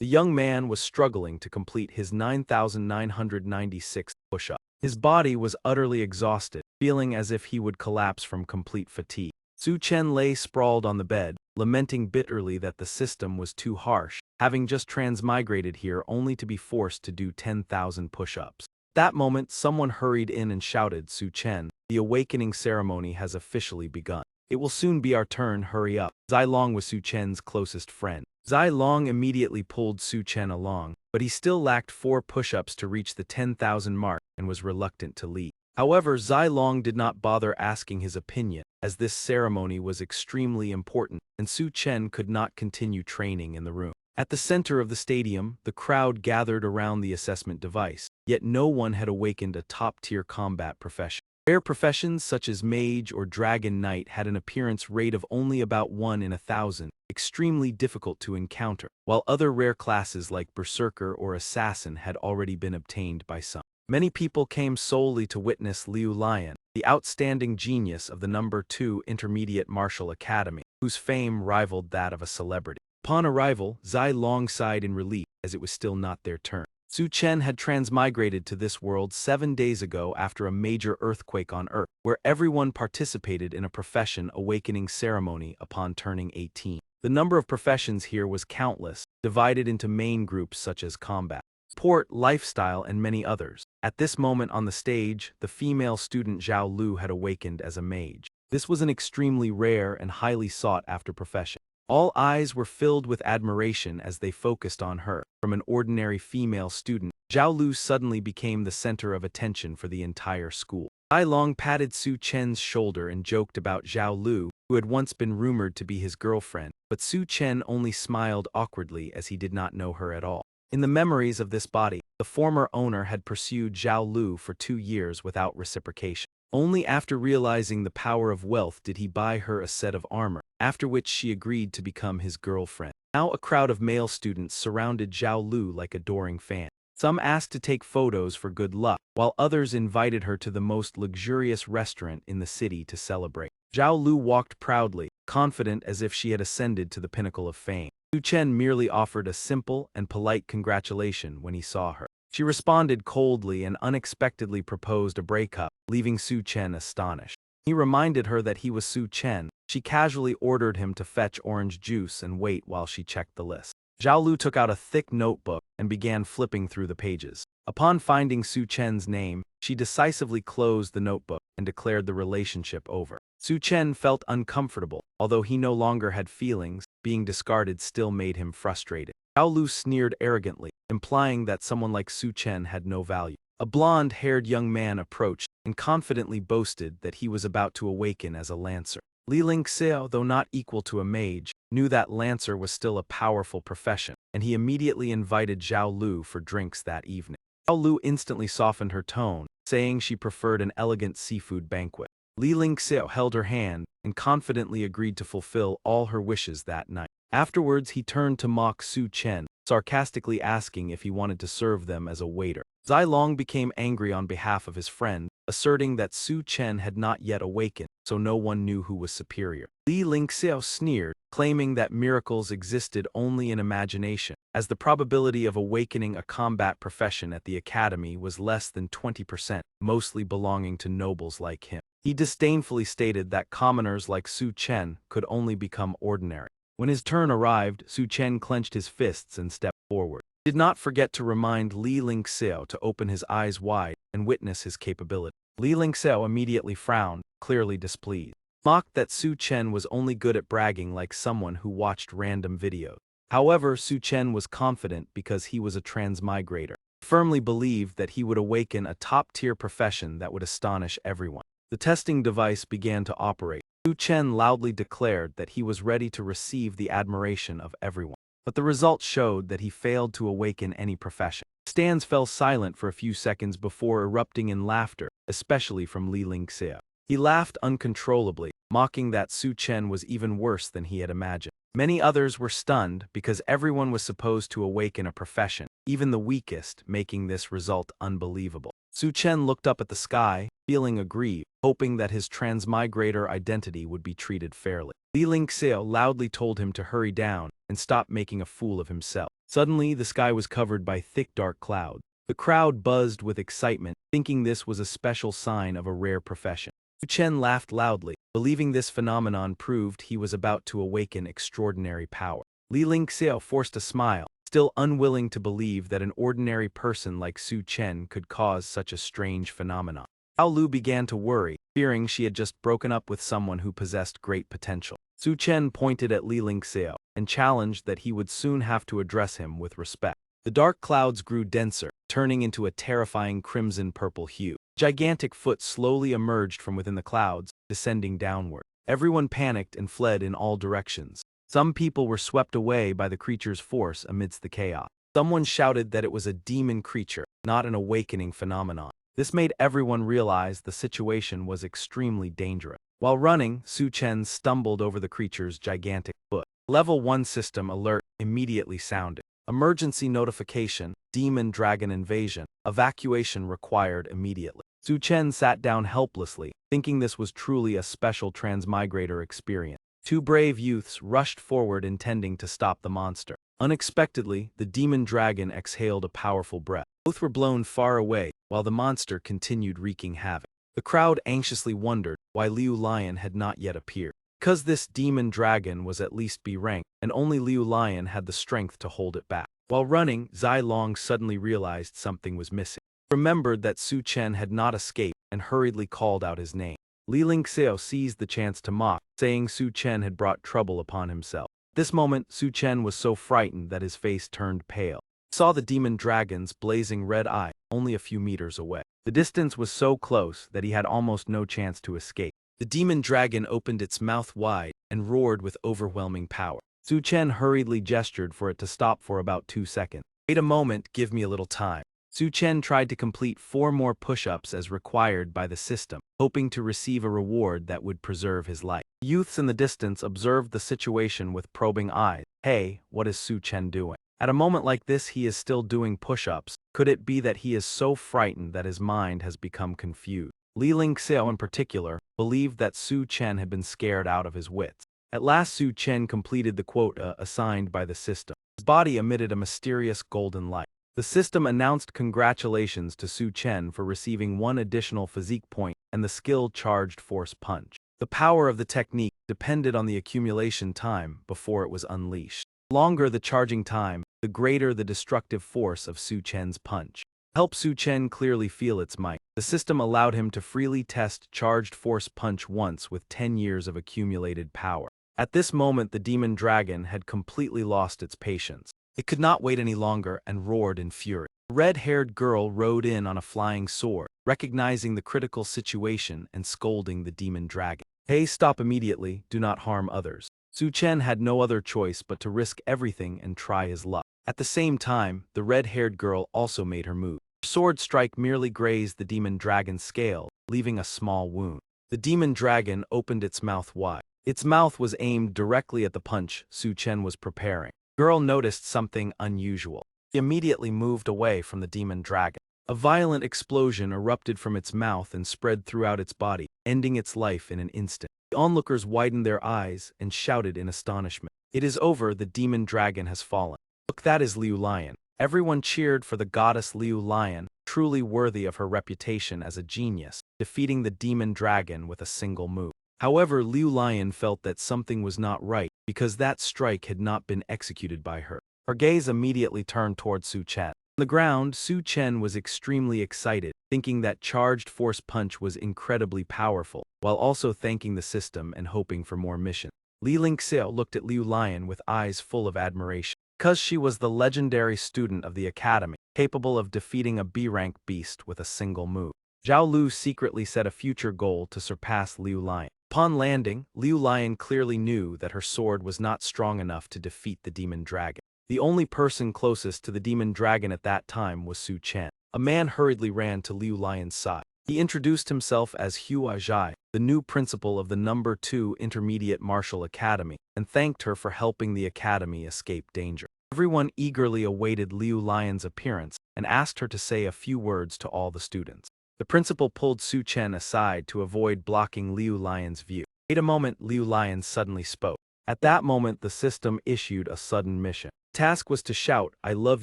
The young man was struggling to complete his 9,996 push-ups. His body was utterly exhausted, feeling as if he would collapse from complete fatigue. Su Chen lay sprawled on the bed, lamenting bitterly that the system was too harsh, having just transmigrated here only to be forced to do 10,000 push-ups. At that moment, someone hurried in and shouted, "Su Chen, the awakening ceremony has officially begun. It will soon be our turn, hurry up." Zai Long was Su Chen's closest friend. Zai Long immediately pulled Su Chen along, but he still lacked 4 push-ups to reach the 10,000 mark and was reluctant to leave. However, Zai Long did not bother asking his opinion, as this ceremony was extremely important, and Su Chen could not continue training in the room. At the center of the stadium, the crowd gathered around the assessment device, yet no one had awakened a top-tier combat profession. Rare professions such as mage or dragon knight had an appearance rate of only about 1 in 1,000, extremely difficult to encounter, while other rare classes like berserker or assassin had already been obtained by some. Many people came solely to witness Liu Lian, the outstanding genius of the No. 2 Intermediate Martial Academy, whose fame rivaled that of a celebrity. Upon arrival, Zai Long sighed in relief, as it was still not their turn. Su Chen had transmigrated to this world 7 days ago after a major earthquake on Earth, where everyone participated in a profession awakening ceremony upon turning 18. The number of professions here was countless, divided into main groups such as combat, sport, lifestyle, and many others. At this moment on the stage, the female student Zhao Lu had awakened as a mage. This was an extremely rare and highly sought-after profession. All eyes were filled with admiration as they focused on her. From an ordinary female student, Zhao Lu suddenly became the center of attention for the entire school. Zai Long patted Su Chen's shoulder and joked about Zhao Lu, who had once been rumored to be his girlfriend, but Su Chen only smiled awkwardly as he did not know her at all. In the memories of this body, the former owner had pursued Zhao Lu for 2 years without reciprocation. Only after realizing the power of wealth did he buy her a set of armor, after which she agreed to become his girlfriend. Now a crowd of male students surrounded Zhao Lu like adoring fans. Some asked to take photos for good luck, while others invited her to the most luxurious restaurant in the city to celebrate. Zhao Lu walked proudly, confident as if she had ascended to the pinnacle of fame. Su Chen merely offered a simple and polite congratulation when he saw her. She responded coldly and unexpectedly proposed a breakup, leaving Su Chen astonished. He reminded her that he was Su Chen. She casually ordered him to fetch orange juice and wait while she checked the list. Zhao Lu took out a thick notebook and began flipping through the pages. Upon finding Su Chen's name, she decisively closed the notebook and declared the relationship over. Su Chen felt uncomfortable, although he no longer had feelings. Being discarded still made him frustrated. Zhao Lu sneered arrogantly, implying that someone like Su Chen had no value. A blonde-haired young man approached and confidently boasted that he was about to awaken as a lancer. Li Lingxiao, though not equal to a mage, knew that lancer was still a powerful profession, and he immediately invited Zhao Lu for drinks that evening. Zhao Lu instantly softened her tone, saying she preferred an elegant seafood banquet. Li Lingxiao held her hand and confidently agreed to fulfill all her wishes that night. Afterwards, he turned to mock Su Chen, sarcastically asking if he wanted to serve them as a waiter. Zai Long became angry on behalf of his friend, asserting that Su Chen had not yet awakened, so no one knew who was superior. Li Lingxiao sneered, claiming that miracles existed only in imagination, as the probability of awakening a combat profession at the academy was less than 20%, mostly belonging to nobles like him. He disdainfully stated that commoners like Su Chen could only become ordinary. When his turn arrived, Su Chen clenched his fists and stepped forward. He did not forget to remind Li Lingxiao to open his eyes wide and witness his capability. Li Lingxiao immediately frowned, clearly displeased. Mocked that Su Chen was only good at bragging like someone who watched random videos. However, Su Chen was confident because he was a transmigrator. He firmly believed that he would awaken a top-tier profession that would astonish everyone. The testing device began to operate. Su Chen loudly declared that he was ready to receive the admiration of everyone. But the results showed that he failed to awaken any profession. Stands fell silent for a few seconds before erupting in laughter, especially from Li Lingxiao. He laughed uncontrollably, mocking that Su Chen was even worse than he had imagined. Many others were stunned because everyone was supposed to awaken a profession, even the weakest, making this result unbelievable. Su Chen looked up at the sky, feeling aggrieved, hoping that his transmigrator identity would be treated fairly. Li Lingxiao loudly told him to hurry down and stop making a fool of himself. Suddenly, the sky was covered by thick dark clouds. The crowd buzzed with excitement, thinking this was a special sign of a rare profession. Su Chen laughed loudly, believing this phenomenon proved he was about to awaken extraordinary power. Li Lingxiao forced a smile, still unwilling to believe that an ordinary person like Su Chen could cause such a strange phenomenon. Xiao Lu began to worry, fearing she had just broken up with someone who possessed great potential. Su Chen pointed at Li Lingxiao and challenged that he would soon have to address him with respect. The dark clouds grew denser, turning into a terrifying crimson-purple hue. A gigantic foot slowly emerged from within the clouds, descending downward. Everyone panicked and fled in all directions. Some people were swept away by the creature's force amidst the chaos. Someone shouted that it was a demon creature, not an awakening phenomenon. This made everyone realize the situation was extremely dangerous. While running, Su Chen stumbled over the creature's gigantic foot. Level 1 system alert immediately sounded. Emergency notification, demon dragon invasion, evacuation required immediately. Su Chen sat down helplessly, thinking this was truly a special transmigrator experience. Two brave youths rushed forward intending to stop the monster. Unexpectedly, the demon dragon exhaled a powerful breath. Both were blown far away, while the monster continued wreaking havoc. The crowd anxiously wondered why Liu Lion had not yet appeared. Because this demon dragon was at least B-ranked, and only Liu Lion had the strength to hold it back. While running, Zai Long suddenly realized something was missing. He remembered that Su Chen had not escaped and hurriedly called out his name. Li Lingxiao seized the chance to mock, saying Su Chen had brought trouble upon himself. At this moment, Su Chen was so frightened that his face turned pale. He saw the demon dragon's blazing red eye only a few meters away. The distance was so close that he had almost no chance to escape. The demon dragon opened its mouth wide and roared with overwhelming power. Su Chen hurriedly gestured for it to stop for about 2 seconds. "Wait a moment, give me a little time." Su Chen tried to complete 4 more push-ups as required by the system, hoping to receive a reward that would preserve his life. Youths in the distance observed the situation with probing eyes. "Hey, what is Su Chen doing? At a moment like this he is still doing push-ups. Could it be that he is so frightened that his mind has become confused?" Li Lingxiao in particular believed that Su Chen had been scared out of his wits. At last Su Chen completed the quota assigned by the system. His body emitted a mysterious golden light. The system announced congratulations to Su Chen for receiving 1 additional physique point and the skill charged force punch. The power of the technique depended on the accumulation time before it was unleashed. The longer the charging time, the greater the destructive force of Su Chen's punch. To help Su Chen clearly feel its might, the system allowed him to freely test charged force punch once with 10 years of accumulated power. At this moment the demon dragon had completely lost its patience. It could not wait any longer and roared in fury. A red-haired girl rode in on a flying sword, recognizing the critical situation and scolding the demon dragon. "Hey, stop immediately, do not harm others." Su Chen had no other choice but to risk everything and try his luck. At the same time, the red-haired girl also made her move. Her sword strike merely grazed the demon dragon's scale, leaving a small wound. The demon dragon opened its mouth wide. Its mouth was aimed directly at the punch Su Chen was preparing. The girl noticed something unusual. She immediately moved away from the demon dragon. A violent explosion erupted from its mouth and spread throughout its body, ending its life in an instant. The onlookers widened their eyes and shouted in astonishment. "It is over, the demon dragon has fallen. Look, that is Liu Lion." Everyone cheered for the goddess Liu Lion, truly worthy of her reputation as a genius, defeating the demon dragon with a single move. However, Liu Lion felt that something was not right because that strike had not been executed by her. Her gaze immediately turned toward Su Chen. On the ground, Su Chen was extremely excited, thinking that charged force punch was incredibly powerful, while also thanking the system and hoping for more missions. Li Lingxiao looked at Liu Lion with eyes full of admiration. Because she was the legendary student of the academy, capable of defeating a B-rank beast with a single move. Zhao Lu secretly set a future goal to surpass Liu Lion. Upon landing, Liu Lion clearly knew that her sword was not strong enough to defeat the demon dragon. The only person closest to the demon dragon at that time was Su Chen. A man hurriedly ran to Liu Lion's side. He introduced himself as Hua Zhai, the new principal of the No. 2 Intermediate Martial Academy, and thanked her for helping the academy escape danger. Everyone eagerly awaited Liu Lion's appearance and asked her to say a few words to all the students. The principal pulled Su Chen aside to avoid blocking Liu Lion's view. Wait a moment, Liu Lion suddenly spoke. At that moment, the system issued a sudden mission. The task was to shout, "I love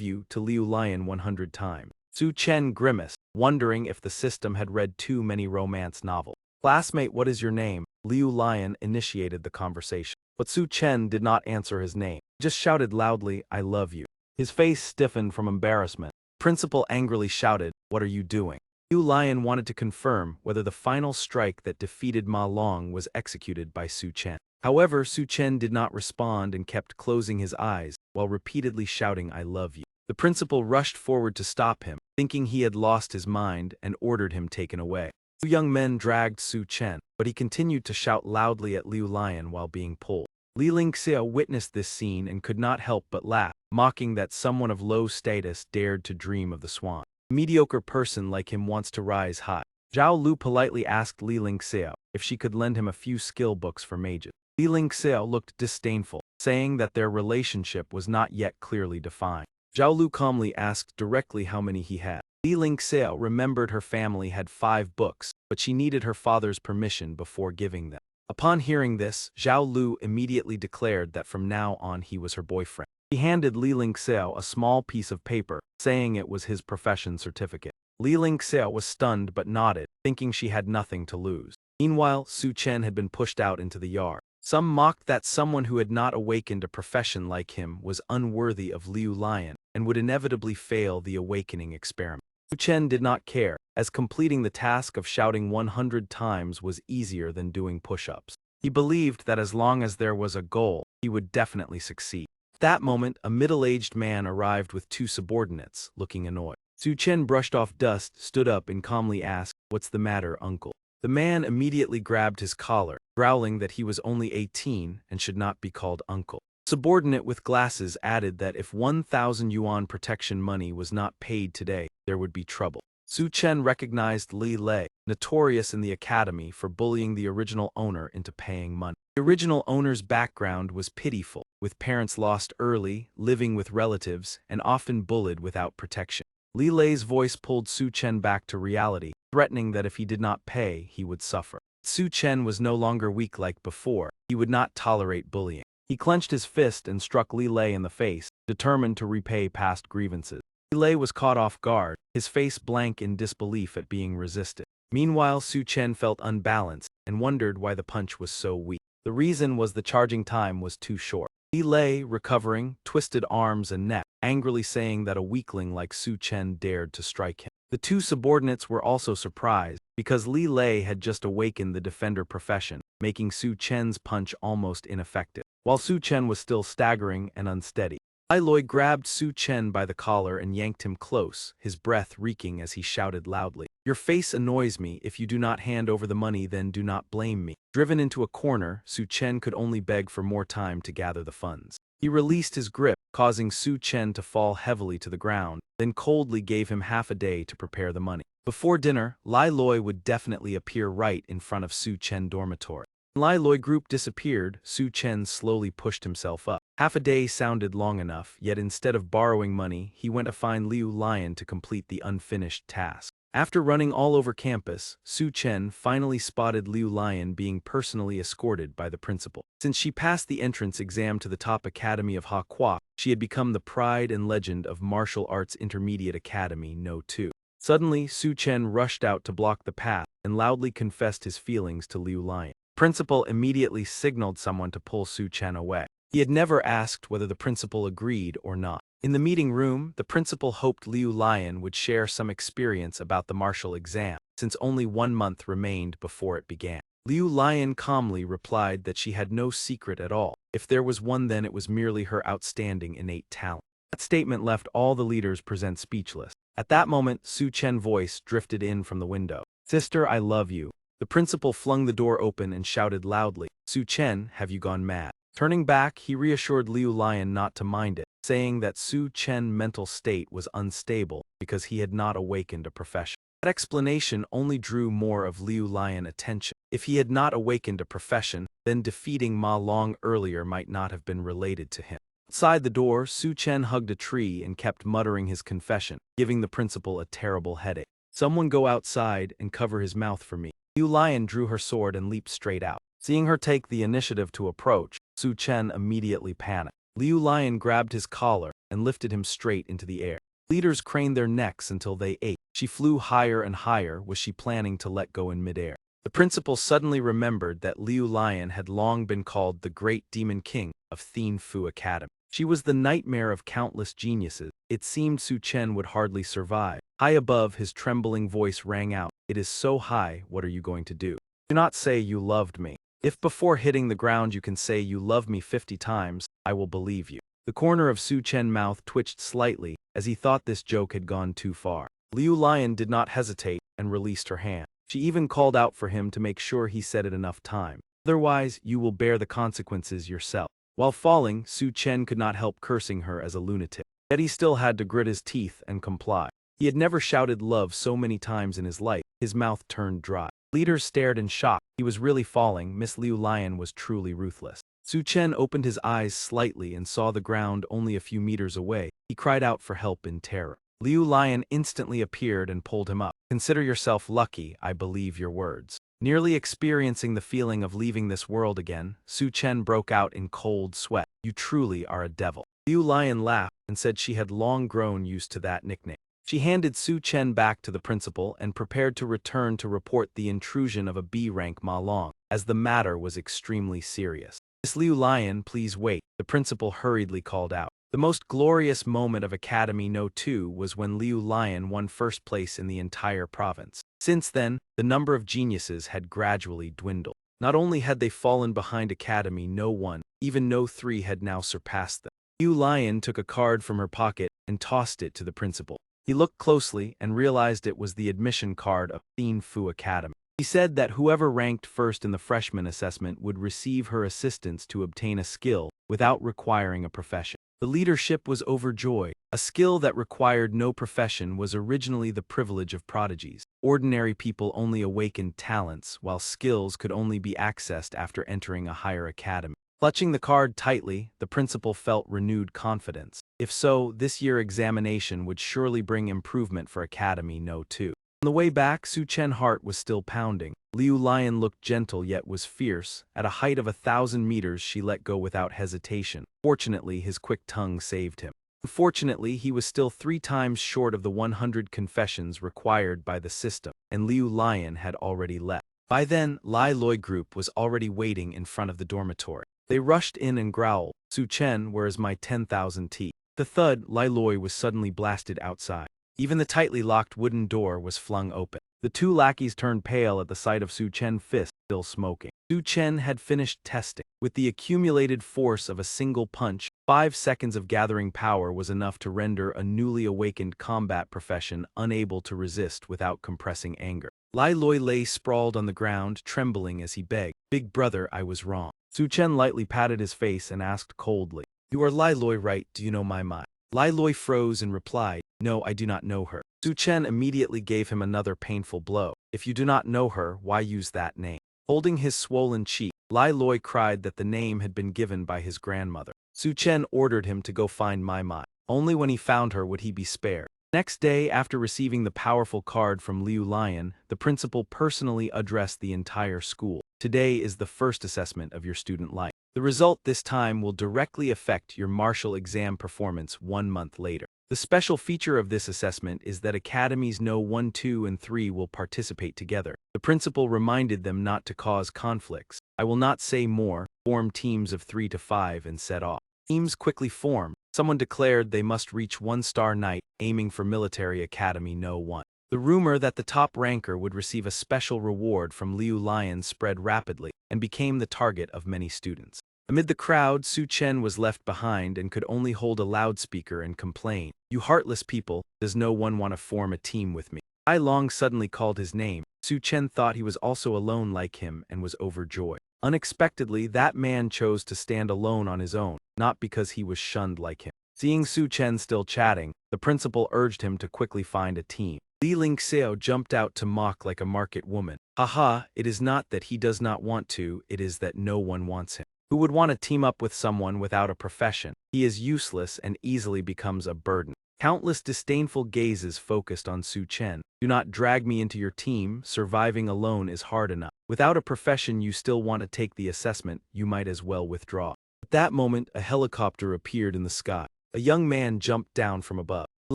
you," to Liu Lion 100 times. Su Chen grimaced, wondering if the system had read too many romance novels. "Classmate, what is your name?" Liu Lion initiated the conversation. But Su Chen did not answer his name. He just shouted loudly, "I love you." His face stiffened from embarrassment. The principal angrily shouted, "What are you doing?" Liu Lion wanted to confirm whether the final strike that defeated Ma Long was executed by Su Chen. However, Su Chen did not respond and kept closing his eyes while repeatedly shouting, "I love you." The principal rushed forward to stop him, thinking he had lost his mind, and ordered him taken away. Two young men dragged Su Chen, but he continued to shout loudly at Liu Lion while being pulled. Li Lingxia witnessed this scene and could not help but laugh, mocking that someone of low status dared to dream of the swan. A mediocre person like him wants to rise high. Zhao Lu politely asked Li Lingxia if she could lend him a few skill books for mages. Li Lingxia looked disdainful, saying that their relationship was not yet clearly defined. Zhao Lu calmly asked directly how many he had. Li Lingxia remembered her family had 5 books, but she needed her father's permission before giving them. Upon hearing this, Zhao Lu immediately declared that from now on he was her boyfriend. He handed Li Lingxia a small piece of paper, saying it was his profession certificate. Li Lingxia was stunned but nodded, thinking she had nothing to lose. Meanwhile, Su Chen had been pushed out into the yard. Some mocked that someone who had not awakened a profession like him was unworthy of Liu Lion and would inevitably fail the awakening experiment. Su Chen did not care, as completing the task of shouting 100 times was easier than doing push-ups. He believed that as long as there was a goal, he would definitely succeed. At that moment, a middle-aged man arrived with 2 subordinates, looking annoyed. Su Chen brushed off dust, stood up, and calmly asked, "What's the matter, uncle?" The man immediately grabbed his collar, growling that he was only 18 and should not be called uncle. The subordinate with glasses added that if 1,000 yuan protection money was not paid today, there would be trouble. Su Chen recognized Li Lei, notorious in the academy for bullying the original owner into paying money. The original owner's background was pitiful, with parents lost early, living with relatives, and often bullied without protection. Li Lei's voice pulled Su Chen back to reality, threatening that if he did not pay, he would suffer. Su Chen was no longer weak like before. He would not tolerate bullying. He clenched his fist and struck Li Lei in the face, determined to repay past grievances. Li Lei was caught off guard, his face blank in disbelief at being resisted. Meanwhile, Su Chen felt unbalanced and wondered why the punch was so weak. The reason was the charging time was too short. Li Lei, recovering, twisted arms and neck, angrily saying that a weakling like Su Chen dared to strike him. The 2 subordinates were also surprised, because Li Lei had just awakened the defender profession, making Su Chen's punch almost ineffective. While Su Chen was still staggering and unsteady, Li Loi grabbed Su Chen by the collar and yanked him close, his breath reeking as he shouted loudly, "Your face annoys me. If you do not hand over the money, then do not blame me." Driven into a corner, Su Chen could only beg for more time to gather the funds. He released his grip, causing Su Chen to fall heavily to the ground, then coldly gave him half a day to prepare the money. Before dinner, Li Loi would definitely appear right in front of Su Chen dormitory. When Li Loi group disappeared, Su Chen slowly pushed himself up. Half a day sounded long enough, yet instead of borrowing money, he went to find Liu Lion to complete the unfinished task. After running all over campus, Su Chen finally spotted Liu Lion being personally escorted by the principal. Since she passed the entrance exam to the top academy of Hakua, she had become the pride and legend of Martial Arts Intermediate Academy No. 2. Suddenly, Su Chen rushed out to block the path and loudly confessed his feelings to Liu Lion. The principal immediately signaled someone to pull Su Chen away. He had never asked whether the principal agreed or not. In the meeting room, the principal hoped Liu Lion would share some experience about the martial exam, since only 1 month remained before it began. Liu Lion calmly replied that she had no secret at all. If there was one, then it was merely her outstanding innate talent. That statement left all the leaders present speechless. At that moment, Su Chen's voice drifted in from the window. "Sister, I love you." The principal flung the door open and shouted loudly, "Su Chen, have you gone mad?" Turning back, he reassured Liu Lion not to mind it, saying that Su Chen's mental state was unstable because he had not awakened a profession. That explanation only drew more of Liu Lion attention. If he had not awakened a profession, then defeating Ma Long earlier might not have been related to him. Outside the door, Su Chen hugged a tree and kept muttering his confession, giving the principal a terrible headache. Someone go outside and cover his mouth for me. Liu Lion drew her sword and leaped straight out. Seeing her take the initiative to approach, Su Chen immediately panicked. Liu Lion grabbed his collar and lifted him straight into the air. Leaders craned their necks until they ached. She flew higher and higher. Was she planning to let go in midair? The principal suddenly remembered that Liu Lion had long been called the Great Demon King of Thien Fu Academy. She was the nightmare of countless geniuses. It seemed Su Chen would hardly survive. High above, his trembling voice rang out. It is so high, what are you going to do? Do not say you loved me. If before hitting the ground you can say you love me 50 times, I will believe you. The corner of Su Chen's mouth twitched slightly as he thought this joke had gone too far. Liu Lion did not hesitate and released her hand. She even called out for him to make sure he said it enough time. Otherwise, you will bear the consequences yourself. While falling, Su Chen could not help cursing her as a lunatic. Yet he still had to grit his teeth and comply. He had never shouted love so many times in his life. His mouth turned dry. Leaders stared in shock. He was really falling. Miss Liu Lion was truly ruthless. Su Chen opened his eyes slightly and saw the ground only a few meters away. He cried out for help in terror. Liu Lion instantly appeared and pulled him up. Consider yourself lucky, I believe your words. Nearly experiencing the feeling of leaving this world again, Su Chen broke out in cold sweat. You truly are a devil. Liu Lion laughed and said she had long grown used to that nickname. She handed Su Chen back to the principal and prepared to return to report the intrusion of a B-rank Ma Long, as the matter was extremely serious. Miss Liu Lion, please wait, the principal hurriedly called out. The most glorious moment of Academy No. 2 was when Liu Lion won first place in the entire province. Since then, the number of geniuses had gradually dwindled. Not only had they fallen behind Academy No. 1, even No. 3 had now surpassed them. Liu Lion took a card from her pocket and tossed it to the principal. He looked closely and realized it was the admission card of Thien Fu Academy. He said that whoever ranked first in the freshman assessment would receive her assistance to obtain a skill without requiring a profession. The leadership was overjoyed. A skill that required no profession was originally the privilege of prodigies. Ordinary people only awakened talents, while skills could only be accessed after entering a higher academy. Clutching the card tightly, the principal felt renewed confidence. If so, this year's examination would surely bring improvement for Academy No. 2. On the way back, Su Chen's heart was still pounding. Liu Lion looked gentle yet was fierce. At a height of 1,000 meters, she let go without hesitation. Fortunately, his quick tongue saved him. Unfortunately, he was still 3 times short of the 100 confessions required by the system, and Liu Lion had already left. By then, Lai Loi group was already waiting in front of the dormitory. They rushed in and growled, Su Chen, where is my 10,000 teeth? The thud, Lai Loi was suddenly blasted outside. Even the tightly locked wooden door was flung open. The 2 lackeys turned pale at the sight of Su Chen's fist still smoking. Su Chen had finished testing. With the accumulated force of a single punch, 5 seconds of gathering power was enough to render a newly awakened combat profession unable to resist without compressing anger. Lai Loi lay sprawled on the ground, trembling as he begged, Big brother, I was wrong. Su Chen lightly patted his face and asked coldly, You are Lai Loi, right? Do you know my mind? Lai Loi froze and replied, No, I do not know her. Su Chen immediately gave him another painful blow. If you do not know her, why use that name? Holding his swollen cheek, Lai Loi cried that the name had been given by his grandmother. Su Chen ordered him to go find Mai Mai. Only when he found her would he be spared. Next day, after receiving the powerful card from Liu Lion, the principal personally addressed the entire school. Today is the first assessment of your student life. The result this time will directly affect your martial exam performance 1 month later. The special feature of this assessment is that academies No. 1, 2, and 3 will participate together. The principal reminded them not to cause conflicts. I will not say more. Form teams of 3 to 5 and set off. Teams quickly formed. Someone declared they must reach 1-star knight, aiming for Military Academy No. 1. The rumor that the top ranker would receive a special reward from Liu Lion spread rapidly and became the target of many students. Amid the crowd, Su Chen was left behind and could only hold a loudspeaker and complain, You heartless people, does no one want to form a team with me? Ai Long suddenly called his name. Su Chen thought he was also alone like him and was overjoyed. Unexpectedly, that man chose to stand alone on his own, not because he was shunned like him. Seeing Su Chen still chatting, the principal urged him to quickly find a team. Li Lingxiao jumped out to mock like a market woman. Haha, it is not that he does not want to, it is that no one wants him. Who would want to team up with someone without a profession? He is useless and easily becomes a burden. Countless disdainful gazes focused on Su Chen. Do not drag me into your team, surviving alone is hard enough. Without a profession you still want to take the assessment, you might as well withdraw. At that moment, a helicopter appeared in the sky. A young man jumped down from above. He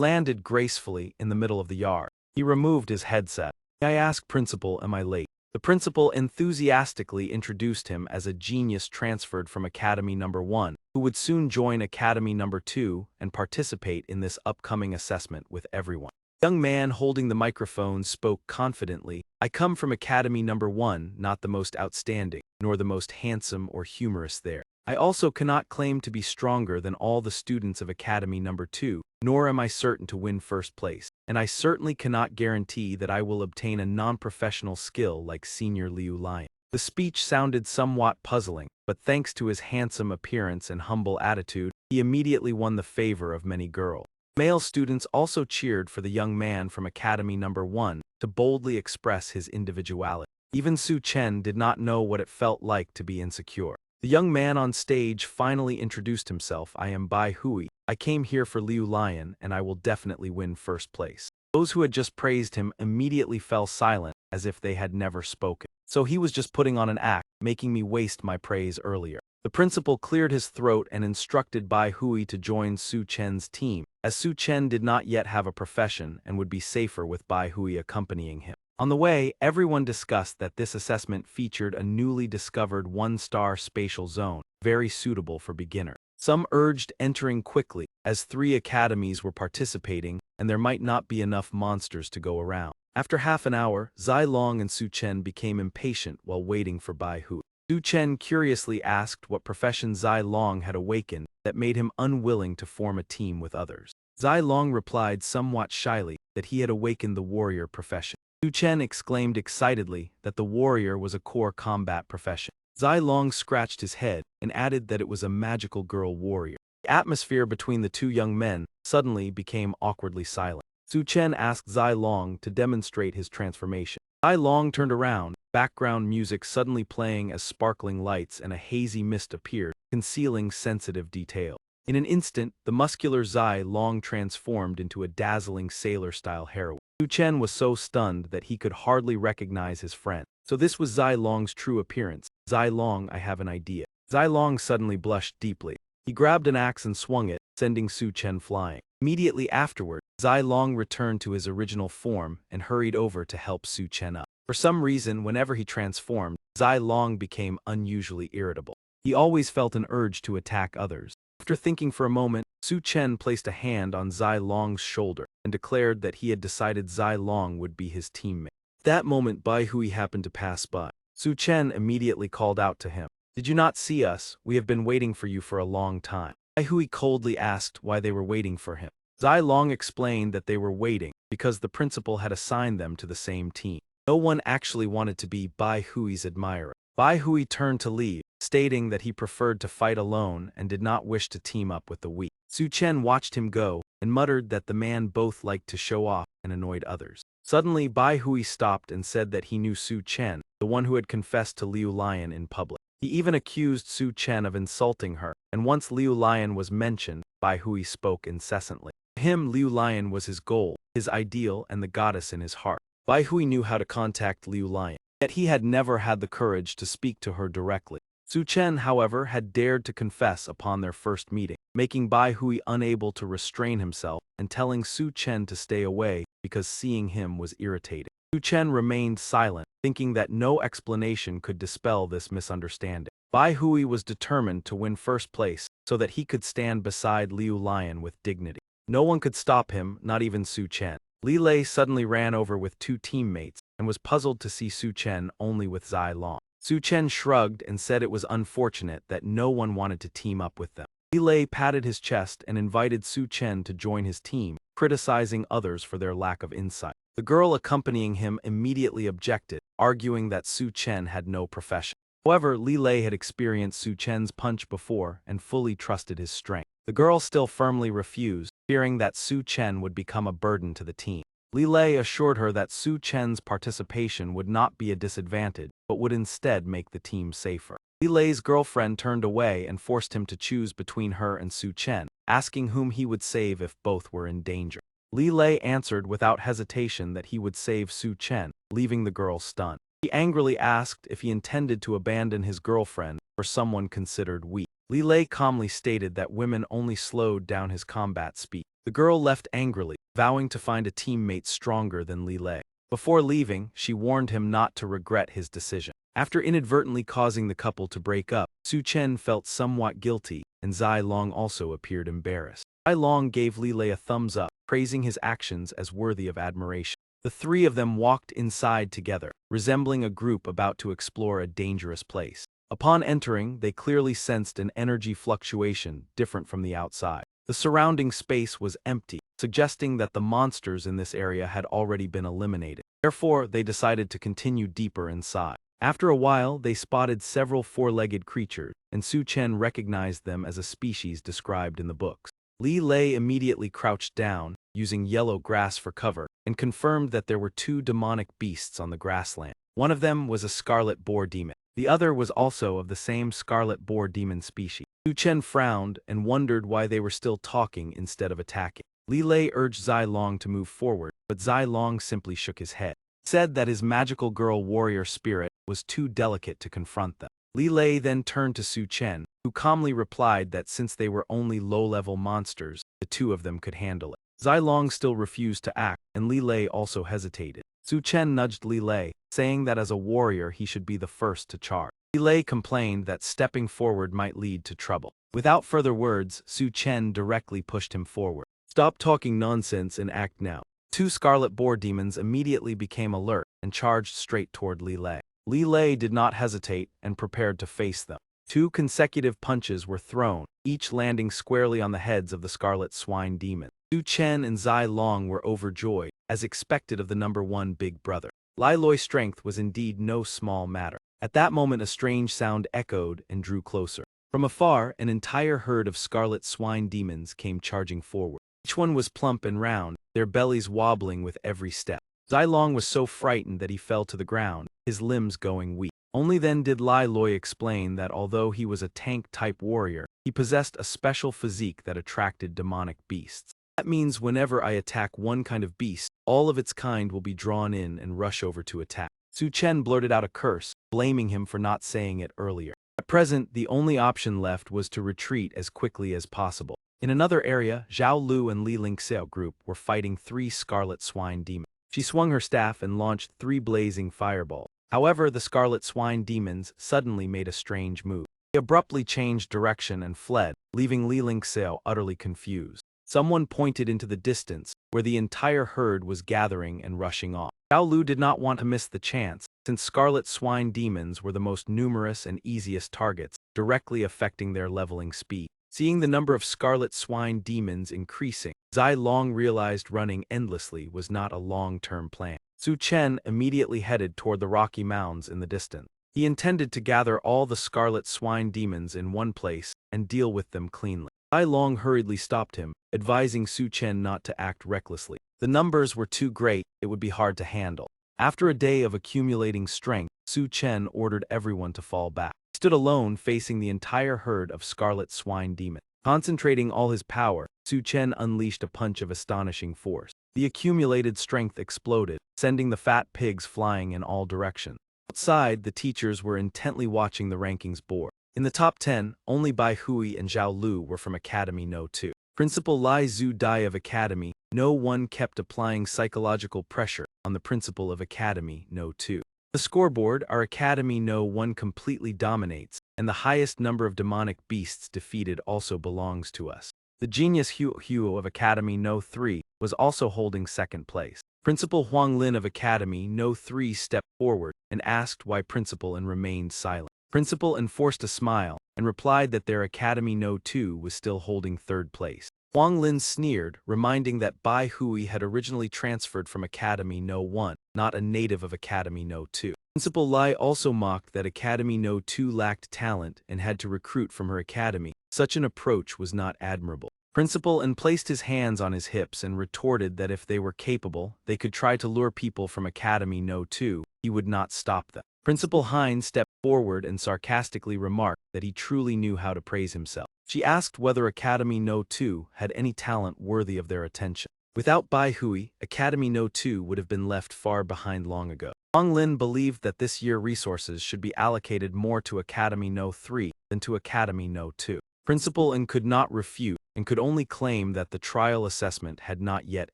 landed gracefully in the middle of the yard. He removed his headset. "May I ask, Principal, am I late?" The principal enthusiastically introduced him as a genius transferred from Academy Number 1, who would soon join Academy Number 2 and participate in this upcoming assessment with everyone. The young man holding the microphone spoke confidently. "I come from Academy Number 1, not the most outstanding, nor the most handsome or humorous there. I also cannot claim to be stronger than all the students of Academy Number 2, nor am I certain to win first place, and I certainly cannot guarantee that I will obtain a non-professional skill like Senior Liu Lion." The speech sounded somewhat puzzling, but thanks to his handsome appearance and humble attitude, he immediately won the favor of many girls. Male students also cheered for the young man from Academy Number 1 to boldly express his individuality. Even Su Chen did not know what it felt like to be insecure. The young man on stage finally introduced himself. "I am Bai Hui. I came here for Liu Lion, and I will definitely win first place." Those who had just praised him immediately fell silent, as if they had never spoken. "So he was just putting on an act, making me waste my praise earlier." The principal cleared his throat and instructed Bai Hui to join Su Chen's team, as Su Chen did not yet have a profession and would be safer with Bai Hui accompanying him. On the way, everyone discussed that this assessment featured a newly discovered one-star spatial zone, very suitable for beginners. Some urged entering quickly, as 3 academies were participating, and there might not be enough monsters to go around. After half an hour, Zai Long and Su Chen became impatient while waiting for Bai Hui. Su Chen curiously asked what profession Zai Long had awakened that made him unwilling to form a team with others. Zai Long replied somewhat shyly that he had awakened the warrior profession. Su Chen exclaimed excitedly that the warrior was a core combat profession. Zai Long scratched his head and added that it was a magical girl warrior. The atmosphere between the two young men suddenly became awkwardly silent. Su Chen asked Zai Long to demonstrate his transformation. Zai Long turned around, background music suddenly playing as sparkling lights and a hazy mist appeared, concealing sensitive detail. In an instant, the muscular Zai Long transformed into a dazzling sailor-style heroine. Su Chen was so stunned that he could hardly recognize his friend. So this was Zai Long's true appearance. "Zai Long, I have an idea." Zai Long suddenly blushed deeply. He grabbed an axe and swung it, sending Su Chen flying. Immediately afterward, Zai Long returned to his original form and hurried over to help Su Chen up. For some reason, whenever he transformed, Zai Long became unusually irritable. He always felt an urge to attack others. After thinking for a moment, Su Chen placed a hand on Zai Long's shoulder and declared that he had decided Zai Long would be his teammate. At that moment, Bai Hui happened to pass by. Su Chen immediately called out to him, "Did you not see us? We have been waiting for you for a long time." Bai Hui coldly asked why they were waiting for him. Zai Long explained that they were waiting because the principal had assigned them to the same team. No one actually wanted to be Bai Hui's admirer. Bai Hui turned to leave, stating that he preferred to fight alone and did not wish to team up with the weak. Su Chen watched him go and muttered that the man both liked to show off and annoyed others. Suddenly, Bai Hui stopped and said that he knew Su Chen, the one who had confessed to Liu Lion in public. He even accused Su Chen of insulting her, and once Liu Lion was mentioned, Bai Hui spoke incessantly. To him, Liu Lion was his goal, his ideal, and the goddess in his heart. Bai Hui knew how to contact Liu Lion, yet he had never had the courage to speak to her directly. Su Chen, however, had dared to confess upon their first meeting, making Bai Hui unable to restrain himself and telling Su Chen to stay away because seeing him was irritating. Su Chen remained silent, thinking that no explanation could dispel this misunderstanding. Bai Hui was determined to win first place so that he could stand beside Liu Lion with dignity. No one could stop him, not even Su Chen. Li Lei suddenly ran over with 2 teammates and was puzzled to see Su Chen only with Zai Long. Su Chen shrugged and said it was unfortunate that no one wanted to team up with them. Li Lei patted his chest and invited Su Chen to join his team, criticizing others for their lack of insight. The girl accompanying him immediately objected, arguing that Su Chen had no profession. However, Li Lei had experienced Su Chen's punch before and fully trusted his strength. The girl still firmly refused, fearing that Su Chen would become a burden to the team. Li Lei assured her that Su Chen's participation would not be a disadvantage, but would instead make the team safer. Li Lei's girlfriend turned away and forced him to choose between her and Su Chen, asking whom he would save if both were in danger. Li Lei answered without hesitation that he would save Su Chen, leaving the girl stunned. He angrily asked if he intended to abandon his girlfriend for someone considered weak. Li Lei calmly stated that women only slowed down his combat speed. The girl left angrily, vowing to find a teammate stronger than Li Lei. Before leaving, she warned him not to regret his decision. After inadvertently causing the couple to break up, Su Chen felt somewhat guilty, and Zai Long also appeared embarrassed. Zai Long gave Li Lei a thumbs up, praising his actions as worthy of admiration. The three of them walked inside together, resembling a group about to explore a dangerous place. Upon entering, they clearly sensed an energy fluctuation different from the outside. The surrounding space was empty, suggesting that the monsters in this area had already been eliminated. Therefore, they decided to continue deeper inside. After a while, they spotted several four-legged creatures, and Su Chen recognized them as a species described in the books. Li Lei immediately crouched down, using yellow grass for cover, and confirmed that there were two demonic beasts on the grassland. One of them was a scarlet boar demon. The other was also of the same scarlet boar demon species. Su Chen frowned and wondered why they were still talking instead of attacking. Li Lei urged Zai Long to move forward, but Zai Long simply shook his head. He said that his magical girl warrior spirit was too delicate to confront them. Li Lei then turned to Su Chen, who calmly replied that since they were only low-level monsters, the two of them could handle it. Zai Long still refused to act, and Li Lei also hesitated. Su Chen nudged Li Lei, saying that as a warrior he should be the first to charge. Li Lei complained that stepping forward might lead to trouble. Without further words, Su Chen directly pushed him forward. "Stop talking nonsense and act now." Two scarlet boar demons immediately became alert and charged straight toward Li Lei. Li Lei did not hesitate and prepared to face them. Two consecutive punches were thrown, each landing squarely on the heads of the scarlet swine demon. Su Chen and Zai Long were overjoyed, as expected of the number one big brother. Li Lei's strength was indeed no small matter. At that moment a strange sound echoed and drew closer. From afar, an entire herd of scarlet swine demons came charging forward. Each one was plump and round, their bellies wobbling with every step. Zai Long was so frightened that he fell to the ground, his limbs going weak. Only then did Li Lei explain that although he was a tank-type warrior, he possessed a special physique that attracted demonic beasts. That means whenever I attack one kind of beast, all of its kind will be drawn in and rush over to attack. Su Chen blurted out a curse, blaming him for not saying it earlier. At present, the only option left was to retreat as quickly as possible. In another area, Zhao Lu and Li Lingxiao group were fighting three scarlet swine demons. She swung her staff and launched three blazing fireballs. However, the scarlet swine demons suddenly made a strange move. They abruptly changed direction and fled, leaving Li Lingxiao utterly confused. Someone pointed into the distance, where the entire herd was gathering and rushing off. Zhao Lu did not want to miss the chance, since scarlet swine demons were the most numerous and easiest targets, directly affecting their leveling speed. Seeing the number of scarlet swine demons increasing, Zai Long realized running endlessly was not a long-term plan. Su Chen immediately headed toward the rocky mounds in the distance. He intended to gather all the scarlet swine demons in one place and deal with them cleanly. Zai Long hurriedly stopped him, advising Su Chen not to act recklessly. The numbers were too great, it would be hard to handle. After a day of accumulating strength, Su Chen ordered everyone to fall back. He stood alone facing the entire herd of scarlet swine demons. Concentrating all his power, Su Chen unleashed a punch of astonishing force. The accumulated strength exploded, sending the fat pigs flying in all directions. Outside, the teachers were intently watching the rankings board. In the top 10, only Bai Hui and Zhao Lu were from Academy No. 2. Principal Lai Zhu Dai of Academy No. 1 kept applying psychological pressure on the principal of Academy No. 2. The scoreboard, our Academy No. 1 completely dominates, and the highest number of demonic beasts defeated also belongs to us. The genius Huo of Academy No. 3 was also holding second place. Principal Huang Lin of Academy No. 3 stepped forward and asked why Principal and remained silent. Principal enforced a smile and replied that their Academy No. 2 was still holding third place. Huang Lin sneered, reminding that Bai Hui had originally transferred from Academy No. 1, not a native of Academy No. 2. Principal Lai also mocked that Academy No. 2 lacked talent and had to recruit from her academy. Such an approach was not admirable. Principal N placed his hands on his hips and retorted that if they were capable, they could try to lure people from Academy No. 2, he would not stop them. Principal Hein stepped forward and sarcastically remarked that he truly knew how to praise himself. She asked whether Academy No. 2 had any talent worthy of their attention. Without Bai Hui, Academy No. 2 would have been left far behind long ago. Huang Lin believed that this year resources should be allocated more to Academy No. 3 than to Academy No. 2. Principal N could not refute and could only claim that the trial assessment had not yet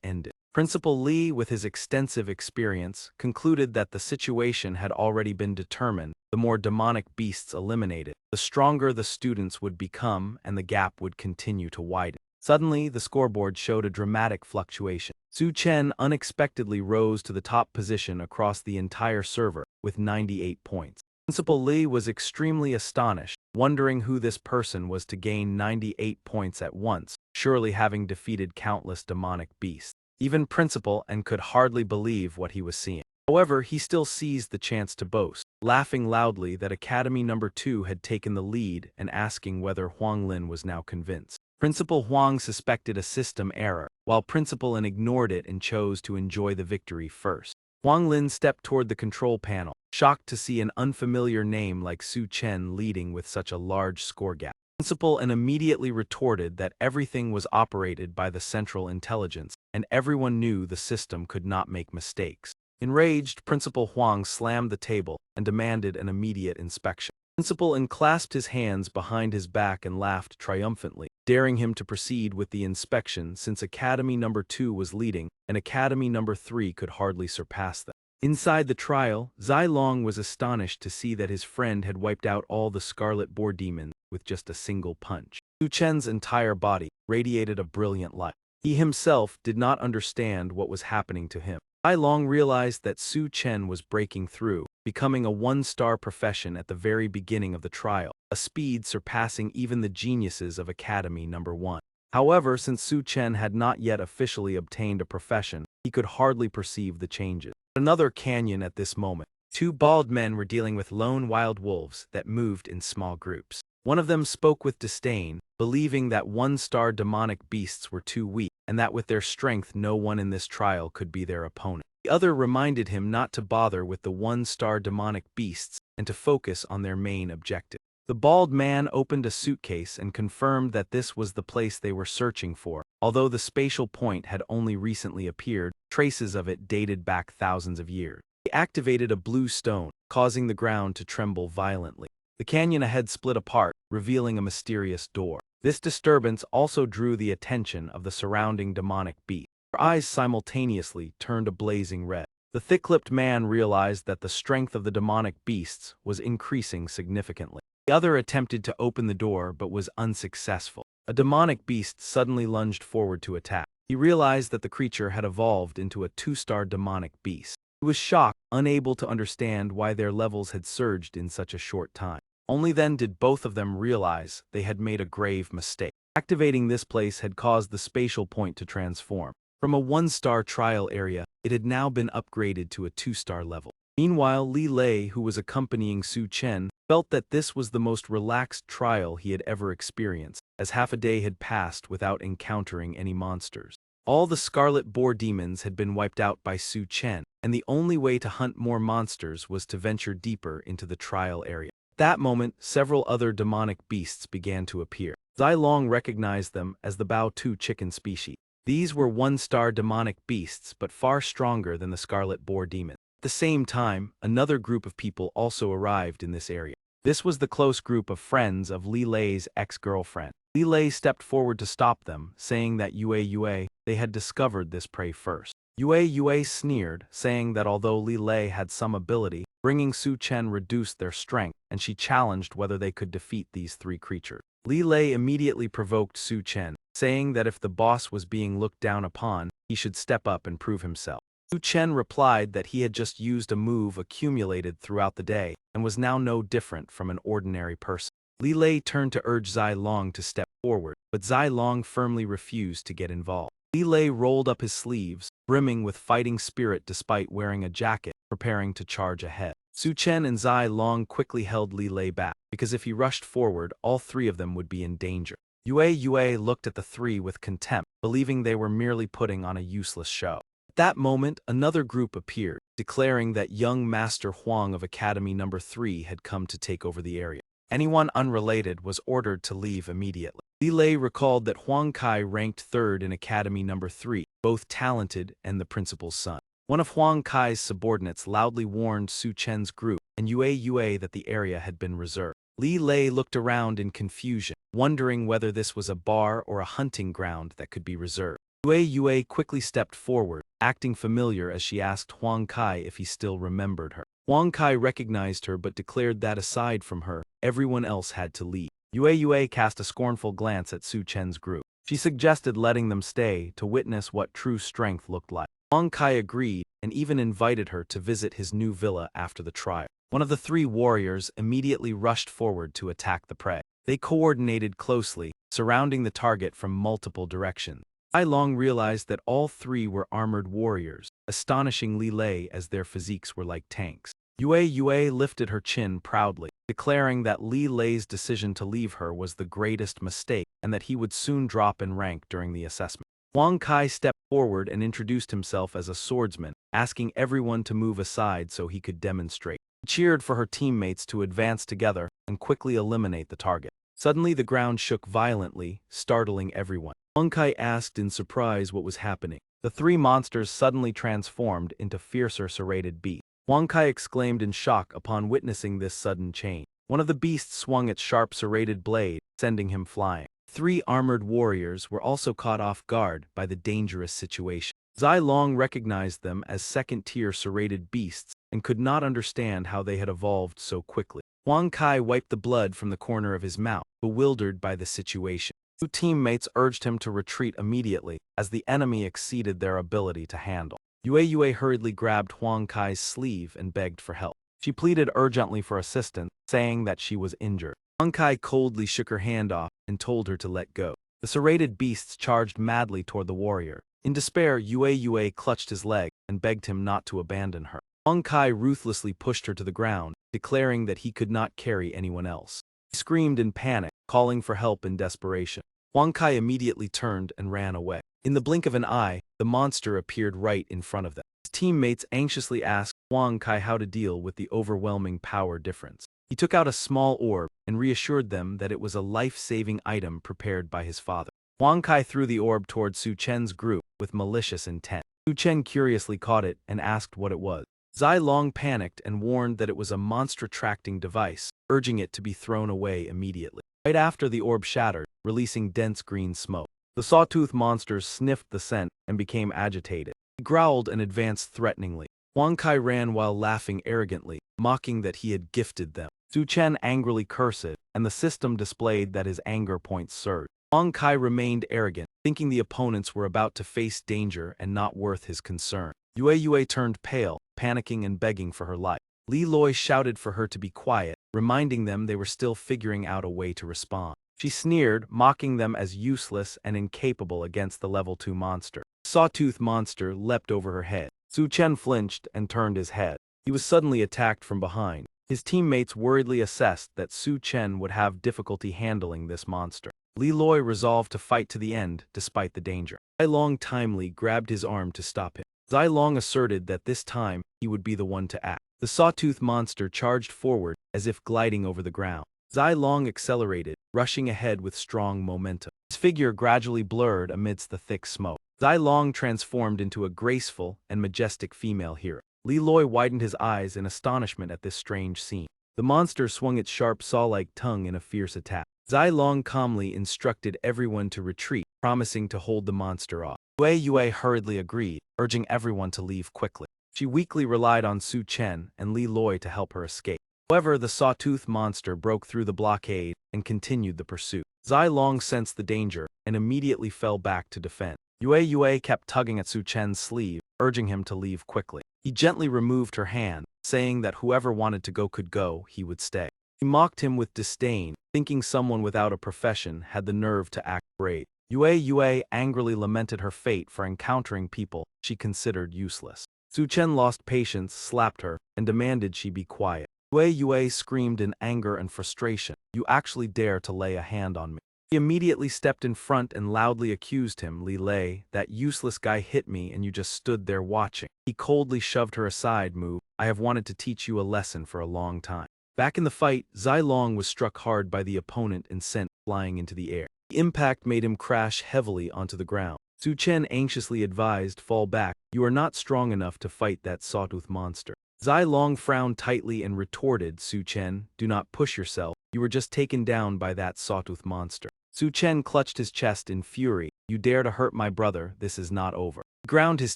ended. Principal Li, with his extensive experience, concluded that the situation had already been determined. The more demonic beasts eliminated, the stronger the students would become and the gap would continue to widen. Suddenly, the scoreboard showed a dramatic fluctuation. Su Chen unexpectedly rose to the top position across the entire server, with 98 points. Principal Li was extremely astonished, wondering who this person was to gain 98 points at once, surely having defeated countless demonic beasts. Even Principal N could hardly believe what he was seeing. However, he still seized the chance to boast, laughing loudly that Academy No. 2 had taken the lead and asking whether Huang Lin was now convinced. Principal Huang suspected a system error, while Principal N ignored it and chose to enjoy the victory first. Huang Lin stepped toward the control panel, shocked to see an unfamiliar name like Su Chen leading with such a large score gap. Principal N immediately retorted that everything was operated by the Central Intelligence, and everyone knew the system could not make mistakes. Enraged, Principal Huang slammed the table and demanded an immediate inspection. Principal N clasped his hands behind his back and laughed triumphantly, daring him to proceed with the inspection since Academy No. 2 was leading and Academy No. 3 could hardly surpass them. Inside the trial, Zai Long was astonished to see that his friend had wiped out all the Scarlet Boar demons with just a single punch. Su Chen's entire body radiated a brilliant light. He himself did not understand what was happening to him. Zai Long realized that Su Chen was breaking through, becoming a one-star profession at the very beginning of the trial, a speed surpassing even the geniuses of Academy No. 1. However, since Su Chen had not yet officially obtained a profession, he could hardly perceive the changes. Another canyon at this moment. Two bald men were dealing with lone wild wolves that moved in small groups. One of them spoke with disdain, believing that one-star demonic beasts were too weak, and that with their strength no one in this trial could be their opponent. The other reminded him not to bother with the one-star demonic beasts and to focus on their main objective. The bald man opened a suitcase and confirmed that this was the place they were searching for. Although the spatial point had only recently appeared, traces of it dated back thousands of years. He activated a blue stone, causing the ground to tremble violently. The canyon ahead split apart, revealing a mysterious door. This disturbance also drew the attention of the surrounding demonic beast. Their eyes simultaneously turned a blazing red. The thick-lipped man realized that the strength of the demonic beasts was increasing significantly. The other attempted to open the door but was unsuccessful. A demonic beast suddenly lunged forward to attack. He realized that the creature had evolved into a 2-star demonic beast. He was shocked, unable to understand why their levels had surged in such a short time. Only then did both of them realize they had made a grave mistake. Activating this place had caused the spatial point to transform. From a 1-star trial area, it had now been upgraded to a 2-star level. Meanwhile, Li Lei, who was accompanying Su Chen, felt that this was the most relaxed trial he had ever experienced, as half a day had passed without encountering any monsters. All the Scarlet Boar demons had been wiped out by Su Chen, and the only way to hunt more monsters was to venture deeper into the trial area. At that moment, several other demonic beasts began to appear. Zai Long recognized them as the Bao Tu chicken species. These were 1-star demonic beasts but far stronger than the Scarlet Boar demon. At the same time, another group of people also arrived in this area. This was the close group of friends of Li Lei's ex-girlfriend. Li Lei stepped forward to stop them, saying that Yue, they had discovered this prey first. Yue sneered, saying that although Li Lei had some ability, bringing Su Chen reduced their strength, and she challenged whether they could defeat these 3 creatures. Li Lei immediately provoked Su Chen, saying that if the boss was being looked down upon, he should step up and prove himself. Su Chen replied that he had just used a move accumulated throughout the day and was now no different from an ordinary person. Li Lei turned to urge Zai Long to step forward, but Zai Long firmly refused to get involved. Li Lei rolled up his sleeves, brimming with fighting spirit despite wearing a jacket, preparing to charge ahead. Su Chen and Zai Long quickly held Li Lei back, because if he rushed forward, all 3 of them would be in danger. Yue looked at the 3 with contempt, believing they were merely putting on a useless show. At That moment, another group appeared, declaring that young Master Huang of Academy Number 3 had come to take over the area. Anyone unrelated was ordered to leave immediately. Li Lei recalled that Huang Kai ranked third in Academy Number 3, both talented and the principal's son. One of Huang Kai's subordinates loudly warned Su Chen's group and Yue that the area had been reserved. Li Lei looked around in confusion, wondering whether this was a bar or a hunting ground that could be reserved. Yue quickly stepped forward, acting familiar as she asked Huang Kai if he still remembered her. Huang Kai recognized her but declared that aside from her, everyone else had to leave. Yue cast a scornful glance at Su Chen's group. She suggested letting them stay to witness what true strength looked like. Huang Kai agreed and even invited her to visit his new villa after the trial. One of the three warriors immediately rushed forward to attack the prey. They coordinated closely, surrounding the target from multiple directions. Ai Long realized that all three were armored warriors, astonishing Li Lei as their physiques were like tanks. Yue lifted her chin proudly, declaring that Li Lei's decision to leave her was the greatest mistake and that he would soon drop in rank during the assessment. Huang Kai stepped forward and introduced himself as a swordsman, asking everyone to move aside so he could demonstrate. He cheered for her teammates to advance together and quickly eliminate the target. Suddenly the ground shook violently, startling everyone. Huang Kai asked in surprise what was happening. The three monsters suddenly transformed into fiercer serrated beasts. Huang Kai exclaimed in shock upon witnessing this sudden change. One of the beasts swung its sharp serrated blade, sending him flying. Three armored warriors were also caught off guard by the dangerous situation. Zai Long recognized them as second-tier serrated beasts and could not understand how they had evolved so quickly. Huang Kai wiped the blood from the corner of his mouth, bewildered by the situation. Two teammates urged him to retreat immediately, as the enemy exceeded their ability to handle. Yue hurriedly grabbed Huang Kai's sleeve and begged for help. She pleaded urgently for assistance, saying that she was injured. Huang Kai coldly shook her hand off and told her to let go. The serrated beasts charged madly toward the warrior. In despair, Yue clutched his leg and begged him not to abandon her. Huang Kai ruthlessly pushed her to the ground, declaring that he could not carry anyone else. He screamed in panic, calling for help in desperation. Huang Kai immediately turned and ran away. In the blink of an eye, the monster appeared right in front of them. His teammates anxiously asked Huang Kai how to deal with the overwhelming power difference. He took out a small orb and reassured them that it was a life-saving item prepared by his father. Huang Kai threw the orb toward Su Chen's group with malicious intent. Su Chen curiously caught it and asked what it was. Zai Long panicked and warned that it was a monster-tracking device, urging it to be thrown away immediately. Right after the orb shattered, releasing dense green smoke. The sawtooth monster sniffed the scent and became agitated. He growled and advanced threateningly. Huang Kai ran while laughing arrogantly, mocking that he had gifted them. Su Chen angrily cursed, and the system displayed that his anger points surged. Huang Kai remained arrogant, thinking the opponents were about to face danger and not worth his concern. Yue turned pale, panicking and begging for her life. Li Loi shouted for her to be quiet, reminding them they were still figuring out a way to respond. She sneered, mocking them as useless and incapable against the level 2 monster. The sawtooth monster leapt over her head. Su Chen flinched and turned his head. He was suddenly attacked from behind. His teammates worriedly assessed that Su Chen would have difficulty handling this monster. Li Loi resolved to fight to the end despite the danger. Zai Long timely grabbed his arm to stop him. Zai Long asserted that this time he would be the one to act. The sawtooth monster charged forward as if gliding over the ground. Zai Long accelerated, rushing ahead with strong momentum. His figure gradually blurred amidst the thick smoke. Zai Long transformed into a graceful and majestic female hero. Li Loi widened his eyes in astonishment at this strange scene. The monster swung its sharp saw-like tongue in a fierce attack. Zai Long calmly instructed everyone to retreat, promising to hold the monster off. Yue hurriedly agreed, urging everyone to leave quickly. She weakly relied on Su Chen and Li Loi to help her escape. However, the sawtooth monster broke through the blockade and continued the pursuit. Zai Long sensed the danger and immediately fell back to defend. Yue kept tugging at Su Chen's sleeve, urging him to leave quickly. He gently removed her hand, saying that whoever wanted to go could go, he would stay. He mocked him with disdain, thinking someone without a profession had the nerve to act brave. Yue angrily lamented her fate for encountering people she considered useless. Su Chen lost patience, slapped her, and demanded she be quiet. Yue screamed in anger and frustration. "You actually dare to lay a hand on me." He immediately stepped in front and loudly accused him, Li Lei, that useless guy hit me and you just stood there watching. He coldly shoved her aside, move, I have wanted to teach you a lesson for a long time. Back in the fight, Zai Long was struck hard by the opponent and sent flying into the air. The impact made him crash heavily onto the ground. Su Chen anxiously advised, fall back, you are not strong enough to fight that sawtooth monster. Zai Long frowned tightly and retorted, Su Chen, do not push yourself, you were just taken down by that sawtooth monster. Su Chen clutched his chest in fury, you dare to hurt my brother, this is not over. He ground his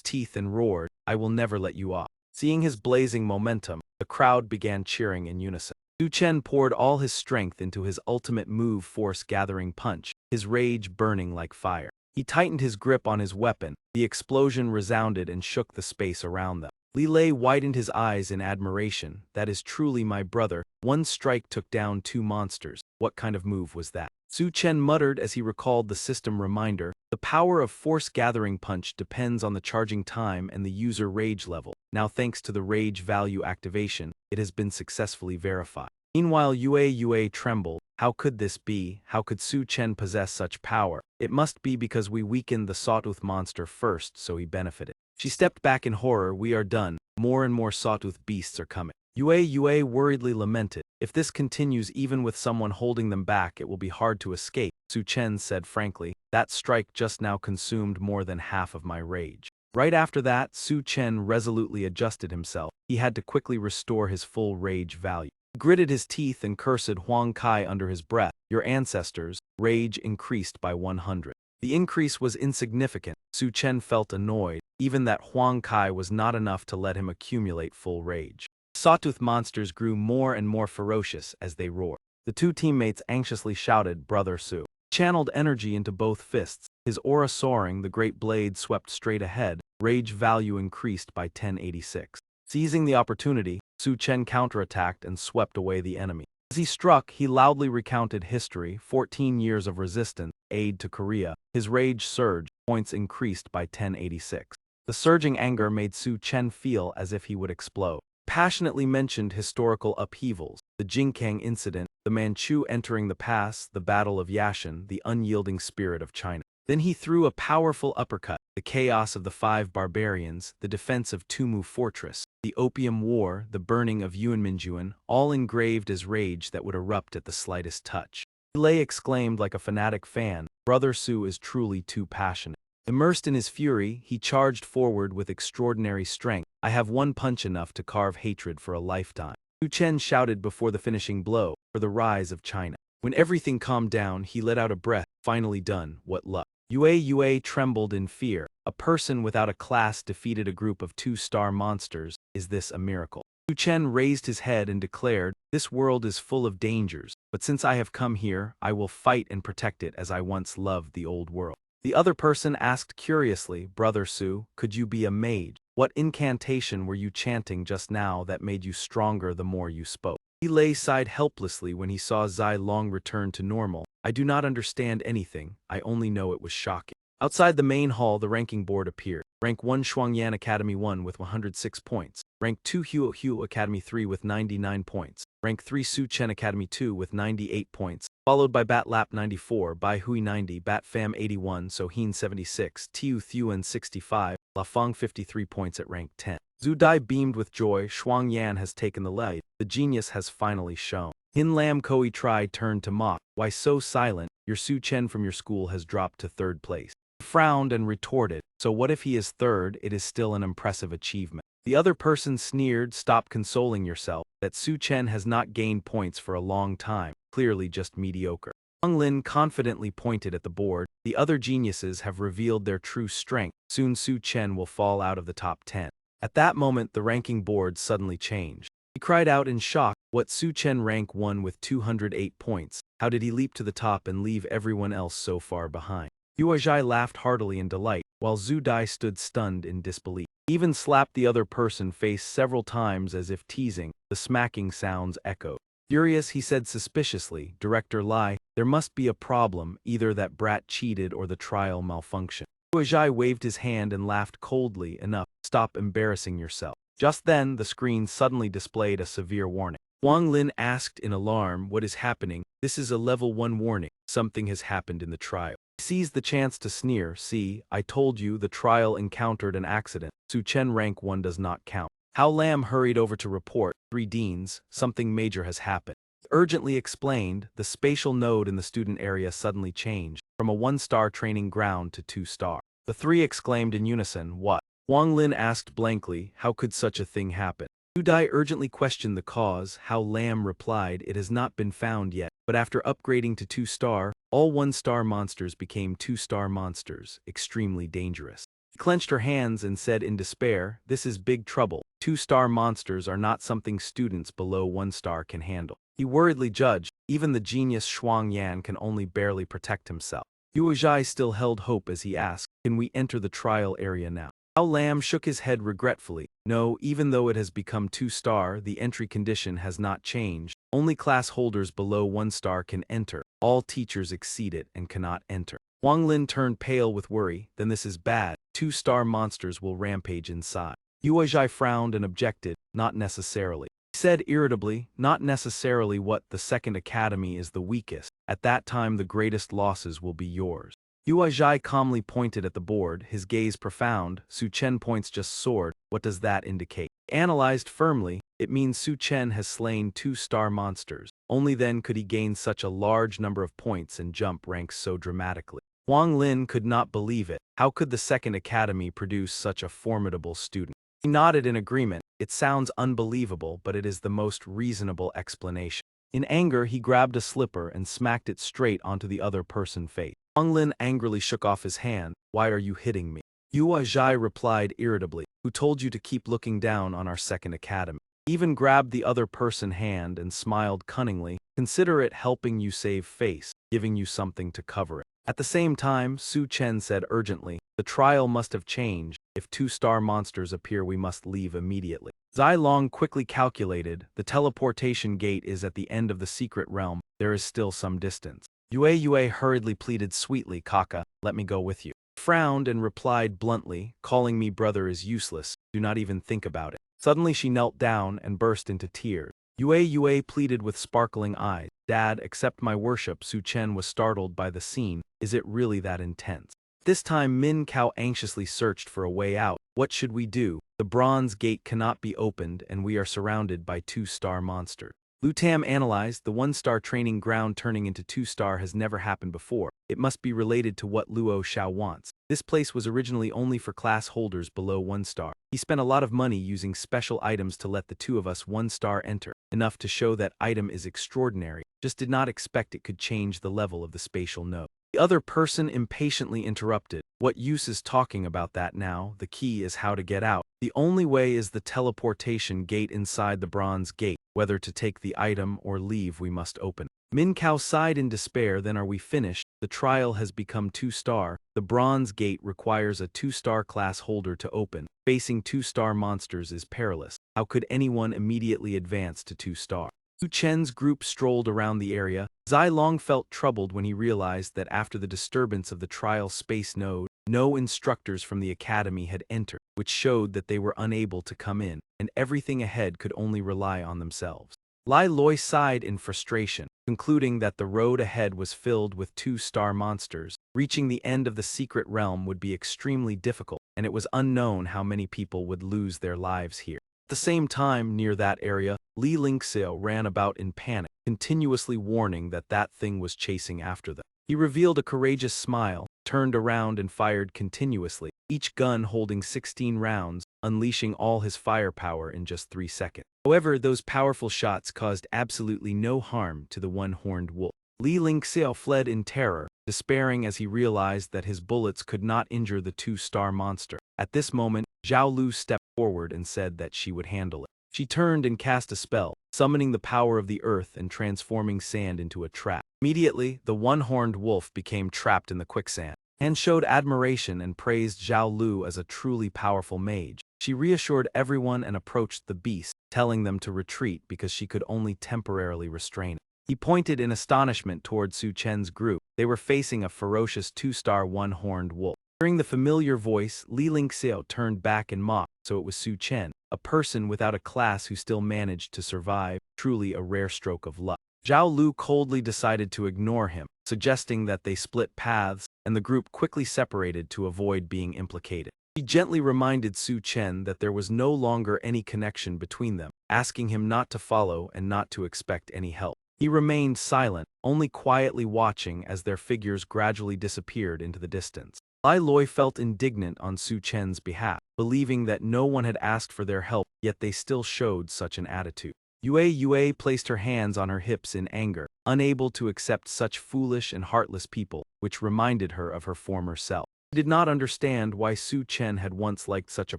teeth and roared, I will never let you off. Seeing his blazing momentum, the crowd began cheering in unison. Su Chen poured all his strength into his ultimate move, force-gathering punch, his rage burning like fire. He tightened his grip on his weapon, the explosion resounded and shook the space around them. Li Lei widened his eyes in admiration, that is truly my brother, one strike took down two monsters, what kind of move was that? Su Chen muttered as he recalled the system reminder, the power of force-gathering punch depends on the charging time and the user rage level. Now thanks to the rage value activation, it has been successfully verified. Meanwhile Yue trembled, how could this be, how could Su Chen possess such power? It must be because we weakened the sawtooth monster first, so he benefited. She stepped back in horror, we are done, more and more sawtooth beasts are coming. Yue worriedly lamented, if this continues even with someone holding them back it will be hard to escape. Su Chen said frankly, that strike just now consumed more than half of my rage. Right after that, Su Chen resolutely adjusted himself, he had to quickly restore his full rage value. He gritted his teeth and cursed Huang Kai under his breath, your ancestors, rage increased by 100. The increase was insignificant, Su Chen felt annoyed, even that Huang Kai was not enough to let him accumulate full rage. Sawtooth monsters grew more and more ferocious as they roared. The two teammates anxiously shouted, Brother Su. He channeled energy into both fists, his aura soaring, the great blade swept straight ahead, rage value increased by 1086. Seizing the opportunity, Su Chen counterattacked and swept away the enemy. As he struck, he loudly recounted history, 14 years of resistance, aid to Korea. His rage surged, points increased by 1086. The surging anger made Su Chen feel as if he would explode. Passionately mentioned historical upheavals, the Jingkang incident, the Manchu entering the pass, the Battle of Yashin, the unyielding spirit of China. Then he threw a powerful uppercut, the chaos of the 5 barbarians, the defense of Tumu Fortress, the Opium War, the burning of Yuanminjuan, all engraved as rage that would erupt at the slightest touch. Lei exclaimed like a fanatic fan, Brother Su is truly too passionate. Immersed in his fury, he charged forward with extraordinary strength. I have one punch enough to carve hatred for a lifetime. Su Chen shouted before the finishing blow, for the rise of China. When everything calmed down, he let out a breath, finally done, what luck. Yue trembled in fear. A person without a class defeated a group of 2-star monsters. Is this a miracle? Su Chen raised his head and declared, this world is full of dangers, but since I have come here, I will fight and protect it as I once loved the old world. The other person asked curiously, Brother Su, could you be a mage? What incantation were you chanting just now that made you stronger the more you spoke? Li Lei sighed helplessly when he saw Zai Long return to normal. I do not understand anything, I only know it was shocking. Outside the main hall, the ranking board appeared. Rank 1 Shuangyan Academy 1 with 106 points. Rank 2 Huo Academy 3 with 99 points. Rank 3 Su Chen Academy 2 with 98 points. Followed by Bat Lap 94, Bai Hui 90, Bat Fam 81, Sohin 76, Tiu Thuan 65, La Feng 53 points at rank 10. Zhu Dai beamed with joy, Shuang Yan has taken the lead, the genius has finally shown. Hin Lam Koi Tri turned to mock, why so silent, your Su Chen from your school has dropped to 3rd place. He frowned and retorted, so what if he is 3rd, it is still an impressive achievement. The other person sneered, stop consoling yourself, that Su Chen has not gained points for a long time, clearly just mediocre. Huang Lin confidently pointed at the board, the other geniuses have revealed their true strength, soon Su Chen will fall out of the top 10. At that moment the ranking board suddenly changed. He cried out in shock, what Su Chen rank 1 with 208 points, how did he leap to the top and leave everyone else so far behind? Yuezhai laughed heartily in delight, while Zhu Dai stood stunned in disbelief. He even slapped the other person's face several times as if teasing, the smacking sounds echoed. Furious, he said suspiciously, Director Lai, there must be a problem, either that brat cheated or the trial malfunctioned. Yuezhai waved his hand and laughed coldly, enough, stop embarrassing yourself. Just then, the screen suddenly displayed a severe warning. Wang Lin asked in alarm, "What is happening? This is a level 1 warning. Something has happened in the trial." He seized the chance to sneer. "See, I told you the trial encountered an accident. Su Chen rank 1 does not count." Hao Lam hurried over to report, "3 deans, something major has happened." Urgently explained, the spatial node in the student area suddenly changed, from a 1-star training ground to 2-star. The 3 exclaimed in unison, "What?" Wang Lin asked blankly, "How could such a thing happen?" Yu Dai urgently questioned the cause. Hao Lam replied, "It has not been found yet, but after upgrading to 2-star, all 1-star monsters became 2-star monsters, extremely dangerous." She clenched her hands and said in despair, "This is big trouble. 2-star monsters are not something students below 1-star can handle." He worriedly judged, even the genius Shuang Yan can only barely protect himself. Yuezhai still held hope as he asked, "Can we enter the trial area now?" Hao Lam shook his head regretfully. "No, even though it has become 2-star, the entry condition has not changed. Only class holders below 1-star can enter. All teachers exceed it and cannot enter." Wang Lin turned pale with worry. "Then this is bad. 2-star monsters will rampage inside." Yuezhai frowned and objected, "Not necessarily." He said irritably, "Not necessarily. What? The second academy is the weakest. At that time the greatest losses will be yours." Yuezhai calmly pointed at the board, his gaze profound. "Su Chen points just soared. What does that indicate?" He analyzed firmly. "It means Su Chen has slain 2-star monsters. Only then could he gain such a large number of points and jump ranks so dramatically." Wang Lin could not believe it. How could the second academy produce such a formidable student? He nodded in agreement. "It sounds unbelievable, but it is the most reasonable explanation." In anger, he grabbed a slipper and smacked it straight onto the other person's face. Wang Lin angrily shook off his hand. "Why are you hitting me?" Yuezhai replied irritably, "Who told you to keep looking down on our second academy?" He even grabbed the other person's hand and smiled cunningly. "Consider it helping you save face, giving you something to cover it." At the same time, Su Chen said urgently, "The trial must have changed. If 2-star monsters appear, we must leave immediately." Zai Long quickly calculated, "The teleportation gate is at the end of the secret realm. There is still some distance." Yue hurriedly pleaded sweetly, "Kaka, let me go with you." He frowned and replied bluntly, "Calling me brother is useless. Do not even think about it." Suddenly she knelt down and burst into tears. Yue pleaded with sparkling eyes, "Dad, accept my worship." Su Chen was startled by the scene. Is it really that intense? This time Min Kao anxiously searched for a way out. "What should we do? The bronze gate cannot be opened and we are surrounded by 2-star monsters." Lu Tam analyzed, "The 1-star training ground turning into 2-star has never happened before. It must be related to what Luo Xiao wants. This place was originally only for class holders below 1-star. He spent a lot of money using special items to let the 2 of us 1-star enter, enough to show that item is extraordinary, just did not expect it could change the level of the spatial node." The other person impatiently interrupted, "What use is talking about that now? The key is how to get out. The only way is the teleportation gate inside the bronze gate. Whether to take the item or leave, we must open." Min Kao sighed in despair. "Then are we finished? The trial has become 2-star. The bronze gate requires a 2-star class holder to open. Facing 2-star monsters is perilous. How could anyone immediately advance to 2-star?" Su Chen's group strolled around the area. Zai Long felt troubled when he realized that after the disturbance of the trial space node, no instructors from the academy had entered, which showed that they were unable to come in, and everything ahead could only rely on themselves. Lai Loi sighed in frustration, concluding that the road ahead was filled with 2-star monsters. Reaching the end of the secret realm would be extremely difficult, and it was unknown how many people would lose their lives here. At the same time, near that area, Li Lingxiao ran about in panic, continuously warning that that thing was chasing after them. He revealed a courageous smile, turned around and fired continuously, each gun holding 16 rounds, unleashing all his firepower in just 3 seconds. However, those powerful shots caused absolutely no harm to the one-horned wolf. Li Lingxiao fled in terror, despairing as he realized that his bullets could not injure the 2-star monster. At this moment, Zhao Lu stepped forward and said that she would handle it. She turned and cast a spell, summoning the power of the earth and transforming sand into a trap. Immediately, the one-horned wolf became trapped in the quicksand, and showed admiration and praised Zhao Lu as a truly powerful mage. She reassured everyone and approached the beast, telling them to retreat because she could only temporarily restrain it. He pointed in astonishment toward Su Chen's group. They were facing a ferocious 2-star one-horned wolf. Hearing the familiar voice, Li Lingxiao turned back and mocked, "So it was Su Chen. a person without a class who still managed to survive, truly a rare stroke of luck. Zhao Lu coldly decided to ignore him, suggesting that they split paths, and the group quickly separated to avoid being implicated. He gently reminded Su Chen that there was no longer any connection between them, asking him not to follow and not to expect any help. He remained silent, only quietly watching as their figures gradually disappeared into the distance. Lai Loi felt indignant on Su Chen's behalf, believing that no one had asked for their help, yet they still showed such an attitude. Yue placed her hands on her hips in anger, unable to accept such foolish and heartless people, which reminded her of her former self. She did not understand why Su Chen had once liked such a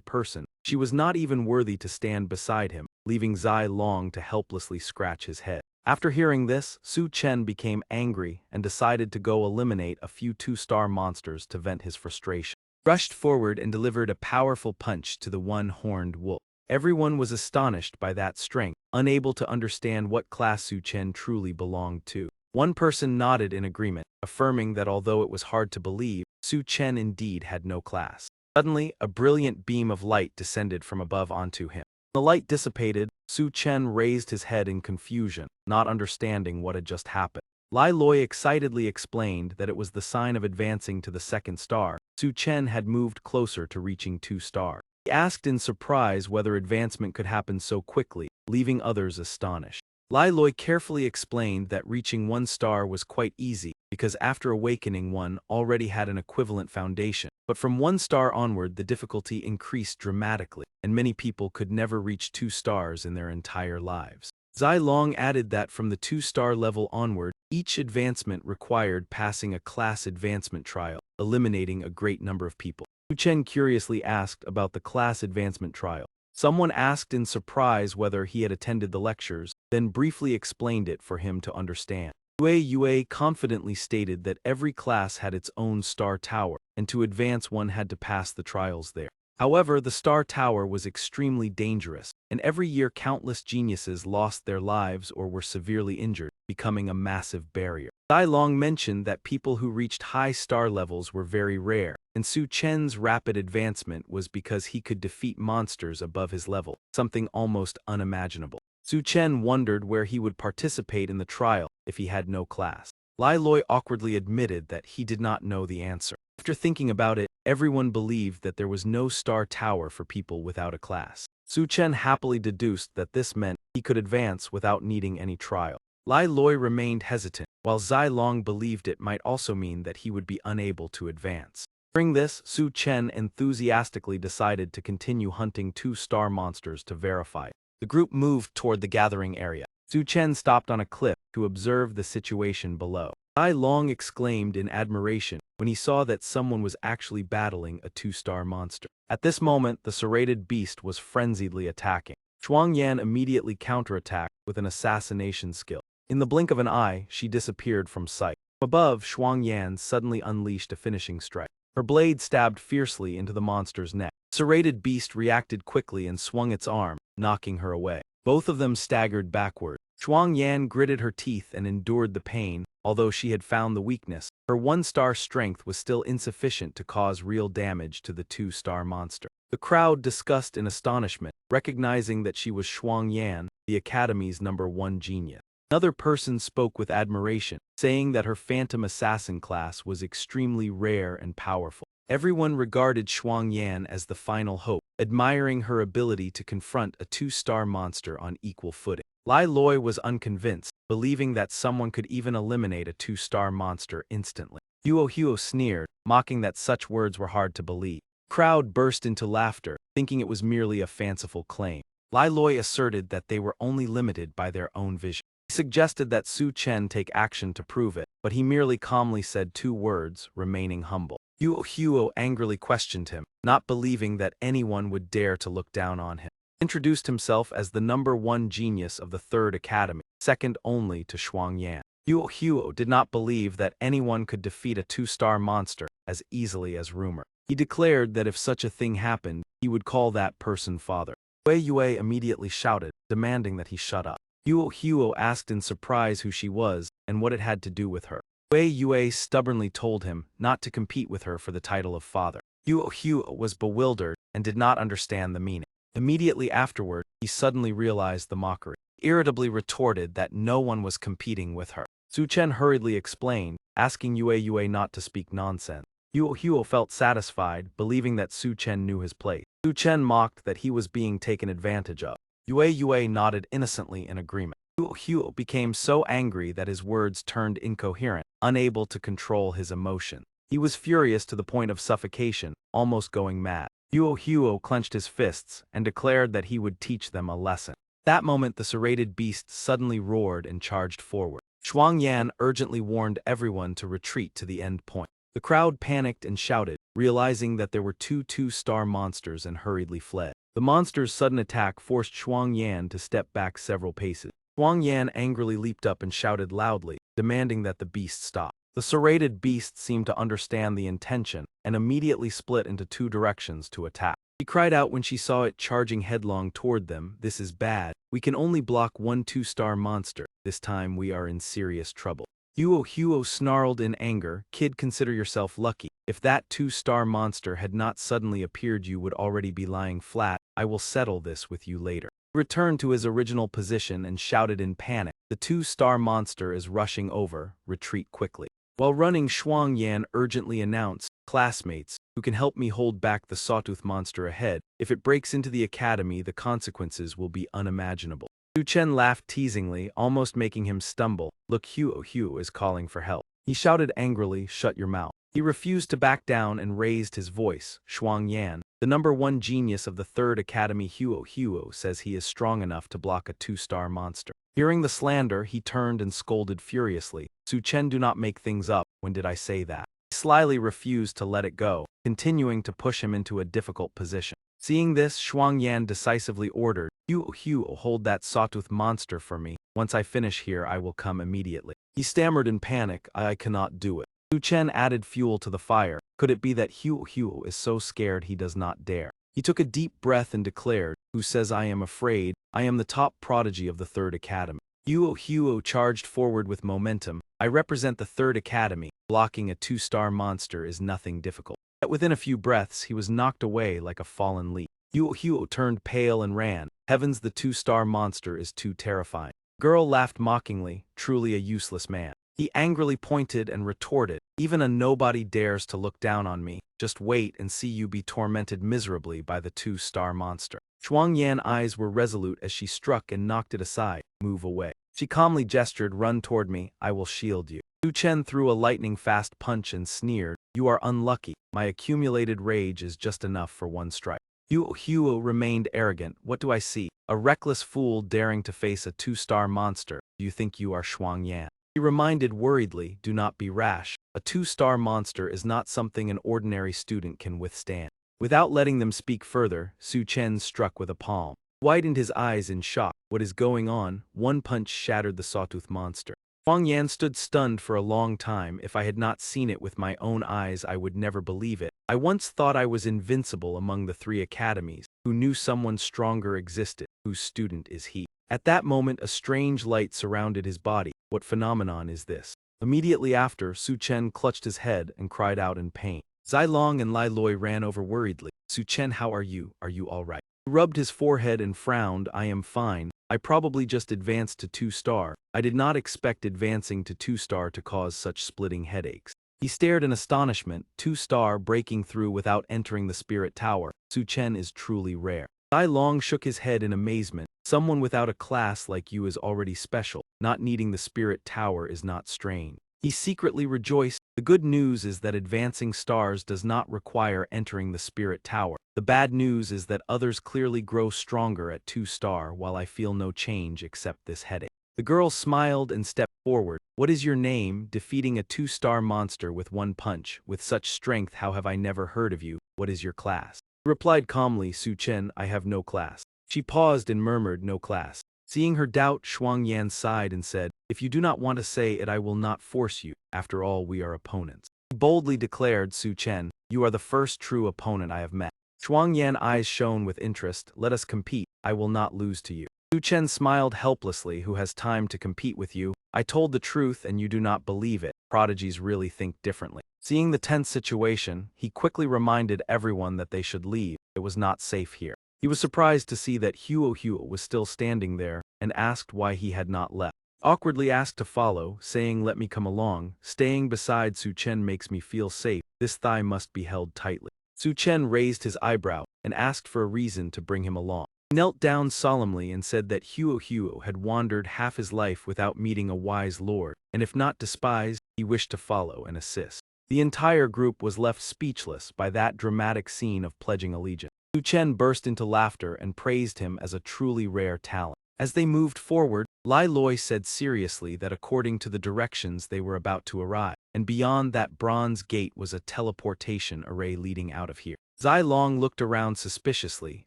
person. She was not even worthy to stand beside him, leaving Zai Long to helplessly scratch his head. After hearing this, Su Chen became angry and decided to go eliminate a few two-star monsters to vent his frustration. He rushed forward and delivered a powerful punch to the one-horned wolf. Everyone was astonished by that strength, unable to understand what class Su Chen truly belonged to. One person nodded in agreement, affirming that although it was hard to believe, Su Chen indeed had no class. Suddenly, a brilliant beam of light descended from above onto him. When the light dissipated, Su Chen raised his head in confusion, not understanding what had just happened. Lai Loi excitedly explained that it was the sign of advancing to the second star. Su Chen had moved closer to reaching 2 stars. He asked in surprise whether advancement could happen so quickly, leaving others astonished. Lai Loi carefully explained that reaching 1 star was quite easy, because after awakening one already had an equivalent foundation. But from 1 star onward the difficulty increased dramatically, and many people could never reach 2 stars in their entire lives. Zai Long added that from the 2-star level onward, each advancement required passing a class advancement trial, eliminating a great number of people. Su Chen curiously asked about the class advancement trial. Someone asked in surprise whether he had attended the lectures, then briefly explained it for him to understand. Yue confidently stated that every class had its own star tower, and to advance one had to pass the trials there. However, the star tower was extremely dangerous, and every year countless geniuses lost their lives or were severely injured, becoming a massive barrier. Zai Long mentioned that people who reached high star levels were very rare, and Su Chen's rapid advancement was because he could defeat monsters above his level, something almost unimaginable. Su Chen wondered where he would participate in the trial if he had no class. Lai Loi awkwardly admitted that he did not know the answer. After thinking about it, everyone believed that there was no star tower for people without a class. Su Chen happily deduced that this meant he could advance without needing any trial. Lai Loi remained hesitant, while Zai Long believed it might also mean that he would be unable to advance. During this, Su Chen enthusiastically decided to continue hunting 2-star monsters to verify it. The group moved toward the gathering area. Su Chen stopped on a cliff to observe the situation below. Zai Long exclaimed in admiration when he saw that someone was actually battling a 2-star monster. At this moment, the serrated beast was frenziedly attacking. Shuangyan immediately counterattacked with an assassination skill. In the blink of an eye, she disappeared from sight. From above, Shuangyan suddenly unleashed a finishing strike. Her blade stabbed fiercely into the monster's neck. The serrated beast reacted quickly and swung its arm, knocking her away. Both of them staggered backward. Shuangyan gritted her teeth and endured the pain. Although she had found the weakness, her 1-star strength was still insufficient to cause real damage to the 2-star monster. The crowd discussed in astonishment, recognizing that she was Shuangyan, the Academy's #1 genius. Another person spoke with admiration, saying that her Phantom Assassin class was extremely rare and powerful. Everyone regarded Shuangyan as the final hope, admiring her ability to confront a 2-star monster on equal footing. Lai Loi was unconvinced, believing that someone could even eliminate a 2-star monster instantly. Huo sneered, mocking that such words were hard to believe. The crowd burst into laughter, thinking it was merely a fanciful claim. Lai Loi asserted that they were only limited by their own vision. He suggested that Su Chen take action to prove it, but he merely calmly said 2 words, remaining humble. Huo angrily questioned him, not believing that anyone would dare to look down on him. He introduced himself as the #1 genius of the 3rd Academy, second only to Shuangyan. Huo did not believe that anyone could defeat a 2-star monster as easily as rumor. He declared that if such a thing happened, he would call that person father. Yue immediately shouted, demanding that he shut up. Huo asked in surprise who she was and what it had to do with her. Yue stubbornly told him not to compete with her for the title of father. Huo was bewildered and did not understand the meaning. Immediately afterward, he suddenly realized the mockery. Irritably retorted that no one was competing with her. Su Chen hurriedly explained, asking Yue not to speak nonsense. Huo felt satisfied, believing that Su Chen knew his place. Su Chen mocked that he was being taken advantage of. Yue nodded innocently in agreement. Huo became so angry that his words turned incoherent, unable to control his emotion. He was furious to the point of suffocation, almost going mad. Huo clenched his fists and declared that he would teach them a lesson. That moment the serrated beast suddenly roared and charged forward. Shuangyan urgently warned everyone to retreat to the end point. The crowd panicked and shouted, realizing that there were two-star monsters, and hurriedly fled. The monster's sudden attack forced Shuangyan to step back several paces. Shuangyan angrily leaped up and shouted loudly, demanding that the beast stop. The serrated beast seemed to understand the intention and immediately split into two directions to attack. She cried out when she saw it charging headlong toward them, "This is bad. We can only block one two-star monster. This time we are in serious trouble." Huo snarled in anger, "Kid, consider yourself lucky. If that two-star monster had not suddenly appeared, you would already be lying flat. I will settle this with you later." He returned to his original position and shouted in panic, "The two-star monster is rushing over. Retreat quickly." While running, Shuangyan urgently announced, "Classmates, who can help me hold back the sawtooth monster ahead? If it breaks into the academy, the consequences will be unimaginable." Su Chen laughed teasingly, almost making him stumble. "Look, Huo is calling for help." He shouted angrily, "Shut your mouth." He refused to back down and raised his voice. "Shuangyan, the #1 genius of the 3rd Academy, Huo says he is strong enough to block a two-star monster." Hearing the slander, he turned and scolded furiously. "Su Chen, do not make things up. When did I say that?" He slyly refused to let it go, continuing to push him into a difficult position. Seeing this, Shuangyan decisively ordered, Huo, hold that sawtooth monster for me. Once I finish here, I will come immediately." He stammered in panic, I cannot do it." Su Chen added fuel to the fire. Could it be that Huo is so scared he does not dare? He took a deep breath and declared, "Who says I am afraid? I am the top prodigy of the 3rd Academy." Huo charged forward with momentum. "I represent the 3rd Academy. Blocking a two-star monster is nothing difficult." Yet within a few breaths, he was knocked away like a fallen leaf. Huo turned pale and ran. "Heavens, the two-star monster is too terrifying." Girl laughed mockingly, "Truly a useless man." He angrily pointed and retorted, "Even a nobody dares to look down on me. Just wait and see you be tormented miserably by the two-star monster." Shuangyan's eyes were resolute as she struck and knocked it aside. "Move away." She calmly gestured, "Run toward me. I will shield you." Su Chen threw a lightning-fast punch and sneered, "You are unlucky. My accumulated rage is just enough for one strike." Huo remained arrogant. "What do I see? A reckless fool daring to face a two-star monster. Do you think you are Shuangyan?" He reminded worriedly, "Do not be rash. A two-star monster is not something an ordinary student can withstand." Without letting them speak further, Su Chen struck with a palm. Widened his eyes in shock. "What is going on?" One punch shattered the sawtooth monster. Shuangyan stood stunned for a long time. "If I had not seen it with my own eyes, I would never believe it. I once thought I was invincible among the 3 academies. Who knew someone stronger existed? Whose student is he?" At that moment, a strange light surrounded his body. What phenomenon is this? Immediately after, Su Chen clutched his head and cried out in pain. Zai Long and Lai Loi ran over worriedly. "Su Chen, how are you? Are you all right?" He rubbed his forehead and frowned. "I am fine. I probably just advanced to 2-star. I did not expect advancing to 2-star to cause such splitting headaches." He stared in astonishment. 2-star breaking through without entering the spirit tower. Su Chen is truly rare. Zai Long shook his head in amazement. "Someone without a class like you is already special. Not needing the spirit tower is not strange." He secretly rejoiced. The good news is that advancing stars does not require entering the spirit tower. The bad news is that others clearly grow stronger at 2-star while I feel no change except this headache. The girl smiled and stepped forward. "What is your name? Defeating a 2-star monster with one punch. With such strength, how have I never heard of you? What is your class?" He replied calmly, "Su Chen, I have no class." She paused and murmured, "No class." Seeing her doubt, Shuangyan sighed and said, "If you do not want to say it, I will not force you. After all, we are opponents." He boldly declared, "Su Chen, you are the first true opponent I have met." Shuangyan's eyes shone with interest. "Let us compete. I will not lose to you." Su Chen smiled helplessly. "Who has time to compete with you? I told the truth and you do not believe it. Prodigies really think differently." Seeing the tense situation, he quickly reminded everyone that they should leave. It was not safe here. He was surprised to see that Huo was still standing there, and asked why he had not left. Awkwardly asked to follow, saying let me come along, staying beside Su Chen makes me feel safe, this thigh must be held tightly. Su Chen raised his eyebrow, and asked for a reason to bring him along. He knelt down solemnly and said that Huo had wandered half his life without meeting a wise lord, and if not despised, he wished to follow and assist. The entire group was left speechless by that dramatic scene of pledging allegiance. Su Chen burst into laughter and praised him as a truly rare talent. As they moved forward, Lai Loi said seriously that according to the directions they were about to arrive, and beyond that bronze gate was a teleportation array leading out of here. Zai Long looked around suspiciously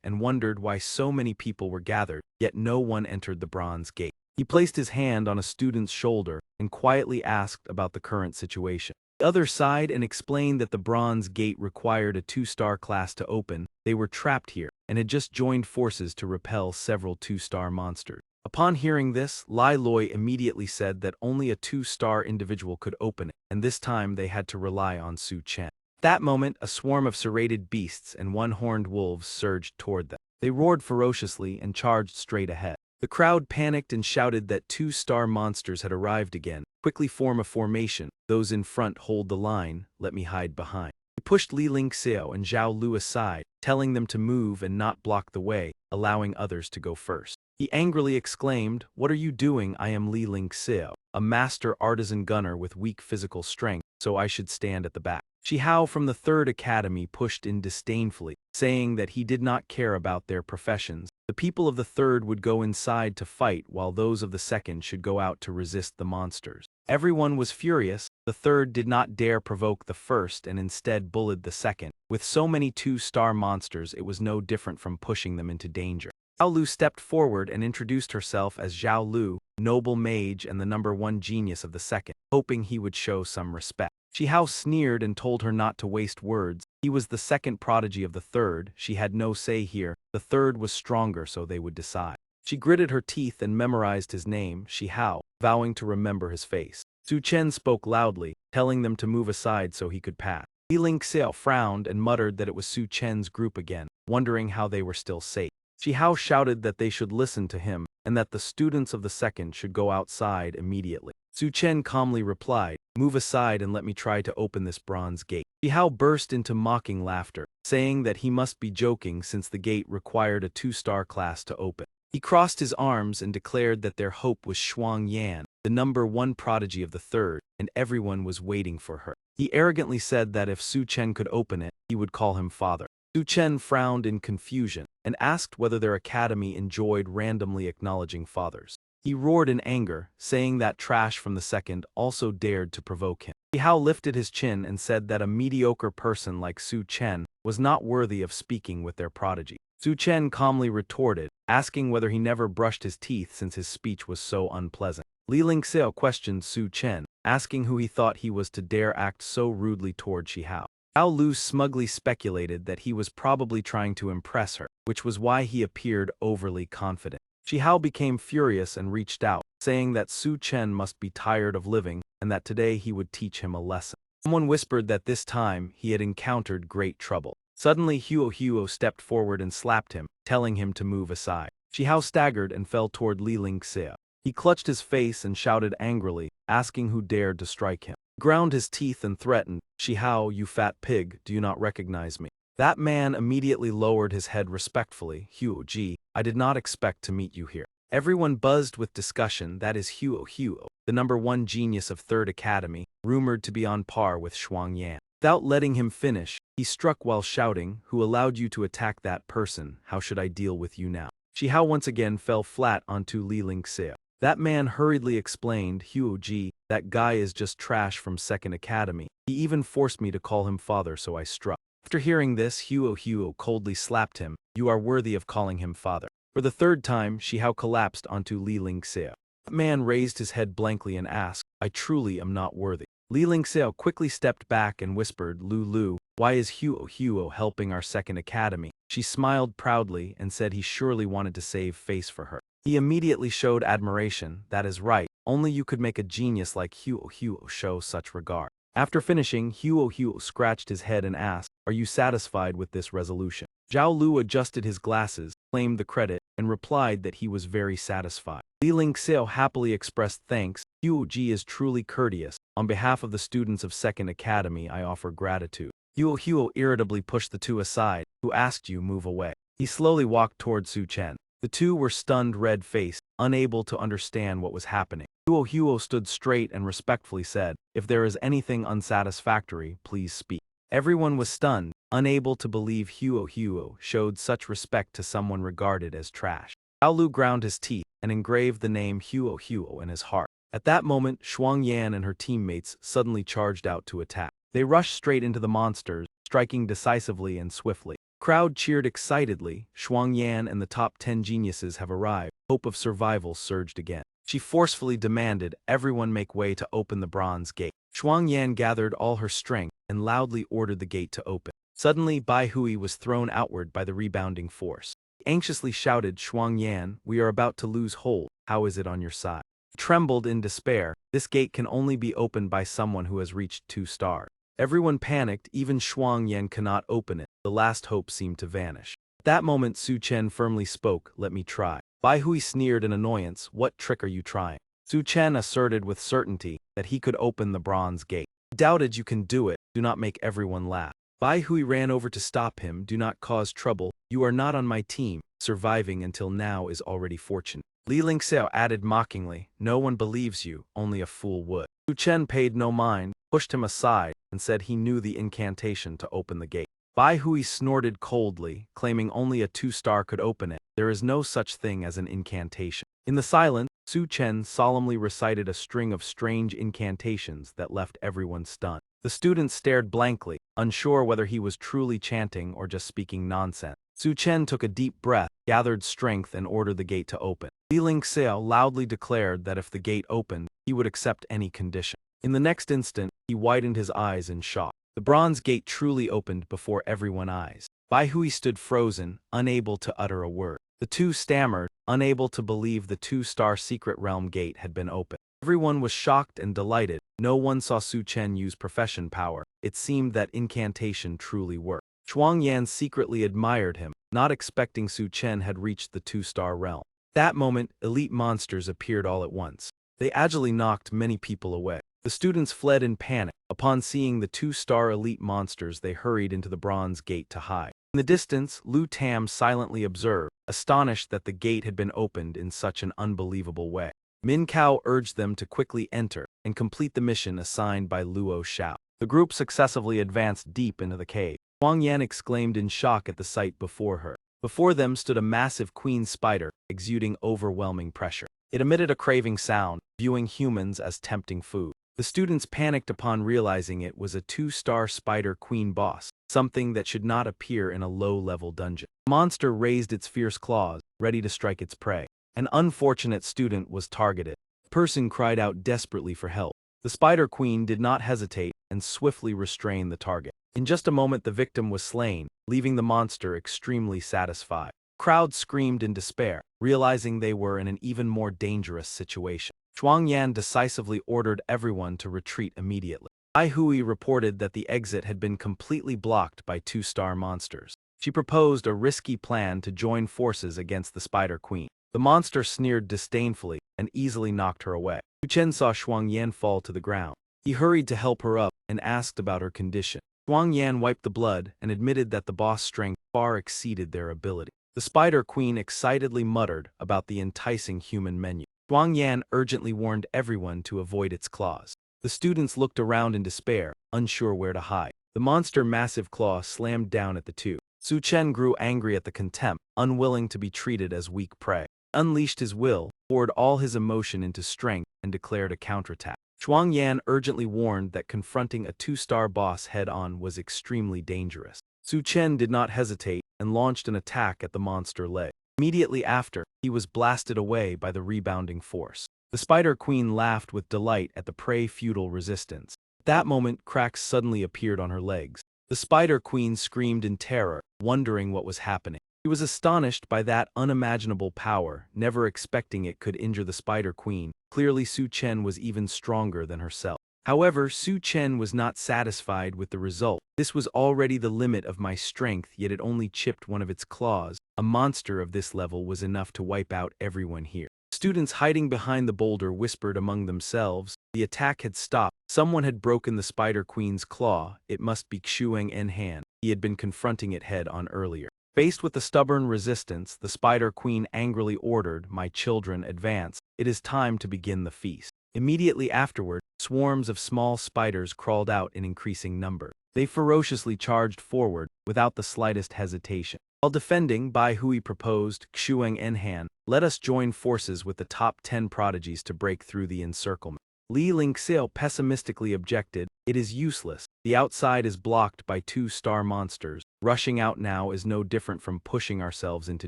and wondered why so many people were gathered, yet no one entered the bronze gate. He placed his hand on a student's shoulder and quietly asked about the current situation. The other sighed and explained that the bronze gate required a 2-star class to open, they were trapped here, and had just joined forces to repel several 2-star monsters. Upon hearing this, Lai Loi immediately said that only a 2-star individual could open it, and this time they had to rely on Su Chen. At that moment, a swarm of serrated beasts and one-horned wolves surged toward them. They roared ferociously and charged straight ahead. The crowd panicked and shouted that 2-star monsters had arrived again. Quickly form a formation, those in front hold the line, let me hide behind. He pushed Li Lingxiao and Zhao Lu aside, telling them to move and not block the way, allowing others to go first. He angrily exclaimed, "What are you doing? I am Li Lingxiao, a master artisan gunner with weak physical strength, so I should stand at the back." Shihao from the 3rd Academy pushed in disdainfully, saying that he did not care about their professions. The people of the 3rd would go inside to fight while those of the 2nd should go out to resist the monsters. Everyone was furious. The 3rd did not dare provoke the 1st and instead bullied the 2nd. With so many 2-star monsters, it was no different from pushing them into danger. Zhao Lu stepped forward and introduced herself as Zhao Lu, noble mage and the #1 genius of the 2nd, hoping he would show some respect. Shihao sneered and told her not to waste words. He was the 2nd prodigy of the 3rd, she had no say here, the 3rd was stronger so they would decide. She gritted her teeth and memorized his name, Shihao, vowing to remember his face. Su Chen spoke loudly, telling them to move aside so he could pass. Li Lingxiao frowned and muttered that it was Su Chen's group again, wondering how they were still safe. Shihao shouted that they should listen to him, and that the students of the 2nd should go outside immediately. Su Chen calmly replied, "Move aside and let me try to open this bronze gate." Shihao burst into mocking laughter, saying that he must be joking since the gate required a 2-star class to open. He crossed his arms and declared that their hope was Shuang Yan, the #1 prodigy of the 3rd, and everyone was waiting for her. He arrogantly said that if Su Chen could open it, he would call him father. Su Chen frowned in confusion, and asked whether their academy enjoyed randomly acknowledging fathers. He roared in anger, saying that trash from the 2nd also dared to provoke him. Shihao lifted his chin and said that a mediocre person like Su Chen was not worthy of speaking with their prodigy. Su Chen calmly retorted, asking whether he never brushed his teeth since his speech was so unpleasant. Li Lingxiao questioned Su Chen, asking who he thought he was to dare act so rudely toward Shihao. Zhao Lu smugly speculated that he was probably trying to impress her, which was why he appeared overly confident. Shihao became furious and reached out, saying that Su Chen must be tired of living and that today he would teach him a lesson. Someone whispered that this time he had encountered great trouble. Suddenly Huo stepped forward and slapped him, telling him to move aside. Shihao staggered and fell toward Li Lingxiao. He clutched his face and shouted angrily, asking who dared to strike him. He ground his teeth and threatened, "Shihao, you fat pig, do you not recognize me?" That man immediately lowered his head respectfully. "Huo, I did not expect to meet you here." Everyone buzzed with discussion. That is Huo, the #1 genius of 3rd Academy, rumored to be on par with Shuang Yan. Without letting him finish, he struck while shouting, "Who allowed you to attack that person? How should I deal with you now?" Shihao once again fell flat onto Li Lingxiao. That man hurriedly explained, "Huo, that guy is just trash from 2nd Academy. He even forced me to call him father, so I struck." After hearing this, Huo coldly slapped him, "You are worthy of calling him father." For the 3rd time, Shihao collapsed onto Li Lingxiao. The man raised his head blankly and asked, "I truly am not worthy." Li Lingxiao quickly stepped back and whispered, Lu, why is Huo helping our 2nd Academy?" She smiled proudly and said he surely wanted to save face for her. He immediately showed admiration. "That is right, only you could make a genius like Huo show such regard." After finishing, Huo scratched his head and asked, "Are you satisfied with this resolution?" Zhao Lu adjusted his glasses, claimed the credit, and replied that he was very satisfied. Li Lingxiao happily expressed thanks. Huo Ji is truly courteous. On behalf of the students of Second Academy, I offer gratitude. Huo irritably pushed the two aside. Who asked you move away? He slowly walked toward Su Chen. The two were stunned, red-faced, unable to understand what was happening. Huo stood straight and respectfully said, "If there is anything unsatisfactory, please speak." Everyone was stunned, unable to believe Huo showed such respect to someone regarded as trash. Zhao Lu ground his teeth and engraved the name Huo in his heart. At that moment, Shuang Yan and her teammates suddenly charged out to attack. They rushed straight into the monsters, striking decisively and swiftly. Crowd cheered excitedly. Shuang Yan and the top 10 geniuses have arrived. Hope of survival surged again. She forcefully demanded everyone make way to open the bronze gate. Shuang Yan gathered all her strength and loudly ordered the gate to open. Suddenly, Bai Hui was thrown outward by the rebounding force. He anxiously shouted, "Shuang Yan, we are about to lose hold. How is it on your side?" He trembled in despair. This gate can only be opened by someone who has reached 2 stars. Everyone panicked, even Shuang Yan cannot open it. The last hope seemed to vanish. At that moment, Su Chen firmly spoke, "Let me try." Bai Hui sneered in annoyance, "What trick are you trying?" Su Chen asserted with certainty that he could open the bronze gate. "Doubted you can do it, do not make everyone laugh." Bai Hui ran over to stop him, "Do not cause trouble, you are not on my team, surviving until now is already fortunate." Li Lingxiao added mockingly, "No one believes you, only a fool would." Su Chen paid no mind, pushed him aside, and said he knew the incantation to open the gate. Bai Hui snorted coldly, claiming only a 2-star could open it. There is no such thing as an incantation. In the silence, Su Chen solemnly recited a string of strange incantations that left everyone stunned. The students stared blankly, unsure whether he was truly chanting or just speaking nonsense. Su Chen took a deep breath, gathered strength, and ordered the gate to open. Li Lingxiao loudly declared that if the gate opened, he would accept any condition. In the next instant, he widened his eyes in shock. The bronze gate truly opened before everyone's eyes. Bai Hui stood frozen, unable to utter a word. The two stammered, unable to believe the 2-star secret realm gate had been opened. Everyone was shocked and delighted. No one saw Su Chen use profession power. It seemed that incantation truly worked. Shuang Yan secretly admired him, not expecting Su Chen had reached the 2-star realm. That moment, elite monsters appeared all at once. They agilely knocked many people away. The students fled in panic. Upon seeing the 2-star elite monsters, they hurried into the bronze gate to hide. In the distance, Lu Tam silently observed, astonished that the gate had been opened in such an unbelievable way. Min Kao urged them to quickly enter and complete the mission assigned by Luo Xiao. The group successively advanced deep into the cave. Huang Yan exclaimed in shock at the sight before her. Before them stood a massive queen spider, exuding overwhelming pressure. It emitted a craving sound, viewing humans as tempting food. The students panicked upon realizing it was a 2-star spider queen boss, something that should not appear in a low-level dungeon. The monster raised its fierce claws, ready to strike its prey. An unfortunate student was targeted. The person cried out desperately for help. The spider queen did not hesitate and swiftly restrained the target. In just a moment, the victim was slain, leaving the monster extremely satisfied. Crowds screamed in despair, realizing they were in an even more dangerous situation. Shuang Yan decisively ordered everyone to retreat immediately. Bai Hui reported that the exit had been completely blocked by 2-star monsters. She proposed a risky plan to join forces against the Spider Queen. The monster sneered disdainfully and easily knocked her away. Su Chen saw Shuang Yan fall to the ground. He hurried to help her up and asked about her condition. Shuang Yan wiped the blood and admitted that the boss' strength far exceeded their ability. The Spider Queen excitedly muttered about the enticing human menu. Shuang Yan urgently warned everyone to avoid its claws. The students looked around in despair, unsure where to hide. The monster's massive claw slammed down at the two. Su Chen grew angry at the contempt, unwilling to be treated as weak prey. He unleashed his will, poured all his emotion into strength, and declared a counterattack. Shuang Yan urgently warned that confronting a 2-star boss head-on was extremely dangerous. Su Chen did not hesitate and launched an attack at the monster's leg. Immediately after, he was blasted away by the rebounding force. The Spider Queen laughed with delight at the prey's futile resistance. At that moment, cracks suddenly appeared on her legs. The Spider Queen screamed in terror, wondering what was happening. She was astonished by that unimaginable power, never expecting it could injure the Spider Queen. Clearly, Su Chen was even stronger than herself. However, Su Chen was not satisfied with the result. This was already the limit of my strength, yet it only chipped one of its claws. A monster of this level was enough to wipe out everyone here. Students hiding behind the boulder whispered among themselves. The attack had stopped. Someone had broken the Spider Queen's claw. It must be Xuang Enhan. He had been confronting it head-on earlier. Faced with the stubborn resistance, the Spider Queen angrily ordered, "My children, advance. It is time to begin the feast." Immediately afterward, swarms of small spiders crawled out in increasing number. They ferociously charged forward, without the slightest hesitation. While defending, Bai Hui proposed, "Xuang Enhan, let us join forces with the top 10 prodigies to break through the encirclement." Li Lingxiao pessimistically objected, "It is useless. The outside is blocked by 2-star monsters. Rushing out now is no different from pushing ourselves into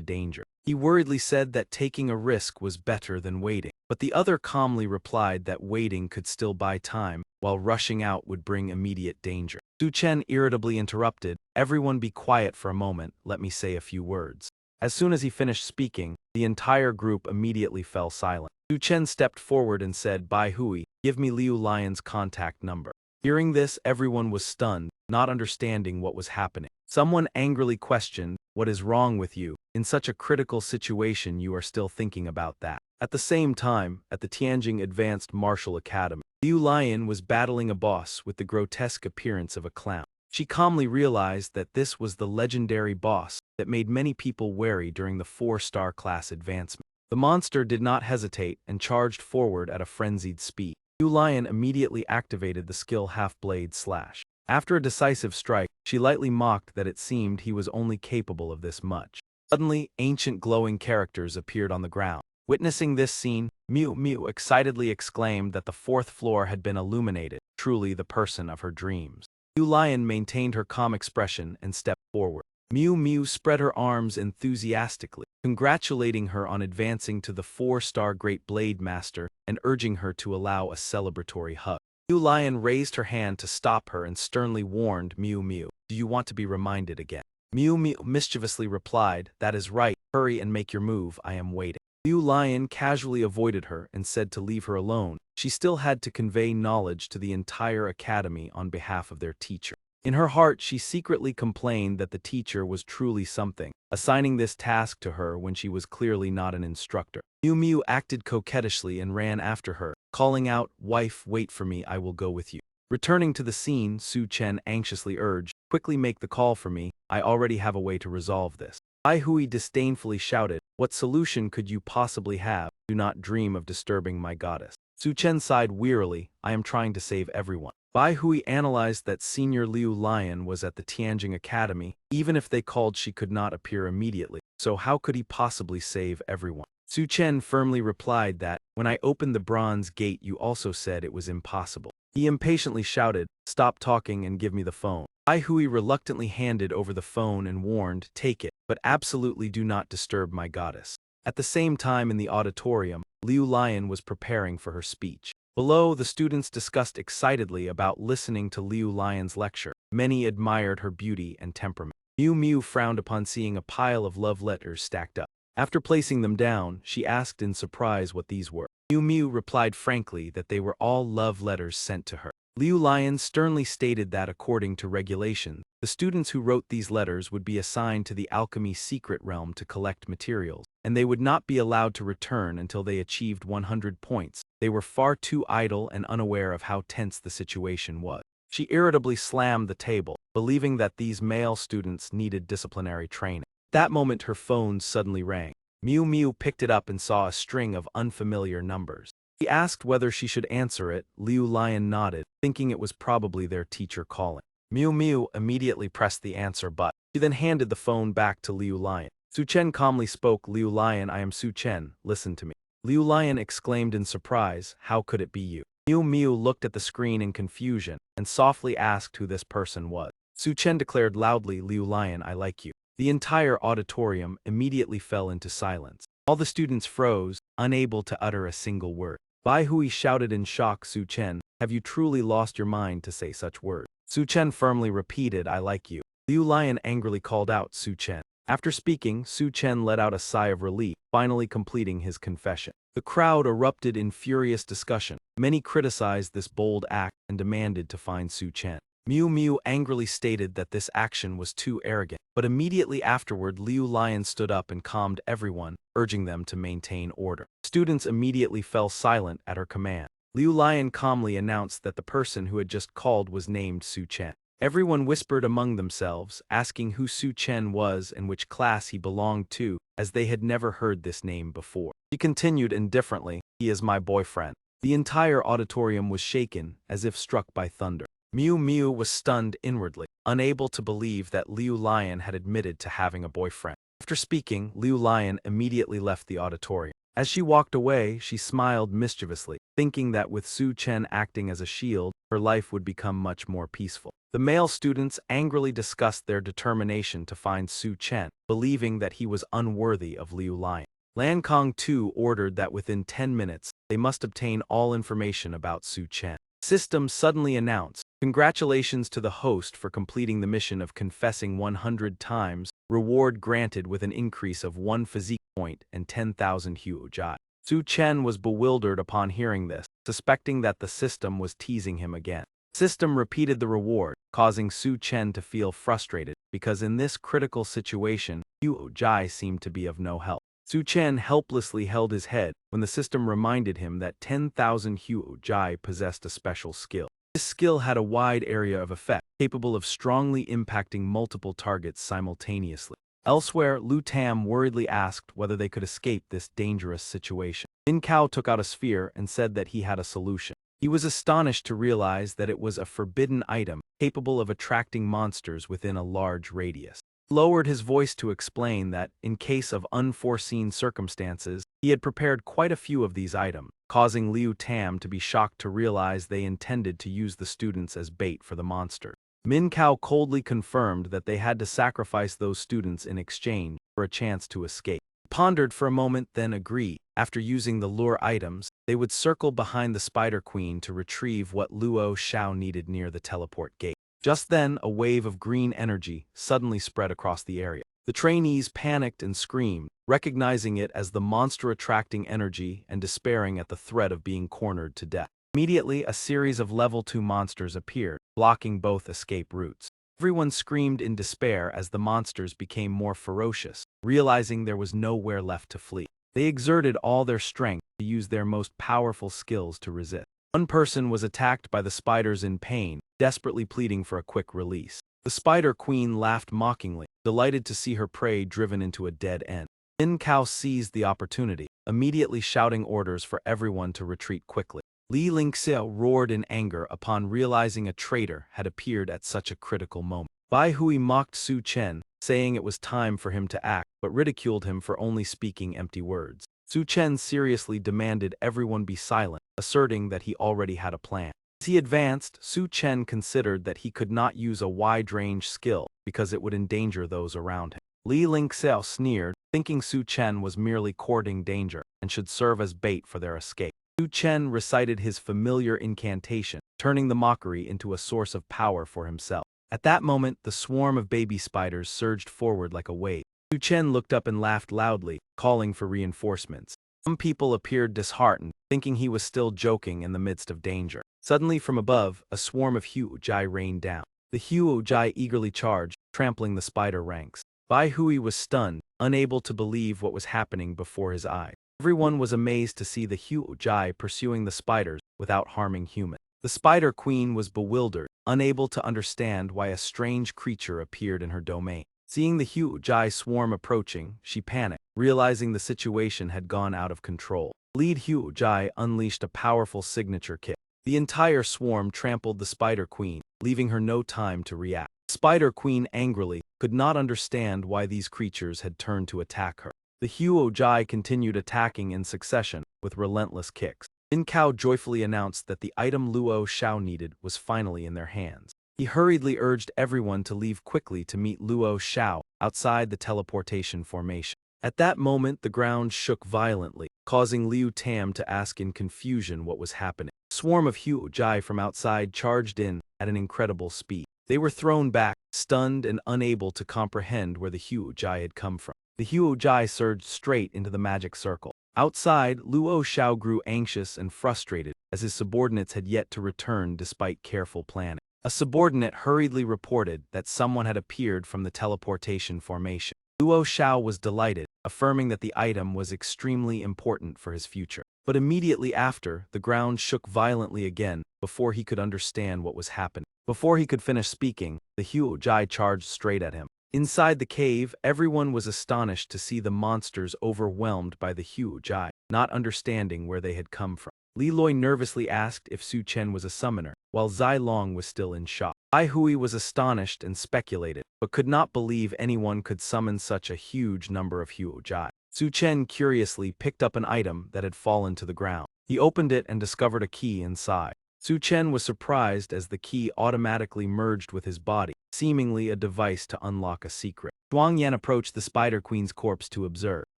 danger." He worriedly said that taking a risk was better than waiting. But the other calmly replied that waiting could still buy time, while rushing out would bring immediate danger. Su Chen irritably interrupted, "Everyone be quiet for a moment, let me say a few words." As soon as he finished speaking, the entire group immediately fell silent. Su Chen stepped forward and said, "Bai Hui, give me Liu Lion's contact number." Hearing this, everyone was stunned, not understanding what was happening. Someone angrily questioned, "What is wrong with you? In such a critical situation you are still thinking about that." At the same time, at the Tianjin Advanced Martial Academy, Liu Lion was battling a boss with the grotesque appearance of a clown. She calmly realized that this was the legendary boss that made many people wary during the 4-star class advancement. The monster did not hesitate and charged forward at a frenzied speed. Liu Lion immediately activated the skill Half-Blade Slash. After a decisive strike, she lightly mocked that it seemed he was only capable of this much. Suddenly, ancient glowing characters appeared on the ground. Witnessing this scene, Miu Miu excitedly exclaimed that the 4th floor had been illuminated, truly the person of her dreams. Liu Lion maintained her calm expression and stepped forward. Miu Miu spread her arms enthusiastically, congratulating her on advancing to the 4-star Great Blade Master and urging her to allow a celebratory hug. Liu Lion raised her hand to stop her and sternly warned Miu Miu, "Do you want to be reminded again?" Miu Miu mischievously replied, "That is right, hurry and make your move, I am waiting." Liu Lion casually avoided her and said to leave her alone. She still had to convey knowledge to the entire academy on behalf of their teacher. In her heart, she secretly complained that the teacher was truly something, assigning this task to her when she was clearly not an instructor. Miu Miu acted coquettishly and ran after her, calling out, "Wife, wait for me, I will go with you." Returning to the scene, Su Chen anxiously urged, "Quickly make the call for me, I already have a way to resolve this." Bai Hui disdainfully shouted, "What solution could you possibly have? Do not dream of disturbing my goddess." Su Chen sighed wearily, "I am trying to save everyone." Bai Hui analyzed that Senior Liu Lion was at the Tianjin Academy. Even if they called, she could not appear immediately, so how could he possibly save everyone? Su Chen firmly replied that, "When I opened the bronze gate you also said it was impossible." He impatiently shouted, "Stop talking and give me the phone." Bai Hui reluctantly handed over the phone and warned, "Take it, but absolutely do not disturb my goddess." At the same time in the auditorium, Liu Lion was preparing for her speech. Below, the students discussed excitedly about listening to Liu Lion's lecture. Many admired her beauty and temperament. Miu Miu frowned upon seeing a pile of love letters stacked up. After placing them down, she asked in surprise what these were. Miu Miu replied frankly that they were all love letters sent to her. Liu Lion sternly stated that according to regulations, the students who wrote these letters would be assigned to the alchemy secret realm to collect materials, and they would not be allowed to return until they achieved 100 points. They were far too idle and unaware of how tense the situation was. She irritably slammed the table, believing that these male students needed disciplinary training. At that moment her phone suddenly rang. Miu Miu picked it up and saw a string of unfamiliar numbers. He asked whether she should answer it. Liu Lion nodded, thinking it was probably their teacher calling. Miu Miu immediately pressed the answer button. She then handed the phone back to Liu Lion. Su Chen calmly spoke, "Liu Lion, I am Su Chen, listen to me." Liu Lion exclaimed in surprise, "How could it be you?" Miu Miu looked at the screen in confusion and softly asked who this person was. Su Chen declared loudly, "Liu Lion, I like you." The entire auditorium immediately fell into silence. All the students froze, unable to utter a single word. Bai Hui shouted in shock, "Su Chen, have you truly lost your mind to say such words?" Su Chen firmly repeated, "I like you." Liu Lion angrily called out, "Su Chen." After speaking, Su Chen let out a sigh of relief, finally completing his confession. The crowd erupted in furious discussion. Many criticized this bold act and demanded to find Su Chen. Miu Miu angrily stated that this action was too arrogant, but immediately afterward Liu Lion stood up and calmed everyone, urging them to maintain order. Students immediately fell silent at her command. Liu Lion calmly announced that the person who had just called was named Su Chen. Everyone whispered among themselves, asking who Su Chen was and which class he belonged to, as they had never heard this name before. She continued indifferently, "He is my boyfriend." The entire auditorium was shaken, as if struck by thunder. Miu Miu was stunned inwardly, unable to believe that Liu Lion had admitted to having a boyfriend. After speaking, Liu Lion immediately left the auditorium. As she walked away, she smiled mischievously, thinking that with Su Chen acting as a shield, her life would become much more peaceful. The male students angrily discussed their determination to find Su Chen, believing that he was unworthy of Liu Lion. Lan Kong too ordered that within 10 minutes, they must obtain all information about Su Chen. System suddenly announced, "Congratulations to the host for completing the mission of confessing 100 times, reward granted with an increase of 1 physique point and 10,000 huojai." Su Chen was bewildered upon hearing this, suspecting that the system was teasing him again. System repeated the reward, causing Su Chen to feel frustrated, because in this critical situation, huojai seemed to be of no help. Su Chen helplessly held his head when the system reminded him that 10,000 huojai possessed a special skill. This skill had a wide area of effect, capable of strongly impacting multiple targets simultaneously. Elsewhere, Lu Tam worriedly asked whether they could escape this dangerous situation. Min Kao took out a sphere and said that he had a solution. He was astonished to realize that it was a forbidden item, capable of attracting monsters within a large radius. He lowered his voice to explain that, in case of unforeseen circumstances, he had prepared quite a few of these items, causing Liu Tam to be shocked to realize they intended to use the students as bait for the monster. Min Kao coldly confirmed that they had to sacrifice those students in exchange for a chance to escape. He pondered for a moment, then agreed. After using the lure items, they would circle behind the Spider Queen to retrieve what Luo Xiao needed near the teleport gate. Just then, a wave of green energy suddenly spread across the area. The trainees panicked and screamed, recognizing it as the monster-attracting energy and despairing at the threat of being cornered to death. Immediately, a series of level 2 monsters appeared, blocking both escape routes. Everyone screamed in despair as the monsters became more ferocious, realizing there was nowhere left to flee. They exerted all their strength to use their most powerful skills to resist. One person was attacked by the spiders in pain, desperately pleading for a quick release. The Spider Queen laughed mockingly, delighted to see her prey driven into a dead end. Min Kao seized the opportunity, immediately shouting orders for everyone to retreat quickly. Li Lingxiao roared in anger upon realizing a traitor had appeared at such a critical moment. Bai Hui mocked Su Chen, saying it was time for him to act, but ridiculed him for only speaking empty words. Su Chen seriously demanded everyone be silent, asserting that he already had a plan. As he advanced, Su Chen considered that he could not use a wide-range skill because it would endanger those around him. Li Lingxiao sneered, thinking Su Chen was merely courting danger and should serve as bait for their escape. Su Chen recited his familiar incantation, turning the mockery into a source of power for himself. At that moment, the swarm of baby spiders surged forward like a wave. Su Chen looked up and laughed loudly, calling for reinforcements. Some people appeared disheartened, thinking he was still joking in the midst of danger. Suddenly from above, a swarm of huojai rained down. The huojai eagerly charged, trampling the spider ranks. Bai Hui was stunned, unable to believe what was happening before his eyes. Everyone was amazed to see the huojai pursuing the spiders without harming humans. The Spider Queen was bewildered, unable to understand why a strange creature appeared in her domain. Seeing the huojai swarm approaching, she panicked, realizing the situation had gone out of control. Lead huojai unleashed a powerful signature kick. The entire swarm trampled the Spider Queen, leaving her no time to react. Spider Queen angrily could not understand why these creatures had turned to attack her. The huojai continued attacking in succession, with relentless kicks. Min Kao joyfully announced that the item Luo Xiao needed was finally in their hands. He hurriedly urged everyone to leave quickly to meet Luo Xiao outside the teleportation formation. At that moment, the ground shook violently, causing Liu Tam to ask in confusion what was happening. A swarm of huojai from outside charged in at an incredible speed. They were thrown back, stunned and unable to comprehend where the huojai had come from. the Huo Jai surged straight into the magic circle. Outside, Luo Xiao grew anxious and frustrated as his subordinates had yet to return despite careful planning. A subordinate hurriedly reported that someone had appeared from the teleportation formation. Luo Xiao was delighted, affirming that the item was extremely important for his future. But immediately after, the ground shook violently again before he could understand what was happening. Before he could finish speaking, the Huo Jai charged straight at him. Inside the cave, everyone was astonished to see the monsters overwhelmed by the Huo Jai, not understanding where they had come from. Li Loi nervously asked if Su Chen was a summoner, while Zai Long was still in shock. Bai Hui was astonished and speculated, but could not believe anyone could summon such a huge number of Huo Jai. Su Chen curiously picked up an item that had fallen to the ground. He opened it and discovered a key inside. Su Chen was surprised as the key automatically merged with his body, seemingly a device to unlock a secret. Zhuang Yan approached the Spider Queen's corpse to observe.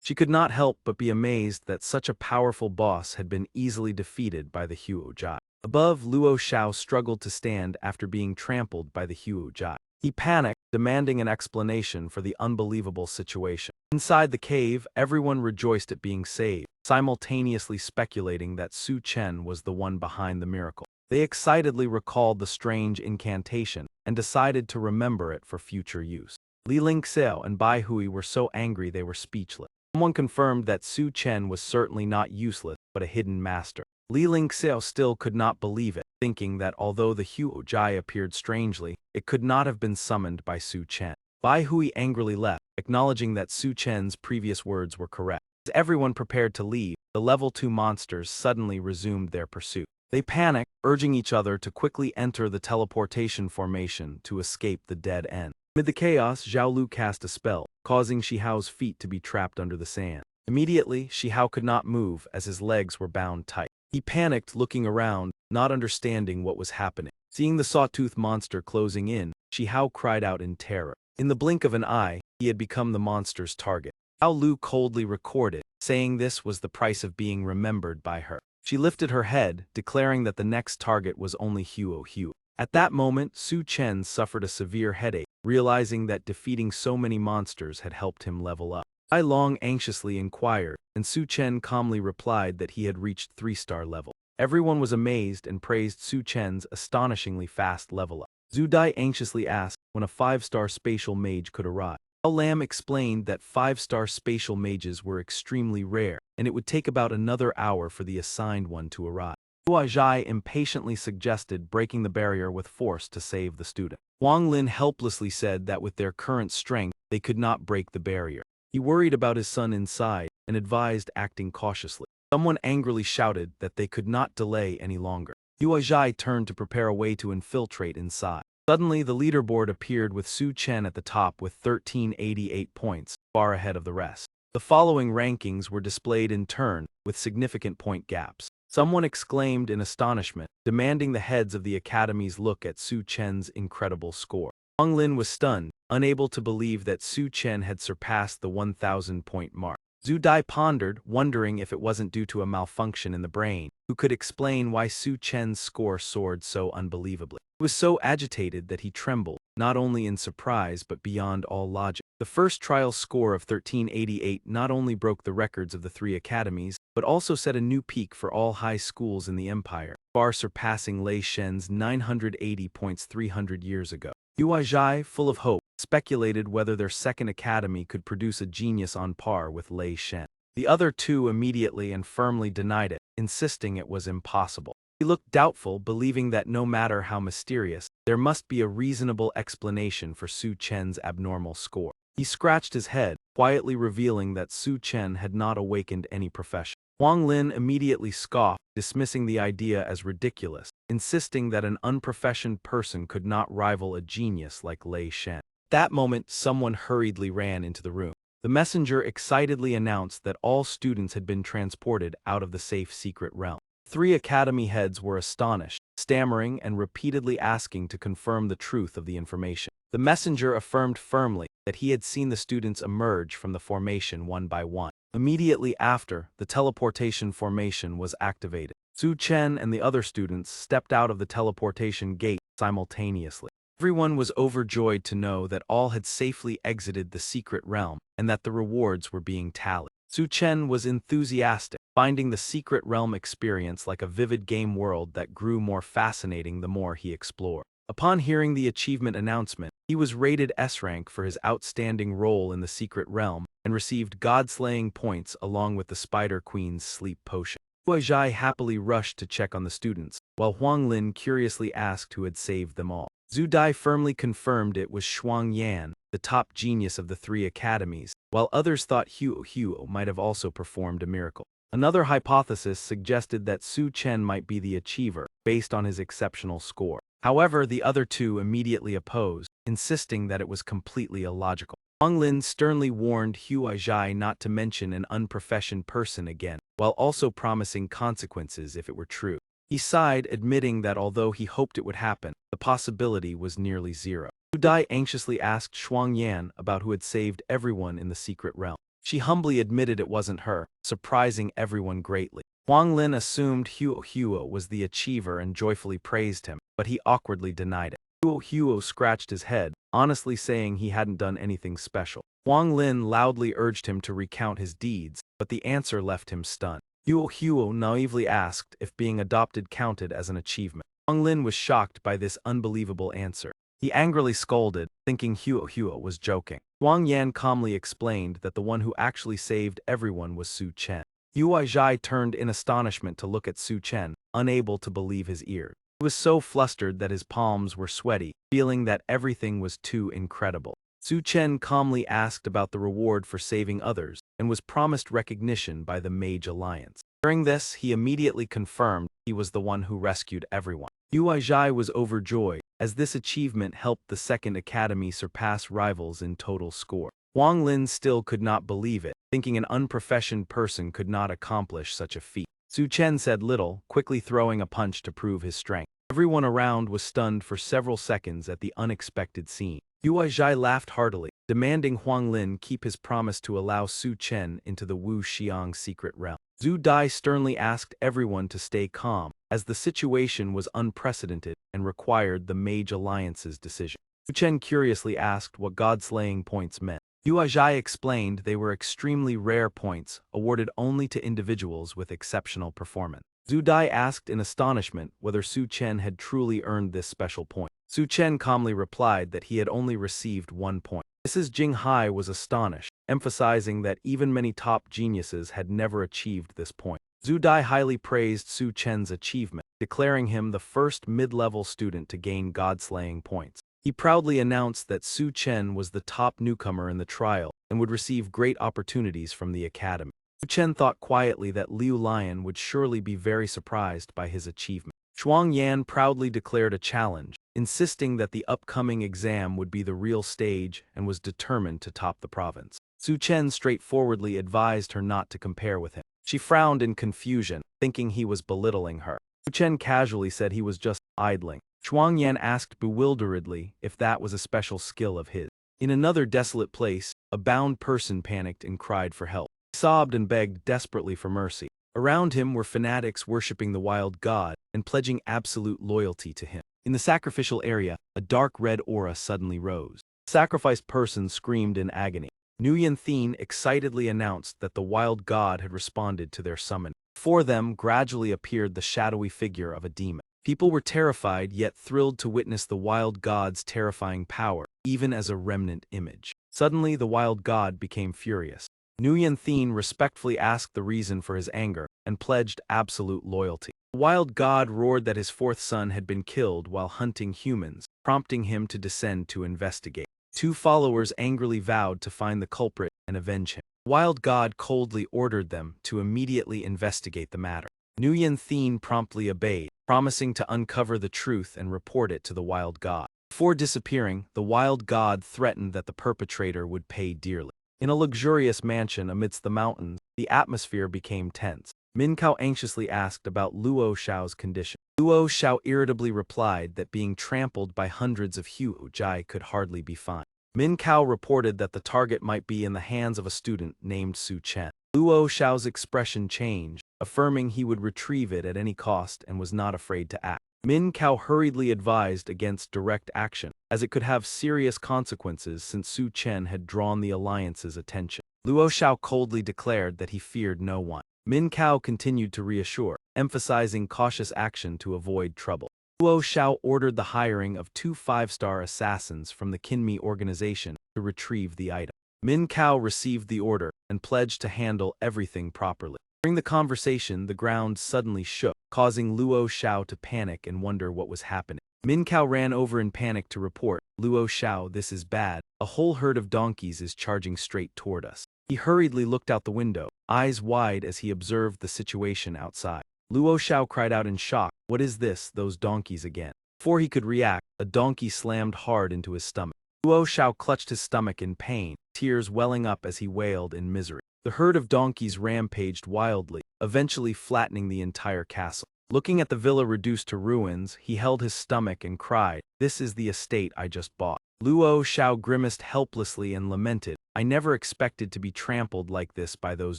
She could not help but be amazed that such a powerful boss had been easily defeated by the Huo Jai. Above, Luo Xiao struggled to stand after being trampled by the Huo Jai. He panicked, demanding an explanation for the unbelievable situation. Inside the cave, everyone rejoiced at being saved, simultaneously speculating that Su Chen was the one behind the miracle. They excitedly recalled the strange incantation and decided to remember it for future use. Li Lingxiao and Bai Hui were so angry they were speechless. Someone confirmed that Su Chen was certainly not useless, but a hidden master. Li Lingxiao still could not believe it, thinking that although the Huo Jai appeared strangely, it could not have been summoned by Su Chen. Bai Hui angrily left, acknowledging that Su Chen's previous words were correct. As everyone prepared to leave, the level 2 monsters suddenly resumed their pursuit. They panicked, urging each other to quickly enter the teleportation formation to escape the dead end. Amid the chaos, Zhao Lu cast a spell, causing Shihao's feet to be trapped under the sand. Immediately, Shihao could not move as his legs were bound tight. He panicked, looking around, not understanding what was happening. Seeing the sawtooth monster closing in, Shihao cried out in terror. In the blink of an eye, he had become the monster's target. Zhao Lu coldly recorded, saying this was the price of being remembered by her. She lifted her head, declaring that the next target was only Huo Hu. At that moment, Su Chen suffered a severe headache, realizing that defeating so many monsters had helped him level up. Ai Long anxiously inquired, and Su Chen calmly replied that he had reached 3-star level. Everyone was amazed and praised Su Chen's astonishingly fast level up. Zhu Dai anxiously asked when a 5-star spatial mage could arrive. Bao Lam explained that 5-star spatial mages were extremely rare, and it would take about another hour for the assigned one to arrive. Hua Zhai impatiently suggested breaking the barrier with force to save the student. Wang Lin helplessly said that with their current strength, they could not break the barrier. He worried about his son inside and advised acting cautiously. Someone angrily shouted that they could not delay any longer. Hua Zhai turned to prepare a way to infiltrate inside. Suddenly, the leaderboard appeared with Su Chen at the top with 1388 points, far ahead of the rest. The following rankings were displayed in turn, with significant point gaps. Someone exclaimed in astonishment, demanding the heads of the academies look at Su Chen's incredible score. Wang Lin was stunned, unable to believe that Su Chen had surpassed the 1,000-point mark. Zhu Dai pondered, wondering if it wasn't due to a malfunction in the brain, who could explain why Su Chen's score soared so unbelievably. He was so agitated that he trembled, not only in surprise but beyond all logic. The first trial score of 1388 not only broke the records of the 3 academies, but also set a new peak for all high schools in the empire, far surpassing Lei Shen's 980 points 300 years ago. Hua Zhai, full of hope, speculated whether their second academy could produce a genius on par with Lei Shen. The other 2 immediately and firmly denied it, insisting it was impossible. He looked doubtful, believing that no matter how mysterious, there must be a reasonable explanation for Su Chen's abnormal score. He scratched his head, quietly revealing that Su Chen had not awakened any profession. Wang Lin immediately scoffed, dismissing the idea as ridiculous, insisting that an unprofessioned person could not rival a genius like Lei Shen. At that moment, someone hurriedly ran into the room. The messenger excitedly announced that all students had been transported out of the safe secret realm. 3 academy heads were astonished, stammering and repeatedly asking to confirm the truth of the information. The messenger affirmed firmly that he had seen the students emerge from the formation one by one. Immediately after, the teleportation formation was activated. Su Chen and the other students stepped out of the teleportation gate simultaneously. Everyone was overjoyed to know that all had safely exited the secret realm and that the rewards were being tallied. Su Chen was enthusiastic, finding the secret realm experience like a vivid game world that grew more fascinating the more he explored. Upon hearing the achievement announcement, he was rated S rank for his outstanding role in the secret realm and received god-slaying points along with the Spider Queen's sleep potion. Huajai happily rushed to check on the students, while Huang Lin curiously asked who had saved them all. Zhu Dai firmly confirmed it was Shuang Yan, the top genius of the three academies, while others thought Huo might have also performed a miracle. Another hypothesis suggested that Su Chen might be the achiever, based on his exceptional score. However, the other two immediately opposed, insisting that it was completely illogical. Huang Lin sternly warned Huajai not to mention an unprofessional person again, while also promising consequences if it were true. He sighed, admitting that although he hoped it would happen, the possibility was nearly zero. Zhu Dai anxiously asked Shuang Yan about who had saved everyone in the secret realm. She humbly admitted it wasn't her, surprising everyone greatly. Huang Lin assumed Huo was the achiever and joyfully praised him, but he awkwardly denied it. Huo scratched his head, honestly saying he hadn't done anything special. Huang Lin loudly urged him to recount his deeds, but the answer left him stunned. Huo naively asked if being adopted counted as an achievement. Huang Lin was shocked by this unbelievable answer. He angrily scolded, thinking Huo was joking. Huang Yan calmly explained that the one who actually saved everyone was Su Chen. Huajai turned in astonishment to look at Su Chen, unable to believe his ears. He was so flustered that his palms were sweaty, feeling that everything was too incredible. Su Chen calmly asked about the reward for saving others, and was promised recognition by the Mage Alliance. During this, he immediately confirmed he was the one who rescued everyone. Huajai was overjoyed, as this achievement helped the second academy surpass rivals in total score. Huang Lin still could not believe it, thinking an unprofessional person could not accomplish such a feat. Su Chen said little, quickly throwing a punch to prove his strength. Everyone around was stunned for several seconds at the unexpected scene. Huajai laughed heartily, demanding Huang Lin keep his promise to allow Su Chen into the Wu Xiang secret realm. Zhu Dai sternly asked everyone to stay calm, as the situation was unprecedented and required the Mage Alliance's decision. Su Chen curiously asked what god-slaying points meant. Huajai explained they were extremely rare points, awarded only to individuals with exceptional performance. Zhu Dai asked in astonishment whether Su Chen had truly earned this special point. Su Chen calmly replied that he had only received 1 point. Mrs. Jinghai was astonished, emphasizing that even many top geniuses had never achieved this point. Zhu Dai highly praised Su Chen's achievement, declaring him the first mid-level student to gain god-slaying points. He proudly announced that Su Chen was the top newcomer in the trial and would receive great opportunities from the academy. Su Chen thought quietly that Liu Lion would surely be very surprised by his achievement. Shuang Yan proudly declared a challenge, insisting that the upcoming exam would be the real stage and was determined to top the province. Su Chen straightforwardly advised her not to compare with him. She frowned in confusion, thinking he was belittling her. Su Chen casually said he was just idling. Shuang Yan asked bewilderedly if that was a special skill of his. In another desolate place, a bound person panicked and cried for help. He sobbed and begged desperately for mercy. Around him were fanatics worshipping the wild god and pledging absolute loyalty to him. In the sacrificial area, a dark red aura suddenly rose. The sacrificed person screamed in agony. Nguyen Thien excitedly announced that the wild god had responded to their summon. Before them gradually appeared the shadowy figure of a demon. People were terrified yet thrilled to witness the wild god's terrifying power, even as a remnant image. Suddenly the wild god became furious. Nguyen Thien respectfully asked the reason for his anger and pledged absolute loyalty. The wild god roared that his fourth son had been killed while hunting humans, prompting him to descend to investigate. 2 followers angrily vowed to find the culprit and avenge him. The wild god coldly ordered them to immediately investigate the matter. Nguyen Thien promptly obeyed, promising to uncover the truth and report it to the wild god. Before disappearing, the wild god threatened that the perpetrator would pay dearly. In a luxurious mansion amidst the mountains, the atmosphere became tense. Min Kao anxiously asked about Luo Xiao's condition. Luo Xiao irritably replied that being trampled by hundreds of Huajai could hardly be fine. Min Kao reported that the target might be in the hands of a student named Su Chen. Luo Xiao's expression changed, affirming he would retrieve it at any cost and was not afraid to act. Min Kao hurriedly advised against direct action, as it could have serious consequences since Su Chen had drawn the alliance's attention. Luo Xiao coldly declared that he feared no one. Min Kao continued to reassure, emphasizing cautious action to avoid trouble. Luo Xiao ordered the hiring of 2 5-star assassins from the Kinmi organization to retrieve the item. Min Kao received the order and pledged to handle everything properly. During the conversation, the ground suddenly shook, causing Luo Xiao to panic and wonder what was happening. Min Kao ran over in panic to report, "Luo Xiao, this is bad. A whole herd of donkeys is charging straight toward us." He hurriedly looked out the window, eyes wide as he observed the situation outside. Luo Xiao cried out in shock, "What is this, those donkeys again?" Before he could react, a donkey slammed hard into his stomach. Luo Xiao clutched his stomach in pain, tears welling up as he wailed in misery. The herd of donkeys rampaged wildly, eventually flattening the entire castle. Looking at the villa reduced to ruins, he held his stomach and cried, "This is the estate I just bought." Luo Xiao grimaced helplessly and lamented, "I never expected to be trampled like this by those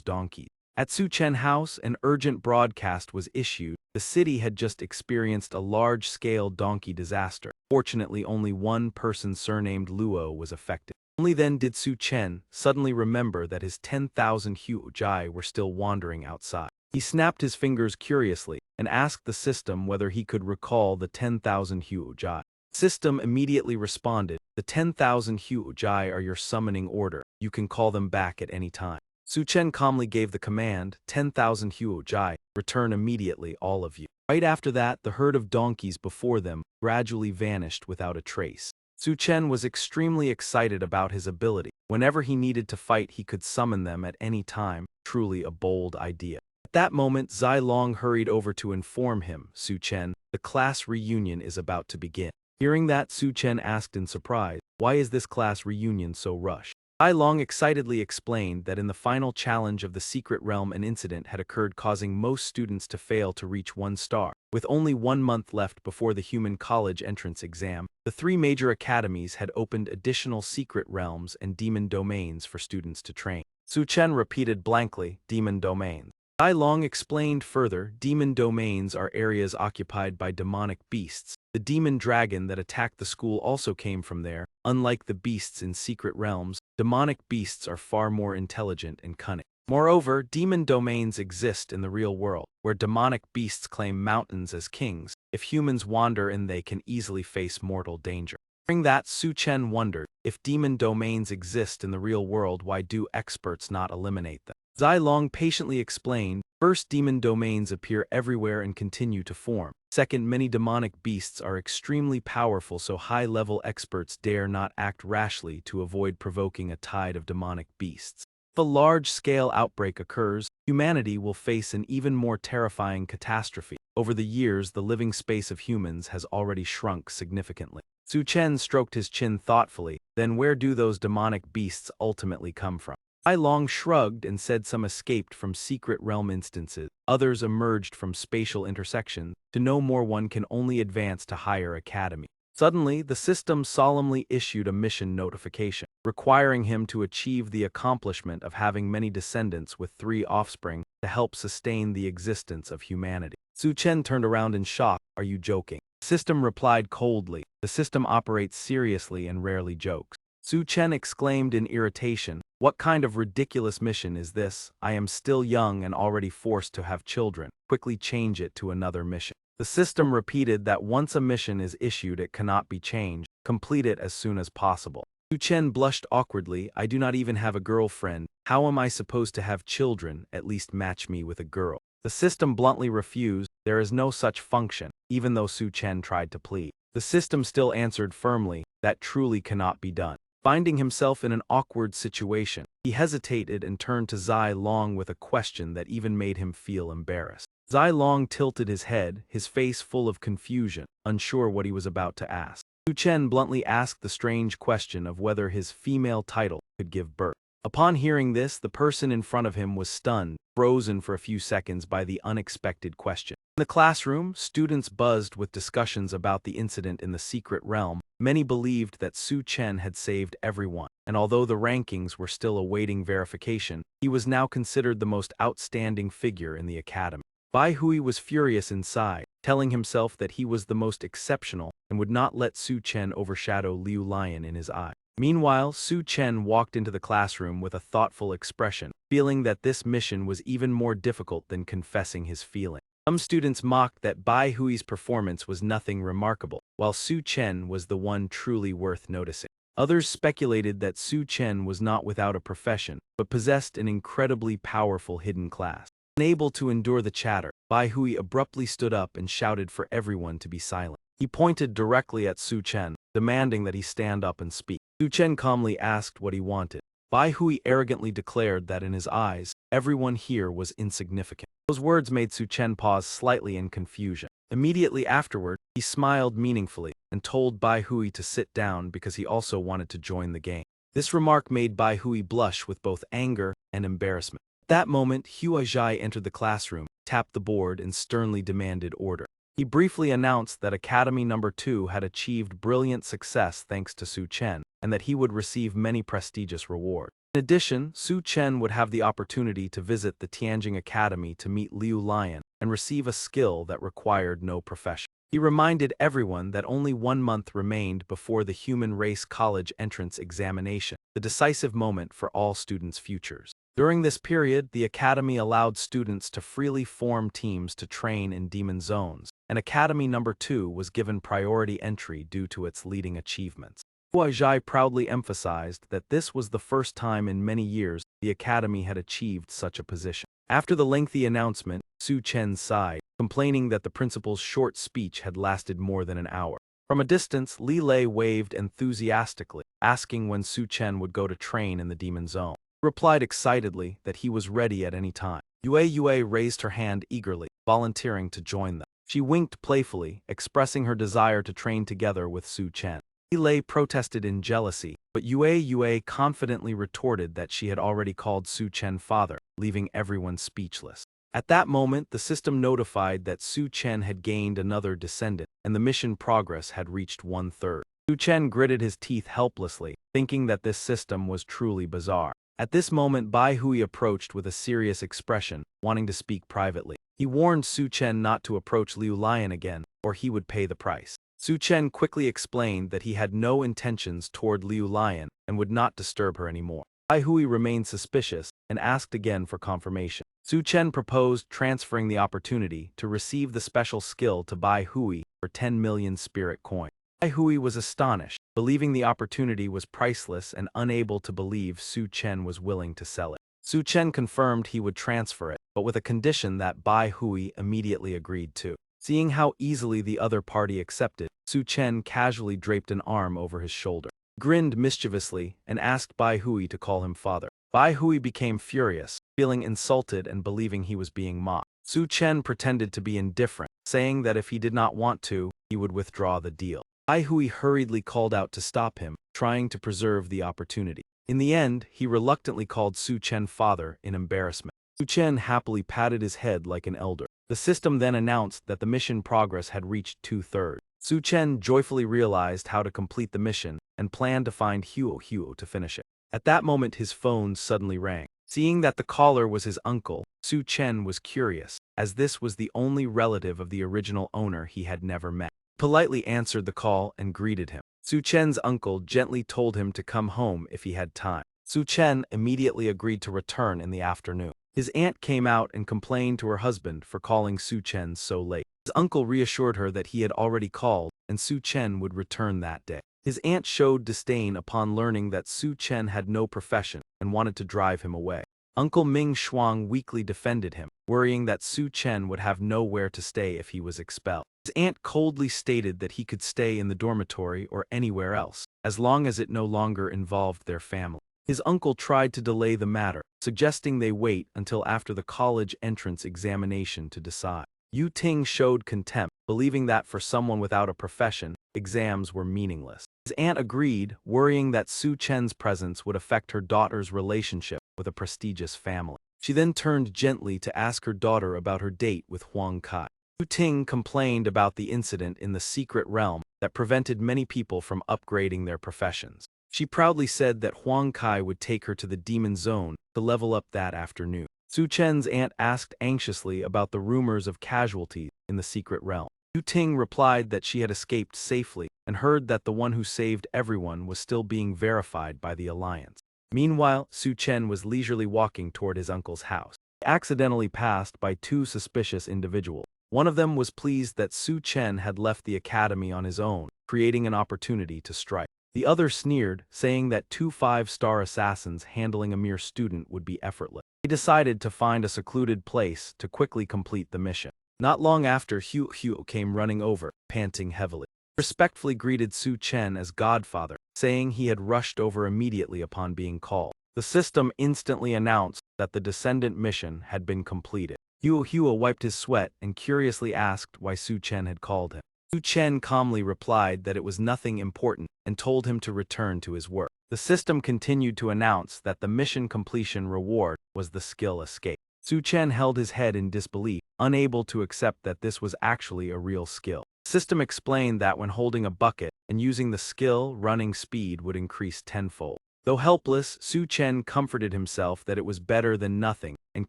donkeys." At Su Chen House, an urgent broadcast was issued. The city had just experienced a large-scale donkey disaster. Fortunately, only one person surnamed Luo was affected. Only then did Su Chen suddenly remember that his 10,000 Huojai were still wandering outside. He snapped his fingers curiously and asked the system whether he could recall the 10,000 Huojai. The system immediately responded, "The 10,000 Huojai are your summoning order. You can call them back at any time." Su Chen calmly gave the command, 10,000 Huojai, return immediately, all of you. Right after that, the herd of donkeys before them gradually vanished without a trace. Su Chen was extremely excited about his ability. Whenever he needed to fight, he could summon them at any time, truly a bold idea. At that moment, Zai Long hurried over to inform him, "Su Chen, the class reunion is about to begin." Hearing that, Su Chen asked in surprise, "Why is this class reunion so rushed?" Zai Long excitedly explained that in the final challenge of the Secret Realm an incident had occurred causing most students to fail to reach 1 star. With only 1 month left before the human college entrance exam, the 3 major academies had opened additional secret realms and demon domains for students to train. Su Chen repeated blankly, "Demon domains." Zai Long explained further, demon domains are areas occupied by demonic beasts. The demon dragon that attacked the school also came from there. Unlike the beasts in secret realms, demonic beasts are far more intelligent and cunning. Moreover, demon domains exist in the real world, where demonic beasts claim mountains as kings. If humans wander in, they can easily face mortal danger. Hearing that, Su Chen wondered, if demon domains exist in the real world, why do experts not eliminate them? Zai Long patiently explained, first, demon domains appear everywhere and continue to form. Second, many demonic beasts are extremely powerful, so high-level experts dare not act rashly to avoid provoking a tide of demonic beasts. If a large-scale outbreak occurs, humanity will face an even more terrifying catastrophe. Over the years, the living space of humans has already shrunk significantly. Su Chen stroked his chin thoughtfully, then where do those demonic beasts ultimately come from? Zai Long shrugged and said some escaped from secret realm instances, others emerged from spatial intersections. To know more, one can only advance to higher academy. Suddenly, the system solemnly issued a mission notification, requiring him to achieve the accomplishment of having many descendants with 3 offspring to help sustain the existence of humanity. Su Chen turned around in shock, "Are you joking?" The system replied coldly, "The system operates seriously and rarely jokes." Su Chen exclaimed in irritation, "What kind of ridiculous mission is this? I am still young and already forced to have children. Quickly change it to another mission." The system repeated that once a mission is issued, it cannot be changed. Complete it as soon as possible. Su Chen blushed awkwardly, "I do not even have a girlfriend. How am I supposed to have children? At least match me with a girl." The system bluntly refused, "There is no such function," even though Su Chen tried to plead. The system still answered firmly, "That truly cannot be done." Finding himself in an awkward situation, he hesitated and turned to Zai Long with a question that even made him feel embarrassed. Zai Long tilted his head, his face full of confusion, unsure what he was about to ask. Su Chen bluntly asked the strange question of whether his female title could give birth. Upon hearing this, the person in front of him was stunned, frozen for a few seconds by the unexpected question. In the classroom, students buzzed with discussions about the incident in the secret realm. Many believed that Su Chen had saved everyone, and although the rankings were still awaiting verification, he was now considered the most outstanding figure in the academy. Bai Hui was furious inside, telling himself that he was the most exceptional and would not let Su Chen overshadow Liu Lion in his eye. Meanwhile, Su Chen walked into the classroom with a thoughtful expression, feeling that this mission was even more difficult than confessing his feelings. Some students mocked that Bai Hui's performance was nothing remarkable, while Su Chen was the one truly worth noticing. Others speculated that Su Chen was not without a profession, but possessed an incredibly powerful hidden class. Unable to endure the chatter, Bai Hui abruptly stood up and shouted for everyone to be silent. He pointed directly at Su Chen, demanding that he stand up and speak. Su Chen calmly asked what he wanted. Bai Hui arrogantly declared that in his eyes, everyone here was insignificant. Those words made Su Chen pause slightly in confusion. Immediately afterward, he smiled meaningfully and told Bai Hui to sit down because he also wanted to join the game. This remark made Bai Hui blush with both anger and embarrassment. At that moment, Hua Zhai entered the classroom, tapped the board, and sternly demanded order. He briefly announced that Academy No. 2 had achieved brilliant success thanks to Su Chen, and that he would receive many prestigious rewards. In addition, Su Chen would have the opportunity to visit the Tianjing Academy to meet Liu Lion and receive a skill that required no profession. He reminded everyone that only 1 month remained before the Human Race College entrance examination, the decisive moment for all students' futures. During this period, the Academy allowed students to freely form teams to train in demon zones, and Academy No. 2 was given priority entry due to its leading achievements. Hua Zhai proudly emphasized that this was the first time in many years the Academy had achieved such a position. After the lengthy announcement, Su Chen sighed, complaining that the principal's short speech had lasted more than an hour. From a distance, Li Lei waved enthusiastically, asking when Su Chen would go to train in the demon zone. He replied excitedly that he was ready at any time. Yue raised her hand eagerly, volunteering to join them. She winked playfully, expressing her desire to train together with Su Chen. Li Lei protested in jealousy, but Yue confidently retorted that she had already called Su Chen father, leaving everyone speechless. At that moment, the system notified that Su Chen had gained another descendant, and the mission progress had reached 1/3. Su Chen gritted his teeth helplessly, thinking that this system was truly bizarre. At this moment, Bai Hui approached with a serious expression, wanting to speak privately. He warned Su Chen not to approach Liu Lion again, or he would pay the price. Su Chen quickly explained that he had no intentions toward Liu Lion and would not disturb her anymore. Bai Hui remained suspicious and asked again for confirmation. Su Chen proposed transferring the opportunity to receive the special skill to Bai Hui for 10 million spirit coins. Bai Hui was astonished, believing the opportunity was priceless and unable to believe Su Chen was willing to sell it. Su Chen confirmed he would transfer it, but with a condition that Bai Hui immediately agreed to. Seeing how easily the other party accepted, Su Chen casually draped an arm over his shoulder, grinned mischievously, and asked Bai Hui to call him father. Bai Hui became furious, feeling insulted and believing he was being mocked. Su Chen pretended to be indifferent, saying that if he did not want to, he would withdraw the deal. Bai Hui hurriedly called out to stop him, trying to preserve the opportunity. In the end, he reluctantly called Su Chen father in embarrassment. Su Chen happily patted his head like an elder. The system then announced that the mission progress had reached 2/3. Su Chen joyfully realized how to complete the mission and planned to find Huo to finish it. At that moment, his phone suddenly rang. Seeing that the caller was his uncle, Su Chen was curious, as this was the only relative of the original owner he had never met. He politely answered the call and greeted him. Su Chen's uncle gently told him to come home if he had time. Su Chen immediately agreed to return in the afternoon. His aunt came out and complained to her husband for calling Su Chen so late. His uncle reassured her that he had already called and Su Chen would return that day. His aunt showed disdain upon learning that Su Chen had no profession and wanted to drive him away. Uncle Ming Shuang weakly defended him, worrying that Su Chen would have nowhere to stay if he was expelled. His aunt coldly stated that he could stay in the dormitory or anywhere else, as long as it no longer involved their family. His uncle tried to delay the matter, suggesting they wait until after the college entrance examination to decide. Yu Ting showed contempt, believing that for someone without a profession, exams were meaningless. His aunt agreed, worrying that Su Chen's presence would affect her daughter's relationship with a prestigious family. She then turned gently to ask her daughter about her date with Huang Kai. Yu Ting complained about the incident in the secret realm that prevented many people from upgrading their professions. She proudly said that Huang Kai would take her to the demon zone to level up that afternoon. Su Chen's aunt asked anxiously about the rumors of casualties in the secret realm. Yu Ting replied that she had escaped safely and heard that the one who saved everyone was still being verified by the Alliance. Meanwhile, Su Chen was leisurely walking toward his uncle's house. He accidentally passed by two suspicious individuals. One of them was pleased that Su Chen had left the academy on his own, creating an opportunity to strike. The other sneered, saying that two 5-star assassins handling a mere student would be effortless. He decided to find a secluded place to quickly complete the mission. Not long after, Hu came running over, panting heavily. He respectfully greeted Su Chen as godfather, saying he had rushed over immediately upon being called. The system instantly announced that the descendant mission had been completed. Hu wiped his sweat and curiously asked why Su Chen had called him. Su Chen calmly replied that it was nothing important and told him to return to his work. The system continued to announce that the mission completion reward was the skill escape. Su Chen held his head in disbelief, unable to accept that this was actually a real skill. The system explained that when holding a bucket and using the skill, running speed would increase tenfold. Though helpless, Su Chen comforted himself that it was better than nothing and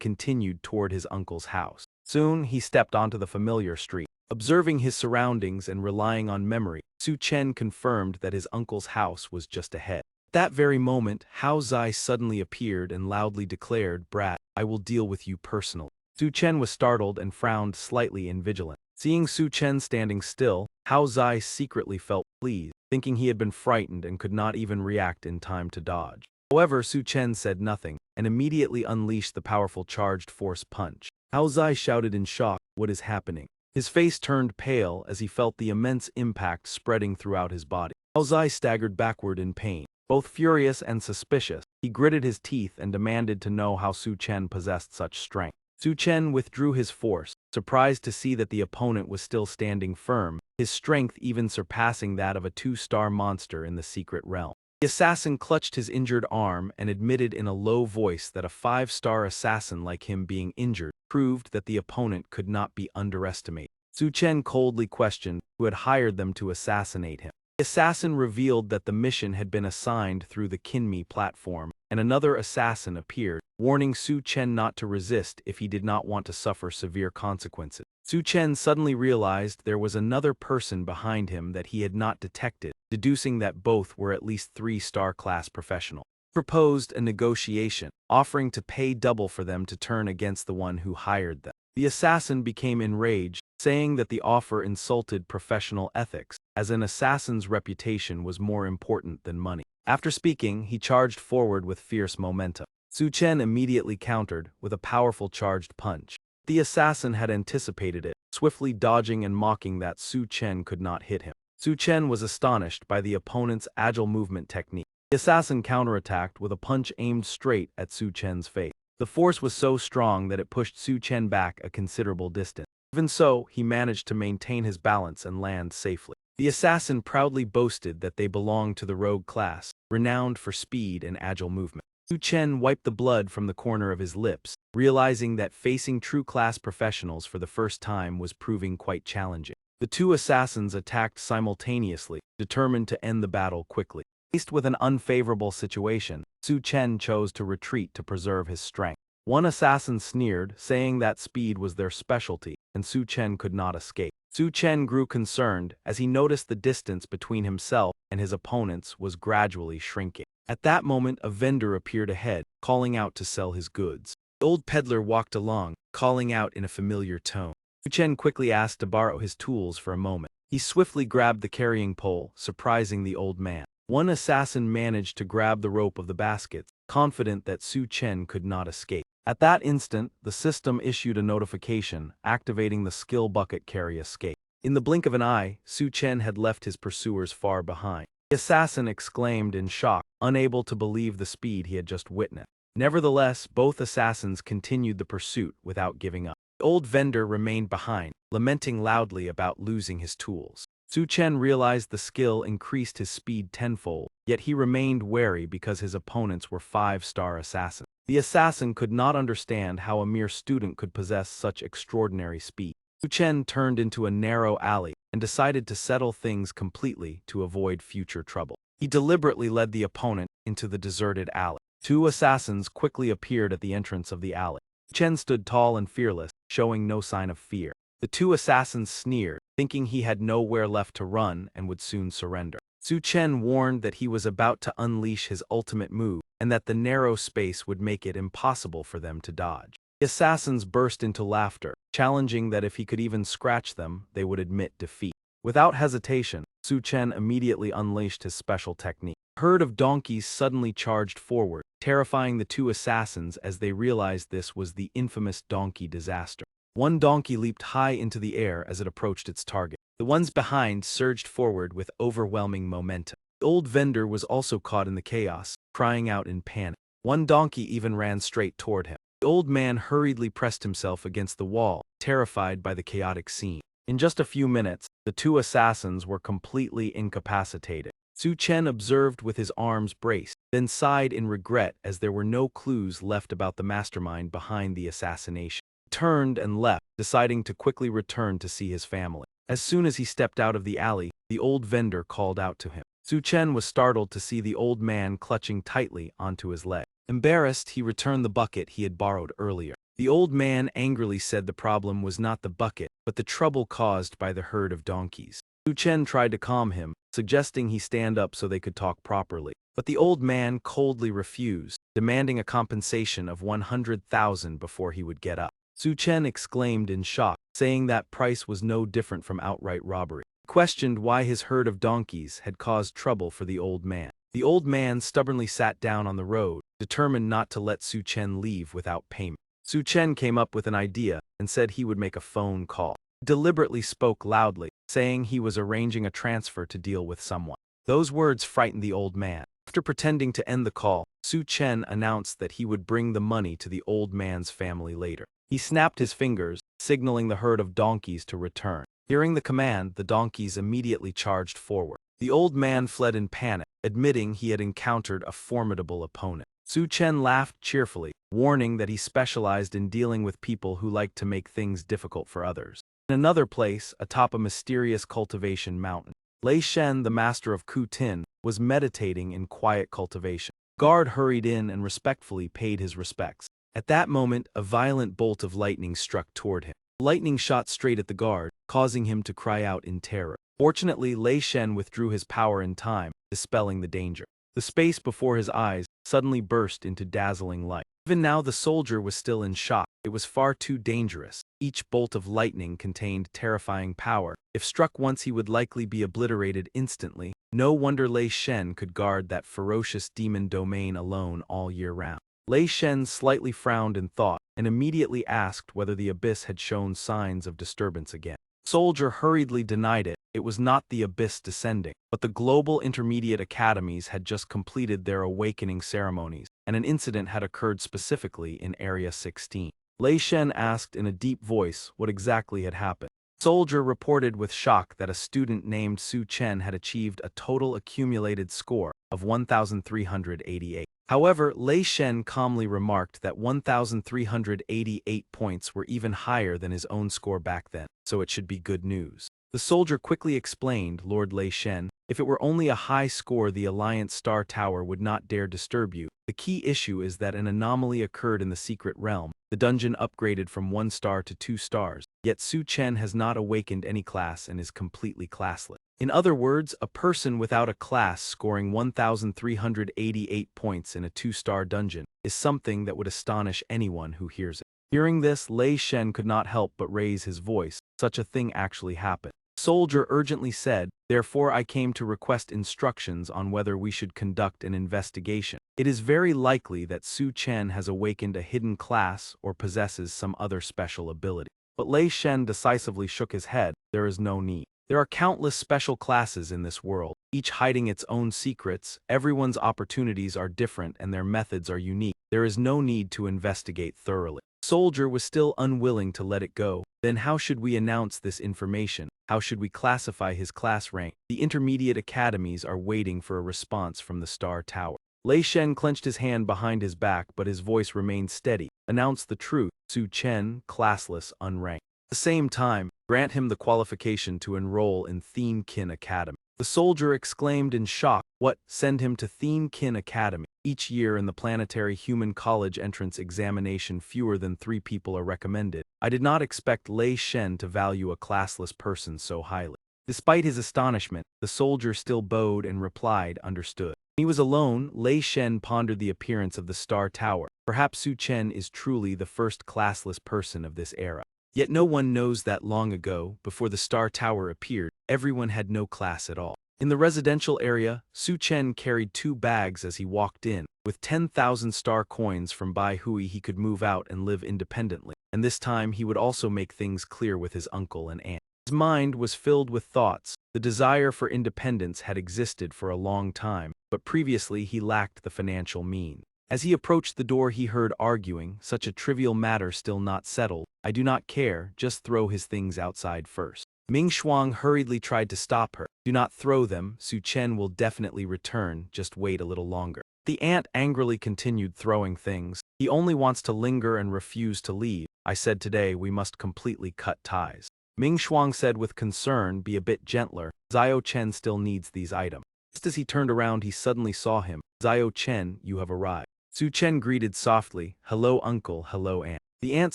continued toward his uncle's house. Soon, he stepped onto the familiar street. Observing his surroundings and relying on memory, Su Chen confirmed that his uncle's house was just ahead. At that very moment, Hao Zai suddenly appeared and loudly declared, "Brat, I will deal with you personally." Su Chen was startled and frowned slightly in vigilance. Seeing Su Chen standing still, Hao Zai secretly felt pleased, thinking he had been frightened and could not even react in time to dodge. However, Su Chen said nothing, and immediately unleashed the powerful charged force punch. Hao Zai shouted in shock, "What is happening?" His face turned pale as he felt the immense impact spreading throughout his body. Hao Zai staggered backward in pain. Both furious and suspicious, he gritted his teeth and demanded to know how Su Chen possessed such strength. Su Chen withdrew his force, surprised to see that the opponent was still standing firm, his strength even surpassing that of a 2-star monster in the secret realm. The assassin clutched his injured arm and admitted in a low voice that a 5-star assassin like him being injured proved that the opponent could not be underestimated. Su Chen coldly questioned who had hired them to assassinate him. The assassin revealed that the mission had been assigned through the Kinmi platform, and another assassin appeared, warning Su Chen not to resist if he did not want to suffer severe consequences. Su Chen suddenly realized there was another person behind him that he had not detected, deducing that both were at least 3-star class professionals. He proposed a negotiation, offering to pay double for them to turn against the one who hired them. The assassin became enraged, saying that the offer insulted professional ethics, as an assassin's reputation was more important than money. After speaking, he charged forward with fierce momentum. Su Chen immediately countered with a powerful charged punch. The assassin had anticipated it, swiftly dodging and mocking that Su Chen could not hit him. Su Chen was astonished by the opponent's agile movement technique. The assassin counterattacked with a punch aimed straight at Su Chen's face. The force was so strong that it pushed Su Chen back a considerable distance. Even so, he managed to maintain his balance and land safely. The assassin proudly boasted that they belonged to the rogue class, renowned for speed and agile movement. Su Chen wiped the blood from the corner of his lips, realizing that facing true class professionals for the first time was proving quite challenging. The two assassins attacked simultaneously, determined to end the battle quickly. Faced with an unfavorable situation, Su Chen chose to retreat to preserve his strength. One assassin sneered, saying that speed was their specialty, and Su Chen could not escape. Su Chen grew concerned as he noticed the distance between himself and his opponents was gradually shrinking. At that moment, a vendor appeared ahead, calling out to sell his goods. The old peddler walked along, calling out in a familiar tone. Su Chen quickly asked to borrow his tools for a moment. He swiftly grabbed the carrying pole, surprising the old man. One assassin managed to grab the rope of the baskets, confident that Su Chen could not escape. At that instant, the system issued a notification, activating the skill bucket carry escape. In the blink of an eye, Su Chen had left his pursuers far behind. The assassin exclaimed in shock, unable to believe the speed he had just witnessed. Nevertheless, both assassins continued the pursuit without giving up. The old vendor remained behind, lamenting loudly about losing his tools. Su Chen realized the skill increased his speed tenfold, yet he remained wary because his opponents were 5-star assassins. The assassin could not understand how a mere student could possess such extraordinary speed. Su Chen turned into a narrow alley and decided to settle things completely to avoid future trouble. He deliberately led the opponent into the deserted alley. Two assassins quickly appeared at the entrance of the alley. Chen stood tall and fearless, showing no sign of fear. The two assassins sneered, thinking he had nowhere left to run and would soon surrender. Su Chen warned that he was about to unleash his ultimate move and that the narrow space would make it impossible for them to dodge. The assassins burst into laughter, challenging that if he could even scratch them, they would admit defeat. Without hesitation, Su Chen immediately unleashed his special technique. A herd of donkeys suddenly charged forward, terrifying the two assassins as they realized this was the infamous donkey disaster. One donkey leaped high into the air as it approached its target. The ones behind surged forward with overwhelming momentum. The old vendor was also caught in the chaos, crying out in panic. One donkey even ran straight toward him. The old man hurriedly pressed himself against the wall, terrified by the chaotic scene. In just a few minutes, the two assassins were completely incapacitated. Su Chen observed with his arms braced, then sighed in regret as there were no clues left about the mastermind behind the assassination. He turned and left, deciding to quickly return to see his family. As soon as he stepped out of the alley, the old vendor called out to him. Su Chen was startled to see the old man clutching tightly onto his leg. Embarrassed, he returned the bucket he had borrowed earlier. The old man angrily said the problem was not the bucket, but the trouble caused by the herd of donkeys. Su Chen tried to calm him, suggesting he stand up so they could talk properly. But the old man coldly refused, demanding a compensation of 100,000 before he would get up. Su Chen exclaimed in shock, saying that price was no different from outright robbery. He questioned why his herd of donkeys had caused trouble for the old man. The old man stubbornly sat down on the road, determined not to let Su Chen leave without payment. Su Chen came up with an idea and said he would make a phone call. He deliberately spoke loudly, saying he was arranging a transfer to deal with someone. Those words frightened the old man. After pretending to end the call, Su Chen announced that he would bring the money to the old man's family later. He snapped his fingers, signaling the herd of donkeys to return. Hearing the command, the donkeys immediately charged forward. The old man fled in panic, admitting he had encountered a formidable opponent. Su Chen laughed cheerfully, warning that he specialized in dealing with people who liked to make things difficult for others. In another place, atop a mysterious cultivation mountain, Lei Shen, the master of Ku Tin, was meditating in quiet cultivation. A guard hurried in and respectfully paid his respects. At that moment, a violent bolt of lightning struck toward him. Lightning shot straight at the guard, causing him to cry out in terror. Fortunately, Lei Shen withdrew his power in time, dispelling the danger. The space before his eyes suddenly burst into dazzling light. Even now the soldier was still in shock. It was far too dangerous. Each bolt of lightning contained terrifying power. If struck once, he would likely be obliterated instantly. No wonder Lei Shen could guard that ferocious demon domain alone all year round. Lei Shen slightly frowned in thought and immediately asked whether the abyss had shown signs of disturbance again. The soldier hurriedly denied it. It was not the abyss descending, but the global intermediate academies had just completed their awakening ceremonies, and an incident had occurred specifically in Area 16. Lei Shen asked in a deep voice what exactly had happened. The soldier reported with shock that a student named Su Chen had achieved a total accumulated score of 1,388. However, Lei Shen calmly remarked that 1,388 points were even higher than his own score back then, so it should be good news. The soldier quickly explained, Lord Lei Shen, if it were only a high score, the Alliance Star Tower would not dare disturb you. The key issue is that an anomaly occurred in the secret realm. The dungeon upgraded from 1 star to 2 stars, yet Su Chen has not awakened any class and is completely classless. In other words, a person without a class scoring 1,388 points in a 2-star dungeon is something that would astonish anyone who hears it. Hearing this, Lei Shen could not help but raise his voice. Such a thing actually happened. The soldier urgently said, therefore I came to request instructions on whether we should conduct an investigation. It is very likely that Su Chen has awakened a hidden class or possesses some other special ability. But Lei Shen decisively shook his head. There is no need. There are countless special classes in this world, each hiding its own secrets. Everyone's opportunities are different and their methods are unique. There is no need to investigate thoroughly. The soldier was still unwilling to let it go. Then how should we announce this information? How should we classify his class rank? The intermediate academies are waiting for a response from the Star Tower. Lei Shen clenched his hand behind his back, but his voice remained steady. Announce the truth. Su Chen, classless, unranked. the same time, grant him the qualification to enroll in Theme Kin Academy. The soldier exclaimed in shock, "What? Send him to Theme Kin Academy?" Each year in the planetary human college entrance examination fewer than 3 people are recommended. I did not expect Lei Shen to value a classless person so highly. Despite his astonishment, the soldier still bowed and replied, "Understood." When he was alone, Lei Shen pondered the appearance of the Star Tower. Perhaps Su Chen is truly the first classless person of this era. Yet no one knows that long ago, before the Star Tower appeared, everyone had no class at all. In the residential area, Su Chen carried 2 bags as he walked in. With 10,000 star coins from Bai Hui, he could move out and live independently, and this time he would also make things clear with his uncle and aunt. His mind was filled with thoughts. The desire for independence had existed for a long time, but previously he lacked the financial means. As he approached the door, he heard arguing, such a trivial matter still not settled. "I do not care, just throw his things outside first." Ming Shuang hurriedly tried to stop her. "Do not throw them, Su Chen will definitely return, just wait a little longer." The aunt angrily continued throwing things. "He only wants to linger and refuse to leave. I said today we must completely cut ties." Ming Shuang said with concern, "Be a bit gentler, Zio Chen still needs these items." Just as he turned around, he suddenly saw him. "Zio Chen, you have arrived." Su Chen greeted softly, "Hello uncle, hello aunt." The aunt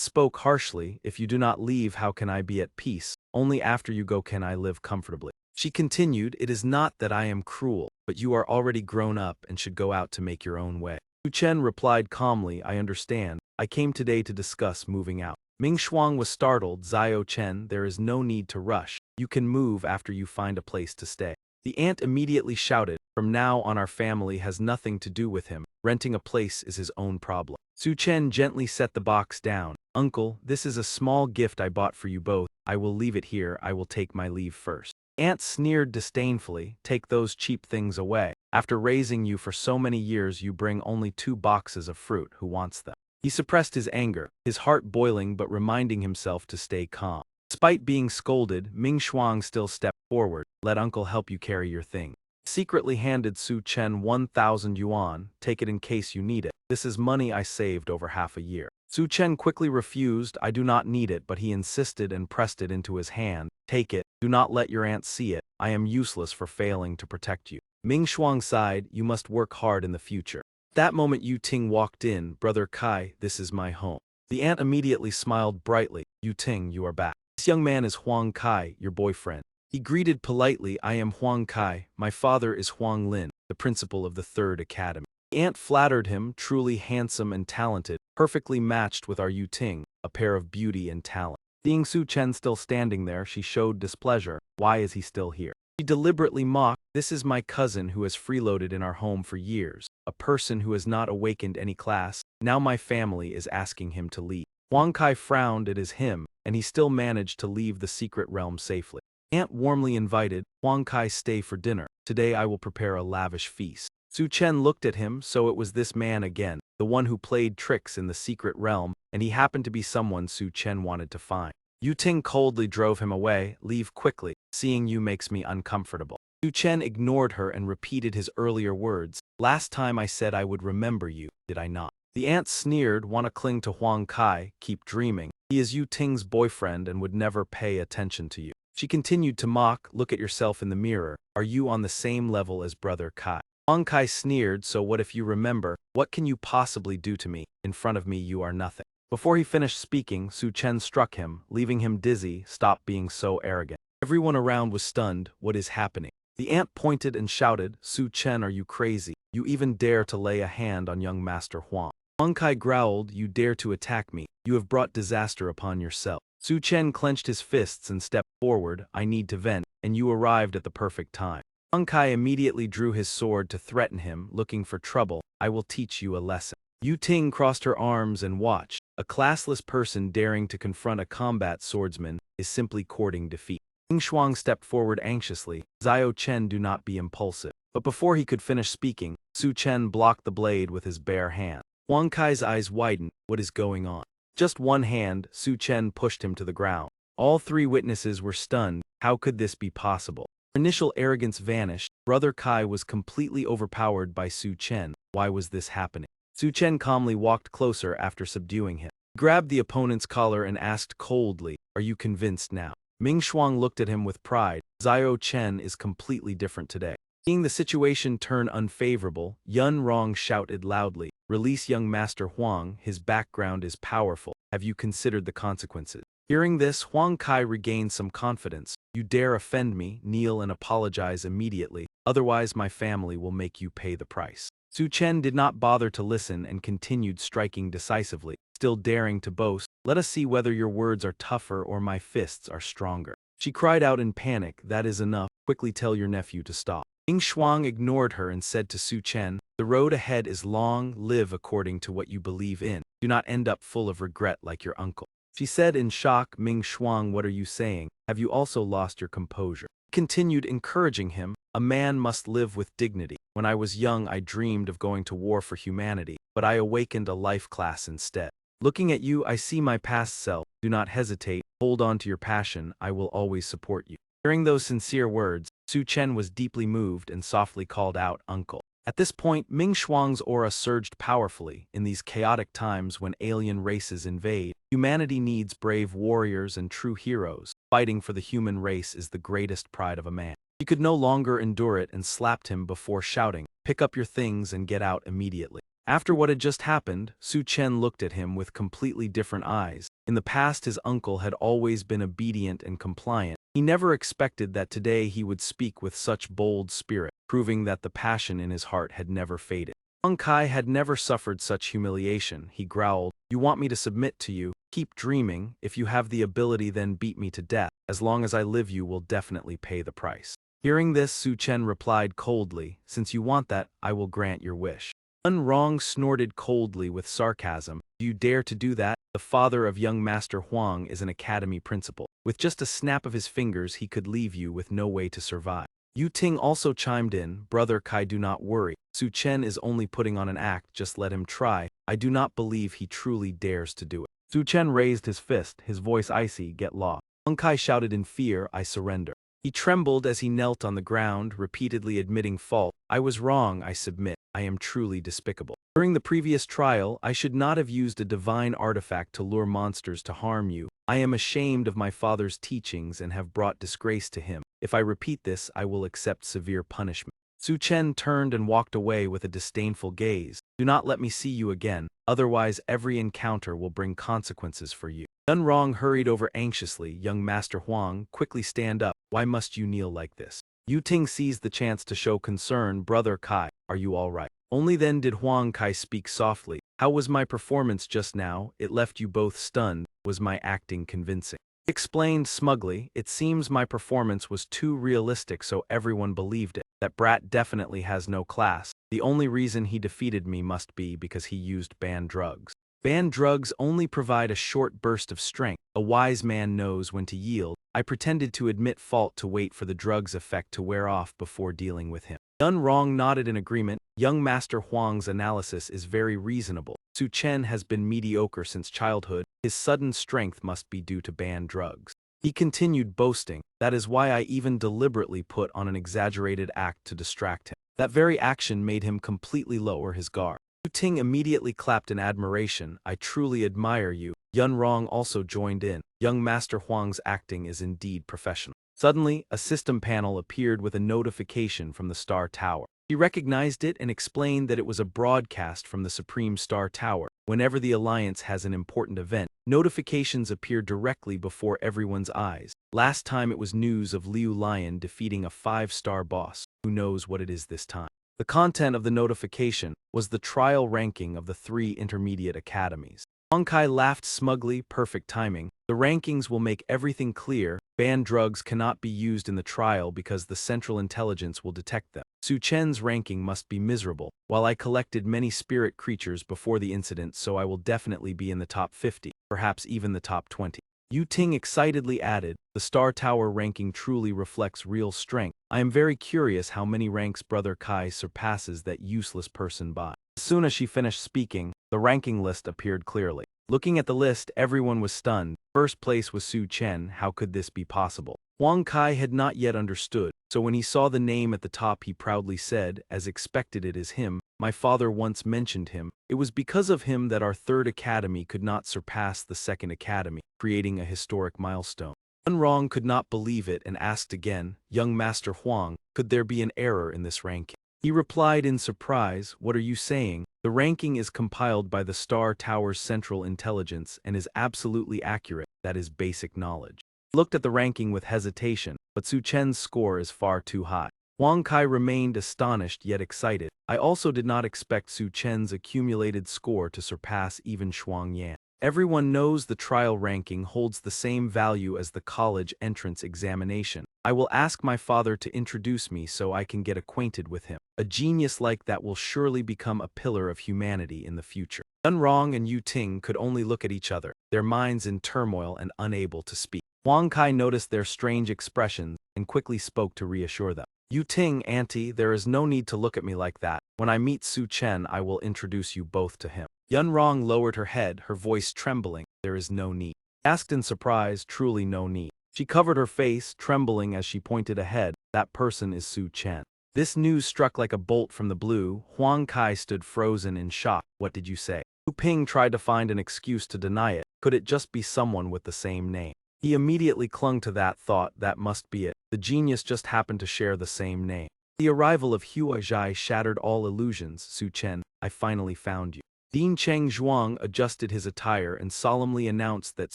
spoke harshly, "If you do not leave, how can I be at peace? Only after you go can I live comfortably." She continued, "It is not that I am cruel, but you are already grown up and should go out to make your own way." Su Chen replied calmly, "I understand. I came today to discuss moving out." Ming Shuang was startled. "Zio Chen, there is no need to rush. You can move after you find a place to stay." The aunt immediately shouted, "From now on our family has nothing to do with him. Renting a place is his own problem." Su Chen gently set the box down. "Uncle, this is a small gift I bought for you both. I will leave it here. I will take my leave first." Aunt sneered disdainfully, "Take those cheap things away. After raising you for so many years, you bring only 2 boxes of fruit. Who wants them?" He suppressed his anger, his heart boiling but reminding himself to stay calm. Despite being scolded, Ming Shuang still stepped forward. "Let uncle help you carry your thing." Secretly handed Su Chen 1,000 yuan, "Take it in case you need it. This is money I saved over half a year." Su Chen quickly refused. "I do not need it," but he insisted and pressed it into his hand. "Take it. Do not let your aunt see it. I am useless for failing to protect you." Ming Shuang sighed, "You must work hard in the future." That moment Yu Ting walked in. "Brother Kai, this is my home." The aunt immediately smiled brightly. "Yu Ting, you are back. This young man is Huang Kai, your boyfriend." He greeted politely, "I am Huang Kai. My father is Huang Lin, the principal of the 3rd Academy." The aunt flattered him, "Truly handsome and talented, perfectly matched with our Yu Ting, a pair of beauty and talent." Seeing Su Chen still standing there, she showed displeasure. "Why is he still here?" She deliberately mocked, "This is my cousin who has freeloaded in our home for years, a person who has not awakened any class. Now my family is asking him to leave." Huang Kai frowned. "It is him, and he still managed to leave the secret realm safely." Aunt warmly invited, "Huang Kai, stay for dinner. Today I will prepare a lavish feast." Su Chen looked at him. So it was this man again, the one who played tricks in the secret realm, and he happened to be someone Su Chen wanted to find. Yu Ting coldly drove him away. "Leave quickly. Seeing you makes me uncomfortable." Su Chen ignored her and repeated his earlier words. "Last time I said I would remember you, did I not?" The aunt sneered. "Wanna cling to Huang Kai? Keep dreaming. He is Yu Ting's boyfriend and would never pay attention to you." She continued to mock, "Look at yourself in the mirror. Are you on the same level as Brother Kai?" Huang Kai sneered, "So what if you remember? What can you possibly do to me? In front of me you are nothing." Before he finished speaking, Su Chen struck him, leaving him dizzy. "Stop being so arrogant." Everyone around was stunned. "What is happening?" The aunt pointed and shouted, "Su Chen, are you crazy? You even dare to lay a hand on young Master Huang." Huang Kai growled, "You dare to attack me. You have brought disaster upon yourself." Su Chen clenched his fists and stepped forward. "I need to vent, and you arrived at the perfect time." Huang Kai immediately drew his sword to threaten him, looking for trouble. "I will teach you a lesson." Yu Ting crossed her arms and watched. A classless person daring to confront a combat swordsman is simply courting defeat. Ming Shuang stepped forward anxiously. "Zio Chen, do not be impulsive." But before he could finish speaking, Su Chen blocked the blade with his bare hand. Huang Kai's eyes widened. What is going on? Just one hand, Su Chen pushed him to the ground. All 3 witnesses were stunned. How could this be possible? Her initial arrogance vanished. Brother Kai was completely overpowered by Su Chen. Why was this happening? Su Chen calmly walked closer after subduing him. He grabbed the opponent's collar and asked coldly, "Are you convinced now?" Ming Shuang looked at him with pride. Zhao Chen is completely different today. Seeing the situation turn unfavorable, Yun Rong shouted loudly, "Release young Master Huang, his background is powerful. Have you considered the consequences?" Hearing this, Huang Kai regained some confidence. "You dare offend me, kneel and apologize immediately, otherwise my family will make you pay the price." Su Chen did not bother to listen and continued striking decisively, still daring to boast, "Let us see whether your words are tougher or my fists are stronger." She cried out in panic, "That is enough, quickly tell your nephew to stop." Ming Shuang ignored her and said to Su Chen, "The road ahead is long, live according to what you believe in. Do not end up full of regret like your uncle." She said in shock, "Ming Shuang, what are you saying? Have you also lost your composure?" He continued encouraging him, "A man must live with dignity. When I was young I dreamed of going to war for humanity, but I awakened a life class instead. Looking at you I see my past self. Do not hesitate, hold on to your passion, I will always support you." Hearing those sincere words, Su Chen was deeply moved and softly called out, "Uncle." At this point, Ming Shuang's aura surged powerfully. In these chaotic times when alien races invade, humanity needs brave warriors and true heroes. Fighting for the human race is the greatest pride of a man. She could no longer endure it and slapped him before shouting, "Pick up your things and get out immediately." After what had just happened, Su Chen looked at him with completely different eyes. In the past his uncle had always been obedient and compliant. He never expected that today he would speak with such bold spirit, proving that the passion in his heart had never faded. Huang Kai had never suffered such humiliation. He growled, "You want me to submit to you? Keep dreaming. If you have the ability, then beat me to death. As long as I live you will definitely pay the price." Hearing this, Su Chen replied coldly, "Since you want that, I will grant your wish." Yun Rong snorted coldly with sarcasm, "Do you dare to do that? The father of young Master Huang is an academy principal. With just a snap of his fingers he could leave you with no way to survive." Yu Ting also chimed in, "Brother Kai, do not worry. Su Chen is only putting on an act, just let him try. I do not believe he truly dares to do it." Su Chen raised his fist, his voice icy, "Get lost." Huang Kai shouted in fear, "I surrender." He trembled as he knelt on the ground, repeatedly admitting fault. "I was wrong, I submit. I am truly despicable. During the previous trial, I should not have used a divine artifact to lure monsters to harm you. I am ashamed of my father's teachings and have brought disgrace to him. If I repeat this, I will accept severe punishment." Su Chen turned and walked away with a disdainful gaze. "Do not let me see you again, otherwise every encounter will bring consequences for you." Yun Rong hurried over anxiously, "Young Master Huang, quickly stand up. Why must you kneel like this?" Yu Ting seized the chance to show concern, "Brother Kai, are you all right?" Only then did Huang Kai speak softly, "How was my performance just now? It left you both stunned. Was my acting convincing?" He explained smugly, "It seems my performance was too realistic so everyone believed it. That brat definitely has no class. The only reason he defeated me must be because he used banned drugs. Banned drugs only provide a short burst of strength. A wise man knows when to yield. I pretended to admit fault to wait for the drug's effect to wear off before dealing with him." Yun Rong nodded in agreement. "Young Master Huang's analysis is very reasonable. Su Chen has been mediocre since childhood. His sudden strength must be due to banned drugs." He continued boasting, "That is why I even deliberately put on an exaggerated act to distract him." That very action made him completely lower his guard. Yu Ting immediately clapped in admiration, "I truly admire you." Yun Rong also joined in. "Young Master Huang's acting is indeed professional." Suddenly, a system panel appeared with a notification from the Star Tower. He recognized it and explained that it was a broadcast from the Supreme Star Tower. Whenever the Alliance has an important event, notifications appear directly before everyone's eyes. Last time it was news of Liu Lion defeating a 5-star boss. Who knows what it is this time? The content of the notification was the trial ranking of the 3 intermediate academies. Huang Kai laughed smugly, "Perfect timing. The rankings will make everything clear. Banned drugs cannot be used in the trial because the Central Intelligence will detect them. Su Chen's ranking must be miserable. While I collected many spirit creatures before the incident, so I will definitely be in the top 50, perhaps even the top 20. Yu Ting excitedly added, "The Star Tower ranking truly reflects real strength. I am very curious how many ranks Brother Kai surpasses that useless person by." As soon as she finished speaking, the ranking list appeared clearly. Looking at the list, everyone was stunned. First place was Su Chen. How could this be possible? Huang Kai had not yet understood, so So when he saw the name at the top he proudly said, as expected it is him, my father once mentioned him. It was because of him that our third academy could not surpass the second academy, creating a historic milestone. Yunrong could not believe it and asked again, young Master Huang, could there be an error in this ranking? He replied in surprise, what are you saying? The ranking is compiled by the Star Tower's Central Intelligence and is absolutely accurate, that is basic knowledge. He looked at the ranking with hesitation, but Su Chen's score is far too high. Huang Kai remained astonished yet excited. I also did not expect Su Chen's accumulated score to surpass even Shuang Yan. Everyone knows the trial ranking holds the same value as the college entrance examination. I will ask my father to introduce me so I can get acquainted with him. A genius like that will surely become a pillar of humanity in the future. Yunrong and Yu Ting could only look at each other, their minds in turmoil and unable to speak. Huang Kai noticed their strange expressions and quickly spoke to reassure them. Yu Ting, auntie, there is no need to look at me like that. When I meet Su Chen, I will introduce you both to him. Yunrong lowered her head, her voice trembling. There is no need. Asked in surprise, truly no need. She covered her face, trembling as she pointed ahead. That person is Su Chen. This news struck like a bolt from the blue. Huang Kai stood frozen in shock. What did you say? Yu Ping tried to find an excuse to deny it. Could it just be someone with the same name? He immediately clung to that thought, that must be it. The genius just happened to share the same name. The arrival of Hua Zhai shattered all illusions. Su Chen, I finally found you. Dean Cheng Zhuang adjusted his attire and solemnly announced that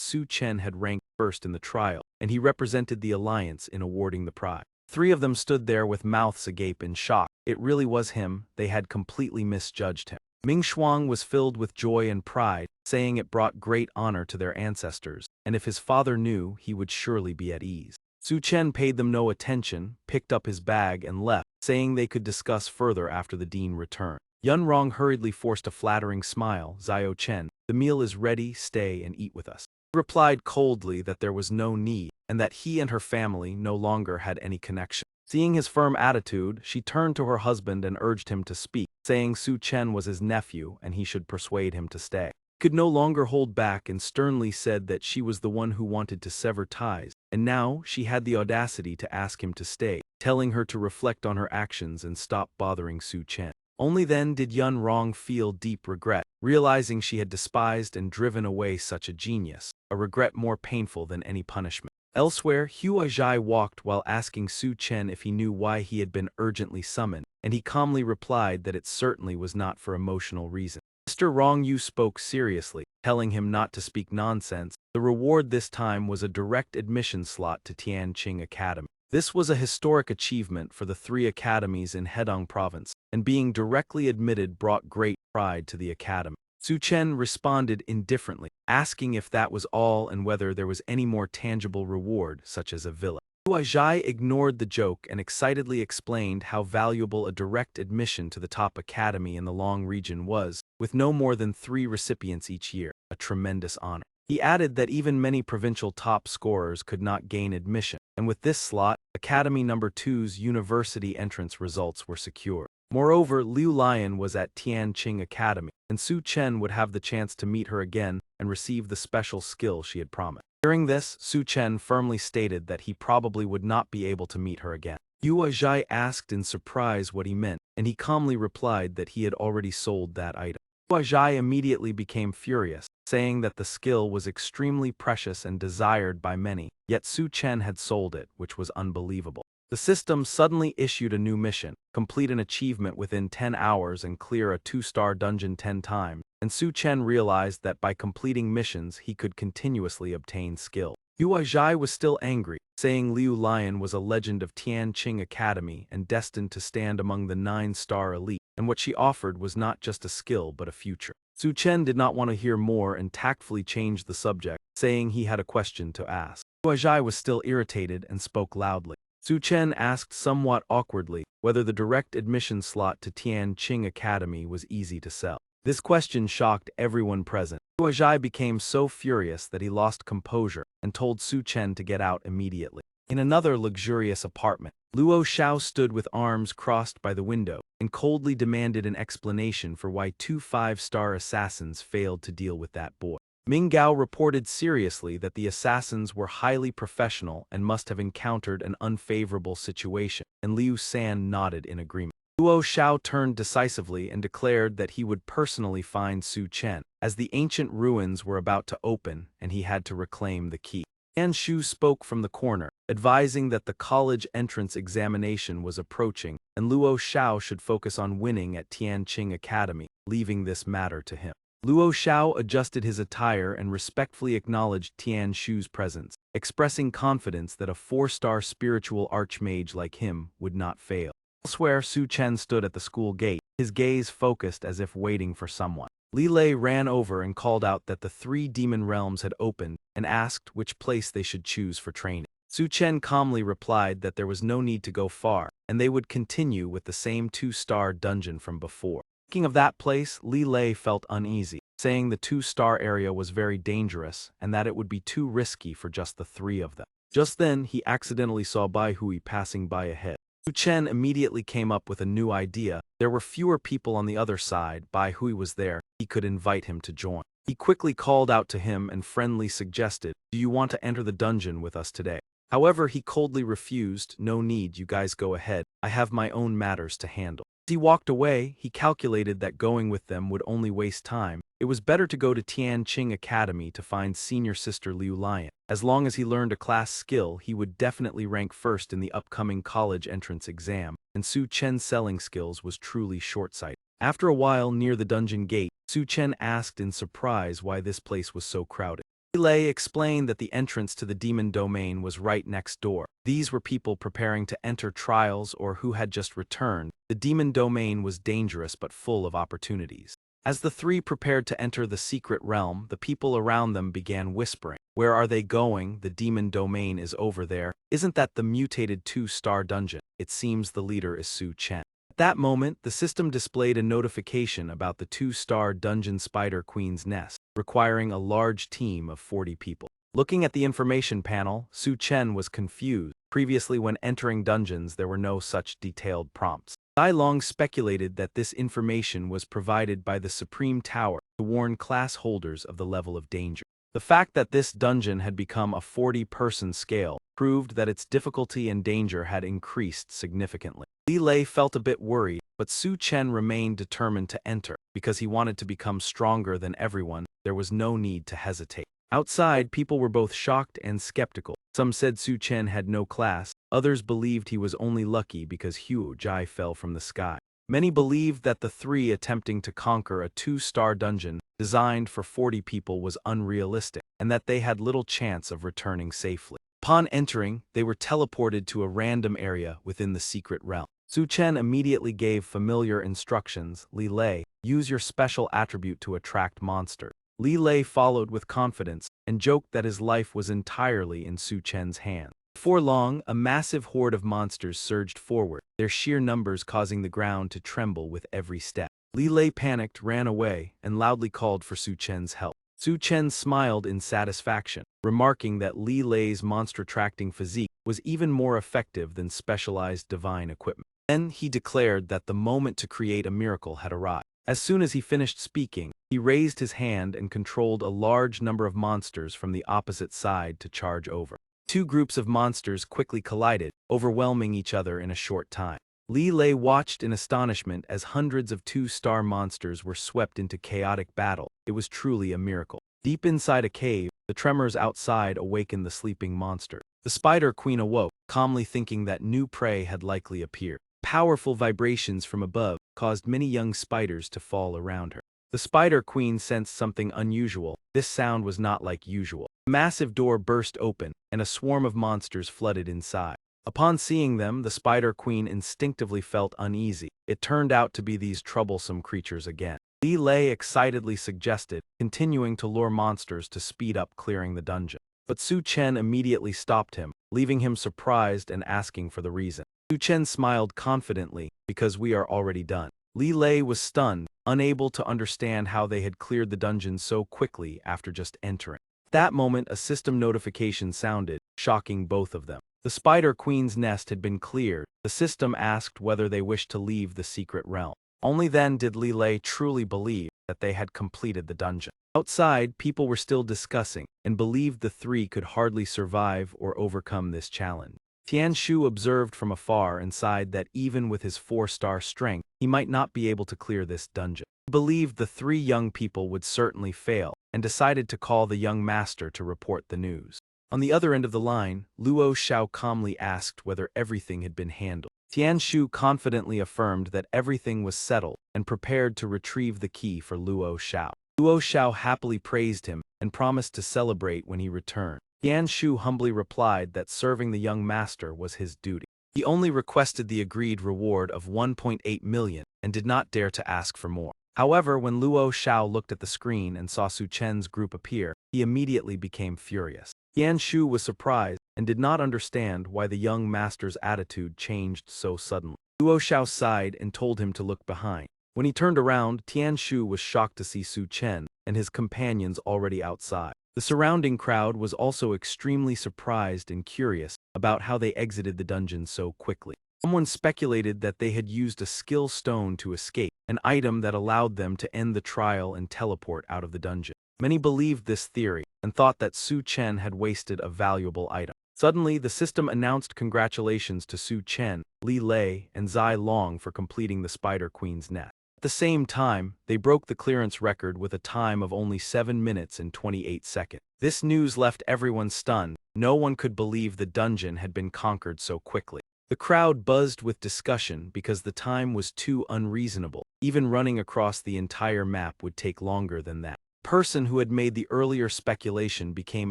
Su Chen had ranked first in the trial, and he represented the alliance in awarding the prize. Three of them stood there with mouths agape in shock. It really was him, they had completely misjudged him. Ming Shuang was filled with joy and pride, saying it brought great honor to their ancestors, and if his father knew, he would surely be at ease. Su Chen paid them no attention, picked up his bag and left, saying they could discuss further after the dean returned. Yunrong hurriedly forced a flattering smile. Xiao Chen, the meal is ready, stay and eat with us. He replied coldly that there was no need, and that he and her family no longer had any connection. Seeing his firm attitude, she turned to her husband and urged him to speak, saying Su Chen was his nephew and he should persuade him to stay. He could no longer hold back and sternly said that she was the one who wanted to sever ties, and now she had the audacity to ask him to stay, telling her to reflect on her actions and stop bothering Su Chen. Only then did Yunrong feel deep regret, realizing she had despised and driven away such a genius, a regret more painful than any punishment. Elsewhere, Hua Zhai walked while asking Su Chen if he knew why he had been urgently summoned, and he calmly replied that it certainly was not for emotional reasons. Mr. Rong Yu spoke seriously, telling him not to speak nonsense. The reward this time was a direct admission slot to Tianqing Academy. This was a historic achievement for the three academies in Hedong province, and being directly admitted brought great pride to the academy. Su Chen responded indifferently, asking if that was all and whether there was any more tangible reward, such as a villa. Hua Zhai ignored the joke and excitedly explained how valuable a direct admission to the top academy in the Long region was, with no more than 3 recipients each year, a tremendous honor. He added that even many provincial top scorers could not gain admission, and with this slot, Academy No. 2's university entrance results were secured. Moreover, Liu Lion was at Tianqing Academy, and Su Chen would have the chance to meet her again and receive the special skill she had promised. During this, Su Chen firmly stated that he probably would not be able to meet her again. Hua Zhai asked in surprise what he meant, and he calmly replied that he had already sold that item. Hua Zhai immediately became furious, saying that the skill was extremely precious and desired by many, yet Su Chen had sold it, which was unbelievable. The system suddenly issued a new mission: complete an achievement within 10 hours and clear a 2-star dungeon 10 times, and Su Chen realized that by completing missions he could continuously obtain skill. Hua Zhai was still angry, saying Liu Lion was a legend of Tianqing Academy and destined to stand among the 9-star elite, and what she offered was not just a skill but a future. Su Chen did not want to hear more and tactfully changed the subject, saying he had a question to ask. Hua Zhai was still irritated and spoke loudly. Su Chen asked somewhat awkwardly whether the direct admission slot to Tianqing Academy was easy to sell. This question shocked everyone present. Hua Zhai became so furious that he lost composure and told Su Chen to get out immediately. In another luxurious apartment, Luo Xiao stood with arms crossed by the window and coldly demanded an explanation for why 2 5-star assassins failed to deal with that boy. Mingao reported seriously that the assassins were highly professional and must have encountered an unfavorable situation, and Liu San nodded in agreement. Luo Xiao turned decisively and declared that he would personally find Su Chen, as the ancient ruins were about to open and he had to reclaim the key. Tian Shu spoke from the corner, advising that the college entrance examination was approaching and Luo Xiao should focus on winning at Tianqing Academy, leaving this matter to him. Luo Xiao adjusted his attire and respectfully acknowledged Tian Shu's presence, expressing confidence that a 4-star spiritual archmage like him would not fail. Elsewhere, Su Chen stood at the school gate, his gaze focused as if waiting for someone. Li Lei ran over and called out that the 3 demon realms had opened and asked which place they should choose for training. Su Chen calmly replied that there was no need to go far, and they would continue with the same 2-star dungeon from before. Thinking of that place, Li Lei felt uneasy, saying the 2-star area was very dangerous and that it would be too risky for just the 3 of them. Just then, he accidentally saw Bai Hui passing by ahead. Su Chen immediately came up with a new idea. There were fewer people on the other side. Bai Hui was there. He could invite him to join. He quickly called out to him and friendly suggested, "Do you want to enter the dungeon with us today?" However, he coldly refused. "No need, you guys go ahead. I have my own matters to handle." As he walked away, he calculated that going with them would only waste time. It was better to go to Tianqing Academy to find senior sister Liu Lion. As long as he learned a class skill, he would definitely rank first in the upcoming college entrance exam, and Su Chen's selling skills was truly short-sighted. After a while near the dungeon gate, Su Chen asked in surprise why this place was so crowded. Li Lei explained that the entrance to the demon domain was right next door. These were people preparing to enter trials or who had just returned. The demon domain was dangerous but full of opportunities. As the 3 prepared to enter the secret realm, the people around them began whispering. "Where are they going? The demon domain is over there. Isn't that the mutated 2-star dungeon? It seems the leader is Su Chen." At that moment, the system displayed a notification about the 2-star dungeon Spider Queen's nest, requiring a large team of 40 people. Looking at the information panel, Su Chen was confused. Previously, when entering dungeons, there were no such detailed prompts. Dai Long speculated that this information was provided by the Supreme Tower to warn class holders of the level of danger. The fact that this dungeon had become a 40-person scale proved that its difficulty and danger had increased significantly. Li Lei felt a bit worried, but Su Chen remained determined to enter. Because he wanted to become stronger than everyone, there was no need to hesitate. Outside, people were both shocked and skeptical. Some said Su Chen had no class, others believed he was only lucky because Huo Jai fell from the sky. Many believed that the 3 attempting to conquer a 2-star dungeon designed for 40 people was unrealistic, and that they had little chance of returning safely. Upon entering, they were teleported to a random area within the secret realm. Su Chen immediately gave familiar instructions. "Li Lei, use your special attribute to attract monsters." Li Lei followed with confidence and joked that his life was entirely in Su Chen's hands. Before long, a massive horde of monsters surged forward, their sheer numbers causing the ground to tremble with every step. Li Lei panicked, ran away, and loudly called for Su Chen's help. Su Chen smiled in satisfaction, remarking that Li Lei's monster-attracting physique was even more effective than specialized divine equipment. Then he declared that the moment to create a miracle had arrived. As soon as he finished speaking, he raised his hand and controlled a large number of monsters from the opposite side to charge over. 2 groups of monsters quickly collided, overwhelming each other in a short time. Li Lei watched in astonishment as hundreds of 2-star monsters were swept into chaotic battle. It was truly a miracle. Deep inside a cave, the tremors outside awakened the sleeping monster. The Spider Queen awoke, calmly thinking that new prey had likely appeared. Powerful vibrations from above caused many young spiders to fall around her. The Spider Queen sensed something unusual. This sound was not like usual. A massive door burst open, and a swarm of monsters flooded inside. Upon seeing them, the Spider Queen instinctively felt uneasy. It turned out to be these troublesome creatures again. Li Lei excitedly suggested, continuing to lure monsters to speed up clearing the dungeon. But Su Chen immediately stopped him, leaving him surprised and asking for the reason. Su Chen smiled confidently, "Because we are already done." Li Lei was stunned, unable to understand how they had cleared the dungeon so quickly after just entering. At that moment, a system notification sounded, shocking both of them. The Spider Queen's nest had been cleared. The system asked whether they wished to leave the secret realm. Only then did Li Lei truly believe that they had completed the dungeon. Outside, people were still discussing, and believed the three could hardly survive or overcome this challenge. Tianshu observed from afar and sighed that even with his 4-star strength, he might not be able to clear this dungeon. He believed the three young people would certainly fail, and decided to call the young master to report the news. On the other end of the line, Luo Xiao calmly asked whether everything had been handled. Tianshu confidently affirmed that everything was settled and prepared to retrieve the key for Luo Xiao. Luo Xiao happily praised him and promised to celebrate when he returned. Tianshu humbly replied that serving the young master was his duty. He only requested the agreed reward of 1.8 million and did not dare to ask for more. However, when Luo Xiao looked at the screen and saw Su Chen's group appear, he immediately became furious. Tianshu was surprised and did not understand why the young master's attitude changed so suddenly. Luo Xiao sighed and told him to look behind. When he turned around, Tianshu was shocked to see Su Chen and his companions already outside. The surrounding crowd was also extremely surprised and curious about how they exited the dungeon so quickly. Someone speculated that they had used a skill stone to escape, an item that allowed them to end the trial and teleport out of the dungeon. Many believed this theory and thought that Su Chen had wasted a valuable item. Suddenly, the system announced congratulations to Su Chen, Li Lei, and Zai Long for completing the Spider Queen's nest. At the same time, they broke the clearance record with a time of only 7 minutes and 28 seconds. This news left everyone stunned. No one could believe the dungeon had been conquered so quickly. The crowd buzzed with discussion because the time was too unreasonable. Even running across the entire map would take longer than that. The person who had made the earlier speculation became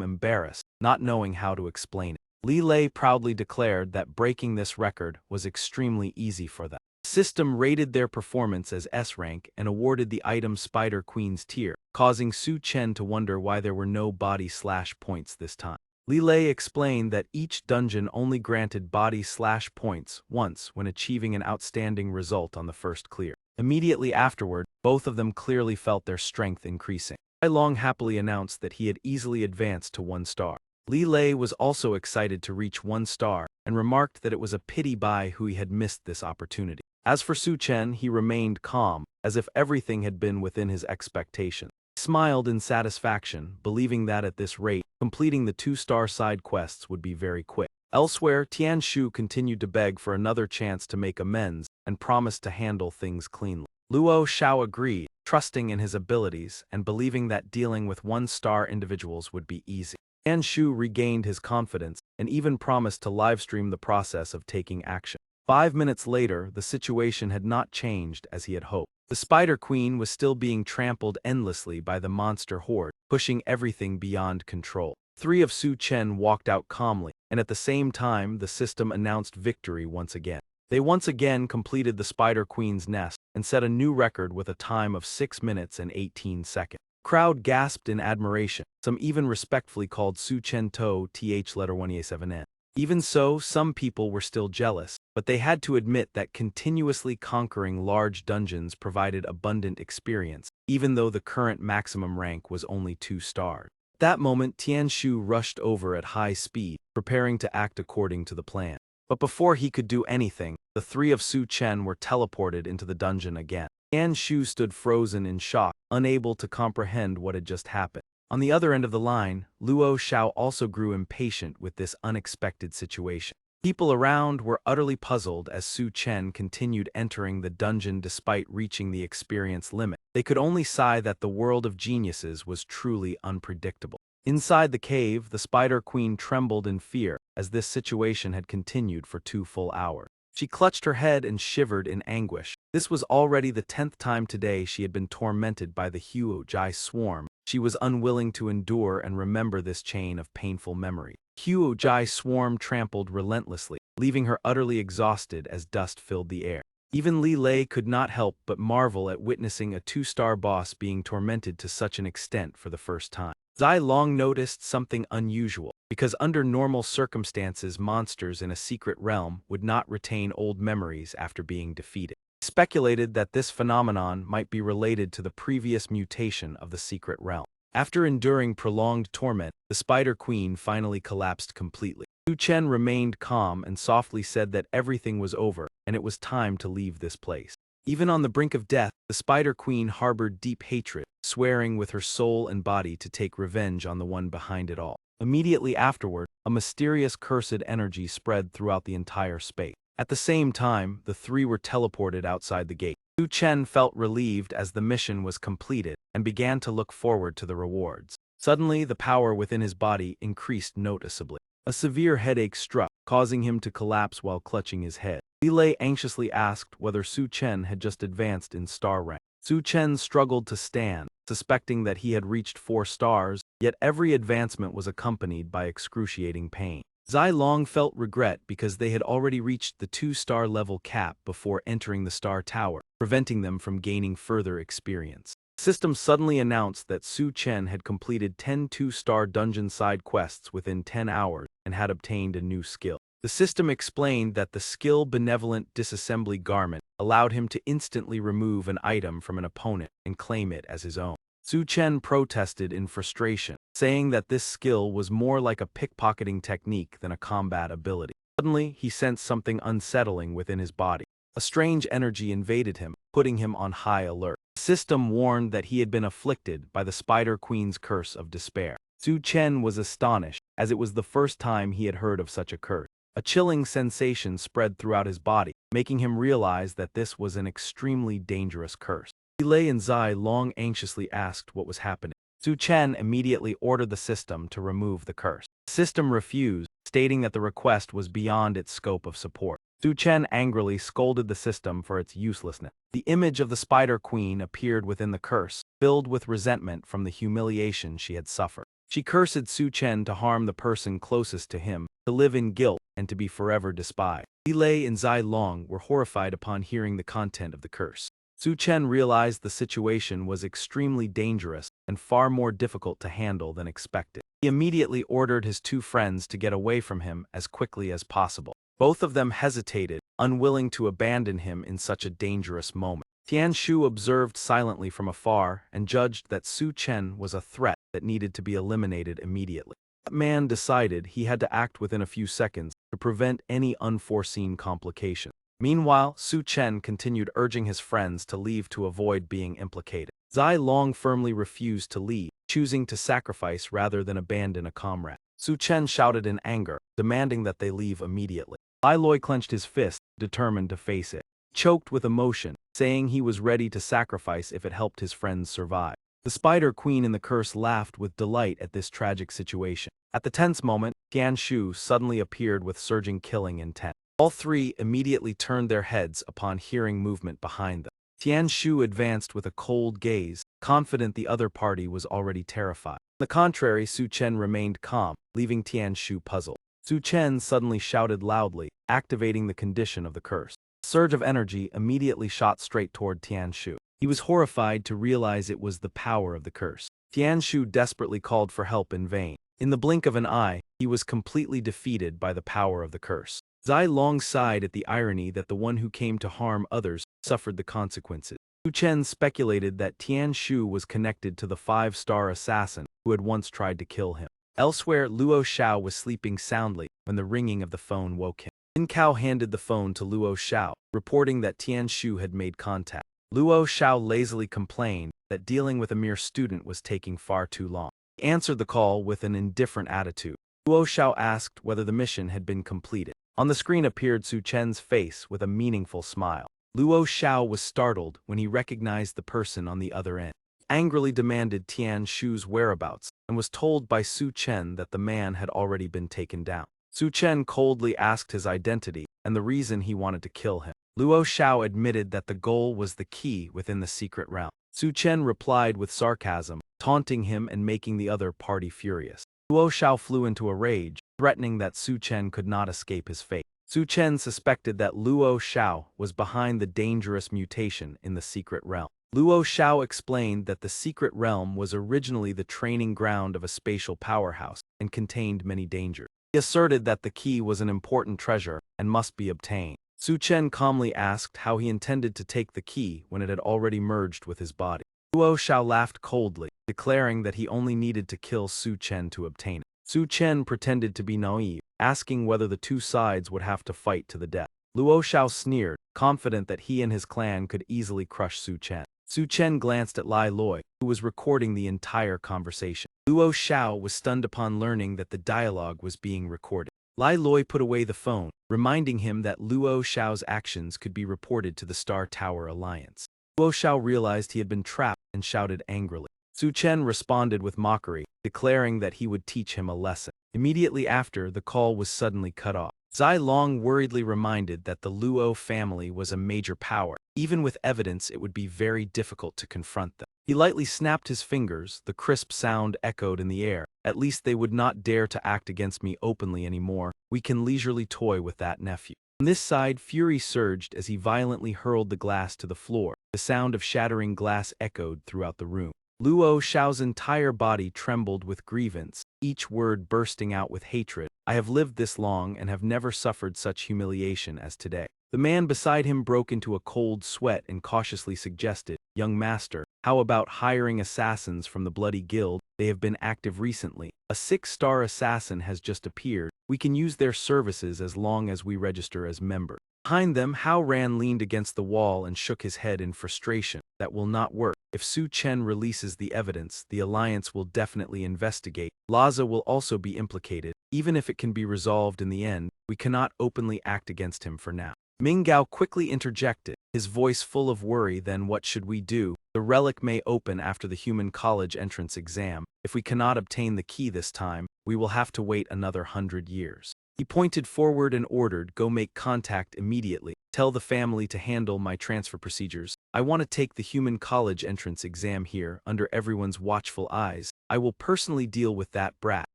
embarrassed, not knowing how to explain it. Li Lei proudly declared that breaking this record was extremely easy for them. The system rated their performance as S rank and awarded the item Spider Queen's tier, causing Su Chen to wonder why there were no body/points this time. Li Lei explained that each dungeon only granted body/points once when achieving an outstanding result on the first clear. Immediately afterward, both of them clearly felt their strength increasing. Zai Long happily announced that he had easily advanced to 1 star. Li Lei was also excited to reach 1 star and remarked that it was a pity by who he had missed this opportunity. As for Su Chen, he remained calm, as if everything had been within his expectations. He smiled in satisfaction, believing that at this rate, completing the 2-star side quests would be very quick. Elsewhere, Tianshu continued to beg for another chance to make amends and promised to handle things cleanly. Luo Xiao agreed, trusting in his abilities and believing that dealing with 1-star individuals would be easy. Tianshu regained his confidence and even promised to livestream the process of taking action. 5 minutes later, the situation had not changed as he had hoped. The Spider Queen was still being trampled endlessly by the monster horde, pushing everything beyond control. 3 of Su Chen walked out calmly, and at the same time, the system announced victory once again. They once again completed the Spider Queen's nest and set a new record with a time of 6 minutes and 18 seconds. The crowd gasped in admiration. Some even respectfully called Su Chen To th1e7n. Even so, some people were still jealous, but they had to admit that continuously conquering large dungeons provided abundant experience, even though the current maximum rank was only 2 stars. At that moment, Tianshu rushed over at high speed, preparing to act according to the plan. But before he could do anything, the 3 of Su Chen were teleported into the dungeon again. Tianshu stood frozen in shock, unable to comprehend what had just happened. On the other end of the line, Luo Xiao also grew impatient with this unexpected situation. People around were utterly puzzled as Su Chen continued entering the dungeon despite reaching the experience limit. They could only sigh that the world of geniuses was truly unpredictable. Inside the cave, the Spider Queen trembled in fear as this situation had continued for 2 full hours. She clutched her head and shivered in anguish. This was already the 10th time today she had been tormented by the Huo-Jai swarm. She was unwilling to endure and remember this chain of painful memory. Huo-Jai swarm trampled relentlessly, leaving her utterly exhausted as dust filled the air. Even Li Lei could not help but marvel at witnessing a 2-star boss being tormented to such an extent for the first time. Zai Long noticed something unusual, because under normal circumstances monsters in a secret realm would not retain old memories after being defeated. He speculated that this phenomenon might be related to the previous mutation of the secret realm. After enduring prolonged torment, the Spider Queen finally collapsed completely. Su Chen remained calm and softly said that everything was over and it was time to leave this place. Even on the brink of death, the Spider Queen harbored deep hatred, swearing with her soul and body to take revenge on the one behind it all. Immediately afterward, a mysterious cursed energy spread throughout the entire space. At the same time, the three were teleported outside the gate. Su Chen felt relieved as the mission was completed and began to look forward to the rewards. Suddenly, the power within his body increased noticeably. A severe headache struck, causing him to collapse while clutching his head. Li Lei anxiously asked whether Su Chen had just advanced in star rank. Su Chen struggled to stand, suspecting that he had reached 4 stars, yet every advancement was accompanied by excruciating pain. Zai Long felt regret because they had already reached the 2-star level cap before entering the Star Tower, preventing them from gaining further experience. The system suddenly announced that Su Chen had completed 10 2-star dungeon side quests within 10 hours and had obtained a new skill. The system explained that the skill Benevolent Disassembly Garment allowed him to instantly remove an item from an opponent and claim it as his own. Su Chen protested in frustration, saying that this skill was more like a pickpocketing technique than a combat ability. Suddenly, he sensed something unsettling within his body. A strange energy invaded him, putting him on high alert. The system warned that he had been afflicted by the Spider Queen's curse of despair. Su Chen was astonished, as it was the first time he had heard of such a curse. A chilling sensation spread throughout his body, making him realize that this was an extremely dangerous curse. Li Lei and Zai Long anxiously asked what was happening. Su Chen immediately ordered the system to remove the curse. The system refused, stating that the request was beyond its scope of support. Su Chen angrily scolded the system for its uselessness. The image of the Spider Queen appeared within the curse, filled with resentment from the humiliation she had suffered. She cursed Su Chen to harm the person closest to him, to live in guilt, and to be forever despised. Li Lei and Zai Long were horrified upon hearing the content of the curse. Su Chen realized the situation was extremely dangerous and far more difficult to handle than expected. He immediately ordered his 2 friends to get away from him as quickly as possible. Both of them hesitated, unwilling to abandon him in such a dangerous moment. Tian Shu observed silently from afar and judged that Su Chen was a threat that needed to be eliminated immediately. That man decided he had to act within a few seconds to prevent any unforeseen complications. Meanwhile, Su Chen continued urging his friends to leave to avoid being implicated. Zai Long firmly refused to leave, choosing to sacrifice rather than abandon a comrade. Su Chen shouted in anger, demanding that they leave immediately. Li Loi clenched his fist, determined to face it. Choked with emotion, saying he was ready to sacrifice if it helped his friends survive. The Spider Queen in the curse laughed with delight at this tragic situation. At the tense moment, Tian Shu suddenly appeared with surging killing intent. All 3 immediately turned their heads upon hearing movement behind them. Tian Shu advanced with a cold gaze, confident the other party was already terrified. On the contrary, Su Chen remained calm, leaving Tian Shu puzzled. Su Chen suddenly shouted loudly, activating the condition of the curse. A surge of energy immediately shot straight toward Tian Shu. He was horrified to realize it was the power of the curse. Tian Shu desperately called for help in vain. In the blink of an eye, he was completely defeated by the power of the curse. Zai Long sighed at the irony that the one who came to harm others suffered the consequences. Su Chen speculated that Tian Shu was connected to the 5-star assassin who had once tried to kill him. Elsewhere, Luo Xiao was sleeping soundly when the ringing of the phone woke him. Lin Kao handed the phone to Luo Xiao, reporting that Tian Shu had made contact. Luo Xiao lazily complained that dealing with a mere student was taking far too long. He answered the call with an indifferent attitude. Luo Xiao asked whether the mission had been completed. On the screen appeared Su Chen's face with a meaningful smile. Luo Xiao was startled when he recognized the person on the other end. He angrily demanded Tian Shu's whereabouts and was told by Su Chen that the man had already been taken down. Su Chen coldly asked his identity and the reason he wanted to kill him. Luo Xiao admitted that the goal was the key within the secret realm. Su Chen replied with sarcasm, taunting him and making the other party furious. Luo Xiao flew into a rage, threatening that Su Chen could not escape his fate. Su Chen suspected that Luo Xiao was behind the dangerous mutation in the secret realm. Luo Xiao explained that the secret realm was originally the training ground of a spatial powerhouse and contained many dangers. He asserted that the key was an important treasure and must be obtained. Su Chen calmly asked how he intended to take the key when it had already merged with his body. Luo Xiao laughed coldly, declaring that he only needed to kill Su Chen to obtain it. Su Chen pretended to be naive, asking whether the 2 sides would have to fight to the death. Luo Xiao sneered, confident that he and his clan could easily crush Su Chen. Su Chen glanced at Lai Loi, who was recording the entire conversation. Luo Xiao was stunned upon learning that the dialogue was being recorded. Lai Loi put away the phone, reminding him that Luo Xiao's actions could be reported to the Star Tower Alliance. Luo Xiao realized he had been trapped and shouted angrily. Su Chen responded with mockery, declaring that he would teach him a lesson. Immediately after, the call was suddenly cut off. Zai Long worriedly reminded that the Luo family was a major power. Even with evidence, it would be very difficult to confront them. He lightly snapped his fingers, the crisp sound echoed in the air. At least they would not dare to act against me openly anymore. We can leisurely toy with that, nephew. On this side, fury surged as he violently hurled the glass to the floor. The sound of shattering glass echoed throughout the room. Luo Xiao's entire body trembled with grievance, each word bursting out with hatred. I have lived this long and have never suffered such humiliation as today. The man beside him broke into a cold sweat and cautiously suggested, "Young master, how about hiring assassins from the Bloody Guild? They have been active recently. A 6-star assassin has just appeared. We can use their services as long as we register as members." Behind them, Hao Ran leaned against the wall and shook his head in frustration. That will not work. If Su Chen releases the evidence, the Alliance will definitely investigate. Laza will also be implicated. Even if it can be resolved in the end, we cannot openly act against him for now. Ming Gao quickly interjected, his voice full of worry. Then what should we do? The relic may open after the human college entrance exam. If we cannot obtain the key this time, we will have to wait another 100 years. He pointed forward and ordered, "Go make contact immediately. Tell the family to handle my transfer procedures. I want to take the human college entrance exam here, under everyone's watchful eyes. I will personally deal with that brat.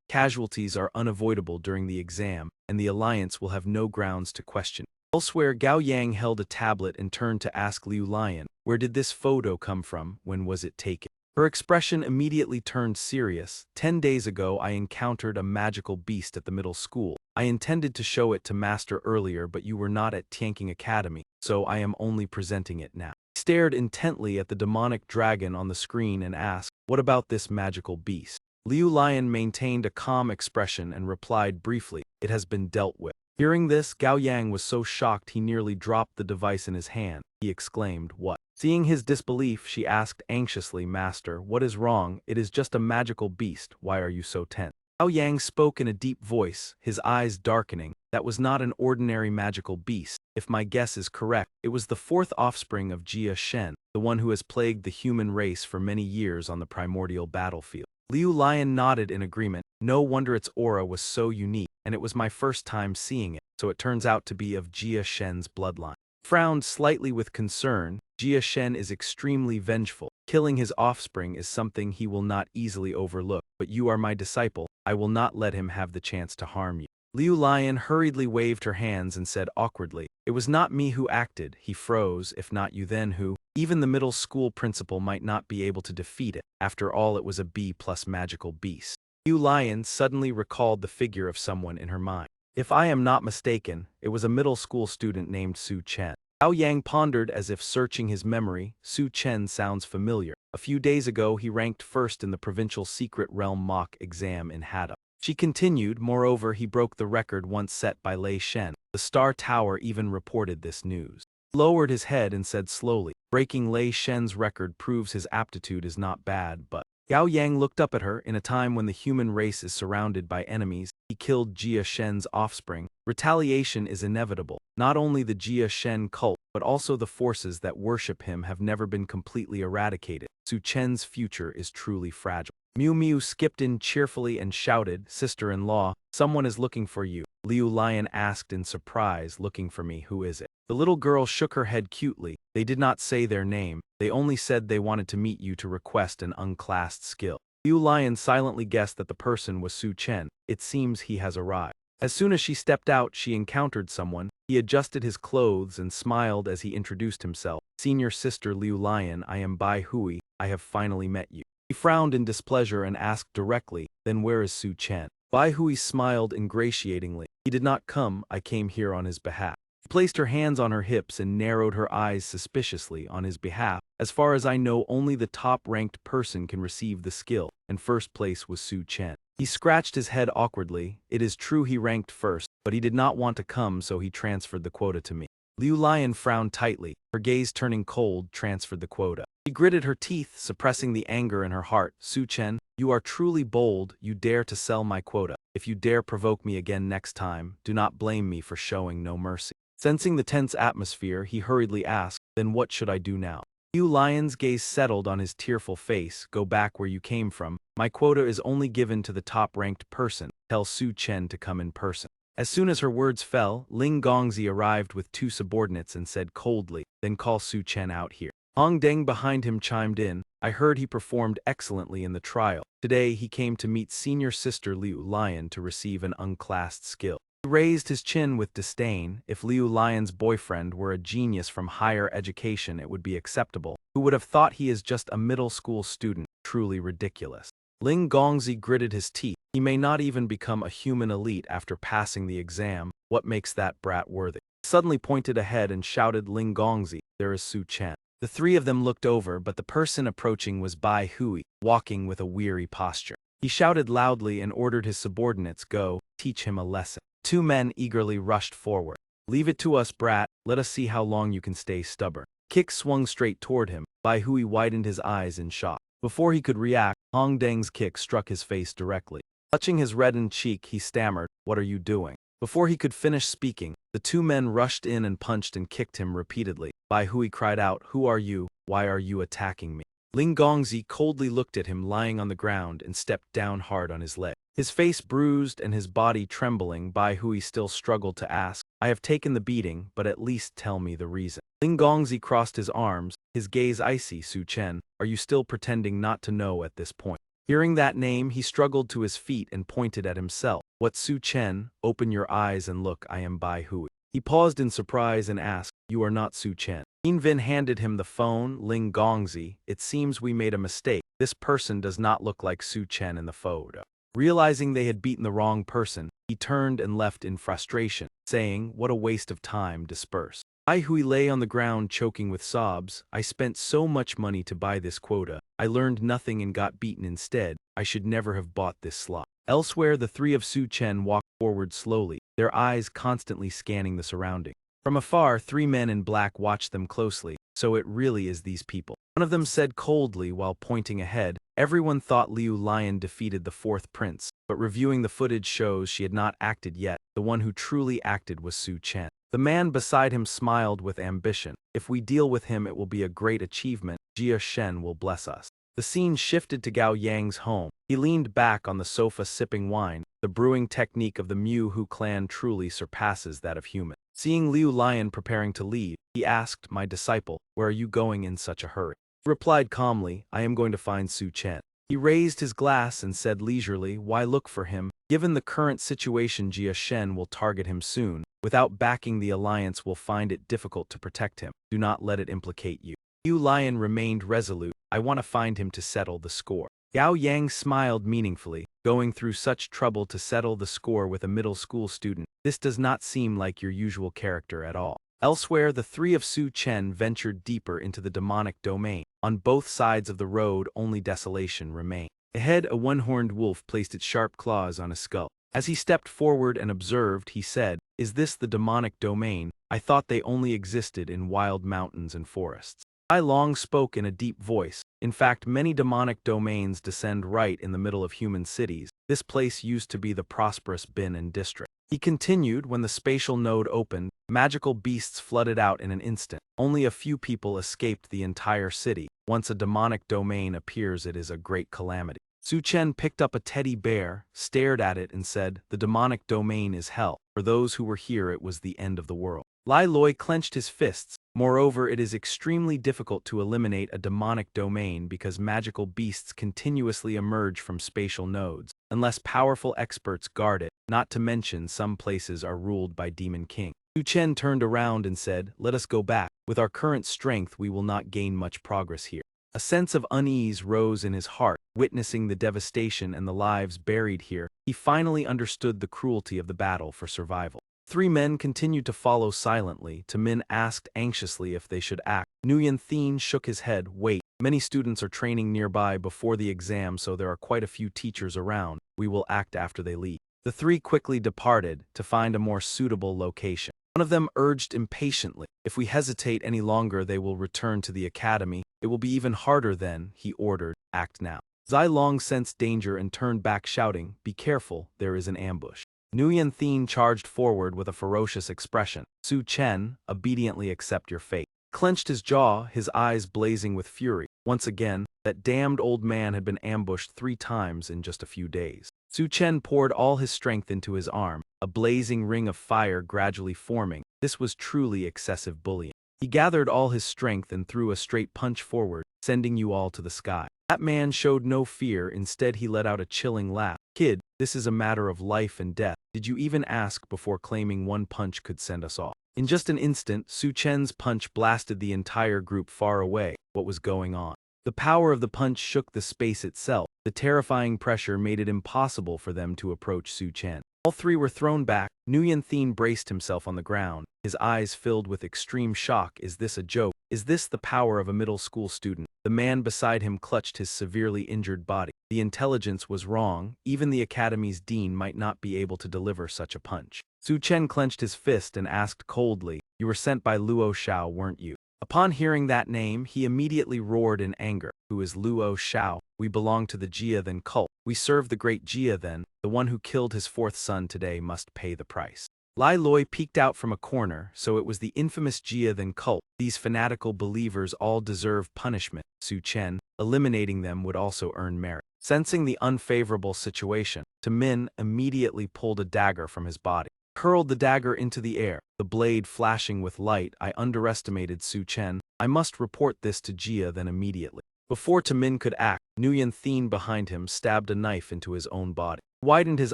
Casualties are unavoidable during the exam, and the Alliance will have no grounds to question." Elsewhere, Gao Yang held a tablet and turned to ask Liu Lion, "Where did this photo come from? When was it taken?" Her expression immediately turned serious. 10 days ago, I encountered a magical beast at the middle school. I intended to show it to Master earlier, but you were not at Tianqing Academy, so I am only presenting it now. He stared intently at the demonic dragon on the screen and asked, "What about this magical beast?" Liu Lion maintained a calm expression and replied briefly, "It has been dealt with." Hearing this, Gao Yang was so shocked he nearly dropped the device in his hand. He exclaimed, "What?" Seeing his disbelief, she asked anxiously, "Master, what is wrong? It is just a magical beast. Why are you so tense?" Gao Yang spoke in a deep voice, his eyes darkening. "That was not an ordinary magical beast. If my guess is correct, it was the 4th offspring of Jia Shen, the one who has plagued the human race for many years on the primordial battlefield." Liu Lion nodded in agreement. No wonder its aura was so unique, and it was my first time seeing it, so it turns out to be of Jia Shen's bloodline. Frowned slightly with concern, Jia Shen is extremely vengeful. Killing his offspring is something he will not easily overlook, but you are my disciple. I will not let him have the chance to harm you. Liu Lion hurriedly waved her hands and said awkwardly, "It was not me who acted." He froze. "If not you, then who?" Even the middle school principal might not be able to defeat it. After all, it was a B+ magical beast. Liu Lion suddenly recalled the figure of someone in her mind. If I am not mistaken, it was a middle school student named Su Chen. Gao Yang pondered as if searching his memory. Su Chen sounds familiar. A few days ago he ranked first in the provincial secret realm mock exam in Hada. She continued, "Moreover, he broke the record once set by Lei Shen. The Star Tower even reported this news." He lowered his head and said slowly, "Breaking Lei Shen's record proves his aptitude is not bad, but..." Gao Yang looked up at her. In a time when the human race is surrounded by enemies, he killed Jia Shen's offspring. Retaliation is inevitable. Not only the Jia Shen cult, but also the forces that worship him have never been completely eradicated. Su Chen's future is truly fragile. Miu Miu skipped in cheerfully and shouted, "Sister-in-law, someone is looking for you." Liu Lion asked in surprise, "Looking for me? Who is it?" The little girl shook her head cutely. "They did not say their name. They only said they wanted to meet you to request an unclassed skill." Liu Lion silently guessed that the person was Su Chen. It seems he has arrived. As soon as she stepped out, she encountered someone. He adjusted his clothes and smiled as he introduced himself. "Senior sister Liu Lion, I am Bai Hui. I have finally met you." He frowned in displeasure and asked directly, "Then where is Su Chen?" Bai Hui smiled ingratiatingly. "He did not come. I came here on his behalf." She placed her hands on her hips and narrowed her eyes suspiciously. "On his behalf? As far as I know, only the top-ranked person can receive the skill, and first place was Su Chen." He scratched his head awkwardly. "It is true he ranked first, but he did not want to come, so he transferred the quota to me." Liu Lion frowned tightly, her gaze turning cold, transferred the quota. She gritted her teeth, suppressing the anger in her heart. Su Chen, you are truly bold, you dare to sell my quota. If you dare provoke me again next time, do not blame me for showing no mercy. Sensing the tense atmosphere, he hurriedly asked, then what should I do now? Liu Lion's gaze settled on his tearful face. Go back where you came from. My quota is only given to the top-ranked person. Tell Su Chen to come in person. As soon as her words fell, Ling Gongzi arrived with 2 subordinates and said coldly, then call Su Chen out here. Hong Deng behind him chimed in, I heard he performed excellently in the trial. Today he came to meet senior sister Liu Lion to receive an unclassed skill. He raised his chin with disdain. If Liu Lion's boyfriend were a genius from higher education, it would be acceptable. Who would have thought he is just a middle school student? Truly ridiculous. Ling Gongzi gritted his teeth. He may not even become a human elite after passing the exam. What makes that brat worthy? He suddenly pointed ahead and shouted, Ling Gongzi, there is Su Chen. The 3 of them looked over, but the person approaching was Bai Hui, walking with a weary posture. He shouted loudly and ordered his subordinates, go, teach him a lesson. 2 men eagerly rushed forward. Leave it to us, brat, let us see how long you can stay stubborn. Kick swung straight toward him. Bai Hui widened his eyes in shock. Before he could react, Hong Deng's kick struck his face directly. Touching his reddened cheek, he stammered, what are you doing? Before he could finish speaking, the 2 men rushed in and punched and kicked him repeatedly. Bai Hui cried out, who are you? Why are you attacking me? Ling Gongzi coldly looked at him lying on the ground and stepped down hard on his leg. His face bruised and his body trembling, Bai Hui still struggled to ask, I have taken the beating, but at least tell me the reason. Ling Gongzi crossed his arms, his gaze icy. Su Chen, are you still pretending not to know at this point? Hearing that name, he struggled to his feet and pointed at himself. What Su Chen? Open your eyes and look, I am Bai Hui. He paused in surprise and asked, you are not Su Chen. Vin handed him the phone. Ling Gongzi, it seems we made a mistake. This person does not look like Su Chen in the photo. Realizing they had beaten the wrong person, he turned and left in frustration, saying, what a waste of time, disperse. Bai Hui lay on the ground choking with sobs. I spent so much money to buy this quota. I learned nothing and got beaten instead. I should never have bought this slot. Elsewhere, the 3 of Su Chen walked forward slowly, their eyes constantly scanning the surroundings. From afar, 3 men in black watched them closely. So it really is these people. One of them said coldly while pointing ahead, everyone thought Liu Lion defeated the 4th prince, but reviewing the footage shows she had not acted yet. The one who truly acted was Su Chen. The man beside him smiled with ambition. If we deal with him, it will be a great achievement. Jia Shen will bless us. The scene shifted to Gao Yang's home. He leaned back on the sofa sipping wine. The brewing technique of the Mu Hu clan truly surpasses that of humans. Seeing Liu Lion preparing to leave, he asked, my disciple, where are you going in such a hurry? He replied calmly, I am going to find Su Chen. He raised his glass and said leisurely, why look for him? Given the current situation, Jia Shen will target him soon. Without backing the alliance will find it difficult to protect him. Do not let it implicate you. Liu Lion remained resolute. I want to find him to settle the score. Gao Yang smiled meaningfully, going through such trouble to settle the score with a middle school student. This does not seem like your usual character at all. Elsewhere, the 3 of Su Chen ventured deeper into the demonic domain. On both sides of the road, only desolation remained. Ahead, a one-horned wolf placed its sharp claws on a skull. As he stepped forward and observed, he said, is this the demonic domain? I thought they only existed in wild mountains and forests. I Long spoke in a deep voice. In fact, many demonic domains descend right in the middle of human cities. This place used to be the prosperous Binan district. He continued, when the spatial node opened, magical beasts flooded out in an instant. Only a few people escaped the entire city. Once a demonic domain appears, it is a great calamity. Su Chen picked up a teddy bear, stared at it and said, the demonic domain is hell. For those who were here, it was the end of the world. Lai Loi clenched his fists. Moreover, it is extremely difficult to eliminate a demonic domain because magical beasts continuously emerge from spatial nodes, unless powerful experts guard it, not to mention some places are ruled by Demon King. Su Chen turned around and said, let us go back. With our current strength, we will not gain much progress here. A sense of unease rose in his heart, witnessing the devastation and the lives buried here. He finally understood the cruelty of the battle for survival. 3 men continued to follow silently. Min asked anxiously if they should act. Nguyen Thien shook his head. Wait, many students are training nearby before the exam, so there are quite a few teachers around. We will act after they leave. The three quickly departed to find a more suitable location. One of them urged impatiently, "If we hesitate any longer, they will return to the academy. It will be even harder then," he ordered. "Act now." Zai Long sensed danger and turned back shouting, "Be careful, there is an ambush." Nguyen Thien charged forward with a ferocious expression. Su Chen, obediently accept your fate. Clenched his jaw, his eyes blazing with fury. Once again, that damned old man had been ambushed 3 times in just a few days. Su Chen poured all his strength into his arm, a blazing ring of fire gradually forming. This was truly excessive bullying. He gathered all his strength and threw a straight punch forward, sending you all to the sky. That man showed no fear, instead he let out a chilling laugh. "Kid, this is a matter of life and death. Did you even ask before claiming one punch could send us all?" In just an instant, Su Chen's punch blasted the entire group far away. What was going on? The power of the punch shook the space itself. The terrifying pressure made it impossible for them to approach Su Chen. All three were thrown back. Nguyen Thien braced himself on the ground, his eyes filled with extreme shock. Is this a joke? Is this the power of a middle school student? The man beside him clutched his severely injured body. The intelligence was wrong. Even the academy's dean might not be able to deliver such a punch. Su Chen clenched his fist and asked coldly, "You were sent by Luo Xiao, weren't you?" Upon hearing that name, he immediately roared in anger. "Who is Luo Xiao? We belong to the Jia Then cult. We serve the great Jia Then. The one who killed his 4th son today must pay the price." Lai Loi peeked out from a corner. So it was the infamous Jia Then cult. These fanatical believers all deserve punishment. Su Chen, eliminating them would also earn merit. Sensing the unfavorable situation, Min immediately pulled a dagger from his body, hurled the dagger into the air, the blade flashing with light. "I underestimated Su Chen. I must report this to Jia Then immediately." Before Min could act, Nguyen Thien behind him stabbed a knife into his own body. He widened his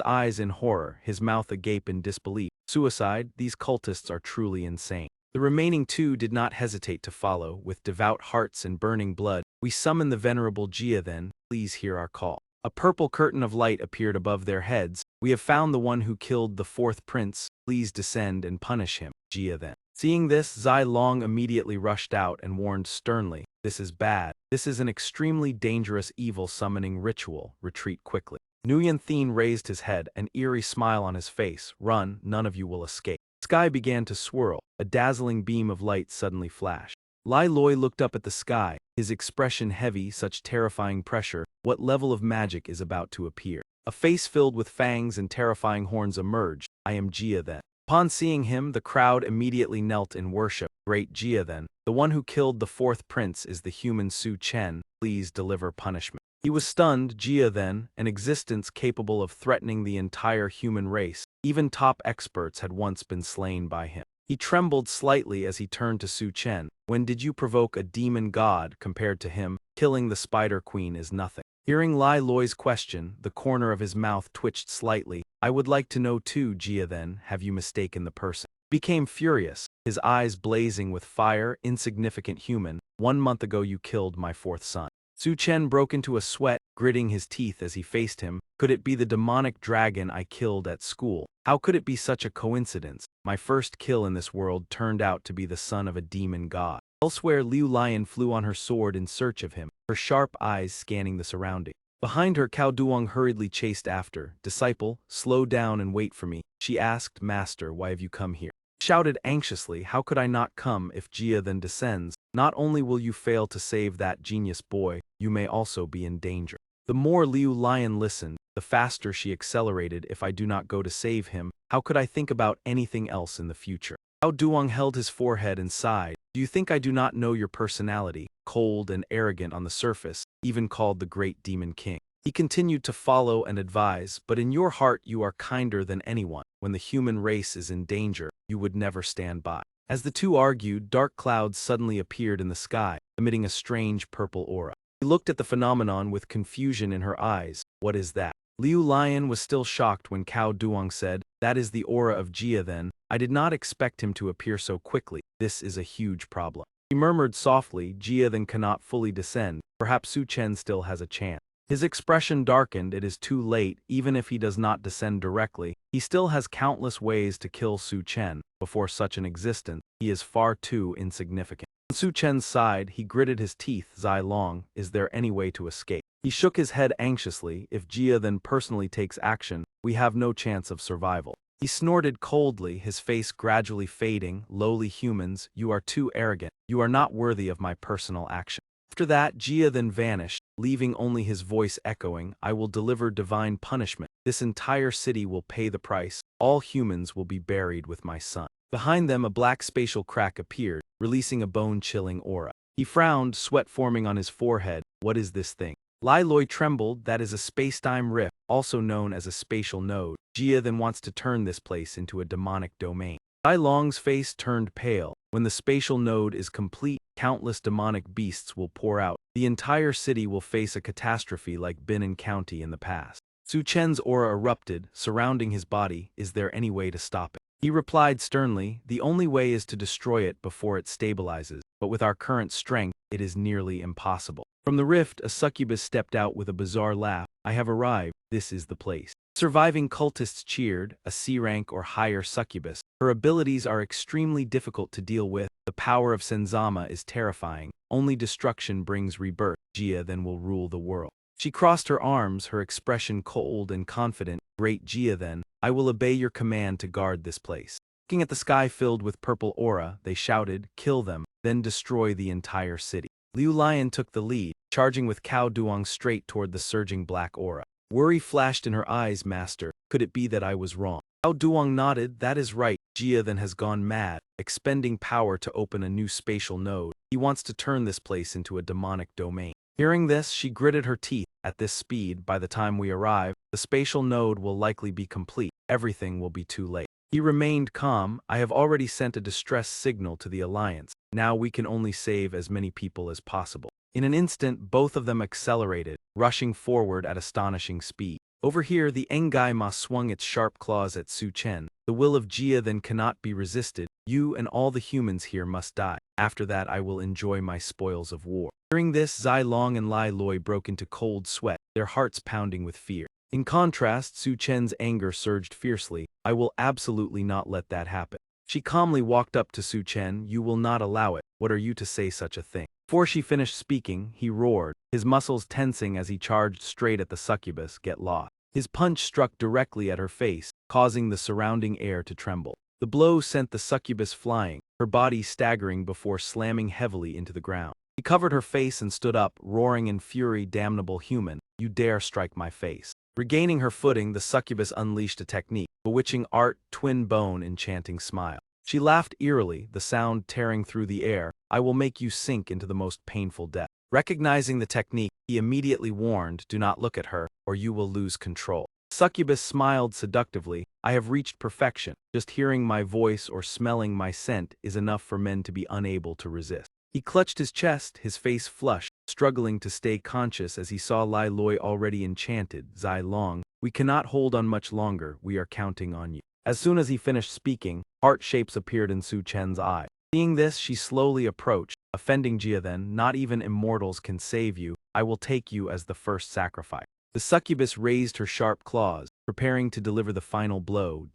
eyes in horror, his mouth agape in disbelief. Suicide? These cultists are truly insane. The remaining 2 did not hesitate to follow. With devout hearts and burning blood, "We summon the venerable Jia Then. Please hear our call." A purple curtain of light appeared above their heads. "We have found the one who killed the 4th prince. Please descend and punish him, Jia Then." Seeing this, Zai Long immediately rushed out and warned sternly, "This is bad. This is an extremely dangerous evil summoning ritual. Retreat quickly." Nguyen Thien raised his head, an eerie smile on his face. "Run, none of you will escape." The sky began to swirl. A dazzling beam of light suddenly flashed. Lai Loi looked up at the sky, his expression heavy. Such terrifying pressure. What level of magic is about to appear? A face filled with fangs and terrifying horns emerged. "I am Jia Then." Upon seeing him, the crowd immediately knelt in worship. "Great Jia Then, the one who killed the 4th prince is the human Su Chen. Please deliver punishment." He was stunned. Jia Then, an existence capable of threatening the entire human race. Even top experts had once been slain by him. He trembled slightly as he turned to Su Chen. "When did you provoke a demon god compared to him? Killing the Spider Queen is nothing." Hearing Lai Loi's question, the corner of his mouth twitched slightly. "I would like to know too, Jia Then, have you mistaken the person?" He became furious, his eyes blazing with fire. "Insignificant human, 1 month ago you killed my 4th son." Su Chen broke into a sweat, gritting his teeth as he faced him. "Could it be the demonic dragon I killed at school? How could it be such a coincidence? My first kill in this world turned out to be the son of a demon god." Elsewhere, Liu Lion flew on her sword in search of him, her sharp eyes scanning the surrounding. Behind her, Cao Duong hurriedly chased after. "Disciple, slow down and wait for me," she asked. "Master, why have you come here?" Shouted anxiously, "How could I not come if Jia Then descends? Not only will you fail to save that genius boy, you may also be in danger." The more Liu Lion listened, the faster she accelerated. "If I do not go to save him, how could I think about anything else in the future?" Cao Duong held his forehead and sighed. "Do you think I do not know your personality? Cold and arrogant on the surface, even called the great demon king." He continued to follow and advise, "But in your heart you are kinder than anyone. When the human race is in danger, you would never stand by." As the 2 argued, dark clouds suddenly appeared in the sky, emitting a strange purple aura. He looked at the phenomenon with confusion in her eyes. "What is that?" Liu Lion was still shocked when Cao Duong said, "That is the aura of Jia Then. I did not expect him to appear so quickly. This is a huge problem." He murmured softly, "Jia Then cannot fully descend. Perhaps Su Chen still has a chance." His expression darkened. "It is too late. Even if he does not descend directly, he still has countless ways to kill Su Chen. Before such an existence, he is far too insignificant." On Su Chen's side, he gritted his teeth. "Zai Long, is there any way to escape?" He shook his head anxiously. "If Jia Then personally takes action, we have no chance of survival. He snorted coldly, his face gradually fading. Lowly humans, you are too arrogant. You are not worthy of my personal action. After that, Jia then vanished, leaving only his voice echoing, I will deliver divine punishment. This entire city will pay the price. All humans will be buried with my son. Behind them, a black spatial crack appeared, releasing a bone-chilling aura. He frowned, sweat forming on his forehead. What is this thing? Lai Loi trembled. That is a space-time rift, also known as a spatial node. Jia then wants to turn this place into a demonic domain. Zai Long's face turned pale. When the spatial node is complete, countless demonic beasts will pour out. The entire city will face a catastrophe like Binan County in the past. Su Chen's aura erupted, surrounding his body. Is there any way to stop it? He replied sternly, the only way is to destroy it before it stabilizes, but with our current strength, it is nearly impossible. From the rift, a succubus stepped out with a bizarre laugh. I have arrived, this is the place. Surviving cultists cheered, a C-rank or higher succubus. Her abilities are extremely difficult to deal with. The power of Senzama is terrifying. Only destruction brings rebirth. Jia then will rule the world. She crossed her arms, her expression cold and confident. Great Jia then, I will obey your command to guard this place. Looking at the sky filled with purple aura, they shouted, kill them, then destroy the entire city. Liu Lion took the lead, charging with Cao Duong straight toward the surging black aura. Worry flashed in her eyes, master. Could it be that I was wrong? Cao Duong nodded, that is right. Jia then has gone mad, expending power to open a new spatial node. He wants to turn this place into a demonic domain. Hearing this, she gritted her teeth. At this speed, by the time we arrive, the spatial node will likely be complete. Everything will be too late. He remained calm. I have already sent a distress signal to the Alliance. Now we can only save as many people as possible. In an instant, both of them accelerated, rushing forward at astonishing speed. Over here, the Engai Ma swung its sharp claws at Su Chen. The will of Jia then cannot be resisted. You and all the humans here must die. After that, I will enjoy my spoils of war. Hearing this, Zai Long and Lai Loi broke into cold sweat, their hearts pounding with fear. In contrast, Su Chen's anger surged fiercely. I will absolutely not let that happen. She calmly walked up to Su Chen. You will not allow it. What are you to say such a thing? Before she finished speaking, he roared, his muscles tensing as he charged straight at the succubus. Get lost. His punch struck directly at her face, causing the surrounding air to tremble. The blow sent the succubus flying, her body staggering before slamming heavily into the ground. She covered her face and stood up, roaring in fury, damnable human, you dare strike my face. Regaining her footing, the succubus unleashed a technique, bewitching art, twin bone, enchanting smile. She laughed eerily, the sound tearing through the air. I will make you sink into the most painful death. Recognizing the technique, he immediately warned, do not look at her, or you will lose control. Succubus smiled seductively. I have reached perfection. Just hearing my voice or smelling my scent is enough for men to be unable to resist. He clutched his chest, his face flushed, struggling to stay conscious as he saw Lai Loi already enchanted. Zai Long, we cannot hold on much longer, we are counting on you. As soon as he finished speaking, heart shapes appeared in Su Chen's eye. Seeing this, she slowly approached, offending Jia then, not even immortals can save you, I will take you as the first sacrifice. The succubus raised her sharp claws, preparing to deliver the final blow.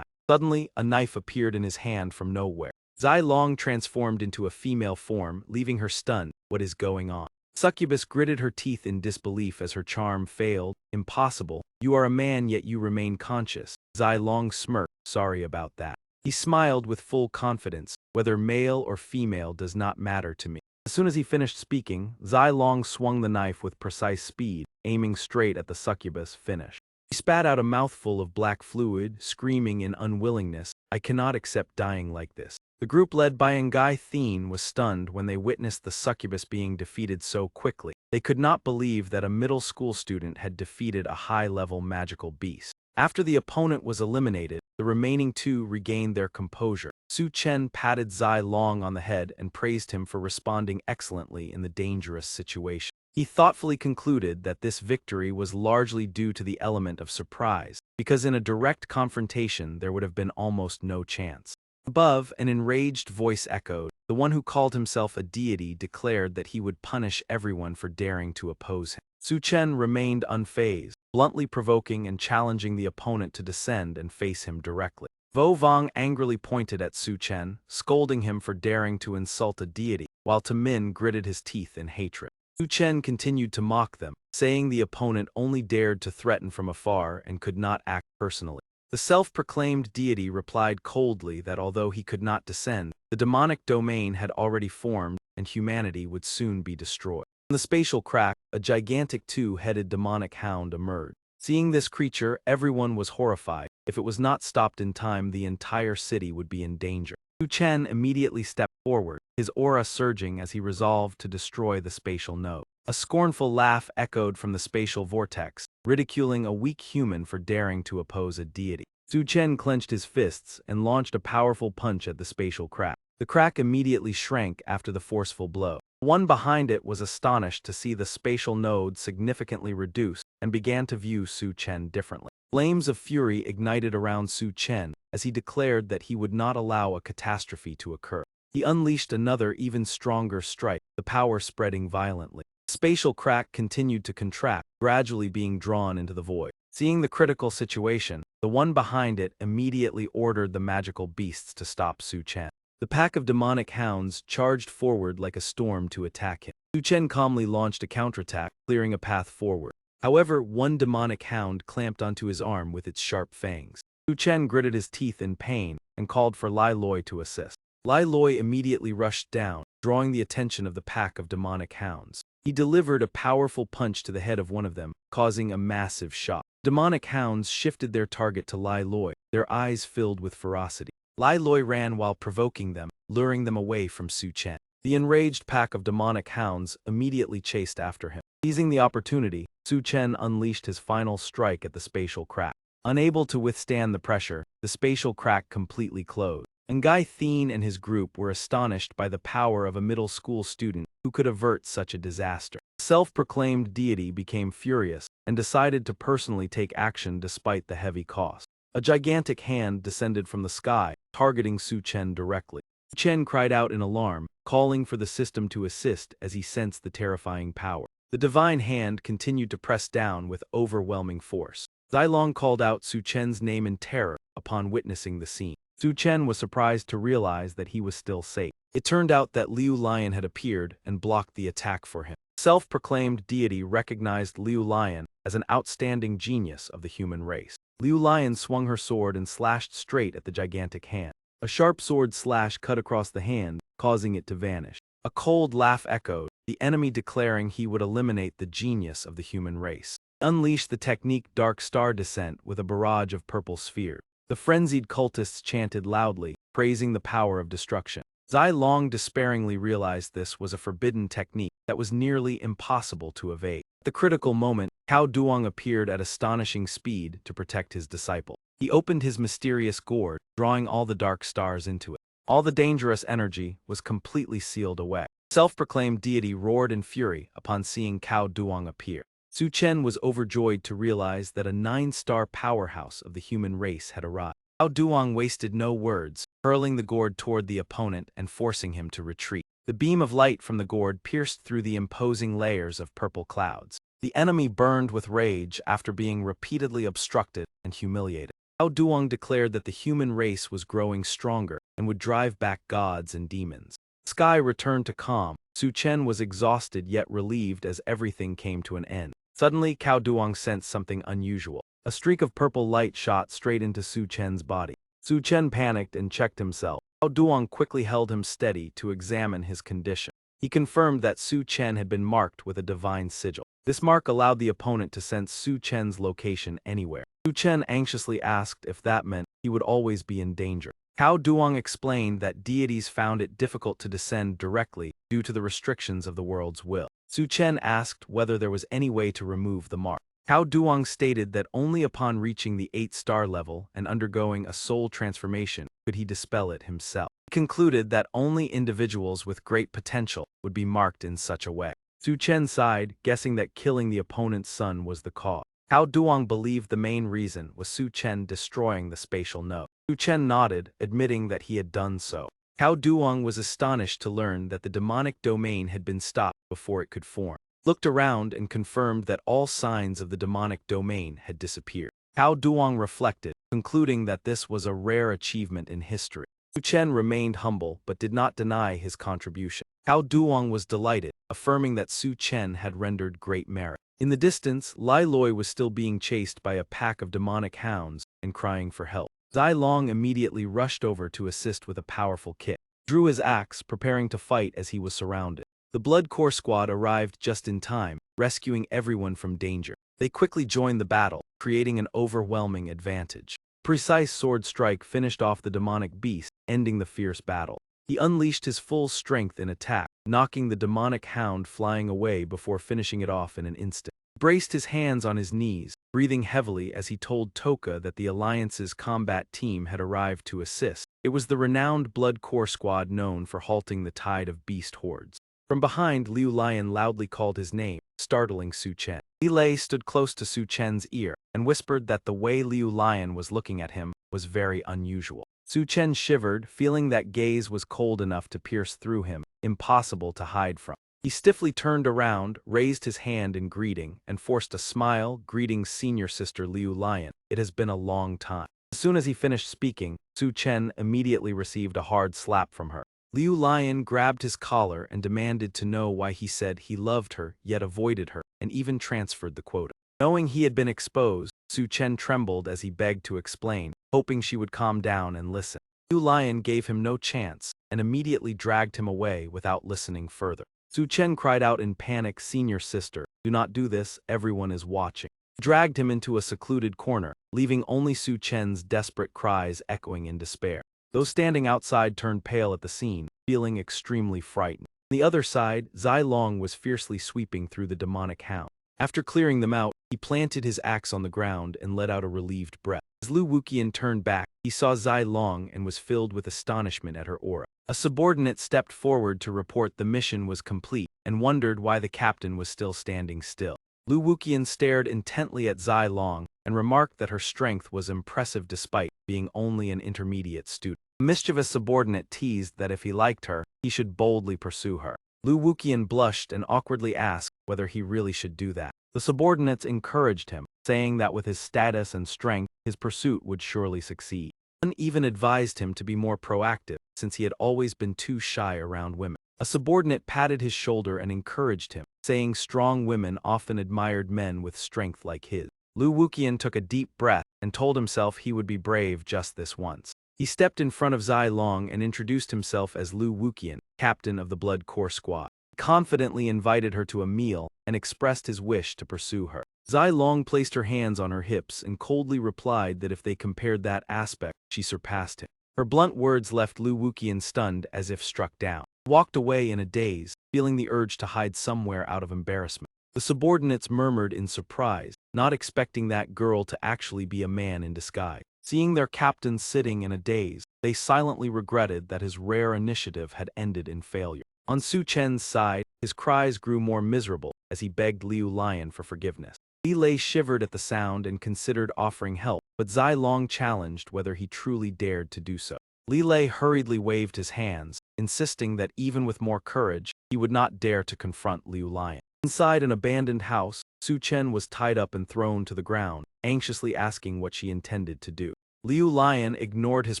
Suddenly, a knife appeared in his hand from nowhere. Zai Long transformed into a female form, leaving her stunned. What is going on? Succubus gritted her teeth in disbelief as her charm failed. Impossible. You are a man yet you remain conscious. Zai Long smirked. Sorry about that. He smiled with full confidence. Whether male or female does not matter to me. As soon as he finished speaking, Zai Long swung the knife with precise speed, aiming straight at the succubus. Finish. He spat out a mouthful of black fluid, screaming in unwillingness, I cannot accept dying like this. The group led by Ngai Thien was stunned when they witnessed the succubus being defeated so quickly. They could not believe that a middle school student had defeated a high-level magical beast. After the opponent was eliminated, the remaining two regained their composure. Su Chen patted Zai Long on the head and praised him for responding excellently in the dangerous situation. He thoughtfully concluded that this victory was largely due to the element of surprise, because in a direct confrontation there would have been almost no chance. Above, an enraged voice echoed. The one who called himself a deity declared that he would punish everyone for daring to oppose him. Su Chen remained unfazed, bluntly provoking and challenging the opponent to descend and face him directly. Vo Vong angrily pointed at Su Chen, scolding him for daring to insult a deity, while Min gritted his teeth in hatred. Su Chen continued to mock them, saying the opponent only dared to threaten from afar and could not act personally. The self-proclaimed deity replied coldly that although he could not descend, the demonic domain had already formed and humanity would soon be destroyed. In the spatial crack, a gigantic two-headed demonic hound emerged. Seeing this creature, everyone was horrified. If it was not stopped in time, the entire city would be in danger. Su Chen immediately stepped forward, his aura surging as he resolved to destroy the spatial node. A scornful laugh echoed from the spatial vortex, ridiculing a weak human for daring to oppose a deity. Su Chen clenched his fists and launched a powerful punch at the spatial crack. The crack immediately shrank after the forceful blow. One behind it was astonished to see the spatial node significantly reduced and began to view Su Chen differently. Flames of fury ignited around Su Chen as he declared that he would not allow a catastrophe to occur. He unleashed another, even stronger strike, the power spreading violently. The spatial crack continued to contract, gradually being drawn into the void. Seeing the critical situation, the one behind it immediately ordered the magical beasts to stop Su Chen. The pack of demonic hounds charged forward like a storm to attack him. Su Chen calmly launched a counterattack, clearing a path forward. However, one demonic hound clamped onto his arm with its sharp fangs. Su Chen gritted his teeth in pain and called for Lai Loi to assist. Lai Loi immediately rushed down, drawing the attention of the pack of demonic hounds. He delivered a powerful punch to the head of one of them, causing a massive shock. Demonic hounds shifted their target to Lai Loi, their eyes filled with ferocity. Lai Loi ran while provoking them, luring them away from Su Chen. The enraged pack of demonic hounds immediately chased after him. Seizing the opportunity, Su Chen unleashed his final strike at the spatial crack. Unable to withstand the pressure, the spatial crack completely closed. Ngai Thien and his group were astonished by the power of a middle school student who could avert such a disaster. The self-proclaimed deity became furious and decided to personally take action despite the heavy cost. A gigantic hand descended from the sky, targeting Su Chen directly. Su Chen cried out in alarm, calling for the system to assist as he sensed the terrifying power. The divine hand continued to press down with overwhelming force. Zilong called out Su Chen's name in terror upon witnessing the scene. Su Chen was surprised to realize that he was still safe. It turned out that Liu Lion had appeared and blocked the attack for him. Self-proclaimed deity recognized Liu Lion as an outstanding genius of the human race. Liu Lion swung her sword and slashed straight at the gigantic hand. A sharp sword slash cut across the hand, causing it to vanish. A cold laugh echoed, the enemy declaring he would eliminate the genius of the human race. He unleashed the technique Dark Star Descent with a barrage of purple spheres. The frenzied cultists chanted loudly, praising the power of destruction. Zai Long despairingly realized this was a forbidden technique that was nearly impossible to evade. At the critical moment, Cao Duong appeared at astonishing speed to protect his disciple. He opened his mysterious gourd, drawing all the dark stars into it. All the dangerous energy was completely sealed away. Self-proclaimed deity roared in fury upon seeing Cao Duong appear. Su Chen was overjoyed to realize that a 9-star powerhouse of the human race had arrived. Cao Duong wasted no words, hurling the gourd toward the opponent and forcing him to retreat. The beam of light from the gourd pierced through the imposing layers of purple clouds. The enemy burned with rage after being repeatedly obstructed and humiliated. Cao Duong declared that the human race was growing stronger and would drive back gods and demons. The sky returned to calm. Su Chen was exhausted yet relieved as everything came to an end. Suddenly, Cao Duong sensed something unusual. A streak of purple light shot straight into Su Chen's body. Su Chen panicked and checked himself. Cao Duong quickly held him steady to examine his condition. He confirmed that Su Chen had been marked with a divine sigil. This mark allowed the opponent to sense Su Chen's location anywhere. Su Chen anxiously asked if that meant he would always be in danger. Cao Duong explained that deities found it difficult to descend directly due to the restrictions of the world's will. Su Chen asked whether there was any way to remove the mark. Cao Duong stated that only upon reaching the 8-star level and undergoing a soul transformation could he dispel it himself. He concluded that only individuals with great potential would be marked in such a way. Su Chen sighed, guessing that killing the opponent's son was the cause. Cao Duong believed the main reason was Su Chen destroying the spatial node. Su Chen nodded, admitting that he had done so. Cao Duong was astonished to learn that the demonic domain had been stopped before it could form. Looked around and confirmed that all signs of the demonic domain had disappeared. Cao Duong reflected, concluding that this was a rare achievement in history. Su Chen remained humble but did not deny his contribution. Cao Duong was delighted, affirming that Su Chen had rendered great merit. In the distance, Lai Loi was still being chased by a pack of demonic hounds and crying for help. Zai Long immediately rushed over to assist with a powerful kick. Drew his axe, preparing to fight as he was surrounded. The Blood Corps squad arrived just in time, rescuing everyone from danger. They quickly joined the battle, creating an overwhelming advantage. Precise sword strike finished off the demonic beast, ending the fierce battle. He unleashed his full strength in attack, knocking the demonic hound flying away before finishing it off in an instant. He braced his hands on his knees, breathing heavily as he told Toka that the Alliance's combat team had arrived to assist. It was the renowned Blood Corps squad known for halting the tide of beast hordes. From behind, Liu Lion loudly called his name, startling Su Chen. Li Lei stood close to Su Chen's ear and whispered that the way Liu Lion was looking at him was very unusual. Su Chen shivered, feeling that gaze was cold enough to pierce through him, impossible to hide from. He stiffly turned around, raised his hand in greeting, and forced a smile, greeting senior sister Liu Lion. It has been a long time. As soon as he finished speaking, Su Chen immediately received a hard slap from her. Liu Lion grabbed his collar and demanded to know why he said he loved her, yet avoided her, and even transferred the quota. Knowing he had been exposed, Su Chen trembled as he begged to explain, hoping she would calm down and listen. Liu Lion gave him no chance, and immediately dragged him away without listening further. Su Chen cried out in panic, "Senior sister, do not do this, everyone is watching." He dragged him into a secluded corner, leaving only Su Chen's desperate cries echoing in despair. Those standing outside turned pale at the scene, feeling extremely frightened. On the other side, Zai Long was fiercely sweeping through the demonic hound. After clearing them out, he planted his axe on the ground and let out a relieved breath. As Lu Wuqian turned back, he saw Zai Long and was filled with astonishment at her aura. A subordinate stepped forward to report the mission was complete and wondered why the captain was still standing still. Lu Wuqian stared intently at Zai Long and remarked that her strength was impressive despite being only an intermediate student. A mischievous subordinate teased that if he liked her, he should boldly pursue her. Lu Wuqian blushed and awkwardly asked whether he really should do that. The subordinates encouraged him, saying that with his status and strength, his pursuit would surely succeed. One even advised him to be more proactive, since he had always been too shy around women. A subordinate patted his shoulder and encouraged him, saying strong women often admired men with strength like his. Lu Wuqian took a deep breath and told himself he would be brave just this once. He stepped in front of Zai Long and introduced himself as Lu Wuqian, captain of the Blood Corps squad. He confidently invited her to a meal and expressed his wish to pursue her. Zai Long placed her hands on her hips and coldly replied that if they compared that aspect, she surpassed him. Her blunt words left Lu Wuqian stunned as if struck down. He walked away in a daze, feeling the urge to hide somewhere out of embarrassment. The subordinates murmured in surprise, not expecting that girl to actually be a man in disguise. Seeing their captain sitting in a daze, they silently regretted that his rare initiative had ended in failure. On Su Chen's side, his cries grew more miserable as he begged Liu Lion for forgiveness. Li Lei shivered at the sound and considered offering help, but Zai Long challenged whether he truly dared to do so. Li Lei hurriedly waved his hands, insisting that even with more courage, he would not dare to confront Liu Lion. Inside an abandoned house, Su Chen was tied up and thrown to the ground, anxiously asking what she intended to do. Liu Lion ignored his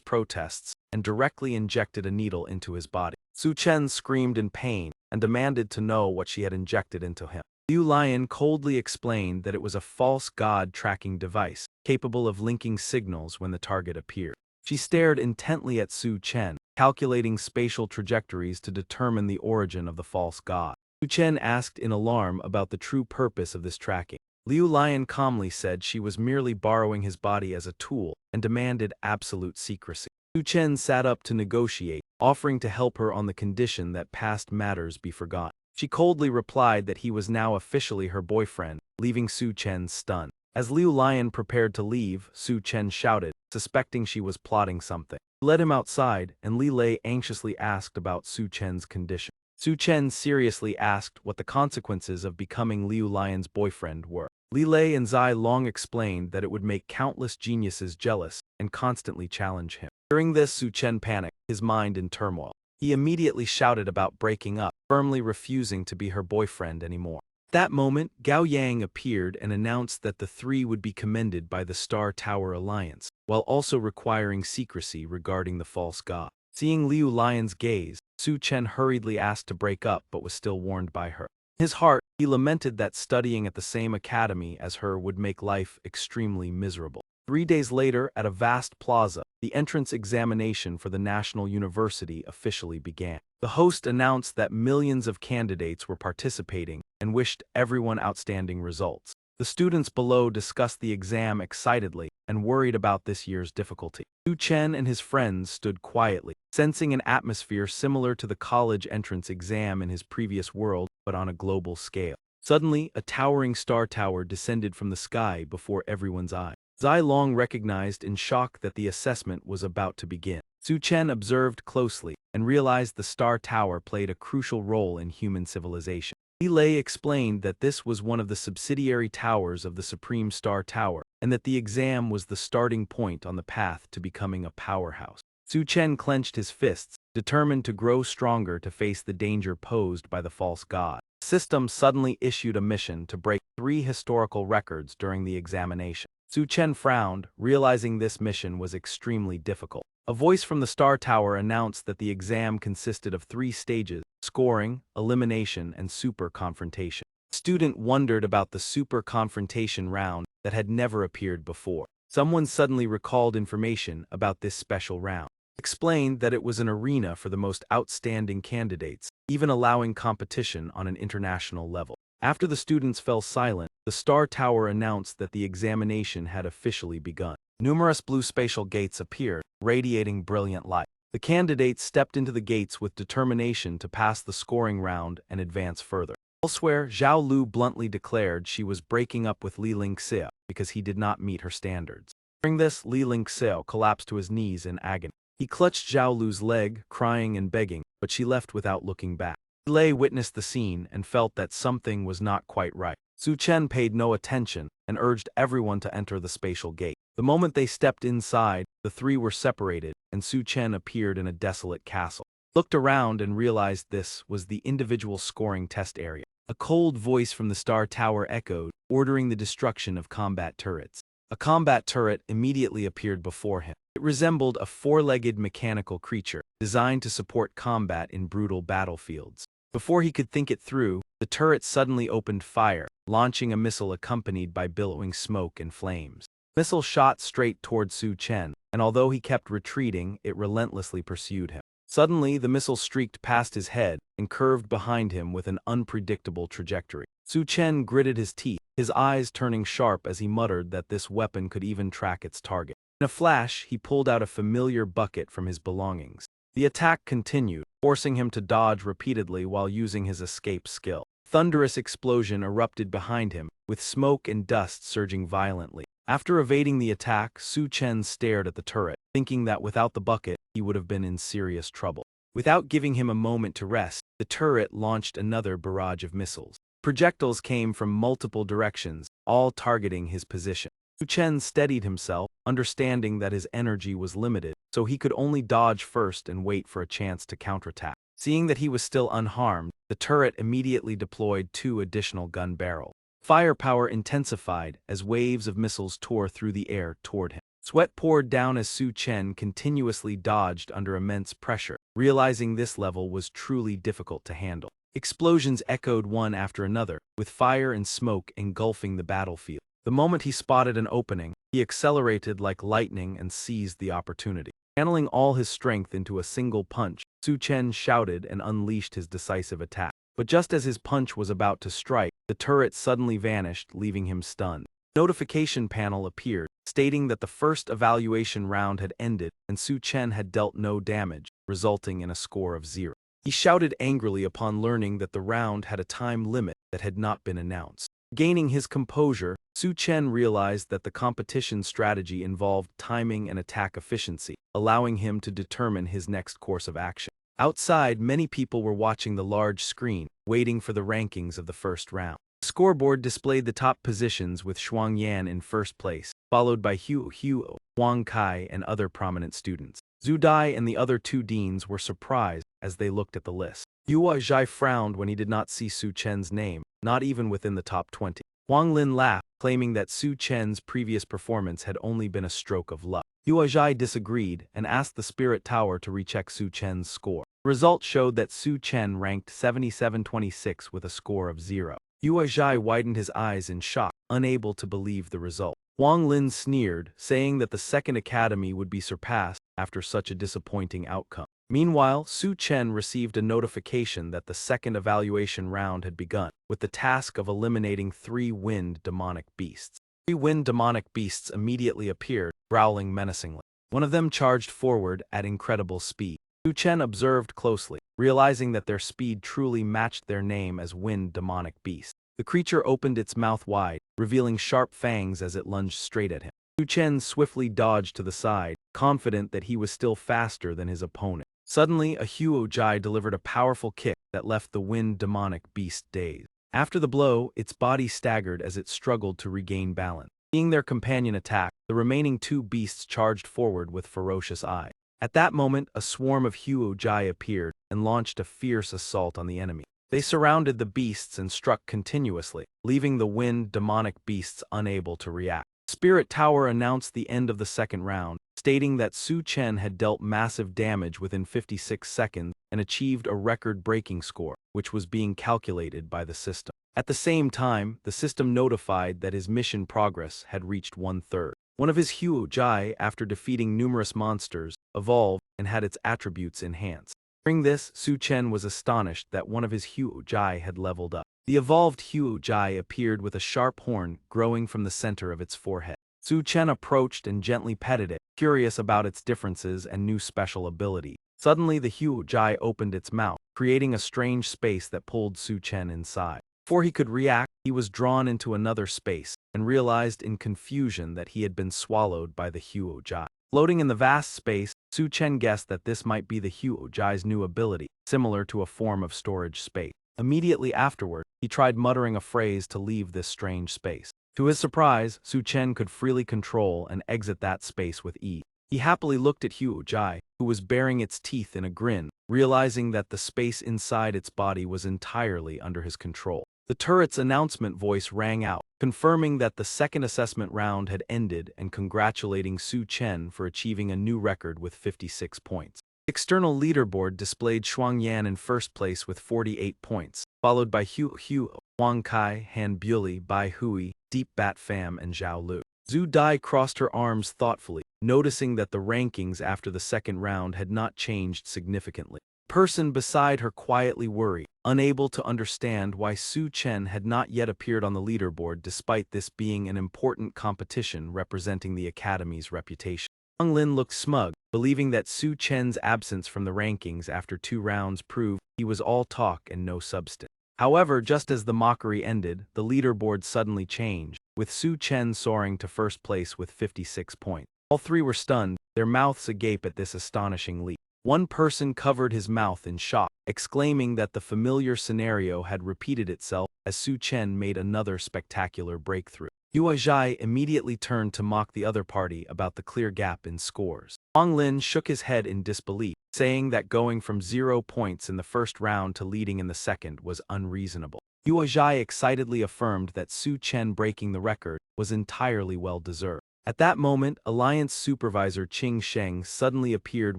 protests and directly injected a needle into his body. Su Chen screamed in pain and demanded to know what she had injected into him. Liu Lion coldly explained that it was a false god tracking device, capable of linking signals when the target appeared. She stared intently at Su Chen, calculating spatial trajectories to determine the origin of the false god. Su Chen asked in alarm about the true purpose of this tracking. Liu Lion calmly said she was merely borrowing his body as a tool and demanded absolute secrecy. Su Chen sat up to negotiate, offering to help her on the condition that past matters be forgotten. She coldly replied that he was now officially her boyfriend, leaving Su Chen stunned. As Liu Lion prepared to leave, Su Chen shouted, suspecting she was plotting something. He led him outside, and Li Lei anxiously asked about Su Chen's condition. Su Chen seriously asked what the consequences of becoming Liu Lion's boyfriend were. Li Lei and Zai Long explained that it would make countless geniuses jealous and constantly challenge him. During this, Su Chen panicked, his mind in turmoil. He immediately shouted about breaking up, firmly refusing to be her boyfriend anymore. At that moment, Gao Yang appeared and announced that the three would be commended by the Star Tower Alliance, while also requiring secrecy regarding the false god. Seeing Liu Lion's gaze, Su Chen hurriedly asked to break up but was still warned by her. In his heart, he lamented that studying at the same academy as her would make life extremely miserable. 3 days later, at a vast plaza, the entrance examination for the National University officially began. The host announced that millions of candidates were participating and wished everyone outstanding results. The students below discussed the exam excitedly and worried about this year's difficulty. Su Chen and his friends stood quietly, sensing an atmosphere similar to the college entrance exam in his previous world, but on a global scale. Suddenly, a towering star tower descended from the sky before everyone's eyes. Zai Long recognized in shock that the assessment was about to begin. Su Chen observed closely and realized the star tower played a crucial role in human civilization. Li Lei explained that this was one of the subsidiary towers of the Supreme Star Tower, and that the exam was the starting point on the path to becoming a powerhouse. Su Chen clenched his fists, determined to grow stronger to face the danger posed by the false god. The system suddenly issued a mission to break 3 historical records during the examination. Su Chen frowned, realizing this mission was extremely difficult. A voice from the Star Tower announced that the exam consisted of 3 stages: scoring, elimination, and super confrontation. The student wondered about the super confrontation round that had never appeared before. Someone suddenly recalled information about this special round. Explained that it was an arena for the most outstanding candidates, even allowing competition on an international level. After the students fell silent, the Star Tower announced that the examination had officially begun. Numerous blue spatial gates appeared, radiating brilliant light. The candidates stepped into the gates with determination to pass the scoring round and advance further. Elsewhere, Zhao Lu bluntly declared she was breaking up with Li Lingxiao because he did not meet her standards. During this, Li Lingxiao collapsed to his knees in agony. He clutched Zhao Lu's leg, crying and begging, but she left without looking back. Li Lei witnessed the scene and felt that something was not quite right. Su Chen paid no attention and urged everyone to enter the spatial gate. The moment they stepped inside, the 3 were separated, and Su Chen appeared in a desolate castle. He looked around and realized this was the individual scoring test area. A cold voice from the Star Tower echoed, ordering the destruction of combat turrets. A combat turret immediately appeared before him. It resembled a 4-legged mechanical creature, designed to support combat in brutal battlefields. Before he could think it through, the turret suddenly opened fire, launching a missile accompanied by billowing smoke and flames. The missile shot straight toward Su Chen, and although he kept retreating, it relentlessly pursued him. Suddenly, the missile streaked past his head and curved behind him with an unpredictable trajectory. Su Chen gritted his teeth, his eyes turning sharp as he muttered that this weapon could even track its target. In a flash, he pulled out a familiar bucket from his belongings. The attack continued, forcing him to dodge repeatedly while using his escape skill. A thunderous explosion erupted behind him, with smoke and dust surging violently. After evading the attack, Su Chen stared at the turret, thinking that without the bucket, he would have been in serious trouble. Without giving him a moment to rest, the turret launched another barrage of missiles. Projectiles came from multiple directions, all targeting his position. Su Chen steadied himself, understanding that his energy was limited, so he could only dodge first and wait for a chance to counterattack. Seeing that he was still unharmed, the turret immediately deployed 2 additional gun barrels. Firepower intensified as waves of missiles tore through the air toward him. Sweat poured down as Su Chen continuously dodged under immense pressure, realizing this level was truly difficult to handle. Explosions echoed one after another, with fire and smoke engulfing the battlefield. The moment he spotted an opening, he accelerated like lightning and seized the opportunity. Channeling all his strength into a single punch, Su Chen shouted and unleashed his decisive attack. But just as his punch was about to strike, the turret suddenly vanished, leaving him stunned. A notification panel appeared, stating that the first evaluation round had ended and Su Chen had dealt no damage, resulting in a score of 0. He shouted angrily upon learning that the round had a time limit that had not been announced. Gaining his composure, Su Chen realized that the competition strategy involved timing and attack efficiency, allowing him to determine his next course of action. Outside, many people were watching the large screen, waiting for the rankings of the first round. The scoreboard displayed the top positions with Shuang Yan in first place, followed by Huo, Huang Kai, and other prominent students. Zhu Dai and the other 2 deans were surprised as they looked at the list. Yua Zhai frowned when he did not see Su Chen's name, not even within the top 20. Huang Lin laughed, claiming that Su Chen's previous performance had only been a stroke of luck. Yuezhai disagreed and asked the Spirit Tower to recheck Su Chen's score. The results showed that Su Chen ranked 7726 with a score of 0. Yuezhai widened his eyes in shock, unable to believe the result. Huang Lin sneered, saying that the second academy would be surpassed after such a disappointing outcome. Meanwhile, Su Chen received a notification that the second evaluation round had begun, with the task of eliminating 3 wind demonic beasts. 3 wind demonic beasts immediately appeared, growling menacingly. One of them charged forward at incredible speed. Su Chen observed closely, realizing that their speed truly matched their name as wind demonic beast. The creature opened its mouth wide, revealing sharp fangs as it lunged straight at him. Su Chen swiftly dodged to the side, confident that he was still faster than his opponent. Suddenly, a Huo-Jai delivered a powerful kick that left the wind demonic beast dazed. After the blow, its body staggered as it struggled to regain balance. Seeing their companion attack, the remaining 2 beasts charged forward with ferocious eyes. At that moment, a swarm of Huo-Jai appeared and launched a fierce assault on the enemy. They surrounded the beasts and struck continuously, leaving the wind demonic beasts unable to react. Spirit Tower announced the end of the second round, stating that Su Chen had dealt massive damage within 56 seconds and achieved a record-breaking score, which was being calculated by the system. At the same time, the system notified that his mission progress had reached 1/3. One of his Huo-Jai, after defeating numerous monsters, evolved and had its attributes enhanced. Hearing this, Su Chen was astonished that one of his Huo-Jai had leveled up. The evolved Huo-Jai appeared with a sharp horn growing from the center of its forehead. Su Chen approached and gently petted it, curious about its differences and new special ability. Suddenly, the Huo-Jai opened its mouth, creating a strange space that pulled Su Chen inside. Before he could react, he was drawn into another space and realized in confusion that he had been swallowed by the Huo-Jai. Floating in the vast space, Su Chen guessed that this might be the Huo-Jai's new ability, similar to a form of storage space. Immediately afterward, he tried muttering a phrase to leave this strange space. To his surprise, Su Chen could freely control and exit that space with ease. He happily looked at Huo-Jai, who was baring its teeth in a grin, realizing that the space inside its body was entirely under his control. The turret's announcement voice rang out, confirming that the second assessment round had ended and congratulating Su Chen for achieving a new record with 56 points. The external leaderboard displayed Shuangyan in first place with 48 points, followed by Huo, Huang Kai, Han Buli, Bai Hui, Deep Bat Pham, and Zhao Lu. Zhu Dai crossed her arms thoughtfully, noticing that the rankings after the second round had not changed significantly. The person beside her quietly worried, unable to understand why Su Chen had not yet appeared on the leaderboard despite this being an important competition representing the Academy's reputation. Huang Lin looked smug, believing that Su Chen's absence from the rankings after 2 rounds proved he was all talk and no substance. However, just as the mockery ended, the leaderboard suddenly changed, with Su Chen soaring to first place with 56 points. All 3 were stunned, their mouths agape at this astonishing leap. One person covered his mouth in shock, exclaiming that the familiar scenario had repeated itself as Su Chen made another spectacular breakthrough. Yuezhai immediately turned to mock the other party about the clear gap in scores. Huang Lin shook his head in disbelief, saying that going from 0 points in the first round to leading in the second was unreasonable. Yuezhai excitedly affirmed that Su Chen breaking the record was entirely well-deserved. At that moment, Alliance Supervisor Qing Sheng suddenly appeared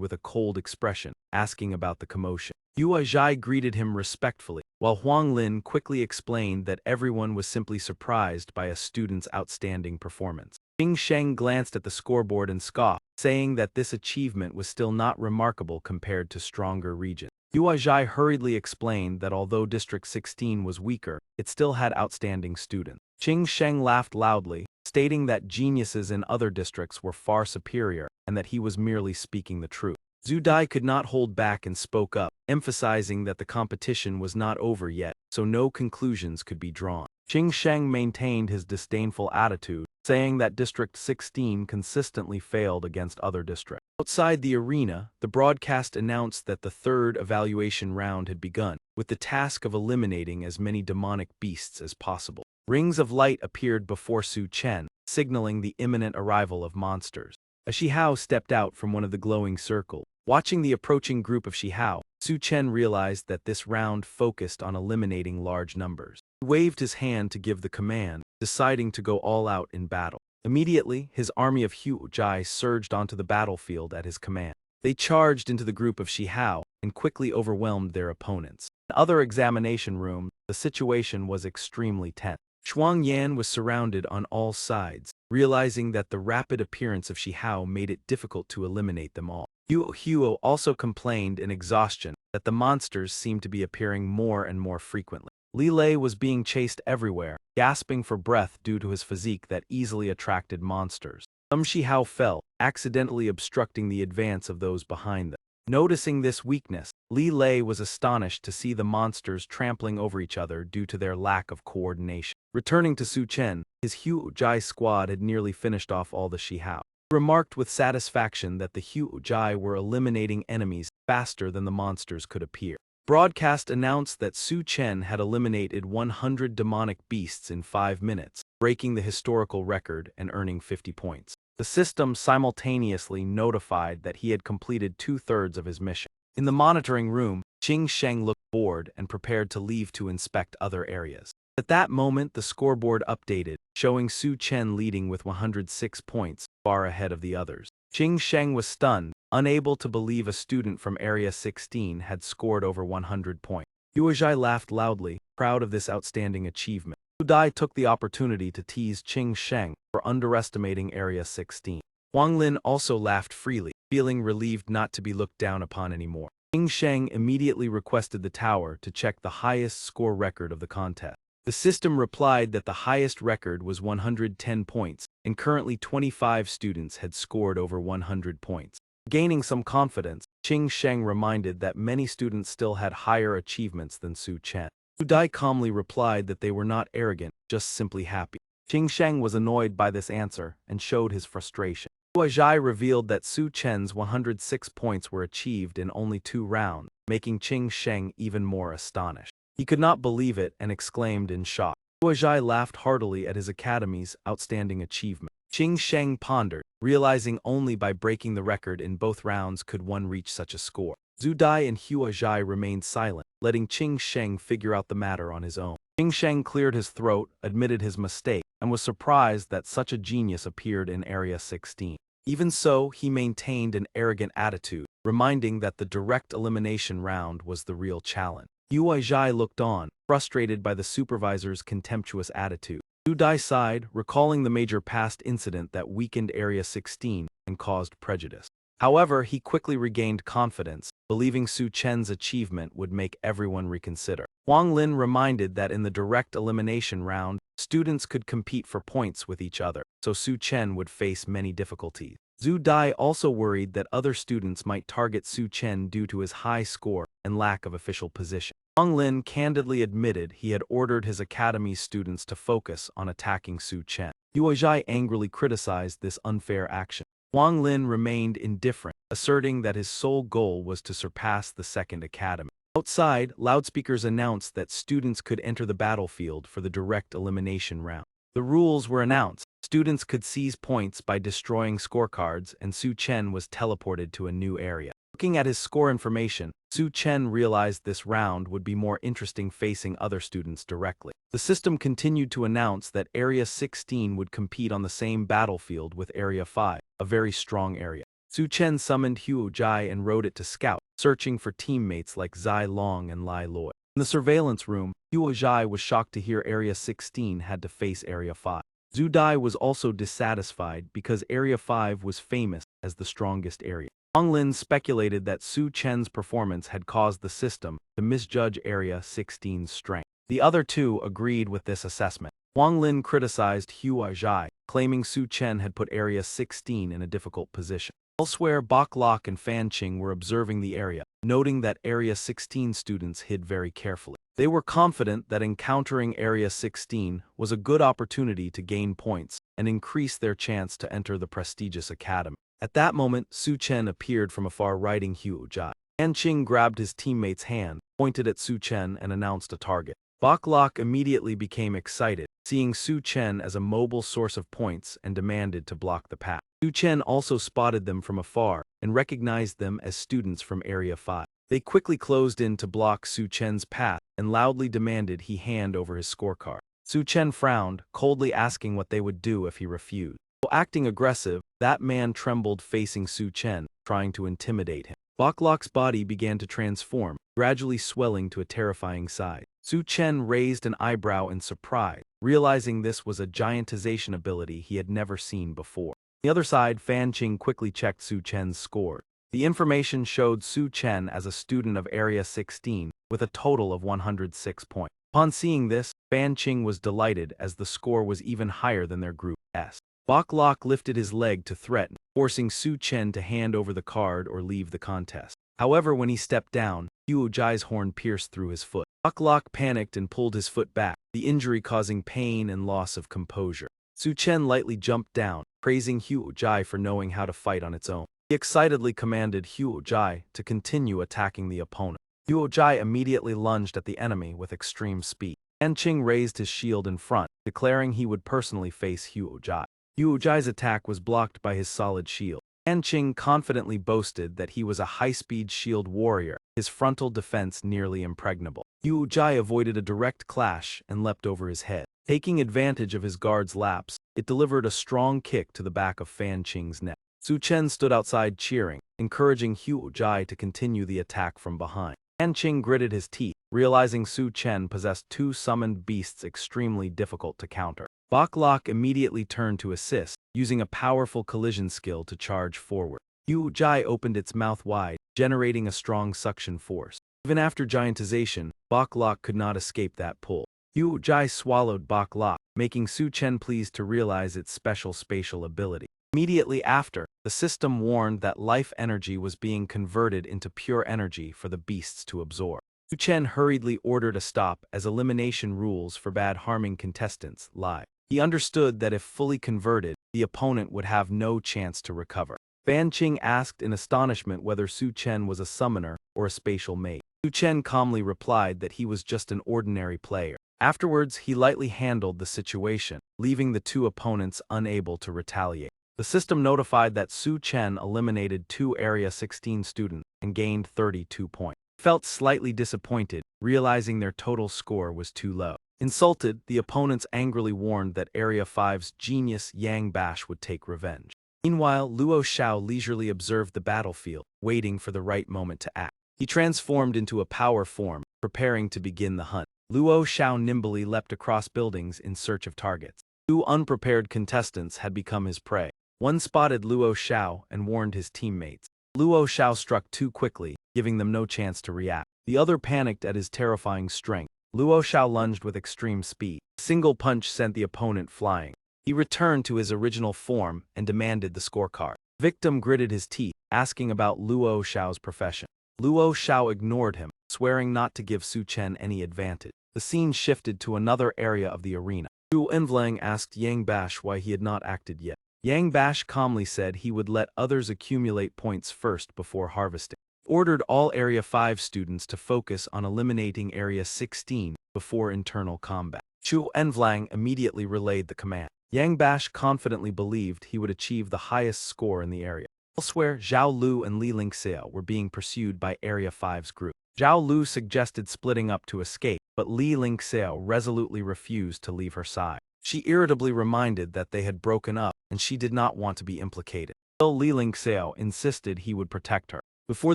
with a cold expression, asking about the commotion. Yuezhai greeted him respectfully, while Huang Lin quickly explained that everyone was simply surprised by a student's outstanding performance. Qing Sheng glanced at the scoreboard and scoffed, saying that this achievement was still not remarkable compared to stronger regions. Yuezhai hurriedly explained that although District 16 was weaker, it still had outstanding students. Qing Sheng laughed loudly, stating that geniuses in other districts were far superior and that he was merely speaking the truth. Zhu Dai could not hold back and spoke up, emphasizing that the competition was not over yet, so no conclusions could be drawn. Qing Sheng maintained his disdainful attitude, saying that District 16 consistently failed against other districts. Outside the arena, the broadcast announced that the third evaluation round had begun, with the task of eliminating as many demonic beasts as possible. Rings of light appeared before Su Chen, signaling the imminent arrival of monsters. A Shihao stepped out from one of the glowing circles. Watching the approaching group of Shihao, Su Chen realized that this round focused on eliminating large numbers. He waved his hand to give the command, deciding to go all out in battle. Immediately, his army of Hu Jai surged onto the battlefield at his command. They charged into the group of Shihao and quickly overwhelmed their opponents. In other examination rooms, the situation was extremely tense. Shuang Yan was surrounded on all sides, realizing that the rapid appearance of Shihao made it difficult to eliminate them all. Huo also complained in exhaustion that the monsters seemed to be appearing more and more frequently. Li Lei was being chased everywhere, gasping for breath due to his physique that easily attracted monsters. Some Shihao fell, accidentally obstructing the advance of those behind them. Noticing this weakness, Li Lei was astonished to see the monsters trampling over each other due to their lack of coordination. Returning to Su Chen, his Hu Jai squad had nearly finished off all the Shihao. He remarked with satisfaction that the Hu Jai were eliminating enemies faster than the monsters could appear. Broadcast announced that Su Chen had eliminated 100 demonic beasts in 5 minutes, breaking the historical record and earning 50 points. The system simultaneously notified that he had completed 2/3 of his mission. In the monitoring room, Qing Sheng looked bored and prepared to leave to inspect other areas. At that moment, the scoreboard updated, showing Su Chen leading with 106 points, far ahead of the others. Qing Sheng was stunned, unable to believe a student from Area 16 had scored over 100 points. Yuezhai laughed loudly, proud of this outstanding achievement. Su Dai took the opportunity to tease Qing Sheng for underestimating Area 16. Huang Lin also laughed freely, feeling relieved not to be looked down upon anymore. Qing Sheng immediately requested the tower to check the highest score record of the contest. The system replied that the highest record was 110 points, and currently 25 students had scored over 100 points. Gaining some confidence, Qing Sheng reminded that many students still had higher achievements than Su Chen. Su Dai calmly replied that they were not arrogant, just simply happy. Qing Sheng was annoyed by this answer and showed his frustration. Huazhai revealed that Su Chen's 106 points were achieved in only 2 rounds, making Qing Sheng even more astonished. He could not believe it and exclaimed in shock. Huazhai laughed heartily at his academy's outstanding achievement. Qing Sheng pondered, realizing only by breaking the record in both rounds could one reach such a score. Zhu Dai and Huazhai remained silent, letting Qing Sheng figure out the matter on his own. Qing Sheng cleared his throat, admitted his mistake, and was surprised that such a genius appeared in Area 16. Even so, he maintained an arrogant attitude, reminding that the direct elimination round was the real challenge. Huazhai looked on, frustrated by the supervisor's contemptuous attitude. Zhu Dai sighed, recalling the major past incident that weakened Area 16 and caused prejudice. However, he quickly regained confidence, believing Su Chen's achievement would make everyone reconsider. Huang Lin reminded that in the direct elimination round, students could compete for points with each other, so Su Chen would face many difficulties. Zhu Dai also worried that other students might target Su Chen due to his high score and lack of official position. Huang Lin candidly admitted he had ordered his academy's students to focus on attacking Su Chen. Huazhai angrily criticized this unfair action. Huang Lin remained indifferent, asserting that his sole goal was to surpass the second academy. Outside, loudspeakers announced that students could enter the battlefield for the direct elimination round. The rules were announced. Students could seize points by destroying scorecards, and Su Chen was teleported to a new area. Looking at his score information, Su Chen realized this round would be more interesting facing other students directly. The system continued to announce that Area 16 would compete on the same battlefield with Area 5, a very strong area. Su Chen summoned Huo Jai and rode it to scout, searching for teammates like Zai Long and Lai Loi. In the surveillance room, Huo Jai was shocked to hear Area 16 had to face Area 5. Zhu Dai was also dissatisfied because Area 5 was famous as the strongest area. Huang Lin speculated that Su Chen's performance had caused the system to misjudge Area 16's strength. The other two agreed with this assessment. Huang Lin criticized Huazhai, claiming Su Chen had put Area 16 in a difficult position. Elsewhere, Bok Lok and Fan Qing were observing the area, noting that Area 16 students hid very carefully. They were confident that encountering Area 16 was a good opportunity to gain points and increase their chance to enter the prestigious academy. At that moment, Su Chen appeared from afar riding Huo Jai. Fan Qing grabbed his teammate's hand, pointed at Su Chen and announced a target. Bok Lok immediately became excited, seeing Su Chen as a mobile source of points and demanded to block the path. Su Chen also spotted them from afar and recognized them as students from Area 5. They quickly closed in to block Su Chen's path and loudly demanded he hand over his scorecard. Su Chen frowned, coldly asking what they would do if he refused. While acting aggressive, that man trembled facing Su Chen, trying to intimidate him. Baklok's body began to transform, gradually swelling to a terrifying size. Su Chen raised an eyebrow in surprise, realizing this was a giantization ability he had never seen before. On the other side, Fan Qing quickly checked Su Chen's score. The information showed Su Chen as a student of Area 16, with a total of 106 points. Upon seeing this, Fan Qing was delighted as the score was even higher than their group S. Baklok lifted his leg to threaten, forcing Su Chen to hand over the card or leave the contest. However, when he stepped down, Huo Jai's horn pierced through his foot. Baklok panicked and pulled his foot back, the injury causing pain and loss of composure. Su Chen lightly jumped down, praising Huo Jai for knowing how to fight on its own. He excitedly commanded Huo Jai to continue attacking the opponent. Huo Jai immediately lunged at the enemy with extreme speed. Fan Qing raised his shield in front, declaring he would personally face Huo Jai. Huo Jai's attack was blocked by his solid shield. Fan Qing confidently boasted that he was a high-speed shield warrior, his frontal defense nearly impregnable. Huo Jai avoided a direct clash and leapt over his head. Taking advantage of his guard's lapse, it delivered a strong kick to the back of Fan Qing's neck. Su Chen stood outside cheering, encouraging Huo Jai to continue the attack from behind. Fan Qing gritted his teeth, realizing Su Chen possessed two summoned beasts extremely difficult to counter. Baklok immediately turned to assist, using a powerful collision skill to charge forward. Huo Jai opened its mouth wide, generating a strong suction force. Even after giantization, Baklok could not escape that pull. Huo Jai swallowed Baklok, making Su Chen pleased to realize its special spatial ability. Immediately after, the system warned that life energy was being converted into pure energy for the beasts to absorb. Su Chen hurriedly ordered a stop as elimination rules forbade harming contestants live. He understood that if fully converted, the opponent would have no chance to recover. Fan Qing asked in astonishment whether Su Chen was a summoner or a spatial mage. Su Chen calmly replied that he was just an ordinary player. Afterwards, he lightly handled the situation, leaving the two opponents unable to retaliate. The system notified that Su Chen eliminated 2 Area 16 students and gained 32 points. He felt slightly disappointed, realizing their total score was too low. Insulted, the opponents angrily warned that Area 5's genius Yang Bash would take revenge. Meanwhile, Luo Xiao leisurely observed the battlefield, waiting for the right moment to act. He transformed into a power form, preparing to begin the hunt. Luo Xiao nimbly leapt across buildings in search of targets. 2 unprepared contestants had become his prey. One spotted Luo Xiao and warned his teammates. Luo Xiao struck too quickly, giving them no chance to react. The other panicked at his terrifying strength. Luo Xiao lunged with extreme speed. A single punch sent the opponent flying. He returned to his original form and demanded the scorecard. The victim gritted his teeth, asking about Luo Xiao's profession. Luo Xiao ignored him, swearing not to give Su Chen any advantage. The scene shifted to another area of the arena. Zhu Envlang asked Yang Bash why he had not acted yet. Yang Bash calmly said he would let others accumulate points first before harvesting. He ordered all Area 5 students to focus on eliminating Area 16 before internal combat. Zhu Envlang immediately relayed the command. Yang Bash confidently believed he would achieve the highest score in the area. Elsewhere, Zhao Lu and Li Lingxiao were being pursued by Area 5's group. Zhao Lu suggested splitting up to escape, but Li Lingxiao resolutely refused to leave her side. She irritably reminded that they had broken up, and she did not want to be implicated. Still, Li Lingxiao insisted he would protect her. Before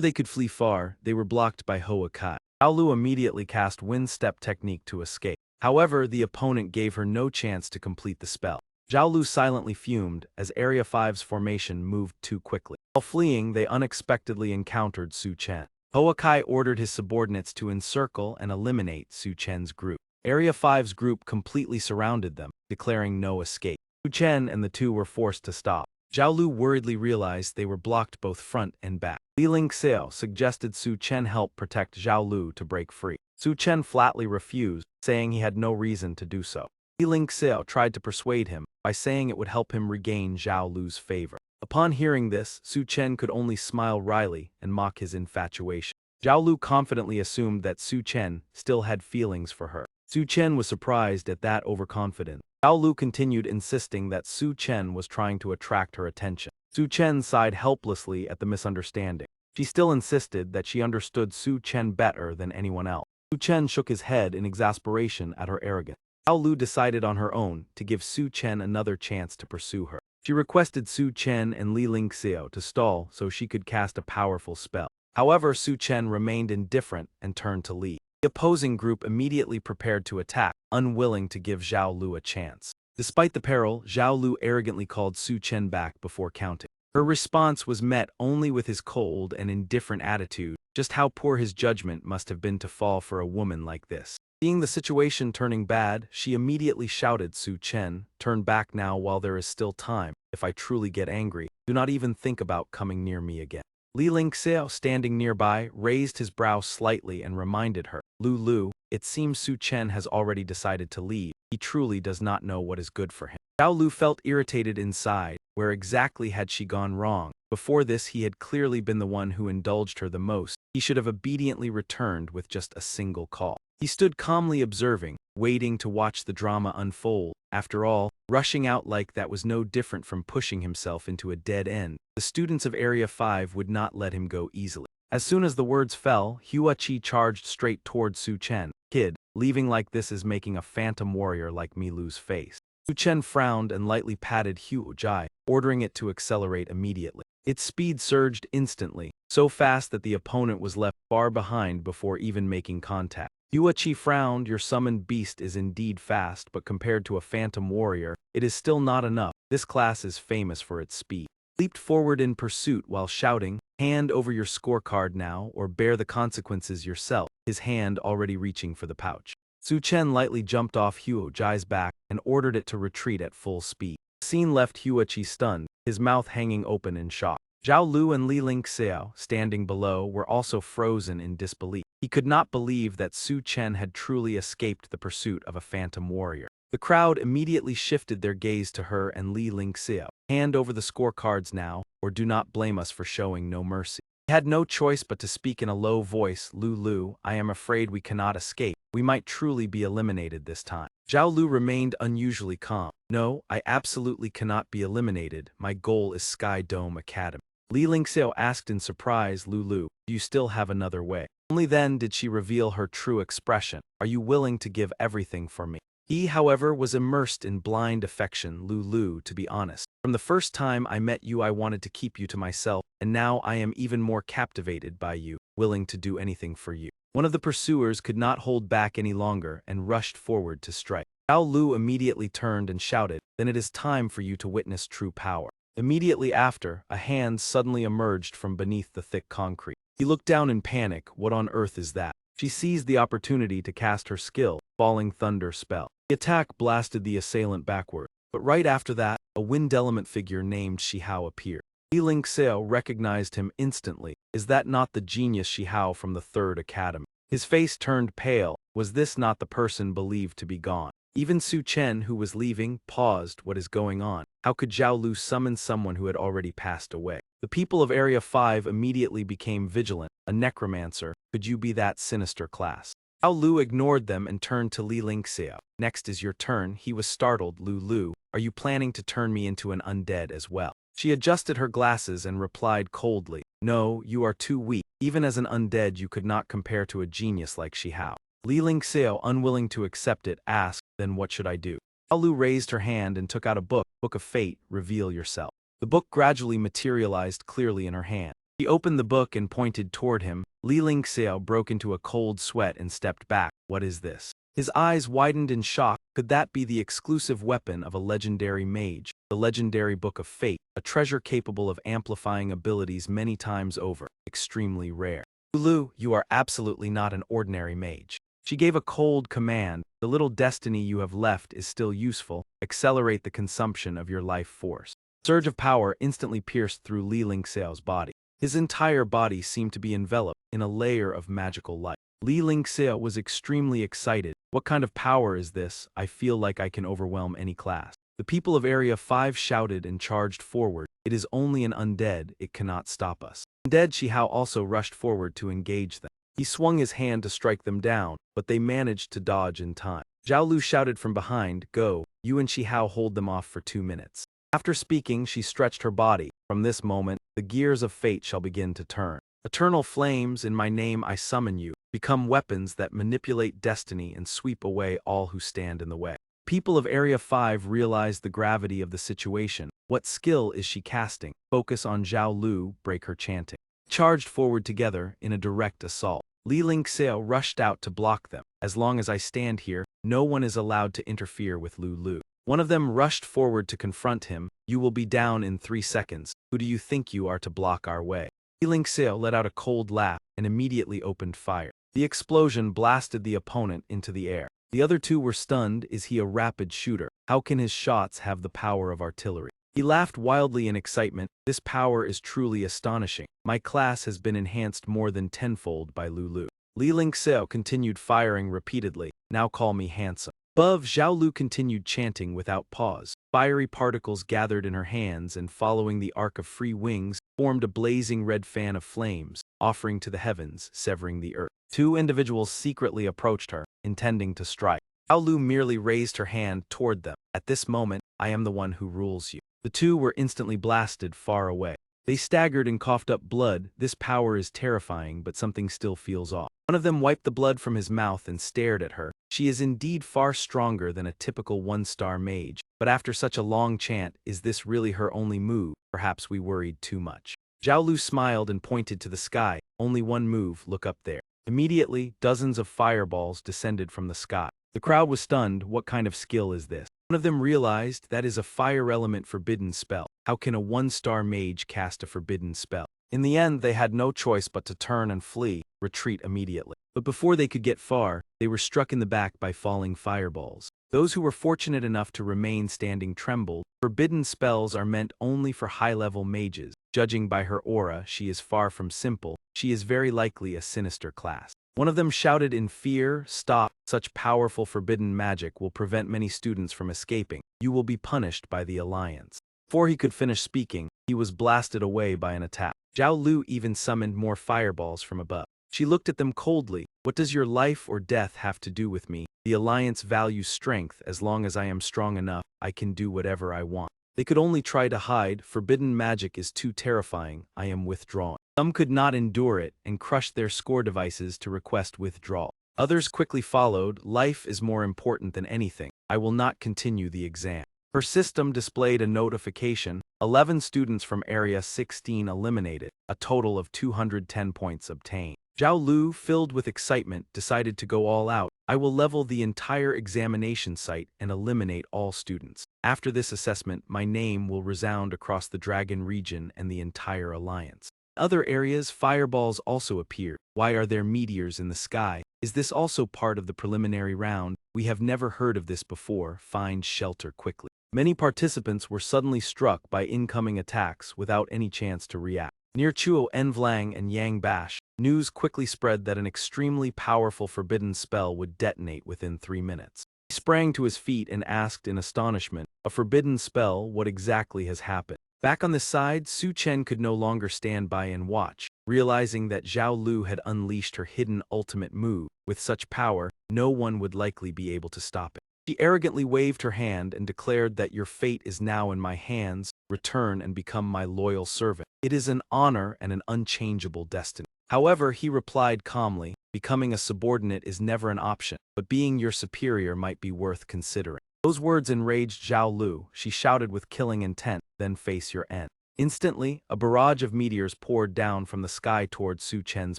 they could flee far, they were blocked by Hoa Kai. Zhao Lu immediately cast Wind Step technique to escape. However, the opponent gave her no chance to complete the spell. Zhao Lu silently fumed as Area 5's formation moved too quickly. While fleeing, they unexpectedly encountered Su Chen. Hoa Kai ordered his subordinates to encircle and eliminate Su Chen's group. Area 5's group completely surrounded them, declaring no escape. Su Chen and the two were forced to stop. Zhao Lu worriedly realized they were blocked both front and back. Li Lingxiao suggested Su Chen help protect Zhao Lu to break free. Su Chen flatly refused, saying he had no reason to do so. Li Lingxiao tried to persuade him by saying it would help him regain Zhao Lu's favor. Upon hearing this, Su Chen could only smile wryly and mock his infatuation. Zhao Lu confidently assumed that Su Chen still had feelings for her. Su Chen was surprised at that overconfidence. Zhao Lu continued insisting that Su Chen was trying to attract her attention. Su Chen sighed helplessly at the misunderstanding. She still insisted that she understood Su Chen better than anyone else. Su Chen shook his head in exasperation at her arrogance. Zhao Lu decided on her own to give Su Chen another chance to pursue her. She requested Su Chen and Li Lingxiao to stall so she could cast a powerful spell. However, Su Chen remained indifferent and turned to Li. The opposing group immediately prepared to attack, unwilling to give Zhao Lu a chance. Despite the peril, Zhao Lu arrogantly called Su Chen back before counting. Her response was met only with his cold and indifferent attitude. Just how poor his judgment must have been to fall for a woman like this. Seeing the situation turning bad, she immediately shouted, Su Chen, turn back now while there is still time. If I truly get angry, do not even think about coming near me again. Li Lingxiao, standing nearby, raised his brow slightly and reminded her, Lu, it seems Su Chen has already decided to leave. He truly does not know what is good for him. Zhao Lu felt irritated inside. Where exactly had she gone wrong? Before this, he had clearly been the one who indulged her the most. He should have obediently returned with just a single call. He stood calmly observing, waiting to watch the drama unfold. After all, rushing out like that was no different from pushing himself into a dead end. The students of Area 5 would not let him go easily. As soon as the words fell, Hua Qi charged straight toward Su Chen. Kid, leaving like this is making a phantom warrior like me lose face. Su Chen frowned and lightly patted Hua Jai, ordering it to accelerate immediately. Its speed surged instantly, so fast that the opponent was left far behind before even making contact. Hua Qi frowned. Your summoned beast is indeed fast, but compared to a phantom warrior, it is still not enough. This class is famous for its speed. Leaped forward in pursuit while shouting, hand over your scorecard now or bear the consequences yourself, his hand already reaching for the pouch. Su Chen lightly jumped off Hua Jai's back and ordered it to retreat at full speed. The scene left Hua Qi stunned, his mouth hanging open in shock. Zhao Lu and Li Lingxiao, standing below, were also frozen in disbelief. He could not believe that Su Chen had truly escaped the pursuit of a phantom warrior. The crowd immediately shifted their gaze to her and Li Lingxiao. Hand over the scorecards now, or do not blame us for showing no mercy. He had no choice but to speak in a low voice. Lu, I am afraid we cannot escape. We might truly be eliminated this time. Zhao Lu remained unusually calm. No, I absolutely cannot be eliminated. My goal is Sky Dome Academy. Li Lingxiao asked in surprise, Lu, do you still have another way? Only then did she reveal her true expression. Are you willing to give everything for me? He, however, was immersed in blind affection. Lu, to be honest. From the first time I met you, I wanted to keep you to myself, and now I am even more captivated by you, willing to do anything for you. One of the pursuers could not hold back any longer and rushed forward to strike. Zhao Lu immediately turned and shouted, then it is time for you to witness true power. Immediately after, a hand suddenly emerged from beneath the thick concrete. He looked down in panic. What on earth is that? She seized the opportunity to cast her skill, Falling Thunder spell. The attack blasted the assailant backward, but right after that, a wind element figure named Shihao appeared. Li Lingxiao recognized him instantly. Is that not the genius Shihao from the 3rd Academy? His face turned pale. Was this not the person believed to be gone? Even Su Chen, who was leaving, paused. What is going on? How could Zhao Lu summon someone who had already passed away? The people of Area 5 immediately became vigilant. A necromancer, could you be that sinister class? Zhao Lu ignored them and turned to Li Lingxiao. Next is your turn. He was startled. Lu, are you planning to turn me into an undead as well? She adjusted her glasses and replied coldly, no, you are too weak. Even as an undead you could not compare to a genius like Shihao. Li Lingxiao, unwilling to accept it, asked, then what should I do? Zhao Lu raised her hand and took out a book of fate, reveal yourself. The book gradually materialized clearly in her hand. She opened the book and pointed toward him. Li Lingxiao broke into a cold sweat and stepped back. What is this? His eyes widened in shock. Could that be the exclusive weapon of a legendary mage? The legendary Book of Fate, a treasure capable of amplifying abilities many times over. Extremely rare. Lu, you are absolutely not an ordinary mage. She gave a cold command. The little destiny you have left is still useful. Accelerate the consumption of your life force. Surge of power instantly pierced through Li Lingxiao's body. His entire body seemed to be enveloped in a layer of magical light. Li Lingxiao was extremely excited. What kind of power is this? I feel like I can overwhelm any class. The people of Area 5 shouted and charged forward. It is only an undead, it cannot stop us. Undead Shihao also rushed forward to engage them. He swung his hand to strike them down, but they managed to dodge in time. Zhao Lu shouted from behind, go, you and Shihao hold them off for 2 minutes. After speaking, she stretched her body. From this moment, the gears of fate shall begin to turn. Eternal flames, in my name I summon you, become weapons that manipulate destiny and sweep away all who stand in the way. People of Area 5 realized the gravity of the situation. What skill is she casting? Focus on Zhao Lu, break her chanting. Charged forward together in a direct assault. Li Lingxiao rushed out to block them. As long as I stand here, no one is allowed to interfere with Lu Lu. One of them rushed forward to confront him. You will be down in 3 seconds. Who do you think you are to block our way? Li Lingxiao let out a cold laugh and immediately opened fire. The explosion blasted the opponent into the air. The other two were stunned. Is he a rapid shooter? How can his shots have the power of artillery? He laughed wildly in excitement. This power is truly astonishing. My class has been enhanced more than tenfold by Lulu. Li Lingxiao continued firing repeatedly. Now call me handsome. Above, Zhao Lu continued chanting without pause. Fiery particles gathered in her hands and, following the arc of free wings, formed a blazing red fan of flames, offering to the heavens, severing the earth. 2 individuals secretly approached her, intending to strike. Zhao Lu merely raised her hand toward them. At this moment, I am the one who rules you. The 2 were instantly blasted far away. They staggered and coughed up blood. This power is terrifying, but something still feels off. One of them wiped the blood from his mouth and stared at her. She is indeed far stronger than a typical 1-star mage, but after such a long chant, is this really her only move? Perhaps we worried too much. Zhao Lu smiled and pointed to the sky. Only one move, look up there. Immediately, dozens of fireballs descended from the sky. The crowd was stunned. What kind of skill is this? One of them realized that is a fire element forbidden spell. How can a 1-star mage cast a forbidden spell? In the end, they had no choice but to turn and flee, retreat immediately. But before they could get far, they were struck in the back by falling fireballs. Those who were fortunate enough to remain standing trembled. Forbidden spells are meant only for high-level mages. Judging by her aura, she is far from simple. She is very likely a sinister class. One of them shouted in fear, "Stop! Such powerful forbidden magic will prevent many students from escaping. You will be punished by the Alliance." Before he could finish speaking, he was blasted away by an attack. Zhao Lu even summoned more fireballs from above. She looked at them coldly. What does your life or death have to do with me? The Alliance values strength. As long as I am strong enough, I can do whatever I want. They could only try to hide. Forbidden magic is too terrifying. I am withdrawing. Some could not endure it and crushed their score devices to request withdrawal. Others quickly followed. Life is more important than anything. I will not continue the exam. Her system displayed a notification. 11 students from Area 16 eliminated. A total of 210 points obtained. Zhao Lu, filled with excitement, decided to go all out. I will level the entire examination site and eliminate all students. After this assessment, my name will resound across the Dragon region and the entire Alliance. In other areas, fireballs also appeared. Why are there meteors in the sky? Is this also part of the preliminary round? We have never heard of this before. Find shelter quickly. Many participants were suddenly struck by incoming attacks without any chance to react. Near Chuo Envlang and Yang Bash, news quickly spread that an extremely powerful forbidden spell would detonate within 3 minutes. He sprang to his feet and asked in astonishment, "A forbidden spell? What exactly has happened?" Back on the side, Su Chen could no longer stand by and watch, realizing that Zhao Lu had unleashed her hidden ultimate move. With such power, no one would likely be able to stop it. She arrogantly waved her hand and declared that your fate is now in my hands. Return and become my loyal servant. It is an honor and an unchangeable destiny. However, he replied calmly, becoming a subordinate is never an option, but being your superior might be worth considering. Those words enraged Zhao Lu. She shouted with killing intent, then face your end. Instantly, a barrage of meteors poured down from the sky toward Su Chen's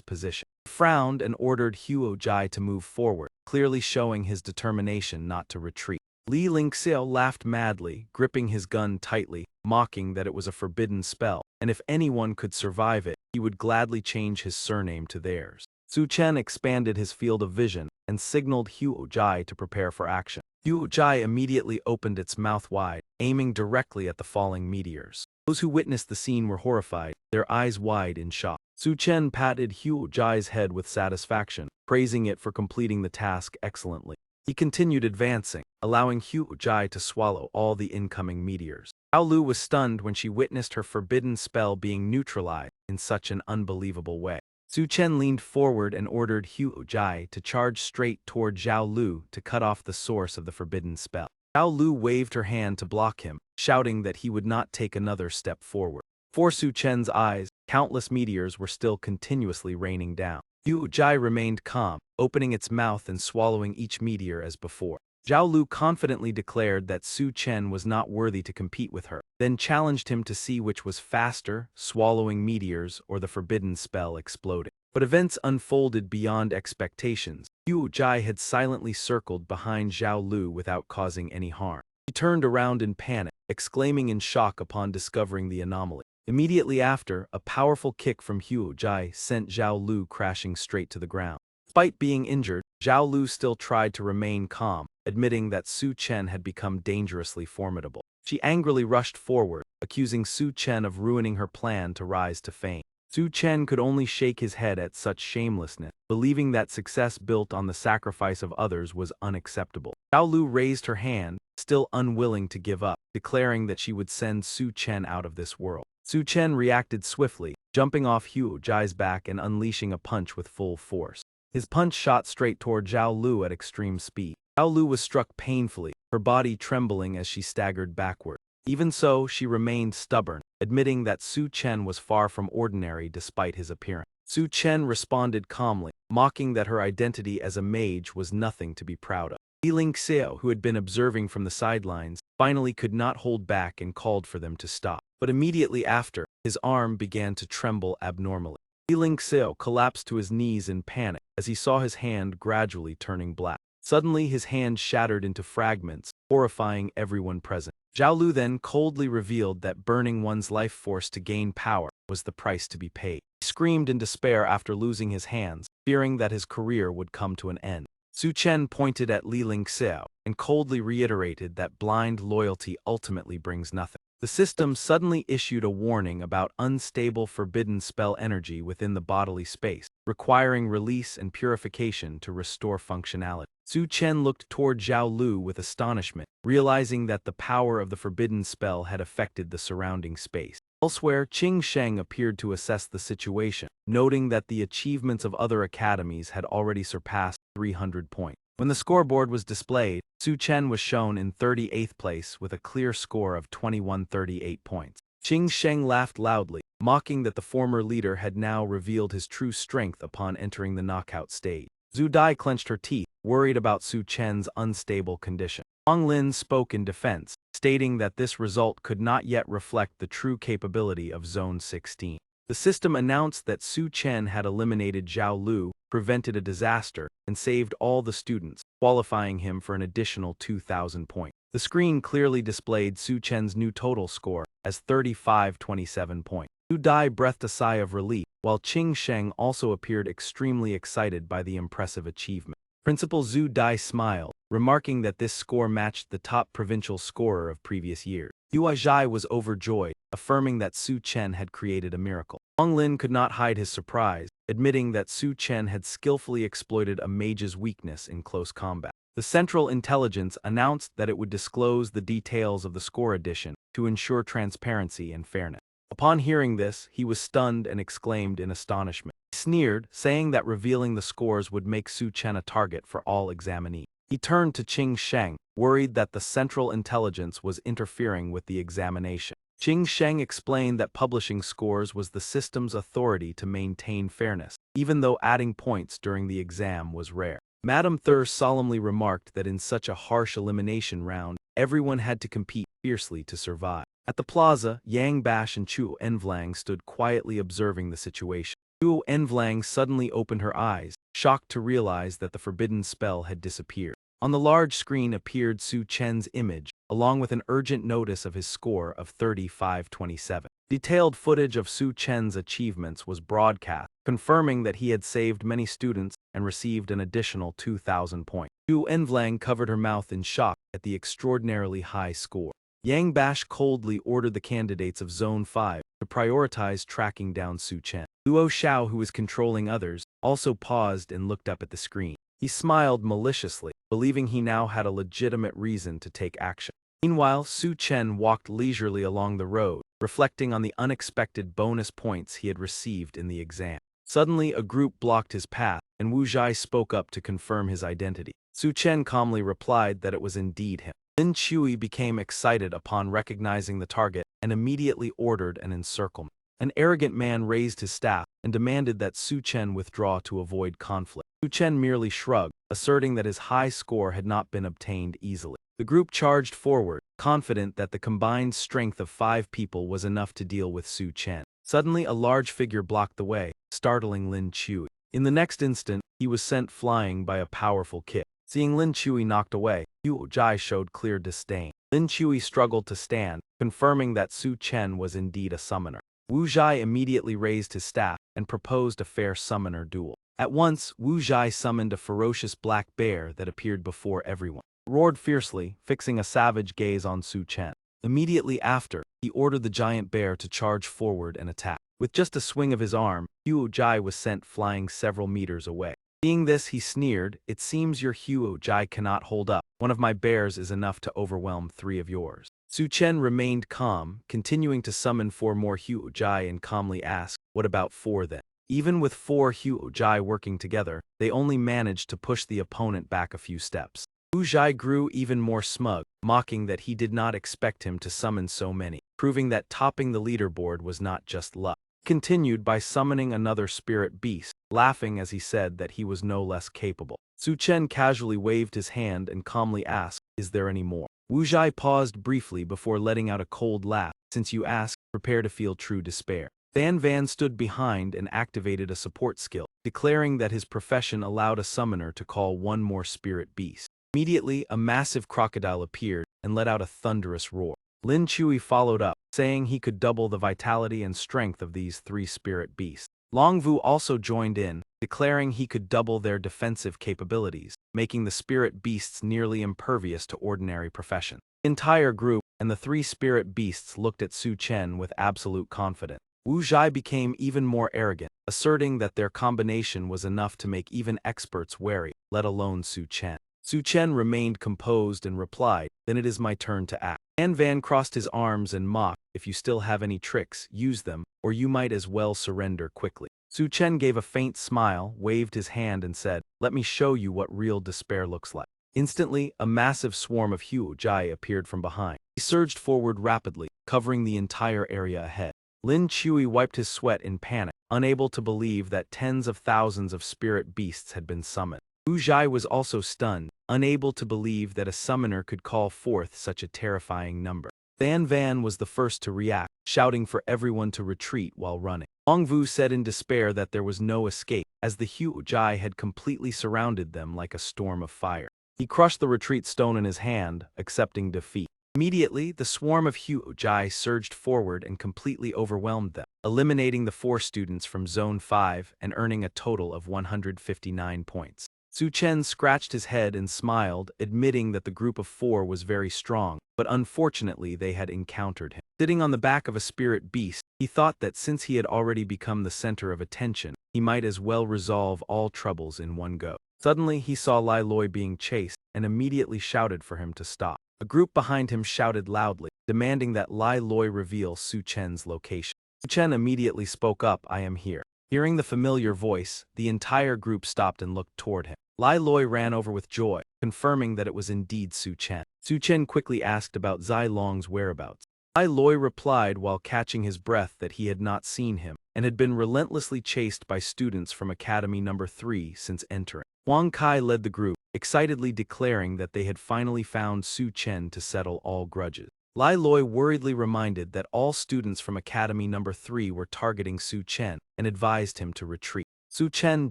position. He frowned and ordered Huo Jai to move forward, clearly showing his determination not to retreat. Li Lingxiao laughed madly, gripping his gun tightly, mocking that it was a forbidden spell, and if anyone could survive it, he would gladly change his surname to theirs. Su Chen expanded his field of vision and signaled Huo Jai to prepare for action. Huo Jai immediately opened its mouth wide, aiming directly at the falling meteors. Those who witnessed the scene were horrified, their eyes wide in shock. Su Chen patted Huo Jai's head with satisfaction, praising it for completing the task excellently. He continued advancing, allowing Huo Jai to swallow all the incoming meteors. Zhao Lu was stunned when she witnessed her forbidden spell being neutralized in such an unbelievable way. Su Chen leaned forward and ordered Huo Jai to charge straight toward Zhao Lu to cut off the source of the forbidden spell. Zhao Lu waved her hand to block him, shouting that he would not take another step forward. Before Su Chen's eyes, countless meteors were still continuously raining down. Huo Jai remained calm, opening its mouth and swallowing each meteor as before. Zhao Lu confidently declared that Su Chen was not worthy to compete with her. then challenged him to see which was faster, swallowing meteors or the forbidden spell exploding. But events unfolded beyond expectations. Yu Jai had silently circled behind Zhao Lu without causing any harm. He turned around in panic, exclaiming in shock upon discovering the anomaly. Immediately after, a powerful kick from Yu Jai sent Zhao Lu crashing straight to the ground. Despite being injured, Zhao Lu still tried to remain calm, admitting that Su Chen had become dangerously formidable. She angrily rushed forward, accusing Su Chen of ruining her plan to rise to fame. Su Chen could only shake his head at such shamelessness, believing that success built on the sacrifice of others was unacceptable. Zhao Lu raised her hand, still unwilling to give up, declaring that she would send Su Chen out of this world. Su Chen reacted swiftly, jumping off Yu Jai's back and unleashing a punch with full force. His punch shot straight toward Zhao Lu at extreme speed. Zhao Lu was struck painfully, her body trembling as she staggered backward. Even so, she remained stubborn, admitting that Su Chen was far from ordinary despite his appearance. Su Chen responded calmly, mocking that her identity as a mage was nothing to be proud of. Li Lingxiao, who had been observing from the sidelines, finally could not hold back and called for them to stop. But immediately after, his arm began to tremble abnormally. Li Lingxiao collapsed to his knees in panic as he saw his hand gradually turning black. Suddenly his hand shattered into fragments, horrifying everyone present. Zhao Lu then coldly revealed that burning one's life force to gain power was the price to be paid. He screamed in despair after losing his hands, fearing that his career would come to an end. Su Chen pointed at Li Lingxiao and coldly reiterated that blind loyalty ultimately brings nothing. The system suddenly issued a warning about unstable forbidden spell energy within the bodily space, requiring release and purification to restore functionality. Su Chen looked toward Zhao Lu with astonishment, realizing that the power of the forbidden spell had affected the surrounding space. Elsewhere, Qing Sheng appeared to assess the situation, noting that the achievements of other academies had already surpassed 300 points. When the scoreboard was displayed, Su Chen was shown in 38th place with a clear score of 2138 points. Qing Sheng laughed loudly, mocking that the former leader had now revealed his true strength upon entering the knockout stage. Zhu Dai clenched her teeth, worried about Su Chen's unstable condition. Wang Lin spoke in defense, stating that this result could not yet reflect the true capability of Zone 16. The system announced that Su Chen had eliminated Zhao Lu, prevented a disaster, and saved all the students, qualifying him for an additional 2,000 points. The screen clearly displayed Su Chen's new total score as 3527 points. Zhu Dai breathed a sigh of relief, while Qing Sheng also appeared extremely excited by the impressive achievement. Principal Zhu Dai smiled, remarking that this score matched the top provincial scorer of previous years. Yue Zhai was overjoyed, affirming that Su Chen had created a miracle. Wang Lin could not hide his surprise, admitting that Su Chen had skillfully exploited a mage's weakness in close combat. The Central Intelligence announced that it would disclose the details of the score addition to ensure transparency and fairness. Upon hearing this, he was stunned and exclaimed in astonishment. He sneered, saying that revealing the scores would make Su Chen a target for all examinees. He turned to Qing Sheng, worried that the Central Intelligence was interfering with the examination. Qing Sheng explained that publishing scores was the system's authority to maintain fairness, even though adding points during the exam was rare. Madame Thur solemnly remarked that in such a harsh elimination round, everyone had to compete fiercely to survive. At the plaza, Yang Bash and Chu Envlang stood quietly observing the situation. Chu Envlang suddenly opened her eyes, shocked to realize that the forbidden spell had disappeared. On the large screen appeared Su Chen's image, along with an urgent notice of his score of 3527. Detailed footage of Su Chen's achievements was broadcast, confirming that he had saved many students and received an additional 2,000 points. Chu Envlang covered her mouth in shock at the extraordinarily high score. Yang Bash coldly ordered the candidates of Zone 5 to prioritize tracking down Su Chen. Luo Xiao, who was controlling others, also paused and looked up at the screen. He smiled maliciously, believing he now had a legitimate reason to take action. Meanwhile, Su Chen walked leisurely along the road, reflecting on the unexpected bonus points he had received in the exam. Suddenly, a group blocked his path, and Wu Zhai spoke up to confirm his identity. Su Chen calmly replied that it was indeed him. Lin Chui became excited upon recognizing the target and immediately ordered an encirclement. An arrogant man raised his staff and demanded that Su Chen withdraw to avoid conflict. Su Chen merely shrugged, asserting that his high score had not been obtained easily. The group charged forward, confident that the combined strength of 5 people was enough to deal with Su Chen. Suddenly, a large figure blocked the way, startling Lin Chui. In the next instant, he was sent flying by a powerful kick. Seeing Lin Chui knocked away, Yu Jai showed clear disdain. Lin Chui struggled to stand, confirming that Su Chen was indeed a summoner. Wu Zhai immediately raised his staff and proposed a fair summoner duel. At once, Wu Zhai summoned a ferocious black bear that appeared before everyone. Roared fiercely, fixing a savage gaze on Su Chen. Immediately after, he ordered the giant bear to charge forward and attack. With just a swing of his arm, Yu Jai was sent flying several meters away. Seeing this, he sneered, "It seems your Yu Jai cannot hold up. One of my bears is enough to overwhelm 3 of yours." Su Chen remained calm, continuing to summon 4 more Yu Jai and calmly asked, "What about 4 then?" Even with 4 Yu Jai working together, they only managed to push the opponent back a few steps. Wu Zhai grew even more smug, mocking that he did not expect him to summon so many, proving that topping the leaderboard was not just luck. He continued by summoning another spirit beast, laughing as he said that he was no less capable. Su Chen casually waved his hand and calmly asked, "Is there any more?" Wu Zhai paused briefly before letting out a cold laugh. "Since you ask, prepare to feel true despair." Van stood behind and activated a support skill, declaring that his profession allowed a summoner to call 1 more spirit beast. Immediately, a massive crocodile appeared and let out a thunderous roar. Lin Chui followed up, saying he could double the vitality and strength of these 3 spirit beasts. Long Vu also joined in, declaring he could double their defensive capabilities, making the spirit beasts nearly impervious to ordinary profession. The entire group and the 3 spirit beasts looked at Su Chen with absolute confidence. Wu Zhai became even more arrogant, asserting that their combination was enough to make even experts wary, let alone Su Chen. Su Chen remained composed and replied, "Then it is my turn to act." Van crossed his arms and mocked, "If you still have any tricks, use them, or you might as well surrender quickly." Su Chen gave a faint smile, waved his hand and said, "Let me show you what real despair looks like." Instantly, a massive swarm of Yu Jai appeared from behind. He surged forward rapidly, covering the entire area ahead. Lin Chui wiped his sweat in panic, unable to believe that tens of thousands of spirit beasts had been summoned. Wu Zhai was also stunned, unable to believe that a summoner could call forth such a terrifying number. Van was the first to react, shouting for everyone to retreat while running. Long Vu said in despair that there was no escape, as the Yu Jai had completely surrounded them like a storm of fire. He crushed the retreat stone in his hand, accepting defeat. Immediately, the swarm of Yu Jai surged forward and completely overwhelmed them, eliminating the 4 students from Zone 5 and earning a total of 159 points. Su Chen scratched his head and smiled, admitting that the group of 4 was very strong, but unfortunately they had encountered him. Sitting on the back of a spirit beast, he thought that since he had already become the center of attention, he might as well resolve all troubles in one go. Suddenly, he saw Lai Loi being chased and immediately shouted for him to stop. A group behind him shouted loudly, demanding that Lai Loi reveal Su Chen's location. Su Chen immediately spoke up, "I am here." Hearing the familiar voice, the entire group stopped and looked toward him. Lai Loi ran over with joy, confirming that it was indeed Su Chen. Su Chen quickly asked about Zai Long's whereabouts. Lai Loi replied while catching his breath that he had not seen him, and had been relentlessly chased by students from Academy No. 3 since entering. Huang Kai led the group, excitedly declaring that they had finally found Su Chen to settle all grudges. Lai Loi worriedly reminded that all students from Academy No. 3 were targeting Su Chen and advised him to retreat. Su Chen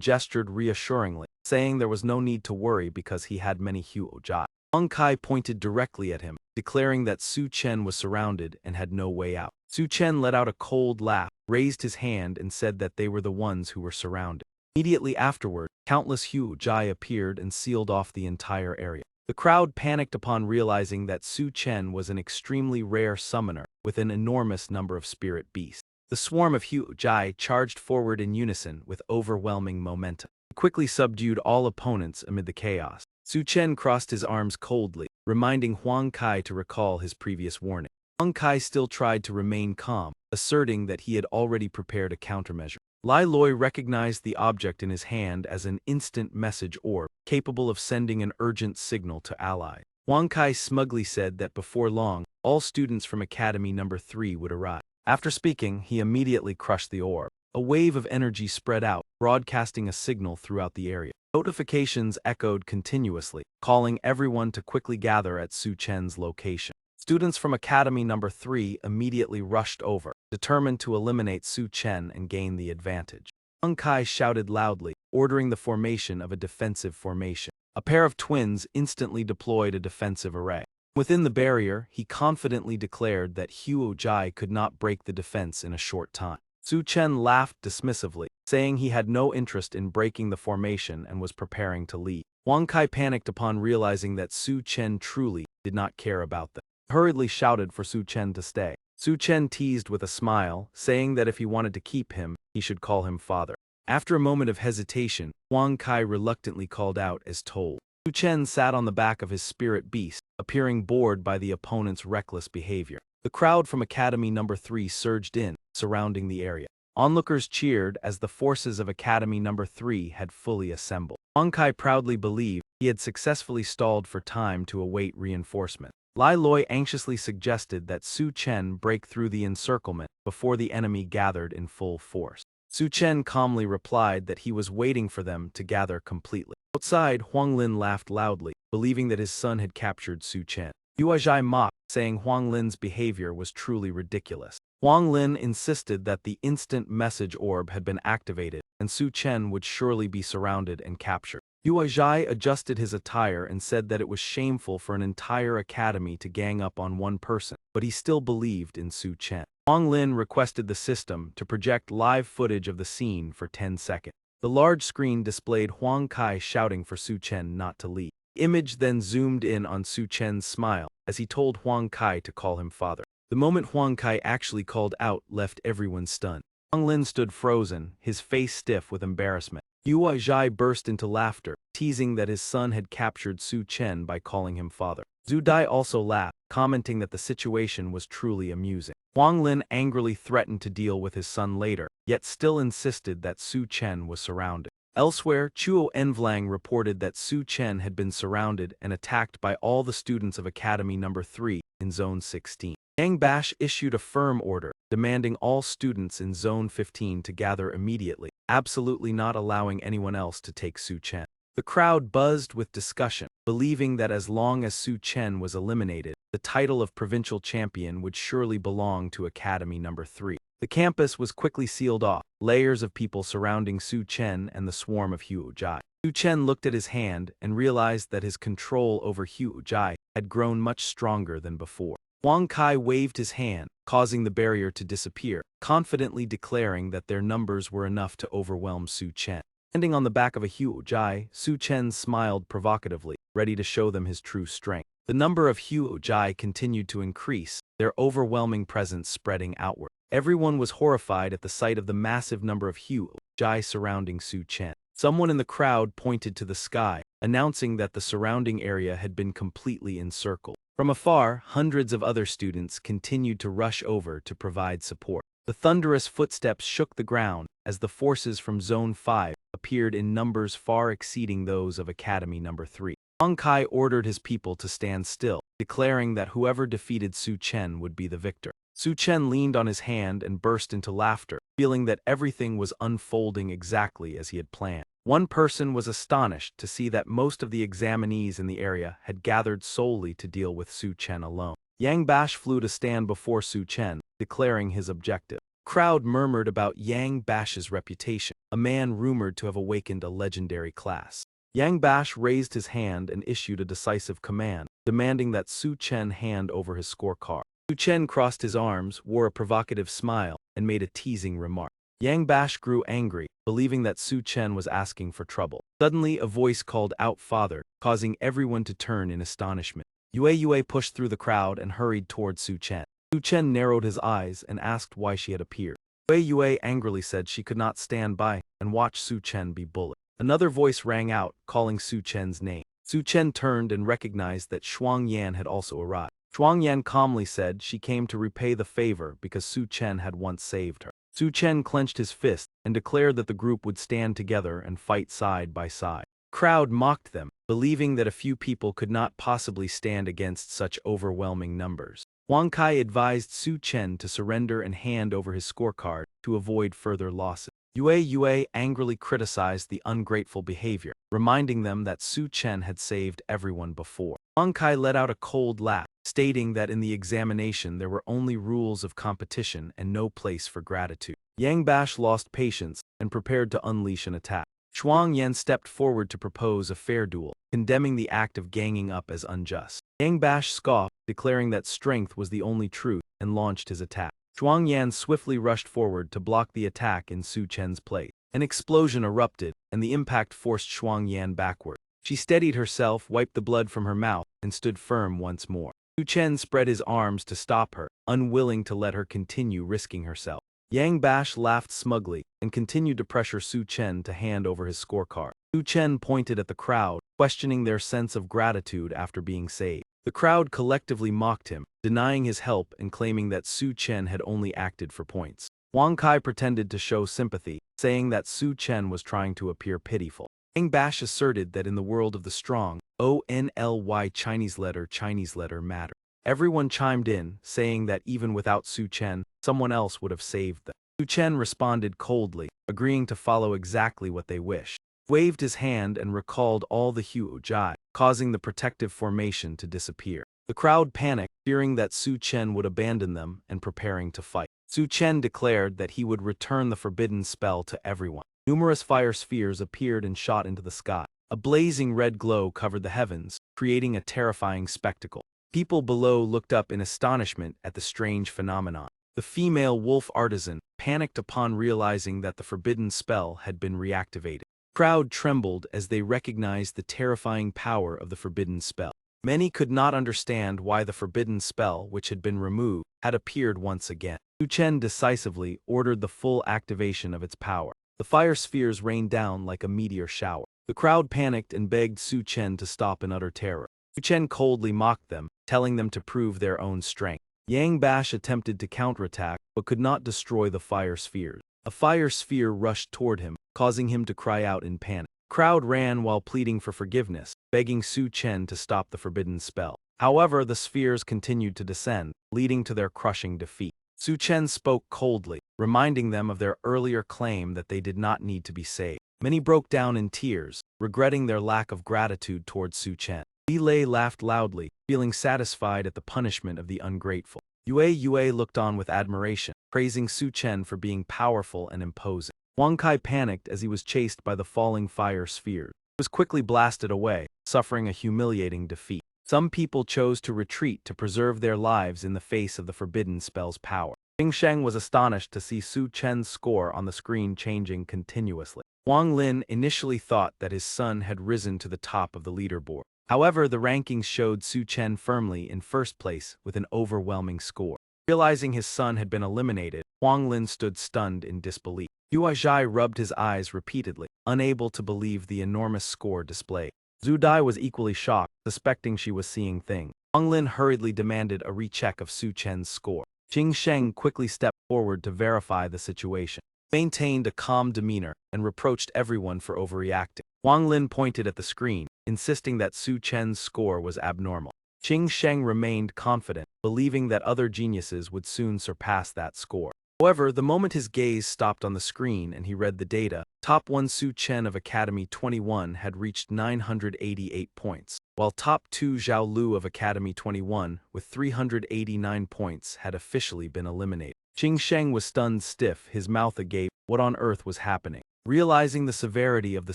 gestured reassuringly, saying there was no need to worry because he had many Yu Jai. Huang Kai pointed directly at him, declaring that Su Chen was surrounded and had no way out. Su Chen let out a cold laugh, raised his hand and said that they were the ones who were surrounded. Immediately afterward, countless Yu Jai appeared and sealed off the entire area. The crowd panicked upon realizing that Su Chen was an extremely rare summoner with an enormous number of spirit beasts. The swarm of Yu Jai charged forward in unison with overwhelming momentum. He quickly subdued all opponents amid the chaos. Su Chen crossed his arms coldly, reminding Huang Kai to recall his previous warning. Huang Kai still tried to remain calm, asserting that he had already prepared a countermeasure. Lai Loi recognized the object in his hand as an instant message orb, capable of sending an urgent signal to allies. Huang Kai smugly said that before long, all students from Academy No. 3 would arrive. After speaking, he immediately crushed the orb. A wave of energy spread out, broadcasting a signal throughout the area. Notifications echoed continuously, calling everyone to quickly gather at Su Chen's location. Students from Academy Number 3 immediately rushed over, determined to eliminate Su Chen and gain the advantage. Huang Kai shouted loudly, ordering the formation of a defensive formation. A pair of twins instantly deployed a defensive array. Within the barrier, he confidently declared that Huo Jai could not break the defense in a short time. Su Chen laughed dismissively, saying he had no interest in breaking the formation and was preparing to leave. Huang Kai panicked upon realizing that Su Chen truly did not care about them. He hurriedly shouted for Su Chen to stay. Su Chen teased with a smile, saying that if he wanted to keep him, he should call him father. After a moment of hesitation, Huang Kai reluctantly called out as told. Su Chen sat on the back of his spirit beast, appearing bored by the opponent's reckless behavior. The crowd from Academy Number 3 surged in, surrounding the area. Onlookers cheered as the forces of Academy Number 3 had fully assembled. Huang Kai proudly believed he had successfully stalled for time to await reinforcement. Lai Loi anxiously suggested that Su Chen break through the encirclement before the enemy gathered in full force. Su Chen calmly replied that he was waiting for them to gather completely. Outside, Huang Lin laughed loudly, believing that his son had captured Su Chen. Yue Zhai mocked, saying Huang Lin's behavior was truly ridiculous. Huang Lin insisted that the instant message orb had been activated, and Su Chen would surely be surrounded and captured. Yue Zhai adjusted his attire and said that it was shameful for an entire academy to gang up on one person, but he still believed in Su Chen. Huang Lin requested the system to project live footage of the scene for 10 seconds. The large screen displayed Huang Kai shouting for Su Chen not to leave. The image then zoomed in on Su Chen's smile as he told Huang Kai to call him father. The moment Huang Kai actually called out left everyone stunned. Huang Lin stood frozen, his face stiff with embarrassment. Yue Zhai burst into laughter, teasing that his son had captured Su Chen by calling him father. Zhu Dai also laughed, commenting that the situation was truly amusing. Huang Lin angrily threatened to deal with his son later, yet still insisted that Su Chen was surrounded. Elsewhere, Chuo Envlang reported that Su Chen had been surrounded and attacked by all the students of Academy Number 3 in Zone 16. Yang Bash issued a firm order, demanding all students in Zone 15 to gather immediately, absolutely not allowing anyone else to take Su Chen. The crowd buzzed with discussion, believing that as long as Su Chen was eliminated, the title of provincial champion would surely belong to Academy Number 3. The campus was quickly sealed off, layers of people surrounding Su Chen and the swarm of Huo Jai. Su Chen looked at his hand and realized that his control over Huo Jai had grown much stronger than before. Huang Kai waved his hand, causing the barrier to disappear, confidently declaring that their numbers were enough to overwhelm Su Chen. Standing on the back of a Huo Jai, Su Chen smiled provocatively, ready to show them his true strength. The number of Huo Jai continued to increase, their overwhelming presence spreading outward. Everyone was horrified at the sight of the massive number of Huo Jai surrounding Su Chen. Someone in the crowd pointed to the sky, announcing that the surrounding area had been completely encircled. From afar, hundreds of other students continued to rush over to provide support. The thunderous footsteps shook the ground as the forces from Zone 5 appeared in numbers far exceeding those of Academy Number 3. Huang Kai ordered his people to stand still, declaring that whoever defeated Su Chen would be the victor. Su Chen leaned on his hand and burst into laughter, feeling that everything was unfolding exactly as he had planned. One person was astonished to see that most of the examinees in the area had gathered solely to deal with Su Chen alone. Yang Bash flew to stand before Su Chen, declaring his objective. The crowd murmured about Yang Bash's reputation, a man rumored to have awakened a legendary class. Yang Bash raised his hand and issued a decisive command, demanding that Su Chen hand over his scorecard. Su Chen crossed his arms, wore a provocative smile, and made a teasing remark. Yang Bash grew angry, believing that Su Chen was asking for trouble. Suddenly, a voice called out "Father," causing everyone to turn in astonishment. Yue pushed through the crowd and hurried toward Su Chen. Su Chen narrowed his eyes and asked why she had appeared. Yue angrily said she could not stand by and watch Su Chen be bullied. Another voice rang out, calling Su Chen's name. Su Chen turned and recognized that Shuang Yan had also arrived. Shuang Yan calmly said she came to repay the favor because Su Chen had once saved her. Su Chen clenched his fist and declared that the group would stand together and fight side by side. The crowd mocked them, believing that a few people could not possibly stand against such overwhelming numbers. Huang Kai advised Su Chen to surrender and hand over his scorecard to avoid further losses. Yue angrily criticized the ungrateful behavior, reminding them that Su Chen had saved everyone before. Huang Kai let out a cold laugh, stating that in the examination there were only rules of competition and no place for gratitude. Yang Bash lost patience and prepared to unleash an attack. Shuang Yan stepped forward to propose a fair duel, condemning the act of ganging up as unjust. Yang Bash scoffed, declaring that strength was the only truth, and launched his attack. Shuang Yan swiftly rushed forward to block the attack in Su Chen's place. An explosion erupted, and the impact forced Shuang Yan backward. She steadied herself, wiped the blood from her mouth, and stood firm once more. Su Chen spread his arms to stop her, unwilling to let her continue risking herself. Yang Bash laughed smugly and continued to pressure Su Chen to hand over his scorecard. Su Chen pointed at the crowd, questioning their sense of gratitude after being saved. The crowd collectively mocked him, denying his help and claiming that Su Chen had only acted for points. Huang Kai pretended to show sympathy, saying that Su Chen was trying to appear pitiful. Yang Bash asserted that in the world of the strong, ONLY Chinese letter mattered. Everyone chimed in, saying that even without Su Chen, someone else would have saved them. Su Chen responded coldly, agreeing to follow exactly what they wished. He waved his hand and recalled all the Hu Jai, causing the protective formation to disappear. The crowd panicked, fearing that Su Chen would abandon them and preparing to fight. Su Chen declared that he would return the forbidden spell to everyone. Numerous fire spheres appeared and shot into the sky. A blazing red glow covered the heavens, creating a terrifying spectacle. People below looked up in astonishment at the strange phenomenon. The female wolf artisan panicked upon realizing that the forbidden spell had been reactivated. The crowd trembled as they recognized the terrifying power of the forbidden spell. Many could not understand why the forbidden spell, which had been removed, had appeared once again. Su Chen decisively ordered the full activation of its power. The fire spheres rained down like a meteor shower. The crowd panicked and begged Su Chen to stop in utter terror. Su Chen coldly mocked them, telling them to prove their own strength. Yang Bash attempted to counterattack, but could not destroy the fire spheres. A fire sphere rushed toward him, causing him to cry out in panic. The crowd ran while pleading for forgiveness, begging Su Chen to stop the forbidden spell. However, the spheres continued to descend, leading to their crushing defeat. Su Chen spoke coldly, reminding them of their earlier claim that they did not need to be saved. Many broke down in tears, regretting their lack of gratitude towards Su Chen. Li Lei laughed loudly, feeling satisfied at the punishment of the ungrateful. Yue looked on with admiration, praising Su Chen for being powerful and imposing. Huang Kai panicked as he was chased by the falling fire spheres. He was quickly blasted away, suffering a humiliating defeat. Some people chose to retreat to preserve their lives in the face of the forbidden spell's power. Jing Sheng was astonished to see Su Chen's score on the screen changing continuously. Huang Lin initially thought that his son had risen to the top of the leaderboard. However, the rankings showed Su Chen firmly in first place with an overwhelming score. Realizing his son had been eliminated, Huang Lin stood stunned in disbelief. Yuajai rubbed his eyes repeatedly, unable to believe the enormous score displayed. Zhu Dai was equally shocked, suspecting she was seeing things. Huang Lin hurriedly demanded a recheck of Su Chen's score. Jing Sheng quickly stepped forward to verify the situation. He maintained a calm demeanor and reproached everyone for overreacting. Huang Lin pointed at the screen, insisting that Su Chen's score was abnormal. Jing Sheng remained confident, believing that other geniuses would soon surpass that score. However, the moment his gaze stopped on the screen and he read the data, top 1 Su Chen of Academy 21 had reached 988 points, while top 2 Zhao Lu of Academy 21 with 389 points had officially been eliminated. Jing Sheng was stunned stiff, his mouth agape. What on earth was happening? Realizing the severity of the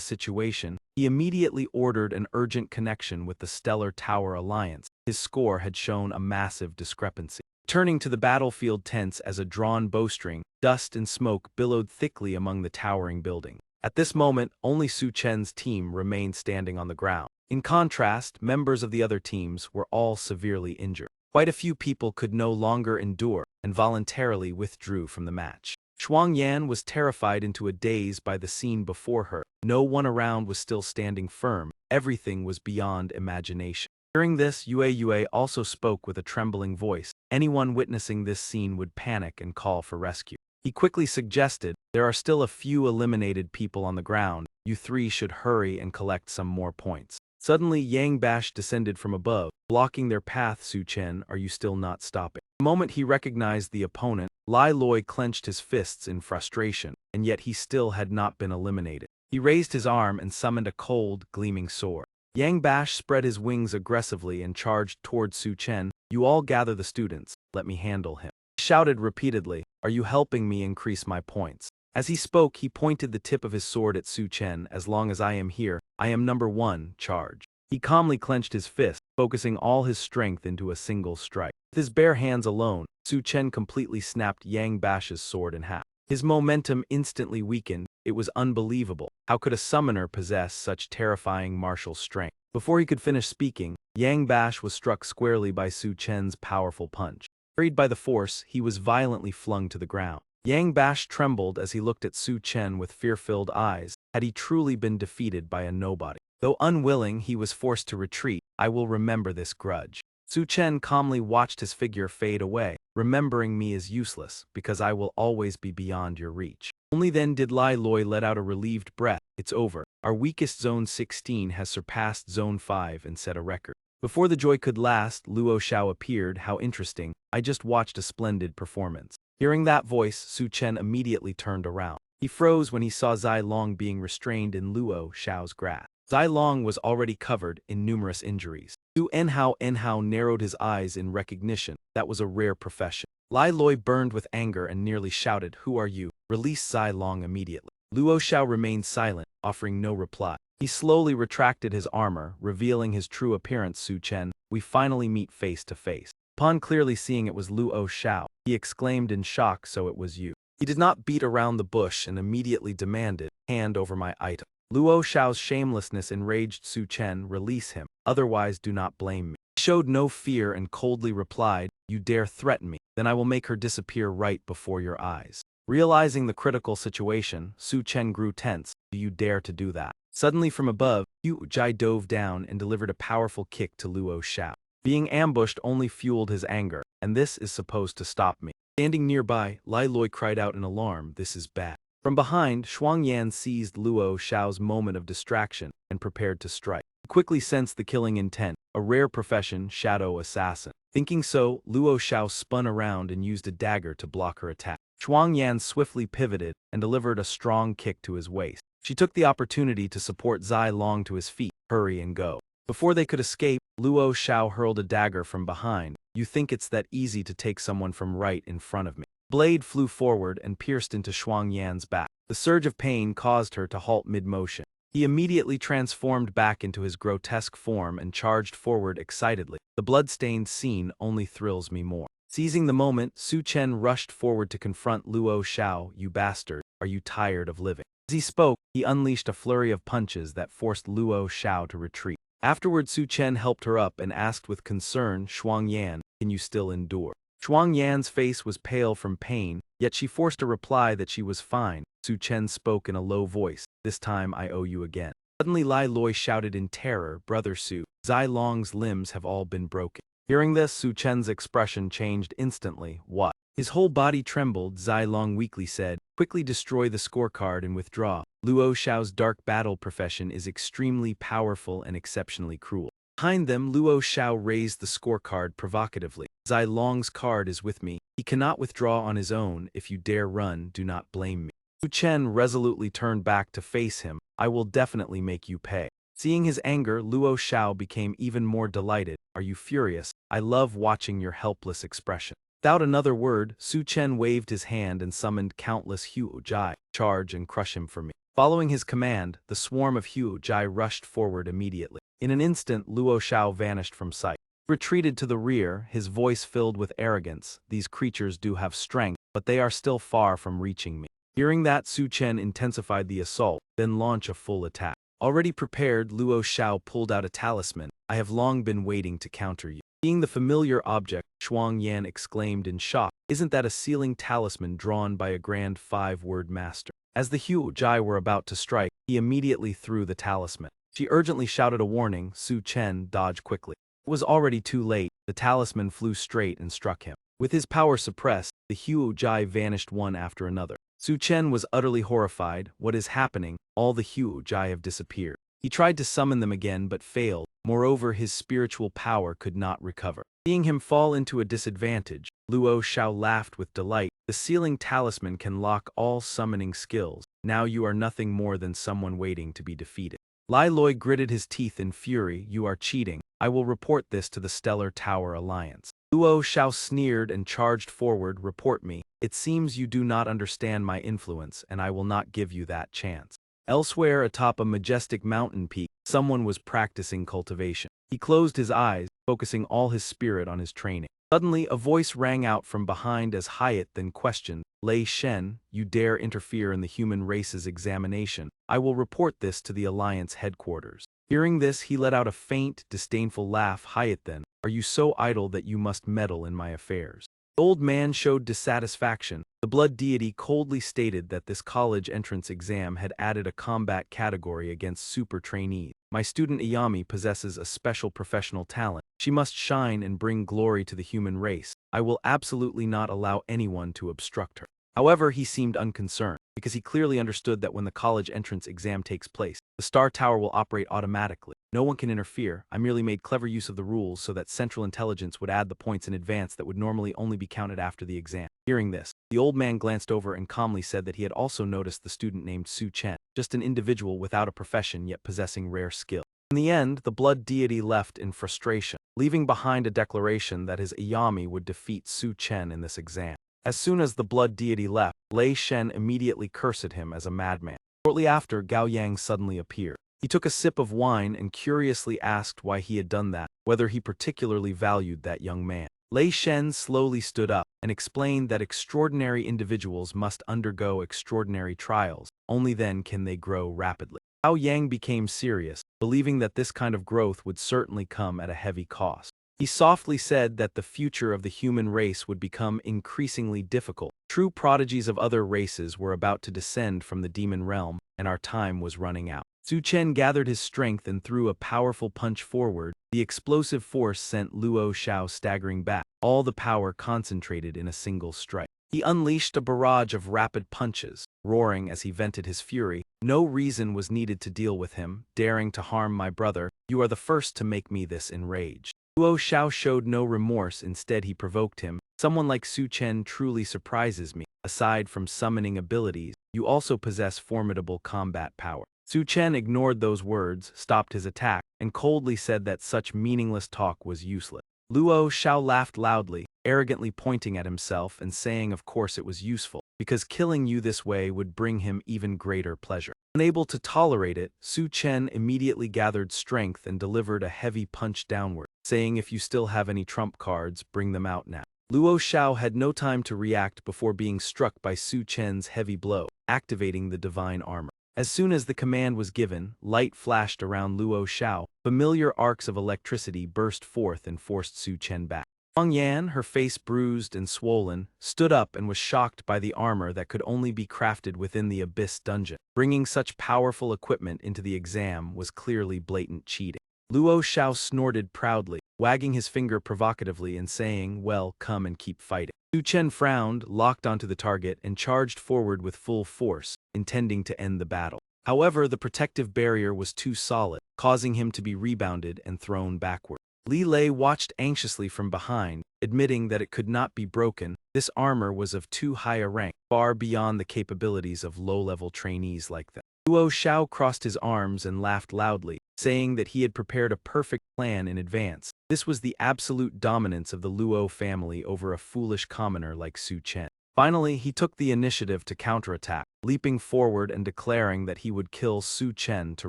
situation, he immediately ordered an urgent connection with the Stellar Tower Alliance. His score had shown a massive discrepancy. Turning to the battlefield tense as a drawn bowstring, dust and smoke billowed thickly among the towering building. At this moment, only Su Chen's team remained standing on the ground. In contrast, members of the other teams were all severely injured. Quite a few people could no longer endure and voluntarily withdrew from the match. Shuang Yan was terrified into a daze by the scene before her. No one around was still standing firm. Everything was beyond imagination. During this, Yue also spoke with a trembling voice. Anyone witnessing this scene would panic and call for rescue. He quickly suggested, there are still a few eliminated people on the ground. You three should hurry and collect some more points. Suddenly, Yang Bash descended from above, blocking their path. Su Chen, are you still not stopping? The moment he recognized the opponent, Lai Loi clenched his fists in frustration, and yet he still had not been eliminated. He raised his arm and summoned a cold, gleaming sword. Yang Bash spread his wings aggressively and charged toward Su Chen. You all gather the students, let me handle him. He shouted repeatedly, are you helping me increase my points? As he spoke, he pointed the tip of his sword at Su Chen. As long as I am here, I am number one, charge. He calmly clenched his fist, focusing all his strength into a single strike. With his bare hands alone, Su Chen completely snapped Yang Bash's sword in half. His momentum instantly weakened. It was unbelievable. How could a summoner possess such terrifying martial strength? Before he could finish speaking, Yang Bash was struck squarely by Su Chen's powerful punch. Carried by the force, he was violently flung to the ground. Yang Bash trembled as he looked at Su Chen with fear-filled eyes. Had he truly been defeated by a nobody? Though unwilling, he was forced to retreat. I will remember this grudge. Su Chen calmly watched his figure fade away. Remembering me is useless, because I will always be beyond your reach. Only then did Lai Loi let out a relieved breath. It's over. Our weakest Zone 16 has surpassed Zone 5 and set a record. Before the joy could last, Luo Xiao appeared. How interesting. I just watched a splendid performance. Hearing that voice, Su Chen immediately turned around. He froze when he saw Zai Long being restrained in Luo Xiao's grasp. Zai Long was already covered in numerous injuries. Su Enhao narrowed his eyes in recognition. That was a rare profession. Lai Loi burned with anger and nearly shouted, who are you? Release Zai Long immediately. Luo Xiao remained silent, offering no reply. He slowly retracted his armor, revealing his true appearance. Su Chen, we finally meet face to face. Upon clearly seeing it was Luo Xiao, he exclaimed in shock, so it was you. He did not beat around the bush and immediately demanded, hand over my item. Luo Xiao's shamelessness enraged Su Chen. Release him, otherwise do not blame me. He showed no fear and coldly replied, you dare threaten me, then I will make her disappear right before your eyes. Realizing the critical situation, Su Chen grew tense. Do you dare to do that? Suddenly from above, Hu Jai dove down and delivered a powerful kick to Luo Xiao. Being ambushed only fueled his anger, and this is supposed to stop me. Standing nearby, Lai Loi cried out in alarm, this is bad. From behind, Shuang Yan seized Luo Xiao's moment of distraction and prepared to strike. He quickly sensed the killing intent, a rare profession, shadow assassin. Thinking so, Luo Xiao spun around and used a dagger to block her attack. Shuang Yan swiftly pivoted and delivered a strong kick to his waist. She took the opportunity to support Zai Long to his feet. Hurry and go. Before they could escape, Luo Xiao hurled a dagger from behind. You think it's that easy to take someone from right in front of me? Blade flew forward and pierced into Shuang Yan's back. The surge of pain caused her to halt mid-motion. He immediately transformed back into his grotesque form and charged forward excitedly. The blood-stained scene only thrills me more. Seizing the moment, Su Chen rushed forward to confront Luo Xiao. You bastard, are you tired of living? As he spoke, he unleashed a flurry of punches that forced Luo Xiao to retreat. Afterward, Su Chen helped her up and asked with concern, Shuang Yan, can you still endure? Shuang Yan's face was pale from pain, yet she forced a reply that she was fine. Su Chen spoke in a low voice, this time I owe you again. Suddenly Lai Loi shouted in terror, Brother Su, Zai Long's limbs have all been broken. Hearing this, Su Chen's expression changed instantly. What? His whole body trembled. Zai Long weakly said, quickly destroy the scorecard and withdraw. Luo Xiao's dark battle profession is extremely powerful and exceptionally cruel. Behind them, Luo Xiao raised the scorecard provocatively. Zai Long's card is with me. He cannot withdraw on his own. If you dare run, do not blame me. Su Chen resolutely turned back to face him. I will definitely make you pay. Seeing his anger, Luo Xiao became even more delighted. Are you furious? I love watching your helpless expression. Without another word, Su Chen waved his hand and summoned countless Hu Jai. Charge and crush him for me. Following his command, the swarm of Hu Jai rushed forward immediately. In an instant, Luo Xiao vanished from sight. He retreated to the rear, his voice filled with arrogance. These creatures do have strength, but they are still far from reaching me. Hearing that, Su Chen intensified the assault, then launched a full attack. Already prepared, Luo Xiao pulled out a talisman. I have long been waiting to counter you. Seeing the familiar object, Shuang Yan exclaimed in shock, isn't that a sealing talisman drawn by a grand 5-word master? As the Hu Jai were about to strike, he immediately threw the talisman. She urgently shouted a warning. Su Chen dodged quickly. It was already too late. The talisman flew straight and struck him. With his power suppressed, the Hu Jai vanished one after another. Su Chen was utterly horrified. What is happening? All the Hu Jai have disappeared. He tried to summon them again but failed. Moreover, his spiritual power could not recover. Seeing him fall into a disadvantage, Luo Xiao laughed with delight. The sealing talisman can lock all summoning skills. Now you are nothing more than someone waiting to be defeated. Lai Loi gritted his teeth in fury. You are cheating. I will report this to the Stellar Tower Alliance. Luo Xiao sneered and charged forward. Report me. It seems you do not understand my influence, and I will not give you that chance. Elsewhere atop a majestic mountain peak, someone was practicing cultivation. He closed his eyes, focusing all his spirit on his training. Suddenly, a voice rang out from behind as Hyatt then questioned, Lei Shen, you dare interfere in the human race's examination. I will report this to the Alliance headquarters. Hearing this, he let out a faint, disdainful laugh. Hyatt then, are you so idle that you must meddle in my affairs? The old man showed dissatisfaction. The blood deity coldly stated that this college entrance exam had added a combat category against super trainees. My student Ayami possesses a special professional talent. She must shine and bring glory to the human race. I will absolutely not allow anyone to obstruct her. However, he seemed unconcerned, because he clearly understood that when the college entrance exam takes place, the Star Tower will operate automatically. No one can interfere. I merely made clever use of the rules so that Central Intelligence would add the points in advance that would normally only be counted after the exam. Hearing this, the old man glanced over and calmly said that he had also noticed the student named Su Chen, just an individual without a profession yet possessing rare skill. In the end, the blood deity left in frustration, leaving behind a declaration that his Ayami would defeat Su Chen in this exam. As soon as the blood deity left, Lei Shen immediately cursed him as a madman. Shortly after, Gao Yang suddenly appeared. He took a sip of wine and curiously asked why he had done that, whether he particularly valued that young man. Lei Shen slowly stood up and explained that extraordinary individuals must undergo extraordinary trials. Only then can they grow rapidly. Gao Yang became serious, believing that this kind of growth would certainly come at a heavy cost. He softly said that the future of the human race would become increasingly difficult. True prodigies of other races were about to descend from the demon realm, and our time was running out. Su Chen gathered his strength and threw a powerful punch forward. The explosive force sent Luo Xiao staggering back, all the power concentrated in a single strike. He unleashed a barrage of rapid punches, roaring as he vented his fury. No reason was needed to deal with him, daring to harm my brother. You are the first to make me this enraged. Luo Xiao showed no remorse, instead he provoked him. Someone like Su Chen truly surprises me. Aside from summoning abilities, you also possess formidable combat power. Su Chen ignored those words, stopped his attack, and coldly said that such meaningless talk was useless. Luo Xiao laughed loudly, arrogantly pointing at himself and saying of course it was useful, because killing you this way would bring him even greater pleasure. Unable to tolerate it, Su Chen immediately gathered strength and delivered a heavy punch downward, saying if you still have any trump cards, bring them out now. Luo Xiao had no time to react before being struck by Su Chen's heavy blow, activating the divine armor. As soon as the command was given, light flashed around Luo Xiao. Familiar arcs of electricity burst forth and forced Su Chen back. Huang Yan, her face bruised and swollen, stood up and was shocked by the armor that could only be crafted within the Abyss dungeon. Bringing such powerful equipment into the exam was clearly blatant cheating. Luo Xiao snorted proudly, wagging his finger provocatively and saying, well, come and keep fighting. Su Chen frowned, locked onto the target, and charged forward with full force, intending to end the battle. However, the protective barrier was too solid, causing him to be rebounded and thrown backward. Li Lei watched anxiously from behind, admitting that it could not be broken. This armor was of too high a rank, far beyond the capabilities of low-level trainees like them. Luo Xiao crossed his arms and laughed loudly, saying that he had prepared a perfect plan in advance. This was the absolute dominance of the Luo family over a foolish commoner like Su Chen. Finally, he took the initiative to counterattack, leaping forward and declaring that he would kill Su Chen to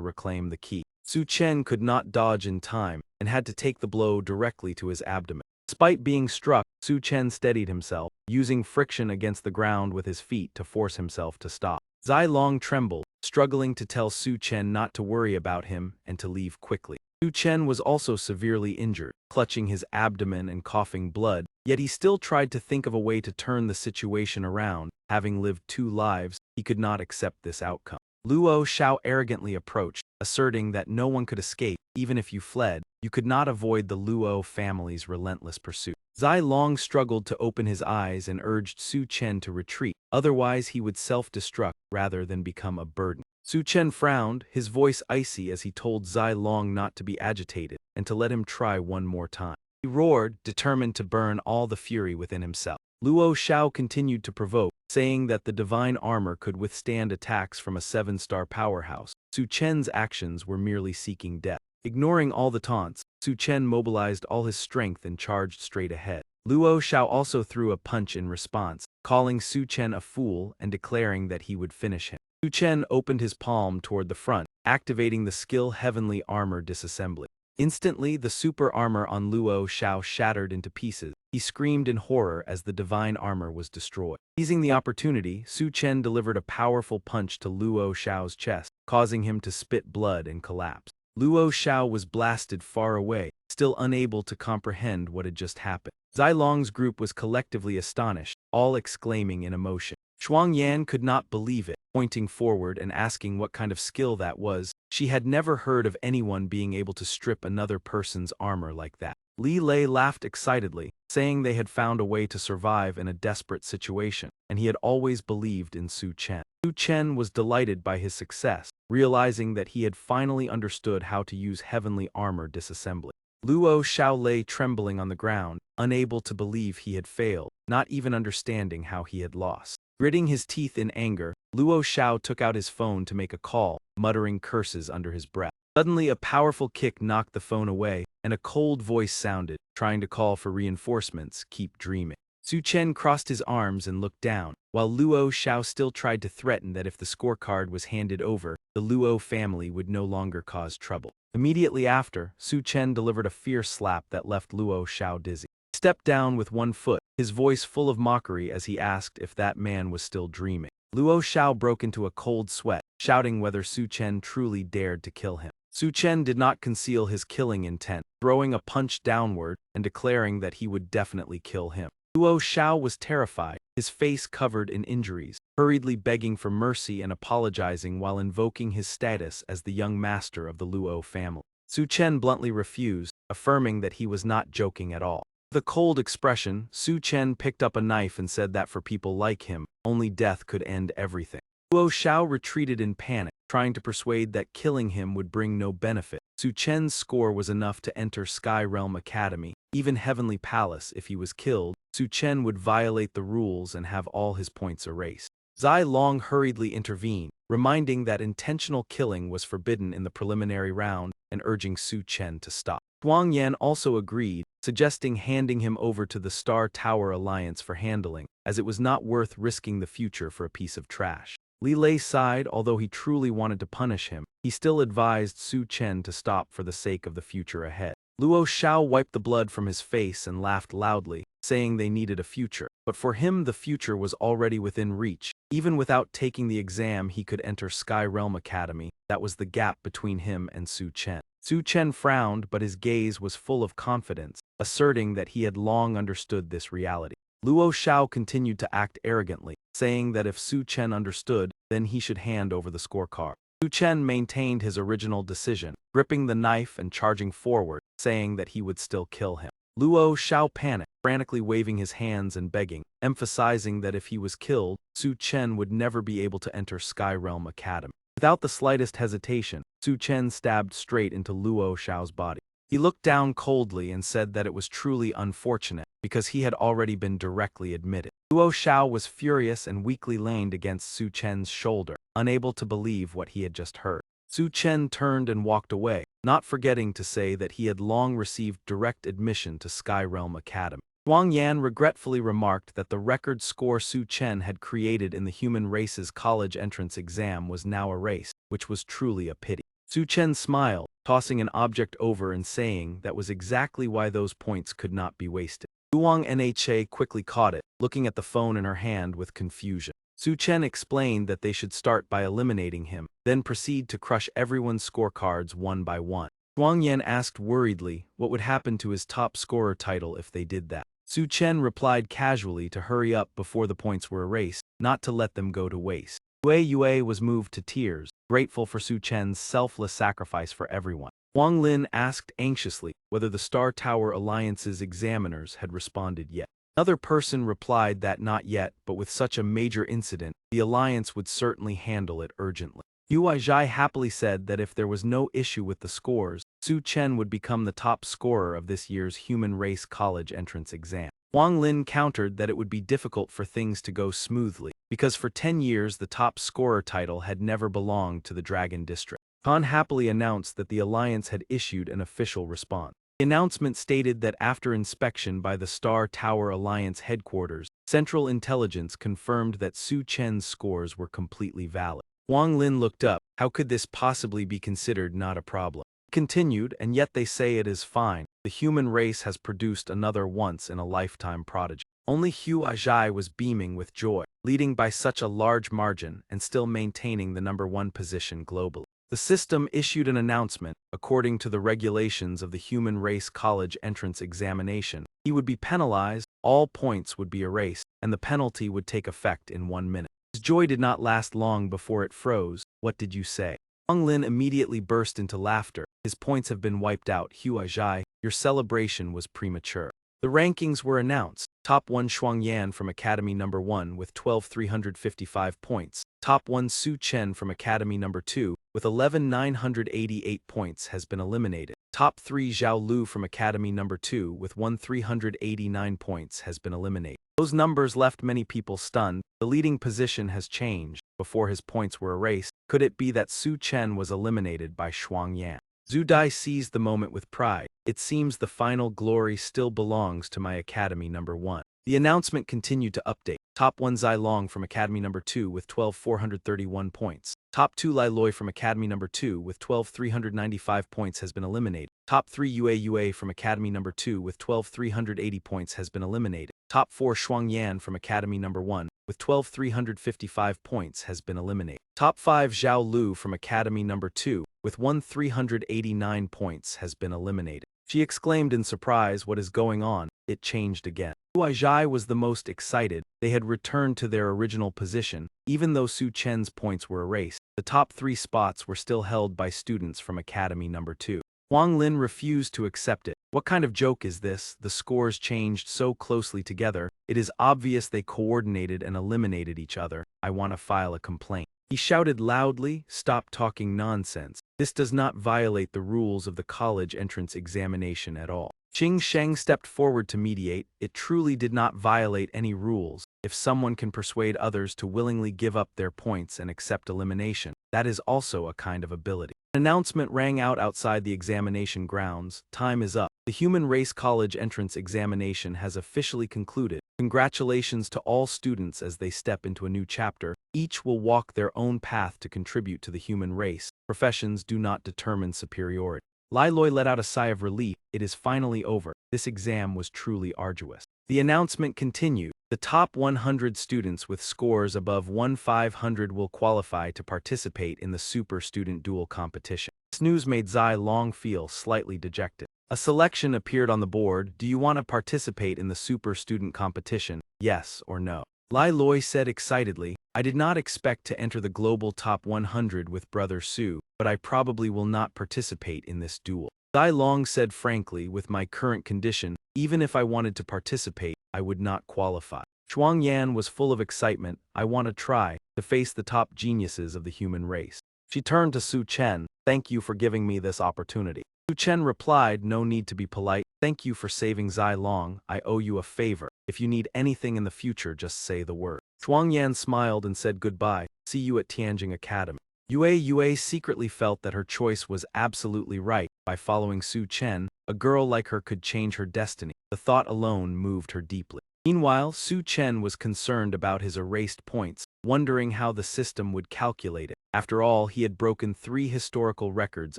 reclaim the key. Su Chen could not dodge in time and had to take the blow directly to his abdomen. Despite being struck, Su Chen steadied himself, using friction against the ground with his feet to force himself to stop. Zai Long trembled, struggling to tell Su Chen not to worry about him and to leave quickly. Su Chen was also severely injured, clutching his abdomen and coughing blood, yet he still tried to think of a way to turn the situation around. Having lived 2 lives, he could not accept this outcome. Luo Xiao arrogantly approached, asserting that no one could escape. Even if you fled, you could not avoid the Luo family's relentless pursuit. Zai Long struggled to open his eyes and urged Su Chen to retreat, otherwise he would self-destruct rather than become a burden. Su Chen frowned, his voice icy as he told Zai Long not to be agitated and to let him try one more time. He roared, determined to burn all the fury within himself. Luo Xiao continued to provoke, saying that the divine armor could withstand attacks from a 7-star powerhouse. Su Chen's actions were merely seeking death. Ignoring all the taunts, Su Chen mobilized all his strength and charged straight ahead. Luo Xiao also threw a punch in response, calling Su Chen a fool and declaring that he would finish him. Su Chen opened his palm toward the front, activating the skill Heavenly Armor Disassembly. Instantly, the super armor on Luo Xiao shattered into pieces. He screamed in horror as the divine armor was destroyed. Seizing the opportunity, Su Chen delivered a powerful punch to Luo Xiao's chest, causing him to spit blood and collapse. Luo Xiao was blasted far away, still unable to comprehend what had just happened. Zilong's group was collectively astonished, all exclaiming in emotion. Shuangyan could not believe it, pointing forward and asking what kind of skill that was. She had never heard of anyone being able to strip another person's armor like that. Li Lei laughed excitedly, saying they had found a way to survive in a desperate situation, and he had always believed in Su Chen. Su Chen was delighted by his success, realizing that he had finally understood how to use heavenly armor disassembly. Luo Xiao lay trembling on the ground, unable to believe he had failed, not even understanding how he had lost. Gritting his teeth in anger, Luo Xiao took out his phone to make a call, muttering curses under his breath. Suddenly, a powerful kick knocked the phone away, and a cold voice sounded, trying to call for reinforcements. Keep dreaming. Su Chen crossed his arms and looked down, while Luo Xiao still tried to threaten that if the scorecard was handed over, the Luo family would no longer cause trouble. Immediately after, Su Chen delivered a fierce slap that left Luo Xiao dizzy. He stepped down with one foot, his voice full of mockery as he asked if that man was still dreaming. Luo Xiao broke into a cold sweat, shouting whether Su Chen truly dared to kill him. Su Chen did not conceal his killing intent, throwing a punch downward and declaring that he would definitely kill him. Luo Xiao was terrified, his face covered in injuries, hurriedly begging for mercy and apologizing while invoking his status as the young master of the Luo family. Su Chen bluntly refused, affirming that he was not joking at all. With a cold expression, Su Chen picked up a knife and said that for people like him, only death could end everything. Luo Xiao retreated in panic, trying to persuade that killing him would bring no benefit. Su Chen's score was enough to enter Sky Realm Academy, even Heavenly Palace. If he was killed, Su Chen would violate the rules and have all his points erased. Zai Long hurriedly intervened, reminding that intentional killing was forbidden in the preliminary round and urging Su Chen to stop. Huang Yan also agreed, suggesting handing him over to the Star Tower Alliance for handling, as it was not worth risking the future for a piece of trash. Li Lei sighed. Although he truly wanted to punish him, he still advised Su Chen to stop for the sake of the future ahead. Luo Xiao wiped the blood from his face and laughed loudly, saying they needed a future. But for him the future was already within reach. Even without taking the exam he could enter Sky Realm Academy. That was the gap between him and Su Chen. Su Chen frowned, but his gaze was full of confidence, asserting that he had long understood this reality. Luo Xiao continued to act arrogantly, saying that if Su Chen understood, then he should hand over the scorecard. Su Chen maintained his original decision, gripping the knife and charging forward, saying that he would still kill him. Luo Xiao panicked, frantically waving his hands and begging, emphasizing that if he was killed, Su Chen would never be able to enter Sky Realm Academy. Without the slightest hesitation, Su Chen stabbed straight into Luo Xiao's body. He looked down coldly and said that it was truly unfortunate, because he had already been directly admitted. Luo Xiao was furious and weakly leaned against Su Chen's shoulder, unable to believe what he had just heard. Su Chen turned and walked away, not forgetting to say that he had long received direct admission to Sky Realm Academy. Huang Yan regretfully remarked that the record score Su Chen had created in the human race's college entrance exam was now erased, which was truly a pity. Su Chen smiled, tossing an object over and saying that was exactly why those points could not be wasted. Luang Nha quickly caught it, looking at the phone in her hand with confusion. Su Chen explained that they should start by eliminating him, then proceed to crush everyone's scorecards one by one. Huang Yan asked worriedly what would happen to his top scorer title if they did that. Su Chen replied casually to hurry up before the points were erased, not to let them go to waste. Yue was moved to tears, grateful for Su Chen's selfless sacrifice for everyone. Huang Lin asked anxiously whether the Star Tower Alliance's examiners had responded yet. Another person replied that not yet, but with such a major incident, the Alliance would certainly handle it urgently. Yu Zhai happily said that if there was no issue with the scores, Su Chen would become the top scorer of this year's Human Race College entrance exam. Wang Lin countered that it would be difficult for things to go smoothly, because for 10 years the top scorer title had never belonged to the Dragon District. Khan happily announced that the alliance had issued an official response. The announcement stated that after inspection by the Star Tower Alliance headquarters, Central Intelligence confirmed that Su Chen's scores were completely valid. Wang Lin looked up. How could this possibly be considered not a problem? He continued, and yet they say it is fine. The human race has produced another once-in-a-lifetime prodigy. Only Hua Zhai was beaming with joy, leading by such a large margin and still maintaining the #1 position globally. The system issued an announcement. According to the regulations of the Human Race College entrance examination, he would be penalized, all points would be erased, and the penalty would take effect in 1 minute. His joy did not last long before it froze. What did you say? Wang Lin immediately burst into laughter. His points have been wiped out. Hua Zhai, your celebration was premature. The rankings were announced. Top 1 Shuangyan from Academy #1 with 12,355 points. Top 1 Su Chen from Academy #2 with 11,988 points has been eliminated. Top 3 Zhao Lu from Academy #2 with 1,389 points has been eliminated. Those numbers left many people stunned. The leading position has changed. Before his points were erased, could it be that Su Chen was eliminated by Shuangyan? Zhu Dai seized the moment with pride. It seems the final glory still belongs to my Academy #1. The announcement continued to update. Top 1 Zai Long from Academy #2 with 12,431 points. Top 2 Lai Loi from Academy #2 with 12,395 points has been eliminated. Top 3 Yue from Academy #2 with 12,380 points has been eliminated. Top 4 Shuangyan from Academy #1 with 12,355 points has been eliminated. Top 5 Zhao Lu from Academy #2 with 1,389 points has been eliminated. She exclaimed in surprise, what is going on? It changed again. Hua Zhai was the most excited. They had returned to their original position. Even though Su Chen's points were erased, the top 3 spots were still held by students from Academy #2. Wang Lin refused to accept it. What kind of joke is this? The scores changed so closely together. It is obvious they coordinated and eliminated each other. I want to file a complaint. He shouted loudly, stop talking nonsense. This does not violate the rules of the college entrance examination at all. Qing Sheng stepped forward to mediate. It truly did not violate any rules. If someone can persuade others to willingly give up their points and accept elimination, that is also a kind of ability. An announcement rang out outside the examination grounds. Time is up. The Human Race College entrance examination has officially concluded. Congratulations to all students as they step into a new chapter. Each will walk their own path to contribute to the human race. Professions do not determine superiority. Lai Loi let out a sigh of relief. It is finally over. This exam was truly arduous. The announcement continued. The top 100 students with scores above 1,500 will qualify to participate in the Super Student Duel competition. This news made Zai Long feel slightly dejected. A selection appeared on the board. Do you want to participate in the Super Student competition? Yes or no? Lai Loi said excitedly, I did not expect to enter the global top 100 with Brother Su, but I probably will not participate in this duel. Zai Long said frankly, with my current condition, even if I wanted to participate, I would not qualify. Shuang Yan was full of excitement. I want to try to face the top geniuses of the human race. She turned to Su Chen. Thank you for giving me this opportunity. Su Chen replied, no need to be polite. Thank you for saving Zai Long. I owe you a favor. If you need anything in the future, just say the word. Shuang Yan smiled and said goodbye. See you at Tianjing Academy. Yue secretly felt that her choice was absolutely right. By following Su Chen, a girl like her could change her destiny. The thought alone moved her deeply. Meanwhile, Su Chen was concerned about his erased points, wondering how the system would calculate it. After all, he had broken 3 historical records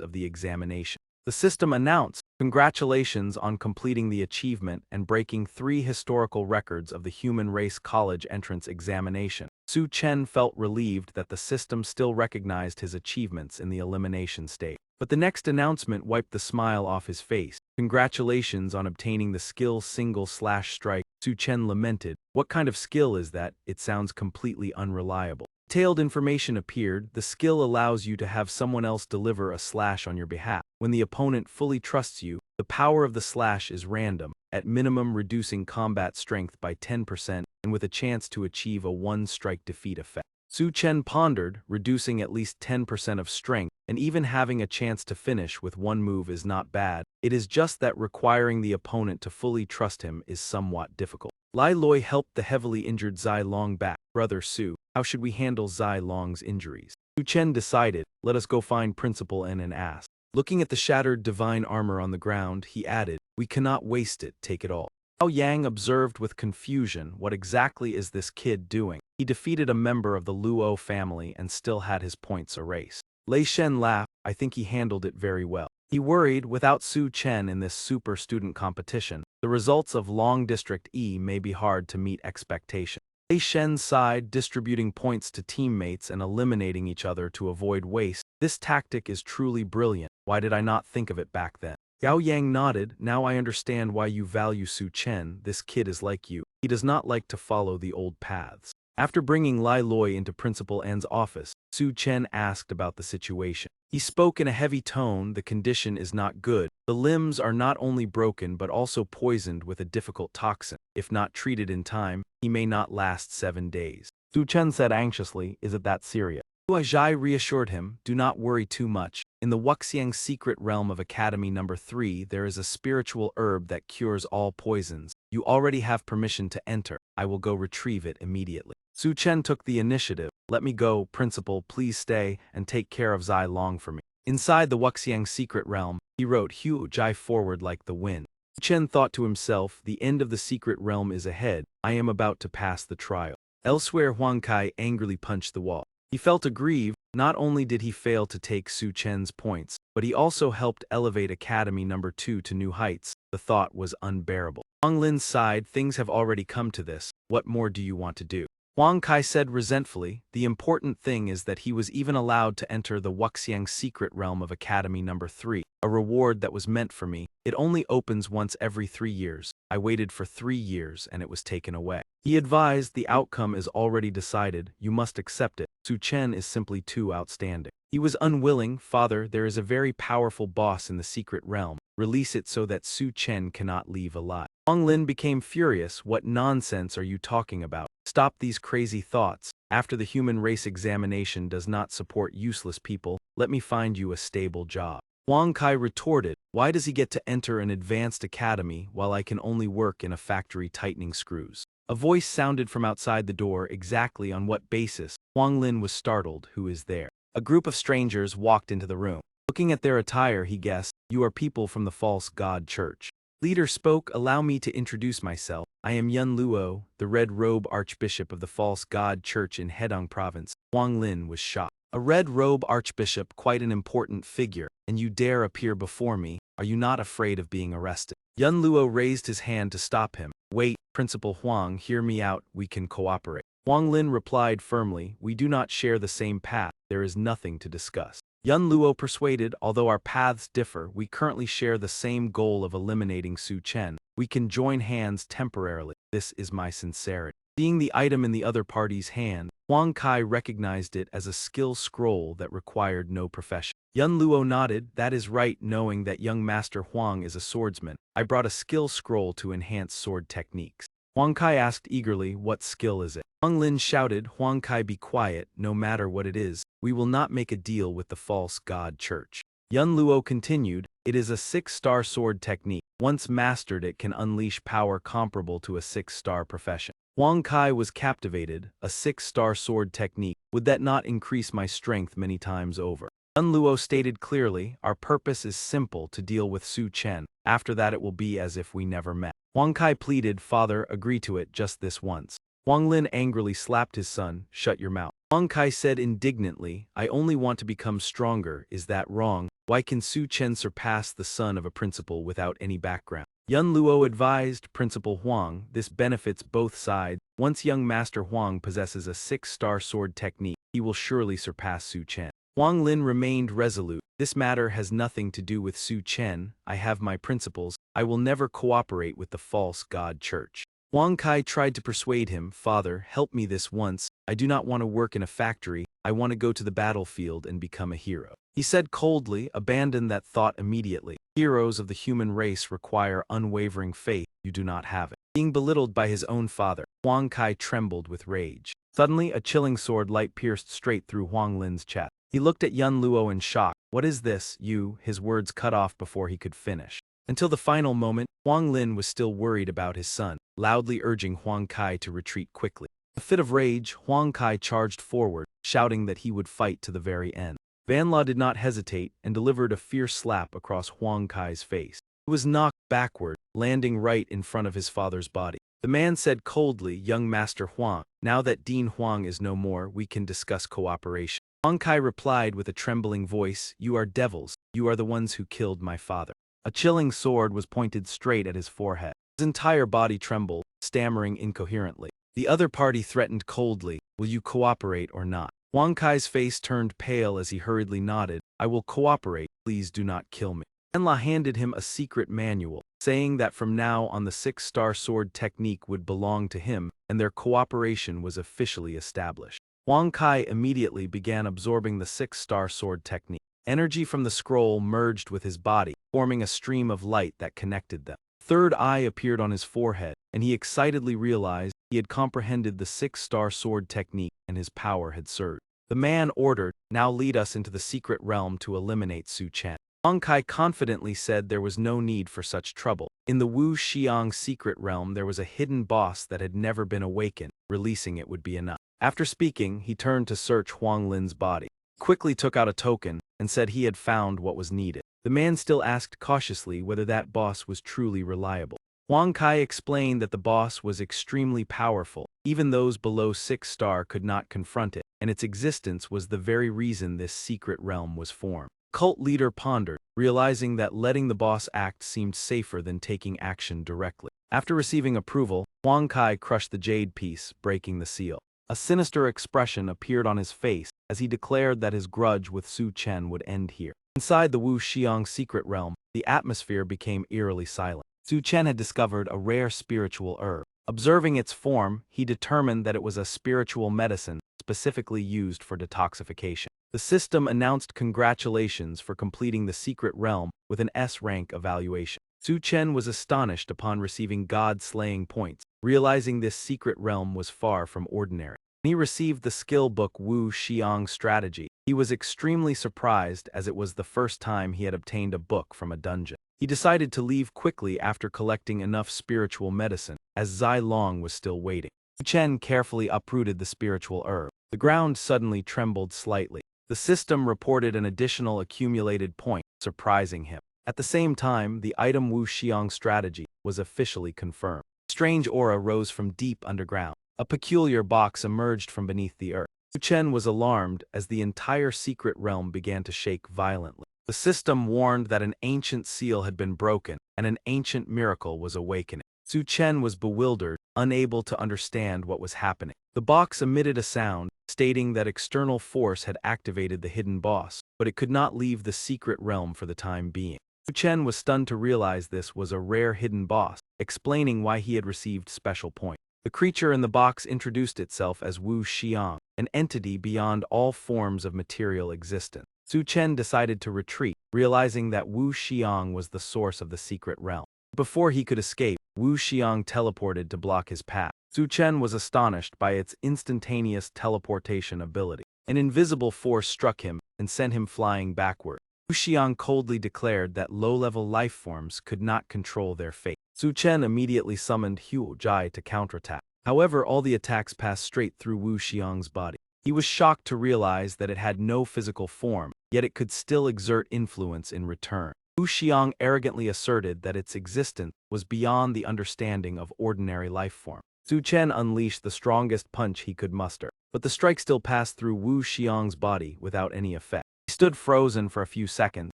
of the examination. The system announced, congratulations on completing the achievement and breaking 3 historical records of the Human Race College entrance examination. Su Chen felt relieved that the system still recognized his achievements in the elimination stage. But the next announcement wiped the smile off his face. Congratulations on obtaining the skill single/strike. Su Chen lamented. What kind of skill is that? It sounds completely unreliable. Detailed information appeared. The skill allows you to have someone else deliver a slash on your behalf. When the opponent fully trusts you, the power of the slash is random, at minimum reducing combat strength by 10% and with a chance to achieve a 1-strike defeat effect. Su Chen pondered, reducing at least 10% of strength, and even having a chance to finish with one move is not bad. It is just that requiring the opponent to fully trust him is somewhat difficult. Lai Loi helped the heavily injured Zai Long back. Brother Su, how should we handle Zai Long's injuries? Su Chen decided, let us go find Principal N and ask. Looking at the shattered divine armor on the ground, he added, we cannot waste it, take it all. Liao Yang observed with confusion, what exactly is this kid doing? He defeated a member of the Luo family and still had his points erased. Lei Shen laughed, I think he handled it very well. He worried, without Su Chen in this super student competition, the results of Long District E may be hard to meet expectations. Lei Shen sighed, distributing points to teammates and eliminating each other to avoid waste. This tactic is truly brilliant. Why did I not think of it back then? Yao Yang nodded, now I understand why you value Su Chen. This kid is like you. He does not like to follow the old paths. After bringing Lai Loi into Principal N's office, Su Chen asked about the situation. He spoke in a heavy tone, the condition is not good. The limbs are not only broken but also poisoned with a difficult toxin. If not treated in time, he may not last 7 days. Su Chen said anxiously, is it that serious? Hua Zhai reassured him, do not worry too much. In the Wuxiang secret realm of Academy No. 3 there is a spiritual herb that cures all poisons. You already have permission to enter. I will go retrieve it immediately. Su Chen took the initiative. Let me go, Principal, please stay and take care of Zai Long for me. Inside the Wuxiang secret realm, he wrote Hua Zhai forward like the wind. Su Chen thought to himself, the end of the secret realm is ahead. I am about to pass the trial. Elsewhere, Huang Kai angrily punched the wall. He felt aggrieved. Not only did he fail to take Su Chen's points, but he also helped elevate Academy No. 2 to new heights. The thought was unbearable. Huang Lin sighed, things have already come to this. What more do you want to do? Huang Kai said resentfully, the important thing is that he was even allowed to enter the Wuxiang secret realm of Academy No. 3, a reward that was meant for me. It only opens once every 3 years. I waited for 3 years and it was taken away. He advised, the outcome is already decided, you must accept it. Su Chen is simply too outstanding. He was unwilling, father, there is a very powerful boss in the secret realm. Release it so that Su Chen cannot leave alive. Huang Lin became furious, what nonsense are you talking about? Stop these crazy thoughts. After the human race examination does not support useless people, let me find you a stable job. Huang Kai retorted, why does he get to enter an advanced academy while I can only work in a factory tightening screws? A voice sounded from outside the door, exactly on what basis? Huang Lin was startled, who is there? A group of strangers walked into the room. Looking at their attire, he guessed, you are people from the false god church. Leader spoke, allow me to introduce myself. I am Yun Luo, the Red Robe Archbishop of the False God Church in Hedong Province. Huang Lin was shocked. A Red Robe Archbishop, quite an important figure, and you dare appear before me? Are you not afraid of being arrested? Yun Luo raised his hand to stop him. Wait, Principal Huang, hear me out, we can cooperate. Huang Lin replied firmly, we do not share the same path, there is nothing to discuss. Yun Luo persuaded, although our paths differ, we currently share the same goal of eliminating Su Chen. We can join hands temporarily. This is my sincerity. Seeing the item in the other party's hand, Huang Kai recognized it as a skill scroll that required no profession. Yun Luo nodded, that is right, knowing that young Master Huang is a swordsman. I brought a skill scroll to enhance sword techniques. Huang Kai asked eagerly, what skill is it? Huang Lin shouted, Huang Kai, be quiet, no matter what it is, we will not make a deal with the false god church. Yun Luo continued, it is a 6-star sword technique. Once mastered it can unleash power comparable to a 6-star profession. Huang Kai was captivated, a 6-star sword technique, would that not increase my strength many times over? Yun Luo stated clearly, our purpose is simple, to deal with Su Chen. After that it will be as if we never met. Huang Kai pleaded, father, agree to it just this once. Huang Lin angrily slapped his son, shut your mouth. Huang Kai said indignantly, I only want to become stronger, is that wrong? Why can Su Chen surpass the son of a principal without any background? Yun Luo advised, Principal Huang, this benefits both sides. Once young Master Huang possesses a 6-star sword technique, he will surely surpass Su Chen. Huang Lin remained resolute. This matter has nothing to do with Su Chen. I have my principles. I will never cooperate with the false god church. Huang Kai tried to persuade him, father, help me this once. I do not want to work in a factory. I want to go to the battlefield and become a hero. He said coldly, abandon that thought immediately. Heroes of the human race require unwavering faith. You do not have it. Being belittled by his own father, Huang Kai trembled with rage. Suddenly, a chilling sword light pierced straight through Huang Lin's chest. He looked at Yun Luo in shock. "What is this, you?" His words cut off before he could finish. Until the final moment, Huang Lin was still worried about his son, loudly urging Huang Kai to retreat quickly. In a fit of rage, Huang Kai charged forward, shouting that he would fight to the very end. Van Law did not hesitate and delivered a fierce slap across Huang Kai's face. He was knocked backward, landing right in front of his father's body. The man said coldly, "Young Master Huang, now that Dean Huang is no more, we can discuss cooperation." Huang Kai replied with a trembling voice, "You are devils. You are the ones who killed my father." A chilling sword was pointed straight at his forehead. His entire body trembled, stammering incoherently. The other party threatened coldly, "Will you cooperate or not?" Huang Kai's face turned pale as he hurriedly nodded, "I will cooperate, please do not kill me." Enla handed him a secret manual, saying that from now on the 6-star sword technique would belong to him, and their cooperation was officially established. Huang Kai immediately began absorbing the 6-star sword technique. Energy from the scroll merged with his body, forming a stream of light that connected them. Third eye appeared on his forehead, and he excitedly realized he had comprehended the 6-star sword technique and his power had surged. The man ordered, "Now lead us into the secret realm to eliminate Su Chen." Huang Kai confidently said there was no need for such trouble. In the Wu Xiang secret realm there was a hidden boss that had never been awakened. Releasing it would be enough. After speaking, he turned to search Huang Lin's body. He quickly took out a token and said he had found what was needed. The man still asked cautiously whether that boss was truly reliable. Huang Kai explained that the boss was extremely powerful. Even those below 6-star could not confront it, and its existence was the very reason this secret realm was formed. Cult leader pondered, realizing that letting the boss act seemed safer than taking action directly. After receiving approval, Huang Kai crushed the jade piece, breaking the seal. A sinister expression appeared on his face as he declared that his grudge with Su Chen would end here. Inside the Wu Xiang secret realm, the atmosphere became eerily silent. Su Chen had discovered a rare spiritual herb. Observing its form, he determined that it was a spiritual medicine specifically used for detoxification. The system announced congratulations for completing the secret realm with an S-rank evaluation. Su Chen was astonished upon receiving God-slaying points, realizing this secret realm was far from ordinary. When he received the skill book Wu Xiang Strategy, he was extremely surprised as it was the first time he had obtained a book from a dungeon. He decided to leave quickly after collecting enough spiritual medicine, as Zai Long was still waiting. Su Chen carefully uprooted the spiritual herb. The ground suddenly trembled slightly. The system reported an additional accumulated point, surprising him. At the same time, the item Wu Xiang Strategy was officially confirmed. A strange aura rose from deep underground. A peculiar box emerged from beneath the earth. Su Chen was alarmed as the entire secret realm began to shake violently. The system warned that an ancient seal had been broken and an ancient miracle was awakening. Su Chen was bewildered, unable to understand what was happening. The box emitted a sound, stating that external force had activated the hidden boss, but it could not leave the secret realm for the time being. Su Chen was stunned to realize this was a rare hidden boss, explaining why he had received special points. The creature in the box introduced itself as Wu Xiang, an entity beyond all forms of material existence. Su Chen decided to retreat, realizing that Wu Xiang was the source of the secret realm. Before he could escape, Wu Xiang teleported to block his path. Su Chen was astonished by its instantaneous teleportation ability. An invisible force struck him and sent him flying backward. Wu Xiang coldly declared that low-level life forms could not control their fate. Su Chen immediately summoned Huo Jai to counterattack. However, all the attacks passed straight through Wu Xiang's body. He was shocked to realize that it had no physical form, yet it could still exert influence in return. Wu Xiang arrogantly asserted that its existence was beyond the understanding of ordinary life form. Su Chen unleashed the strongest punch he could muster, but the strike still passed through Wu Xiang's body without any effect. He stood frozen for a few seconds,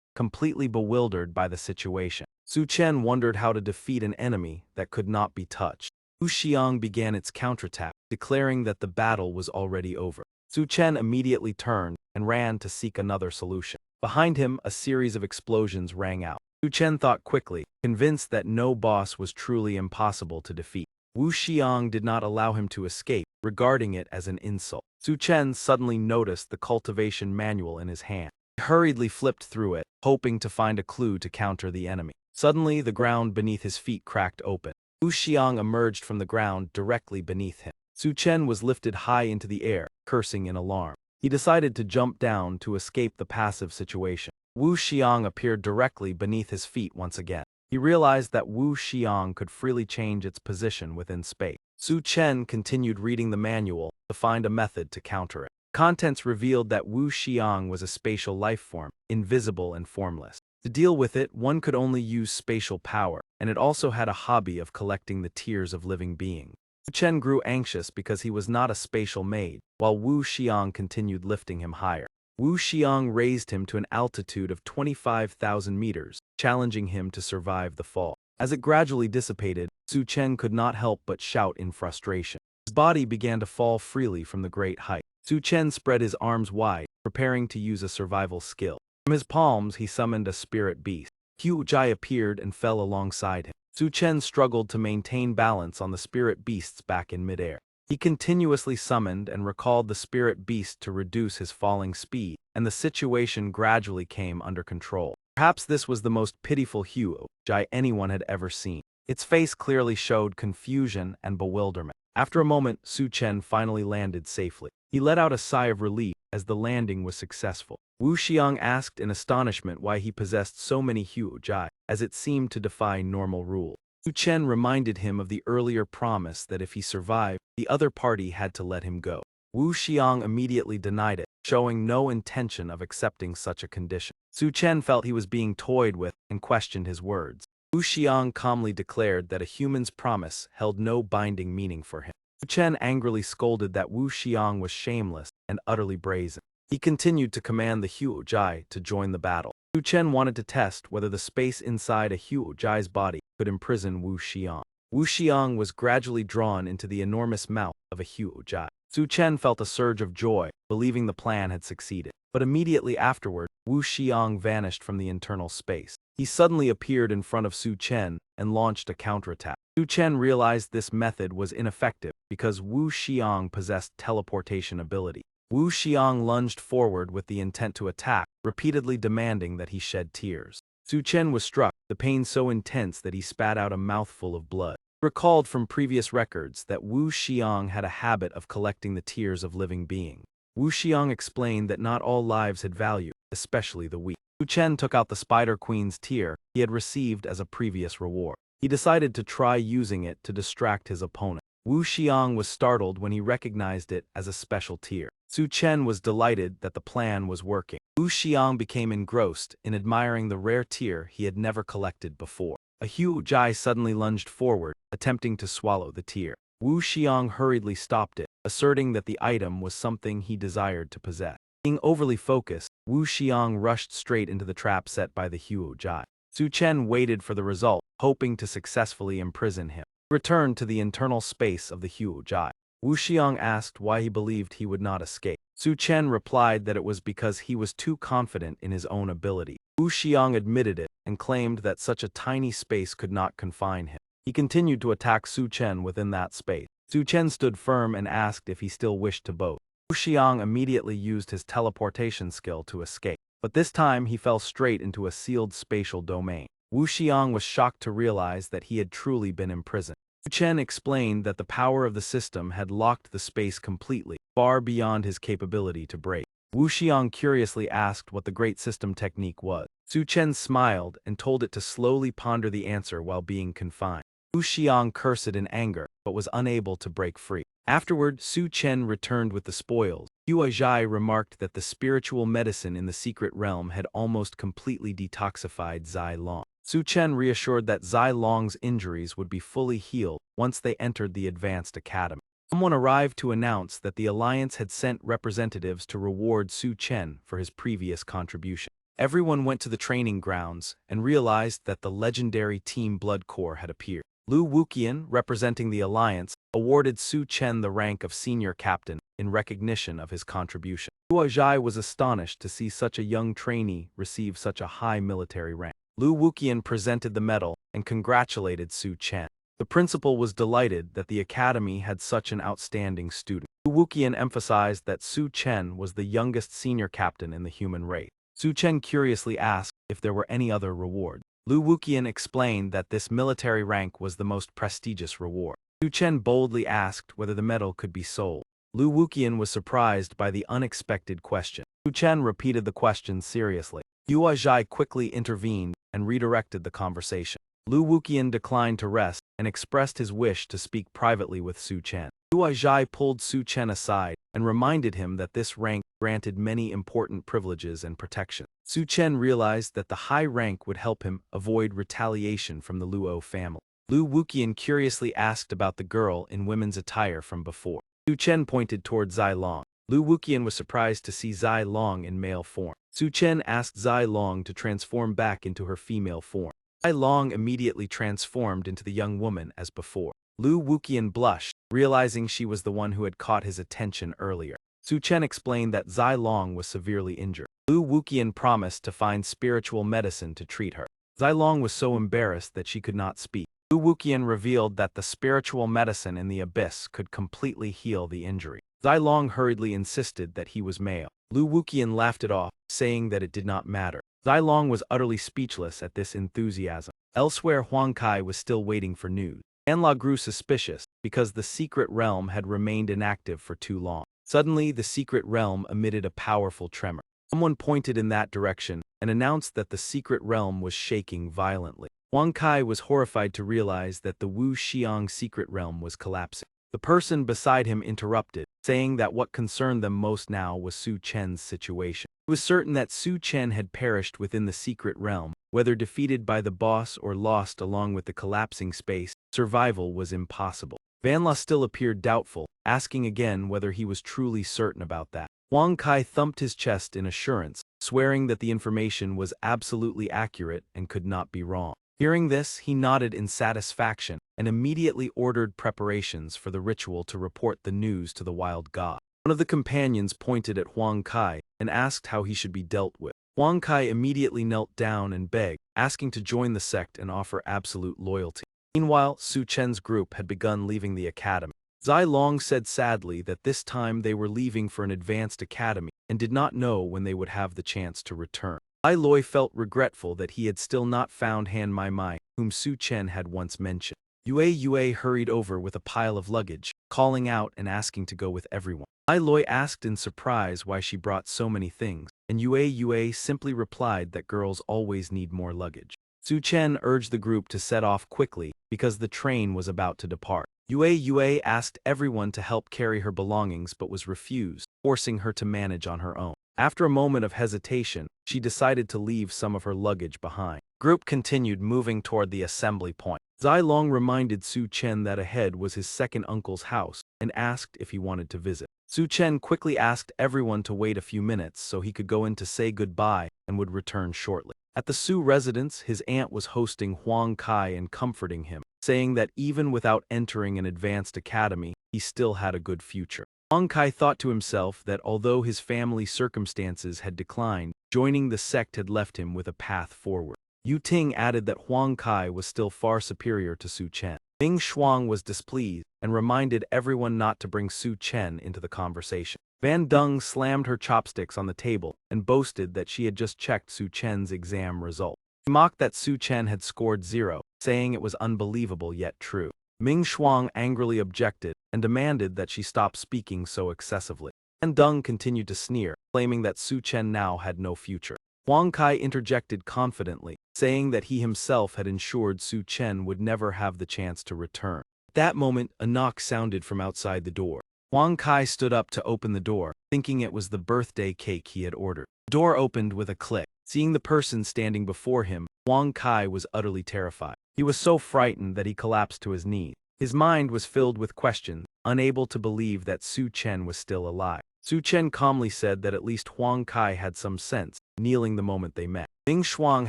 completely bewildered by the situation. Su Chen wondered how to defeat an enemy that could not be touched. Wu Xiang began its counterattack, declaring that the battle was already over. Su Chen immediately turned and ran to seek another solution. Behind him, a series of explosions rang out. Su Chen thought quickly, convinced that no boss was truly impossible to defeat. Wu Xiang did not allow him to escape, regarding it as an insult. Su Chen suddenly noticed the cultivation manual in his hand. He hurriedly flipped through it, hoping to find a clue to counter the enemy. Suddenly, the ground beneath his feet cracked open. Wu Xiang emerged from the ground directly beneath him. Su Chen was lifted high into the air, cursing in alarm. He decided to jump down to escape the passive situation. Wu Xiang appeared directly beneath his feet once again. He realized that Wu Xiang could freely change its position within space. Su Chen continued reading the manual to find a method to counter it. Contents revealed that Wu Xiang was a spatial life form, invisible and formless. To deal with it, one could only use spatial power, and it also had a hobby of collecting the tears of living beings. Su Chen grew anxious because he was not a spatial maid, while Wu Xiang continued lifting him higher. Wu Xiang raised him to an altitude of 25,000 meters, challenging him to survive the fall. As it gradually dissipated, Su Chen could not help but shout in frustration. His body began to fall freely from the great height. Su Chen spread his arms wide, preparing to use a survival skill. From his palms, he summoned a spirit beast. Hu Jai appeared and fell alongside him. Su Chen struggled to maintain balance on the spirit beast's back in midair. He continuously summoned and recalled the spirit beast to reduce his falling speed, and the situation gradually came under control. Perhaps this was the most pitiful Hu Jai anyone had ever seen. Its face clearly showed confusion and bewilderment. After a moment, Su Chen finally landed safely. He let out a sigh of relief as the landing was successful. Wu Xiang asked in astonishment why he possessed so many Hu Jai, as it seemed to defy normal rule. Su Chen reminded him of the earlier promise that if he survived, the other party had to let him go. Wu Xiang immediately denied it, showing no intention of accepting such a condition. Su Chen felt he was being toyed with and questioned his words. Wu Xiang calmly declared that a human's promise held no binding meaning for him. Su Chen angrily scolded that Wu Xiang was shameless and utterly brazen. He continued to command the Hu Jai to join the battle. Su Chen wanted to test whether the space inside a Hu Jai's body could imprison Wu Xiang. Wu Xiang was gradually drawn into the enormous mouth of a Hu Jai. Su Chen felt a surge of joy, believing the plan had succeeded. But immediately afterward, Wu Xiang vanished from the internal space. He suddenly appeared in front of Su Chen and launched a counterattack. Su Chen realized this method was ineffective because Wu Xiang possessed teleportation ability. Wu Xiang lunged forward with the intent to attack, repeatedly demanding that he shed tears. Su Chen was struck, the pain so intense that he spat out a mouthful of blood. He recalled from previous records that Wu Xiang had a habit of collecting the tears of living beings. Wu Xiang explained that not all lives had value, especially the weak. Su Chen took out the Spider Queen's tear he had received as a previous reward. He decided to try using it to distract his opponent. Wu Xiang was startled when he recognized it as a special tear. Su Chen was delighted that the plan was working. Wu Xiang became engrossed in admiring the rare tear he had never collected before. A Hu Jai suddenly lunged forward, attempting to swallow the tear. Wu Xiang hurriedly stopped it, asserting that the item was something he desired to possess. Being overly focused, Wu Xiang rushed straight into the trap set by the Hu Jai. Su Chen waited for the result, hoping to successfully imprison him. He returned to the internal space of the Hu Jai. Wu Xiang asked why he believed he would not escape. Su Chen replied that it was because he was too confident in his own ability. Wu Xiang admitted it and claimed that such a tiny space could not confine him. He continued to attack Su Chen within that space. Su Chen stood firm and asked if he still wished to boast. Wu Xiang immediately used his teleportation skill to escape, but this time he fell straight into a sealed spatial domain. Wu Xiang was shocked to realize that he had truly been imprisoned. Su Chen explained that the power of the system had locked the space completely, far beyond his capability to break. Wu Xiang curiously asked what the Great System technique was. Su Chen smiled and told it to slowly ponder the answer while being confined. Wu Xiang cursed in anger, but was unable to break free. Afterward, Su Chen returned with the spoils. Hu Jai remarked that the spiritual medicine in the secret realm had almost completely detoxified Zai Long. Su Chen reassured that Zai Long's injuries would be fully healed once they entered the advanced academy. Someone arrived to announce that the Alliance had sent representatives to reward Su Chen for his previous contribution. Everyone went to the training grounds and realized that the legendary Team Blood Corps had appeared. Lu Wuqian, representing the Alliance, awarded Su Chen the rank of senior captain in recognition of his contribution. Hu Jai was astonished to see such a young trainee receive such a high military rank. Lu Wuqian presented the medal and congratulated Su Chen. The principal was delighted that the academy had such an outstanding student. Lu Wuqian emphasized that Su Chen was the youngest senior captain in the human race. Su Chen curiously asked if there were any other reward. Lu Wuqian explained that this military rank was the most prestigious reward. Su Chen boldly asked whether the medal could be sold. Lu Wuqian was surprised by the unexpected question. Su Chen repeated the question seriously. Yua Zhai quickly intervened and redirected the conversation. Lu Wuqian declined to rest and expressed his wish to speak privately with Su Chen. Yua Zhai pulled Su Chen aside and reminded him that this rank granted many important privileges and protection. Su Chen realized that the high rank would help him avoid retaliation from the Luo family. Lu Wuqian curiously asked about the girl in women's attire from before. Su Chen pointed toward Zai Long. Lu Wuqian was surprised to see Zai Long in male form. Su Chen asked Zai Long to transform back into her female form. Zai Long immediately transformed into the young woman as before. Lu Wuqian blushed, realizing she was the one who had caught his attention earlier. Su Chen explained that Zai Long was severely injured. Lu Wuqian promised to find spiritual medicine to treat her. Zai Long was so embarrassed that she could not speak. Lu Wuqian revealed that the spiritual medicine in the abyss could completely heal the injury. Zai Long hurriedly insisted that he was male. Lu Wuqian laughed it off, saying that it did not matter. Zai Long was utterly speechless at this enthusiasm. Elsewhere, Huang Kai was still waiting for news. Anla grew suspicious because the secret realm had remained inactive for too long. Suddenly, the secret realm emitted a powerful tremor. Someone pointed in that direction and announced that the secret realm was shaking violently. Huang Kai was horrified to realize that the Wu Xiang secret realm was collapsing. The person beside him interrupted, saying that what concerned them most now was Su Chen's situation. It was certain that Su Chen had perished within the secret realm. Whether defeated by the boss or lost along with the collapsing space, survival was impossible. Van La still appeared doubtful, asking again whether he was truly certain about that. Huang Kai thumped his chest in assurance, swearing that the information was absolutely accurate and could not be wrong. Hearing this, he nodded in satisfaction and immediately ordered preparations for the ritual to report the news to the wild god. One of the companions pointed at Huang Kai and asked how he should be dealt with. Huang Kai immediately knelt down and begged, asking to join the sect and offer absolute loyalty. Meanwhile, Su Chen's group had begun leaving the academy. Zai Long said sadly that this time they were leaving for an advanced academy and did not know when they would have the chance to return. Ai Loi felt regretful that he had still not found Han Mai Mai, whom Su Chen had once mentioned. Yue hurried over with a pile of luggage, calling out and asking to go with everyone. Ai Loi asked in surprise why she brought so many things, and Yue simply replied that girls always need more luggage. Su Chen urged the group to set off quickly because the train was about to depart. Yue asked everyone to help carry her belongings but was refused, forcing her to manage on her own. After a moment of hesitation, she decided to leave some of her luggage behind. Group continued moving toward the assembly point. Zai Long reminded Su Chen that ahead was his second uncle's house and asked if he wanted to visit. Su Chen quickly asked everyone to wait a few minutes so he could go in to say goodbye and would return shortly. At the Su residence, his aunt was hosting Huang Kai and comforting him, saying that even without entering an advanced academy, he still had a good future. Huang Kai thought to himself that although his family circumstances had declined, joining the sect had left him with a path forward. Yu Ting added that Huang Kai was still far superior to Su Chen. Ming Shuang was displeased and reminded everyone not to bring Su Chen into the conversation. Van Dung slammed her chopsticks on the table and boasted that she had just checked Su Chen's exam result. She mocked that Su Chen had scored 0, saying it was unbelievable yet true. Ming Shuang angrily objected and demanded that she stop speaking so excessively. Van Dung continued to sneer, claiming that Su Chen now had no future. Huang Kai interjected confidently, saying that he himself had ensured Su Chen would never have the chance to return. At that moment, a knock sounded from outside the door. Huang Kai stood up to open the door, thinking it was the birthday cake he had ordered. The door opened with a click. Seeing the person standing before him, Huang Kai was utterly terrified. He was so frightened that he collapsed to his knees. His mind was filled with questions, unable to believe that Su Chen was still alive. Su Chen calmly said that at least Huang Kai had some sense, kneeling the moment they met. Ming Shuang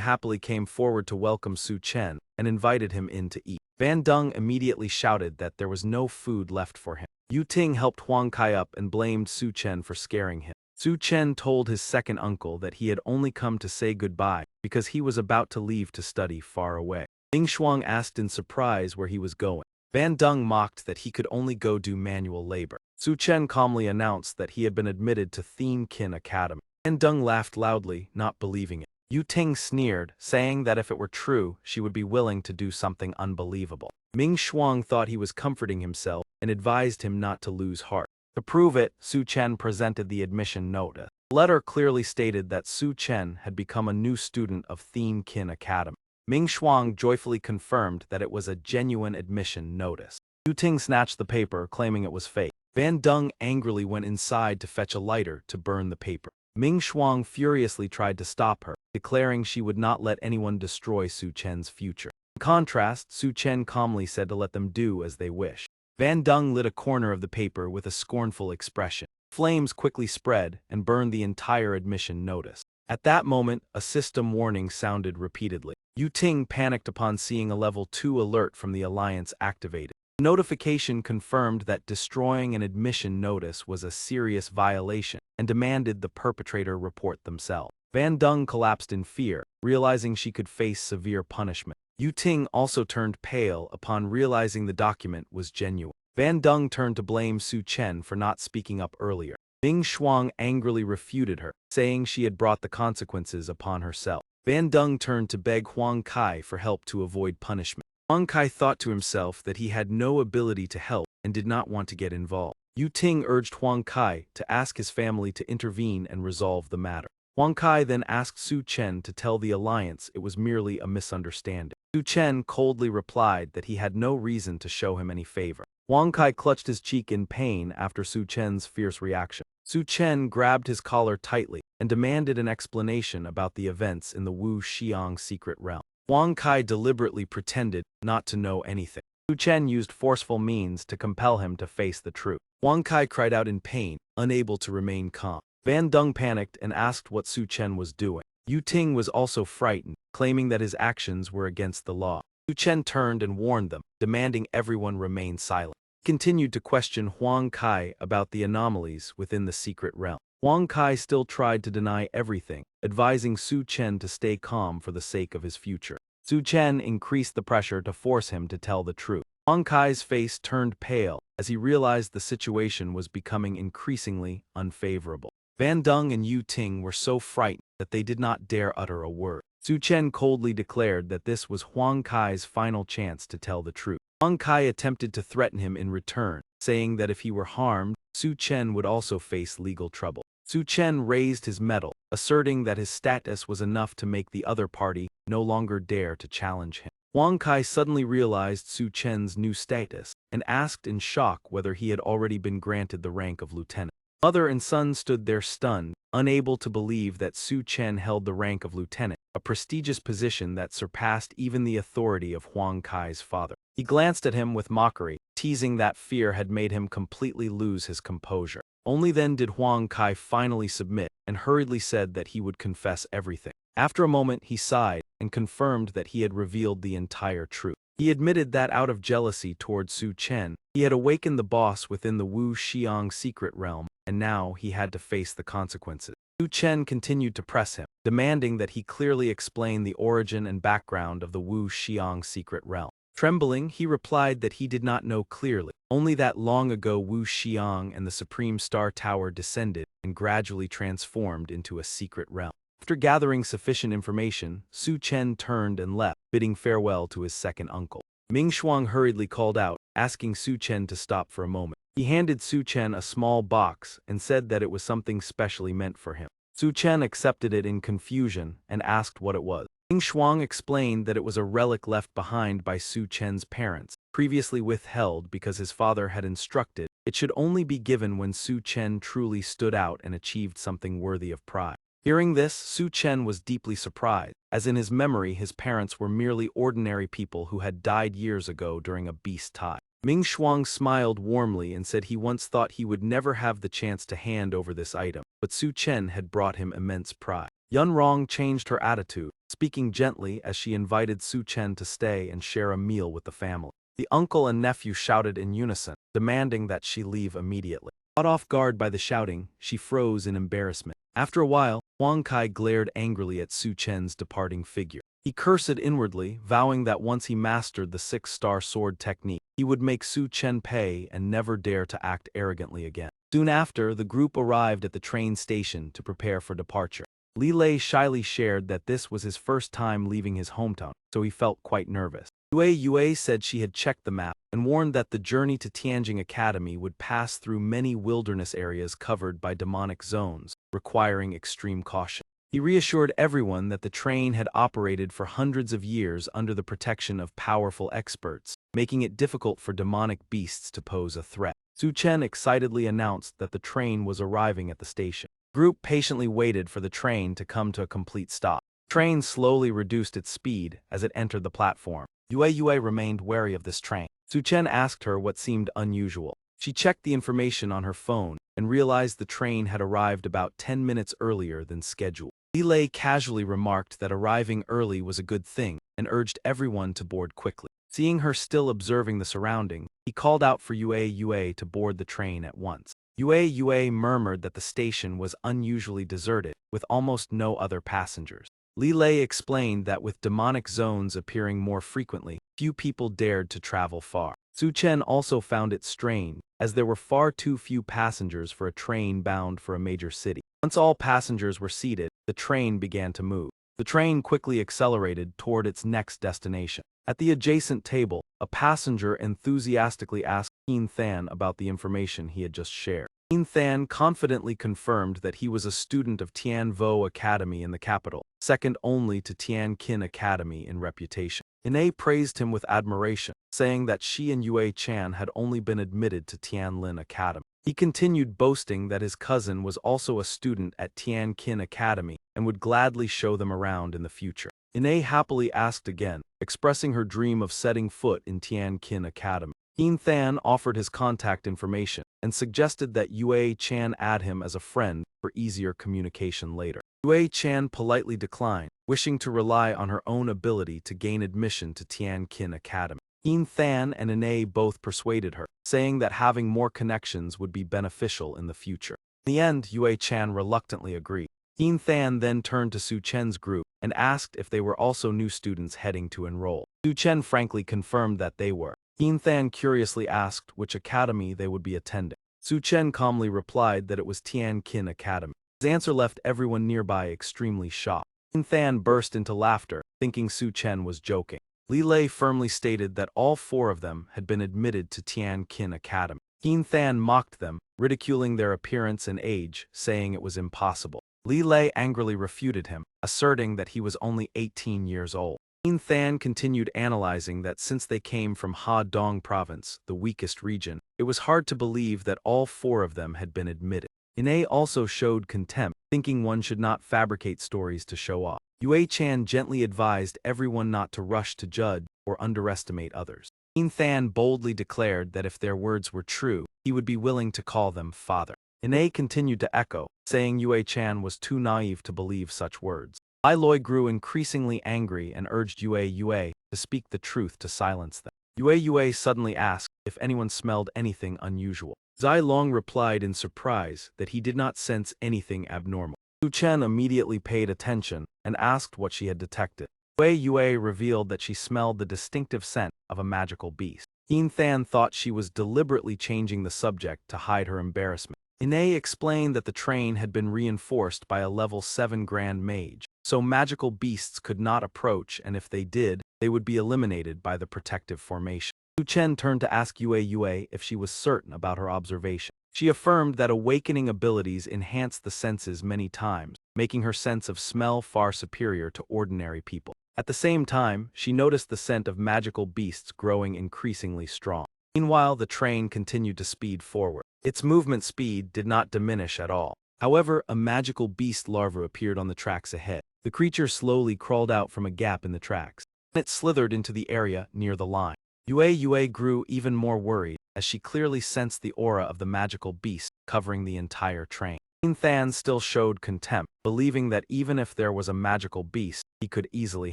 happily came forward to welcome Su Chen and invited him in to eat. Van Dung immediately shouted that there was no food left for him. Yu Ting helped Huang Kai up and blamed Su Chen for scaring him. Su Chen told his second uncle that he had only come to say goodbye because he was about to leave to study far away. Ming Shuang asked in surprise where he was going. Van Dung mocked that he could only go do manual labor. Su Chen calmly announced that he had been admitted to Thien Kin Academy. Van Dung laughed loudly, not believing it. Yu Ting sneered, saying that if it were true, she would be willing to do something unbelievable. Ming Shuang thought he was comforting himself and advised him not to lose heart. To prove it, Su Chen presented the admission notice. The letter clearly stated that Su Chen had become a new student of Theme Kin Academy. Ming Shuang joyfully confirmed that it was a genuine admission notice. Yu Ting snatched the paper, claiming it was fake. Van Dung angrily went inside to fetch a lighter to burn the paper. Ming Shuang furiously tried to stop her, declaring she would not let anyone destroy Su Chen's future. In contrast, Su Chen calmly said to let them do as they wish. Van Dung lit a corner of the paper with a scornful expression. Flames quickly spread and burned the entire admission notice. At that moment, a system warning sounded repeatedly. Yu Ting panicked upon seeing a level 2 alert from the Alliance activated. The notification confirmed that destroying an admission notice was a serious violation and demanded the perpetrator report themselves. Van Dung collapsed in fear, realizing she could face severe punishment. Yu Ting also turned pale upon realizing the document was genuine. Van Dung turned to blame Su Chen for not speaking up earlier. Ming Shuang angrily refuted her, saying she had brought the consequences upon herself. Van Dung turned to beg Huang Kai for help to avoid punishment. Huang Kai thought to himself that he had no ability to help and did not want to get involved. Yu Ting urged Huang Kai to ask his family to intervene and resolve the matter. Huang Kai then asked Su Chen to tell the Alliance it was merely a misunderstanding. Su Chen coldly replied that he had no reason to show him any favor. Huang Kai clutched his cheek in pain after Su Chen's fierce reaction. Su Chen grabbed his collar tightly and demanded an explanation about the events in the Wu Xiang secret realm. Huang Kai deliberately pretended not to know anything. Su Chen used forceful means to compel him to face the truth. Huang Kai cried out in pain, unable to remain calm. Van Dung panicked and asked what Su Chen was doing. Yu Ting was also frightened, claiming that his actions were against the law. Su Chen turned and warned them, demanding everyone remain silent. He continued to question Huang Kai about the anomalies within the secret realm. Huang Kai still tried to deny everything, advising Su Chen to stay calm for the sake of his future. Su Chen increased the pressure to force him to tell the truth. Huang Kai's face turned pale as he realized the situation was becoming increasingly unfavorable. Van Dung and Yu Ting were so frightened that they did not dare utter a word. Su Chen coldly declared that this was Huang Kai's final chance to tell the truth. Huang Kai attempted to threaten him in return, saying that if he were harmed, Su Chen would also face legal trouble. Su Chen raised his medal, asserting that his status was enough to make the other party no longer dare to challenge him. Huang Kai suddenly realized Su Chen's new status and asked in shock whether he had already been granted the rank of lieutenant. Mother and son stood there stunned, unable to believe that Su Chen held the rank of lieutenant, a prestigious position that surpassed even the authority of Huang Kai's father. He glanced at him with mockery, teasing that fear had made him completely lose his composure. Only then did Huang Kai finally submit and hurriedly said that he would confess everything. After a moment, he sighed and confirmed that he had revealed the entire truth. He admitted that out of jealousy toward Su Chen, he had awakened the boss within the Wu Xiang secret realm, and now he had to face the consequences. Su Chen continued to press him, demanding that he clearly explain the origin and background of the Wu Xiang secret realm. Trembling, he replied that he did not know clearly, only that long ago Wu Xiang and the Supreme Star Tower descended and gradually transformed into a secret realm. After gathering sufficient information, Su Chen turned and left, bidding farewell to his second uncle. Ming Shuang hurriedly called out, asking Su Chen to stop for a moment. He handed Su Chen a small box and said that it was something specially meant for him. Su Chen accepted it in confusion and asked what it was. Ming Shuang explained that it was a relic left behind by Su Chen's parents, previously withheld because his father had instructed it should only be given when Su Chen truly stood out and achieved something worthy of pride. Hearing this, Su Chen was deeply surprised, as in his memory his parents were merely ordinary people who had died years ago during a beast tie. Ming Shuang smiled warmly and said he once thought he would never have the chance to hand over this item, but Su Chen had brought him immense pride. Yun Rong changed her attitude, speaking gently as she invited Su Chen to stay and share a meal with the family. The uncle and nephew shouted in unison, demanding that she leave immediately. Caught off guard by the shouting, she froze in embarrassment. After a while, Huang Kai glared angrily at Su Chen's departing figure. He cursed inwardly, vowing that once he mastered the 6-star sword technique, he would make Su Chen pay and never dare to act arrogantly again. Soon after, the group arrived at the train station to prepare for departure. Li Lei shyly shared that this was his first time leaving his hometown, so he felt quite nervous. Yue said she had checked the map and warned that the journey to Tianjing Academy would pass through many wilderness areas covered by demonic zones, requiring extreme caution. He reassured everyone that the train had operated for hundreds of years under the protection of powerful experts, making it difficult for demonic beasts to pose a threat. Su Chen excitedly announced that the train was arriving at the station. The group patiently waited for the train to come to a complete stop. The train slowly reduced its speed as it entered the platform. Yue remained wary of this train. Su Chen asked her what seemed unusual. She checked the information on her phone and realized the train had arrived about 10 minutes earlier than scheduled. Li Lei casually remarked that arriving early was a good thing and urged everyone to board quickly. Seeing her still observing the surrounding, he called out for Yue to board the train at once. Yue murmured that the station was unusually deserted, with almost no other passengers. Li Lei explained that with demonic zones appearing more frequently, few people dared to travel far. Su Chen also found it strange, as there were far too few passengers for a train bound for a major city. Once all passengers were seated, the train began to move. The train quickly accelerated toward its next destination. At the adjacent table, a passenger enthusiastically asked Qin Than about the information he had just shared. Qin Than confidently confirmed that he was a student of Tianvo Academy in the capital, second only to Tianqin Academy in reputation. Ine praised him with admiration, saying that she and Yue Chan had only been admitted to Tianlin Academy. He continued boasting that his cousin was also a student at Tianqin Academy and would gladly show them around in the future. Ine happily asked again, expressing her dream of setting foot in Tianqin Academy. Qin Than offered his contact information and suggested that Yue Chan add him as a friend for easier communication later. Yue Chan politely declined, wishing to rely on her own ability to gain admission to Tianqin Academy. Qin Than and Ine both persuaded her, saying that having more connections would be beneficial in the future. In the end, Yue Chan reluctantly agreed. Qin Than then turned to Su Chen's group and asked if they were also new students heading to enroll. Su Chen frankly confirmed that they were. Qin Than curiously asked which academy they would be attending. Su Chen calmly replied that it was Tianqin Academy. His answer left everyone nearby extremely shocked. Qin Than burst into laughter, thinking Su Chen was joking. Li Lei firmly stated that all four of them had been admitted to Tianqin Academy. Qin Than mocked them, ridiculing their appearance and age, saying it was impossible. Li Lei angrily refuted him, asserting that he was only 18 years old. Qin Than continued analyzing that since they came from Ha Dong Province, the weakest region, it was hard to believe that all four of them had been admitted. Ine also showed contempt, thinking one should not fabricate stories to show off. Yue Chan gently advised everyone not to rush to judge or underestimate others. Qin Than boldly declared that if their words were true, he would be willing to call them father. Ine continued to echo, saying Yue Chan was too naive to believe such words. Ai Loi grew increasingly angry and urged Yue to speak the truth to silence them. Yue suddenly asked if anyone smelled anything unusual. Zai Long replied in surprise that he did not sense anything abnormal. Su Chen immediately paid attention and asked what she had detected. Yue revealed that she smelled the distinctive scent of a magical beast. Qin Than thought she was deliberately changing the subject to hide her embarrassment. Ine explained that the train had been reinforced by a level 7 Grand Mage, so magical beasts could not approach, and if they did, they would be eliminated by the protective formation. Su Chen turned to ask Yue if she was certain about her observation. She affirmed that awakening abilities enhanced the senses many times, making her sense of smell far superior to ordinary people. At the same time, she noticed the scent of magical beasts growing increasingly strong. Meanwhile, the train continued to speed forward. Its movement speed did not diminish at all. However, a magical beast larva appeared on the tracks ahead. The creature slowly crawled out from a gap in the tracks. It slithered into the area near the line. Yue grew even more worried, as she clearly sensed the aura of the magical beast covering the entire train. Qin Than still showed contempt, believing that even if there was a magical beast, he could easily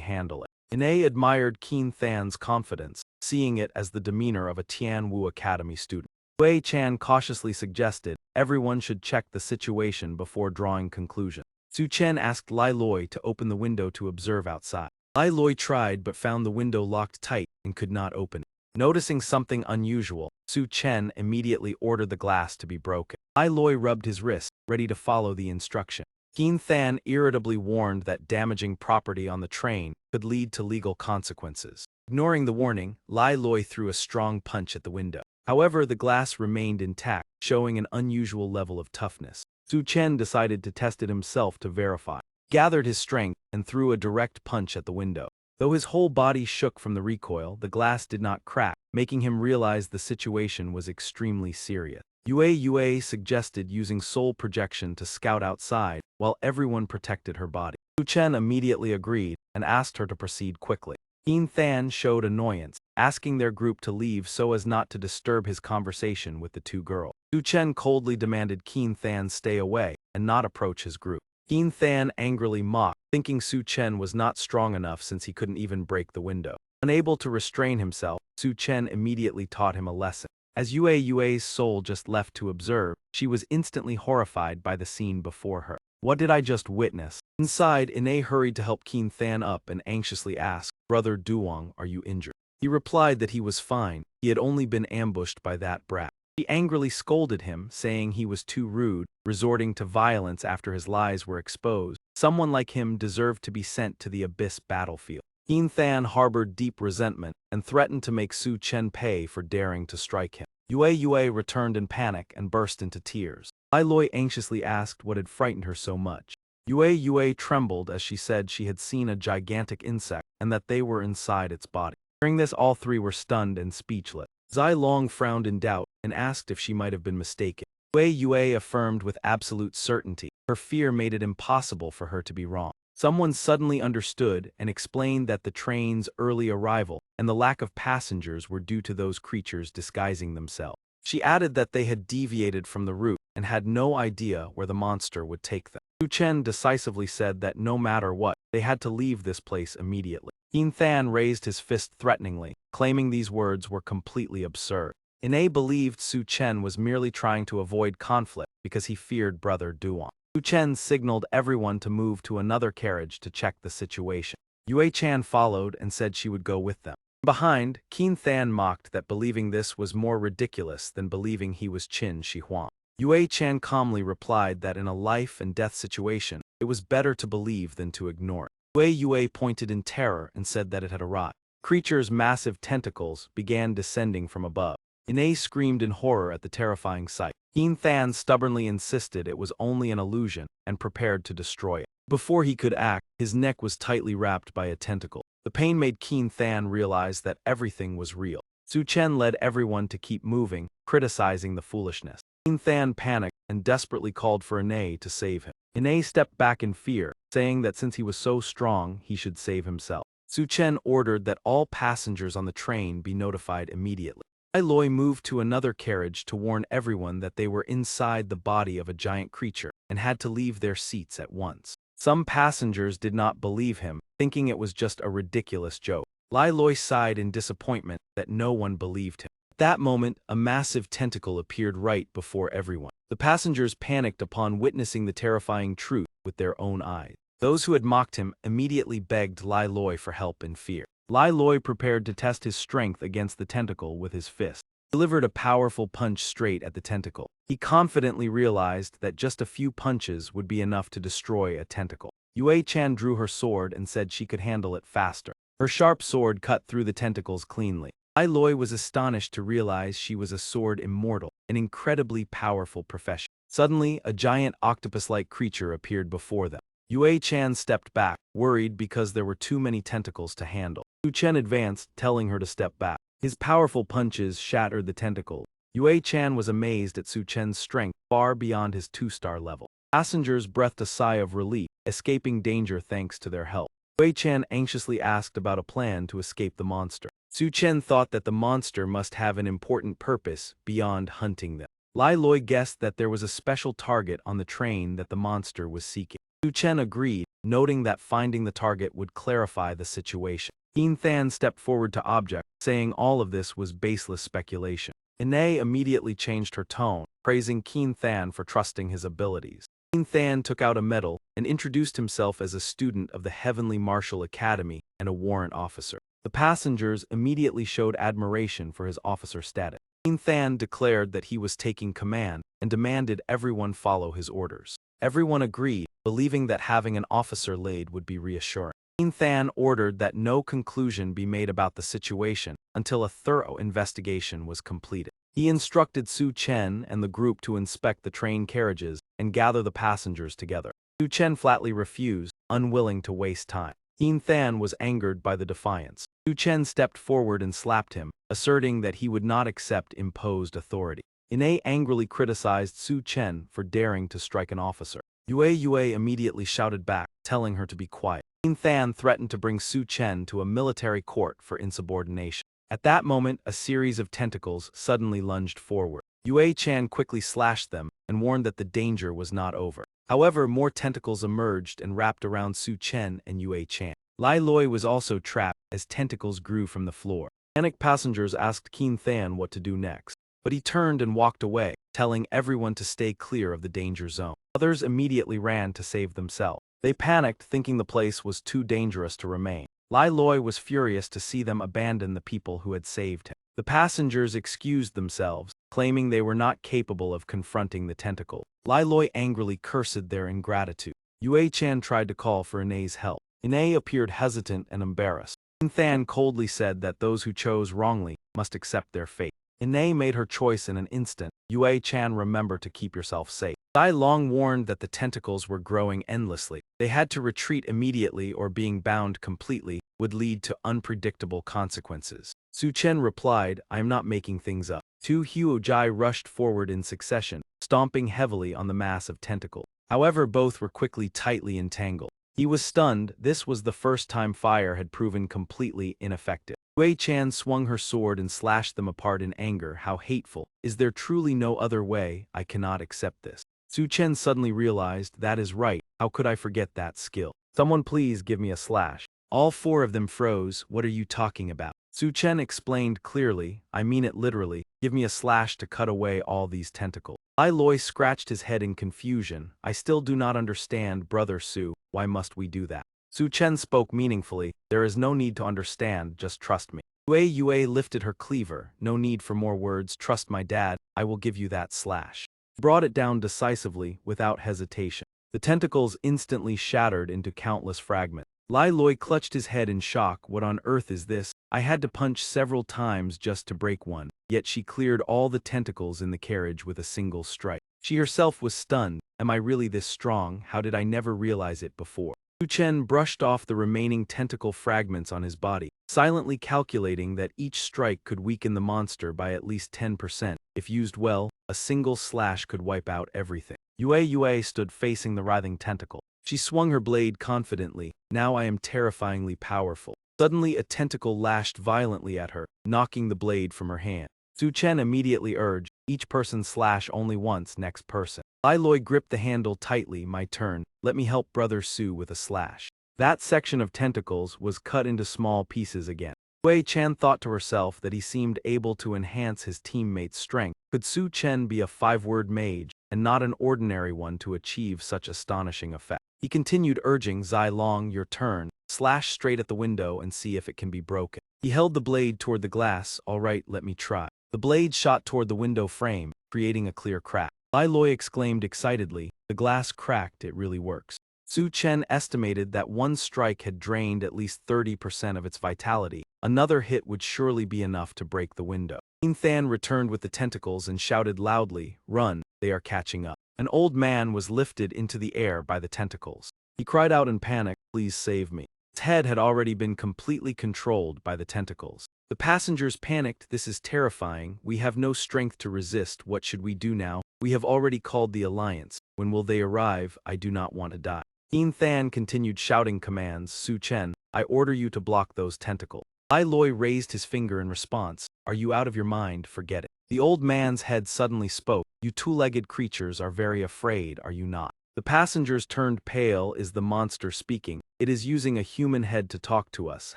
handle it. Ine admired Qin Than's confidence, seeing it as the demeanor of a Tianwu Academy student. Yue Chan cautiously suggested everyone should check the situation before drawing conclusions. Su Chen asked Lai Loi to open the window to observe outside. Lai Loi tried but found the window locked tight and could not open it. Noticing something unusual, Su Chen immediately ordered the glass to be broken. Lai Loi rubbed his wrist, ready to follow the instruction. Keen Than irritably warned that damaging property on the train could lead to legal consequences. Ignoring the warning, Lai Loi threw a strong punch at the window. However, the glass remained intact, showing an unusual level of toughness. Su Chen decided to test it himself to verify. He gathered his strength and threw a direct punch at the window. Though his whole body shook from the recoil, the glass did not crack, making him realize the situation was extremely serious. Yue suggested using soul projection to scout outside, while everyone protected her body. Su Chen immediately agreed and asked her to proceed quickly. Keen Than showed annoyance, asking their group to leave so as not to disturb his conversation with the two girls. Su Chen coldly demanded Keen Than stay away and not approach his group. Keen Than angrily mocked, thinking Su Chen was not strong enough since he couldn't even break the window. Unable to restrain himself, Su Chen immediately taught him a lesson. As Yue's soul just left to observe, she was instantly horrified by the scene before her. What did I just witness? Inside, Ine hurried to help Keen Than up and anxiously asked, "Brother Duong, are you injured?" He replied that he was fine, he had only been ambushed by that brat. She angrily scolded him, saying he was too rude, resorting to violence after his lies were exposed. Someone like him deserved to be sent to the abyss battlefield. Keen Than harbored deep resentment and threatened to make Su Chen pay for daring to strike him. Yue returned in panic and burst into tears. Lai Loi anxiously asked what had frightened her so much. Yue trembled as she said she had seen a gigantic insect and that they were inside its body. Hearing this, all three were stunned and speechless. Zai Long frowned in doubt and asked if she might have been mistaken. Yue affirmed with absolute certainty. Her fear made it impossible for her to be wrong. Someone suddenly understood and explained that the train's early arrival and the lack of passengers were due to those creatures disguising themselves. She added that they had deviated from the route and had no idea where the monster would take them. Su Chen decisively said that no matter what, they had to leave this place immediately. Keen Than raised his fist threateningly, claiming these words were completely absurd. Ine believed Su Chen was merely trying to avoid conflict because he feared Brother Duong. Su Chen signaled everyone to move to another carriage to check the situation. Yue Chan followed and said she would go with them. Behind, Keen Than mocked that believing this was more ridiculous than believing he was Qin Shi Huang. Yue Chan calmly replied that in a life and death situation, it was better to believe than to ignore it. Yue pointed in terror and said that it had arrived. Creature's massive tentacles began descending from above. Ine screamed in horror at the terrifying sight. Keen Than stubbornly insisted it was only an illusion and prepared to destroy it. Before he could act, his neck was tightly wrapped by a tentacle. The pain made Keen Than realize that everything was real. Su Chen led everyone to keep moving, criticizing the foolishness. Keen Than panicked and desperately called for Ine to save him. Ine stepped back in fear, saying that since he was so strong, he should save himself. Su Chen ordered that all passengers on the train be notified immediately. Lai Loi moved to another carriage to warn everyone that they were inside the body of a giant creature and had to leave their seats at once. Some passengers did not believe him, thinking it was just a ridiculous joke. Lai Loi sighed in disappointment that no one believed him. At that moment, a massive tentacle appeared right before everyone. The passengers panicked upon witnessing the terrifying truth with their own eyes. Those who had mocked him immediately begged Lai Loi for help in fear. Lai Loi prepared to test his strength against the tentacle with his fist. He delivered a powerful punch straight at the tentacle. He confidently realized that just a few punches would be enough to destroy a tentacle. Yue Chan drew her sword and said she could handle it faster. Her sharp sword cut through the tentacles cleanly. Lai Loi was astonished to realize she was a sword immortal, an incredibly powerful profession. Suddenly, a giant octopus-like creature appeared before them. Yue Chan stepped back, worried because there were too many tentacles to handle. Su Chen advanced, telling her to step back. His powerful punches shattered the tentacles. Yue Chan was amazed at Su Chen's strength far beyond his 2-star level. Passengers breathed a sigh of relief, escaping danger thanks to their help. Yue Chan anxiously asked about a plan to escape the monster. Su Chen thought that the monster must have an important purpose beyond hunting them. Lai Loi guessed that there was a special target on the train that the monster was seeking. Su Chen agreed, noting that finding the target would clarify the situation. Keen Than stepped forward to object, saying all of this was baseless speculation. Ine immediately changed her tone, praising Keen Than for trusting his abilities. Keen Than took out a medal and introduced himself as a student of the Heavenly Martial Academy and a warrant officer. The passengers immediately showed admiration for his officer status. Keen Than declared that he was taking command and demanded everyone follow his orders. Everyone agreed, believing that having an officer laid would be reassuring. King Than ordered that no conclusion be made about the situation until a thorough investigation was completed. He instructed Su Chen and the group to inspect the train carriages and gather the passengers together. Su Chen flatly refused, unwilling to waste time. King Than was angered by the defiance. Su Chen stepped forward and slapped him, asserting that he would not accept imposed authority. Ine angrily criticized Su Chen for daring to strike an officer. Yue immediately shouted back, telling her to be quiet. King Than threatened to bring Su Chen to a military court for insubordination. At that moment, a series of tentacles suddenly lunged forward. Yue Chan quickly slashed them and warned that the danger was not over. However, more tentacles emerged and wrapped around Su Chen and Yue Chan. Lai Loi was also trapped as tentacles grew from the floor. Panicked passengers asked King Than what to do next, but he turned and walked away, telling everyone to stay clear of the danger zone. Others immediately ran to save themselves. They panicked, thinking the place was too dangerous to remain. Lai Loi was furious to see them abandon the people who had saved him. The passengers excused themselves, claiming they were not capable of confronting the tentacle. Lai Loi angrily cursed their ingratitude. Yue Chan tried to call for Ine's help. Ine appeared hesitant and embarrassed. King Than coldly said that those who chose wrongly must accept their fate. Ine made her choice in an instant. Yue Chan, remember to keep yourself safe. Dai Long warned that the tentacles were growing endlessly. They had to retreat immediately, or being bound completely would lead to unpredictable consequences. Su Chen replied, I am not making things up. Two Huojai rushed forward in succession, stomping heavily on the mass of tentacles. However, both were quickly tightly entangled. He was stunned. This was the first time fire had proven completely ineffective. Yue Chan swung her sword and slashed them apart in anger. How hateful. Is there truly no other way? I cannot accept this. Su Chen suddenly realized, that is right, how could I forget that skill? Someone please give me a slash. All four of them froze. What are you talking about? Su Chen explained clearly, I mean it literally, give me a slash to cut away all these tentacles. Lai Loi scratched his head in confusion. I still do not understand, Brother Su, why must we do that? Su Chen spoke meaningfully, there is no need to understand, just trust me. Yue lifted her cleaver, no need for more words, trust my dad, I will give you that slash. Brought it down decisively, without hesitation. The tentacles instantly shattered into countless fragments. Lai Loi clutched his head in shock. What on earth is this? I had to punch several times just to break one, yet she cleared all the tentacles in the carriage with a single strike. She herself was stunned. Am I really this strong? How did I never realize it before? Su Chen brushed off the remaining tentacle fragments on his body, silently calculating that each strike could weaken the monster by at least 10%. If used well, a single slash could wipe out everything. Yue stood facing the writhing tentacle. She swung her blade confidently. Now I am terrifyingly powerful. Suddenly a tentacle lashed violently at her, knocking the blade from her hand. Su Chen immediately urged, each person slash only once, next person. Lai Loi gripped the handle tightly. My turn, let me help Brother Su with a slash. That section of tentacles was cut into small pieces again. Yue Chan thought to herself that he seemed able to enhance his teammates' strength. Could Su Chen be a 5-word mage, and not an ordinary one, to achieve such astonishing effect? He continued urging, Zai Long, your turn. Slash straight at the window and see if it can be broken. He held the blade toward the glass. All right, let me try. The blade shot toward the window frame, creating a clear crack. Lai Loi exclaimed excitedly, the glass cracked, it really works. Su Chen estimated that one strike had drained at least 30% of its vitality. Another hit would surely be enough to break the window. King Than returned with the tentacles and shouted loudly, run, they are catching up. An old man was lifted into the air by the tentacles. He cried out in panic, please save me. His head had already been completely controlled by the tentacles. The passengers panicked, this is terrifying, we have no strength to resist, what should we do now? We have already called the alliance, when will they arrive? I do not want to die. King Than continued shouting commands, Su Chen, I order you to block those tentacles. Lai Loi raised his finger in response, are you out of your mind? Forget it. The old man's head suddenly spoke, you two-legged creatures are very afraid, are you not? The passengers turned pale. Is the monster speaking? It is using a human head to talk to us,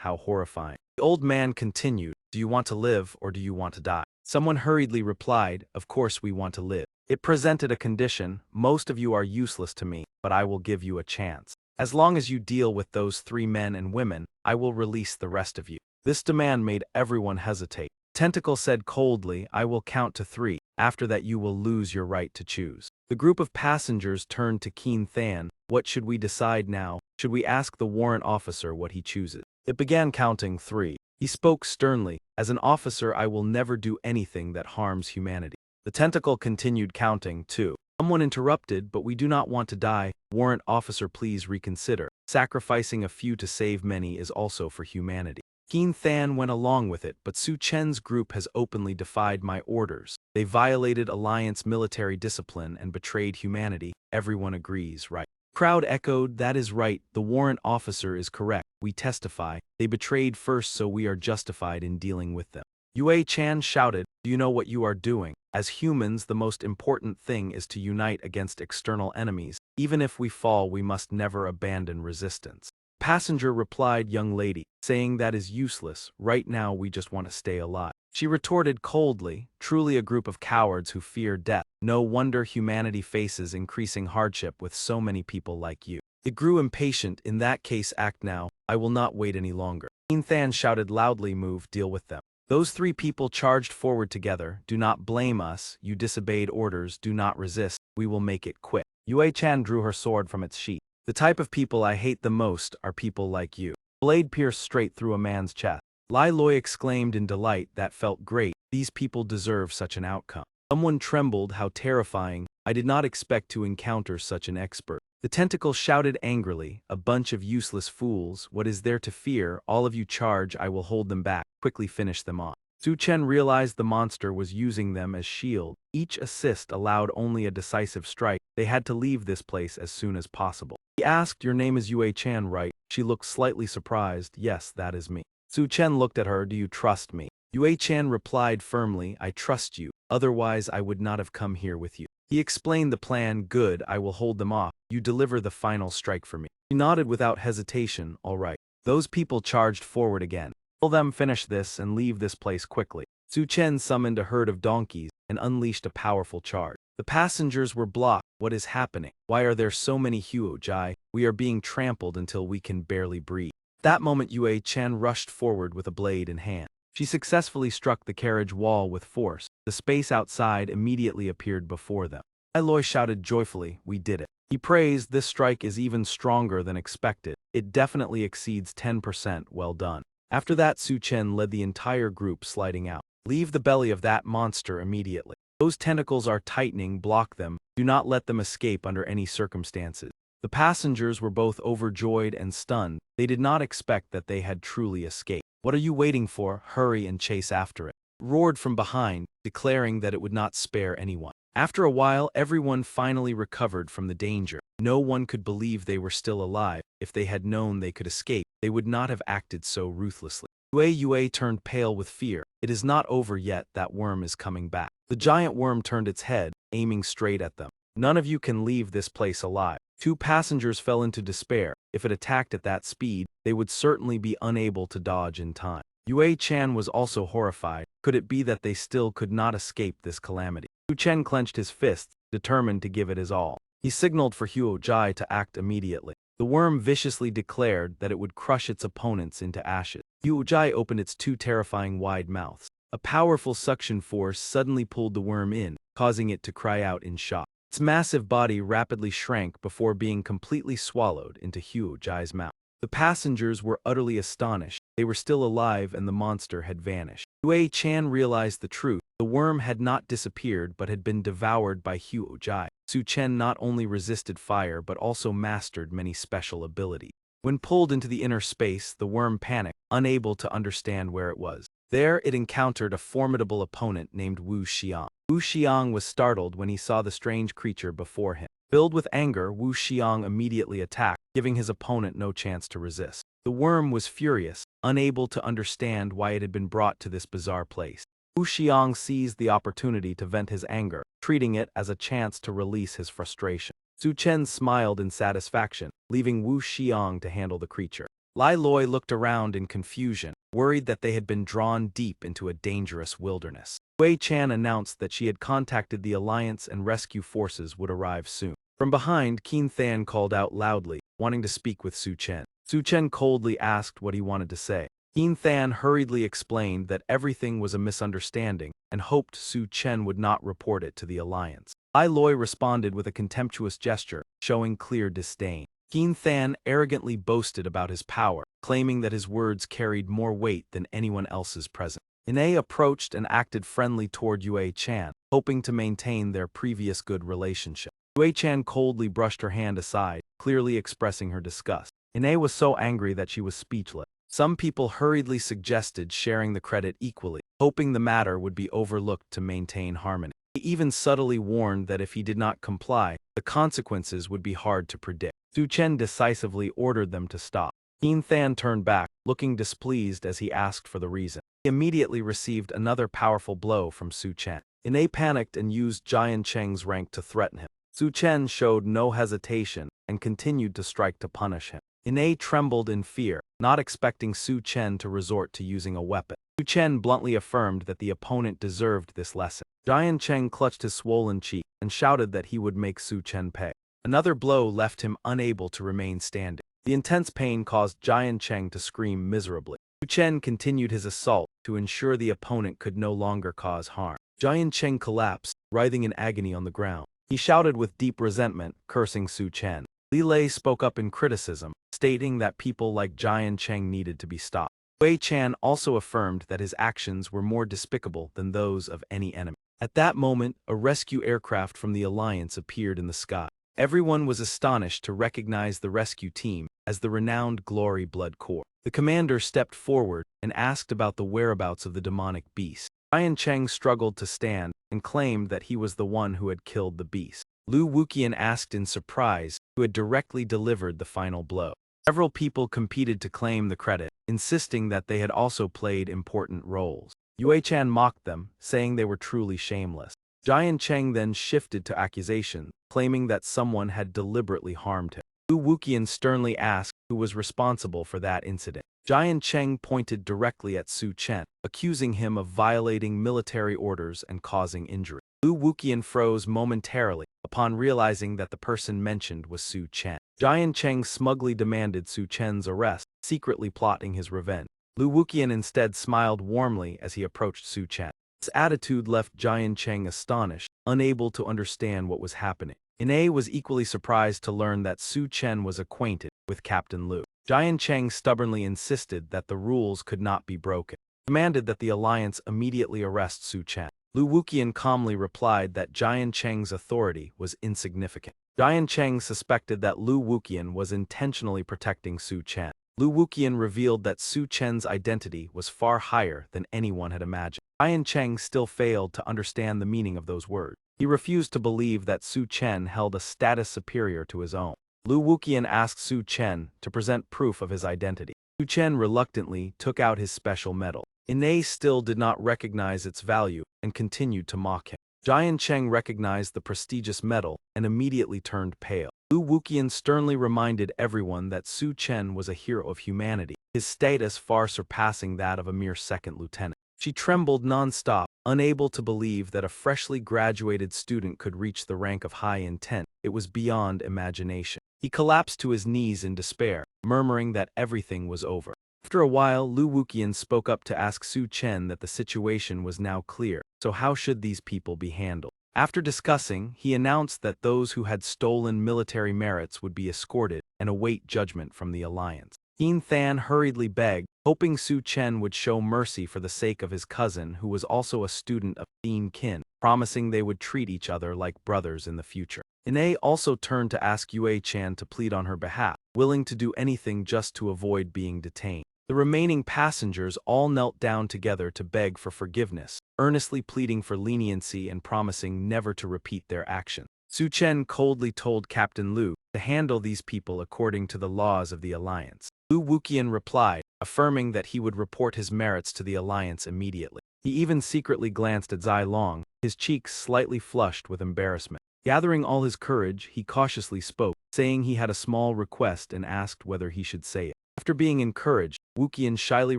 how horrifying. The old man continued, do you want to live or do you want to die? Someone hurriedly replied, of course we want to live. It presented a condition, most of you are useless to me, but I will give you a chance. As long as you deal with those 3 men and women, I will release the rest of you. This demand made everyone hesitate. Tentacle said coldly, I will count to 3, after that you will lose your right to choose. The group of passengers turned to King Than, What should we decide now? Should we ask the warrant officer what he chooses? It began counting 3. He spoke sternly. As an officer, I will never do anything that harms humanity. The tentacle continued counting 2. Someone interrupted, but we do not want to die. Warrant officer, please reconsider. Sacrificing a few to save many is also for humanity. Keen Than went along with it, but Su Chen's group has openly defied my orders. They violated Alliance military discipline and betrayed humanity. Everyone agrees, right? Crowd echoed, that is right, the warrant officer is correct. We testify. They betrayed first, so we are justified in dealing with them. Yue Chan shouted, do you know what you are doing? As humans, the most important thing is to unite against external enemies. Even if we fall, we must never abandon resistance. Passenger replied, young lady, saying that is useless. Right now we just want to stay alive. She retorted coldly, truly a group of cowards who fear death. No wonder humanity faces increasing hardship with so many people like you. It grew impatient. In that case, act now. I will not wait any longer. Keen Than shouted loudly, move, deal with them. Those 3 people charged forward together. Do not blame us. You disobeyed orders. Do not resist. We will make it quick. Yue Chan drew her sword from its sheath. The type of people I hate the most are people like you. Blade pierced straight through a man's chest. Lai Loi exclaimed in delight, that felt great. These people deserve such an outcome. Someone trembled, how terrifying. I did not expect to encounter such an expert. The tentacle shouted angrily, a bunch of useless fools. What is there to fear? All of you charge, I will hold them back. Quickly finish them off. Su Chen realized the monster was using them as shield. Each assist allowed only a decisive strike. They had to leave this place as soon as possible. He asked, your name is Yue Chan, right? She looked slightly surprised. Yes, that is me. Su Chen looked at her, do you trust me? Yue Chan replied firmly, I trust you. Otherwise I would not have come here with you. He explained the plan. Good, I will hold them off. You deliver the final strike for me. She nodded without hesitation. All right. Those people charged forward again. Tell them finish this and leave this place quickly. Su Chen summoned a herd of donkeys and unleashed a powerful charge. The passengers were blocked. What is happening? Why are there so many Huojai? We are being trampled until we can barely breathe. That moment Yue Chen rushed forward with a blade in hand. She successfully struck the carriage wall with force. The space outside immediately appeared before them. Aloy shouted joyfully, we did it. He praised, this strike is even stronger than expected. It definitely exceeds 10%, well done. After that, Su Chen led the entire group sliding out. Leave the belly of that monster immediately. Those tentacles are tightening, block them. Do not let them escape under any circumstances. The passengers were both overjoyed and stunned. They did not expect that they had truly escaped. What are you waiting for? Hurry and chase after it. Roared from behind, declaring that it would not spare anyone. After a while, everyone finally recovered from the danger. No one could believe they were still alive. If they had known they could escape, they would not have acted so ruthlessly. Yue turned pale with fear. It is not over yet, that worm is coming back. The giant worm turned its head, aiming straight at them. None of you can leave this place alive. 2 passengers fell into despair. If it attacked at that speed, they would certainly be unable to dodge in time. Yue Chan was also horrified. Could it be that they still could not escape this calamity? Su Chen clenched his fists, determined to give it his all. He signaled for Huojai to act immediately. The worm viciously declared that it would crush its opponents into ashes. Huojai opened its 2 terrifying wide mouths. A powerful suction force suddenly pulled the worm in, causing it to cry out in shock. Its massive body rapidly shrank before being completely swallowed into Huojai's mouth. The passengers were utterly astonished. They were still alive and the monster had vanished. Yue Chan realized the truth. The worm had not disappeared but had been devoured by Huojai. Su Chen not only resisted fire but also mastered many special abilities. When pulled into the inner space, the worm panicked, unable to understand where it was. There it encountered a formidable opponent named Wu Xiang. Wu Xiang was startled when he saw the strange creature before him. Filled with anger, Wu Xiang immediately attacked, giving his opponent no chance to resist. The worm was furious, unable to understand why it had been brought to this bizarre place. Wu Xiang seized the opportunity to vent his anger, treating it as a chance to release his frustration. Su Chen smiled in satisfaction, leaving Wu Xiang to handle the creature. Lai Loi looked around in confusion, worried that they had been drawn deep into a dangerous wilderness. Wei Chan announced that she had contacted the Alliance and rescue forces would arrive soon. From behind, Keen Than called out loudly, wanting to speak with Su Chen. Su Chen coldly asked what he wanted to say. Keen Than hurriedly explained that everything was a misunderstanding and hoped Su Chen would not report it to the alliance. Ai Loi responded with a contemptuous gesture, showing clear disdain. Keen Than arrogantly boasted about his power, claiming that his words carried more weight than anyone else's present. Ine approached and acted friendly toward Yue Chan, hoping to maintain their previous good relationship. Yue Chan coldly brushed her hand aside, clearly expressing her disgust. Ine was so angry that she was speechless. Some people hurriedly suggested sharing the credit equally, hoping the matter would be overlooked to maintain harmony. He even subtly warned that if he did not comply, the consequences would be hard to predict. Su Chen decisively ordered them to stop. Keen Than turned back, looking displeased as he asked for the reason. He immediately received another powerful blow from Su Chen. Ine panicked and used Jian Cheng's rank to threaten him. Su Chen showed no hesitation and continued to strike to punish him. Ine trembled in fear, not expecting Su Chen to resort to using a weapon. Su Chen bluntly affirmed that the opponent deserved this lesson. Jian Cheng clutched his swollen cheek and shouted that he would make Su Chen pay. Another blow left him unable to remain standing. The intense pain caused Jian Cheng to scream miserably. Su Chen continued his assault to ensure the opponent could no longer cause harm. Jian Cheng collapsed, writhing in agony on the ground. He shouted with deep resentment, cursing Su Chen. Li Lei spoke up in criticism, stating that people like Jian Cheng needed to be stopped. Wei Chan also affirmed that his actions were more despicable than those of any enemy. At that moment, a rescue aircraft from the Alliance appeared in the sky. Everyone was astonished to recognize the rescue team as the renowned Glory Blood Corps. The commander stepped forward and asked about the whereabouts of the demonic beast. Jian Cheng struggled to stand and claimed that he was the one who had killed the beast. Lu Wuqian asked in surprise who had directly delivered the final blow. Several people competed to claim the credit, insisting that they had also played important roles. Yue Chan mocked them, saying they were truly shameless. Jian Cheng then shifted to accusation, claiming that someone had deliberately harmed him. Lu Wuqian sternly asked who was responsible for that incident. Jian Cheng pointed directly at Su Chen, accusing him of violating military orders and causing injury. Lu Wuqian froze momentarily upon realizing that the person mentioned was Su Chen. Jian Cheng smugly demanded Su Chen's arrest, secretly plotting his revenge. Lu Wuqian instead smiled warmly as he approached Su Chen. His attitude left Jian Cheng astonished, unable to understand what was happening. Ine was equally surprised to learn that Su Chen was acquainted with Captain Lu. Jian Cheng stubbornly insisted that the rules could not be broken. He commanded that the alliance immediately arrest Su Chen. Lu Wuqian calmly replied that Jian Cheng's authority was insignificant. Jian Cheng suspected that Lu Wuqian was intentionally protecting Su Chen. Lu Wuqian revealed that Su Chen's identity was far higher than anyone had imagined. Jian Cheng still failed to understand the meaning of those words. He refused to believe that Su Chen held a status superior to his own. Lu Wuqian asked Su Chen to present proof of his identity. Su Chen reluctantly took out his special medal. Ine still did not recognize its value and continued to mock him. Jian Cheng recognized the prestigious medal and immediately turned pale. Lu Wuqian sternly reminded everyone that Su Chen was a hero of humanity, his status far surpassing that of a mere second lieutenant. She trembled non-stop, unable to believe that a freshly graduated student could reach the rank of high intent. It was beyond imagination. He collapsed to his knees in despair, murmuring that everything was over. After a while, Lu Wuqian spoke up to ask Su Chen that the situation was now clear, so how should these people be handled? After discussing, he announced that those who had stolen military merits would be escorted and await judgment from the alliance. Keen Than hurriedly begged, hoping Su Chen would show mercy for the sake of his cousin who was also a student of Thin Kin, promising they would treat each other like brothers in the future. Ine also turned to ask Yue Chan to plead on her behalf, willing to do anything just to avoid being detained. The remaining passengers all knelt down together to beg for forgiveness, earnestly pleading for leniency and promising never to repeat their actions. Su Chen coldly told Captain Lu to handle these people according to the laws of the alliance. Lu Wuqian replied, affirming that he would report his merits to the alliance immediately. He even secretly glanced at Zai Long, his cheeks slightly flushed with embarrassment. Gathering all his courage, he cautiously spoke, saying he had a small request and asked whether he should say it. After being encouraged, Wuqian shyly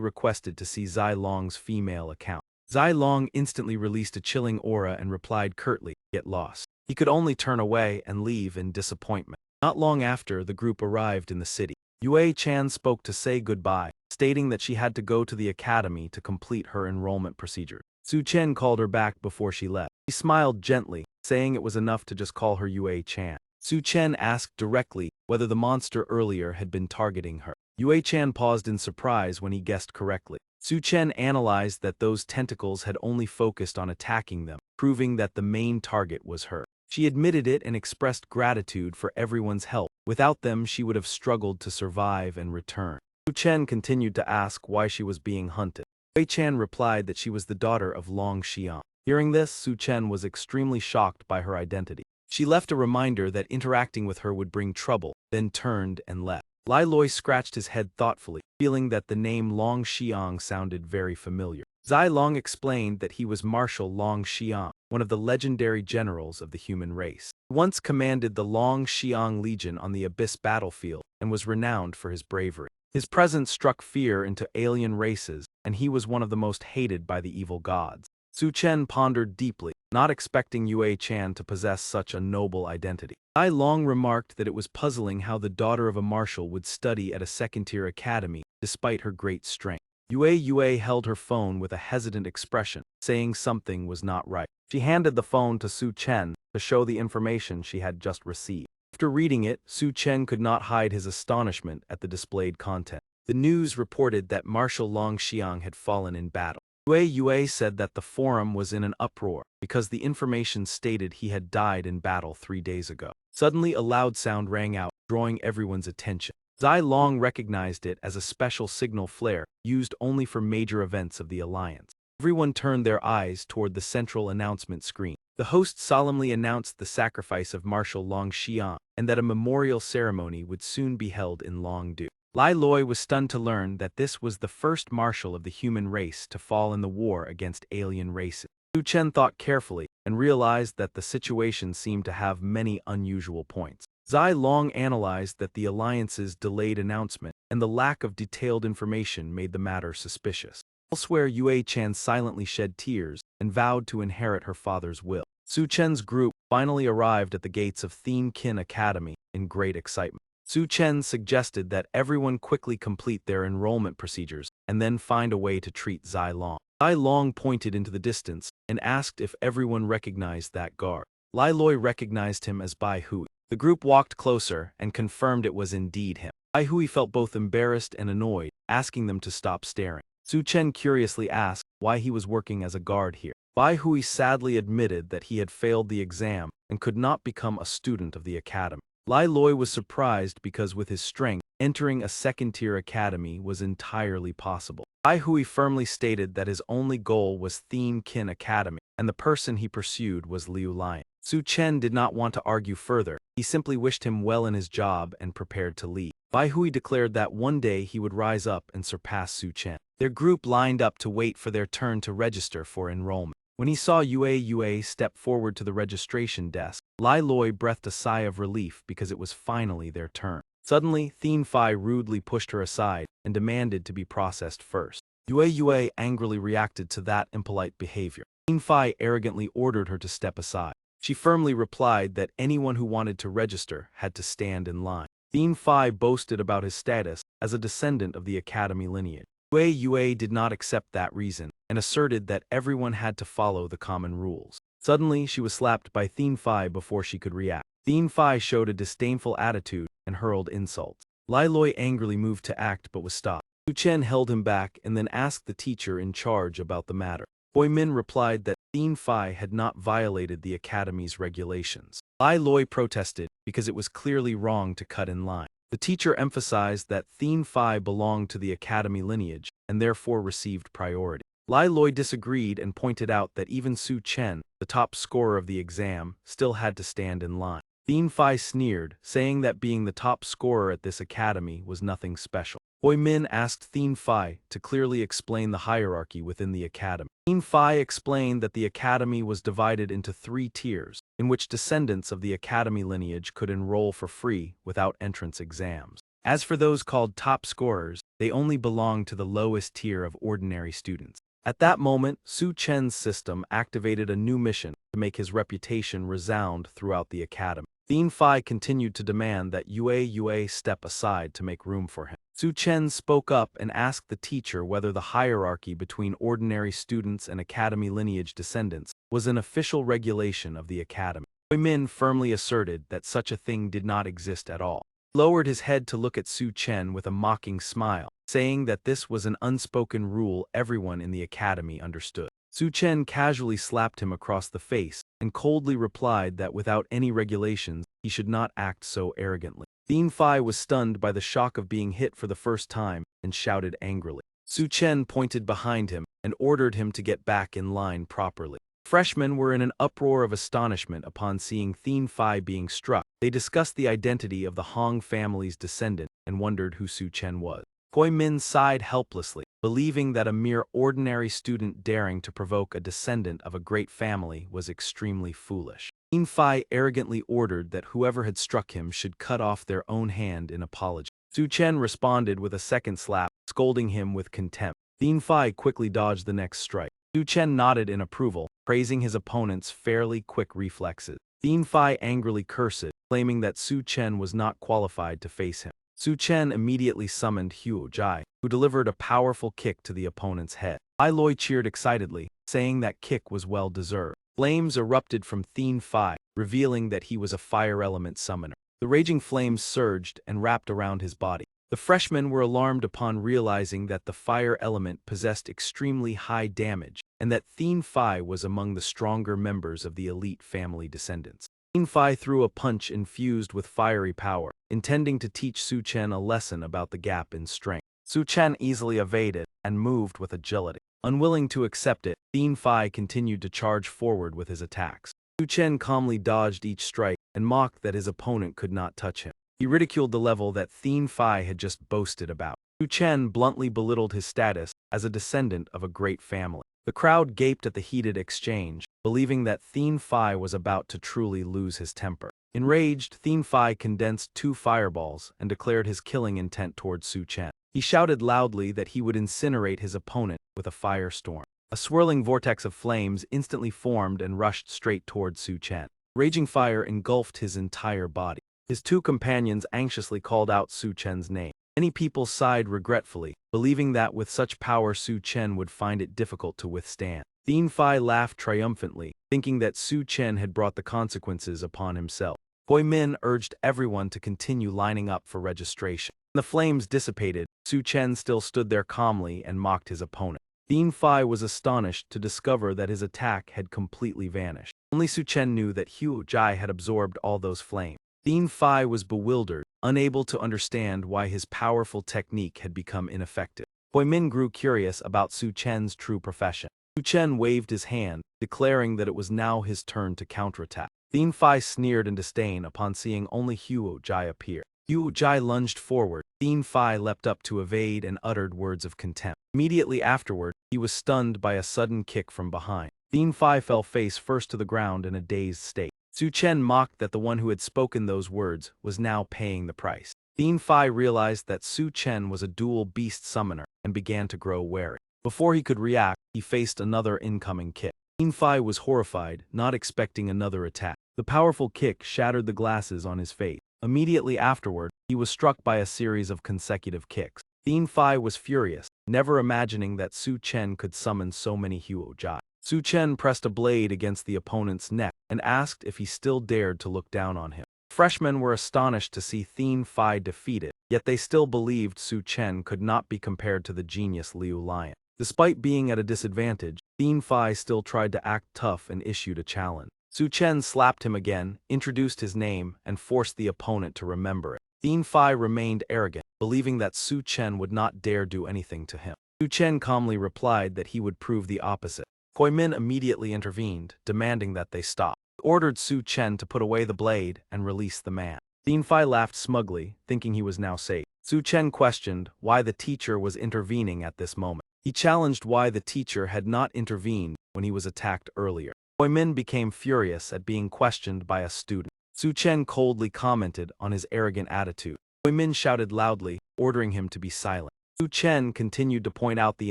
requested to see Zai Long's female account. Zai Long instantly released a chilling aura and replied curtly, "Get lost." He could only turn away and leave in disappointment. Not long after, the group arrived in the city. Yue-chan spoke to say goodbye, stating that she had to go to the academy to complete her enrollment procedure. Su-chen called her back before she left. She smiled gently, saying it was enough to just call her Yue-chan. Su-chen asked directly whether the monster earlier had been targeting her. Yue-chan paused in surprise when he guessed correctly. Su-chen analyzed that those tentacles had only focused on attacking them, proving that the main target was her. She admitted it and expressed gratitude for everyone's help. Without them, she would have struggled to survive and return. Su-chen continued to ask why she was being hunted. Yue-chan replied that she was the daughter of Long Xiang. Hearing this, Su-chen was extremely shocked by her identity. She left a reminder that interacting with her would bring trouble, then turned and left. Lai Loi scratched his head thoughtfully, feeling that the name Long Xiang sounded very familiar. Zai Long explained that he was Marshal Long Xiang, one of the legendary generals of the human race. He once commanded the Long Xiang Legion on the Abyss battlefield and was renowned for his bravery. His presence struck fear into alien races, and he was one of the most hated by the evil gods. Su-chen pondered deeply, not expecting Yue-chan to possess such a noble identity. Zai Long remarked that it was puzzling how the daughter of a marshal would study at a second-tier academy despite her great strength. Yue held her phone with a hesitant expression, saying something was not right. She handed the phone to Su-chen to show the information she had just received. After reading it, Su-chen could not hide his astonishment at the displayed content. The news reported that Marshal Long Xiang had fallen in battle. Yue said that the forum was in an uproar because the information stated he had died in battle 3 days ago. Suddenly a loud sound rang out, drawing everyone's attention. Zai Long recognized it as a special signal flare used only for major events of the Alliance. Everyone turned their eyes toward the central announcement screen. The host solemnly announced the sacrifice of Marshal Long Xiang and that a memorial ceremony would soon be held in Longdu. Lai Loi was stunned to learn that this was the first marshal of the human race to fall in the war against alien races. Su-chen thought carefully and realized that the situation seemed to have many unusual points. Zai Long analyzed that the Alliance's delayed announcement and the lack of detailed information made the matter suspicious. Elsewhere, Yue-chan silently shed tears and vowed to inherit her father's will. Su-chen's group finally arrived at the gates of Thien Kin Academy in great excitement. Su-chen suggested that everyone quickly complete their enrollment procedures and then find a way to treat Zai Long. Zai Long pointed into the distance and asked if everyone recognized that guard. Lai Loi recognized him as Bai Hui. The group walked closer and confirmed it was indeed him. Bai Hui felt both embarrassed and annoyed, asking them to stop staring. Su-chen curiously asked why he was working as a guard here. Bai Hui sadly admitted that he had failed the exam and could not become a student of the academy. Lai Loi was surprised because with his strength, entering a second-tier academy was entirely possible. Bai Hui firmly stated that his only goal was Thien Kin Academy, and the person he pursued was Liu Lion. Su-chen did not want to argue further. He simply wished him well in his job and prepared to leave. Bai Hui declared that one day he would rise up and surpass Su-chen. Their group lined up to wait for their turn to register for enrollment. When he saw Yue step forward to the registration desk, Lai Loi breathed a sigh of relief because it was finally their turn. Suddenly, Thien Fai rudely pushed her aside and demanded to be processed first. Yue angrily reacted to that impolite behavior. Thien Fai arrogantly ordered her to step aside. She firmly replied that anyone who wanted to register had to stand in line. Thien Fai boasted about his status as a descendant of the academy lineage. Yue did not accept that reason and asserted that everyone had to follow the common rules. Suddenly, she was slapped by Thien Fai before she could react. Thien Fai showed a disdainful attitude and hurled insults. Lai Loi angrily moved to act but was stopped. Su-chen held him back and then asked the teacher in charge about the matter. Hui Min replied that Thien Fai had not violated the academy's regulations. Lai Loi protested because it was clearly wrong to cut in line. The teacher emphasized that Thien Fai belonged to the academy lineage and therefore received priority. Lai Loi disagreed and pointed out that even Su-chen, the top scorer of the exam, still had to stand in line. Thien Fai sneered, saying that being the top scorer at this academy was nothing special. Hui Min asked Thien Fai to clearly explain the hierarchy within the academy. Thien Fai explained that the academy was divided into 3 tiers, in which descendants of the academy lineage could enroll for free without entrance exams. As for those called top scorers, they only belonged to the lowest tier of ordinary students. At that moment, Su-chen's system activated a new mission to make his reputation resound throughout the academy. Thien Fai continued to demand that Yue step aside to make room for him. Su Chen spoke up and asked the teacher whether the hierarchy between ordinary students and academy lineage descendants was an official regulation of the academy. Hui Min firmly asserted that such a thing did not exist at all. He lowered his head to look at Su Chen with a mocking smile, saying that this was an unspoken rule everyone in the academy understood. Su Chen casually slapped him across the face and coldly replied that without any regulations, he should not act so arrogantly. Thien Fai was stunned by the shock of being hit for the first time and shouted angrily. Su Chen pointed behind him and ordered him to get back in line properly. Freshmen were in an uproar of astonishment upon seeing Thien Fai being struck. They discussed the identity of the Hong family's descendant and wondered who Su Chen was. Hui Min sighed helplessly, believing that a mere ordinary student daring to provoke a descendant of a great family was extremely foolish. Thien Fai arrogantly ordered that whoever had struck him should cut off their own hand in apology. Su Chen responded with a second slap, scolding him with contempt. Thien Fai quickly dodged the next strike. Su Chen nodded in approval, praising his opponent's fairly quick reflexes. Thien Fai angrily cursed, claiming that Su Chen was not qualified to face him. Su Chen immediately summoned Huo Jai, who delivered a powerful kick to the opponent's head. Ai Loi cheered excitedly, saying that kick was well deserved. Flames erupted from Thien Fai, revealing that he was a fire element summoner. The raging flames surged and wrapped around his body. The freshmen were alarmed upon realizing that the fire element possessed extremely high damage, and that Thien Fai was among the stronger members of the elite family descendants. Thien Fai threw a punch infused with fiery power, intending to teach Su Chen a lesson about the gap in strength. Su Chen easily evaded and moved with agility. Unwilling to accept it, Thien Fai continued to charge forward with his attacks. Su Chen calmly dodged each strike and mocked that his opponent could not touch him. He ridiculed the level that Thien Fai had just boasted about. Su Chen bluntly belittled his status as a descendant of a great family. The crowd gaped at the heated exchange, believing that Thien Fai was about to truly lose his temper. Enraged, Thien Fai condensed 2 fireballs and declared his killing intent towards Su Chen. He shouted loudly that he would incinerate his opponent with a firestorm. A swirling vortex of flames instantly formed and rushed straight towards Su Chen. Raging fire engulfed his entire body. His 2 companions anxiously called out Su Chen's name. Many people sighed regretfully, believing that with such power Su Chen would find it difficult to withstand. Thien Fai laughed triumphantly, thinking that Su Chen had brought the consequences upon himself. Hui Min urged everyone to continue lining up for registration. When the flames dissipated, Su Chen still stood there calmly and mocked his opponent. Thien Fai was astonished to discover that his attack had completely vanished. Only Su Chen knew that Huo Jai had absorbed all those flames. Thien Fai was bewildered, unable to understand why his powerful technique had become ineffective. Hui Min grew curious about Su Chen's true profession. Su Chen waved his hand, declaring that it was now his turn to counterattack. Thien Fai sneered in disdain upon seeing only Huo Jai appear. Huo Jai lunged forward. Thien Fai leapt up to evade and uttered words of contempt. Immediately afterward, he was stunned by a sudden kick from behind. Thien Fai fell face first to the ground in a dazed state. Su Chen mocked that the one who had spoken those words was now paying the price. Thien Fai realized that Su Chen was a dual beast summoner and began to grow wary. Before he could react, he faced another incoming kick. Thien Fai was horrified, not expecting another attack. The powerful kick shattered the glasses on his face. Immediately afterward, he was struck by a series of consecutive kicks. Thien Fai was furious, never imagining that Su Chen could summon so many Huo Jai. Su Chen pressed a blade against the opponent's neck and asked if he still dared to look down on him. Freshmen were astonished to see Thien Fai defeated, yet they still believed Su Chen could not be compared to the genius Liu Lion. Despite being at a disadvantage, Thien Fai still tried to act tough and issued a challenge. Su Chen slapped him again, introduced his name, and forced the opponent to remember it. Thien Fai remained arrogant, believing that Su Chen would not dare do anything to him. Su Chen calmly replied that he would prove the opposite. Hui Min immediately intervened, demanding that they stop. He ordered Su Chen to put away the blade and release the man. Thien Fai laughed smugly, thinking he was now safe. Su Chen questioned why the teacher was intervening at this moment. He challenged why the teacher had not intervened when he was attacked earlier. Hui Min became furious at being questioned by a student. Su Chen coldly commented on his arrogant attitude. Hui Min shouted loudly, ordering him to be silent. Su Chen continued to point out the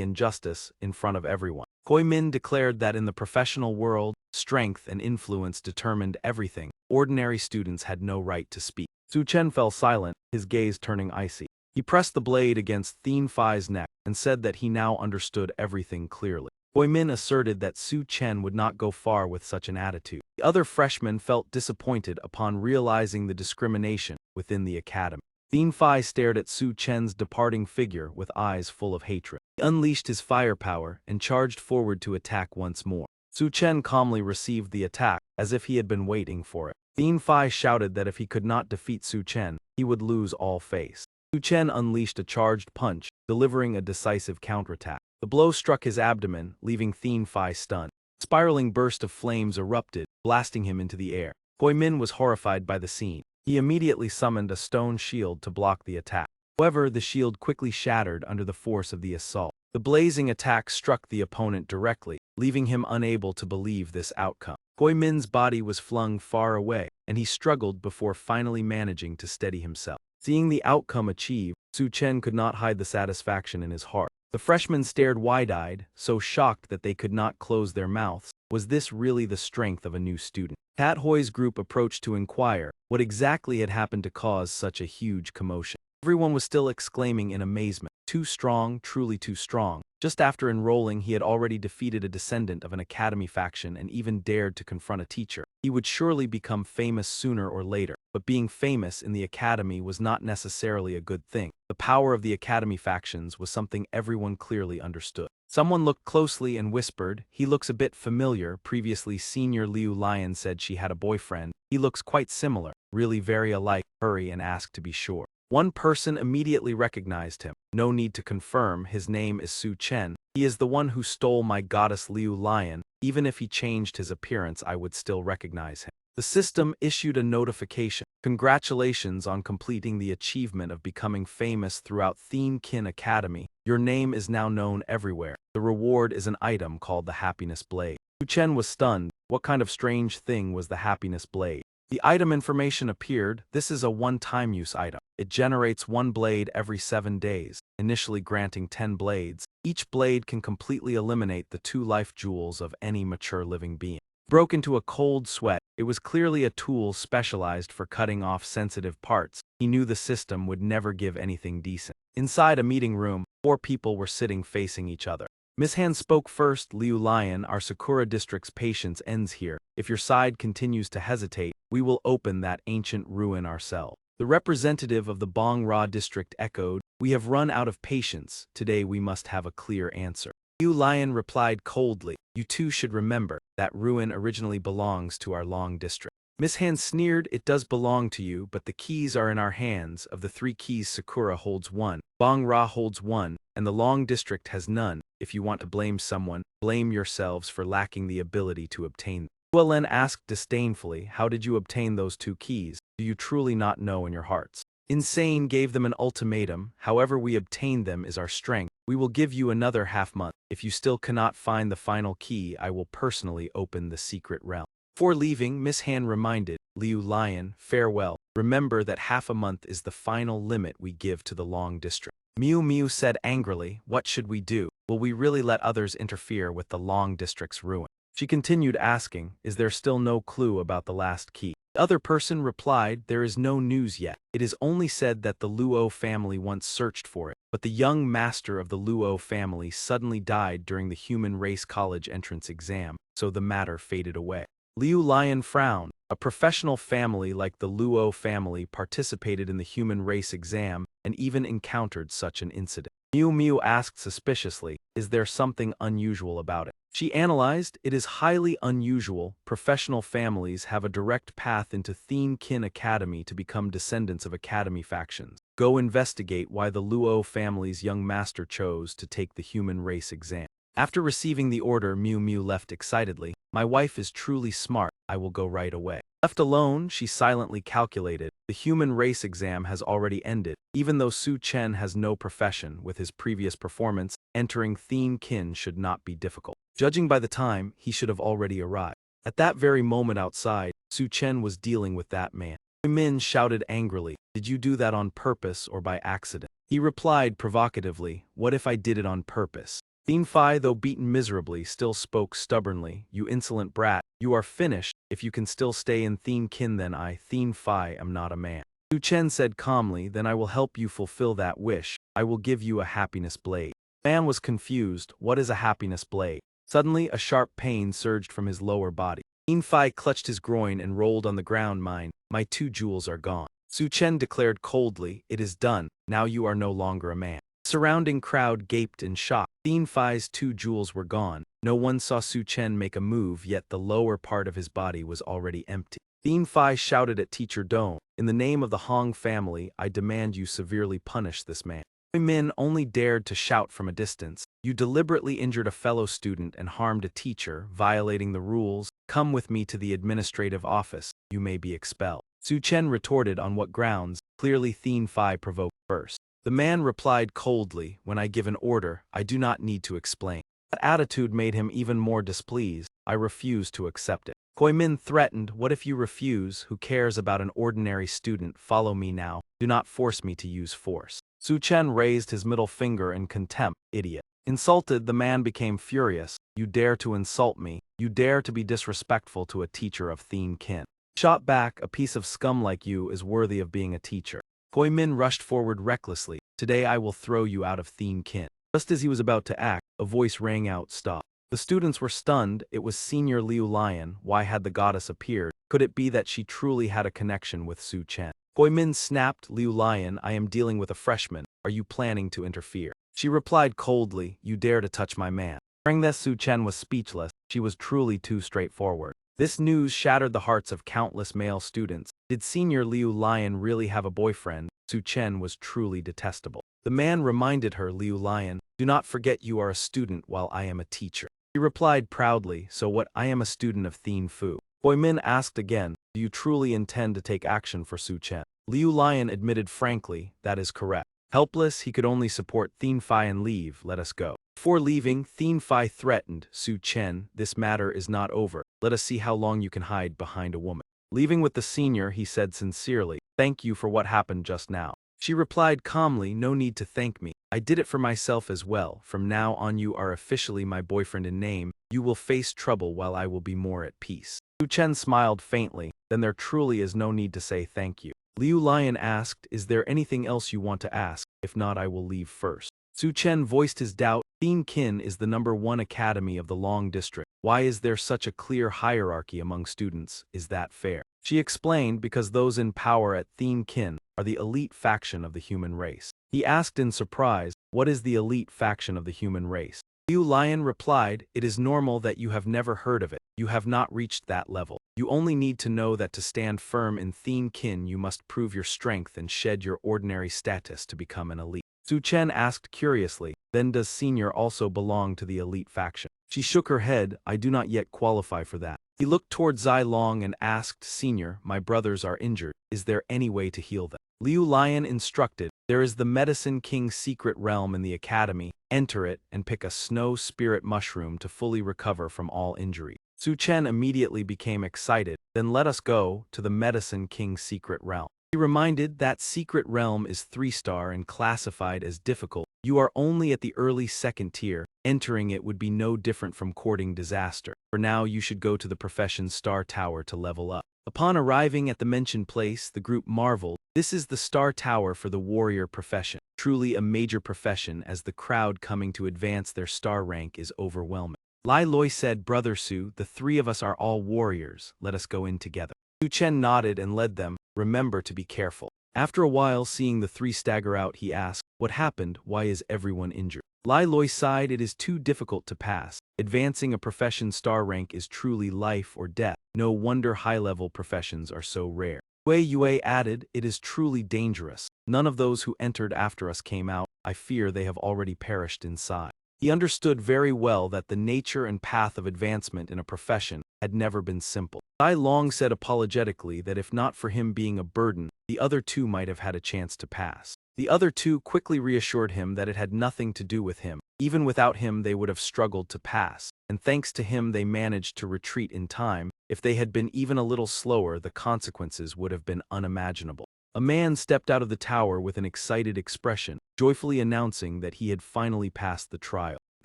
injustice in front of everyone. Hui Min declared that in the professional world, strength and influence determined everything, Ordinary students had no right to speak. Su Chen fell silent, his gaze turning icy. He pressed the blade against Thien Phai's neck and said that he now understood everything clearly. Hui Min asserted that Su Chen would not go far with such an attitude. The other freshmen felt disappointed upon realizing the discrimination within the academy. Thien Phai stared at Su Chen's departing figure with eyes full of hatred. He unleashed his firepower and charged forward to attack once more. Su Chen calmly received the attack, as if he had been waiting for it. Thien Phai shouted that if he could not defeat Su Chen, he would lose all face. Su Chen unleashed a charged punch, delivering a decisive counterattack. The blow struck his abdomen, leaving Thien Phai stunned. A spiraling burst of flames erupted, blasting him into the air. Hui Min was horrified by the scene. He immediately summoned a stone shield to block the attack. However, the shield quickly shattered under the force of the assault. The blazing attack struck the opponent directly, leaving him unable to believe this outcome. Hui Min's body was flung far away, and he struggled before finally managing to steady himself. Seeing the outcome achieved, Su Chen could not hide the satisfaction in his heart. The freshmen stared wide-eyed, so shocked that they could not close their mouths. Was this really the strength of a new student? Tat Hoi's group approached to inquire what exactly had happened to cause such a huge commotion. Everyone was still exclaiming in amazement. Too strong, truly too strong. Just after enrolling, he had already defeated a descendant of an academy faction and even dared to confront a teacher. He would surely become famous sooner or later, but being famous in the academy was not necessarily a good thing. The power of the academy factions was something everyone clearly understood. Someone looked closely and whispered, "He looks a bit familiar." Previously, Senior Liu Lion said she had a boyfriend. He looks quite similar, really very alike. Hurry and ask to be sure. One person immediately recognized him. No need to confirm, his name is Su Chen. He is the one who stole my goddess Liu Lion. Even if he changed his appearance, I would still recognize him. The system issued a notification. Congratulations on completing the achievement of becoming famous throughout Thien Kin Academy. Your name is now known everywhere. The reward is an item called the Happiness Blade. Su Chen was stunned. What kind of strange thing was the Happiness Blade? The item information appeared. This is a one-time use item. It generates one blade every 7 days, initially granting 10 blades. Each blade can completely eliminate the 2 life jewels of any mature living being. Broke into a cold sweat. It was clearly a tool specialized for cutting off sensitive parts. He knew the system would never give anything decent. Inside a meeting room, 4 people were sitting facing each other. Miss Han spoke first. "Liu Lion, our Sakura district's patience ends here. If your side continues to hesitate, we will open that ancient ruin ourselves." The representative of the Bong Ra district echoed, "We have run out of patience. Today we must have a clear answer." Liu Lion replied coldly, "You two should remember, that ruin originally belongs to our Long district." Miss Han sneered, "It does belong to you, but the keys are in our hands. Of the 3 keys, Sakura holds 1, Bong Ra holds 1, and the Long district has none. If you want to blame someone, blame yourselves for lacking the ability to obtain them." Len asked disdainfully, "How did you obtain those 2 keys? Do you truly not know in your hearts?" Insane gave them an ultimatum. "However we obtained them is our strength. We will give you another half-month. If you still cannot find the final key, I will personally open the secret realm." Before leaving, Miss Han reminded, "Liu Lion, farewell. Remember that half a month is the final limit we give to the Long district." Miu Miu said angrily, "What should we do? Will we really let others interfere with the Long district's ruin?" She continued asking, "Is there still no clue about the last key?" The other person replied, "There is no news yet. It is only said that the Luo family once searched for it, but the young master of the Luo family suddenly died during the human race college entrance exam, so the matter faded away." Liu Lion frowned. A professional family like the Luo family participated in the human race exam and even encountered such an incident. Miu Miu asked suspiciously, "Is there something unusual about it?" She analyzed, "It is highly unusual. Professional families have a direct path into Thien Kin Academy to become descendants of academy factions. Go investigate why the Luo family's young master chose to take the human race exam." After receiving the order, Miu Miu left excitedly. "My wife is truly smart. I will go right away." Left alone, she silently calculated, the human race exam has already ended. Even though Su Chen has no profession, with his previous performance, entering Thien Kin should not be difficult. Judging by the time, he should have already arrived. At that very moment outside, Su Chen was dealing with that man. Hui Min shouted angrily, "Did you do that on purpose or by accident?" He replied provocatively, "What if I did it on purpose?" Thien Phai, though beaten miserably, still spoke stubbornly, "You insolent brat, you are finished. If you can still stay in Thien Kin, then I, Thien Phi, am not a man. Su Chen said calmly, then I will help you fulfill that wish. I will give you a happiness blade. The man was confused. What is a happiness blade? Suddenly, a sharp pain surged from his lower body. Thien Phi clutched his groin and rolled on the ground. My 2 jewels are gone. Su Chen declared coldly, it is done. Now you are no longer a man. The surrounding crowd gaped in shock. Thien Phi's 2 jewels were gone. No one saw Su Chen make a move, yet the lower part of his body was already empty. Thien Phi shouted at Teacher Dong, in the name of the Hong family, I demand you severely punish this man. Min only dared to shout from a distance. You deliberately injured a fellow student and harmed a teacher, violating the rules. Come with me to the administrative office. You may be expelled. Su Chen retorted, on what grounds? Clearly Thien Phi provoked first. The man replied coldly, when I give an order, I do not need to explain. That attitude made him even more displeased. I refuse to accept it. Koi Min threatened, what if you refuse? Who cares about an ordinary student? Follow me now. Do not force me to use force. Su Chen raised his middle finger in contempt. Idiot. Insulted, the man became furious. You dare to insult me. You dare to be disrespectful to a teacher of Thien Kin. Shot back, a piece of scum like you is worthy of being a teacher. Koi Min rushed forward recklessly. Today I will throw you out of Thien Kin. Just as he was about to act, a voice rang out, stop. The students were stunned. It was Senior Liu Lion. Why had the goddess appeared? Could it be that she truly had a connection with Su Chen? Koi Min snapped, Liu Lion, I am dealing with a freshman. Are you planning to interfere? She replied coldly, you dare to touch my man. Hearing this, Su Chen was speechless. She was truly too straightforward. This news shattered the hearts of countless male students. Did Senior Liu Lion really have a boyfriend? Su Chen was truly detestable. The man reminded her, Liu Lion, do not forget you are a student while I am a teacher. She replied proudly, so what? I am a student of Thien Fu. Koi Min asked again, do you truly intend to take action for Su Chen? Liu Lion admitted frankly, that is correct. Helpless, he could only support Thien Phi and leave. Let us go. Before leaving, Thien Phi threatened, Su Chen, this matter is not over. Let us see how long you can hide behind a woman. Leaving with the senior, he said sincerely, thank you for what happened just now. She replied calmly, no need to thank me. I did it for myself as well. From now on you are officially my boyfriend in name. You will face trouble while I will be more at peace. Su Chen smiled faintly, then there truly is no need to say thank you. Liu Lion asked, is there anything else you want to ask? If not, I will leave first. Su Chen voiced his doubt. Thien Kin is the #1 academy of the Long District. Why is there such a clear hierarchy among students? Is that fair? She explained, because those in power at Thien Kin are the elite faction of the human race. He asked in surprise, what is the elite faction of the human race? Liu Lion replied, it is normal that you have never heard of it. You have not reached that level. You only need to know that to stand firm in Thien Kin you must prove your strength and shed your ordinary status to become an elite. Su Chen asked curiously, then does Senior also belong to the elite faction? She shook her head, I do not yet qualify for that. He looked toward Zai Long and asked, Senior, my brothers are injured. Is there any way to heal them? Liu Lion instructed, there is the Medicine King's secret realm in the academy. Enter it and pick a snow spirit mushroom to fully recover from all injury. Su Chen immediately became excited, then let us go to the Medicine King's secret realm. He reminded that secret realm is 3-star and classified as difficult. You are only at the early 2nd tier. Entering it would be no different from courting disaster. For now you should go to the profession's star tower to level up. Upon arriving at the mentioned place, the group marveled. This is the star tower for the warrior profession. Truly a major profession, as the crowd coming to advance their star rank is overwhelming. Lai Loi said, Brother Su, the 3 of us are all warriors. Let us go in together. Su Chen nodded and led them. Remember to be careful. After a while, seeing the 3 stagger out, he asked, what happened? Why is everyone injured? Lai Loi sighed, it is too difficult to pass. Advancing a profession star rank is truly life or death. No wonder high-level professions are so rare. Wei Yue added, it is truly dangerous. None of those who entered after us came out. I fear they have already perished inside. He understood very well that the nature and path of advancement in a profession had never been simple. Zai Long said apologetically that if not for him being a burden, the other 2 might have had a chance to pass. The other 2 quickly reassured him that it had nothing to do with him. Even without him they would have struggled to pass, and thanks to him they managed to retreat in time. If they had been even a little slower, the consequences would have been unimaginable. A man stepped out of the tower with an excited expression, joyfully announcing that he had finally passed the trial. He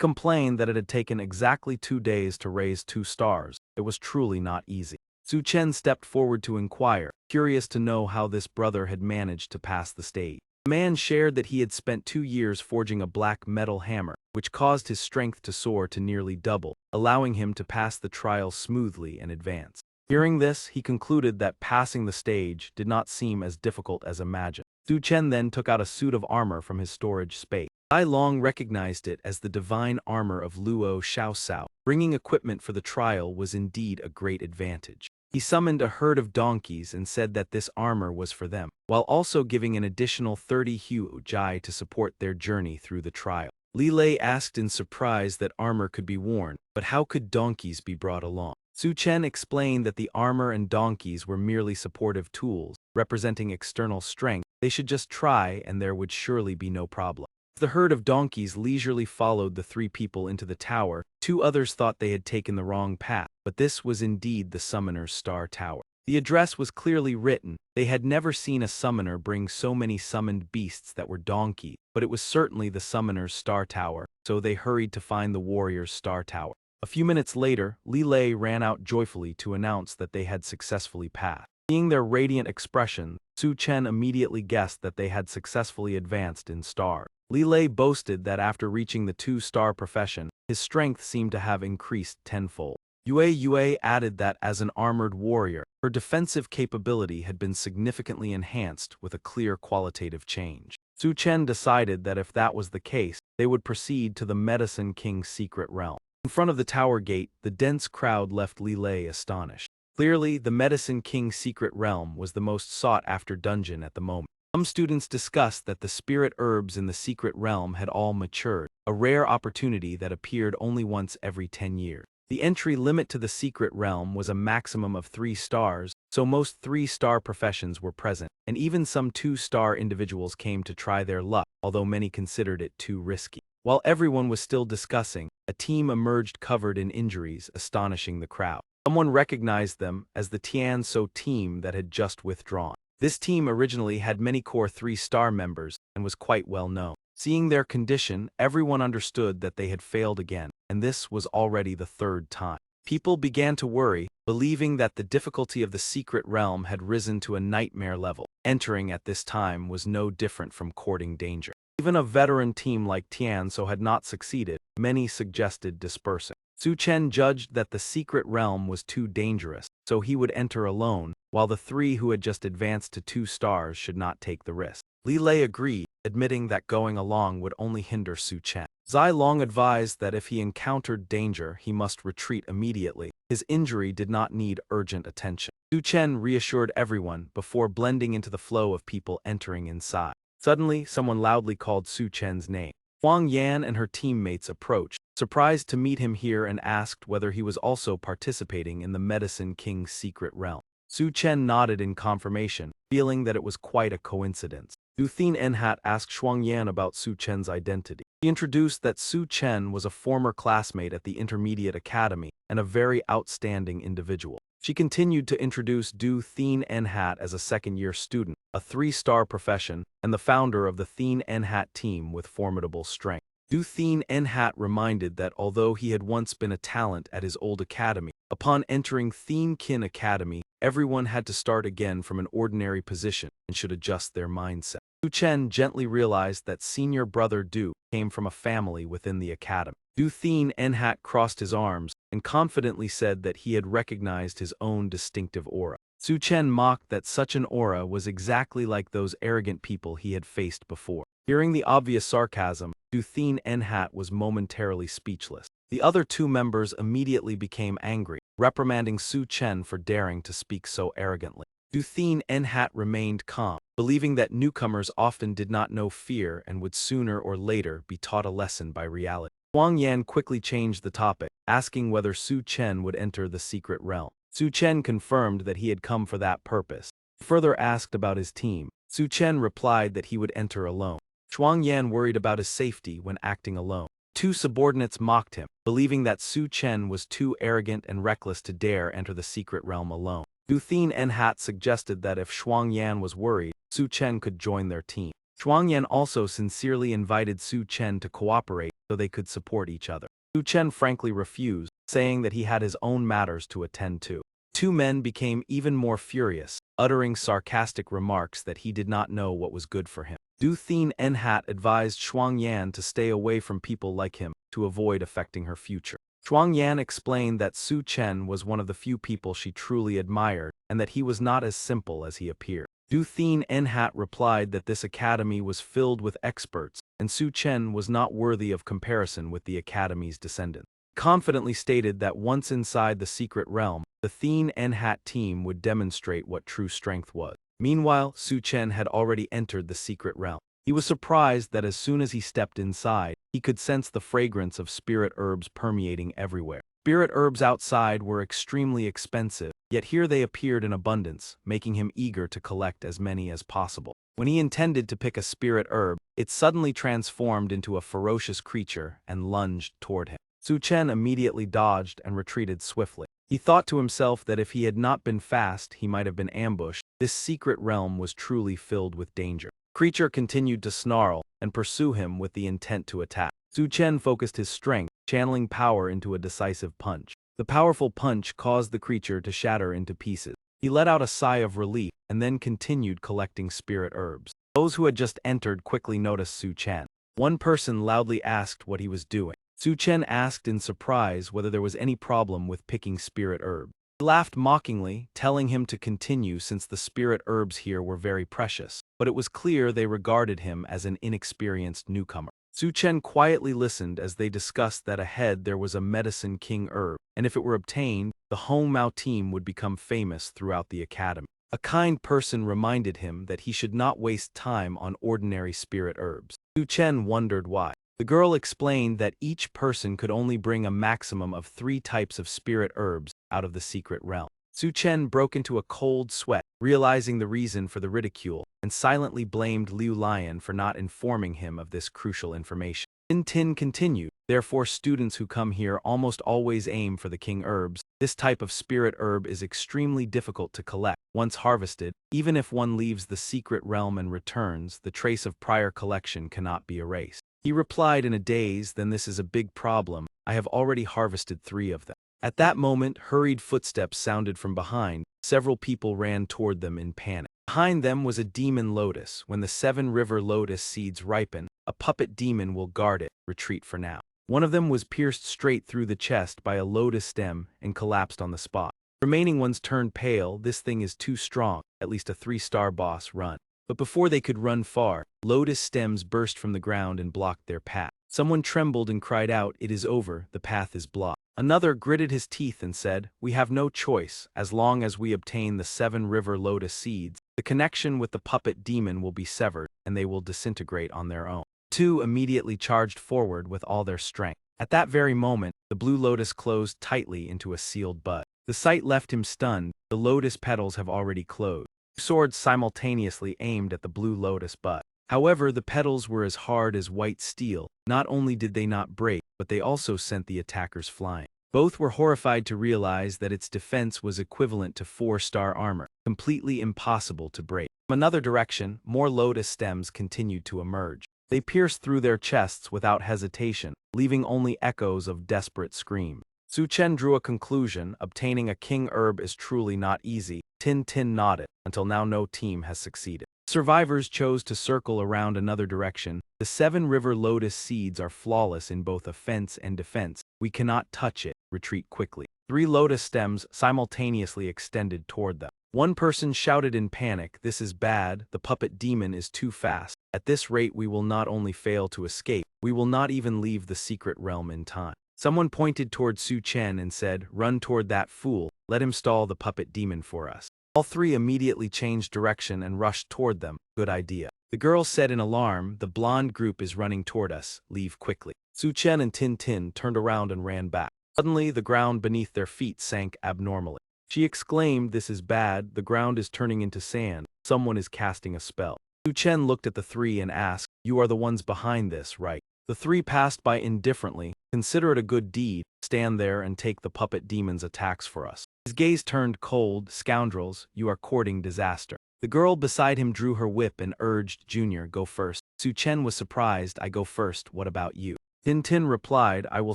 complained that it had taken exactly 2 days to raise 2 stars. It was truly not easy. Su Chen stepped forward to inquire, curious to know how this brother had managed to pass the stage. The man shared that he had spent 2 years forging a black metal hammer, which caused his strength to soar to nearly double, allowing him to pass the trial smoothly and advance. Hearing this, he concluded that passing the stage did not seem as difficult as imagined. Su Chen then took out a suit of armor from his storage space. Ai Long recognized it as the divine armor of Luo Xiaosao. Bringing equipment for the trial was indeed a great advantage. He summoned a herd of donkeys and said that this armor was for them, while also giving an additional 30 Hu Jai to support their journey through the trial. Li Lei asked in surprise that armor could be worn, but how could donkeys be brought along? Su Chen explained that the armor and donkeys were merely supportive tools, representing external strength. They should just try and there would surely be no problem. The herd of donkeys leisurely followed the 3 people into the tower. 2 others thought they had taken the wrong path, but this was indeed the summoner's star tower. The address was clearly written. They had never seen a summoner bring so many summoned beasts that were donkeys, but it was certainly the summoner's star tower, so they hurried to find the warrior's star tower. A few minutes later, Li Lei ran out joyfully to announce that they had successfully passed. Seeing their radiant expression, Su Chen immediately guessed that they had successfully advanced in star. Li Lei boasted that after reaching the 2-star profession, his strength seemed to have increased tenfold. Yue added that as an armored warrior, her defensive capability had been significantly enhanced with a clear qualitative change. Su Chen decided that if that was the case, they would proceed to the Medicine King's secret realm. In front of the tower gate, the dense crowd left Li Lei astonished. Clearly, the Medicine King's secret realm was the most sought-after dungeon at the moment. Some students discussed that the spirit herbs in the secret realm had all matured, a rare opportunity that appeared only once every 10 years. The entry limit to the secret realm was a maximum of 3 stars, so most 3-star professions were present, and even some 2-star individuals came to try their luck, although many considered it too risky. While everyone was still discussing, a team emerged covered in injuries, astonishing the crowd. Someone recognized them as the Tianzhou team that had just withdrawn. This team originally had many core 3-star members and was quite well known. Seeing their condition, everyone understood that they had failed again, and this was already the 3rd time. People began to worry, believing that the difficulty of the secret realm had risen to a nightmare level. Entering at this time was no different from courting danger. Even a veteran team like Tianzhou had not succeeded. Many suggested dispersing. Su Chen judged that the secret realm was too dangerous, so he would enter alone, while the 3 who had just advanced to 2 stars should not take the risk. Li Lei agreed, admitting that going along would only hinder Su Chen. Zai Long advised that if he encountered danger, he must retreat immediately. His injury did not need urgent attention. Su Chen reassured everyone before blending into the flow of people entering inside. Suddenly, someone loudly called Su Chen's name. Huang Yan and her teammates approached, surprised to meet him here, and asked whether he was also participating in the Medicine King's secret realm. Su Chen nodded in confirmation, feeling that it was quite a coincidence. Du Thien Enhat asked Huang Yan about Su Chen's identity. He introduced that Su Chen was a former classmate at the Intermediate Academy and a very outstanding individual. She continued to introduce Du Thien Enhat as a 2nd-year student, a 3-star profession, and the founder of the Thien Enhat team with formidable strength. Du Thien Enhat reminded that although he had once been a talent at his old academy, upon entering Thien Kin Academy, everyone had to start again from an ordinary position and should adjust their mindset. Su Chen gently realized that senior brother Du came from a family within the academy. Du Thien Enhat crossed his arms and confidently said that he had recognized his own distinctive aura. Su Chen mocked that such an aura was exactly like those arrogant people he had faced before. Hearing the obvious sarcasm, Du Thien Enhat was momentarily speechless. The other 2 members immediately became angry, reprimanding Su Chen for daring to speak so arrogantly. Du Thien Enhat remained calm, believing that newcomers often did not know fear and would sooner or later be taught a lesson by reality. Huang Yan quickly changed the topic, asking whether Su Chen would enter the secret realm. Su Chen confirmed that he had come for that purpose. He further asked about his team. Su Chen replied that he would enter alone. Huang Yan worried about his safety when acting alone. 2 subordinates mocked him, believing that Su Chen was too arrogant and reckless to dare enter the secret realm alone. Du Thien Enhat suggested that if Huang Yan was worried, Su Chen could join their team. Huang Yan also sincerely invited Su Chen to cooperate so they could support each other. Su Chen frankly refused, saying that he had his own matters to attend to. Two men became even more furious, uttering sarcastic remarks that he did not know what was good for him. Du Thien Enhat advised Shuang Yan to stay away from people like him to avoid affecting her future. Shuang Yan explained that Su Chen was one of the few people she truly admired and that he was not as simple as he appeared. Du Thien Enhat replied that this academy was filled with experts and Su Chen was not worthy of comparison with the academy's descendants. Confidently stated that once inside the secret realm, the Thien Enhat team would demonstrate what true strength was. Meanwhile, Su Chen had already entered the secret realm. He was surprised that as soon as he stepped inside, he could sense the fragrance of spirit herbs permeating everywhere. Spirit herbs outside were extremely expensive, yet here they appeared in abundance, making him eager to collect as many as possible. When he intended to pick a spirit herb, it suddenly transformed into a ferocious creature and lunged toward him. Su Chen immediately dodged and retreated swiftly. He thought to himself that if he had not been fast, he might have been ambushed. This secret realm was truly filled with danger. The creature continued to snarl and pursue him with the intent to attack. Su Chen focused his strength, channeling power into a decisive punch. The powerful punch caused the creature to shatter into pieces. He let out a sigh of relief and then continued collecting spirit herbs. Those who had just entered quickly noticed Su Chen. One person loudly asked what he was doing. Su Chen asked in surprise whether there was any problem with picking spirit herbs. He laughed mockingly, telling him to continue since the spirit herbs here were very precious, but it was clear they regarded him as an inexperienced newcomer. Su Chen quietly listened as they discussed that ahead there was a medicine king herb, and if it were obtained, the Hong Mao team would become famous throughout the academy. A kind person reminded him that he should not waste time on ordinary spirit herbs. Su Chen wondered why. The girl explained that each person could only bring a maximum of 3 types of spirit herbs out of the secret realm. Su Chen broke into a cold sweat, realizing the reason for the ridicule, and silently blamed Liu Lion for not informing him of this crucial information. Tin Tin continued, therefore students who come here almost always aim for the king herbs. This type of spirit herb is extremely difficult to collect. Once harvested, even if one leaves the secret realm and returns, the trace of prior collection cannot be erased. He replied in a daze, then this is a big problem. I have already harvested 3 of them. At that moment, hurried footsteps sounded from behind. Several people ran toward them in panic. Behind them was a demon lotus. When the 7 river lotus seeds ripen, a puppet demon will guard it. Retreat for now. One of them was pierced straight through the chest by a lotus stem and collapsed on the spot. The remaining ones turned pale. This thing is too strong. At least a 3-star boss, run. But before they could run far, lotus stems burst from the ground and blocked their path. Someone trembled and cried out, "It is over, the path is blocked." Another gritted his teeth and said, "We have no choice. As long as we obtain the 7 river lotus seeds, the connection with the puppet demon will be severed, and they will disintegrate on their own." 2 immediately charged forward with all their strength. At that very moment, the blue lotus closed tightly into a sealed bud. The sight left him stunned. The lotus petals have already closed. Swords simultaneously aimed at the blue lotus bud. However, the petals were as hard as white steel. Not only did they not break, but they also sent the attackers flying. Both were horrified to realize that its defense was equivalent to 4-star armor, completely impossible to break. From another direction, more lotus stems continued to emerge. They pierced through their chests without hesitation, leaving only echoes of desperate screams. Su Chen drew a conclusion: obtaining a king herb is truly not easy. Tin Tin nodded. Until now no team has succeeded. Survivors chose to circle around another direction. The 7 river lotus seeds are flawless in both offense and defense. We cannot touch it. Retreat quickly. 3 lotus stems simultaneously extended toward them. One person shouted in panic, "This is bad. The puppet demon is too fast. At this rate we will not only fail to escape, we will not even leave the secret realm in time." Someone pointed toward Su Chen and said, "Run toward that fool. Let him stall the puppet demon for us." All 3 immediately changed direction and rushed toward them. Good idea. The girl said in alarm, "The blonde group is running toward us. Leave quickly." Su Chen and Tin Tin turned around and ran back. Suddenly, the ground beneath their feet sank abnormally. She exclaimed, "This is bad. The ground is turning into sand. Someone is casting a spell." Su Chen looked at the 3 and asked, "You are the ones behind this, right?" The 3 passed by indifferently. "Consider it a good deed. Stand there and take the puppet demon's attacks for us." His gaze turned cold. "Scoundrels, you are courting disaster." The girl beside him drew her whip and urged, "Junior, go first." Su Chen was surprised. "I go first, what about you?" Tin Tin replied, "I will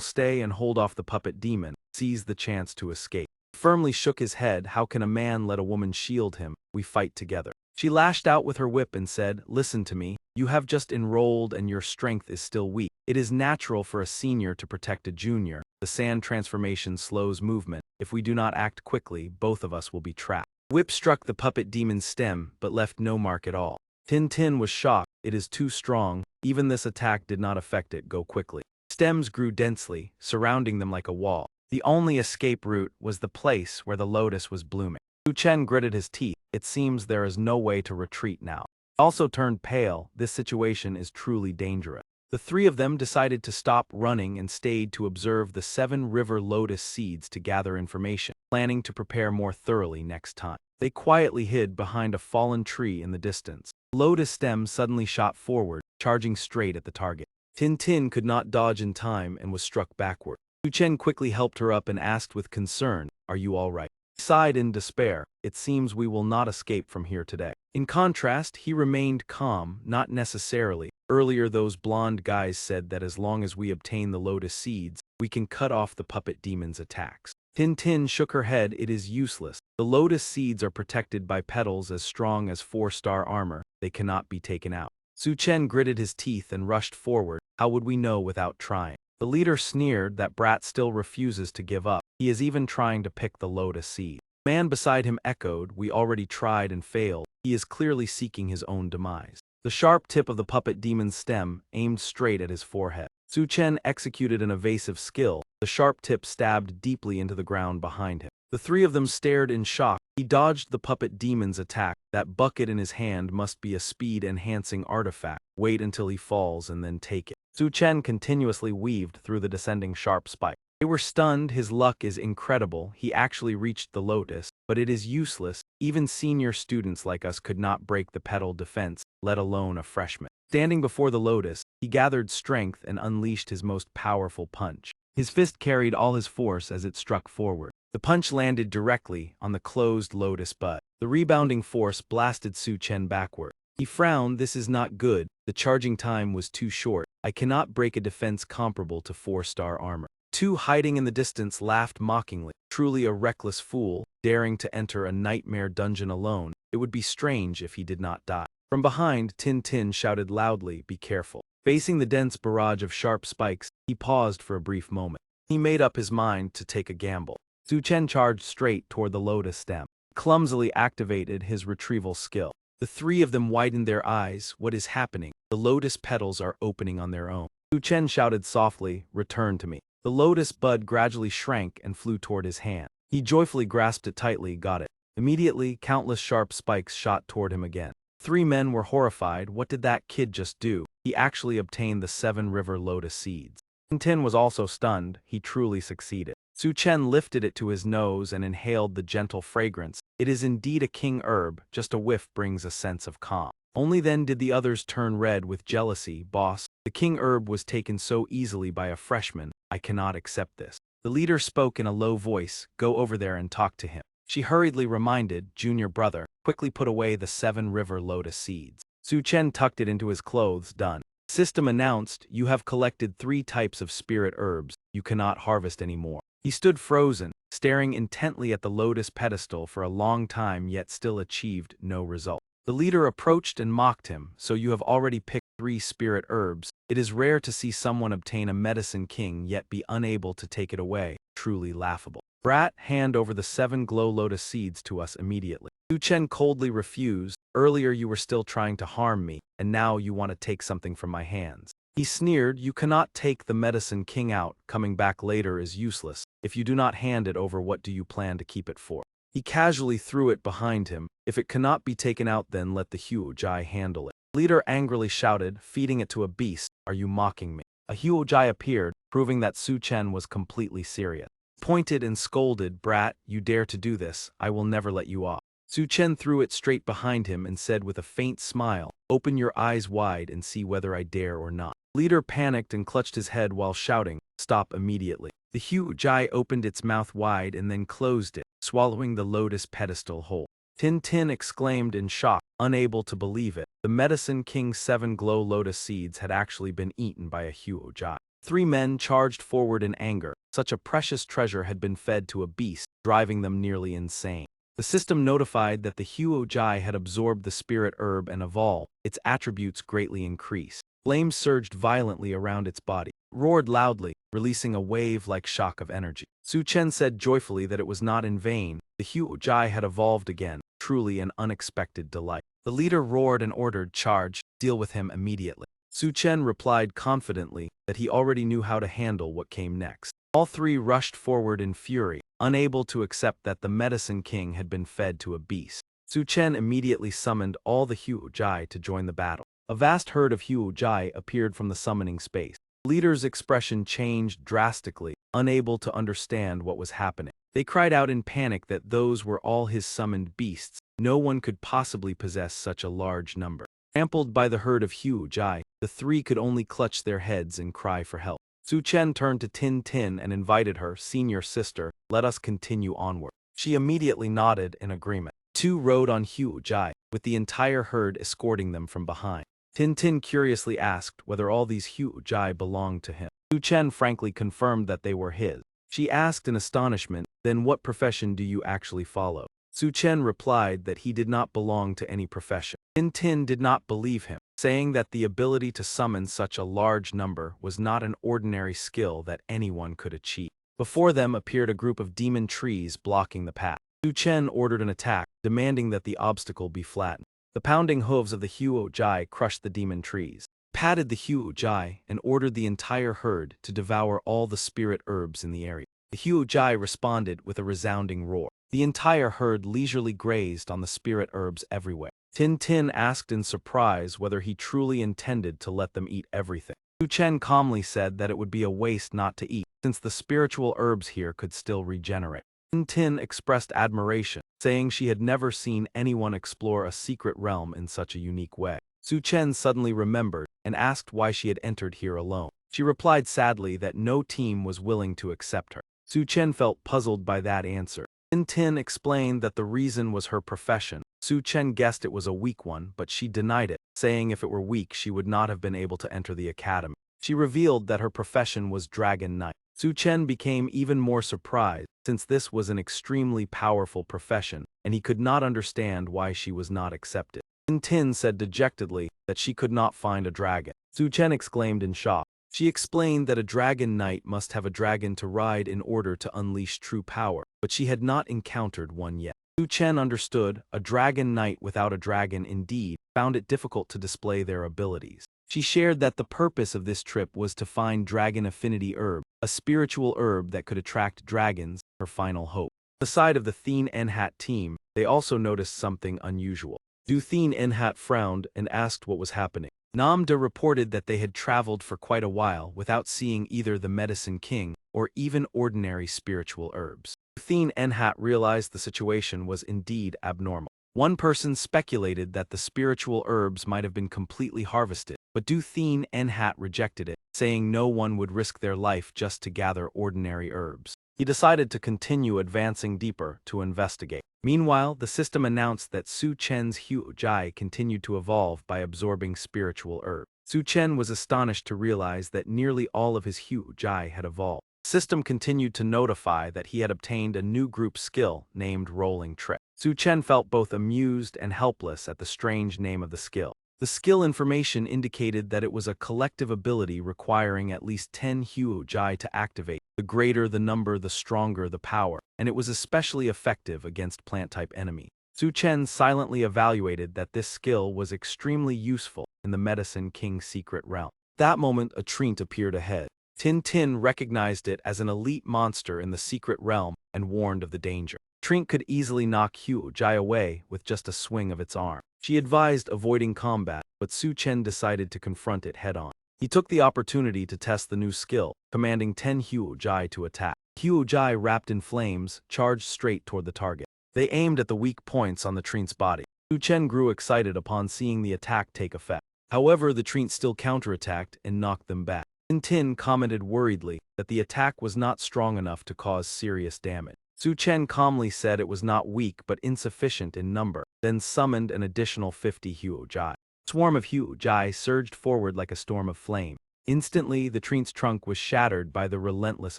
stay and hold off the puppet demon. Seize the chance to escape." Firmly shook his head. How can a man let a woman shield him? We fight together. She lashed out with her whip and said, listen to me. You have just enrolled and your strength is still weak. It is natural for a senior to protect a junior. The sand transformation slows movement. If we do not act quickly, both of us will be trapped. Whip struck the puppet demon's stem, but left no mark at all. Tin was shocked. It is too strong. Even this attack did not affect it. Go quickly. Stems grew densely, surrounding them like a wall. The only escape route was the place where the lotus was blooming. Su Chen gritted his teeth. It seems there is no way to retreat now. He also turned pale. This situation is truly dangerous. The three of them decided to stop running and stayed to observe the 7 river lotus seeds to gather information, planning to prepare more thoroughly next time. They quietly hid behind a fallen tree in the distance. The lotus stem suddenly shot forward, charging straight at the target. Tin could not dodge in time and was struck backward. Su Chen quickly helped her up and asked with concern, are you all right? He sighed in despair. It seems we will not escape from here today. In contrast, he remained calm, not necessarily. Earlier those blonde guys said that as long as we obtain the lotus seeds, we can cut off the puppet demon's attacks. Tin shook her head. It is useless. The lotus seeds are protected by petals as strong as 4-star armor. They cannot be taken out. Su Chen gritted his teeth and rushed forward. How would we know without trying? The leader sneered. That brat still refuses to give up. He is even trying to pick the lotus seed. The man beside him echoed, we already tried and failed. He is clearly seeking his own demise. The sharp tip of the puppet demon's stem aimed straight at his forehead. Su Chen executed an evasive skill. The sharp tip stabbed deeply into the ground behind him. The three of them stared in shock. He dodged the puppet demon's attack. That bucket in his hand must be a speed-enhancing artifact. Wait until he falls and then take it. Su Chen continuously weaved through the descending sharp spike. They were stunned. His luck is incredible. He actually reached the lotus, but it is useless. Even senior students like us could not break the petal defense, let alone a freshman. Standing before the lotus, he gathered strength and unleashed his most powerful punch. His fist carried all his force as it struck forward. The punch landed directly on the closed lotus bud. The rebounding force blasted Su Chen backward. He frowned. This is not good. The charging time was too short. I cannot break a defense comparable to 4-star armor. Two hiding in the distance laughed mockingly. Truly a reckless fool, daring to enter a nightmare dungeon alone. It would be strange if he did not die. From behind, Tin shouted loudly, be careful. Facing the dense barrage of sharp spikes, he paused for a brief moment. He made up his mind to take a gamble. Su Chen charged straight toward the lotus stem. Clumsily activated his retrieval skill. The three of them widened their eyes. What is happening? The lotus petals are opening on their own. Su Chen shouted softly, return to me. The lotus bud gradually shrank and flew toward his hand. He joyfully grasped it tightly, got it. Immediately, countless sharp spikes shot toward him again. 3 men were horrified. What did that kid just do? He actually obtained the 7 river lotus seeds. Tin was also stunned. He truly succeeded. Su Chen lifted it to his nose and inhaled the gentle fragrance. It is indeed a king herb. Just a whiff brings a sense of calm. Only then did the others turn red with jealousy. Boss, the king herb was taken so easily by a freshman. I cannot accept this. The leader spoke in a low voice. Go over there and talk to him. She hurriedly reminded, junior brother, quickly put away the 7 river lotus seeds. Su Chen tucked it into his clothes. Done. System announced, you have collected 3 types of spirit herbs. You cannot harvest anymore. He stood frozen, staring intently at the lotus pedestal for a long time yet still achieved no result. The leader approached and mocked him, so you have already picked 3 spirit herbs. It is rare to see someone obtain a medicine king yet be unable to take it away. Truly laughable. Brat, hand over the 7 glow lotus seeds to us immediately. Su Chen coldly refused. Earlier you were still trying to harm me, and now you want to take something from my hands. He sneered, you cannot take the medicine king out. Coming back later is useless. If you do not hand it over, what do you plan to keep it for? He casually threw it behind him. If it cannot be taken out, then let the Huojai handle it. The leader angrily shouted, feeding it to a beast. Are you mocking me? A Huojai appeared, proving that Su Chen was completely serious. Pointed and scolded, brat, you dare to do this, I will never let you off. Su Chen threw it straight behind him and said with a faint smile, open your eyes wide and see whether I dare or not. Leader panicked and clutched his head while shouting, stop immediately. The Huojai opened its mouth wide and then closed it, swallowing the lotus pedestal whole. Tin exclaimed in shock, unable to believe it. The medicine king's 7 glow lotus seeds had actually been eaten by a Huojai. Three men charged forward in anger. Such a precious treasure had been fed to a beast, driving them nearly insane. The system notified that the Huo-Jai had absorbed the spirit herb and evolved, its attributes greatly increased. Flames surged violently around its body, roared loudly, releasing a wave-like shock of energy. Su Chen said joyfully that it was not in vain. The Huo-Jai had evolved again, truly an unexpected delight. The leader roared and ordered, "Charge, deal with him immediately." Su Chen replied confidently that he already knew how to handle what came next. All three rushed forward in fury, unable to accept that the Medicine King had been fed to a beast. Su Chen immediately summoned all the Huo-Jai to join the battle. A vast herd of Huo-Jai appeared from the summoning space. The leader's expression changed drastically, unable to understand what was happening. They cried out in panic that those were all his summoned beasts. No one could possibly possess such a large number. Trampled by the herd of Huo-Jai, the three could only clutch their heads and cry for help. Su Chen turned to Tin Tin and invited her, "Senior sister, let us continue onward." She immediately nodded in agreement. Two rode on Huo-Jai, with the entire herd escorting them from behind. Tin Tin curiously asked whether all these Huo-Jai belonged to him. Su Chen frankly confirmed that they were his. She asked in astonishment, "Then what profession do you actually follow?" Su Chen replied that he did not belong to any profession. Tin Tin did not believe him, saying that the ability to summon such a large number was not an ordinary skill that anyone could achieve. Before them appeared a group of demon trees blocking the path. Su Chen ordered an attack, demanding that the obstacle be flattened. The pounding hooves of the Huo-Jai crushed the demon trees, patted the Huo-Jai, and ordered the entire herd to devour all the spirit herbs in the area. The Huo-Jai responded with a resounding roar. The entire herd leisurely grazed on the spirit herbs everywhere. Tin Tin asked in surprise whether he truly intended to let them eat everything. Su Chen calmly said that it would be a waste not to eat, since the spiritual herbs here could still regenerate. Tin Tin expressed admiration, saying she had never seen anyone explore a secret realm in such a unique way. Su Chen suddenly remembered and asked why she had entered here alone. She replied sadly that no team was willing to accept her. Su Chen felt puzzled by that answer. Tin Tin explained that the reason was her profession. Su Chen guessed it was a weak one, but she denied it, saying if it were weak she would not have been able to enter the academy. She revealed that her profession was Dragon Knight. Su Chen became even more surprised, since this was an extremely powerful profession, and he could not understand why she was not accepted. Tin Tin said dejectedly that she could not find a dragon. Su Chen exclaimed in shock. She explained that a dragon knight must have a dragon to ride in order to unleash true power, but she had not encountered one yet. Su Chen understood a dragon knight without a dragon indeed found it difficult to display their abilities. She shared that the purpose of this trip was to find Dragon Affinity Herb, a spiritual herb that could attract dragons, her final hope. On the side of the Thien Enhat team, they also noticed something unusual. Du Thien Enhat frowned and asked what was happening. Namda reported that they had traveled for quite a while without seeing either the Medicine King or even ordinary spiritual herbs. Thien Enhat realized the situation was indeed abnormal. One person speculated that the spiritual herbs might have been completely harvested, but Du Thien Enhat rejected it, saying no one would risk their life just to gather ordinary herbs. He decided to continue advancing deeper to investigate. Meanwhile, the system announced that Su Chen's Huo-Jai continued to evolve by absorbing spiritual herbs. Su Chen was astonished to realize that nearly all of his Huo-Jai had evolved. The system continued to notify that he had obtained a new group skill named Rolling Trick. Su Chen felt both amused and helpless at the strange name of the skill. The skill information indicated that it was a collective ability requiring at least 10 Huo-Jai to activate. The greater the number, the stronger the power, and it was especially effective against plant-type enemies. Su Chen silently evaluated that this skill was extremely useful in the Medicine King's secret realm. At that moment, a treant appeared ahead. Tin Tin recognized it as an elite monster in the secret realm and warned of the danger. Trink could easily knock Huo-Jai away with just a swing of its arm. She advised avoiding combat, but Su Chen decided to confront it head-on. He took the opportunity to test the new skill, commanding 10 Huo-Jai to attack. Huo-Jai, wrapped in flames, charged straight toward the target. They aimed at the weak points on the treant's body. Su Chen grew excited upon seeing the attack take effect. However, the treant still counterattacked and knocked them back. Tin Tin commented worriedly that the attack was not strong enough to cause serious damage. Su Chen calmly said it was not weak but insufficient in number, then summoned an additional 50 Huo-Jai. A swarm of Huo-Jai surged forward like a storm of flame. Instantly, the tree's trunk was shattered by the relentless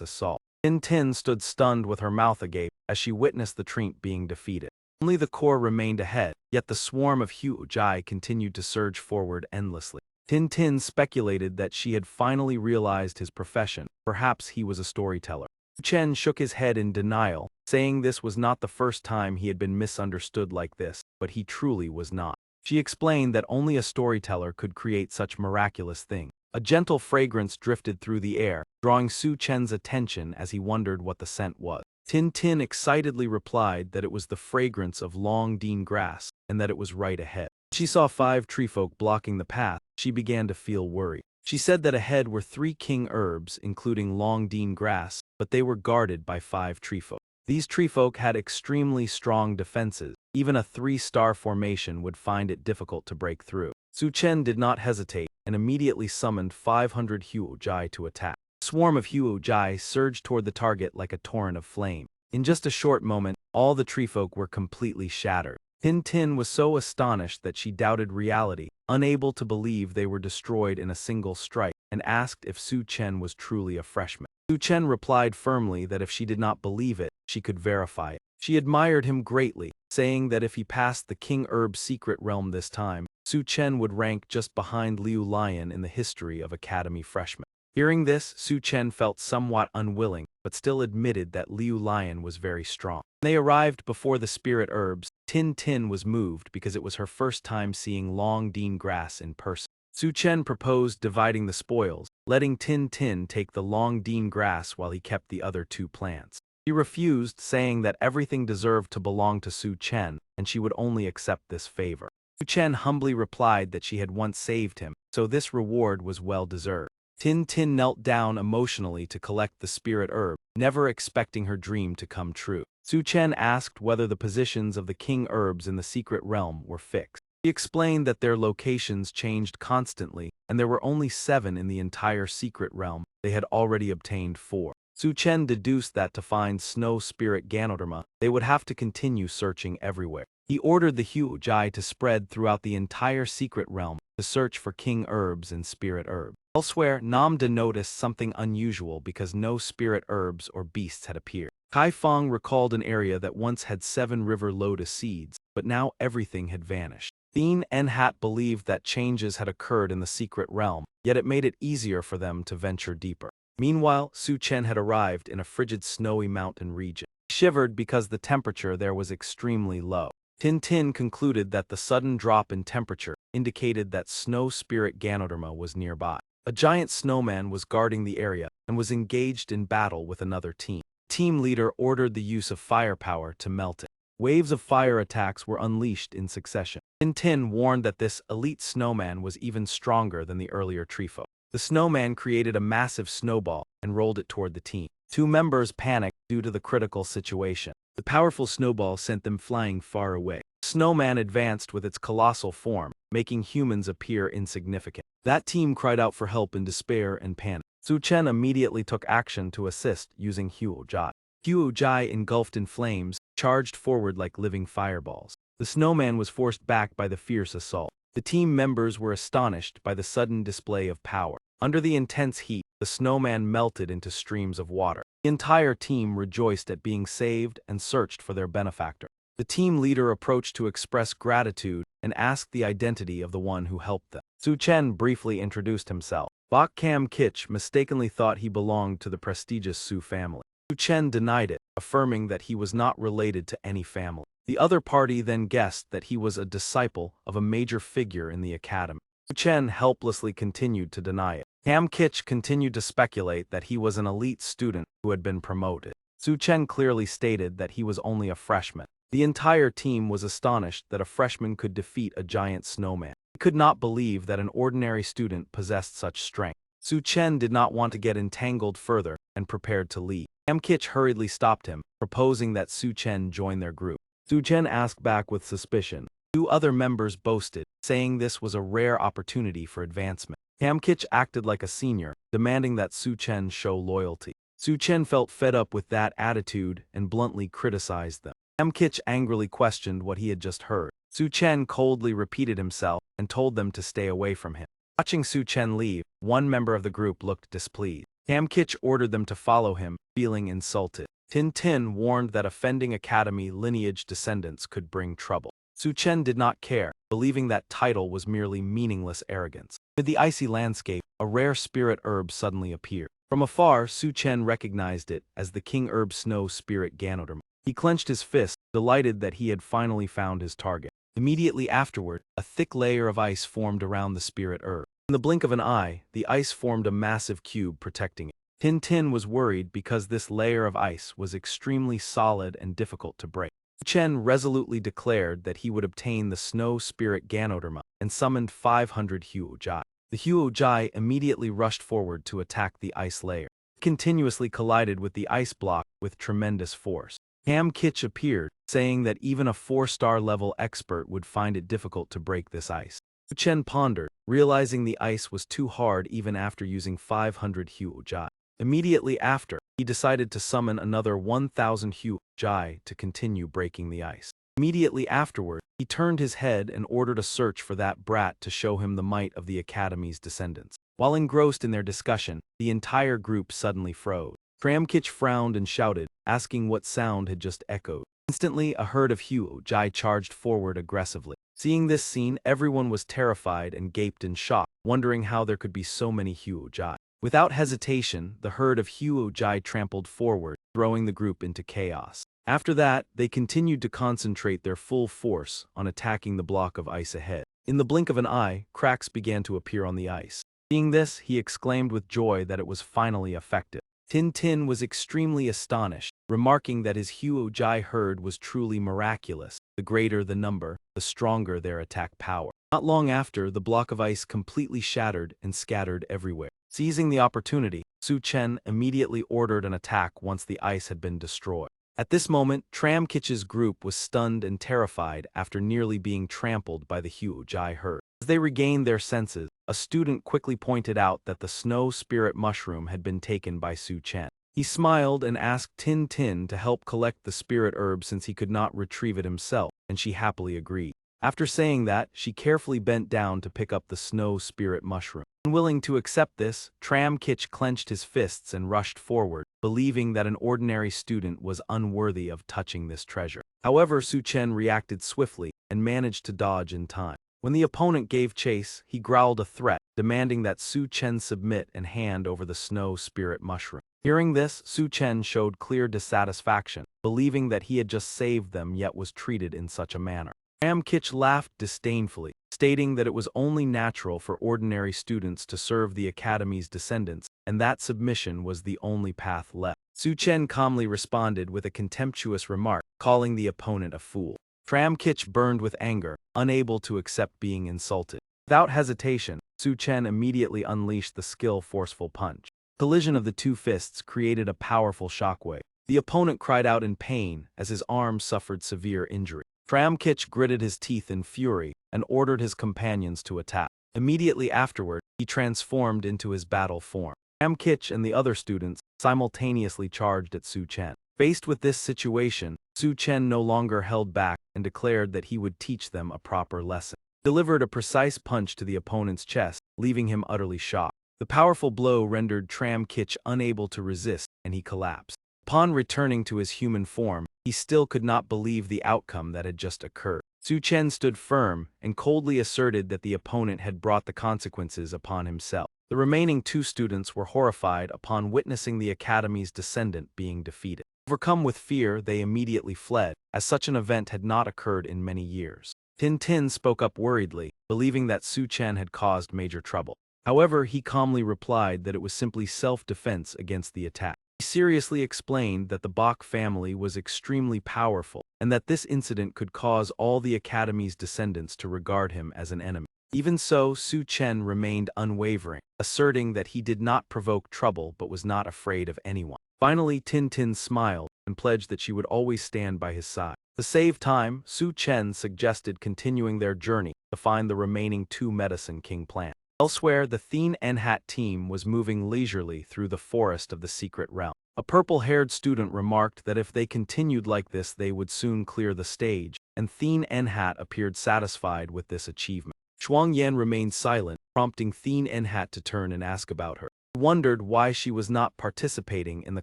assault. Tin stood stunned with her mouth agape as she witnessed the tree being defeated. Only the core remained ahead, yet the swarm of Hyuujai continued to surge forward endlessly. Tin speculated that she had finally realized his profession. Perhaps he was a storyteller. Chen shook his head in denial, saying this was not the first time he had been misunderstood like this, but he truly was not. She explained that only a storyteller could create such miraculous things. A gentle fragrance drifted through the air, drawing Su Chen's attention as he wondered what the scent was. Tin excitedly replied that it was the fragrance of long green grass, and that it was right ahead. She saw 5 treefolk blocking the path. She began to feel worried. She said that ahead were 3 king herbs, including long green grass, but they were guarded by 5 treefolk. These treefolk had extremely strong defenses. Even a 3-star formation would find it difficult to break through. Su Chen did not hesitate and immediately summoned 500 Hyuujai to attack. A swarm of Hyuujai surged toward the target like a torrent of flame. In just a short moment, all the treefolk were completely shattered. Tin was so astonished that she doubted reality, unable to believe they were destroyed in a single strike, and asked if Su Chen was truly a freshman. Su Chen replied firmly that if she did not believe it, she could verify it. She admired him greatly, saying that if he passed the King Herb's secret realm this time, Su Chen would rank just behind Liu Lion in the history of Academy freshmen. Hearing this, Su Chen felt somewhat unwilling, but still admitted that Liu Lion was very strong. When they arrived before the spirit herbs, Tin was moved because it was her first time seeing long green grass in person. Su Chen proposed dividing the spoils, letting Tin take the long green grass while he kept the other 2 plants. He refused, saying that everything deserved to belong to Su Chen, and she would only accept this favor. Su Chen humbly replied that she had once saved him, so this reward was well deserved. Tin knelt down emotionally to collect the spirit herb, never expecting her dream to come true. Su Chen asked whether the positions of the king herbs in the secret realm were fixed. He explained that their locations changed constantly, and there were only 7 in the entire secret realm. They had already obtained 4. Su Chen deduced that to find snow spirit Ganoderma, they would have to continue searching everywhere. He ordered the Hyuujai to spread throughout the entire secret realm to search for king herbs and spirit herbs. Elsewhere, Namda noticed something unusual because no spirit herbs or beasts had appeared. Kai Feng recalled an area that once had 7 river lotus seeds, but now everything had vanished. Thien and Hat believed that changes had occurred in the secret realm, yet it made it easier for them to venture deeper. Meanwhile, Su Chen had arrived in a frigid snowy mountain region. He shivered because the temperature there was extremely low. Tin concluded that the sudden drop in temperature indicated that snow spirit Ganoderma was nearby. A giant snowman was guarding the area and was engaged in battle with another team. Team leader ordered the use of firepower to melt it. Waves of fire attacks were unleashed in succession. Tin warned that this elite snowman was even stronger than the earlier treefolk. The snowman created a massive snowball and rolled it toward the team. 2 members panicked due to the critical situation. The powerful snowball sent them flying far away. Snowman advanced with its colossal form, making humans appear insignificant. That team cried out for help in despair and panic. Su Chen immediately took action to assist using Hyuujai. Hyuujai, engulfed in flames, charged forward like living fireballs. The snowman was forced back by the fierce assault. The team members were astonished by the sudden display of power. Under the intense heat, the snowman melted into streams of water. The entire team rejoiced at being saved and searched for their benefactor. The team leader approached to express gratitude and asked the identity of the one who helped them. Su Chen briefly introduced himself. Bok Kam Kich mistakenly thought he belonged to the prestigious Su family. Su Chen denied it, affirming that he was not related to any family. The other party then guessed that he was a disciple of a major figure in the academy. Su Chen helplessly continued to deny it. Kam Kich continued to speculate that he was an elite student who had been promoted. Su Chen clearly stated that he was only a freshman. The entire team was astonished that a freshman could defeat a giant snowman. They could not believe that an ordinary student possessed such strength. Su Chen did not want to get entangled further and prepared to leave. Kam Kich hurriedly stopped him, proposing that Su Chen join their group. Su Chen asked back with suspicion. 2 other members boasted, saying this was a rare opportunity for advancement. Kam Kich acted like a senior, demanding that Su Chen show loyalty. Su Chen felt fed up with that attitude and bluntly criticized them. Kam Kich angrily questioned what he had just heard. Su Chen coldly repeated himself and told them to stay away from him. Watching Su Chen leave, one member of the group looked displeased. Tamkich ordered them to follow him, feeling insulted. Tin warned that offending academy lineage descendants could bring trouble. Su Chen did not care, believing that title was merely meaningless arrogance. Amid the icy landscape, a rare spirit herb suddenly appeared. From afar, Su Chen recognized it as the king herb snow spirit Ganoderma. He clenched his fist, delighted that he had finally found his target. Immediately afterward, a thick layer of ice formed around the spirit herb. In the blink of an eye, the ice formed a massive cube protecting it. Tin was worried because this layer of ice was extremely solid and difficult to break. Chen resolutely declared that he would obtain the snow spirit Ganoderma and summoned 500 Huojai. The Huojai immediately rushed forward to attack the ice layer. It continuously collided with the ice block with tremendous force. Tamkich appeared, saying that even a 4-star level expert would find it difficult to break this ice. Chen pondered, realizing the ice was too hard even after using 500 Huojai. Immediately after, he decided to summon another 1,000 Huojai to continue breaking the ice. Immediately afterward, he turned his head and ordered a search for that brat to show him the might of the academy's descendants. While engrossed in their discussion, the entire group suddenly froze. Tamkich frowned and shouted, asking what sound had just echoed. Instantly, a herd of Huojai charged forward aggressively. Seeing this scene, everyone was terrified and gaped in shock, wondering how there could be so many Huojai. Without hesitation, the herd of Huojai trampled forward, throwing the group into chaos. After that, they continued to concentrate their full force on attacking the block of ice ahead. In the blink of an eye, cracks began to appear on the ice. Seeing this, he exclaimed with joy that it was finally effective. Tin was extremely astonished, remarking that his Huojai herd was truly miraculous. The greater the number, the stronger their attack power. Not long after, the block of ice completely shattered and scattered everywhere. Seizing the opportunity, Su Chen immediately ordered an attack once the ice had been destroyed. At this moment, Tamkich's group was stunned and terrified after nearly being trampled by the Huojai herd. As they regained their senses, a student quickly pointed out that the snow spirit mushroom had been taken by Su Chen. He smiled and asked Tin to help collect the spirit herb since he could not retrieve it himself, and she happily agreed. After saying that, she carefully bent down to pick up the snow spirit mushroom. Unwilling to accept this, Tamkich clenched his fists and rushed forward, believing that an ordinary student was unworthy of touching this treasure. However, Su Chen reacted swiftly and managed to dodge in time. When the opponent gave chase, he growled a threat, demanding that Su Chen submit and hand over the snow spirit mushroom. Hearing this, Su Chen showed clear dissatisfaction, believing that he had just saved them yet was treated in such a manner. Tamkich laughed disdainfully, stating that it was only natural for ordinary students to serve the academy's descendants, and that submission was the only path left. Su Chen calmly responded with a contemptuous remark, calling the opponent a fool. Tamkich burned with anger, unable to accept being insulted. Without hesitation, Su Chen immediately unleashed the forceful punch. Collision of the two fists created a powerful shockwave. The opponent cried out in pain as his arm suffered severe injury. Tamkich gritted his teeth in fury and ordered his companions to attack. Immediately afterward, he transformed into his battle form. Tamkich and the other students simultaneously charged at Su Chen. Faced with this situation, Su Chen no longer held back and declared that he would teach them a proper lesson. He delivered a precise punch to the opponent's chest, leaving him utterly shocked. The powerful blow rendered Tamkich unable to resist, and he collapsed. Upon returning to his human form, he still could not believe the outcome that had just occurred. Su Chen stood firm and coldly asserted that the opponent had brought the consequences upon himself. The remaining two students were horrified upon witnessing the academy's descendant being defeated. Overcome with fear, they immediately fled, as such an event had not occurred in many years. Tin spoke up worriedly, believing that Su Chen had caused major trouble. However, he calmly replied that it was simply self-defense against the attack. He seriously explained that the Bok family was extremely powerful, and that this incident could cause all the Academy's descendants to regard him as an enemy. Even so, Su Chen remained unwavering, asserting that he did not provoke trouble but was not afraid of anyone. Finally, Tin smiled and pledged that she would always stand by his side. To save time, Su Chen suggested continuing their journey to find the remaining two Medicine King plants. Elsewhere, the Thien Enhat team was moving leisurely through the forest of the secret realm. A purple-haired student remarked that if they continued like this they would soon clear the stage, and Thien Enhat appeared satisfied with this achievement. Shuang Yan remained silent, prompting Thien Enhat to turn and ask about her. He wondered why she was not participating in the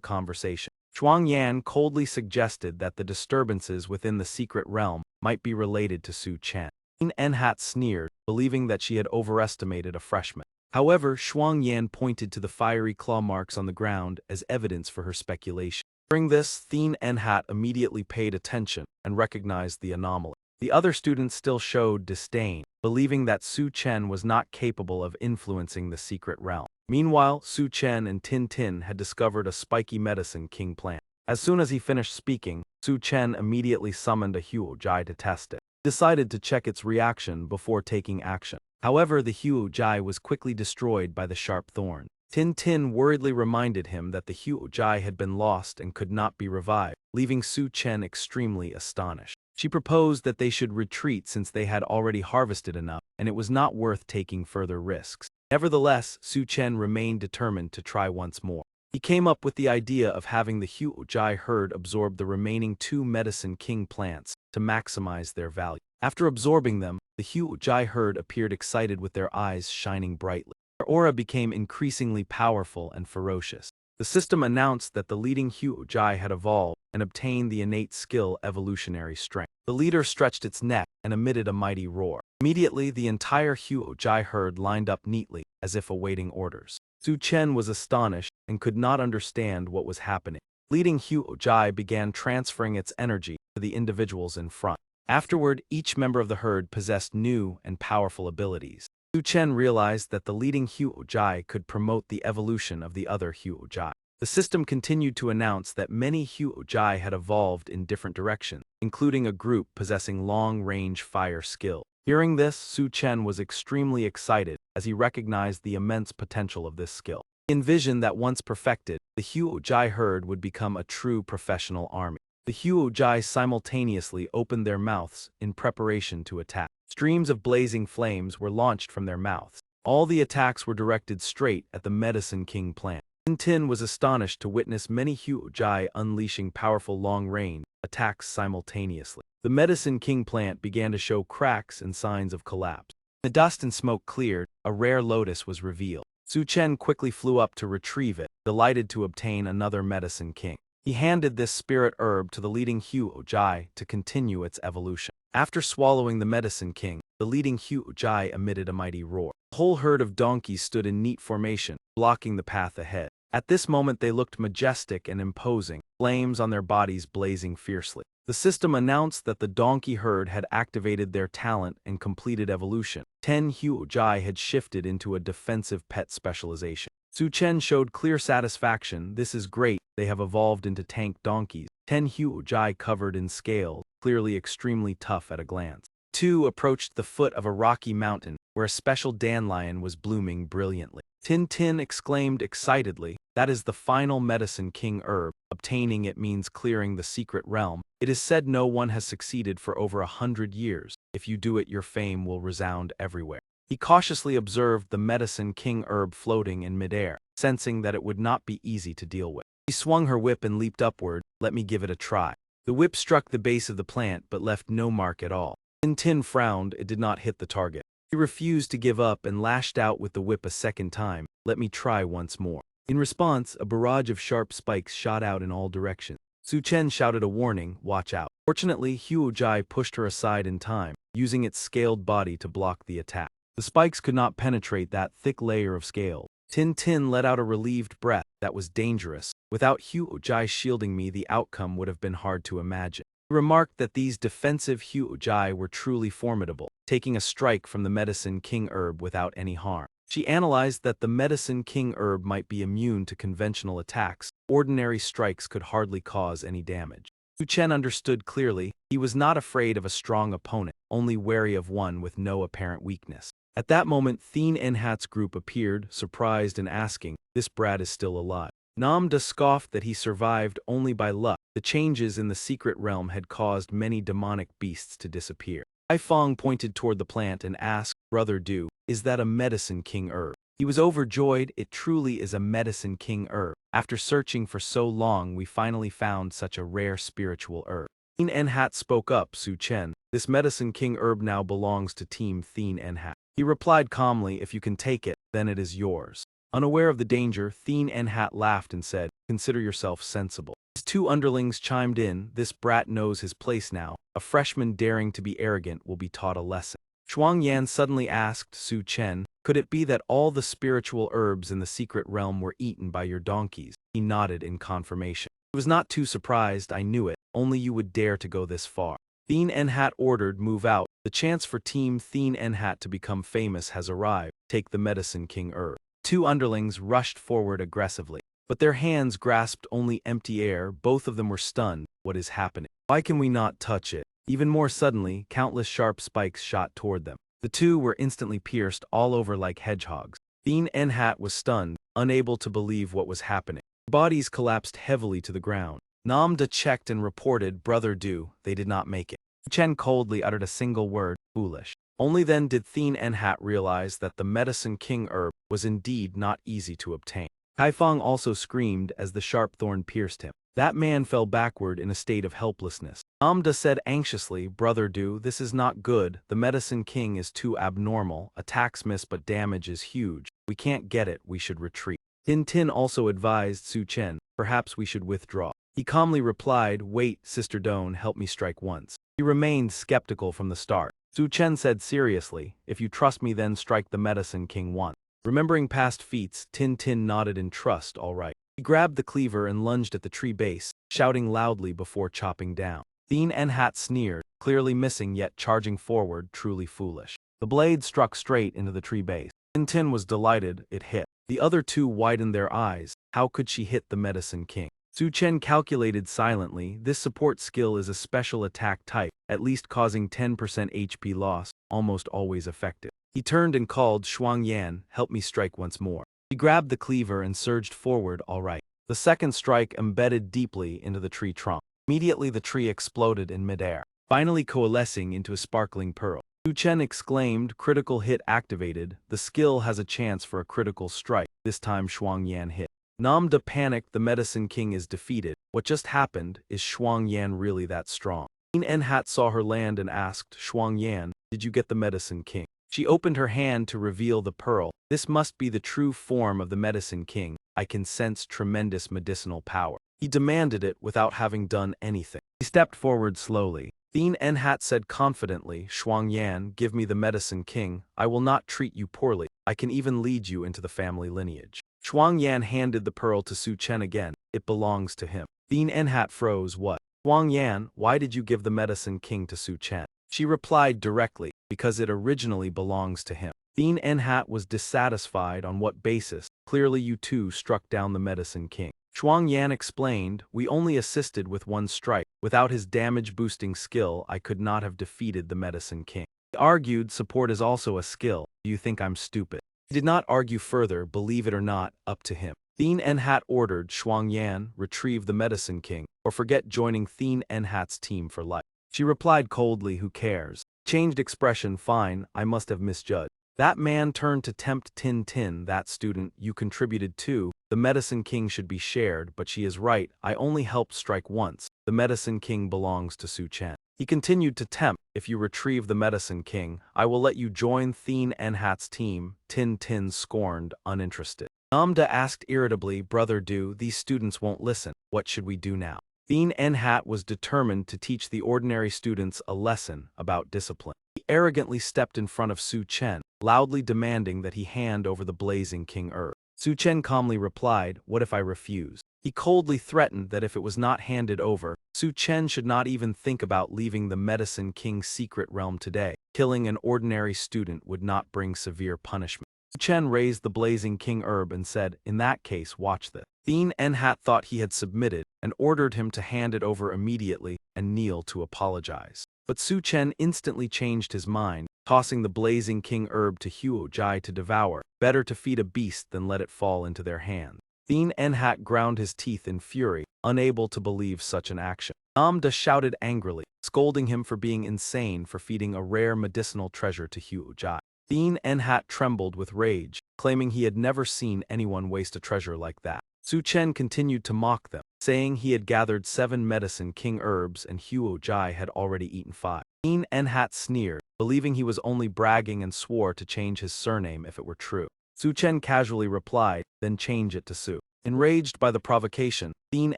conversation. Shuang Yan coldly suggested that the disturbances within the secret realm might be related to Su Chen. Thien Enhat sneered, believing that she had overestimated a freshman. However, Shuang Yan pointed to the fiery claw marks on the ground as evidence for her speculation. Hearing this, Thien Enhat immediately paid attention and recognized the anomaly. The other students still showed disdain, believing that Su Chen was not capable of influencing the secret realm. Meanwhile, Su Chen and Tin Tin had discovered a spiky medicine king plant. As soon as he finished speaking, Su Chen immediately summoned a Huo-Jai to test it. He decided to check its reaction before taking action. However, the Huo-Jai was quickly destroyed by the sharp thorn. Tin Tin worriedly reminded him that the Huo-Jai had been lost and could not be revived, leaving Su Chen extremely astonished. She proposed that they should retreat since they had already harvested enough, and it was not worth taking further risks. Nevertheless, Su Chen remained determined to try once more. He came up with the idea of having the Huo-Jai herd absorb the remaining 2 medicine king plants to maximize their value. After absorbing them, the Huo-Jai herd appeared excited with their eyes shining brightly. Their aura became increasingly powerful and ferocious. The system announced that the leading Huo-Jai had evolved and obtained the innate skill evolutionary strength. The leader stretched its neck and emitted a mighty roar. Immediately, the entire Huo-Jai herd lined up neatly, as if awaiting orders. Su Chen was astonished and could not understand what was happening. Leading Huo-Jai began transferring its energy to the individuals in front. Afterward, each member of the herd possessed new and powerful abilities. Su Chen realized that the leading Huo-Jai could promote the evolution of the other Huo-Jai. The system continued to announce that many Huo-Jai had evolved in different directions, including a group possessing long-range fire skill. Hearing this, Su Chen was extremely excited as he recognized the immense potential of this skill. He envisioned that once perfected, the Huo-Jai herd would become a true professional army. The Huo-Jai simultaneously opened their mouths in preparation to attack. Streams of blazing flames were launched from their mouths. All the attacks were directed straight at the Medicine King plant. Tin Tin was astonished to witness many Huo-Jai unleashing powerful long-range attacks simultaneously. The Medicine King plant began to show cracks and signs of collapse. The dust and smoke cleared, a rare lotus was revealed. Su Chen quickly flew up to retrieve it, delighted to obtain another Medicine King. He handed this spirit herb to the leading Huo-Jai to continue its evolution. After swallowing the Medicine King, the leading Huo-Jai emitted a mighty roar. The whole herd of donkeys stood in neat formation, blocking the path ahead. At this moment they looked majestic and imposing, flames on their bodies blazing fiercely. The system announced that the donkey herd had activated their talent and completed evolution. 10 Huo-Jai had shifted into a defensive pet specialization. Su Chen showed clear satisfaction. This is great, they have evolved into tank donkeys. 10 Huo-Jai covered in scales, clearly extremely tough at a glance. 2 approached the foot of a rocky mountain, where a special dandelion was blooming brilliantly. Tin Tin exclaimed excitedly, "That is the final Medicine King herb. Obtaining it means clearing the secret realm. It is said no one has succeeded for over 100 years. If you do it, your fame will resound everywhere." He cautiously observed the Medicine King herb floating in midair, sensing that it would not be easy to deal with. She swung her whip and leaped upward. "Let me give it a try." The whip struck the base of the plant but left no mark at all. Tin Tin frowned, it did not hit the target. He refused to give up and lashed out with the whip a second time. "Let me try once more." In response, a barrage of sharp spikes shot out in all directions. Su Chen shouted a warning, "Watch out." Fortunately, Huo-Jai pushed her aside in time, using its scaled body to block the attack. The spikes could not penetrate that thick layer of scale. Tin Tin let out a relieved breath. That was dangerous. Without Huo-Jai shielding me, the outcome would have been hard to imagine. He remarked that these defensive Huo-Jai were truly formidable, taking a strike from the Medicine King herb without any harm. She analyzed that the Medicine King herb might be immune to conventional attacks. Ordinary strikes could hardly cause any damage. Su Chen understood clearly. He was not afraid of a strong opponent, only wary of one with no apparent weakness. At that moment, Thien Enhat's group appeared, surprised and asking, "This brat is still alive." Namda scoffed that he survived only by luck. The changes in the secret realm had caused many demonic beasts to disappear. Haifeng pointed toward the plant and asked, "Brother Du, is that a Medicine King herb?" He was overjoyed. "It truly is a Medicine King herb. After searching for so long, we finally found such a rare spiritual herb." Thien Enhat spoke up, "Su Chen, this Medicine King herb now belongs to Team Thien Enhat. He replied calmly, if you can take it, then it is yours. Unaware of the danger, Thien Enhat laughed and said, consider yourself sensible. His two underlings chimed in, this brat knows his place now. A freshman daring to be arrogant will be taught a lesson. Shuang Yan suddenly asked Su Chen, could it be that all the spiritual herbs in the secret realm were eaten by your donkeys? He nodded in confirmation. He was not too surprised, I knew it, only you would dare to go this far. Thien Enhat ordered, move out. The chance for Team Thien Enhat to become famous has arrived. Take the Medicine King herb. Two underlings rushed forward aggressively, but their hands grasped only empty air. Both of them were stunned. What is happening? Why can we not touch it? Even more suddenly, countless sharp spikes shot toward them. The two were instantly pierced all over like hedgehogs. Thien Enhat was stunned, unable to believe what was happening. Bodies collapsed heavily to the ground. Nam Da checked and reported, Brother Du, they did not make it. Chen coldly uttered a single word, foolish. Only then did Thien Enhat realize that the Medicine King herb was indeed not easy to obtain. Kaifeng also screamed as the sharp thorn pierced him. That man fell backward in a state of helplessness. Nam Da said anxiously, Brother Du, this is not good. The Medicine King is too abnormal. Attacks miss but damage is huge. We can't get it, we should retreat. Tin Tin also advised Su Chen, perhaps we should withdraw. He calmly replied, wait, Sister Doan, help me strike once. He remained skeptical from the start. Su Chen said seriously, if you trust me then strike the Medicine King once. Remembering past feats, Tin Tin nodded in trust, all right. He grabbed the cleaver and lunged at the tree base, shouting loudly before chopping down. Thien Enhat sneered, clearly missing yet charging forward, truly foolish. The blade struck straight into the tree base. Tin Tin was delighted, it hit. The other two widened their eyes. How could she hit the Medicine King? Su Chen calculated silently, this support skill is a special attack type, at least causing 10% HP loss, almost always effective. He turned and called, Shuang Yan, help me strike once more. He grabbed the cleaver and surged forward, all right. The second strike embedded deeply into the tree trunk. Immediately the tree exploded in midair, finally coalescing into a sparkling pearl. Su Chen exclaimed, critical hit activated, the skill has a chance for a critical strike. This time Shuang Yan hit. Nam Da panicked, the Medicine King is defeated. What just happened? Is Shuang Yan really that strong? Thien Enhat saw her land and asked, Shuang Yan, did you get the Medicine King? She opened her hand to reveal the pearl. This must be the true form of the Medicine King. I can sense tremendous medicinal power. He demanded it without having done anything. He stepped forward slowly. Thien Enhat said confidently, Shuang Yan, give me the Medicine King. I will not treat you poorly. I can even lead you into the family lineage. Shuang Yan handed the pearl to Su Chen again. It belongs to him. Thien Enhat froze, what? Shuang Yan, why did you give the Medicine King to Su Chen? She replied directly, because it originally belongs to him. Thien Enhat was dissatisfied. On what basis? Clearly you two struck down the Medicine King. Shuang Yan explained, we only assisted with one strike. Without his damage-boosting skill, I could not have defeated the Medicine King. He argued, support is also a skill. Do you think I'm stupid? He did not argue further, believe it or not, up to him. Thien Enhat ordered, Shuang Yan, retrieve the Medicine King, or forget joining Thien Enhat's team for life. She replied coldly, who cares? Changed expression, fine, I must have misjudged. That man turned to tempt Tin Tin, that student you contributed to. The Medicine King should be shared, but she is right, I only helped strike once. The Medicine King belongs to Su Chen. He continued to tempt, if you retrieve the Medicine King, I will let you join Thien Enhat's team. Tin Tin scorned, uninterested. Nam Da asked irritably, Brother Du, these students won't listen, what should we do now? Thien Enhat was determined to teach the ordinary students a lesson about discipline. He arrogantly stepped in front of Su Chen, loudly demanding that he hand over the Blazing King herb. Su Chen calmly replied, what if I refuse? He coldly threatened that if it was not handed over, Su Chen should not even think about leaving the Medicine King's secret realm today. Killing an ordinary student would not bring severe punishment. Su Chen raised the Blazing King herb and said, in that case, watch this. Thien Enhat thought he had submitted and ordered him to hand it over immediately and kneel to apologize. But Su Chen instantly changed his mind, tossing the Blazing King herb to Huo Jai to devour. Better to feed a beast than let it fall into their hands. Thien Enhat ground his teeth in fury, unable to believe such an action. Nam Da shouted angrily, scolding him for being insane for feeding a rare medicinal treasure to Huo Jai. Thien Enhat trembled with rage, claiming he had never seen anyone waste a treasure like that. Su Chen continued to mock them, saying he had gathered 7 medicine king herbs and Huo Jai had already eaten 5. Thien Enhat sneered, believing he was only bragging and swore to change his surname if it were true. Su Chen casually replied, then change it to Su. Enraged by the provocation, Thien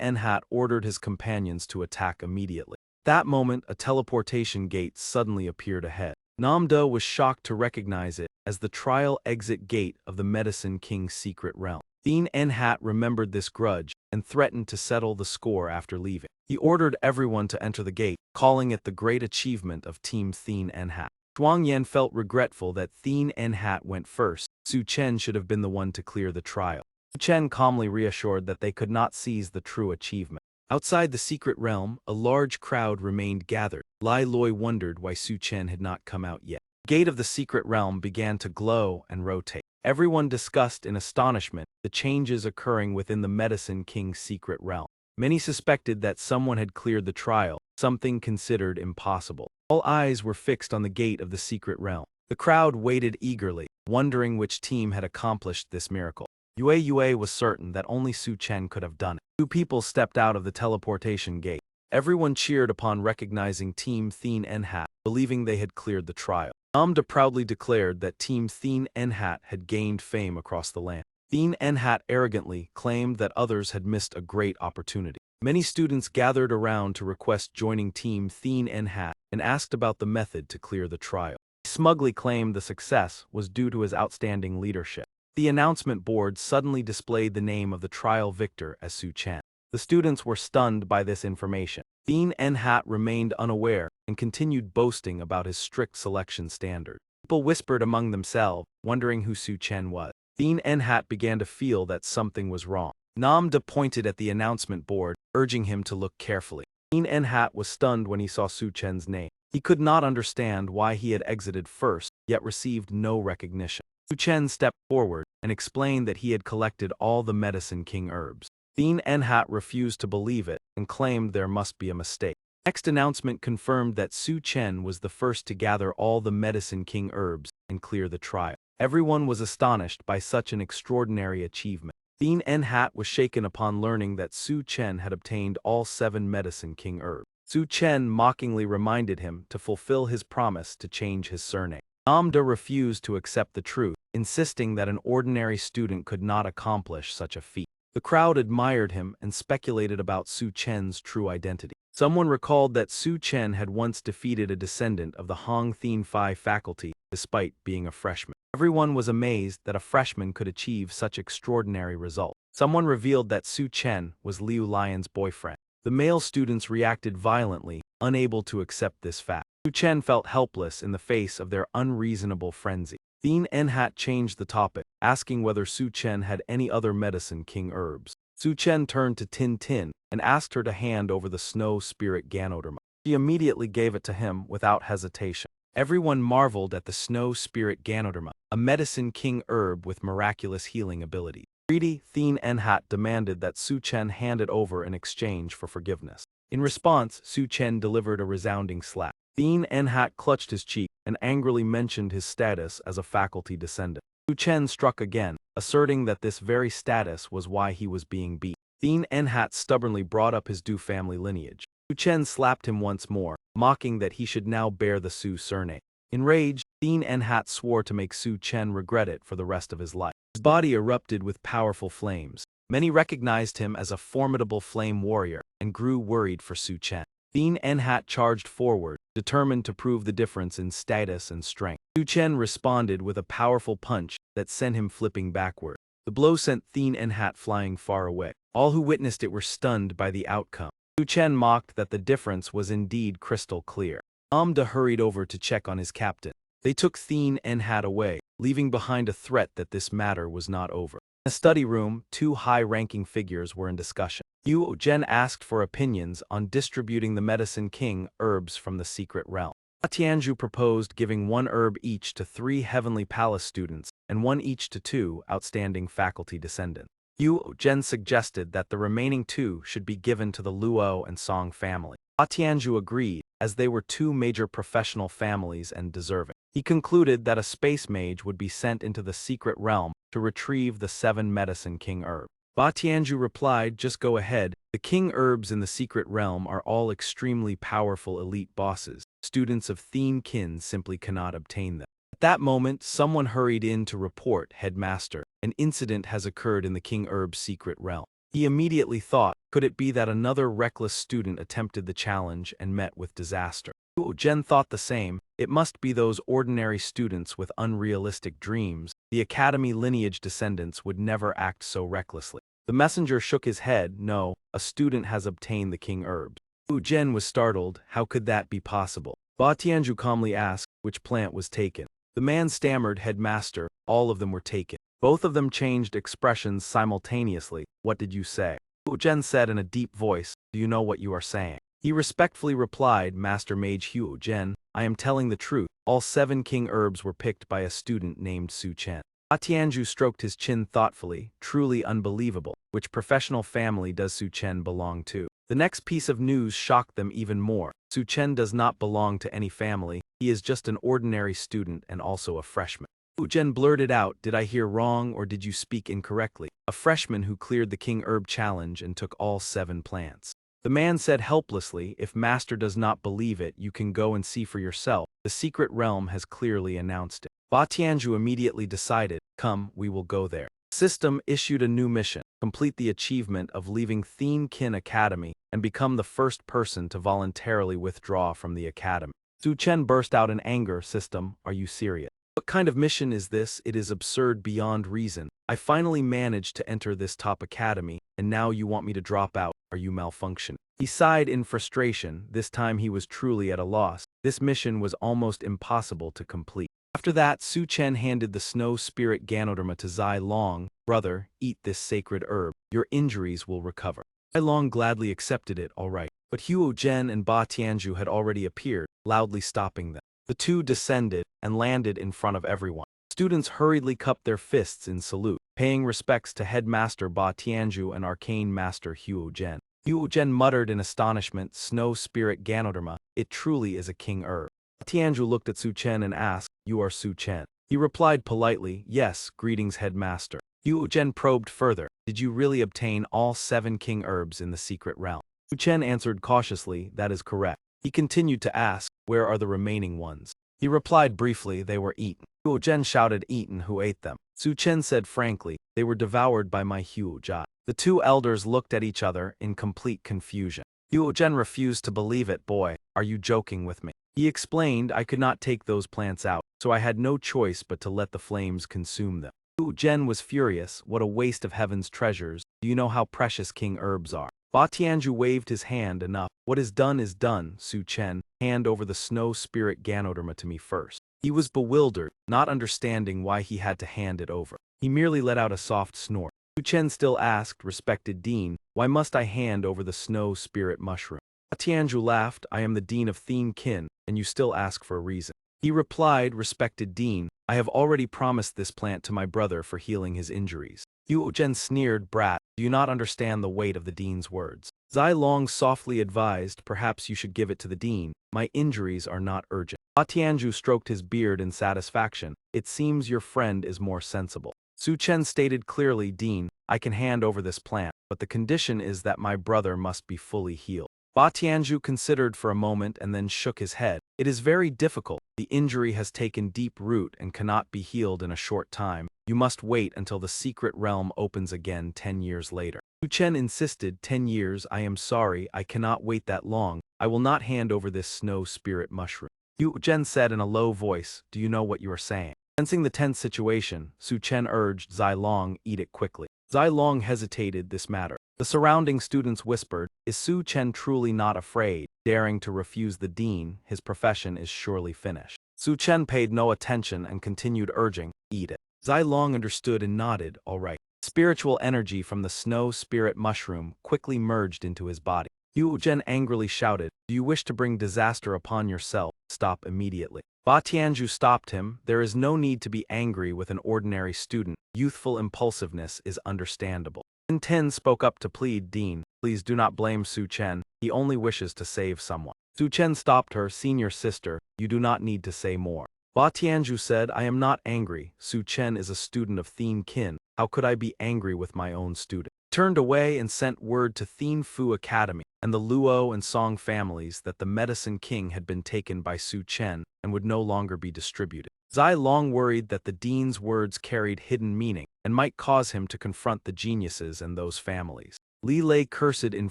Enhat ordered his companions to attack immediately. At that moment, a teleportation gate suddenly appeared ahead. Namda was shocked to recognize it as the trial exit gate of the Medicine King's secret realm. Thien Enhat remembered this grudge and threatened to settle the score after leaving. He ordered everyone to enter the gate, calling it the great achievement of Team Thien Enhat. Zhuang Yan felt regretful that Thien Enhat went first. Su Chen should have been the one to clear the trial. Su Chen calmly reassured that they could not seize the true achievement. Outside the secret realm, a large crowd remained gathered. Lai Loi wondered why Su Chen had not come out yet. The gate of the secret realm began to glow and rotate. Everyone discussed in astonishment the changes occurring within the Medicine King's secret realm. Many suspected that someone had cleared the trial, something considered impossible. All eyes were fixed on the gate of the secret realm. The crowd waited eagerly, wondering which team had accomplished this miracle. Yue was certain that only Su Chen could have done it. 2 people stepped out of the teleportation gate. Everyone cheered upon recognizing Team Thien Enhat, believing they had cleared the trial. Namda proudly declared that Team Thien Enhat had gained fame across the land. Thien Enhat arrogantly claimed that others had missed a great opportunity. Many students gathered around to request joining Team Thien Enhat and asked about the method to clear the trial. He smugly claimed the success was due to his outstanding leadership. The announcement board suddenly displayed the name of the trial victor as Su Chen. The students were stunned by this information. Thien Enhat remained unaware and continued boasting about his strict selection standard. People whispered among themselves, wondering who Su Chen was. Thien Enhat began to feel that something was wrong. Namda pointed at the announcement board, urging him to look carefully. Thien Enhat was stunned when he saw Su Chen's name. He could not understand why he had exited first, yet received no recognition. Su Chen stepped forward and explained that he had collected all the Medicine King herbs. Thien Enhat refused to believe it and claimed there must be a mistake. Next announcement confirmed that Su Chen was the first to gather all the Medicine King herbs and clear the trial. Everyone was astonished by such an extraordinary achievement. Thien Enhat was shaken upon learning that Su Chen had obtained all 7 Medicine King herbs. Su Chen mockingly reminded him to fulfill his promise to change his surname. Namda refused to accept the truth, insisting that an ordinary student could not accomplish such a feat. The crowd admired him and speculated about Su Chen's true identity. Someone recalled that Su Chen had once defeated a descendant of the Hong Thien Phi faculty, despite being a freshman. Everyone was amazed that a freshman could achieve such extraordinary results. Someone revealed that Su Chen was Liu Lion's boyfriend. The male students reacted violently, unable to accept this fact. Su Chen felt helpless in the face of their unreasonable frenzy. Thien Enhat changed the topic, asking whether Su Chen had any other Medicine King herbs. Su Chen turned to Tin Tin and asked her to hand over the snow spirit Ganoderma. She immediately gave it to him without hesitation. Everyone marveled at the snow spirit Ganoderma, a Medicine King herb with miraculous healing ability. Greedy, Thien Enhat demanded that Su Chen hand it over in exchange for forgiveness. In response, Su Chen delivered a resounding slap. Thien Enhat clutched his cheek and angrily mentioned his status as a faculty descendant. Su Chen struck again, asserting that this very status was why he was being beat. Thien Enhat stubbornly brought up his Du family lineage. Su Chen slapped him once more, mocking that he should now bear the Su surname. Enraged, Thien Enhat swore to make Su Chen regret it for the rest of his life. His body erupted with powerful flames. Many recognized him as a formidable flame warrior and grew worried for Su Chen. Thien Enhat charged forward, determined to prove the difference in status and strength. Su Chen responded with a powerful punch that sent him flipping backward. The blow sent Thien Enhat flying far away. All who witnessed it were stunned by the outcome. Su Chen mocked that the difference was indeed crystal clear. Amda hurried over to check on his captain. They took Thien Enhat away, leaving behind a threat that this matter was not over. In a study room, 2 high-ranking figures were in discussion. Yu Zhen asked for opinions on distributing the Medicine King herbs from the secret realm. Tianzhu proposed giving 1 herb each to 3 Heavenly Palace students and 1 each to 2 outstanding faculty descendants. Yu Zhen suggested that the remaining 2 should be given to the Luo and Song family. Tianzhu agreed, as they were 2 major professional families and deserving. He concluded that a space mage would be sent into the secret realm to retrieve the 7 Medicine King herbs. Ba Tianju replied, just go ahead. The king herbs in the secret realm are all extremely powerful elite bosses. Students of Theme Kin simply cannot obtain them. At that moment, someone hurried in to report, Headmaster, an incident has occurred in the king herb's secret realm. He immediately thought, could it be that another reckless student attempted the challenge and met with disaster? Jen thought the same. It must be those ordinary students with unrealistic dreams. The academy lineage descendants would never act so recklessly. The messenger shook his head. No, a student has obtained the king herbs. Jen was startled. How could that be possible? Ba Tianju calmly asked, which plant was taken? The man stammered, Headmaster, all of them were taken. Both of them changed expressions simultaneously. What did you say? Jen said in a deep voice, do you know what you are saying? He respectfully replied, Master Mage Huo Jen, I am telling the truth. All 7 king herbs were picked by a student named Su Chen. Ba Tianju stroked his chin thoughtfully, truly unbelievable. Which professional family does Su Chen belong to? The next piece of news shocked them even more. Su Chen does not belong to any family, he is just an ordinary student and also a freshman. Jen blurted out, did I hear wrong or did you speak incorrectly? A freshman who cleared the king herb challenge and took all 7 plants. The man said helplessly, if Master does not believe it, you can go and see for yourself. The secret realm has clearly announced it. Ba Tianju immediately decided, come, we will go there. System issued a new mission, complete the achievement of leaving Theme Kin Academy and become the first person to voluntarily withdraw from the academy. Su Chen burst out in anger, System, are you serious? What kind of mission is this? It is absurd beyond reason. I finally managed to enter this top academy, and now you want me to drop out. Are you malfunctioning? He sighed in frustration. This time he was truly at a loss. This mission was almost impossible to complete. After that, Su Chen handed the snow spirit Ganoderma to Zai Long. Brother, eat this sacred herb. Your injuries will recover. Zai Long gladly accepted it, all right. But Huo Zhen and Ba Tianju had already appeared, loudly stopping them. The two descended and landed in front of everyone. Students hurriedly cupped their fists in salute, paying respects to Headmaster Ba Tianju and Arcane Master Huo Zhen. Huo Zhen muttered in astonishment, Snow Spirit Ganoderma, it truly is a king herb. Tianju looked at Su Chen and asked, you are Su Chen? He replied politely, yes, greetings Headmaster. Huo Zhen probed further, did you really obtain all 7 king herbs in the secret realm? Su Chen answered cautiously, that is correct. He continued to ask, where are the remaining ones? He replied briefly, they were eaten. Huo Zhen shouted, eaten, who ate them? Su Chen said frankly, they were devoured by my Huo Jia. The 2 elders looked at each other in complete confusion. Huo Zhen refused to believe it. Boy, are you joking with me? He explained, I could not take those plants out, so I had no choice but to let the flames consume them. Huo Zhen was furious, what a waste of heaven's treasures. Do you know how precious king herbs are? Ba Tianju waved his hand, enough. What is done, Su Chen. Hand over the snow spirit Ganoderma to me first. He was bewildered, not understanding why he had to hand it over. He merely let out a soft snort. Su Chen still asked, respected Dean, why must I hand over the snow spirit mushroom? Ba Tianju laughed, I am the Dean of Theme Kin, and you still ask for a reason. He replied, respected Dean, I have already promised this plant to my brother for healing his injuries. Huo Zhen sneered, brat, do you not understand the weight of the Dean's words? Zai Long softly advised, perhaps you should give it to the Dean. My injuries are not urgent. Ba Tianju stroked his beard in satisfaction. It seems your friend is more sensible. Su Chen stated clearly, Dean, I can hand over this plant, but the condition is that my brother must be fully healed. Ba Tianju considered for a moment and then shook his head. It is very difficult. The injury has taken deep root and cannot be healed in a short time. You must wait until the secret realm opens again 10 years later. Su Chen insisted, 10 years, I am sorry, I cannot wait that long. I will not hand over this snow spirit mushroom. Huo Zhen said in a low voice, do you know what you are saying? Sensing the tense situation, Su Chen urged Zai Long, eat it quickly. Zai Long hesitated this matter. The surrounding students whispered, is Su Chen truly not afraid? Daring to refuse the dean, his profession is surely finished. Su Chen paid no attention and continued urging, eat it. Zai Long understood and nodded, all right. Spiritual energy from the snow spirit mushroom quickly merged into his body. Huo Zhen angrily shouted, do you wish to bring disaster upon yourself? Stop immediately. Ba Tianju stopped him. There is no need to be angry with an ordinary student. Youthful impulsiveness is understandable. Ten spoke up to plead, Dean, please do not blame Su Chen. He only wishes to save someone. Su Chen stopped her, senior sister, you do not need to say more. Ba Tianju said, I am not angry. Su Chen is a student of Theme Kin. How could I be angry with my own student? Turned away and sent word to Thien Fu Academy and the Luo and Song families that the Medicine King had been taken by Su Chen and would no longer be distributed. Zai Long worried that the dean's words carried hidden meaning and might cause him to confront the geniuses and those families. Li Lei cursed in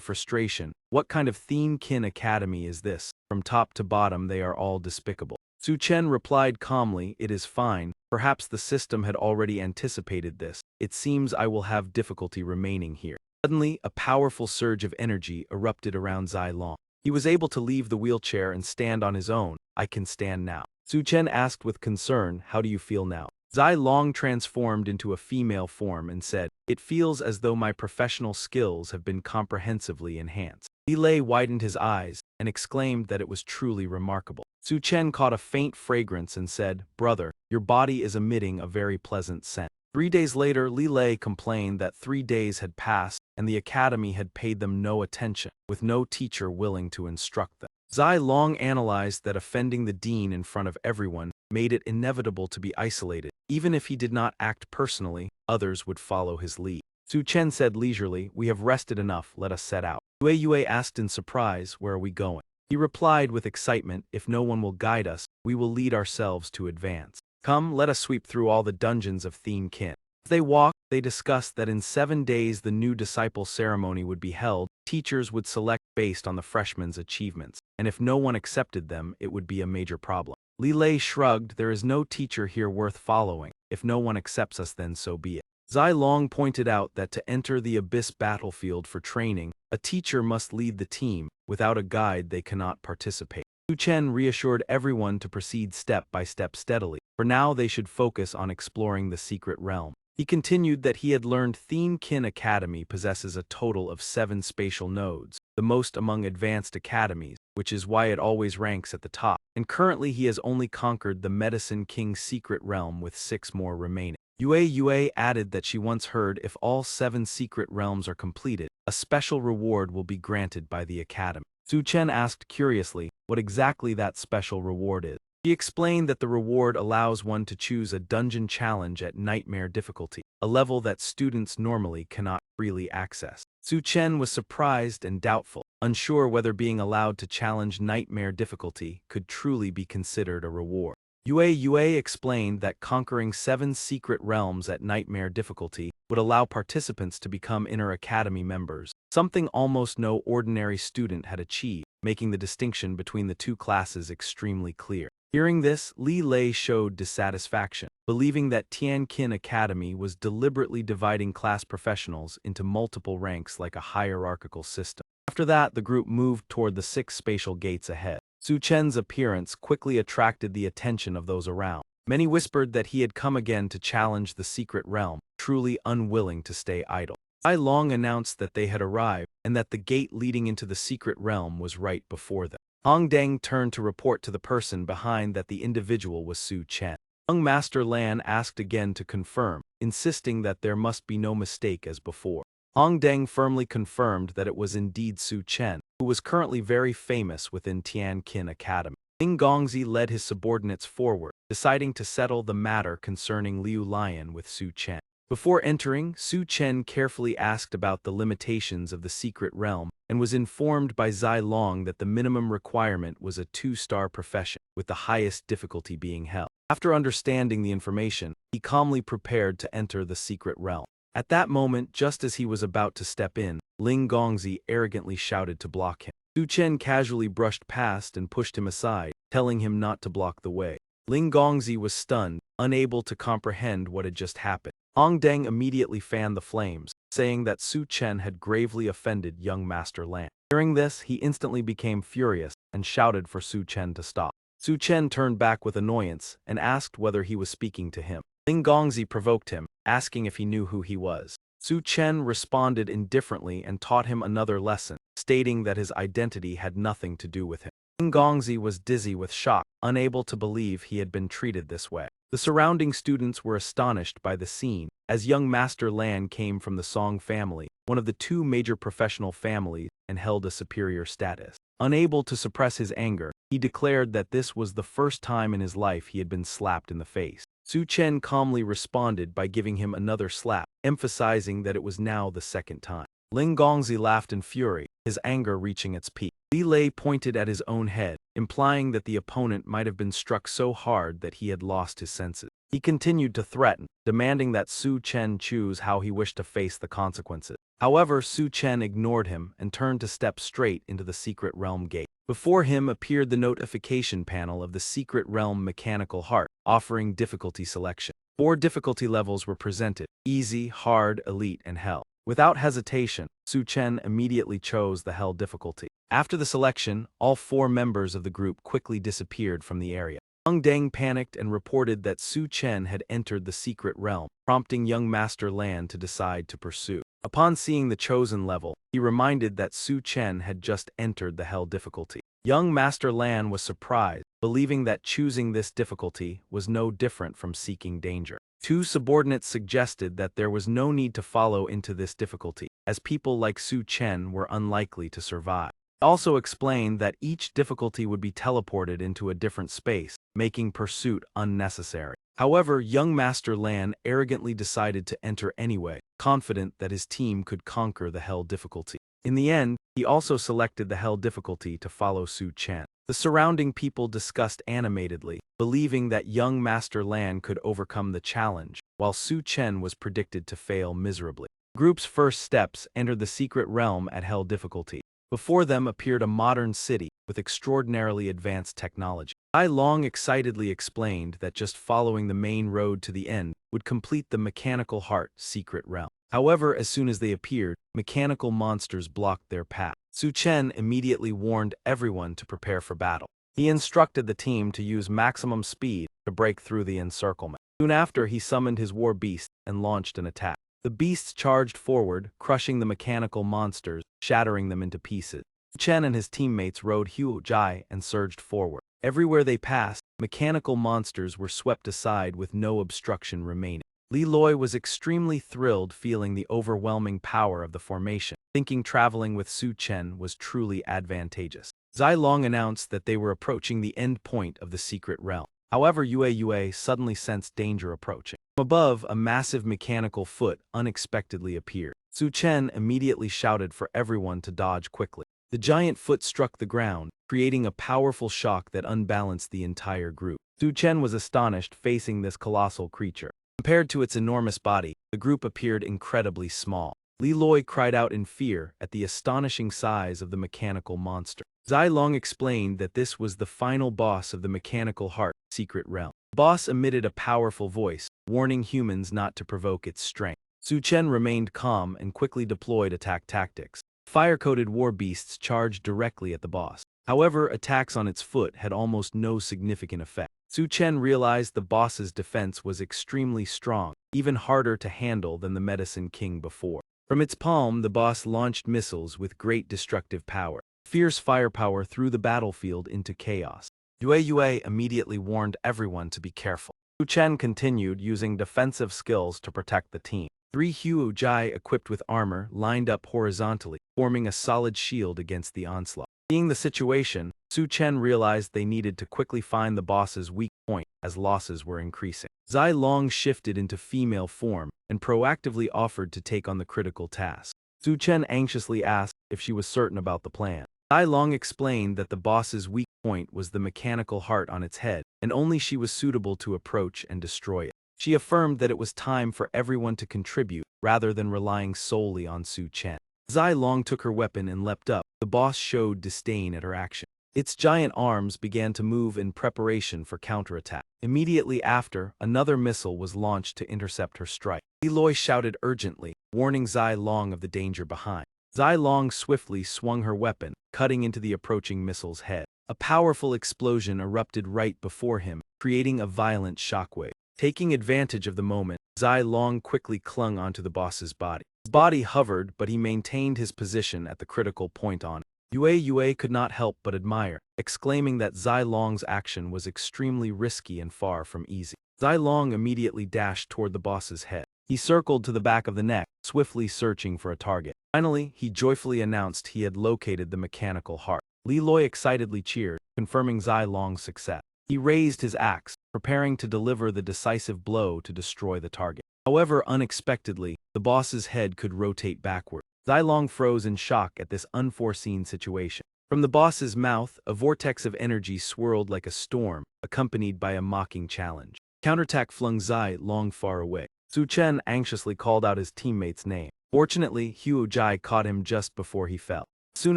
frustration. What kind of Thien Kin Academy is this? From top to bottom they are all despicable. Su Chen replied calmly, "It is fine. Perhaps the system had already anticipated this. It seems I will have difficulty remaining here." Suddenly, a powerful surge of energy erupted around Zai Long. He was able to leave the wheelchair and stand on his own. "I can stand now." Su Chen asked with concern, "How do you feel now?" Zai Long transformed into a female form and said, "It feels as though my professional skills have been comprehensively enhanced." Li Lei widened his eyes and exclaimed that it was truly remarkable. Su Chen caught a faint fragrance and said, "Brother, your body is emitting a very pleasant scent." 3 days later, Li Lei complained that 3 days had passed and the academy had paid them no attention, with no teacher willing to instruct them. Zai Long analyzed that offending the dean in front of everyone made it inevitable to be isolated. Even if he did not act personally, others would follow his lead. Su Chen said leisurely, "We have rested enough, let us set out." Yue asked in surprise, "Where are we going?" He replied with excitement, "If no one will guide us, we will lead ourselves to advance. Come, let us sweep through all the dungeons of Thien Kin." As they walked, they discussed that in 7 days the new disciple ceremony would be held. Teachers would select based on the freshmen's achievements, and if no one accepted them, it would be a major problem. Li Lei shrugged, "There is no teacher here worth following. If no one accepts us, then so be it." Zai Long pointed out that to enter the Abyss battlefield for training, a teacher must lead the team. Without a guide, they cannot participate. Su Chen reassured everyone to proceed step by step steadily. For now, they should focus on exploring the secret realm. He continued that he had learned Thien Kin Academy possesses a total of 7 spatial nodes, the most among advanced academies, which is why it always ranks at the top, and currently he has only conquered the Medicine King's secret realm with 6 more remaining. Yue added that she once heard if all 7 secret realms are completed, a special reward will be granted by the academy. Su Chen asked curiously what exactly that special reward is. She explained that the reward allows one to choose a dungeon challenge at nightmare difficulty, a level that students normally cannot freely access. Su Chen was surprised and doubtful, unsure whether being allowed to challenge nightmare difficulty could truly be considered a reward. Yue explained that conquering 7 secret realms at nightmare difficulty would allow participants to become inner academy members, something almost no ordinary student had achieved, making the distinction between the two classes extremely clear. Hearing this, Li Lei showed dissatisfaction, believing that Thien Kin Academy was deliberately dividing class professionals into multiple ranks like a hierarchical system. After that, the group moved toward the 6 spatial gates ahead. Su Chen's appearance quickly attracted the attention of those around. Many whispered that he had come again to challenge the secret realm, truly unwilling to stay idle. Zai Long announced that they had arrived and that the gate leading into the secret realm was right before them. Hong Deng turned to report to the person behind that the individual was Su Chen. Young Master Lan asked again to confirm, insisting that there must be no mistake as before. Hong Deng firmly confirmed that it was indeed Su Chen, who was currently very famous within Thien Kin Academy. Ling Gongzi led his subordinates forward, deciding to settle the matter concerning Liu Lian with Su Chen. Before entering, Su Chen carefully asked about the limitations of the secret realm and was informed by Zai Long that the minimum requirement was a 2-star profession, with the highest difficulty being held. After understanding the information, he calmly prepared to enter the secret realm. At that moment, just as he was about to step in, Ling Gongzi arrogantly shouted to block him. Su Chen casually brushed past and pushed him aside, telling him not to block the way. Ling Gongzi was stunned, unable to comprehend what had just happened. Hong Deng immediately fanned the flames, saying that Su Chen had gravely offended young Master Lan. Hearing this, he instantly became furious and shouted for Su Chen to stop. Su Chen turned back with annoyance and asked whether he was speaking to him. Ling Gongzi provoked him, asking if he knew who he was. Su Chen responded indifferently and taught him another lesson, stating that his identity had nothing to do with him. Ling Gongzi was dizzy with shock, unable to believe he had been treated this way. The surrounding students were astonished by the scene, as young Master Lan came from the Song family, one of the 2 major professional families, and held a superior status. Unable to suppress his anger, he declared that this was the first time in his life he had been slapped in the face. Su Chen calmly responded by giving him another slap, emphasizing that it was now the second time. Ling Gongzi laughed in fury, his anger reaching its peak. Li Lei pointed at his own head, implying that the opponent might have been struck so hard that he had lost his senses. He continued to threaten, demanding that Su Chen choose how he wished to face the consequences. However, Su Chen ignored him and turned to step straight into the secret realm gate. Before him appeared the notification panel of the secret realm mechanical heart, offering difficulty selection. 4 difficulty levels were presented: easy, hard, elite, and hell. Without hesitation, Su Chen immediately chose the hell difficulty. After the selection, all 4 members of the group quickly disappeared from the area. Young Deng panicked and reported that Su Chen had entered the secret realm, prompting young Master Lan to decide to pursue. Upon seeing the chosen level, he reminded that Su Chen had just entered the hell difficulty. Young Master Lan was surprised, believing that choosing this difficulty was no different from seeking danger. 2 subordinates suggested that there was no need to follow into this difficulty, as people like Su Chen were unlikely to survive. He also explained that each difficulty would be teleported into a different space, making pursuit unnecessary. However, young Master Lan arrogantly decided to enter anyway, confident that his team could conquer the hell difficulty. In the end, he also selected the hell difficulty to follow Su Chen. The surrounding people discussed animatedly, believing that young Master Lan could overcome the challenge, while Su Chen was predicted to fail miserably. The group's first steps entered the secret realm at hell difficulty. Before them appeared a modern city with extraordinarily advanced technology. Ai Long excitedly explained that just following the main road to the end would complete the mechanical heart secret realm. However, as soon as they appeared, mechanical monsters blocked their path. Su Chen immediately warned everyone to prepare for battle. He instructed the team to use maximum speed to break through the encirclement. Soon after, he summoned his war beast and launched an attack. The beasts charged forward, crushing the mechanical monsters, shattering them into pieces. Chen and his teammates rode Huo Jai and surged forward. Everywhere they passed, mechanical monsters were swept aside with no obstruction remaining. Li Loi was extremely thrilled, feeling the overwhelming power of the formation, thinking traveling with Su Chen was truly advantageous. Zai Long announced that they were approaching the end point of the secret realm. However, Yue suddenly sensed danger approaching. From above, a massive mechanical foot unexpectedly appeared. Su Chen immediately shouted for everyone to dodge quickly. The giant foot struck the ground, creating a powerful shock that unbalanced the entire group. Su Chen was astonished facing this colossal creature. Compared to its enormous body, the group appeared incredibly small. Li Loi cried out in fear at the astonishing size of the mechanical monster. Zai Long explained that this was the final boss of the mechanical heart secret realm. The boss emitted a powerful voice, warning humans not to provoke its strength. Su Chen remained calm and quickly deployed attack tactics. Fire-coated war beasts charged directly at the boss. However, attacks on its foot had almost no significant effect. Su Chen realized the boss's defense was extremely strong, even harder to handle than the Medicine King before. From its palm, the boss launched missiles with great destructive power. Fierce firepower threw the battlefield into chaos. Yue immediately warned everyone to be careful. Su Chen continued using defensive skills to protect the team. 3 Huo Jai equipped with armor lined up horizontally, forming a solid shield against the onslaught. Seeing the situation, Su Chen realized they needed to quickly find the boss's weak point as losses were increasing. Zai Long shifted into female form and proactively offered to take on the critical task. Su Chen anxiously asked if she was certain about the plan. Zai Long explained that the boss's weak point was the mechanical heart on its head, and only she was suitable to approach and destroy it. She affirmed that it was time for everyone to contribute rather than relying solely on Su Chen. Zai Long took her weapon and leapt up. The boss showed disdain at her action. Its giant arms began to move in preparation for counterattack. Immediately after, another missile was launched to intercept her strike. Li Loi shouted urgently, warning Zai Long of the danger behind. Zai Long swiftly swung her weapon, cutting into the approaching missile's head. A powerful explosion erupted right before him, creating a violent shockwave. Taking advantage of the moment, Zai Long quickly clung onto the boss's body. His body hovered, but he maintained his position at the critical point on it. Yue could not help but admire, exclaiming that Zai Long's action was extremely risky and far from easy. Zai Long immediately dashed toward the boss's head. He circled to the back of the neck, swiftly searching for a target. Finally, he joyfully announced he had located the mechanical heart. Li Loi excitedly cheered, confirming Zai Long's success. He raised his axe, preparing to deliver the decisive blow to destroy the target. However, unexpectedly, the boss's head could rotate backward. Zilong froze in shock at this unforeseen situation. From the boss's mouth, a vortex of energy swirled like a storm, accompanied by a mocking challenge. Counterattack flung Zilong far away. Su Chen anxiously called out his teammate's name. Fortunately, Huo Jai caught him just before he fell. As soon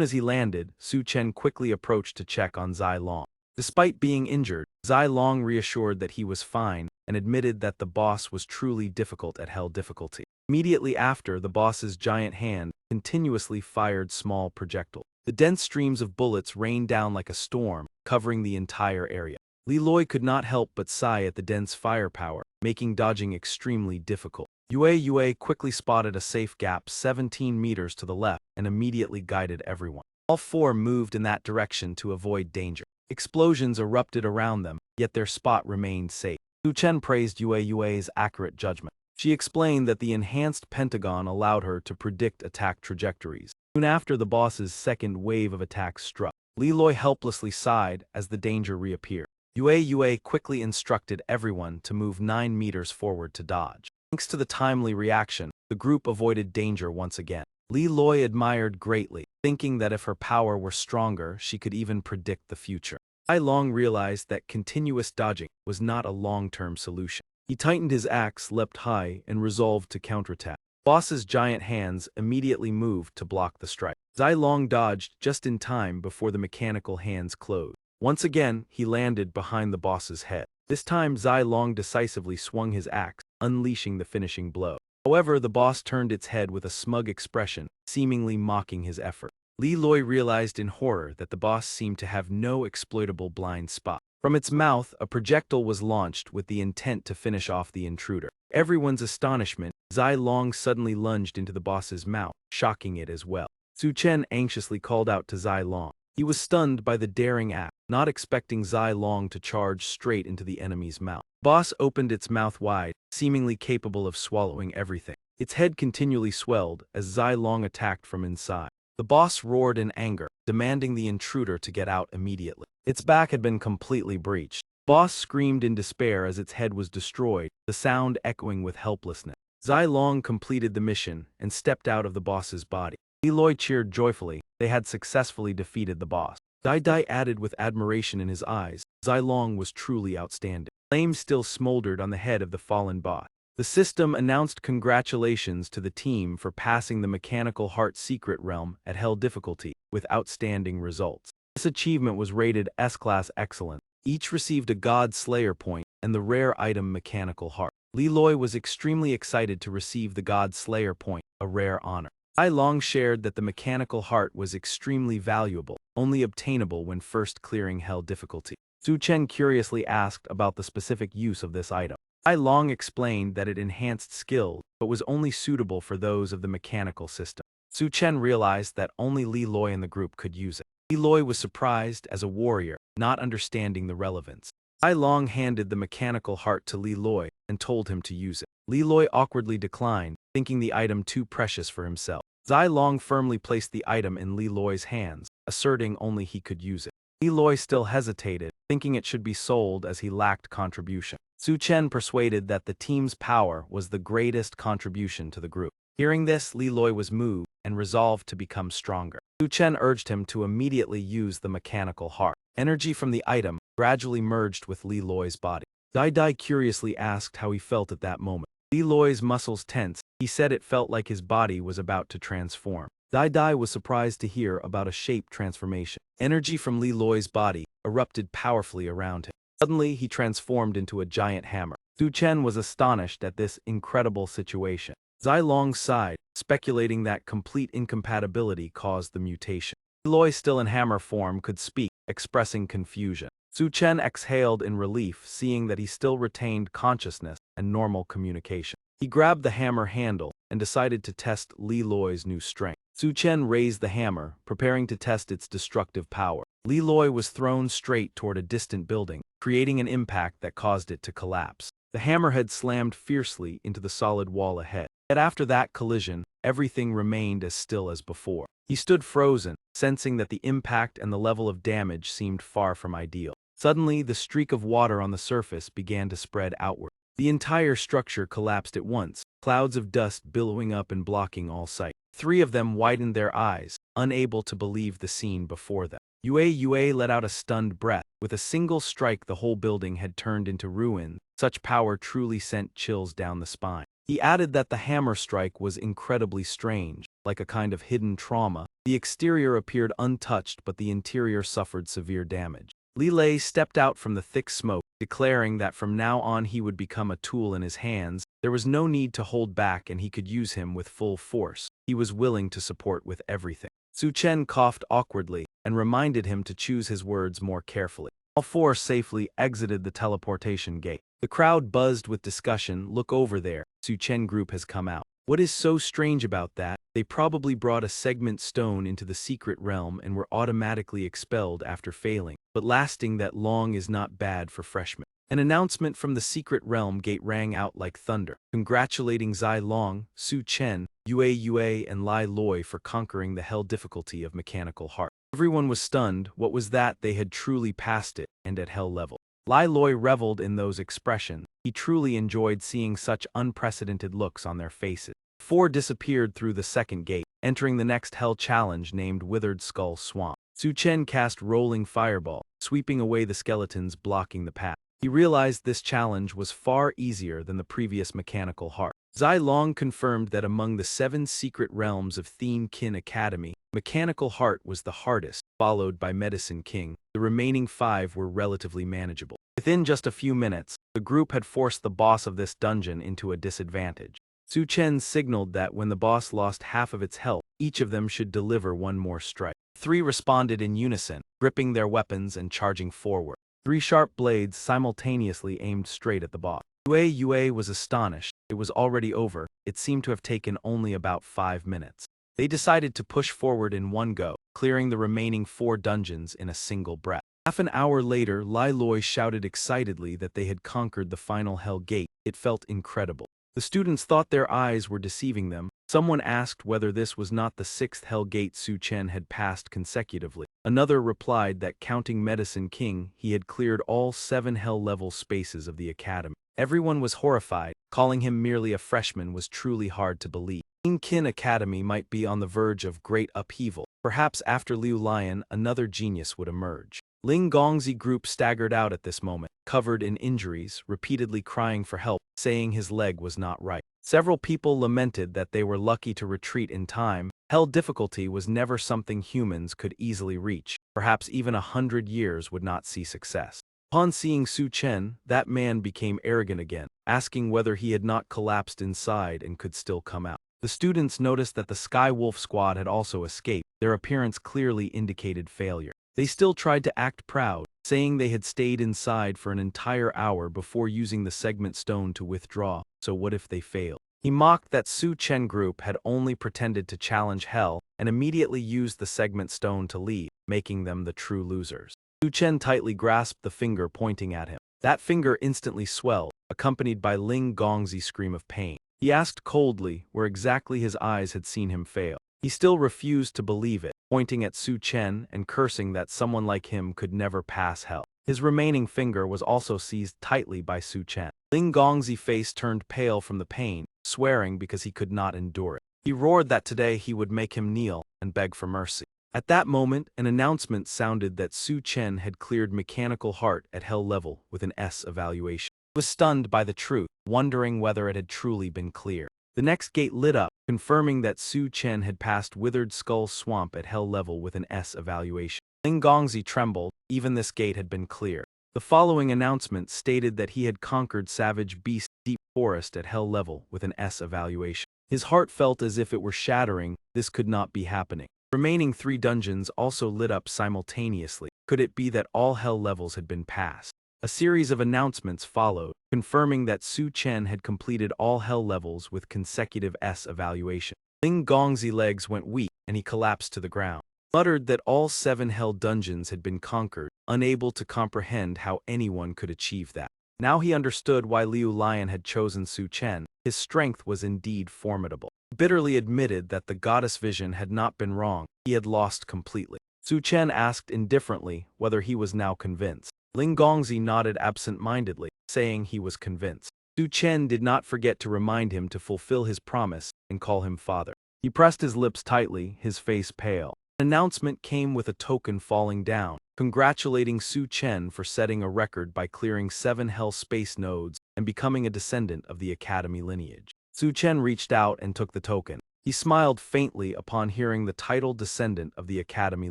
as he landed, Su Chen quickly approached to check on Zilong. Despite being injured, Zilong reassured that he was fine and admitted that the boss was truly difficult at hell difficulty. Immediately after, the boss's giant hand continuously fired small projectiles. The dense streams of bullets rained down like a storm, covering the entire area. Li Loi could not help but sigh at the dense firepower, making dodging extremely difficult. Yue quickly spotted a safe gap 17 meters to the left and immediately guided everyone. All four moved in that direction to avoid danger. Explosions erupted around them, yet their spot remained safe. Su Chen praised Yue's accurate judgment. She explained that the enhanced pentagon allowed her to predict attack trajectories. Soon after, the boss's second wave of attacks struck. Li Loi helplessly sighed as the danger reappeared. Yue quickly instructed everyone to move 9 meters forward to dodge. Thanks to the timely reaction, the group avoided danger once again. Li Loi admired greatly, thinking that if her power were stronger, she could even predict the future. Zilong realized that continuous dodging was not a long-term solution. He tightened his axe, leapt high, and resolved to counterattack. Boss's giant hands immediately moved to block the strike. Zilong dodged just in time before the mechanical hands closed. Once again, he landed behind the boss's head. This time, Zilong decisively swung his axe, unleashing the finishing blow. However, the boss turned its head with a smug expression, seemingly mocking his effort. Li Loi realized in horror that the boss seemed to have no exploitable blind spot. From its mouth, a projectile was launched with the intent to finish off the intruder. Everyone's astonishment, Zilong suddenly lunged into the boss's mouth, shocking it as well. Su Chen anxiously called out to Zilong. He was stunned by the daring act, not expecting Zilong to charge straight into the enemy's mouth. The boss opened its mouth wide, seemingly capable of swallowing everything. Its head continually swelled as Zilong attacked from inside. The boss roared in anger, demanding the intruder to get out immediately. Its back had been completely breached. The boss screamed in despair as its head was destroyed, the sound echoing with helplessness. Zilong completed the mission and stepped out of the boss's body. Li Loi cheered joyfully. They had successfully defeated the boss. Dai added with admiration in his eyes. Zilong was truly outstanding. Flames still smoldered on the head of the fallen boss. The system announced congratulations to the team for passing the Mechanical Heart Secret Realm at Hell difficulty with outstanding results. This achievement was rated S-Class Excellent. Each received a God Slayer point and the rare item Mechanical Heart. Li Loi was extremely excited to receive the God Slayer point, a rare honor. Zilong shared that the Mechanical Heart was extremely valuable, only obtainable when first clearing Hell difficulty. Su Chen curiously asked about the specific use of this item. Zilong explained that it enhanced skills, but was only suitable for those of the mechanical system. Su Chen realized that only Li Loi in the group could use it. Li Loi was surprised as a warrior, not understanding the relevance. Zilong handed the Mechanical Heart to Li Loi and told him to use it. Li Loi awkwardly declined, thinking the item too precious for himself. Zilong firmly placed the item in Li Loi's hands, asserting only he could use it. Li Loi still hesitated, thinking it should be sold as he lacked contribution. Su Chen persuaded that the team's power was the greatest contribution to the group. Hearing this, Li Loi was moved and resolved to become stronger. Su Chen urged him to immediately use the Mechanical Heart. Energy from the item gradually merged with Li Loi's body. Dai curiously asked how he felt at that moment. Li Loi's muscles tensed. He said it felt like his body was about to transform. Dai was surprised to hear about a shape transformation. Energy from Li Loi's body erupted powerfully around him. Suddenly, he transformed into a giant hammer. Su Chen was astonished at this incredible situation. Zilong sighed, speculating that complete incompatibility caused the mutation. Li Loi, still in hammer form, could speak, expressing confusion. Su Chen exhaled in relief, seeing that he still retained consciousness and normal communication. He grabbed the hammer handle and decided to test Li Loi's new strength. Su Chen raised the hammer, preparing to test its destructive power. Li Loi was thrown straight toward a distant building, creating an impact that caused it to collapse. The hammer had slammed fiercely into the solid wall ahead. Yet after that collision, everything remained as still as before. He stood frozen, sensing that the impact and the level of damage seemed far from ideal. Suddenly, the streak of water on the surface began to spread outward. The entire structure collapsed at once, clouds of dust billowing up and blocking all sight. Three of them widened their eyes, unable to believe the scene before them. Yue let out a stunned breath. With a single strike, the whole building had turned into ruins. Such power truly sent chills down the spine. He added that the hammer strike was incredibly strange, like a kind of hidden trauma. The exterior appeared untouched, but the interior suffered severe damage. Li Lei stepped out from the thick smoke, declaring that from now on he would become a tool in his hands. There was no need to hold back and he could use him with full force. He was willing to support with everything. Su Chen coughed awkwardly and reminded him to choose his words more carefully. All four safely exited the teleportation gate. The crowd buzzed with discussion. Look over there, Su Chen group has come out. What is so strange about that? They probably brought a segment stone into the secret realm and were automatically expelled after failing. But lasting that long is not bad for freshmen. An announcement from the secret realm gate rang out like thunder, congratulating Zai Long, Su Chen, Yue, and Lai Loi for conquering the hell difficulty of Mechanical Heart. Everyone was stunned. What was that? They had truly passed it, and at hell level. Lai Loi reveled in those expressions. He truly enjoyed seeing such unprecedented looks on their faces. Four disappeared through the second gate, entering the next hell challenge named Withered Skull Swamp. Su Chen cast Rolling Fireball, sweeping away the skeletons blocking the path. He realized this challenge was far easier than the previous Mechanical Heart. Zai Long confirmed that among the 7 secret realms of Thien Kin Academy, Mechanical Heart was the hardest, followed by Medicine King. The remaining 5 were relatively manageable. Within just a few minutes, the group had forced the boss of this dungeon into a disadvantage. Su Chen signaled that when the boss lost half of its health, each of them should deliver one more strike. 3 responded in unison, gripping their weapons and charging forward. 3 sharp blades simultaneously aimed straight at the boss. Yue was astonished. It was already over. It seemed to have taken only about 5 minutes. They decided to push forward in one go, clearing the remaining 4 dungeons in a single breath. Half an hour later, Lai Loi shouted excitedly that they had conquered the final hell gate. It felt incredible. The students thought their eyes were deceiving them. Someone asked whether this was not the 6th hell gate Su Chen had passed consecutively. Another replied that counting Medicine King, he had cleared all 7 hell-level spaces of the academy. Everyone was horrified. Calling him merely a freshman was truly hard to believe. Thien Kin Academy might be on the verge of great upheaval. Perhaps after Liu Lion, another genius would emerge. Ling Gongzi group staggered out at this moment, covered in injuries, repeatedly crying for help, saying his leg was not right. Several people lamented that they were lucky to retreat in time. Hell difficulty was never something humans could easily reach. Perhaps even 100 years would not see success. Upon seeing Su Chen, that man became arrogant again, asking whether he had not collapsed inside and could still come out. The students noticed that the Sky Wolf squad had also escaped. Their appearance clearly indicated failure. They still tried to act proud, saying they had stayed inside for an entire hour before using the segment stone to withdraw. So what if they failed? He mocked that Su Chen group had only pretended to challenge hell and immediately used the segment stone to leave, making them the true losers. Su Chen tightly grasped the finger pointing at him. That finger instantly swelled, accompanied by Ling Gongzi's scream of pain. He asked coldly where exactly his eyes had seen him fail. He still refused to believe it, pointing at Su Chen and cursing that someone like him could never pass hell. His remaining finger was also seized tightly by Su Chen. Ling Gongzi's face turned pale from the pain, swearing because he could not endure it. He roared that today he would make him kneel and beg for mercy. At that moment, an announcement sounded that Su Chen had cleared Mechanical Heart at hell level with an S evaluation. He was stunned by the truth, wondering whether it had truly been clear. The next gate lit up, confirming that Su Chen had passed Withered Skull Swamp at hell level with an S evaluation. Ling Gongzi trembled. Even this gate had been clear. The following announcement stated that he had conquered Savage Beast Deep Forest at hell level with an S evaluation. His heart felt as if it were shattering. This could not be happening. Remaining 3 dungeons also lit up simultaneously. Could it be that all hell levels had been passed? A series of announcements followed, confirming that Su Chen had completed all hell levels with consecutive S evaluation. Ling Gongzi's legs went weak, and he collapsed to the ground. Muttered that all 7 hell dungeons had been conquered, unable to comprehend how anyone could achieve that. Now he understood why Liu Lion had chosen Su Chen. His strength was indeed formidable. He bitterly admitted that the goddess vision had not been wrong. He had lost completely. Su Chen asked indifferently whether he was now convinced. Ling Gongzi nodded absent-mindedly, saying he was convinced. Su Chen did not forget to remind him to fulfill his promise and call him father. He pressed his lips tightly, his face pale. An announcement came with a token falling down, congratulating Su Chen for setting a record by clearing 7 Hell Space nodes and becoming a descendant of the Academy lineage. Su Chen reached out and took the token. He smiled faintly upon hearing the title descendant of the Academy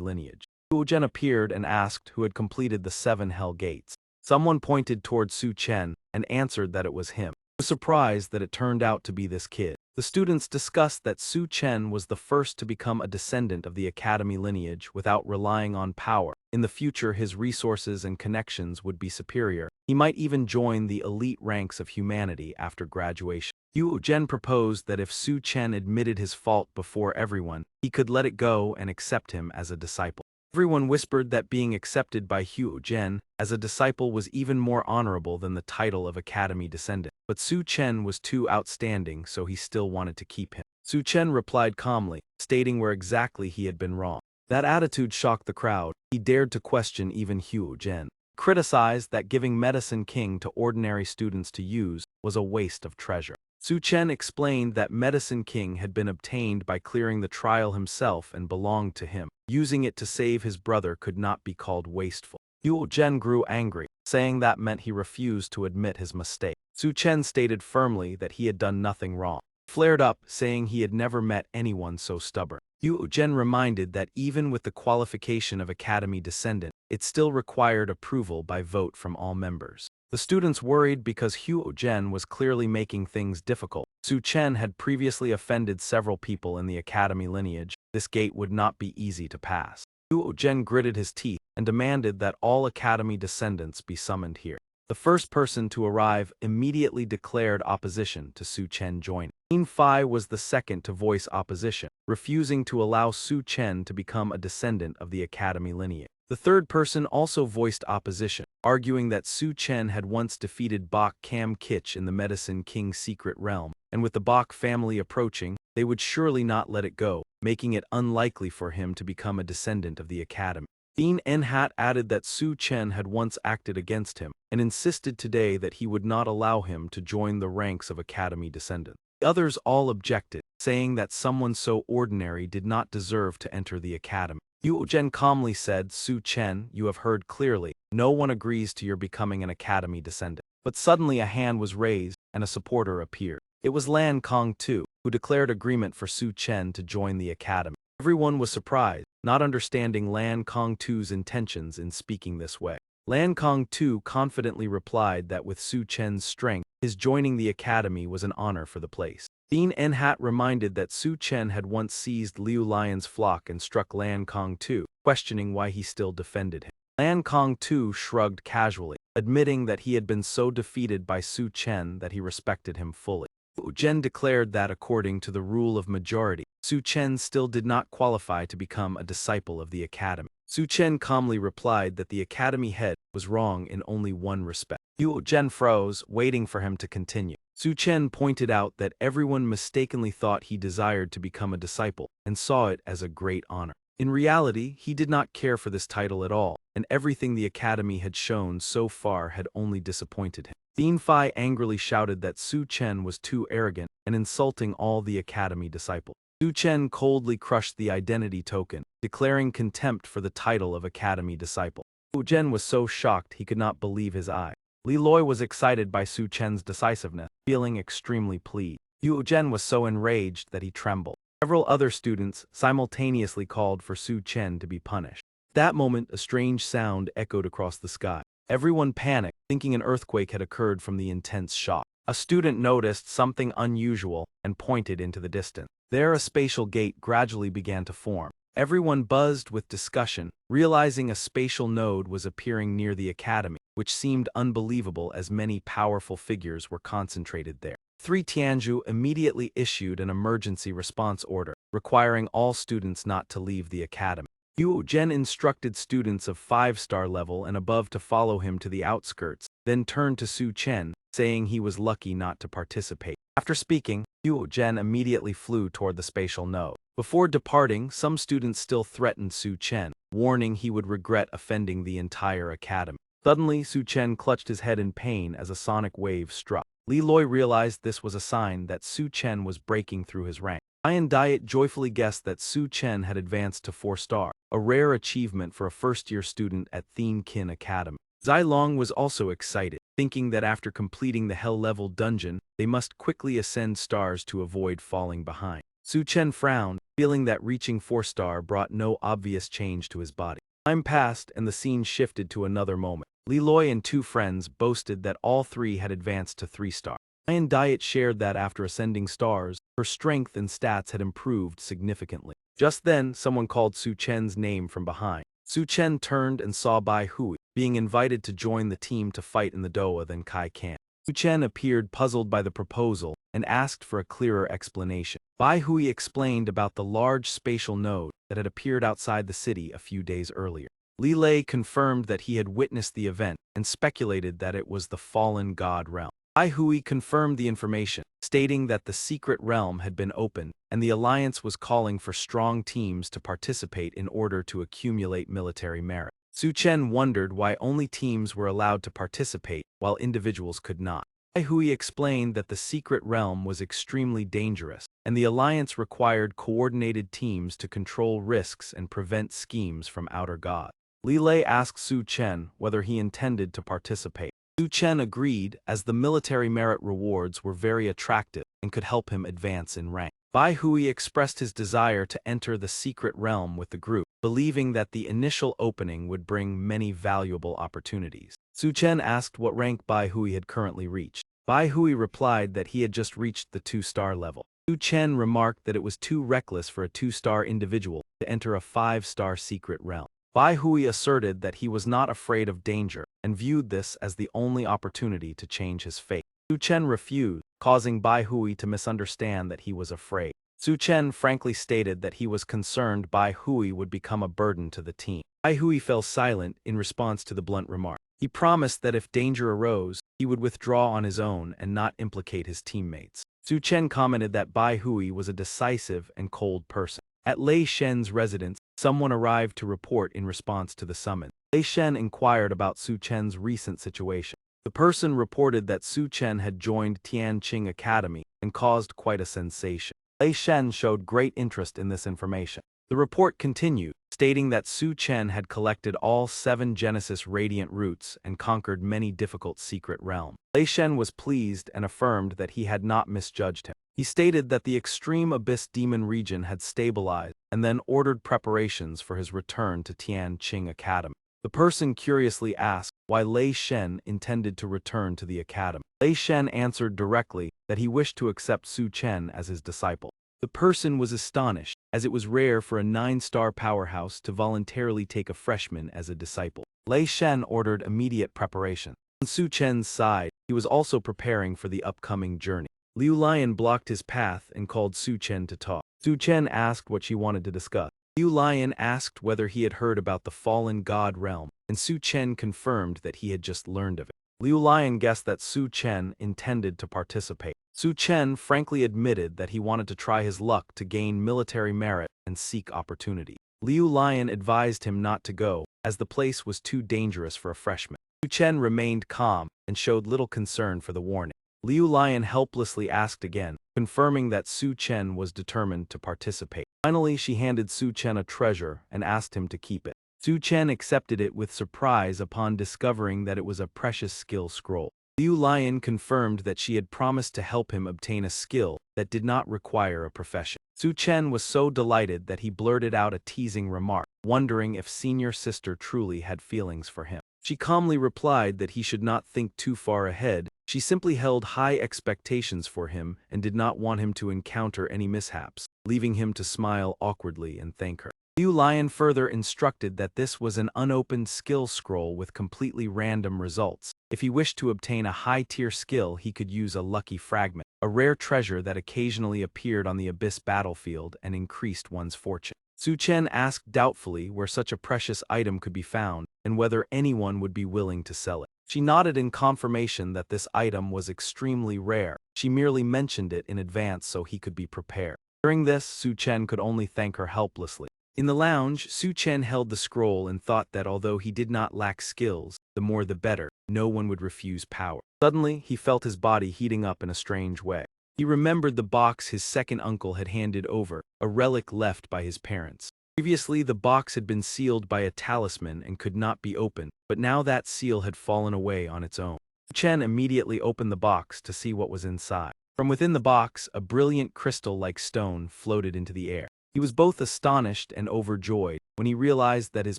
lineage. Su Chen appeared and asked who had completed the 7 Hell Gates. Someone pointed toward Su Chen and answered that it was him. He was surprised that it turned out to be this kid. The students discussed that Su Chen was the first to become a descendant of the Academy lineage without relying on power. In the future, his resources and connections would be superior. He might even join the elite ranks of humanity after graduation. Yu Zhen proposed that if Su Chen admitted his fault before everyone, he could let it go and accept him as a disciple. Everyone whispered that being accepted by Hu Zhen as a disciple was even more honorable than the title of Academy descendant. But Su Chen was too outstanding, so he still wanted to keep him. Su Chen replied calmly, stating where exactly he had been wrong. That attitude shocked the crowd. He dared to question even Hu Zhen. Criticized that giving Medicine King to ordinary students to use was a waste of treasure. Su Chen explained that Medicine King had been obtained by clearing the trial himself and belonged to him. Using it to save his brother could not be called wasteful. Yu Zhen grew angry, saying that meant he refused to admit his mistake. Su Chen stated firmly that he had done nothing wrong. Flared up, saying he had never met anyone so stubborn. Yu Zhen reminded that even with the qualification of Academy descendant, it still required approval by vote from all members. The students worried because Hu Zhen was clearly making things difficult. Su Chen had previously offended several people in the Academy lineage. This gate would not be easy to pass. Hu Zhen gritted his teeth and demanded that all Academy descendants be summoned here. The first person to arrive immediately declared opposition to Su Chen joining. Lin Fei was the second to voice opposition, refusing to allow Su Chen to become a descendant of the Academy lineage. The third person also voiced opposition, arguing that Su Chen had once defeated Bok Kam Kich in the Medicine King's secret realm, and with the Bok family approaching, they would surely not let it go, making it unlikely for him to become a descendant of the Academy. Dean Enhat added that Su Chen had once acted against him, and insisted today that he would not allow him to join the ranks of Academy descendants. The others all objected, saying that someone so ordinary did not deserve to enter the Academy. Yu Zhen calmly said, Su Chen, you have heard clearly. No one agrees to your becoming an Academy descendant. But suddenly a hand was raised, and a supporter appeared. It was Lan Kong Tu, who declared agreement for Su Chen to join the Academy. Everyone was surprised, not understanding Lan Kong Tu's intentions in speaking this way. Lan Kong Tu confidently replied that with Su Chen's strength, his joining the Academy was an honor for the place. Dean Enhat reminded that Su Chen had once seized Liu Lion's flock and struck Lan Kong Tu, questioning why he still defended him. Lan Kong Tu shrugged casually, admitting that he had been so defeated by Su Chen that he respected him fully. Yu Zhen declared that according to the rule of majority, Su Chen still did not qualify to become a disciple of the Academy. Su Chen calmly replied that the Academy head was wrong in only one respect. Yu Zhen froze, waiting for him to continue. Su Chen pointed out that everyone mistakenly thought he desired to become a disciple, and saw it as a great honor. In reality, he did not care for this title at all, and everything the Academy had shown so far had only disappointed him. Lin Fei angrily shouted that Su Chen was too arrogant and insulting all the Academy disciples. Su Chen coldly crushed the identity token, declaring contempt for the title of Academy disciple. Yu Zhen was so shocked he could not believe his eyes. Li Loi was excited by Su Chen's decisiveness, feeling extremely pleased. Yu Zhen was so enraged that he trembled. Several other students simultaneously called for Su Chen to be punished. At that moment, a strange sound echoed across the sky. Everyone panicked, thinking an earthquake had occurred from the intense shock. A student noticed something unusual and pointed into the distance. There, a spatial gate gradually began to form. Everyone buzzed with discussion, realizing a spatial node was appearing near the Academy, which seemed unbelievable as many powerful figures were concentrated there. 3 Tianzhu immediately issued an emergency response order, requiring all students not to leave the Academy. Yu Zhen instructed students of 5-star level and above to follow him to the outskirts, then turned to Su Chen, saying he was lucky not to participate. After speaking, Yu Zhen immediately flew toward the spatial node. Before departing, some students still threatened Su Chen, warning he would regret offending the entire Academy. Suddenly, Su Chen clutched his head in pain as a sonic wave struck. Li Loi realized this was a sign that Su Chen was breaking through his rank. Ian Diet joyfully guessed that Su Chen had advanced to 4-star, a rare achievement for a first-year student at Thien Kin Academy. Zai Long was also excited, thinking that after completing the Hell-level dungeon, they must quickly ascend stars to avoid falling behind. Su Chen frowned, feeling that reaching 4-star brought no obvious change to his body. Time passed and the scene shifted to another moment. Li Loi and two friends boasted that all three had advanced to 3-star. Ian Diet shared that after ascending stars, her strength and stats had improved significantly. Just then, someone called Su Chen's name from behind. Su Chen turned and saw Bai Hui, being invited to join the team to fight in the Doa than Kai Kan. Su Chen appeared puzzled by the proposal and asked for a clearer explanation. Bai Hui explained about the large spatial node that had appeared outside the city a few days earlier. Li Lei confirmed that he had witnessed the event and speculated that it was the fallen god realm. Bai Hui confirmed the information, stating that the secret realm had been opened and the alliance was calling for strong teams to participate in order to accumulate military merit. Su Chen wondered why only teams were allowed to participate while individuals could not. Bai Hui explained that the secret realm was extremely dangerous, and the alliance required coordinated teams to control risks and prevent schemes from outer gods. Li Lei asked Su Chen whether he intended to participate. Su Chen agreed, as the military merit rewards were very attractive and could help him advance in rank. Bai Hui expressed his desire to enter the secret realm with the group, believing that the initial opening would bring many valuable opportunities. Su Chen asked what rank Bai Hui had currently reached. Bai Hui replied that he had just reached the 2-star level. Su Chen remarked that it was too reckless for a 2-star individual to enter a 5-star secret realm. Bai Hui asserted that he was not afraid of danger and viewed this as the only opportunity to change his fate. Su Chen refused, causing Bai Hui to misunderstand that he was afraid. Su Chen frankly stated that he was concerned Bai Hui would become a burden to the team. Bai Hui fell silent in response to the blunt remark. He promised that if danger arose, he would withdraw on his own and not implicate his teammates. Su Chen commented that Bai Hui was a decisive and cold person. At Lei Shen's residence, someone arrived to report in response to the summons. Lei Shen inquired about Su Chen's recent situation. The person reported that Su Chen had joined Tianqing Academy and caused quite a sensation. Lei Shen showed great interest in this information. The report continued, stating that Su Chen had collected all 7 Genesis Radiant Roots and conquered many difficult secret realms. Lei Shen was pleased and affirmed that he had not misjudged him. He stated that the extreme Abyss Demon region had stabilized and then ordered preparations for his return to Tianqing Academy. The person curiously asked why Lei Shen intended to return to the academy. Lei Shen answered directly that he wished to accept Su Chen as his disciple. The person was astonished, as it was rare for a 9-star powerhouse to voluntarily take a freshman as a disciple. Lei Shen ordered immediate preparation. On Su Chen's side, he was also preparing for the upcoming journey. Liu Lion blocked his path and called Su Chen to talk. Su Chen asked what she wanted to discuss. Liu Lion asked whether he had heard about the fallen god realm, and Su Chen confirmed that he had just learned of it. Liu Lion guessed that Su Chen intended to participate. Su Chen frankly admitted that he wanted to try his luck to gain military merit and seek opportunity. Liu Lion advised him not to go, as the place was too dangerous for a freshman. Su Chen remained calm and showed little concern for the warning. Liu Lion helplessly asked again, confirming that Su Chen was determined to participate. Finally, she handed Su Chen a treasure and asked him to keep it. Su Chen accepted it with surprise upon discovering that it was a precious skill scroll. Liu Lion confirmed that she had promised to help him obtain a skill that did not require a profession. Su Chen was so delighted that he blurted out a teasing remark, wondering if senior sister truly had feelings for him. She calmly replied that he should not think too far ahead. She simply held high expectations for him and did not want him to encounter any mishaps, leaving him to smile awkwardly and thank her. Liu Lion further instructed that this was an unopened skill scroll with completely random results. If he wished to obtain a high-tier skill, he could use a lucky fragment, a rare treasure that occasionally appeared on the Abyss battlefield and increased one's fortune. Su Chen asked doubtfully where such a precious item could be found and whether anyone would be willing to sell it. She nodded in confirmation that this item was extremely rare. She merely mentioned it in advance so he could be prepared. During this, Su Chen could only thank her helplessly. In the lounge, Su Chen held the scroll and thought that although he did not lack skills, the more the better, no one would refuse power. Suddenly, he felt his body heating up in a strange way. He remembered the box his second uncle had handed over, a relic left by his parents. Previously, the box had been sealed by a talisman and could not be opened, but now that seal had fallen away on its own. Chen immediately opened the box to see what was inside. From within the box, a brilliant crystal-like stone floated into the air. He was both astonished and overjoyed when he realized that his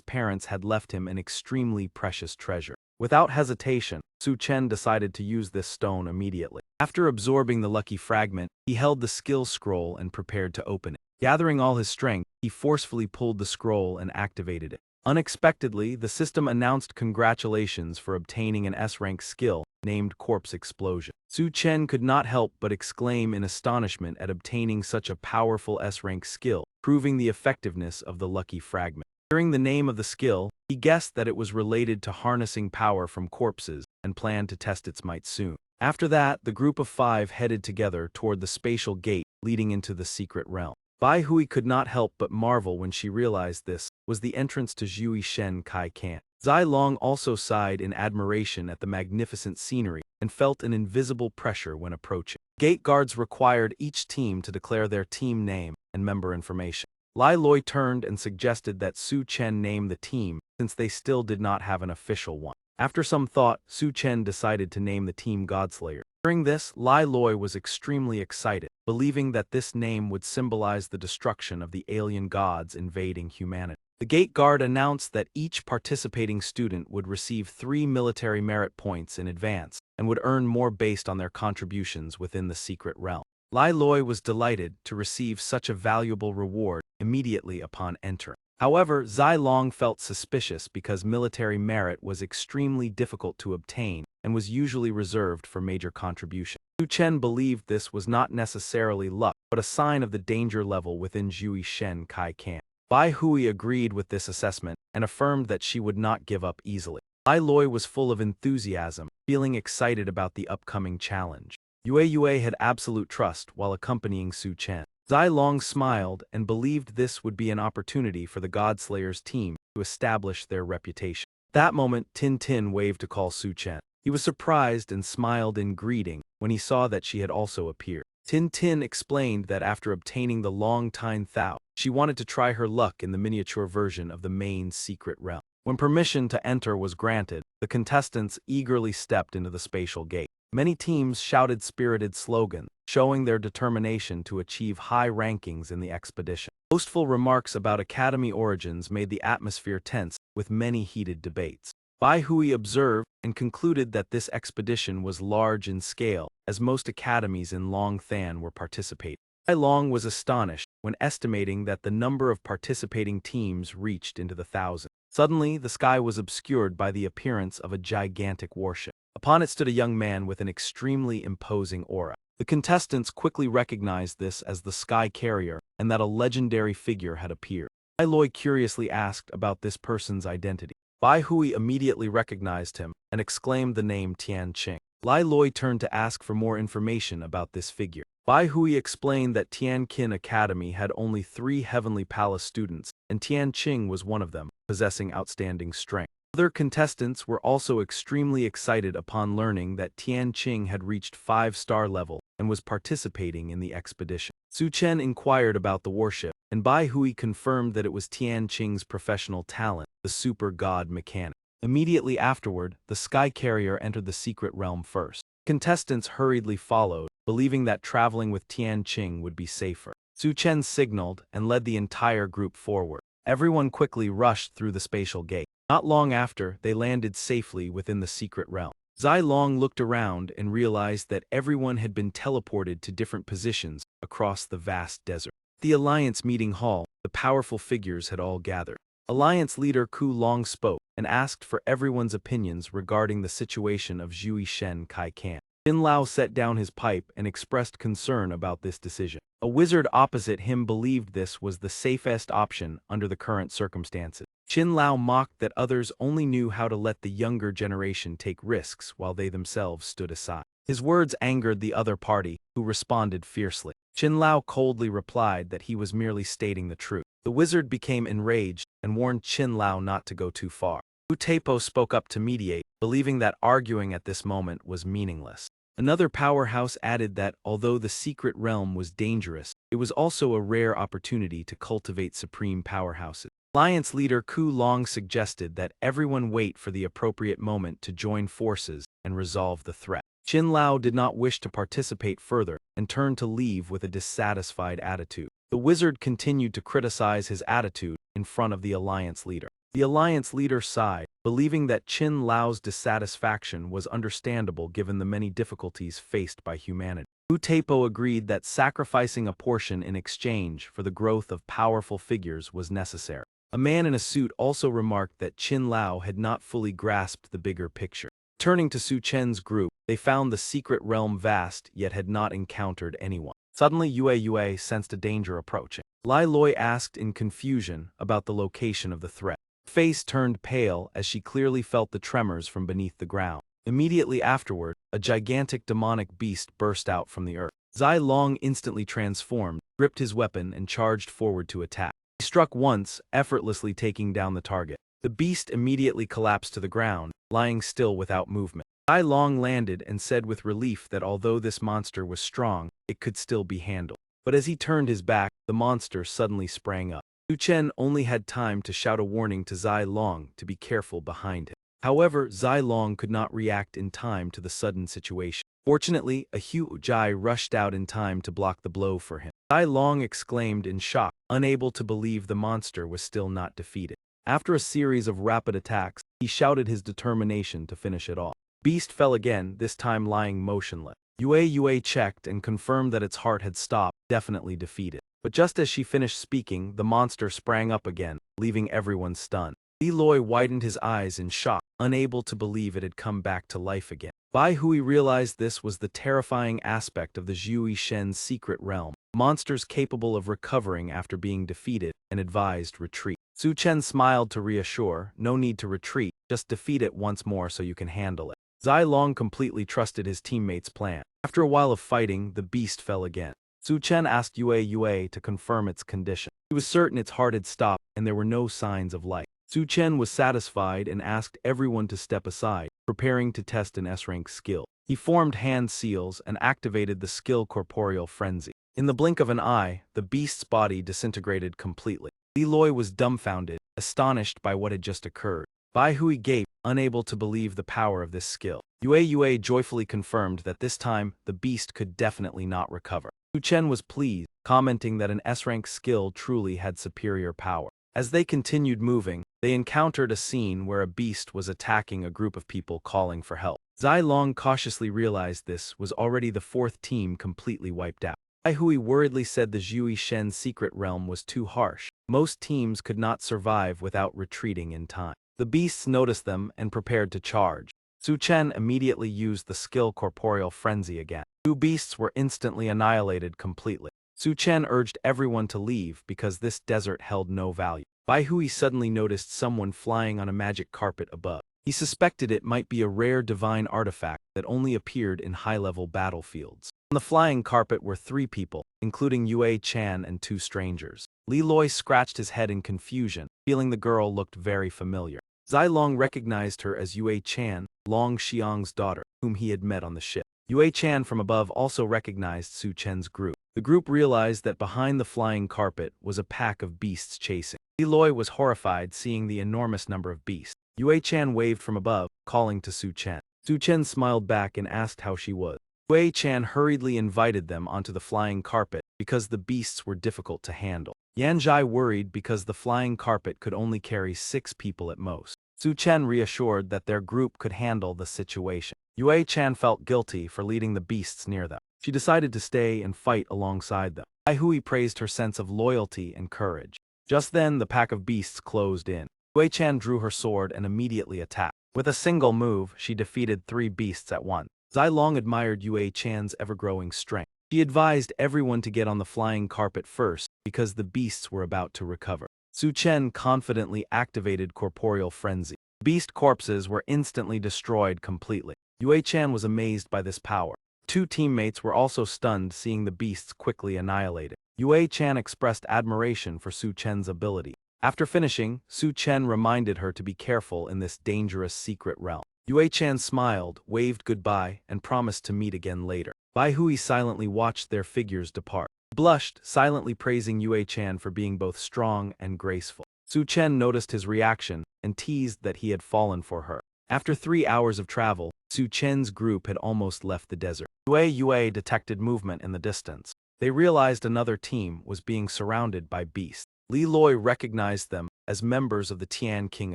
parents had left him an extremely precious treasure. Without hesitation, Su Chen decided to use this stone immediately. After absorbing the lucky fragment, he held the skill scroll and prepared to open it. Gathering all his strength, he forcefully pulled the scroll and activated it. Unexpectedly, the system announced congratulations for obtaining an S-rank skill named Corpse Explosion. Su Chen could not help but exclaim in astonishment at obtaining such a powerful S-rank skill, proving the effectiveness of the lucky fragment. Hearing the name of the skill, he guessed that it was related to harnessing power from corpses and planned to test its might soon. After that, the group of 5 headed together toward the spatial gate leading into the secret realm. Bai Hui could not help but marvel when she realized this was the entrance to Zhui Shen Kai Kan. Zai Long also sighed in admiration at the magnificent scenery and felt an invisible pressure when approaching. Gate guards required each team to declare their team name and member information. Lai Loi turned and suggested that Su Chen name the team since they still did not have an official one. After some thought, Su Chen decided to name the team Godslayer. During this, Lai Loi was extremely excited, believing that this name would symbolize the destruction of the alien gods invading humanity. The gate guard announced that each participating student would receive 3 military merit points in advance and would earn more based on their contributions within the secret realm. Lai Loi was delighted to receive such a valuable reward immediately upon entering. However, Zai Long felt suspicious because military merit was extremely difficult to obtain and was usually reserved for major contribution. Su Chen believed this was not necessarily luck, but a sign of the danger level within Zhui Shen Kai Kan. Bai Hui agreed with this assessment and affirmed that she would not give up easily. Lai Loi was full of enthusiasm, feeling excited about the upcoming challenge. Yue had absolute trust while accompanying Su Chen. Zai Long smiled and believed this would be an opportunity for the Godslayer's team to establish their reputation. At that moment, Tin Tin waved to call Su Chen. He was surprised and smiled in greeting when he saw that she had also appeared. Tin Tin explained that after obtaining the Long Tine Thou, she wanted to try her luck in the miniature version of the main secret realm. When permission to enter was granted, the contestants eagerly stepped into the spatial gate. Many teams shouted spirited slogans, showing their determination to achieve high rankings in the expedition. Boastful remarks about academy origins made the atmosphere tense, with many heated debates. Bai Hui observed and concluded that this expedition was large in scale, as most academies in Long Than were participating. Zai Long was astonished when estimating that the number of participating teams reached into the thousands. Suddenly, the sky was obscured by the appearance of a gigantic warship. Upon it stood a young man with an extremely imposing aura. The contestants quickly recognized this as the Sky Carrier and that a legendary figure had appeared. Lai Loi curiously asked about this person's identity. Bai Hui immediately recognized him and exclaimed the name Tian Qing. Lai Loi turned to ask for more information about this figure. Bai Hui explained that Tian Qin Academy had only 3 Heavenly Palace students, and Tian Qing was one of them, possessing outstanding strength. Other contestants were also extremely excited upon learning that Tian Qing had reached 5-star level and was participating in the expedition. Su Chen inquired about the warship, and Bai Hui confirmed that it was Tian Qing's professional talent, the super god mechanic. Immediately afterward, the Sky Carrier entered the secret realm first. Contestants hurriedly followed, believing that traveling with Tian Qing would be safer. Su Chen signaled and led the entire group forward. Everyone quickly rushed through the spatial gate. Not long after, they landed safely within the secret realm. Zai Long looked around and realized that everyone had been teleported to different positions across the vast desert. At the Alliance meeting hall, the powerful figures had all gathered. Alliance leader Ku Long spoke and asked for everyone's opinions regarding the situation of Zhui Shen Kai Kan. Jin Lao set down his pipe and expressed concern about this decision. A wizard opposite him believed this was the safest option under the current circumstances. Qin Lao mocked that others only knew how to let the younger generation take risks while they themselves stood aside. His words angered the other party, who responded fiercely. Qin Lao coldly replied that he was merely stating the truth. The wizard became enraged and warned Qin Lao not to go too far. Wu Taipo spoke up to mediate, believing that arguing at this moment was meaningless. Another powerhouse added that, although the secret realm was dangerous, it was also a rare opportunity to cultivate supreme powerhouses. Alliance leader Ku Long suggested that everyone wait for the appropriate moment to join forces and resolve the threat. Qin Lao did not wish to participate further and turned to leave with a dissatisfied attitude. The wizard continued to criticize his attitude in front of the alliance leader. The alliance leader sighed, believing that Qin Lao's dissatisfaction was understandable given the many difficulties faced by humanity. Wu Taipo agreed that sacrificing a portion in exchange for the growth of powerful figures was necessary. A man in a suit also remarked that Qin Lao had not fully grasped the bigger picture. Turning to Su Chen's group, they found the secret realm vast yet had not encountered anyone. Suddenly Yue sensed a danger approaching. Lai Loi asked in confusion about the location of the threat. Her face turned pale as she clearly felt the tremors from beneath the ground. Immediately afterward, a gigantic demonic beast burst out from the earth. Zai Long instantly transformed, gripped his weapon and charged forward to attack. He struck once, effortlessly taking down the target. The beast immediately collapsed to the ground, lying still without movement. Zai Long landed and said with relief that although this monster was strong, it could still be handled. But as he turned his back, the monster suddenly sprang up. Su Chen only had time to shout a warning to Zai Long to be careful behind him. However, Zai Long could not react in time to the sudden situation. Fortunately, a Hu Jai rushed out in time to block the blow for him. Zai Long exclaimed in shock, unable to believe the monster was still not defeated. After a series of rapid attacks, he shouted his determination to finish it off. Beast fell again, this time lying motionless. Yue checked and confirmed that its heart had stopped, definitely defeated. But just as she finished speaking, the monster sprang up again, leaving everyone stunned. Li Loi widened his eyes in shock, unable to believe it had come back to life again. Bai Hui realized this was the terrifying aspect of the Zhui Shen's secret realm, monsters capable of recovering after being defeated, and advised retreat. Su Chen smiled to reassure, no need to retreat, just defeat it once more so you can handle it. Zai Long completely trusted his teammates' plan. After a while of fighting, the beast fell again. Su Chen asked Yue to confirm its condition. He was certain its heart had stopped and there were no signs of life. Su Chen was satisfied and asked everyone to step aside, preparing to test an S-rank skill. He formed hand seals and activated the skill Corporeal Frenzy. In the blink of an eye, the beast's body disintegrated completely. Li Loi was dumbfounded, astonished by what had just occurred. Bai Hui gaped, unable to believe the power of this skill. Yue joyfully confirmed that this time, the beast could definitely not recover. Su Chen was pleased, commenting that an S-rank skill truly had superior power. As they continued moving, they encountered a scene where a beast was attacking a group of people calling for help. Zai Long cautiously realized this was already the fourth team completely wiped out. Bai Hui worriedly said the Zhui Shen's secret realm was too harsh. Most teams could not survive without retreating in time. The beasts noticed them and prepared to charge. Su Chen immediately used the skill Corporeal Frenzy again. Two beasts were instantly annihilated completely. Su Chen urged everyone to leave because this desert held no value. Bai Hui suddenly noticed someone flying on a magic carpet above. He suspected it might be a rare divine artifact that only appeared in high-level battlefields. On the flying carpet were 3 people, including Yue Chan and 2 strangers. Li Loi scratched his head in confusion, feeling the girl looked very familiar. Zai Long recognized her as Yue Chan, Long Xiang's daughter, whom he had met on the ship. Yue Chan from above also recognized Su Chen's group. The group realized that behind the flying carpet was a pack of beasts chasing. Li Loi was horrified seeing the enormous number of beasts. Yue Chan waved from above, calling to Su Chen. Su Chen smiled back and asked how she was. Yue Chan hurriedly invited them onto the flying carpet because the beasts were difficult to handle. Yan Zhai worried because the flying carpet could only carry 6 people at most. Su Chen reassured that their group could handle the situation. Yue Chan felt guilty for leading the beasts near them. She decided to stay and fight alongside them. Bai Hui praised her sense of loyalty and courage. Just then, the pack of beasts closed in. Yue Chan drew her sword and immediately attacked. With a single move, she defeated 3 beasts at once. Zai Long admired Yue Chan's ever-growing strength. She advised everyone to get on the flying carpet first because the beasts were about to recover. Su Chen confidently activated Corporeal Frenzy. Beast corpses were instantly destroyed completely. Yue Chan was amazed by this power. 2 teammates were also stunned seeing the beasts quickly annihilated. Yue Chan expressed admiration for Su Chen's ability. After finishing, Su Chen reminded her to be careful in this dangerous secret realm. Yue Chan smiled, waved goodbye, and promised to meet again later. Bai Hui silently watched their figures depart. Blushed, silently praising Yue Chan for being both strong and graceful. Su Chen noticed his reaction and teased that he had fallen for her. After 3 hours of travel, Su Chen's group had almost left the desert. Yue detected movement in the distance. They realized another team was being surrounded by beasts. Li Loi recognized them as members of the Tian King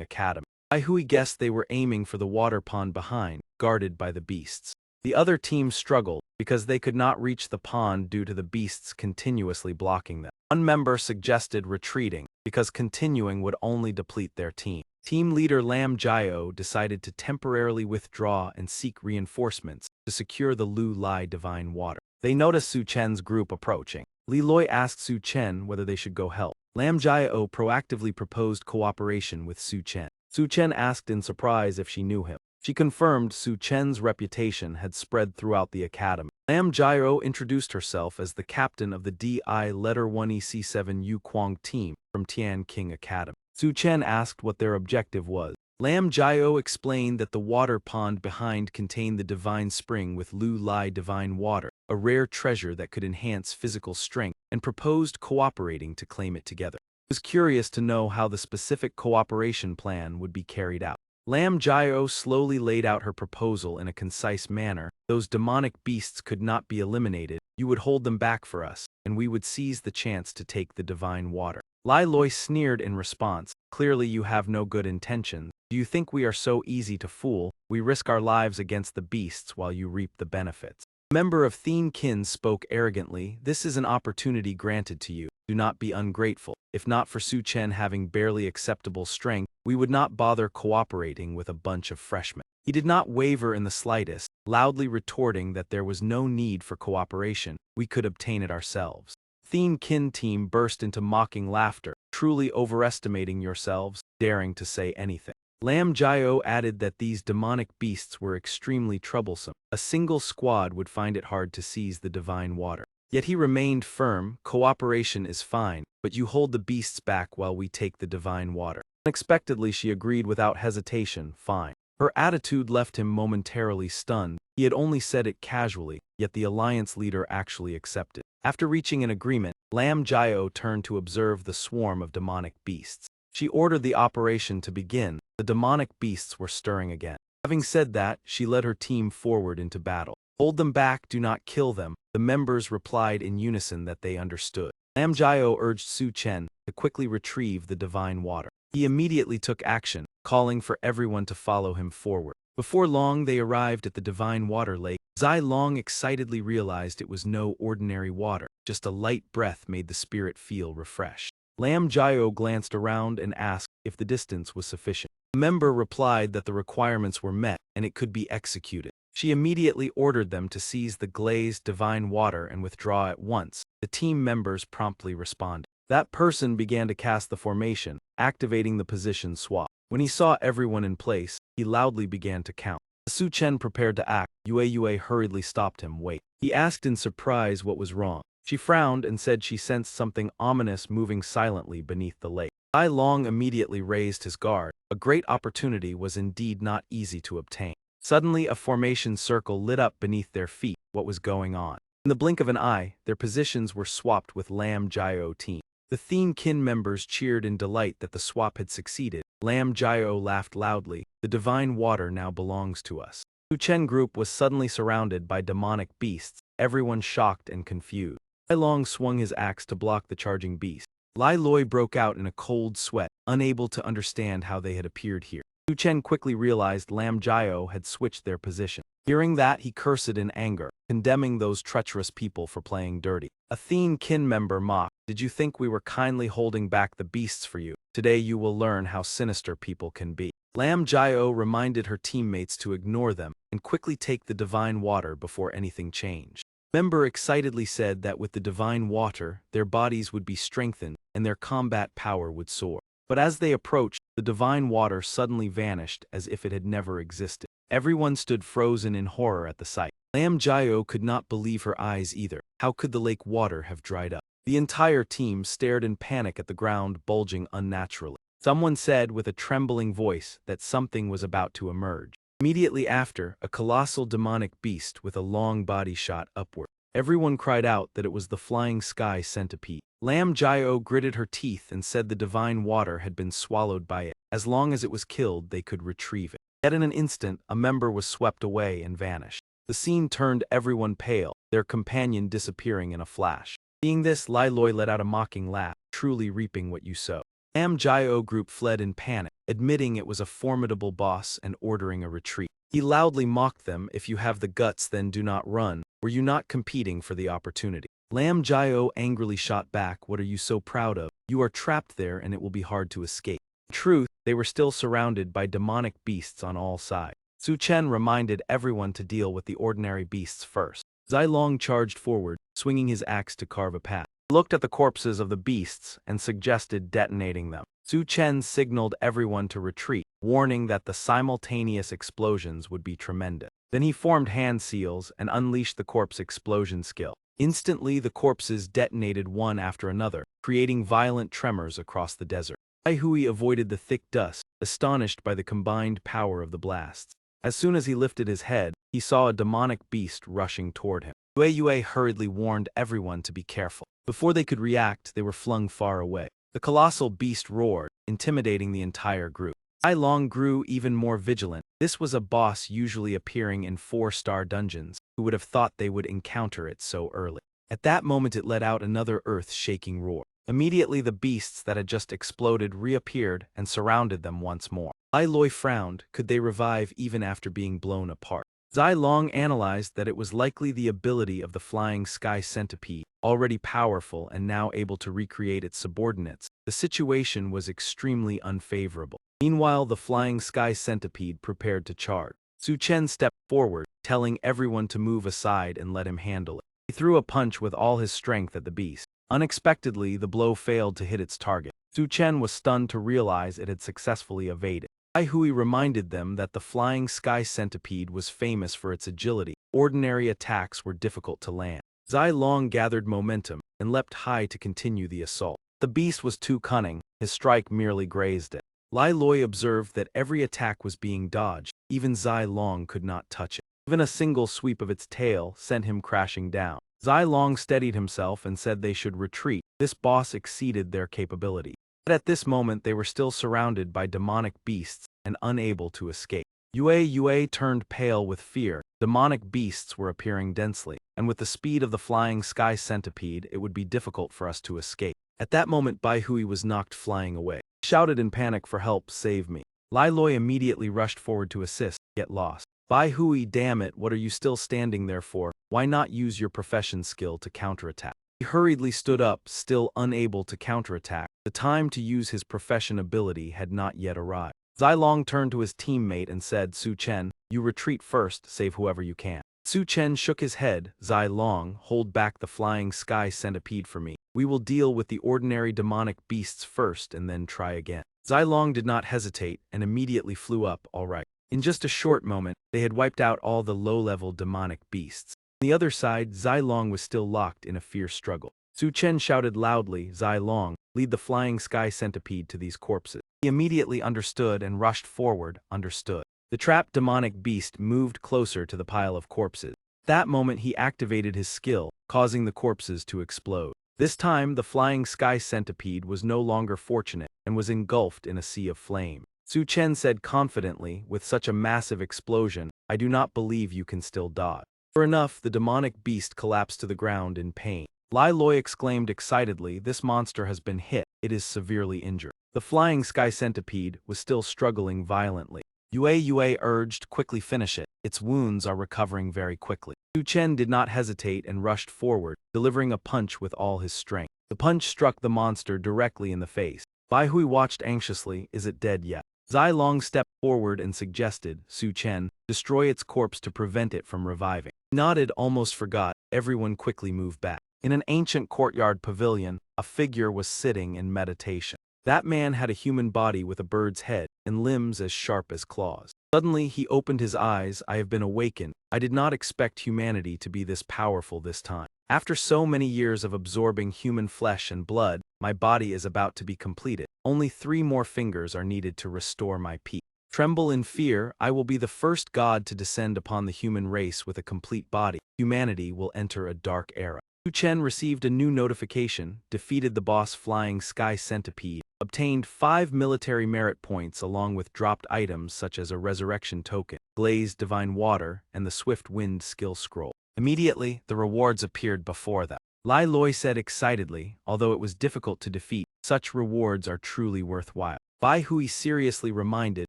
Academy. Bai Hui guessed they were aiming for the water pond behind, guarded by the beasts. The other team struggled because they could not reach the pond due to the beasts continuously blocking them. One member suggested retreating because continuing would only deplete their team. Team leader Lam Jiao decided to temporarily withdraw and seek reinforcements to secure the Lu Lai divine water. They noticed Su Chen's group approaching. Li Loi asked Su Chen whether they should go help. Lam Jiao proactively proposed cooperation with Su Chen. Su Chen asked in surprise if she knew him. She confirmed Su Chen's reputation had spread throughout the academy. Lam Jiao introduced herself as the captain of the DI Letter 1 EC7 Yu Kuang team from Tian King Academy. Su Chen asked what their objective was. Lam Jiao explained that the water pond behind contained the divine spring with Lu Lai divine water, a rare treasure that could enhance physical strength, and proposed cooperating to claim it together. He was curious to know how the specific cooperation plan would be carried out. Lam Jiao slowly laid out her proposal in a concise manner. Those demonic beasts could not be eliminated. You would hold them back for us, and we would seize the chance to take the divine water. Lai Loi sneered in response. Clearly you have no good intentions. Do you think we are so easy to fool? We risk our lives against the beasts while you reap the benefits. A member of Thien Kin spoke arrogantly. This is an opportunity granted to you. Do not be ungrateful. If not for Su Chen having barely acceptable strength, we would not bother cooperating with a bunch of freshmen. He did not waver in the slightest, loudly retorting that there was no need for cooperation. We could obtain it ourselves. Thien Kin team burst into mocking laughter, truly overestimating yourselves, daring to say anything. Lam Jiao added that these demonic beasts were extremely troublesome. A single squad would find it hard to seize the divine water. Yet he remained firm. Cooperation is fine, but you hold the beasts back while we take the divine water. Unexpectedly, she agreed without hesitation. Fine. Her attitude left him momentarily stunned. He had only said it casually, yet the alliance leader actually accepted. After reaching an agreement, Lam Jiao turned to observe the swarm of demonic beasts. She ordered the operation to begin. The demonic beasts were stirring again. Having said that, she led her team forward into battle. Hold them back, do not kill them. The members replied in unison that they understood. Lam Jiao urged Su Chen to quickly retrieve the divine water. He immediately took action, calling for everyone to follow him forward. Before long they arrived at the divine water lake. Zai Long excitedly realized it was no ordinary water. Just a light breath made the spirit feel refreshed. Lam Jiao glanced around and asked if the distance was sufficient. A member replied that the requirements were met and it could be executed. She immediately ordered them to seize the glazed divine water and withdraw at once. The team members promptly responded. That person began to cast the formation, activating the position swap. When he saw everyone in place, he loudly began to count. As Su Chen prepared to act, Yue hurriedly stopped him. Wait. He asked in surprise what was wrong. She frowned and said she sensed something ominous moving silently beneath the lake. Zai Long immediately raised his guard. A great opportunity was indeed not easy to obtain. Suddenly a formation circle lit up beneath their feet. What was going on? In the blink of an eye, their positions were swapped with Lam Jiao team. The Thien Kin members cheered in delight that the swap had succeeded. Lam Jiao laughed loudly. The divine water now belongs to us. Su Chen group was suddenly surrounded by demonic beasts, everyone shocked and confused. Lai Long swung his axe to block the charging beast. Lai Loi broke out in a cold sweat, unable to understand how they had appeared here. Su Chen quickly realized Lam Jiao had switched their position. Hearing that, he cursed in anger, condemning those treacherous people for playing dirty. A Thien Kin member mocked. Did you think we were kindly holding back the beasts for you? Today you will learn how sinister people can be. Lam Jiao reminded her teammates to ignore them and quickly take the divine water before anything changed. Member excitedly said that with the divine water, their bodies would be strengthened and their combat power would soar. But as they approached, the divine water suddenly vanished as if it had never existed. Everyone stood frozen in horror at the sight. Lam Jiao could not believe her eyes either. How could the lake water have dried up? The entire team stared in panic at the ground bulging unnaturally. Someone said with a trembling voice that something was about to emerge. Immediately after, a colossal demonic beast with a long body shot upward. Everyone cried out that it was the flying sky centipede. Lam Jio gritted her teeth and said the divine water had been swallowed by it. As long as it was killed, they could retrieve it. Yet in an instant, a member was swept away and vanished. The scene turned everyone pale, their companion disappearing in a flash. Seeing this, Lai Loi let out a mocking laugh, truly reaping what you sow. Lam Jio group fled in panic, admitting it was a formidable boss and ordering a retreat. He loudly mocked them, "If you have the guts, then do not run. Were you not competing for the opportunity?" Lam Jio angrily shot back, "What are you so proud of? You are trapped there and it will be hard to escape." In truth, they were still surrounded by demonic beasts on all sides. Su Chen reminded everyone to deal with the ordinary beasts first. Zai Long charged forward, swinging his axe to carve a path. He looked at the corpses of the beasts and suggested detonating them. Su Chen signaled everyone to retreat, warning that the simultaneous explosions would be tremendous. Then he formed hand seals and unleashed the corpse explosion skill. Instantly, the corpses detonated one after another, creating violent tremors across the desert. Ai Hui avoided the thick dust, astonished by the combined power of the blasts. As soon as he lifted his head, he saw a demonic beast rushing toward him. Yue hurriedly warned everyone to be careful. Before they could react, they were flung far away. The colossal beast roared, intimidating the entire group. Ai Long grew even more vigilant. This was a boss usually appearing in 4-star dungeons. Who would have thought they would encounter it so early? At that moment it let out another earth-shaking roar. Immediately the beasts that had just exploded reappeared and surrounded them once more. Lai Loi frowned. Could they revive even after being blown apart? Zai Long analyzed that it was likely the ability of the flying sky centipede, already powerful and now able to recreate its subordinates. The situation was extremely unfavorable. Meanwhile, the flying sky centipede prepared to charge. Su Chen stepped forward, telling everyone to move aside and let him handle it. He threw a punch with all his strength at the beast. Unexpectedly, the blow failed to hit its target. Su Chen was stunned to realize it had successfully evaded. Ai Hui reminded them that the flying sky centipede was famous for its agility. Ordinary attacks were difficult to land. Zai Long gathered momentum and leapt high to continue the assault. The beast was too cunning, his strike merely grazed it. Lai Loi observed that every attack was being dodged. Even Zai Long could not touch it. Even a single sweep of its tail sent him crashing down. Zai Long steadied himself and said they should retreat. This boss exceeded their capability. But at this moment they were still surrounded by demonic beasts and unable to escape. Yue turned pale with fear. Demonic beasts were appearing densely, and with the speed of the flying sky centipede, it would be difficult for us to escape. At that moment, Bai Hui was knocked flying away. He shouted in panic for help, "Save me." Lai Loi immediately rushed forward to assist, yet lost. Bai Hui, damn it, what are you still standing there for? Why not use your profession skill to counterattack? He hurriedly stood up, still unable to counterattack. The time to use his profession ability had not yet arrived. Zai Long turned to his teammate and said, "Su Chen, you retreat first, save whoever you can." Su Chen shook his head. "Zai Long, hold back the flying sky centipede for me. We will deal with the ordinary demonic beasts first and then try again." Zai Long did not hesitate and immediately flew up, all right. In just a short moment, they had wiped out all the low-level demonic beasts. On the other side, Zai Long was still locked in a fierce struggle. Su Chen shouted loudly, "Zai Long, lead the flying sky centipede to these corpses." He immediately understood and rushed forward, understood. The trapped demonic beast moved closer to the pile of corpses. At that moment he activated his skill, causing the corpses to explode. This time, the flying sky centipede was no longer fortunate and was engulfed in a sea of flame. Su Chen said confidently, "With such a massive explosion, I do not believe you can still dodge." Sure enough, the demonic beast collapsed to the ground in pain. Lai Loi exclaimed excitedly, "This monster has been hit. It is severely injured." The flying sky centipede was still struggling violently. Yue urged, "Quickly finish it. Its wounds are recovering very quickly." Su Chen did not hesitate and rushed forward, delivering a punch with all his strength. The punch struck the monster directly in the face. Bai Hui watched anxiously. "Is it dead yet?" Zai Long stepped forward and suggested, "Su Chen, destroy its corpse to prevent it from reviving." He nodded, almost forgot. Everyone quickly moved back. In an ancient courtyard pavilion, a figure was sitting in meditation. That man had a human body with a bird's head and limbs as sharp as claws. Suddenly he opened his eyes. "I have been awakened. I did not expect humanity to be this powerful this time." After so many years of absorbing human flesh and blood, my body is about to be completed. Only 3 more fingers are needed to restore my peak. Tremble in fear, I will be the first god to descend upon the human race with a complete body. Humanity will enter a dark era. Su Chen received a new notification, defeated the boss Flying Sky Centipede, obtained 5 military merit points along with dropped items such as a resurrection token, glazed divine water, and the swift wind skill scroll. Immediately, the rewards appeared before them. Lai Loi said excitedly, although it was difficult to defeat, such rewards are truly worthwhile. Bai Hui seriously reminded,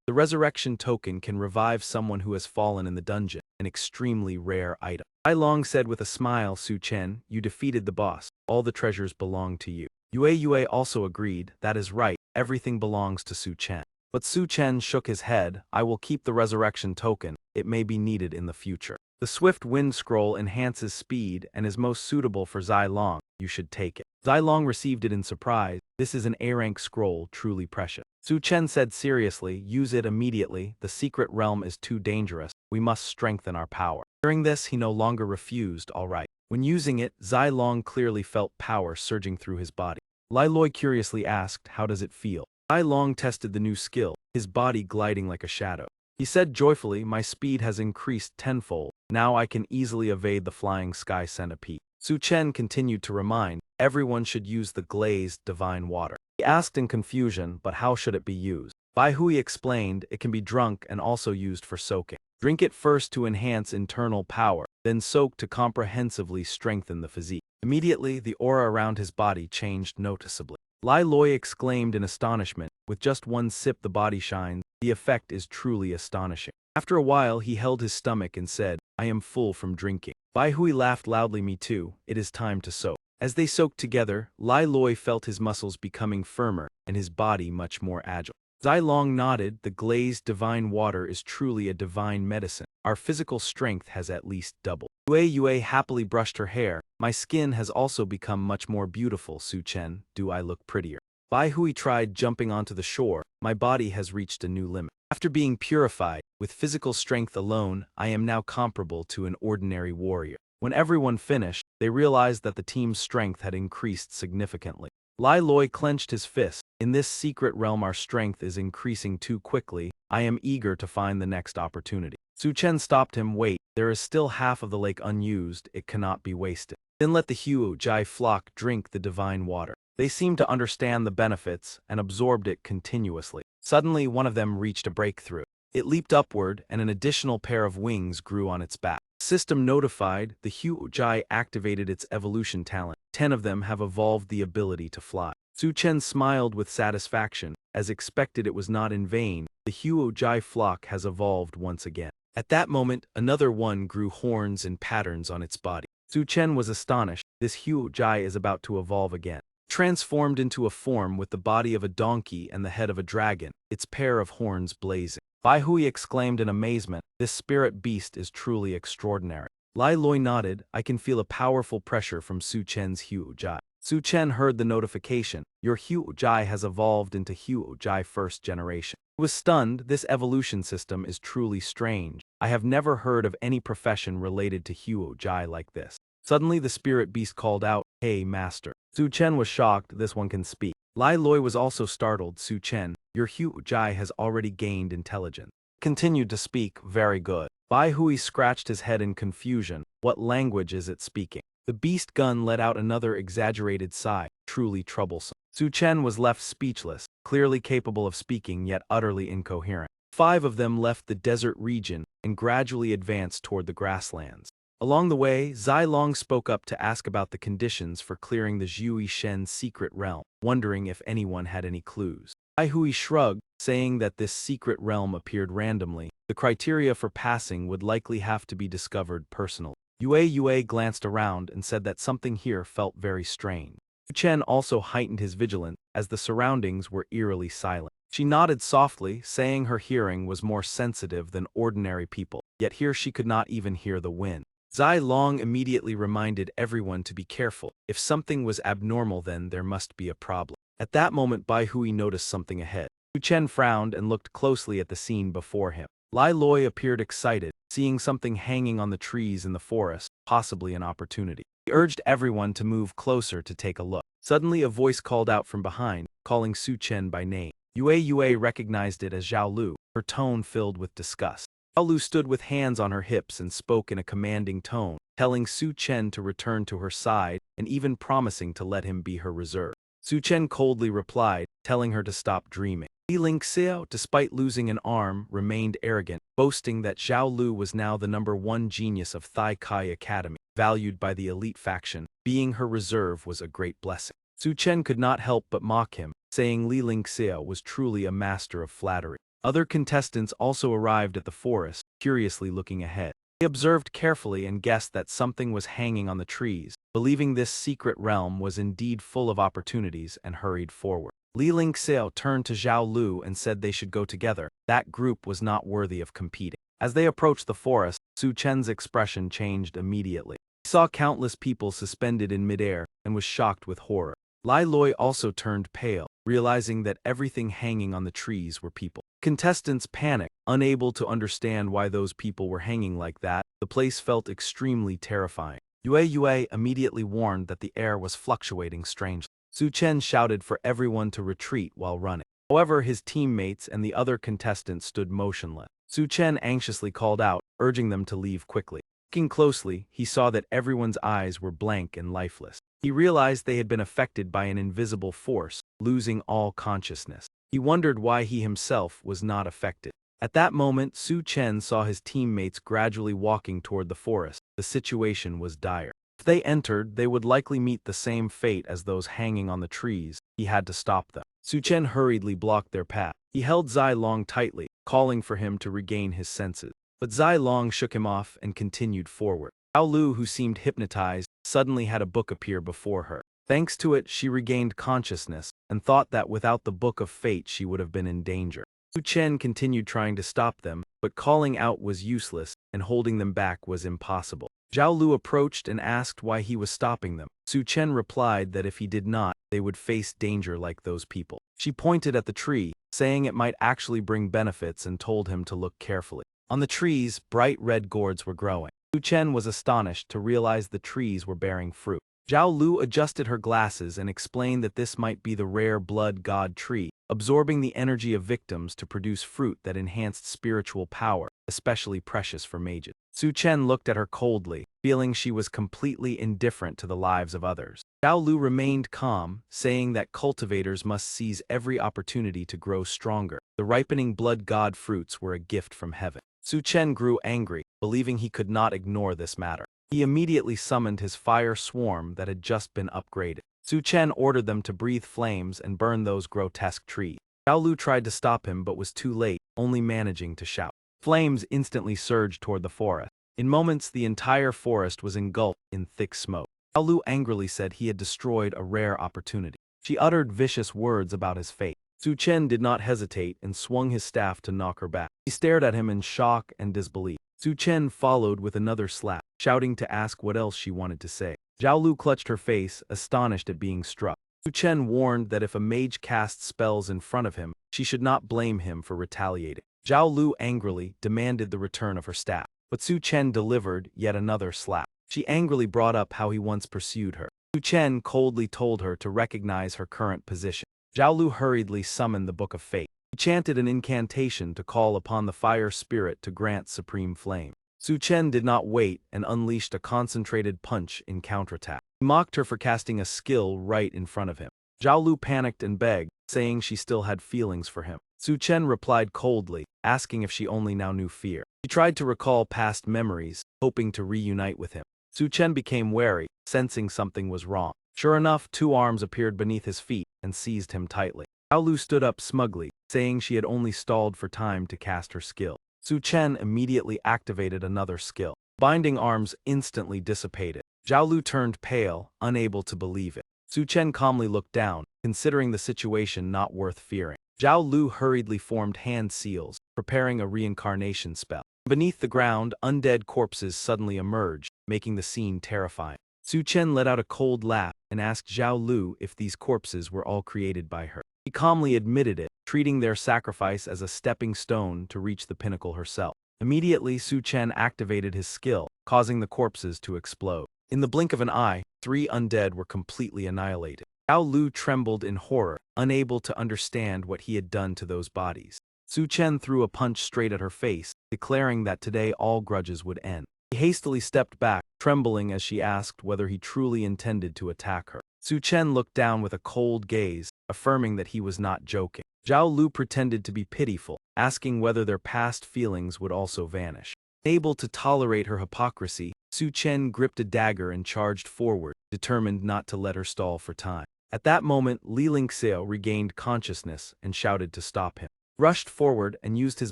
the resurrection token can revive someone who has fallen in the dungeon, an extremely rare item. Ai Long said with a smile, Su Chen, you defeated the boss. All the treasures belong to you. Yue also agreed, that is right, everything belongs to Su Chen. But Su Chen shook his head, I will keep the resurrection token, it may be needed in the future. The swift wind scroll enhances speed and is most suitable for Zai Long, you should take it. Zai Long received it in surprise, this is an A-rank scroll, truly precious. Su Chen said seriously, use it immediately, the secret realm is too dangerous, we must strengthen our power. Hearing this, he no longer refused, all right. When using it, Zai Long clearly felt power surging through his body. Lai Loi curiously asked, how does it feel? Zai Long tested the new skill, his body gliding like a shadow. He said joyfully, my speed has increased tenfold, now I can easily evade the Flying Sky Centipede. Su Chen continued to remind, everyone should use the glazed divine water. He asked in confusion, but how should it be used? Bai Hui explained, it can be drunk and also used for soaking. Drink it first to enhance internal power, then soak to comprehensively strengthen the physique. Immediately, the aura around his body changed noticeably. Lai Loi exclaimed in astonishment, with just one sip the body shines, the effect is truly astonishing. After a while he held his stomach and said, I am full from drinking. Bai Hui laughed loudly, me too, it is time to soak. As they soaked together, Lai Loi felt his muscles becoming firmer, and his body much more agile. Zai Long nodded, the glazed divine water is truly a divine medicine. Our physical strength has at least doubled. Yue happily brushed her hair, my skin has also become much more beautiful, Su Chen, do I look prettier? Bai Hui tried jumping onto the shore, my body has reached a new limit. After being purified, with physical strength alone, I am now comparable to an ordinary warrior. When everyone finished, they realized that the team's strength had increased significantly. Lai Loi clenched his fist, in this secret realm our strength is increasing too quickly, I am eager to find the next opportunity. Su Chen stopped him, wait, there is still half of the lake unused, it cannot be wasted. Then let the Huo Jai flock drink the divine water. They seemed to understand the benefits and absorbed it continuously. Suddenly one of them reached a breakthrough. It leaped upward and an additional pair of wings grew on its back. System notified, the Huo Jai activated its evolution talent. 10 of them have evolved the ability to fly. Su Chen smiled with satisfaction. As expected, it was not in vain. The Huo Jai flock has evolved once again. At that moment, another one grew horns and patterns on its body. Su Chen was astonished. This Huo Jai is about to evolve again. Transformed into a form with the body of a donkey and the head of a dragon, its pair of horns blazing. Bai Hui exclaimed in amazement, this spirit beast is truly extraordinary. Lai Loi nodded, I can feel a powerful pressure from Su Chen's Huo Jai. Su Chen heard the notification, your Huo Jai has evolved into Huo Jai first generation. He was stunned, this evolution system is truly strange. I have never heard of any profession related to Huo Jai like this. Suddenly the spirit beast called out, hey master. Su Chen was shocked, this one can speak. Lai Loi was also startled, Su Chen, your Huo Jai has already gained intelligence. Continued to speak, very good. Bai Hui scratched his head in confusion, what language is it speaking? The beast gun let out another exaggerated sigh, truly troublesome. Su Chen was left speechless, clearly capable of speaking yet utterly incoherent. 5 of them left the desert region and gradually advanced toward the grasslands. Along the way, Zai Long spoke up to ask about the conditions for clearing the Zhui Shen secret realm, wondering if anyone had any clues. Bai Hui shrugged, saying that this secret realm appeared randomly. The criteria for passing would likely have to be discovered personally. Yue glanced around and said that something here felt very strange. Su Chen also heightened his vigilance, as the surroundings were eerily silent. She nodded softly, saying her hearing was more sensitive than ordinary people, yet here she could not even hear the wind. Zai Long immediately reminded everyone to be careful. If something was abnormal, then there must be a problem. At that moment, Bai Hui noticed something ahead. Su Chen frowned and looked closely at the scene before him. Lai Loi appeared excited, seeing something hanging on the trees in the forest, possibly an opportunity. He urged everyone to move closer to take a look. Suddenly a voice called out from behind, calling Su Chen by name. Yue recognized it as Zhao Lu, her tone filled with disgust. Zhao Lu stood with hands on her hips and spoke in a commanding tone, telling Su Chen to return to her side and even promising to let him be her reserve. Su Chen coldly replied, telling her to stop dreaming. Li Lingxiao, despite losing an arm, remained arrogant, boasting that Zhao Lu was now the #1 genius of Thai Kai Academy, valued by the elite faction. Being her reserve was a great blessing. Su Chen could not help but mock him, saying Li Lingxiao was truly a master of flattery. Other contestants also arrived at the forest, curiously looking ahead. They observed carefully and guessed that something was hanging on the trees, believing this secret realm was indeed full of opportunities, and hurried forward. Li Lingxiao turned to Zhao Lu and said they should go together. That group was not worthy of competing. As they approached the forest, Su Chen's expression changed immediately. He saw countless people suspended in midair and was shocked with horror. Lai Loi also turned pale, realizing that everything hanging on the trees were people. Contestants panicked, unable to understand why those people were hanging like that. The place felt extremely terrifying. Yue immediately warned that the air was fluctuating strangely. Su Chen shouted for everyone to retreat while running. However, his teammates and the other contestants stood motionless. Su Chen anxiously called out, urging them to leave quickly. Looking closely, he saw that everyone's eyes were blank and lifeless. He realized they had been affected by an invisible force, losing all consciousness. He wondered why he himself was not affected. At that moment, Su Chen saw his teammates gradually walking toward the forest. The situation was dire. If they entered, they would likely meet the same fate as those hanging on the trees. He had to stop them. Su Chen hurriedly blocked their path. He held Zai Long tightly, calling for him to regain his senses. But Zai Long shook him off and continued forward. Zhao Lu, who seemed hypnotized, suddenly had a book appear before her. Thanks to it, she regained consciousness and thought that without the Book of Fate she would have been in danger. Su Chen continued trying to stop them, but calling out was useless and holding them back was impossible. Zhao Lu approached and asked why he was stopping them. Su Chen replied that if he did not, they would face danger like those people. She pointed at the tree, saying it might actually bring benefits, and told him to look carefully. On the trees, bright red gourds were growing. Su Chen was astonished to realize the trees were bearing fruit. Zhao Lu adjusted her glasses and explained that this might be the rare blood god tree, absorbing the energy of victims to produce fruit that enhanced spiritual power, especially precious for mages. Su Chen looked at her coldly, feeling she was completely indifferent to the lives of others. Zhao Lu remained calm, saying that cultivators must seize every opportunity to grow stronger. The ripening blood god fruits were a gift from heaven. Su Chen grew angry, believing he could not ignore this matter. He immediately summoned his fire swarm that had just been upgraded. Su Chen ordered them to breathe flames and burn those grotesque trees. Zhao Lu tried to stop him but was too late, only managing to shout. Flames instantly surged toward the forest. In moments, the entire forest was engulfed in thick smoke. Zhao Lu angrily said he had destroyed a rare opportunity. She uttered vicious words about his fate. Su Chen did not hesitate and swung his staff to knock her back. He stared at him in shock and disbelief. Su Chen followed with another slap, shouting to ask what else she wanted to say. Zhao Lu clutched her face, astonished at being struck. Su Chen warned that if a mage cast spells in front of him, she should not blame him for retaliating. Zhao Lu angrily demanded the return of her staff, but Su Chen delivered yet another slap. She angrily brought up how he once pursued her. Su Chen coldly told her to recognize her current position. Zhao Lu hurriedly summoned the Book of Fate. He chanted an incantation to call upon the fire spirit to grant supreme flame. Su Chen did not wait and unleashed a concentrated punch in counterattack. He mocked her for casting a skill right in front of him. Zhao Lu panicked and begged, saying she still had feelings for him. Su Chen replied coldly, asking if she only now knew fear. She tried to recall past memories, hoping to reunite with him. Su Chen became wary, sensing something was wrong. Sure enough, 2 arms appeared beneath his feet and seized him tightly. Zhao Lu stood up smugly, saying she had only stalled for time to cast her skill. Su Chen immediately activated another skill. Binding arms instantly dissipated. Zhao Lu turned pale, unable to believe it. Su Chen calmly looked down, considering the situation not worth fearing. Zhao Lu hurriedly formed hand seals, preparing a reincarnation spell. Beneath the ground, undead corpses suddenly emerged, making the scene terrifying. Su Chen let out a cold laugh and asked Zhao Lu if these corpses were all created by her. He calmly admitted it, treating their sacrifice as a stepping stone to reach the pinnacle herself. Immediately, Su Chen activated his skill, causing the corpses to explode. In the blink of an eye, 3 undead were completely annihilated. Zhao Lu trembled in horror, unable to understand what he had done to those bodies. Su Chen threw a punch straight at her face, declaring that today all grudges would end. He hastily stepped back, trembling as she asked whether he truly intended to attack her. Su Chen looked down with a cold gaze, affirming that he was not joking. Zhao Lu pretended to be pitiful, asking whether their past feelings would also vanish. Unable to tolerate her hypocrisy, Su Chen gripped a dagger and charged forward, determined not to let her stall for time. At that moment, Li Lingxiao regained consciousness and shouted to stop him. He rushed forward and used his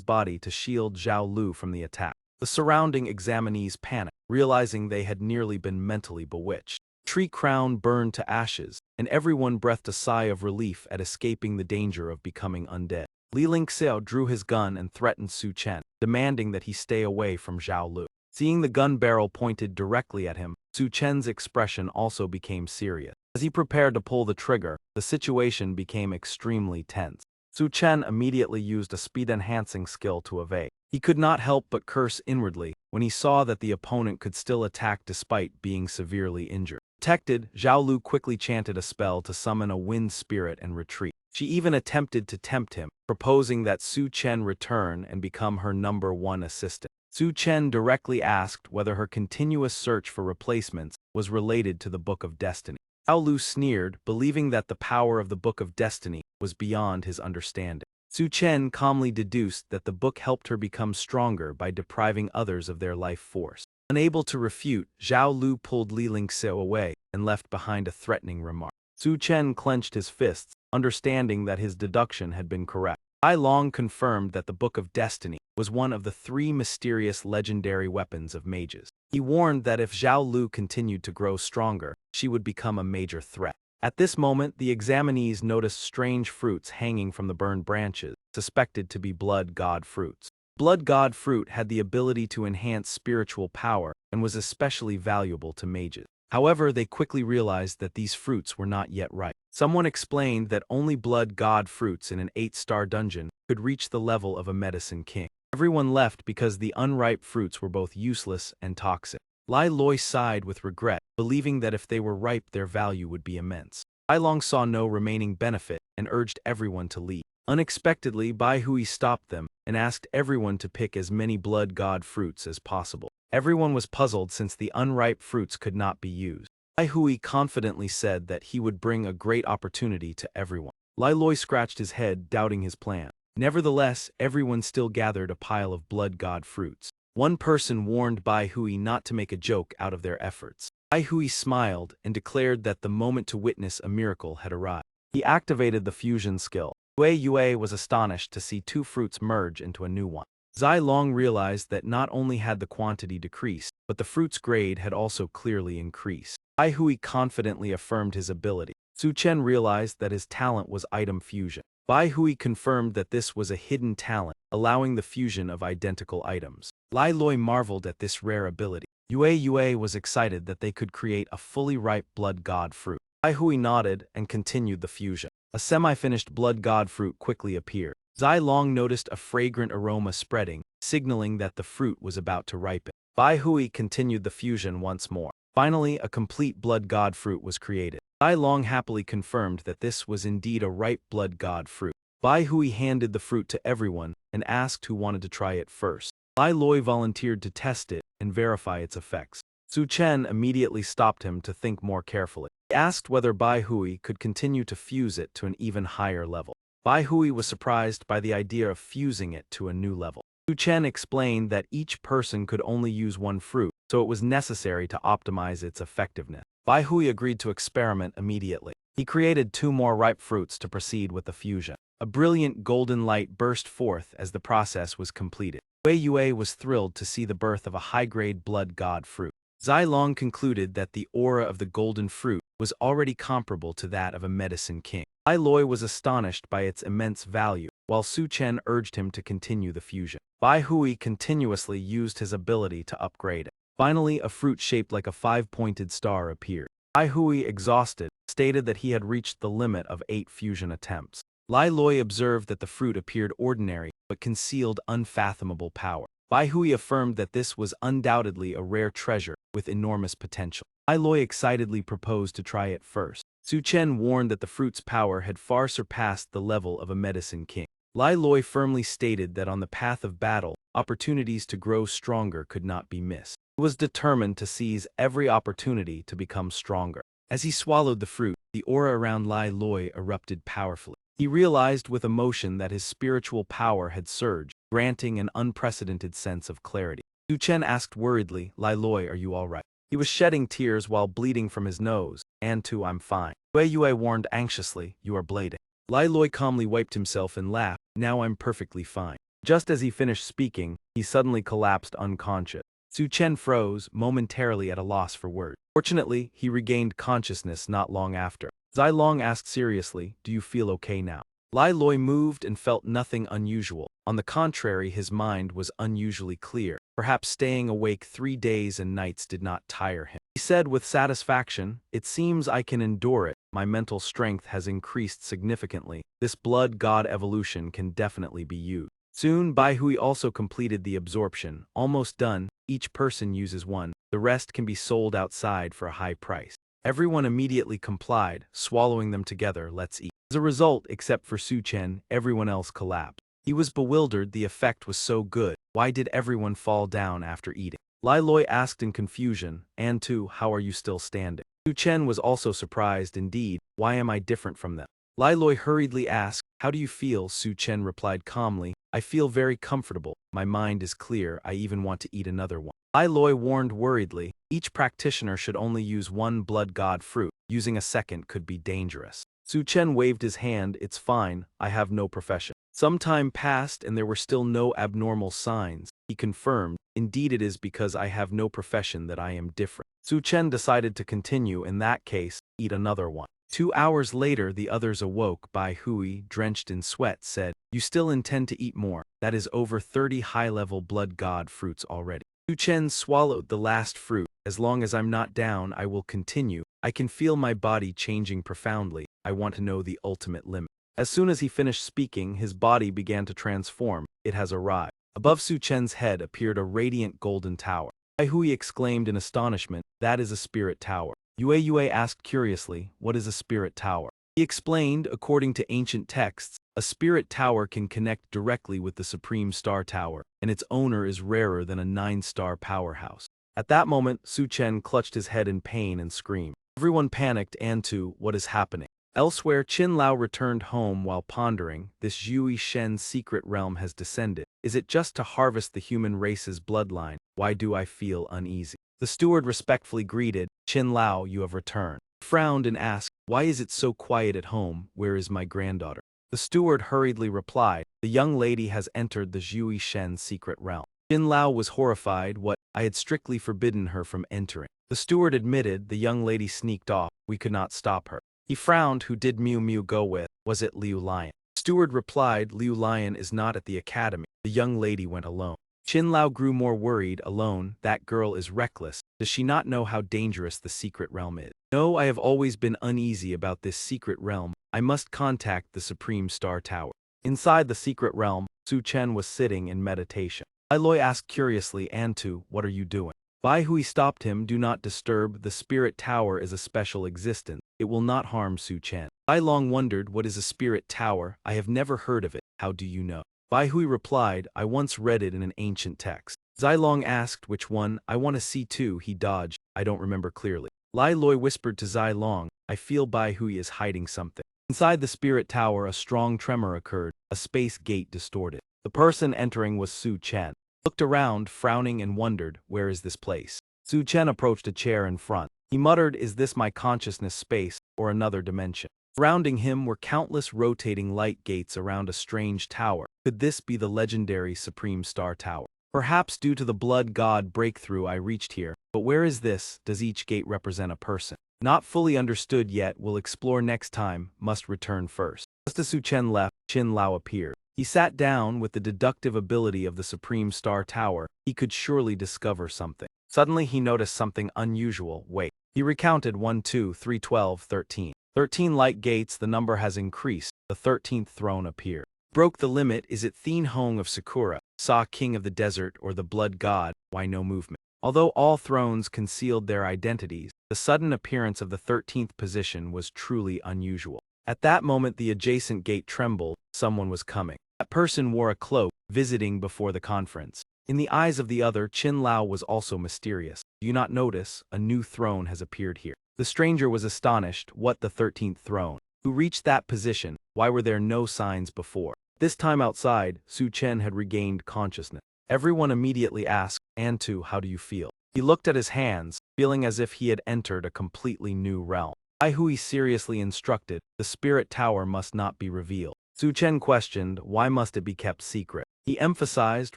body to shield Zhao Lu from the attack. The surrounding examinees panicked, realizing they had nearly been mentally bewitched. The tree crown burned to ashes, and everyone breathed a sigh of relief at escaping the danger of becoming undead. Li Lingxiao drew his gun and threatened Su Chen, demanding that he stay away from Zhao Lu. Seeing the gun barrel pointed directly at him, Su Chen's expression also became serious. As he prepared to pull the trigger, the situation became extremely tense. Su Chen immediately used a speed-enhancing skill to evade. He could not help but curse inwardly when he saw that the opponent could still attack despite being severely injured. Protected, Zhao Lu quickly chanted a spell to summon a wind spirit and retreat. She even attempted to tempt him, proposing that Su Chen return and become her #1 assistant. Su Chen directly asked whether her continuous search for replacements was related to the Book of Destiny. Zhao Lu sneered, believing that the power of the Book of Destiny was beyond his understanding. Su Chen calmly deduced that the book helped her become stronger by depriving others of their life force. Unable to refute, Zhao Lu pulled Li Lingxiao away and left behind a threatening remark. Su Chen clenched his fists, understanding that his deduction had been correct. Ai Long confirmed that the Book of Destiny was one of the 3 mysterious legendary weapons of mages. He warned that if Zhao Lu continued to grow stronger, she would become a major threat. At this moment, the examinees noticed strange fruits hanging from the burned branches, suspected to be blood god fruits. Blood god fruit had the ability to enhance spiritual power and was especially valuable to mages. However, they quickly realized that these fruits were not yet ripe. Someone explained that only blood god fruits in an 8-star dungeon could reach the level of a medicine king. Everyone left because the unripe fruits were both useless and toxic. Lai Loi sighed with regret, believing that if they were ripe their value would be immense. Ai Long saw no remaining benefit and urged everyone to leave. Unexpectedly, Bai Hui stopped them and asked everyone to pick as many blood god fruits as possible. Everyone was puzzled since the unripe fruits could not be used. Bai Hui confidently said that he would bring a great opportunity to everyone. Lai Loi scratched his head, doubting his plan. Nevertheless, everyone still gathered a pile of blood god fruits. One person warned Bai Hui not to make a joke out of their efforts. Bai Hui smiled and declared that the moment to witness a miracle had arrived. He activated the fusion skill. Yue was astonished to see 2 fruits merge into a new one. Zai Long realized that not only had the quantity decreased, but the fruit's grade had also clearly increased. Bai Hui confidently affirmed his ability. Su Chen realized that his talent was item fusion. Bai Hui confirmed that this was a hidden talent, allowing the fusion of identical items. Lai Loi marveled at this rare ability. Yue was excited that they could create a fully ripe blood god fruit. Bai Hui nodded and continued the fusion. A semi-finished blood god fruit quickly appeared. Zai Long noticed a fragrant aroma spreading, signaling that the fruit was about to ripen. Bai Hui continued the fusion once more. Finally, a complete blood god fruit was created. Zai Long happily confirmed that this was indeed a ripe blood god fruit. Bai Hui handed the fruit to everyone and asked who wanted to try it first. Lai Loi volunteered to test it and verify its effects. Su Chen immediately stopped him to think more carefully. He asked whether Bai Hui could continue to fuse it to an even higher level. Bai Hui was surprised by the idea of fusing it to a new level. Su Chen explained that each person could only use one fruit, so it was necessary to optimize its effectiveness. Bai Hui agreed to experiment immediately. He created 2 more ripe fruits to proceed with the fusion. A brilliant golden light burst forth as the process was completed. Yue was thrilled to see the birth of a high-grade blood god fruit. Zai Long concluded that the aura of the golden fruit was already comparable to that of a medicine king. Lai Loi was astonished by its immense value, while Su Chen urged him to continue the fusion. Bai Hui continuously used his ability to upgrade it. Finally, a fruit shaped like a 5-pointed star appeared. Bai Hui, exhausted, stated that he had reached the limit of 8 fusion attempts. Lai Loi observed that the fruit appeared ordinary, but concealed unfathomable power. Bai Hui affirmed that this was undoubtedly a rare treasure with enormous potential. Lai Loi excitedly proposed to try it first. Su Chen warned that the fruit's power had far surpassed the level of a medicine king. Lai Loi firmly stated that on the path of battle, opportunities to grow stronger could not be missed. He was determined to seize every opportunity to become stronger. As he swallowed the fruit, the aura around Lai Loi erupted powerfully. He realized with emotion that his spiritual power had surged, granting an unprecedented sense of clarity. Su Chen asked worriedly, Lai Loi, are you all right? He was shedding tears while bleeding from his nose. And too, I'm fine. Wei Yue warned anxiously, you are bleeding. Lai Loi calmly wiped himself and laughed, now I'm perfectly fine. Just as he finished speaking, he suddenly collapsed unconscious. Su Chen froze, momentarily at a loss for words. Fortunately, he regained consciousness not long after. Zai Long asked seriously, do you feel okay now? Lai Loi moved and felt nothing unusual. On the contrary, his mind was unusually clear. Perhaps staying awake 3 days and nights did not tire him. He said with satisfaction, it seems I can endure it. My mental strength has increased significantly. This blood god evolution can definitely be used. Soon, Bai Hui also completed the absorption. Almost done, each person uses one. The rest can be sold outside for a high price. Everyone immediately complied, swallowing them together, let's eat. As a result, except for Su Chen, everyone else collapsed. He was bewildered, the effect was so good. Why did everyone fall down after eating? Lai Loi asked in confusion, and too, how are you still standing? Su Chen was also surprised indeed, why am I different from them? Lai Loi hurriedly asked, how do you feel? Su Chen replied calmly, I feel very comfortable, my mind is clear, I even want to eat another one. Lai Loi warned worriedly, each practitioner should only use one blood god fruit, using a second could be dangerous. Su Chen waved his hand, it's fine, I have no profession. Some time passed and there were still no abnormal signs. He confirmed, indeed it is because I have no profession that I am different. Su Chen decided to continue, in that case, eat another one. 2 hours later the others awoke. Bai Hui, drenched in sweat, said, you still intend to eat more, that is over 30 high-level blood god fruits already. Su Chen swallowed the last fruit. As long as I'm not down, I will continue. I can feel my body changing profoundly. I want to know the ultimate limit. As soon as he finished speaking, his body began to transform. It has arrived. Above Su Chen's head appeared a radiant golden tower. Bai Hui exclaimed in astonishment, that is a spirit tower. Yue asked curiously, what is a spirit tower? He explained, according to ancient texts, a spirit tower can connect directly with the Supreme Star Tower, and its owner is rarer than a 9-star powerhouse. At that moment, Su Chen clutched his head in pain and screamed. Everyone panicked and to, what is happening? Elsewhere, Qin Lao returned home while pondering, this Yui Shen's secret realm has descended. Is it just to harvest the human race's bloodline? Why do I feel uneasy? The steward respectfully greeted, Qin Lao, you have returned. He frowned and asked, why is it so quiet at home? Where is my granddaughter? The steward hurriedly replied, the young lady has entered the Yui Shen's secret realm. Qin Lao was horrified. What? I had strictly forbidden her from entering. The steward admitted the young lady sneaked off. We could not stop her. He frowned. Who did Miu Miu go with? Was it Liu Lion? The steward replied, Liu Lion is not at the academy. The young lady went alone. Qin Lao grew more worried. Alone? That girl is reckless. Does she not know how dangerous the secret realm is? No, I have always been uneasy about this secret realm. I must contact the Supreme Star Tower. Inside the secret realm, Su Chen was sitting in meditation. Lai Loi asked curiously, Antu, what are you doing? Bai Hui stopped him. Do not disturb. The spirit tower is a special existence. It will not harm Su Chen. Bai Long wondered, what is a spirit tower? I have never heard of it. How do you know? Bai Hui replied, I once read it in an ancient text. Zai Long asked, which one? I want to see too. He dodged. I don't remember clearly. Lai Loi whispered to Zai Long, I feel Bai Hui is hiding something. Inside the spirit tower a strong tremor occurred. A space gate distorted. The person entering was Su Chen. Looked around, frowning, and wondered, where is this place? Su Chen approached a chair in front. He muttered, is this my consciousness space, or another dimension? Surrounding him were countless rotating light gates around a strange tower. Could this be the legendary Supreme Star Tower? Perhaps due to the blood god breakthrough I reached here. But where is this? Does each gate represent a person? Not fully understood yet, will explore next time, must return first. Just as Su Chen left, Qin Lao appeared. He sat down. With the deductive ability of the Supreme Star Tower, he could surely discover something. Suddenly he noticed something unusual. Wait. He recounted 1, 2, 3, 12, 13. 13 light gates, the number has increased. The 13th throne appeared. Broke the limit. Is it Thien Hong of Sakura, Sa King of the Desert, or the Blood God? Why no movement? Although all thrones concealed their identities, the sudden appearance of the 13th position was truly unusual. At that moment the adjacent gate trembled, someone was coming. That person wore a cloak, visiting before the conference. In the eyes of the other, Qin Lao was also mysterious. Do you not notice? A new throne has appeared here. The stranger was astonished. What, the 13th throne? Who reached that position? Why were there no signs before? This time outside, Su Chen had regained consciousness. Everyone immediately asked, Antu, how do you feel? He looked at his hands, feeling as if he had entered a completely new realm. Ai Hui seriously instructed, the spirit tower must not be revealed. Su Chen questioned, why must it be kept secret? He emphasized,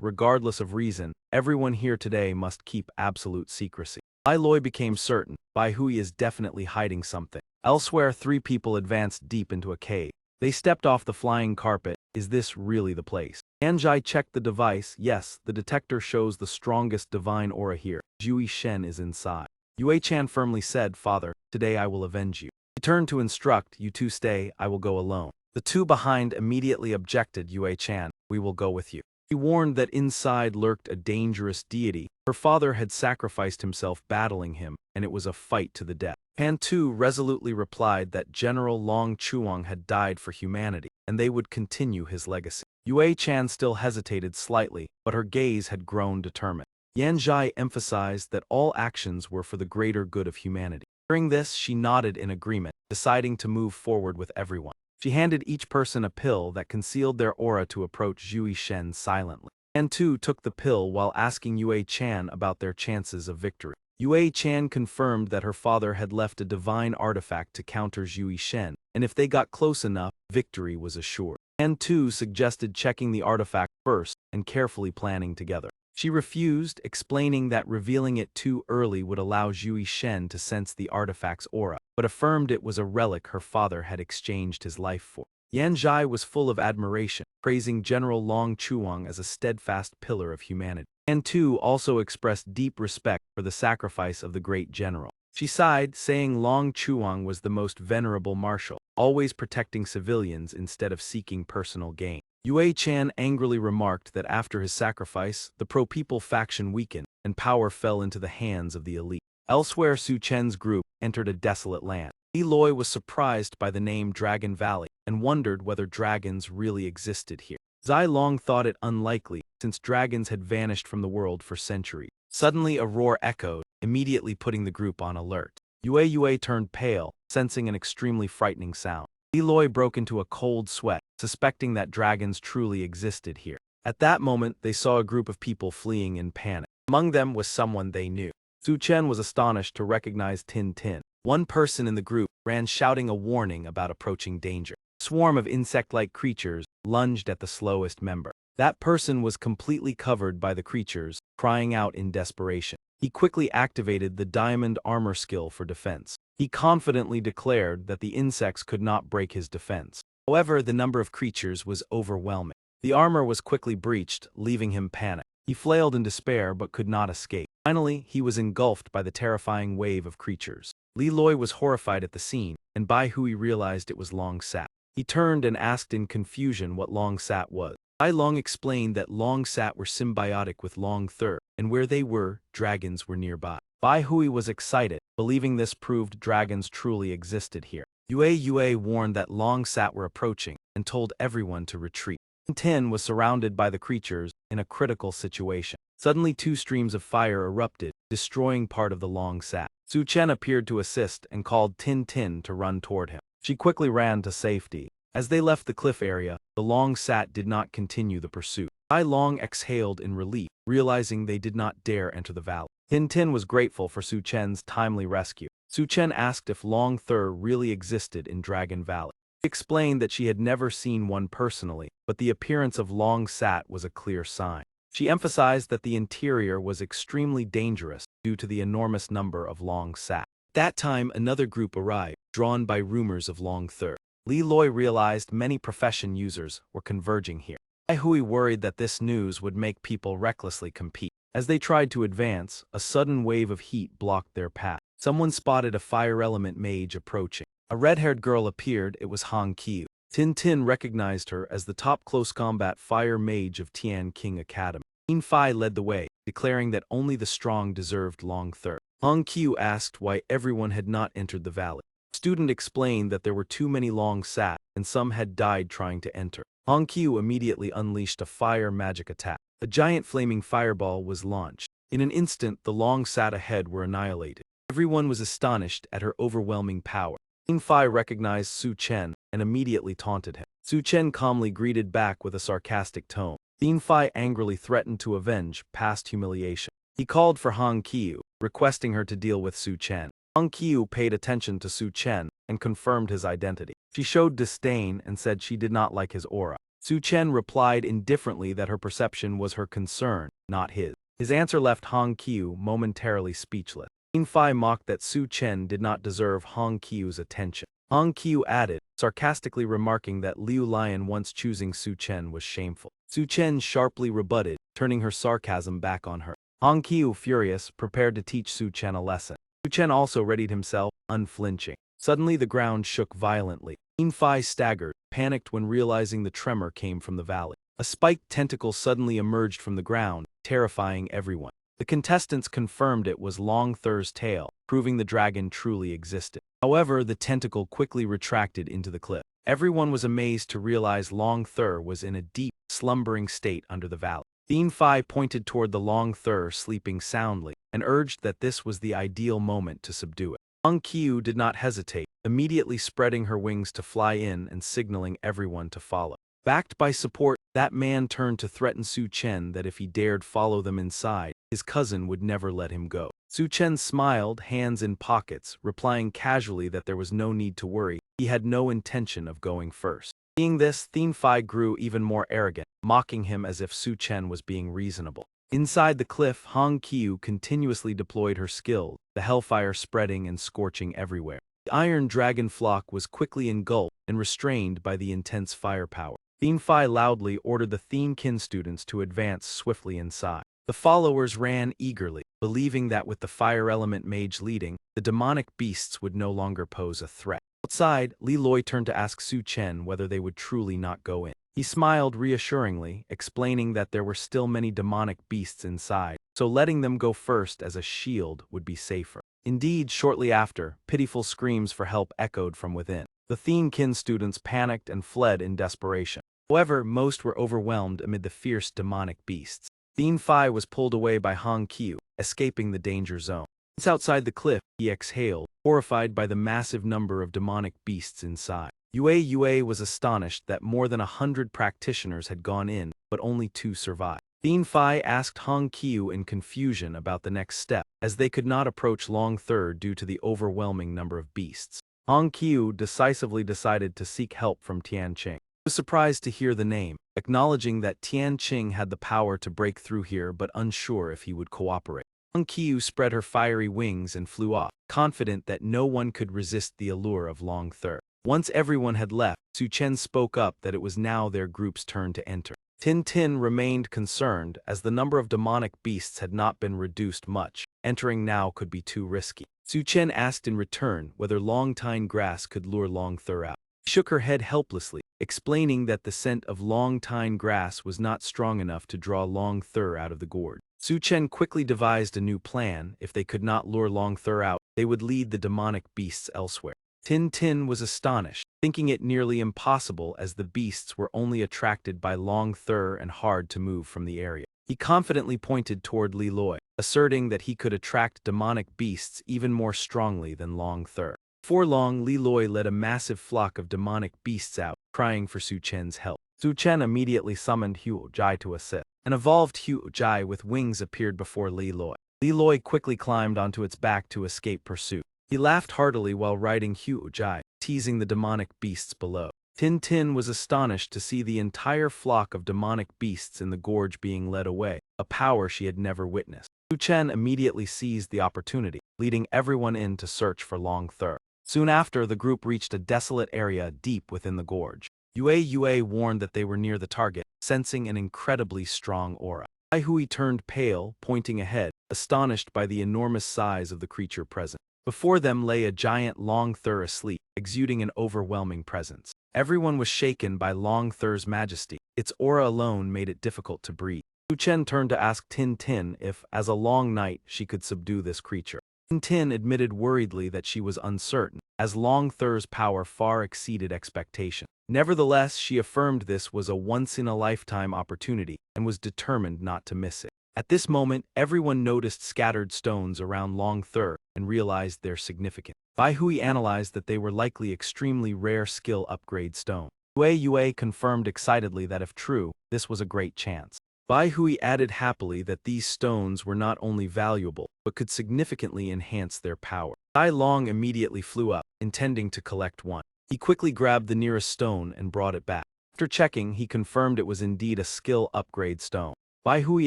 regardless of reason, everyone here today must keep absolute secrecy. Ai Loi became certain, Bai Hui is definitely hiding something. Elsewhere, 3 people advanced deep into a cave. They stepped off the flying carpet. Is this really the place? Anjai checked the device. Yes, the detector shows the strongest divine aura here. Jui Shen is inside. Yue Chan firmly said, Father, today I will avenge you. He turned to instruct, you two stay, I will go alone. The 2 behind immediately objected, Yue Chan, we will go with you. He warned that inside lurked a dangerous deity. Her father had sacrificed himself battling him, and it was a fight to the death. Han Tu resolutely replied that General Long Chuang had died for humanity, and they would continue his legacy. Yue Chan still hesitated slightly, but her gaze had grown determined. Yan Zhai emphasized that all actions were for the greater good of humanity. Hearing this, she nodded in agreement, deciding to move forward with everyone. She handed each person a pill that concealed their aura to approach Yui Shen silently. Han Tu took the pill while asking Yue Chan about their chances of victory. Yue Chan confirmed that her father had left a divine artifact to counter Yui Shen, and if they got close enough, victory was assured. Han Tu suggested checking the artifact first and carefully planning together. She refused, explaining that revealing it too early would allow Yui Shen to sense the artifact's aura, but affirmed it was a relic her father had exchanged his life for. Yan Zhai was full of admiration, praising General Long Chuang as a steadfast pillar of humanity. Han Tu also expressed deep respect for the sacrifice of the great general. She sighed, saying Long Chuang was the most venerable marshal, always protecting civilians instead of seeking personal gain. Yue Chan angrily remarked that after his sacrifice, the pro-people faction weakened, and power fell into the hands of the elite. Elsewhere, Su Chen's group entered a desolate land. Li Loi was surprised by the name Dragon Valley, and wondered whether dragons really existed here. Zai Long thought it unlikely, since dragons had vanished from the world for centuries. Suddenly a roar echoed, immediately putting the group on alert. Yue turned pale, sensing an extremely frightening sound. Li Loi broke into a cold sweat, suspecting that dragons truly existed here. At that moment, they saw a group of people fleeing in panic. Among them was someone they knew. Su Chen was astonished to recognize Tin Tin. One person in the group ran shouting a warning about approaching danger. A swarm of insect-like creatures lunged at the slowest member. That person was completely covered by the creatures, crying out in desperation. He quickly activated the diamond armor skill for defense. He confidently declared that the insects could not break his defense. However, the number of creatures was overwhelming. The armor was quickly breached, leaving him panicked. He flailed in despair but could not escape. Finally, he was engulfed by the terrifying wave of creatures. Li Loi was horrified at the scene, and Bai Hui realized it was Long Sat. He turned and asked in confusion what Long Sat was. Bai Long explained that Long Sat were symbiotic with Long Thur, and where they were, dragons were nearby. Bai Hui was excited, believing this proved dragons truly existed here. Yue warned that Long Sat were approaching, and told everyone to retreat. Tin was surrounded by the creatures, in a critical situation. Suddenly 2 streams of fire erupted, destroying part of the Long Sat. Su Chen appeared to assist and called Tin Tin to run toward him. She quickly ran to safety. As they left the cliff area, the Long Sat did not continue the pursuit. Bai Long exhaled in relief, realizing they did not dare enter the valley. Tin Tin was grateful for Su Chen's timely rescue. Su Chen asked if Long Thur really existed in Dragon Valley. She explained that she had never seen one personally, but the appearance of Long Sat was a clear sign. She emphasized that the interior was extremely dangerous due to the enormous number of Long Sat. At that time, another group arrived, drawn by rumors of Long Thur. Li Loi realized many profession users were converging here. Bai Hui worried that this news would make people recklessly compete. As they tried to advance, a sudden wave of heat blocked their path. Someone spotted a fire element mage approaching. A red-haired girl appeared. It was Han Qiu. Tin Tin recognized her as the top close combat fire mage of Tian King Academy. Yin Fai led the way, declaring that only the strong deserved Long Thur. Hong Qiu asked why everyone had not entered the valley. The student explained that there were too many Long Sat, and some had died trying to enter. Hong Qiu immediately unleashed a fire magic attack. A giant flaming fireball was launched. In an instant, the Long Sat ahead were annihilated. Everyone was astonished at her overwhelming power. Yin Fai recognized Su Chen and immediately taunted him. Su Chen calmly greeted back with a sarcastic tone. Yin Fai angrily threatened to avenge past humiliation. He called for Hong Qiu, requesting her to deal with Su Chen. Hong Qiu paid attention to Su Chen and confirmed his identity. She showed disdain and said she did not like his aura. Su Chen replied indifferently that her perception was her concern, not his. His answer left Hong Qiu momentarily speechless. Yin Fai mocked that Su Chen did not deserve Hong Qiu's attention. Hong Qiu added, sarcastically remarking that Liu Lion once choosing Su Chen was shameful. Su Chen sharply rebutted, turning her sarcasm back on her. Hong Qiu, furious, prepared to teach Su Chen a lesson. Su Chen also readied himself, unflinching. Suddenly the ground shook violently. Yin Fai staggered, panicked when realizing the tremor came from the valley. A spiked tentacle suddenly emerged from the ground, terrifying everyone. The contestants confirmed it was Long Thur's tail, proving the dragon truly existed. However, the tentacle quickly retracted into the cliff. Everyone was amazed to realize Long Thur was in a deep, slumbering state under the valley. Yin Fai pointed toward the Long Thur sleeping soundly and urged that this was the ideal moment to subdue it. Hong Qiu did not hesitate, immediately spreading her wings to fly in and signaling everyone to follow. Backed by support, that man turned to threaten Su Chen that if he dared follow them inside, his cousin would never let him go. Su Chen smiled, hands in pockets, replying casually that there was no need to worry, he had no intention of going first. Seeing this, Yin Fai grew even more arrogant, mocking him as if Su Chen was being reasonable. Inside the cliff, Hong Qiu continuously deployed her skill, the hellfire spreading and scorching everywhere. The iron dragon flock was quickly engulfed and restrained by the intense firepower. Yin Fai loudly ordered the Thien Kin students to advance swiftly inside. The followers ran eagerly, believing that with the fire element mage leading, the demonic beasts would no longer pose a threat. Outside, Li Loi turned to ask Su Chen whether they would truly not go in. He smiled reassuringly, explaining that there were still many demonic beasts inside, so letting them go first as a shield would be safer. Indeed, shortly after, pitiful screams for help echoed from within. The Thien Kin students panicked and fled in desperation. However, most were overwhelmed amid the fierce demonic beasts. Yin Fai was pulled away by Hong Qiu, escaping the danger zone. Once outside the cliff, he exhaled, horrified by the massive number of demonic beasts inside. Yue was astonished that more than 100 practitioners had gone in, but only 2 survived. Yin Fai asked Hong Qiu in confusion about the next step, as they could not approach Long Thur due to the overwhelming number of beasts. Hong Qiu decisively decided to seek help from Tian Qing. He was surprised to hear the name, acknowledging that Tian Qing had the power to break through here but unsure if he would cooperate. Hong Qiu spread her fiery wings and flew off, confident that no one could resist the allure of Long Thur. Once everyone had left, Su Chen spoke up that it was now their group's turn to enter. Tin remained concerned as the number of demonic beasts had not been reduced much. Entering now could be too risky. Su Chen asked in return whether long tine grass could lure Long Thur out. She shook her head helplessly, explaining that the scent of long tine grass was not strong enough to draw Long Thur out of the gorge. Su Chen quickly devised a new plan. If they could not lure Long Thur out, they would lead the demonic beasts elsewhere. Tin was astonished, thinking it nearly impossible as the beasts were only attracted by Long Thur and hard to move from the area. He confidently pointed toward Li Loi, asserting that he could attract demonic beasts even more strongly than Long Thur. Before long, Li Loi led a massive flock of demonic beasts out, crying for Su Chen's help. Su Chen immediately summoned Huo Jai to assist. An evolved Huo Jai with wings appeared before Li Loi. Li Loi quickly climbed onto its back to escape pursuit. He laughed heartily while riding Huo Jai, teasing the demonic beasts below. Tin was astonished to see the entire flock of demonic beasts in the gorge being led away, a power she had never witnessed. Su Chen immediately seized the opportunity, leading everyone in to search for Long Thur. Soon after, the group reached a desolate area deep within the gorge. Yue warned that they were near the target, sensing an incredibly strong aura. Ai Hui turned pale, pointing ahead, astonished by the enormous size of the creature present. Before them lay a giant Long Thur asleep, exuding an overwhelming presence. Everyone was shaken by Long Thur's majesty. Its aura alone made it difficult to breathe. Su Chen turned to ask Tin Tin if, as a long night, she could subdue this creature. Tin Tin admitted worriedly that she was uncertain, as Long Thur's power far exceeded expectation. Nevertheless, she affirmed this was a once-in-a-lifetime opportunity and was determined not to miss it. At this moment, everyone noticed scattered stones around Long Thur and realized their significance. Bai Hui analyzed that they were likely extremely rare skill upgrade stones. Yue confirmed excitedly that if true, this was a great chance. Bai Hui added happily that these stones were not only valuable, but could significantly enhance their power. Tai Long immediately flew up, intending to collect one. He quickly grabbed the nearest stone and brought it back. After checking, he confirmed it was indeed a skill upgrade stone. Bai Hui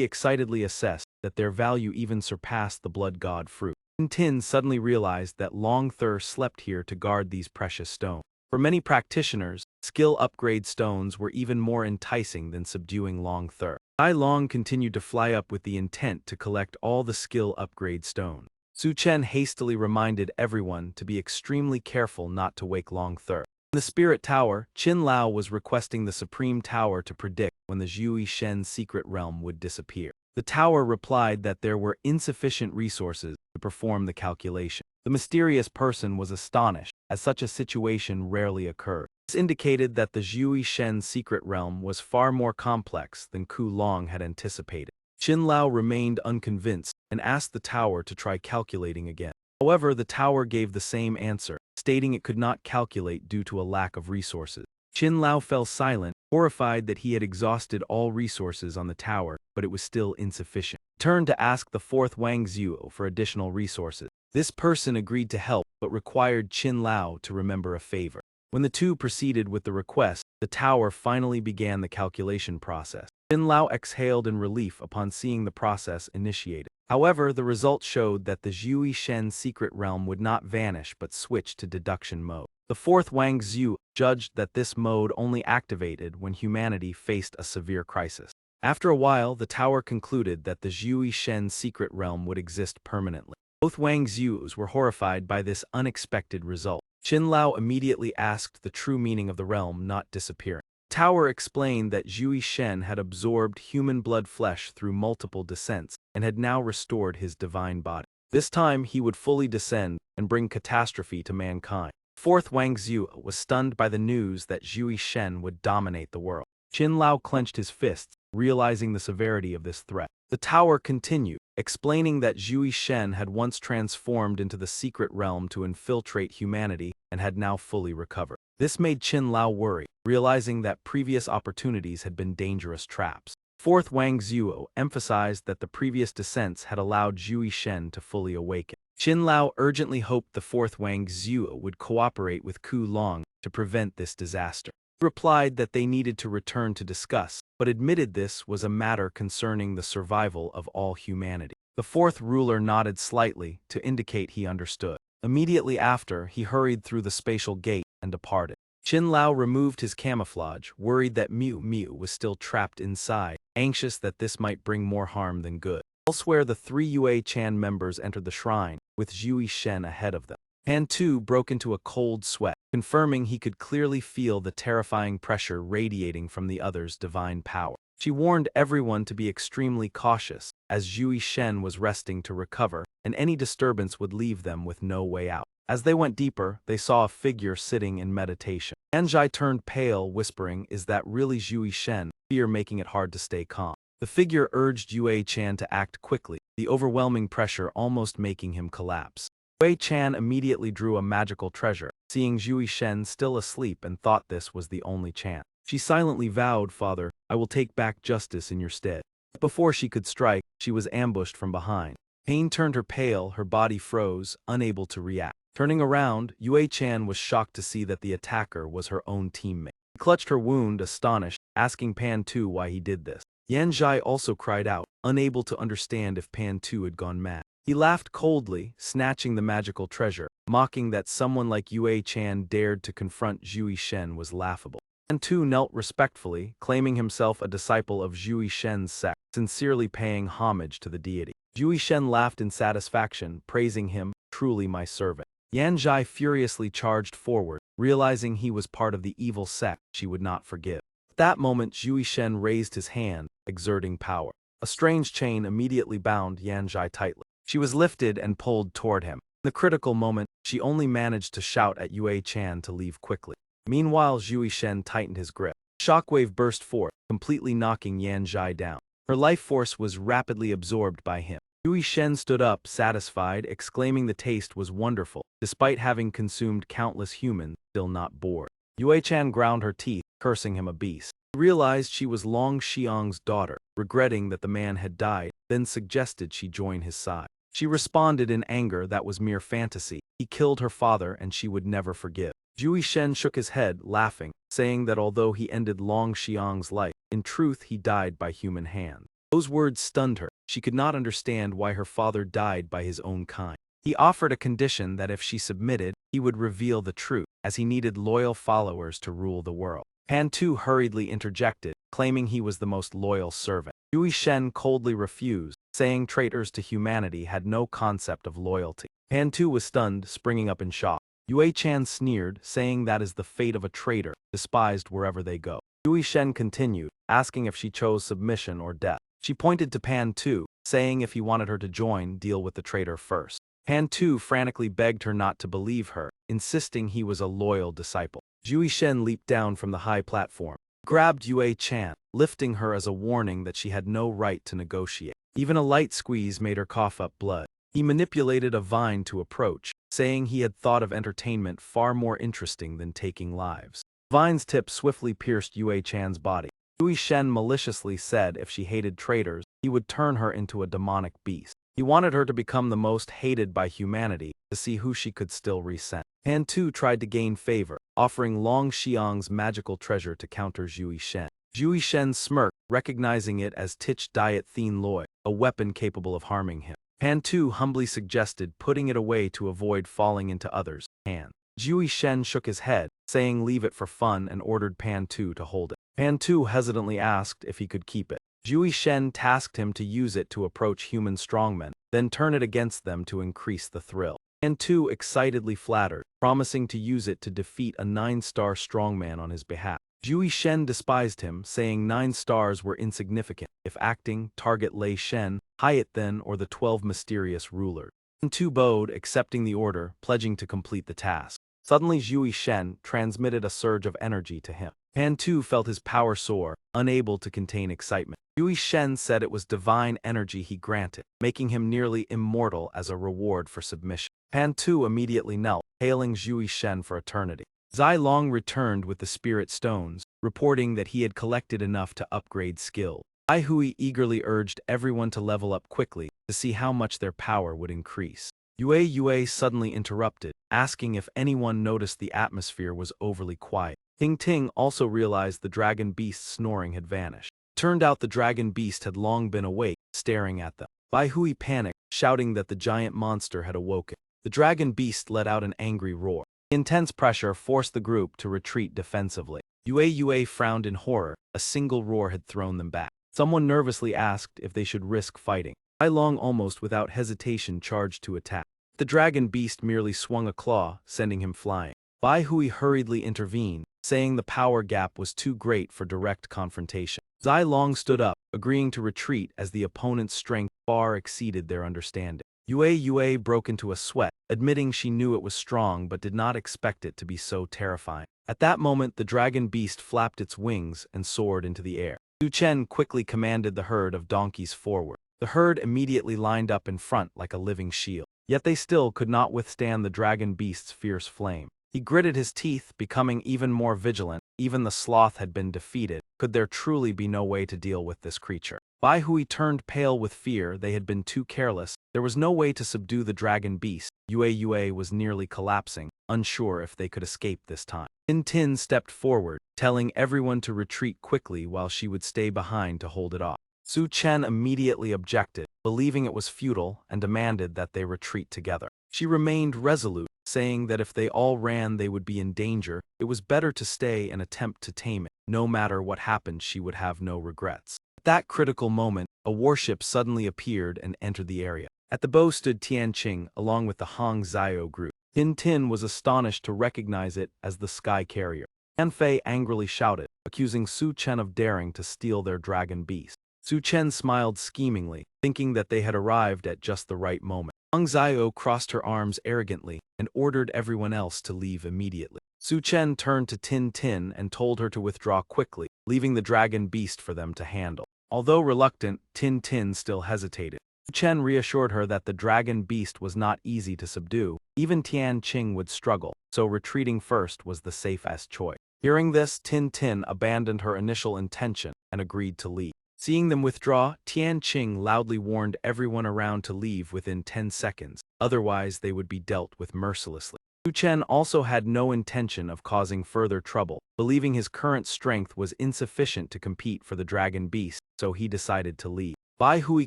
excitedly assessed that their value even surpassed the blood god fruit. Tin Tin suddenly realized that Long Thur slept here to guard these precious stones. For many practitioners, skill upgrade stones were even more enticing than subduing Long Thur. Tai Long continued to fly up with the intent to collect all the skill upgrade stones. Su Chen hastily reminded everyone to be extremely careful not to wake Long Thur. In the Spirit Tower, Qin Lao was requesting the Supreme Tower to predict when the Zhui Shen's secret realm would disappear. The tower replied that there were insufficient resources to perform the calculation. The mysterious person was astonished, as such a situation rarely occurred. This indicated that the Zhui Shen's secret realm was far more complex than Ku Long had anticipated. Qin Lao remained unconvinced and asked the tower to try calculating again. However, the tower gave the same answer, stating it could not calculate due to a lack of resources. Qin Lao fell silent, horrified that he had exhausted all resources on the tower, but it was still insufficient. He turned to ask the fourth Wang Zuo for additional resources. This person agreed to help, but required Qin Lao to remember a favor. When the two proceeded with the request, the tower finally began the calculation process. Qin Lao exhaled in relief upon seeing the process initiated. However, the results showed that the Zhui Shen secret realm would not vanish but switch to deduction mode. The fourth Wang Zhu judged that this mode only activated when humanity faced a severe crisis. After a while, the tower concluded that the Zhui Shen secret realm would exist permanently. Both Wang Zhus were horrified by this unexpected result. Qin Lao immediately asked the true meaning of the realm not disappearing. The tower explained that Zhui Shen had absorbed human blood flesh through multiple descents and had now restored his divine body. This time he would fully descend and bring catastrophe to mankind. Fourth Wang Zhu was stunned by the news that Zhui Shen would dominate the world. Qin Lao clenched his fists, realizing the severity of this threat. The tower continued, explaining that Zhui Shen had once transformed into the secret realm to infiltrate humanity and had now fully recovered. This made Qin Lao worry, realizing that previous opportunities had been dangerous traps. Fourth Wang Zhuo emphasized that the previous descents had allowed Zhui Shen to fully awaken. Qin Lao urgently hoped the fourth Wang Zhuo would cooperate with Ku Long to prevent this disaster. He replied that they needed to return to discuss, but admitted this was a matter concerning the survival of all humanity. The fourth ruler nodded slightly to indicate he understood. Immediately after, he hurried through the spatial gate and departed. Qin Lao removed his camouflage, worried that Miu Miu was still trapped inside, anxious that this might bring more harm than good. Elsewhere, the three Yue Chan members entered the shrine, with Zhui Shen ahead of them. Pan Tu broke into a cold sweat, confirming he could clearly feel the terrifying pressure radiating from the other's divine power. She warned everyone to be extremely cautious, as Zhui Shen was resting to recover, and any disturbance would leave them with no way out. As they went deeper, they saw a figure sitting in meditation. Anjai turned pale, whispering, "Is that really Zhui Shen?" fear making it hard to stay calm. The figure urged Yue Chan to act quickly, the overwhelming pressure almost making him collapse. Yue Chan immediately drew a magical treasure, seeing Zhui Shen still asleep and thought this was the only chance. She silently vowed, "Father, I will take back justice in your stead." Before she could strike, she was ambushed from behind. Pain turned her pale, her body froze, unable to react. Turning around, Yue Chan was shocked to see that the attacker was her own teammate. He clutched her wound, astonished, asking Pan Tu why he did this. Yan Zhai also cried out, unable to understand if Pan Tu had gone mad. He laughed coldly, snatching the magical treasure, mocking that someone like Yue Chan dared to confront Zhui Shen was laughable. Pan Tu knelt respectfully, claiming himself a disciple of Zhui Shen's sect, sincerely paying homage to the deity. Zhui Shen laughed in satisfaction, praising him, "Truly my servant." Yan Zhai furiously charged forward, realizing he was part of the evil sect she would not forgive. At that moment, Zhui Shen raised his hand, exerting power. A strange chain immediately bound Yanzhai tightly. She was lifted and pulled toward him. In the critical moment, she only managed to shout at Yue Chan to leave quickly. Meanwhile, Zhui Shen tightened his grip. A shockwave burst forth, completely knocking Yanzhai down. Her life force was rapidly absorbed by him. Zhui Shen stood up, satisfied, exclaiming the taste was wonderful, despite having consumed countless humans, still not bored. Yue Chan ground her teeth, cursing him a beast. He realized she was Long Xiang's daughter, regretting that the man had died, then suggested she join his side. She responded in anger that was mere fantasy. He killed her father and she would never forgive. Zhui Shen shook his head, laughing, saying that although he ended Long Xiang's life, in truth he died by human hand. Those words stunned her. She could not understand why her father died by his own kind. He offered a condition that if she submitted, he would reveal the truth, as he needed loyal followers to rule the world. Pan Tu hurriedly interjected, claiming he was the most loyal servant. Zhui Shen coldly refused, saying traitors to humanity had no concept of loyalty. Pan Tu was stunned, springing up in shock. Yue Chan sneered, saying that is the fate of a traitor, despised wherever they go. Zhui Shen continued, asking if she chose submission or death. She pointed to Pan Tu, saying if he wanted her to join, deal with the traitor first. Pan Tu frantically begged her not to believe her, insisting he was a loyal disciple. Zhui Shen leaped down from the high platform, grabbed Yue Chan, lifting her as a warning that she had no right to negotiate. Even a light squeeze made her cough up blood. He manipulated a vine to approach, saying he had thought of entertainment far more interesting than taking lives. Vine's tip swiftly pierced Yue Chan's body. Zhui Shen maliciously said if she hated traitors, he would turn her into a demonic beast. He wanted her to become the most hated by humanity, to see who she could still resent. Pan Tu tried to gain favor, offering Long Xiang's magical treasure to counter Zhui Shen. Zhui Shen smirked, recognizing it as Tich Diet Thien Loi, a weapon capable of harming him. Pan Tu humbly suggested putting it away to avoid falling into others' hands. Zhui Shen shook his head, saying leave it for fun, and ordered Pan Tu to hold it. Pan Tu hesitantly asked if he could keep it. Zhui Shen tasked him to use it to approach human strongmen, then turn it against them to increase the thrill. Pan Tu excitedly flattered, promising to use it to defeat a 9-star strongman on his behalf. Zhui Shen despised him, saying 9 stars were insignificant. If acting, target Lei Shen, Hyatt then, or the 12 mysterious rulers. Pan Tu bowed, accepting the order, pledging to complete the task. Suddenly Zhui Shen transmitted a surge of energy to him. Pan Tu felt his power soar, unable to contain excitement. Zhui Shen said it was divine energy he granted, making him nearly immortal as a reward for submission. Pan Tu immediately knelt, hailing Zhui Shen for eternity. Zai Long returned with the spirit stones, reporting that he had collected enough to upgrade skill. Ai Hui eagerly urged everyone to level up quickly to see how much their power would increase. Yue suddenly interrupted, asking if anyone noticed the atmosphere was overly quiet. Ting Ting also realized the dragon beast's snoring had vanished. Turned out the dragon beast had long been awake, staring at them. Bai Hui panicked, shouting that the giant monster had awoken. The dragon beast let out an angry roar. Intense pressure forced the group to retreat defensively. Yue frowned in horror. A single roar had thrown them back. Someone nervously asked if they should risk fighting. Ai Long almost without hesitation charged to attack. The dragon beast merely swung a claw, sending him flying. Bai Hui hurriedly intervened, saying the power gap was too great for direct confrontation. Zai Long stood up, agreeing to retreat as the opponent's strength far exceeded their understanding. Yue broke into a sweat, admitting she knew it was strong but did not expect it to be so terrifying. At that moment, the dragon beast flapped its wings and soared into the air. Su Chen quickly commanded the herd of donkeys forward. The herd immediately lined up in front like a living shield. Yet they still could not withstand the dragon beast's fierce flame. He gritted his teeth, becoming even more vigilant. Even the sloth had been defeated. Could there truly be no way to deal with this creature? Bai Hui turned pale with fear. They had been too careless. There was no way to subdue the dragon beast. Yue was nearly collapsing, unsure if they could escape this time. Tin stepped forward, telling everyone to retreat quickly while she would stay behind to hold it off. Su Chen immediately objected, believing it was futile, and demanded that they retreat together. She remained resolute, saying that if they all ran they would be in danger. It was better to stay and attempt to tame it. No matter what happened, she would have no regrets. At that critical moment, a warship suddenly appeared and entered the area. At the bow stood Tianqing, along with the Hong Zhao group. Tin was astonished to recognize it as the Sky Carrier. Yan Fei angrily shouted, accusing Su Chen of daring to steal their dragon beast. Su Chen smiled schemingly, thinking that they had arrived at just the right moment. Hong Xiao crossed her arms arrogantly and ordered everyone else to leave immediately. Su Chen turned to Tin Tin and told her to withdraw quickly, leaving the dragon beast for them to handle. Although reluctant, Tin Tin still hesitated. Su Chen reassured her that the dragon beast was not easy to subdue. Even Tian Qing would struggle, so retreating first was the safest choice. Hearing this, Tin Tin abandoned her initial intention and agreed to leave. Seeing them withdraw, Tian Qing loudly warned everyone around to leave within 10 seconds, otherwise they would be dealt with mercilessly. Su Chen also had no intention of causing further trouble, believing his current strength was insufficient to compete for the dragon beast, so he decided to leave. Bai Hui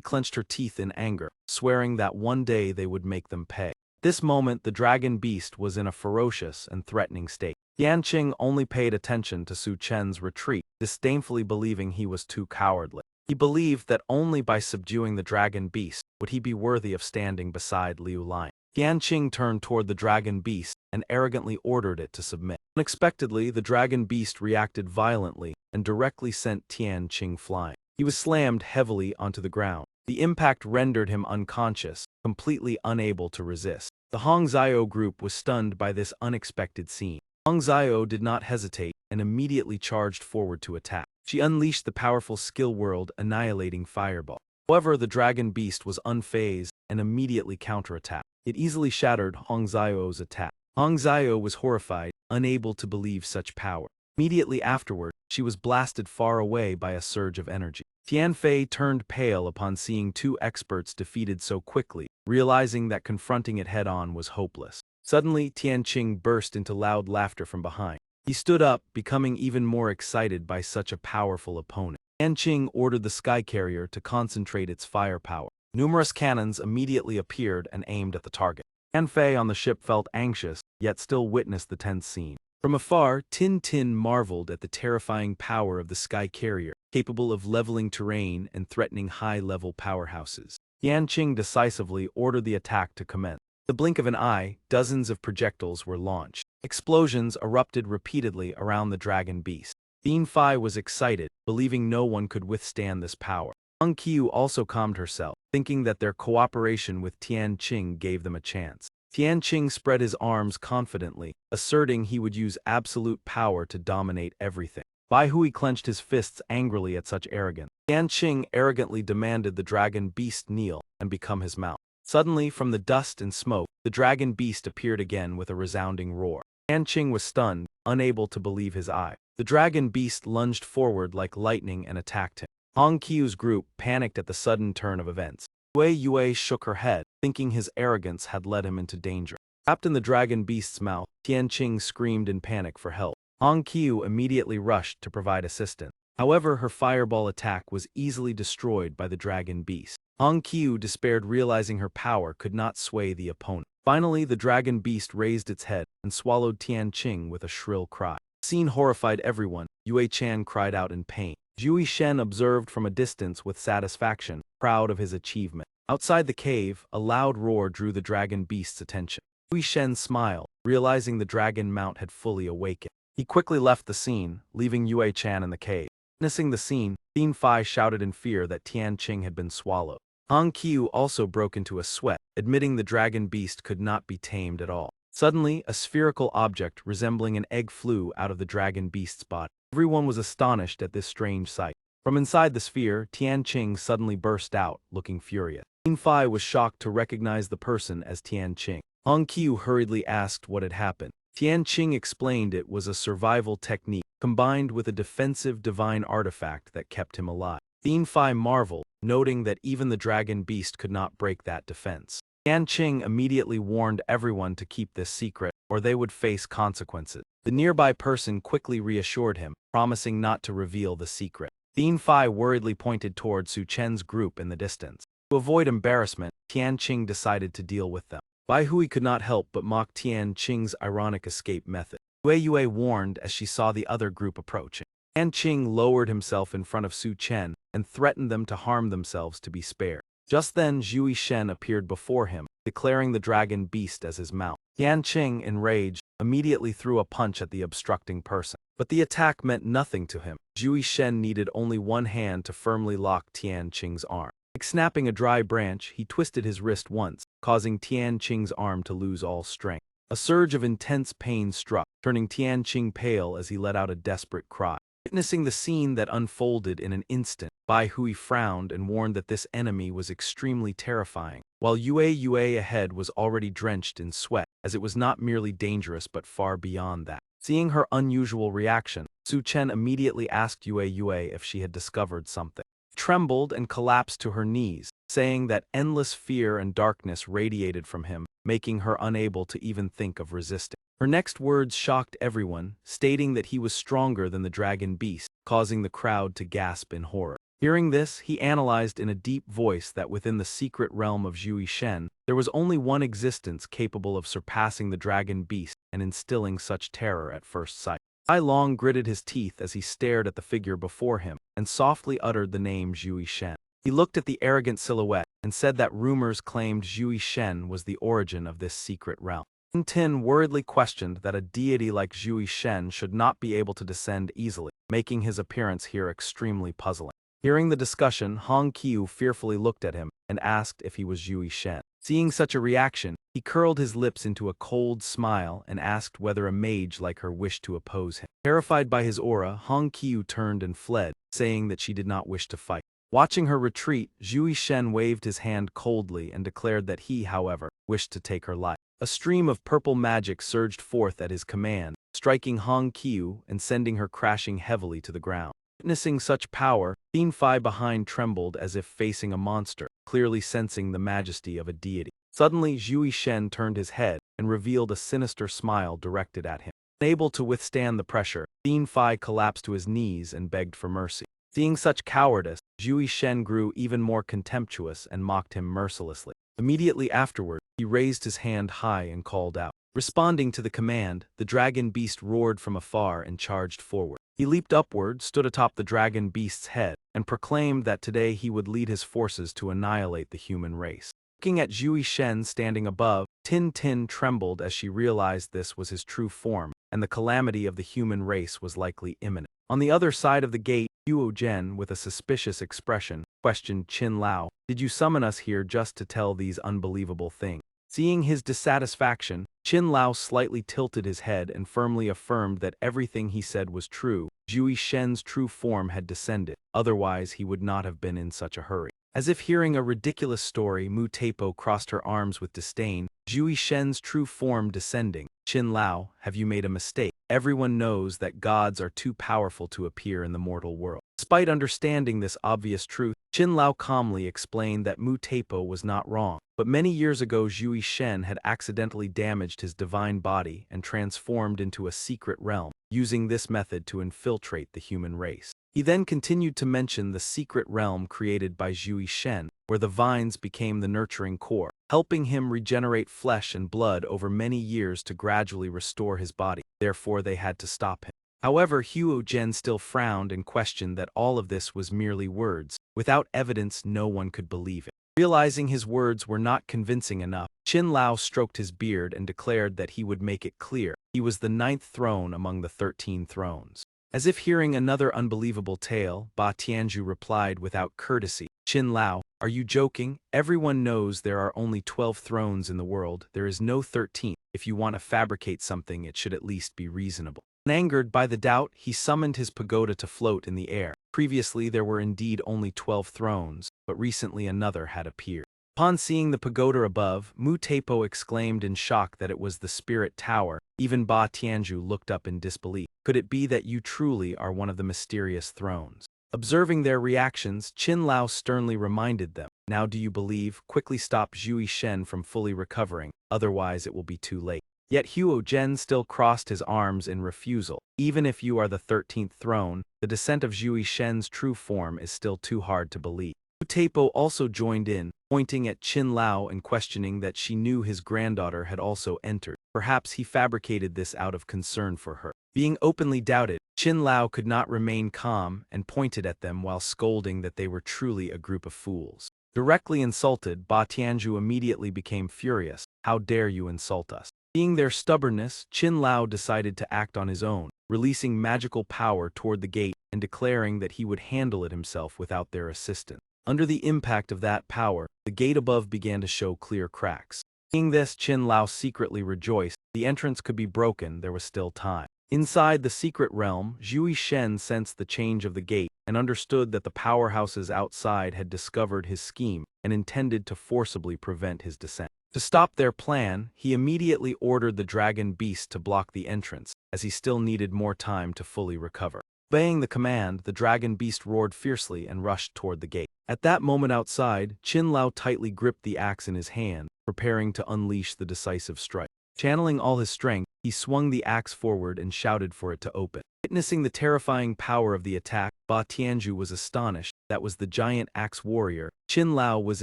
clenched her teeth in anger, swearing that one day they would make them pay. This moment the dragon beast was in a ferocious and threatening state. Tian Qing only paid attention to Su Chen's retreat, disdainfully believing he was too cowardly. He believed that only by subduing the dragon beast would he be worthy of standing beside Liu Lian. Tian Qing turned toward the dragon beast and arrogantly ordered it to submit. Unexpectedly, the dragon beast reacted violently and directly sent Tian Qing flying. He was slammed heavily onto the ground. The impact rendered him unconscious, completely unable to resist. The Hong Xiao group was stunned by this unexpected scene. Hong Xiao did not hesitate and immediately charged forward to attack. She unleashed the powerful skill world annihilating fireball. However, the dragon beast was unfazed and immediately counterattacked. It easily shattered Hong Xiao's attack. Hong Xiao was horrified, unable to believe such power. Immediately afterward, she was blasted far away by a surge of energy. Tianfei turned pale upon seeing two experts defeated so quickly, realizing that confronting it head-on was hopeless. Suddenly, Tian Qing burst into loud laughter from behind. He stood up, becoming even more excited by such a powerful opponent. Tian Qing ordered the sky carrier to concentrate its firepower. Numerous cannons immediately appeared and aimed at the target. Tianfei on the ship felt anxious, yet still witnessed the tense scene. From afar, Tin Tin marveled at the terrifying power of the sky carrier, capable of leveling terrain and threatening high-level powerhouses. Tian Qing decisively ordered the attack to commence. In the blink of an eye, dozens of projectiles were launched. Explosions erupted repeatedly around the dragon beast. Bin Fai was excited, believing no one could withstand this power. Hong Qiu also calmed herself, thinking that their cooperation with Tian Qing gave them a chance. Tian Qing spread his arms confidently, asserting he would use absolute power to dominate everything. Bai Hui clenched his fists angrily at such arrogance. Tian Qing arrogantly demanded the dragon beast kneel and become his mount. Suddenly, from the dust and smoke, the dragon beast appeared again with a resounding roar. Tian Qing was stunned, unable to believe his eyes. The dragon beast lunged forward like lightning and attacked him. Hong Qiu's group panicked at the sudden turn of events. Yue shook her head, thinking his arrogance had led him into danger. Trapped in the dragon beast's mouth, Tian Qing screamed in panic for help. Hong Qiu immediately rushed to provide assistance. However, her fireball attack was easily destroyed by the dragon beast. Hong Qiu despaired, realizing her power could not sway the opponent. Finally, the dragon beast raised its head and swallowed Tian Qing with a shrill cry. The scene horrified everyone. Yue Chan cried out in pain. Zhui Shen observed from a distance with satisfaction, proud of his achievement. Outside the cave, a loud roar drew the dragon beast's attention. Zhui Shen smiled, realizing the dragon mount had fully awakened. He quickly left the scene, leaving Yue Chan in the cave. Witnessing the scene, Bin Fai shouted in fear that Tian Qing had been swallowed. Hong Qiu also broke into a sweat, admitting the dragon beast could not be tamed at all. Suddenly, a spherical object resembling an egg flew out of the dragon beast's body. Everyone was astonished at this strange sight. From inside the sphere, Tian Qing suddenly burst out, looking furious. Bin Fai was shocked to recognize the person as Tian Qing. Hong Qiu hurriedly asked what had happened. Tian Qing explained it was a survival technique, combined with a defensive divine artifact that kept him alive. Bin Fai marveled, noting that even the dragon beast could not break that defense. Tian Qing immediately warned everyone to keep this secret, or they would face consequences. The nearby person quickly reassured him, promising not to reveal the secret. Bin Fai worriedly pointed toward Su Chen's group in the distance. To avoid embarrassment, Tian Qing decided to deal with them. Bai Hui could not help but mock Tian Qing's ironic escape method. Yue warned as she saw the other group approaching. Tian Qing lowered himself in front of Su Chen and threatened them to harm themselves to be spared. Just then, Zhui Shen appeared before him, declaring the dragon beast as his mount. Tian Qing, enraged, immediately threw a punch at the obstructing person. But the attack meant nothing to him. Zhui Shen needed only one hand to firmly lock Tian Qing's arm. Like snapping a dry branch, he twisted his wrist once, causing Tian Qing's arm to lose all strength. A surge of intense pain struck, turning Tian Qing pale as he let out a desperate cry. Witnessing the scene that unfolded in an instant, Bai Hui frowned and warned that this enemy was extremely terrifying, while Yue ahead was already drenched in sweat, as it was not merely dangerous but far beyond that. Seeing her unusual reaction, Su Chen immediately asked Yue if she had discovered something. She trembled and collapsed to her knees, saying that endless fear and darkness radiated from him, making her unable to even think of resisting. Her next words shocked everyone, stating that he was stronger than the dragon beast, causing the crowd to gasp in horror. Hearing this, he analyzed in a deep voice that within the secret realm of Zhui Shen, there was only one existence capable of surpassing the dragon beast and instilling such terror at first sight. Ai Long gritted his teeth as he stared at the figure before him and softly uttered the name Zhui Shen. He looked at the arrogant silhouette and said that rumors claimed Zhui Shen was the origin of this secret realm. Tin worriedly questioned that a deity like Zhui Shen should not be able to descend easily, making his appearance here extremely puzzling. Hearing the discussion, Hong Qiu fearfully looked at him and asked if he was Zhui Shen. Seeing such a reaction, he curled his lips into a cold smile and asked whether a mage like her wished to oppose him. Terrified by his aura, Hong Qiu turned and fled, saying that she did not wish to fight. Watching her retreat, Zhui Shen waved his hand coldly and declared that he, however, wished to take her life. A stream of purple magic surged forth at his command, striking Hong Qiu and sending her crashing heavily to the ground. Witnessing such power, Thien Fai behind trembled as if facing a monster, clearly sensing the majesty of a deity. Suddenly, Zhui Shen turned his head and revealed a sinister smile directed at him. Unable to withstand the pressure, Thien Fai collapsed to his knees and begged for mercy. Seeing such cowardice, Zhui Shen grew even more contemptuous and mocked him mercilessly. Immediately afterward, he raised his hand high and called out. Responding to the command, the dragon beast roared from afar and charged forward. He leaped upward, stood atop the dragon beast's head, and proclaimed that today he would lead his forces to annihilate the human race. Looking at Zhui Shen standing above, Tin trembled as she realized this was his true form, and the calamity of the human race was likely imminent. On the other side of the gate, Huo Zhen, with a suspicious expression, questioned Qin Lao, "Did you summon us here just to tell these unbelievable things?" Seeing his dissatisfaction, Qin Lao slightly tilted his head and firmly affirmed that everything he said was true. Zhui Shen's true form had descended, otherwise he would not have been in such a hurry. As if hearing a ridiculous story, Mu Teipo crossed her arms with disdain. Zhui Shen's true form descending. Qin Lao, have you made a mistake? Everyone knows that gods are too powerful to appear in the mortal world. Despite understanding this obvious truth, Qin Lao calmly explained that Mu Teipo was not wrong. But many years ago Zhui Shen had accidentally damaged his divine body and transformed into a secret realm, using this method to infiltrate the human race. He then continued to mention the secret realm created by Zhui Shen, where the vines became the nurturing core, helping him regenerate flesh and blood over many years to gradually restore his body. Therefore they had to stop him. However, Huo Zhen still frowned and questioned that all of this was merely words. Without evidence, no one could believe it. Realizing his words were not convincing enough, Qin Lao stroked his beard and declared that he would make it clear he was the 9th throne among the 13 thrones. As if hearing another unbelievable tale, Ba Tianzhu replied without courtesy, "Qin Lao, are you joking? Everyone knows there are only 12 thrones in the world, there is no 13th. If you want to fabricate something, it should at least be reasonable." Angered by the doubt, he summoned his pagoda to float in the air. Previously there were indeed only 12 thrones, but recently another had appeared. Upon seeing the pagoda above, Mu Teipo exclaimed in shock that it was the spirit tower. Even Ba Tianzhu looked up in disbelief. Could it be that you truly are one of the mysterious thrones? Observing their reactions, Qin Lao sternly reminded them, "Now do you believe? Quickly stop Zhui Shen from fully recovering, otherwise it will be too late." Yet Huo Zhen still crossed his arms in refusal. Even if you are the 13th throne, the descent of Zhui Shen's true form is still too hard to believe. Mu Teipo also joined in, pointing at Qin Lao and questioning that she knew his granddaughter had also entered. Perhaps he fabricated this out of concern for her. Being openly doubted, Qin Lao could not remain calm and pointed at them while scolding that they were truly a group of fools. Directly insulted, Ba Tianzhu immediately became furious. "How dare you insult us? Seeing their stubbornness, Qin Lao decided to act on his own, releasing magical power toward the gate and declaring that he would handle it himself without their assistance. Under the impact of that power, the gate above began to show clear cracks. Seeing this, Qin Lao secretly rejoiced. The entrance could be broken, there was still time. Inside the secret realm, Zhui Shen sensed the change of the gate and understood that the powerhouses outside had discovered his scheme and intended to forcibly prevent his descent. To stop their plan, he immediately ordered the dragon beast to block the entrance, as he still needed more time to fully recover. Obeying the command, the dragon beast roared fiercely and rushed toward the gate. At that moment outside, Qin Lao tightly gripped the axe in his hand, preparing to unleash the decisive strike. Channeling all his strength, he swung the axe forward and shouted for it to open. Witnessing the terrifying power of the attack, Ba Tianju was astonished. That was the giant axe warrior. Qin Lao was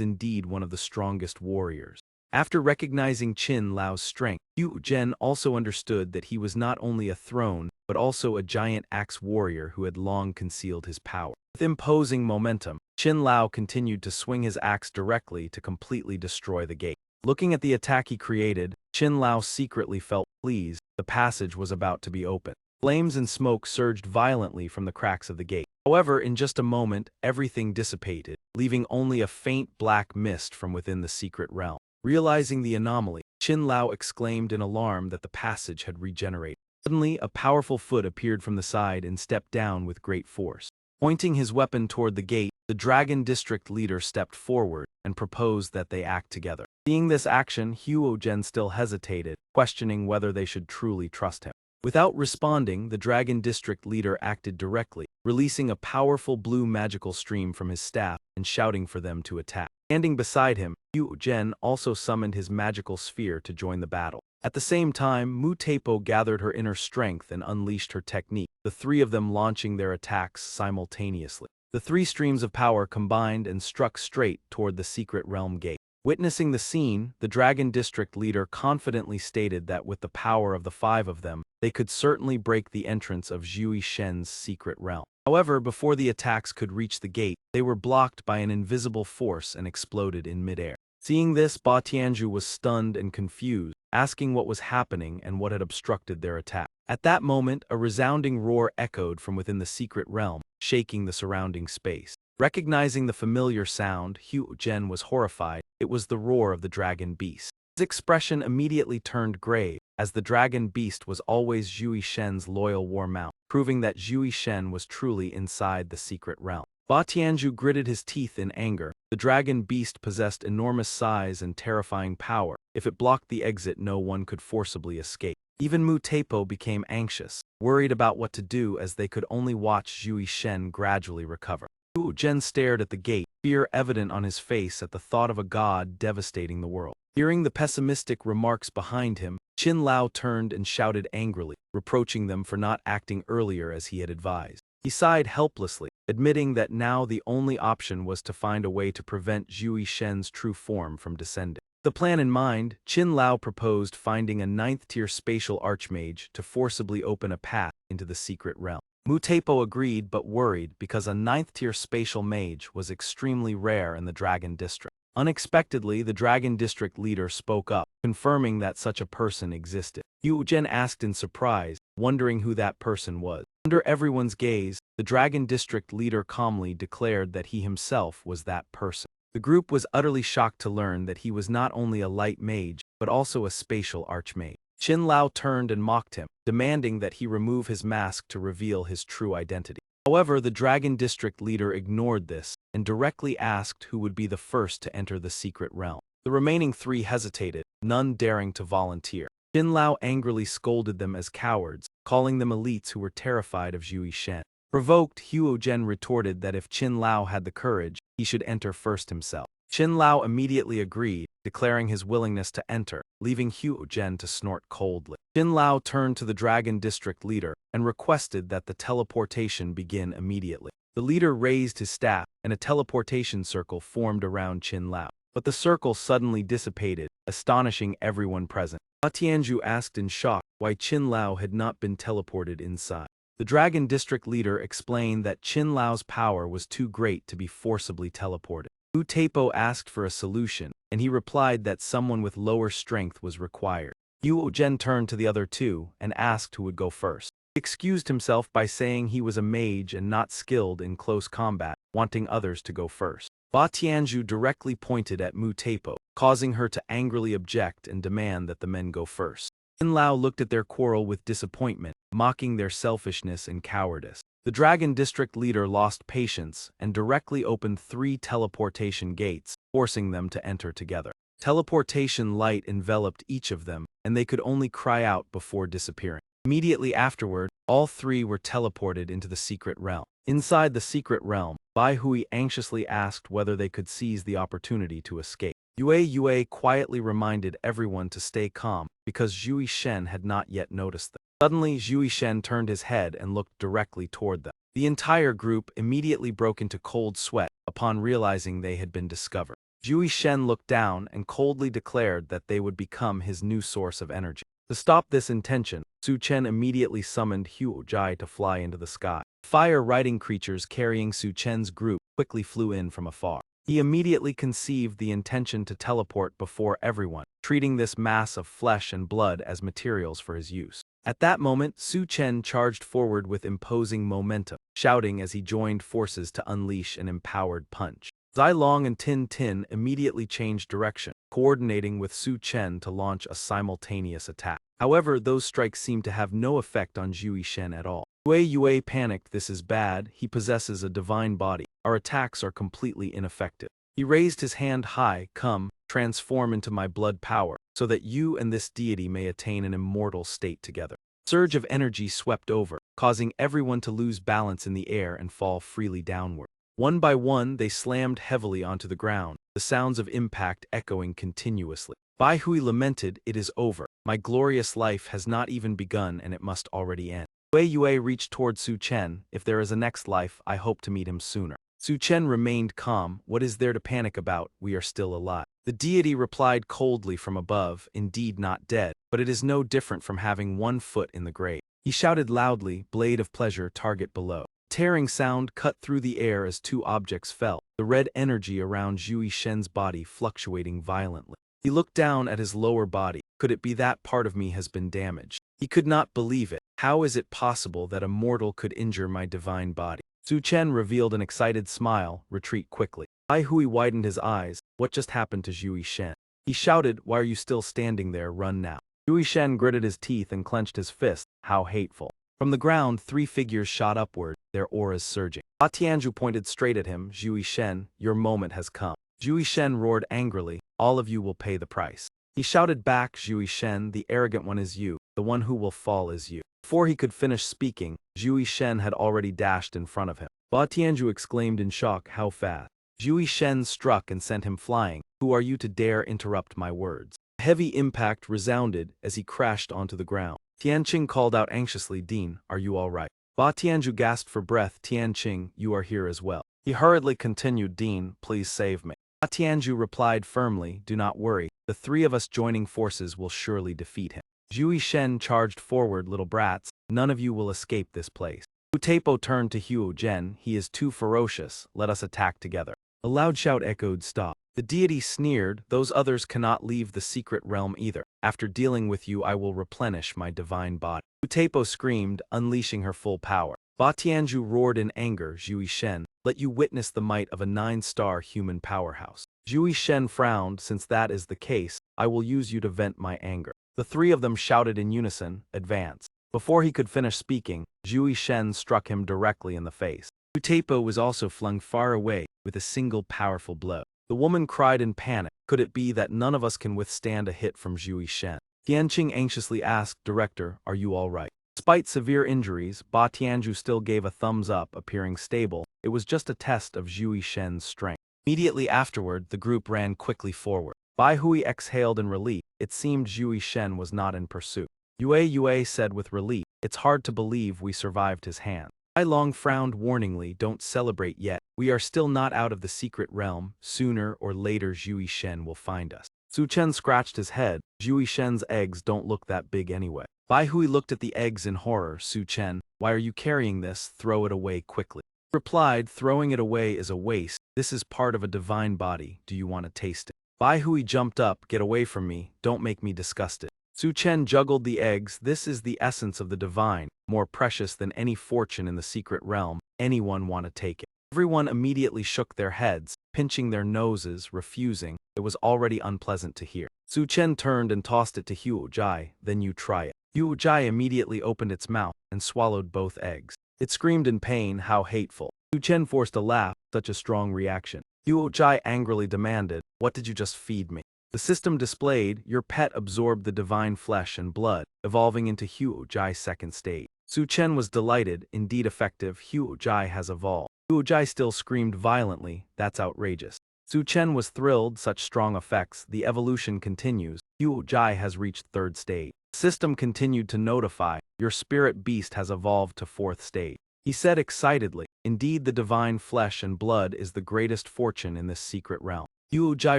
indeed one of the strongest warriors. After recognizing Qin Lao's strength, Yu Zhen also understood that he was not only a throne, but also a giant axe warrior who had long concealed his power. With imposing momentum, Qin Lao continued to swing his axe directly to completely destroy the gate. Looking at the attack he created, Qin Lao secretly felt pleased. The passage was about to be opened. Flames and smoke surged violently from the cracks of the gate. However, in just a moment, everything dissipated, leaving only a faint black mist from within the secret realm. Realizing the anomaly, Qin Lao exclaimed in alarm that the passage had regenerated. Suddenly, a powerful foot appeared from the side and stepped down with great force. Pointing his weapon toward the gate, the dragon district leader stepped forward and proposed that they act together. Seeing this action, Huo Zhen still hesitated, questioning whether they should truly trust him. Without responding, the dragon district leader acted directly, releasing a powerful blue magical stream from his staff and shouting for them to attack. Standing beside him, Huo Zhen also summoned his magical sphere to join the battle. At the same time, Mu Teipo gathered her inner strength and unleashed her technique, the three of them launching their attacks simultaneously. The three streams of power combined and struck straight toward the secret realm gate. Witnessing the scene, the dragon district leader confidently stated that with the power of the five of them, they could certainly break the entrance of Zhui Shen's secret realm. However, before the attacks could reach the gate, they were blocked by an invisible force and exploded in midair. Seeing this, Ba Tianju was stunned and confused, asking what was happening and what had obstructed their attack. At that moment, a resounding roar echoed from within the secret realm, shaking the surrounding space. Recognizing the familiar sound, Huo Zhen was horrified. It was the roar of the dragon beast. His expression immediately turned grave, as the dragon beast was always Zhui Shen's loyal war mount, proving that Zhui Shen was truly inside the secret realm. Ba Tianju gritted his teeth in anger. The dragon beast possessed enormous size and terrifying power. If it blocked the exit, no one could forcibly escape. Even Mu Teipo became anxious, worried about what to do as they could only watch Zhui Shen gradually recover. Huo Zhen stared at the gate, fear evident on his face at the thought of a god devastating the world. Hearing the pessimistic remarks behind him, Qin Lao turned and shouted angrily, reproaching them for not acting earlier as he had advised. He sighed helplessly, admitting that now the only option was to find a way to prevent Zhui Shen's true form from descending. The plan in mind, Qin Lao proposed finding a 9th-tier spatial archmage to forcibly open a path into the secret realm. Mu Teipo agreed but worried because a 9th-tier spatial mage was extremely rare in the Dragon District. Unexpectedly, the Dragon District leader spoke up, confirming that such a person existed. Huo Zhen asked in surprise, wondering who that person was. Under everyone's gaze, the Dragon District leader calmly declared that he himself was that person. The group was utterly shocked to learn that he was not only a light mage, but also a spatial archmage. Qin Lao turned and mocked him, demanding that he remove his mask to reveal his true identity. However, the Dragon District leader ignored this and directly asked who would be the first to enter the secret realm. The remaining three hesitated, none daring to volunteer. Qin Lao angrily scolded them as cowards, calling them elites who were terrified of Zhui Shen. Provoked, Huo Zhen retorted that if Qin Lao had the courage, he should enter first himself. Qin Lao immediately agreed, declaring his willingness to enter, leaving Huo Zhen to snort coldly. Qin Lao turned to the Dragon District leader and requested that the teleportation begin immediately. The leader raised his staff, and a teleportation circle formed around Qin Lao. But the circle suddenly dissipated, astonishing everyone present. Ba Tianju asked in shock why Qin Lao had not been teleported inside. The Dragon District leader explained that Qin Lao's power was too great to be forcibly teleported. Mu Teipo asked for a solution, and he replied that someone with lower strength was required. Yu Zhen turned to the other two and asked who would go first. He excused himself by saying he was a mage and not skilled in close combat, wanting others to go first. Ba Tianzhu directly pointed at Mu Taipo, causing her to angrily object and demand that the men go first. Yin Lao looked at their quarrel with disappointment, mocking their selfishness and cowardice. The Dragon District leader lost patience and directly opened 3 teleportation gates, forcing them to enter together. Teleportation light enveloped each of them, and they could only cry out before disappearing. Immediately afterward, all 3 were teleported into the secret realm. Inside the secret realm, Bai Hui anxiously asked whether they could seize the opportunity to escape. Yue quietly reminded everyone to stay calm, because Zhui Shen had not yet noticed them. Suddenly, Zhui Shen turned his head and looked directly toward them. The entire group immediately broke into cold sweat upon realizing they had been discovered. Zhui Shen looked down and coldly declared that they would become his new source of energy. To stop this intention, Su Chen immediately summoned Hu Jai to fly into the sky. Fire-riding creatures carrying Su Chen's group quickly flew in from afar. He immediately conceived the intention to teleport before everyone, treating this mass of flesh and blood as materials for his use. At that moment, Su Chen charged forward with imposing momentum, shouting as he joined forces to unleash an empowered punch. Zai Long and Tin Tin immediately changed direction, coordinating with Su Chen to launch a simultaneous attack. However, those strikes seemed to have no effect on Zhui Shen at all. Yue panicked. This is bad, he possesses a divine body. Our attacks are completely ineffective. He raised his hand high. Come, transform into my blood power, so that you and this deity may attain an immortal state together. A surge of energy swept over, causing everyone to lose balance in the air and fall freely downward. One by one, they slammed heavily onto the ground, the sounds of impact echoing continuously. Bai Hui lamented, "It is over. My glorious life has not even begun and it must already end." Yue reached toward Su Chen. "If there is a next life, I hope to meet him sooner." Su Chen remained calm. "What is there to panic about? We are still alive." The deity replied coldly from above, "Indeed not dead, but it is no different from having one foot in the grave." He shouted loudly, "Blade of pleasure, target below." Tearing sound cut through the air as 2 objects fell, the red energy around Zhui Shen's body fluctuating violently. He looked down at his lower body. Could it be that part of me has been damaged? He could not believe it. How is it possible that a mortal could injure my divine body? Su Chen revealed an excited smile. Retreat quickly. Bai Hui widened his eyes. What just happened to Zhui Shen? He shouted, "Why are you still standing there? Run now." Zhui Shen gritted his teeth and clenched his fist. How hateful. From the ground, 3 figures shot upward, their auras surging. Ba Tianzhu pointed straight at him. "Zhui Shen, your moment has come." Zhui Shen roared angrily, "All of you will pay the price." He shouted back, "Zhui Shen, the arrogant one is you, the one who will fall is you." Before he could finish speaking, Zhui Shen had already dashed in front of him. Ba Tianzhu exclaimed in shock, "How fast?" Zhui Shen struck and sent him flying. "Who are you to dare interrupt my words?" A heavy impact resounded as he crashed onto the ground. Tianqing called out anxiously, "Dean, are you all right?" Ba Tianzhu gasped for breath. "Tianqing, you are here as well." He hurriedly continued, "Dean, please save me." Ba Tianzhu replied firmly, "Do not worry, the 3 of us joining forces will surely defeat him." Zhui Shen charged forward. "Little brats, none of you will escape this place." Wu Taipo turned to Hu Zhen. "He is too ferocious, let us attack together." A loud shout echoed, "Stop." The deity sneered, "Those others cannot leave the secret realm either. After dealing with you I will replenish my divine body." Wu Taipo screamed, unleashing her full power. Ba Tianzhu roared in anger, "Zhui Shen, let you witness the might of a 9-star human powerhouse." Zhui Shen frowned, "Since that is the case, I will use you to vent my anger." The 3 of them shouted in unison, "Advance." Before he could finish speaking, Zhui Shen struck him directly in the face. Wu Taipo was also flung far away with a single powerful blow. The woman cried in panic. Could it be that none of us can withstand a hit from Zhui Shen? Tianqing anxiously asked, "Director, are you all right?" Despite severe injuries, Ba Tianzhu still gave a thumbs up, appearing stable. It was just a test of Zhui Shen's strength. Immediately afterward, the group ran quickly forward. Bai Hui exhaled in relief. It seemed Zhui Shen was not in pursuit. Yue said with relief, "It's hard to believe we survived his hand." Ai Long frowned warningly, "Don't celebrate yet. We are still not out of the secret realm. Sooner or later Zhui Shen will find us." Su Chen scratched his head. "Zhui Shen's eggs don't look that big anyway." Bai Hui looked at the eggs in horror. "Su Chen, why are you carrying this? Throw it away quickly." He replied, "Throwing it away is a waste. This is part of a divine body. Do you want to taste it?" Bai Hui jumped up. "Get away from me. Don't make me disgusted." Su Chen juggled the eggs. This is the essence of the divine, more precious than any fortune in the secret realm. Anyone want to take it? Everyone immediately shook their heads, pinching their noses, refusing. It was already unpleasant to hear. Su Chen turned and tossed it to Huo Jai. Then you try it. Huo Jai immediately opened its mouth and swallowed both eggs. It screamed in pain. How hateful. Su Chen forced a laugh, such a strong reaction. Huo Jai angrily demanded, what did you just feed me? The system displayed, your pet absorbed the divine flesh and blood, evolving into Huo Jai's second stage. Su Chen was delighted, indeed effective. Huo Jai has evolved. Huo Jai still screamed violently, that's outrageous. Su Chen was thrilled, such strong effects. The evolution continues. Huo Jai has reached third stage. The system continued to notify, your spirit beast has evolved to fourth stage. He said excitedly, indeed the divine flesh and blood is the greatest fortune in this secret realm. Huo Jai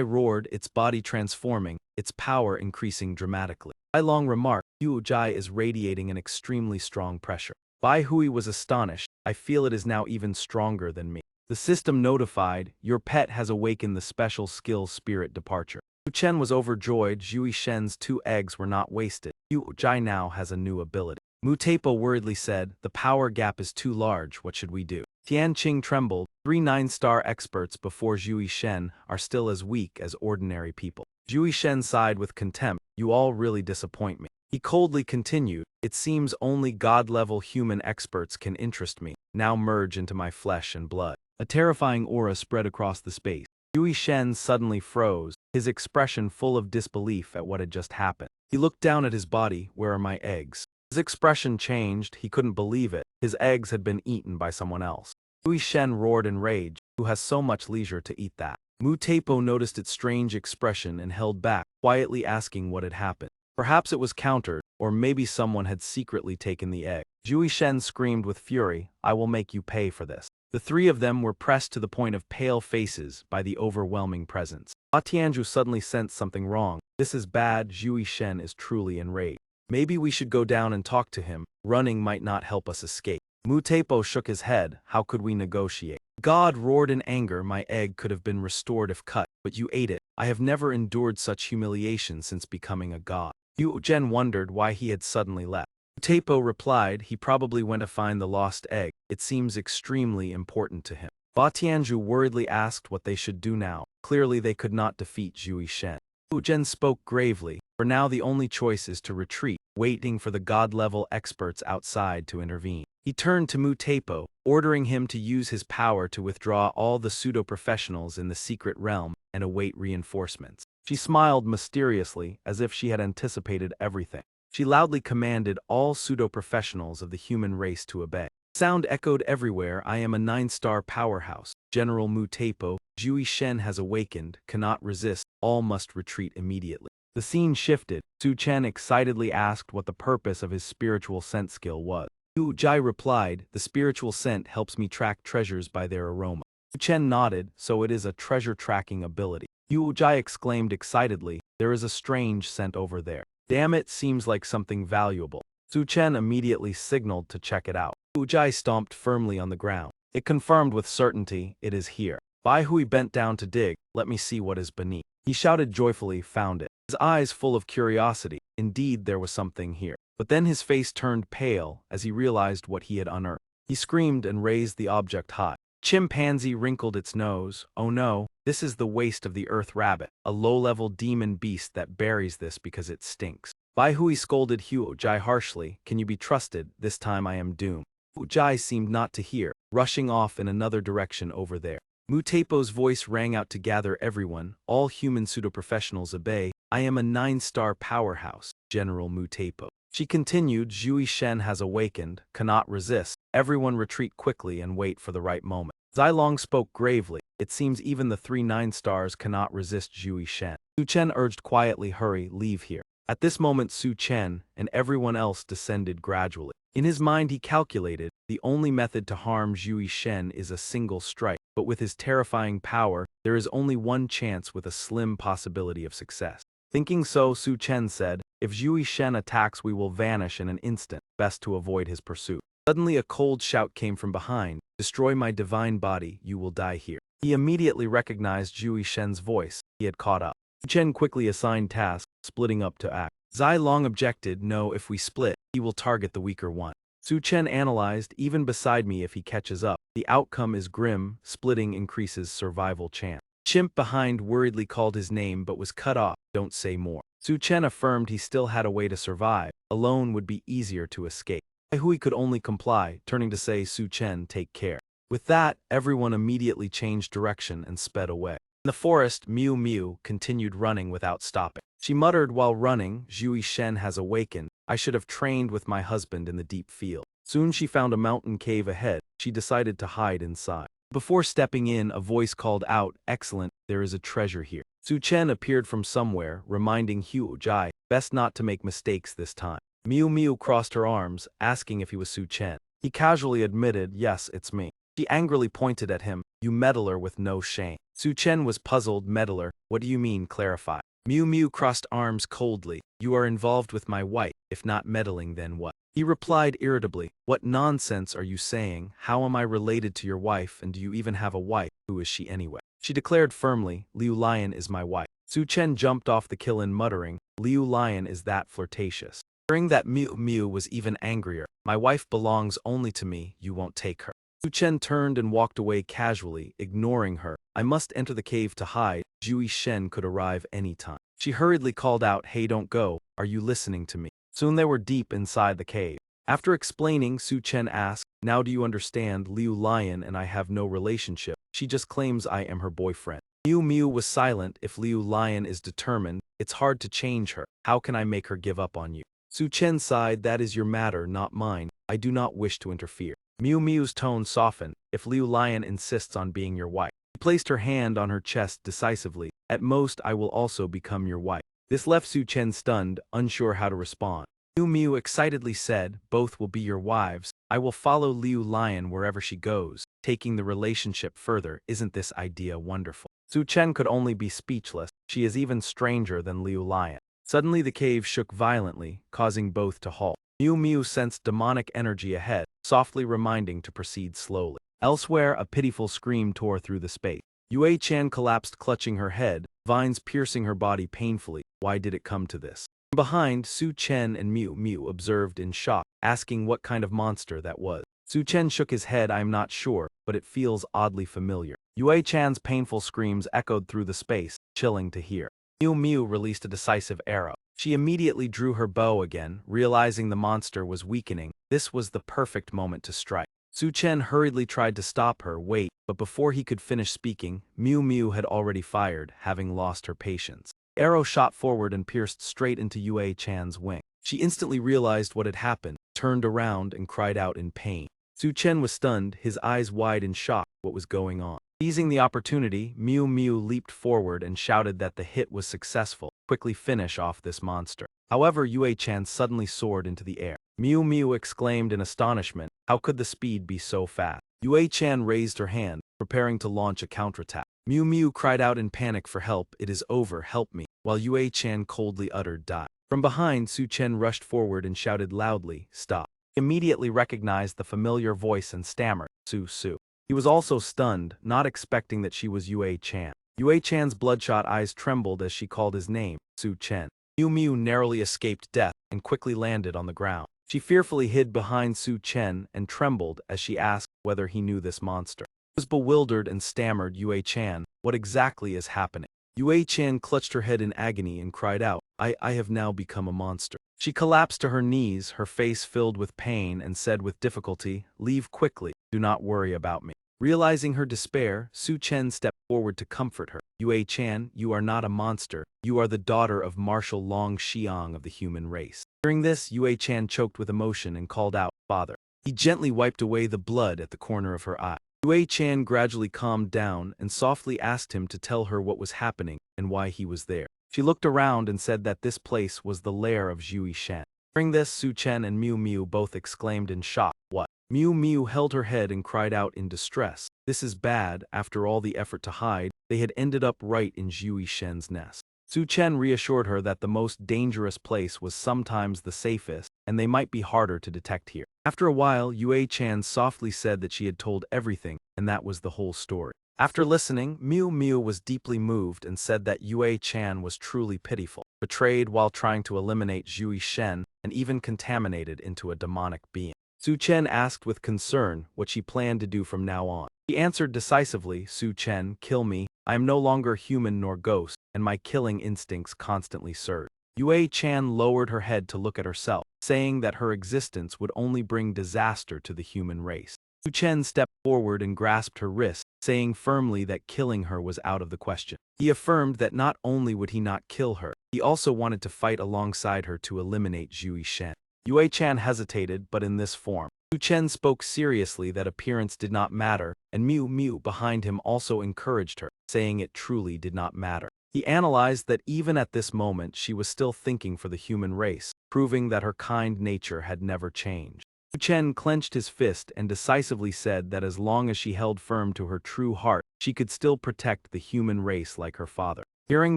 roared, its body transforming, its power increasing dramatically. Bai Long remarked, Huo Jai is radiating an extremely strong pressure. Bai Hui was astonished, I feel it is now even stronger than me. The system notified, your pet has awakened the special skill spirit departure. Su Chen was overjoyed. Zhui Shen's 2 eggs were not wasted. Huo Jai now has a new ability. Mu Taipo worriedly said, the power gap is too large, what should we do? Tian Qing trembled. 3 9-star experts before Zhui Shen are still as weak as ordinary people. Zhui Shen sighed with contempt, you all really disappoint me. He coldly continued, it seems only god-level human experts can interest me, now merge into my flesh and blood. A terrifying aura spread across the space. Zhui Shen suddenly froze, his expression full of disbelief at what had just happened. He looked down at his body, where are my eggs? His expression changed, he couldn't believe it, his eggs had been eaten by someone else. Zhui Shen roared in rage, who has so much leisure to eat that? Mu Taipo noticed its strange expression and held back, quietly asking what had happened. Perhaps it was countered, or maybe someone had secretly taken the egg. Zhui Shen screamed with fury, I will make you pay for this. The 3 of them were pressed to the point of pale faces by the overwhelming presence. Fa Tianzhu suddenly sensed something wrong. This is bad. Zhui Shen is truly enraged. Maybe we should go down and talk to him. Running might not help us escape. Mu Taipo shook his head. How could we negotiate? God roared in anger. My egg could have been restored if cut, but you ate it. I have never endured such humiliation since becoming a god. Huo Zhen wondered why he had suddenly left. Taipo replied, he probably went to find the lost egg. It seems extremely important to him. Fa Tianzhu worriedly asked what they should do now. Clearly they could not defeat Zhui Shen. Huo Zhen spoke gravely, for now the only choice is to retreat, waiting for the god-level experts outside to intervene. He turned to Mu Taipo, ordering him to use his power to withdraw all the pseudo-professionals in the secret realm and await reinforcements. She smiled mysteriously, as if she had anticipated everything. She loudly commanded all pseudo-professionals of the human race to obey. Sound echoed everywhere, I am a 9-star powerhouse. General Mu Taipo, Zhui Shen has awakened, cannot resist, all must retreat immediately. The scene shifted. Su Chen excitedly asked what the purpose of his spiritual scent skill was. Huo Jai replied, the spiritual scent helps me track treasures by their aroma. Su Chen nodded, so it is a treasure tracking ability. Huo Jai exclaimed excitedly, there is a strange scent over there. Damn it, seems like something valuable. Su Chen immediately signaled to check it out. Huo Jai stomped firmly on the ground. It confirmed with certainty, it is here. Bai Hui bent down to dig, let me see what is beneath. He shouted joyfully, found it. His eyes full of curiosity, indeed there was something here. But then his face turned pale as he realized what he had unearthed. He screamed and raised the object high. Chimpanzee wrinkled its nose, oh no, this is the waste of the earth rabbit, a low-level demon beast that buries this because it stinks. Bai Hui scolded Huo Jai harshly, can you be trusted, this time I am doomed. Huo Jai seemed not to hear, rushing off in another direction over there. Mu Taipo's voice rang out to gather everyone, all human pseudo-professionals obey, I am a 9-star powerhouse, General Mu Taipo. She continued, Zhui Shen has awakened, cannot resist, everyone retreat quickly and wait for the right moment. Zilong spoke gravely, it seems even the 3 9-stars cannot resist Zhui Shen. Su Chen urged quietly, hurry, leave here. At this moment Su Chen and everyone else descended gradually. In his mind he calculated, the only method to harm Zhui Shen is a single strike, but with his terrifying power, there is only one chance with a slim possibility of success. Thinking so, Su Chen said, if Zhui Shen attacks we will vanish in an instant, best to avoid his pursuit. Suddenly a cold shout came from behind, destroy my divine body, you will die here. He immediately recognized Zhui Shen's voice, he had caught up. Su Chen quickly assigned tasks, splitting up to act. Zai Long objected, no, if we split, he will target the weaker one. Su Chen analyzed, even beside me if he catches up. The outcome is grim, splitting increases survival chance. Chimp behind worriedly called his name but was cut off, don't say more. Su Chen affirmed he still had a way to survive, alone would be easier to escape. Hui could only comply, turning to say, Su Chen, take care. With that, everyone immediately changed direction and sped away. In the forest, Miu Miu continued running without stopping. She muttered while running, Zhui Shen has awakened, I should have trained with my husband in the deep field. Soon she found a mountain cave ahead, she decided to hide inside. Before stepping in, a voice called out, excellent, there is a treasure here. Su Chen appeared from somewhere, reminding Hu Jai, best not to make mistakes this time. Miu Miu crossed her arms, asking if he was Su Chen. He casually admitted, yes, it's me. She angrily pointed at him, you meddler with no shame. Su Chen was puzzled, meddler, what do you mean, clarify? Miu Miu crossed arms coldly, you are involved with my wife, if not meddling then what? He replied irritably, what nonsense are you saying, how am I related to your wife and do you even have a wife, who is she anyway? She declared firmly, Liu Lion is my wife. Su Chen jumped off the killin muttering, Liu Lion is that flirtatious. Hearing that Miu Miu was even angrier, my wife belongs only to me, you won't take her. Su Chen turned and walked away casually, ignoring her. I must enter the cave to hide, Zhui Shen could arrive any time. She hurriedly called out, hey don't go, are you listening to me? Soon they were deep inside the cave. After explaining, Su Chen asked, now do you understand, Liu Lion and I have no relationship, she just claims I am her boyfriend. Miu Miu was silent, if Liu Lion is determined, it's hard to change her, how can I make her give up on you? Su Chen sighed, that is your matter, not mine, I do not wish to interfere. Miu Miu's tone softened, if Liu Lion insists on being your wife. She placed her hand on her chest decisively, at most I will also become your wife. This left Su Chen stunned, unsure how to respond. Miu Miu excitedly said, both will be your wives, I will follow Liu Lion wherever she goes, taking the relationship further, isn't this idea wonderful? Su Chen could only be speechless, she is even stranger than Liu Lion. Suddenly the cave shook violently, causing both to halt. Miu Miu sensed demonic energy ahead, softly reminding to proceed slowly. Elsewhere, a pitiful scream tore through the space. Yue Chan collapsed clutching her head, vines piercing her body painfully. Why did it come to this? Behind, Su Chen and Miu Miu observed in shock, asking what kind of monster that was. Su Chen shook his head, I am not sure, but it feels oddly familiar. Yue Chan's painful screams echoed through the space, chilling to hear. Miu Miu released a decisive arrow. She immediately drew her bow again, realizing the monster was weakening. This was the perfect moment to strike. Su Chen hurriedly tried to stop her, wait, but before he could finish speaking, Miu Miu had already fired, having lost her patience. The arrow shot forward and pierced straight into Yue Chan's wing. She instantly realized what had happened, turned around and cried out in pain. Su Chen was stunned, his eyes wide in shock, what was going on. Seizing the opportunity, Miu Miu leaped forward and shouted that the hit was successful, quickly finish off this monster. However, Yue Chan suddenly soared into the air. Miu Miu exclaimed in astonishment, how could the speed be so fast? Yue Chan raised her hand, preparing to launch a counterattack. Miu Miu cried out in panic for help, it is over, help me, while Yue Chan coldly uttered, die. From behind, Su Chen rushed forward and shouted loudly, stop. He immediately recognized the familiar voice and stammered, Su Su. He was also stunned, not expecting that she was Yue Chan. Yue Chan's bloodshot eyes trembled as she called his name, Su Chen. Miu Miu narrowly escaped death and quickly landed on the ground. She fearfully hid behind Su Chen and trembled as she asked whether he knew this monster. He was bewildered and stammered, Yue Chan, what exactly is happening? Yue Chan clutched her head in agony and cried out, I have now become a monster. She collapsed to her knees, her face filled with pain, and said with difficulty, leave quickly, do not worry about me. Realizing her despair, Su Chen stepped forward to comfort her. Yue Chan, you are not a monster, you are the daughter of Marshal Long Xiang of the human race. Hearing this, Yue Chan choked with emotion and called out, father. He gently wiped away the blood at the corner of her eye. Yue Chan gradually calmed down and softly asked him to tell her what was happening and why he was there. She looked around and said that this place was the lair of Zhui Shen. Hearing this, Su Chen and Miu Miu both exclaimed in shock, what? Miu Miu held her head and cried out in distress. This is bad, after all the effort to hide, they had ended up right in Zhui Shen's nest. Su Chen reassured her that the most dangerous place was sometimes the safest, and they might be harder to detect here. After a while, Yue Chan softly said that she had told everything, and that was the whole story. After listening, Miu Miu was deeply moved and said that Yue Chan was truly pitiful, betrayed while trying to eliminate Zhui Shen, and even contaminated into a demonic being. Su Chen asked with concern what she planned to do from now on. He answered decisively, "Su Chen, kill me. I am no longer human nor ghost, and my killing instincts constantly surge." Yue Chan lowered her head to look at herself, saying that her existence would only bring disaster to the human race. Su Chen stepped forward and grasped her wrist, saying firmly that killing her was out of the question. He affirmed that not only would he not kill her, he also wanted to fight alongside her to eliminate Zhui Shen. Yue Chan hesitated, but in this form. Su Chen spoke seriously that appearance did not matter, and Miu Miu behind him also encouraged her, saying it truly did not matter. He analyzed that even at this moment she was still thinking for the human race, proving that her kind nature had never changed. Su Chen clenched his fist and decisively said that as long as she held firm to her true heart, she could still protect the human race like her father. Hearing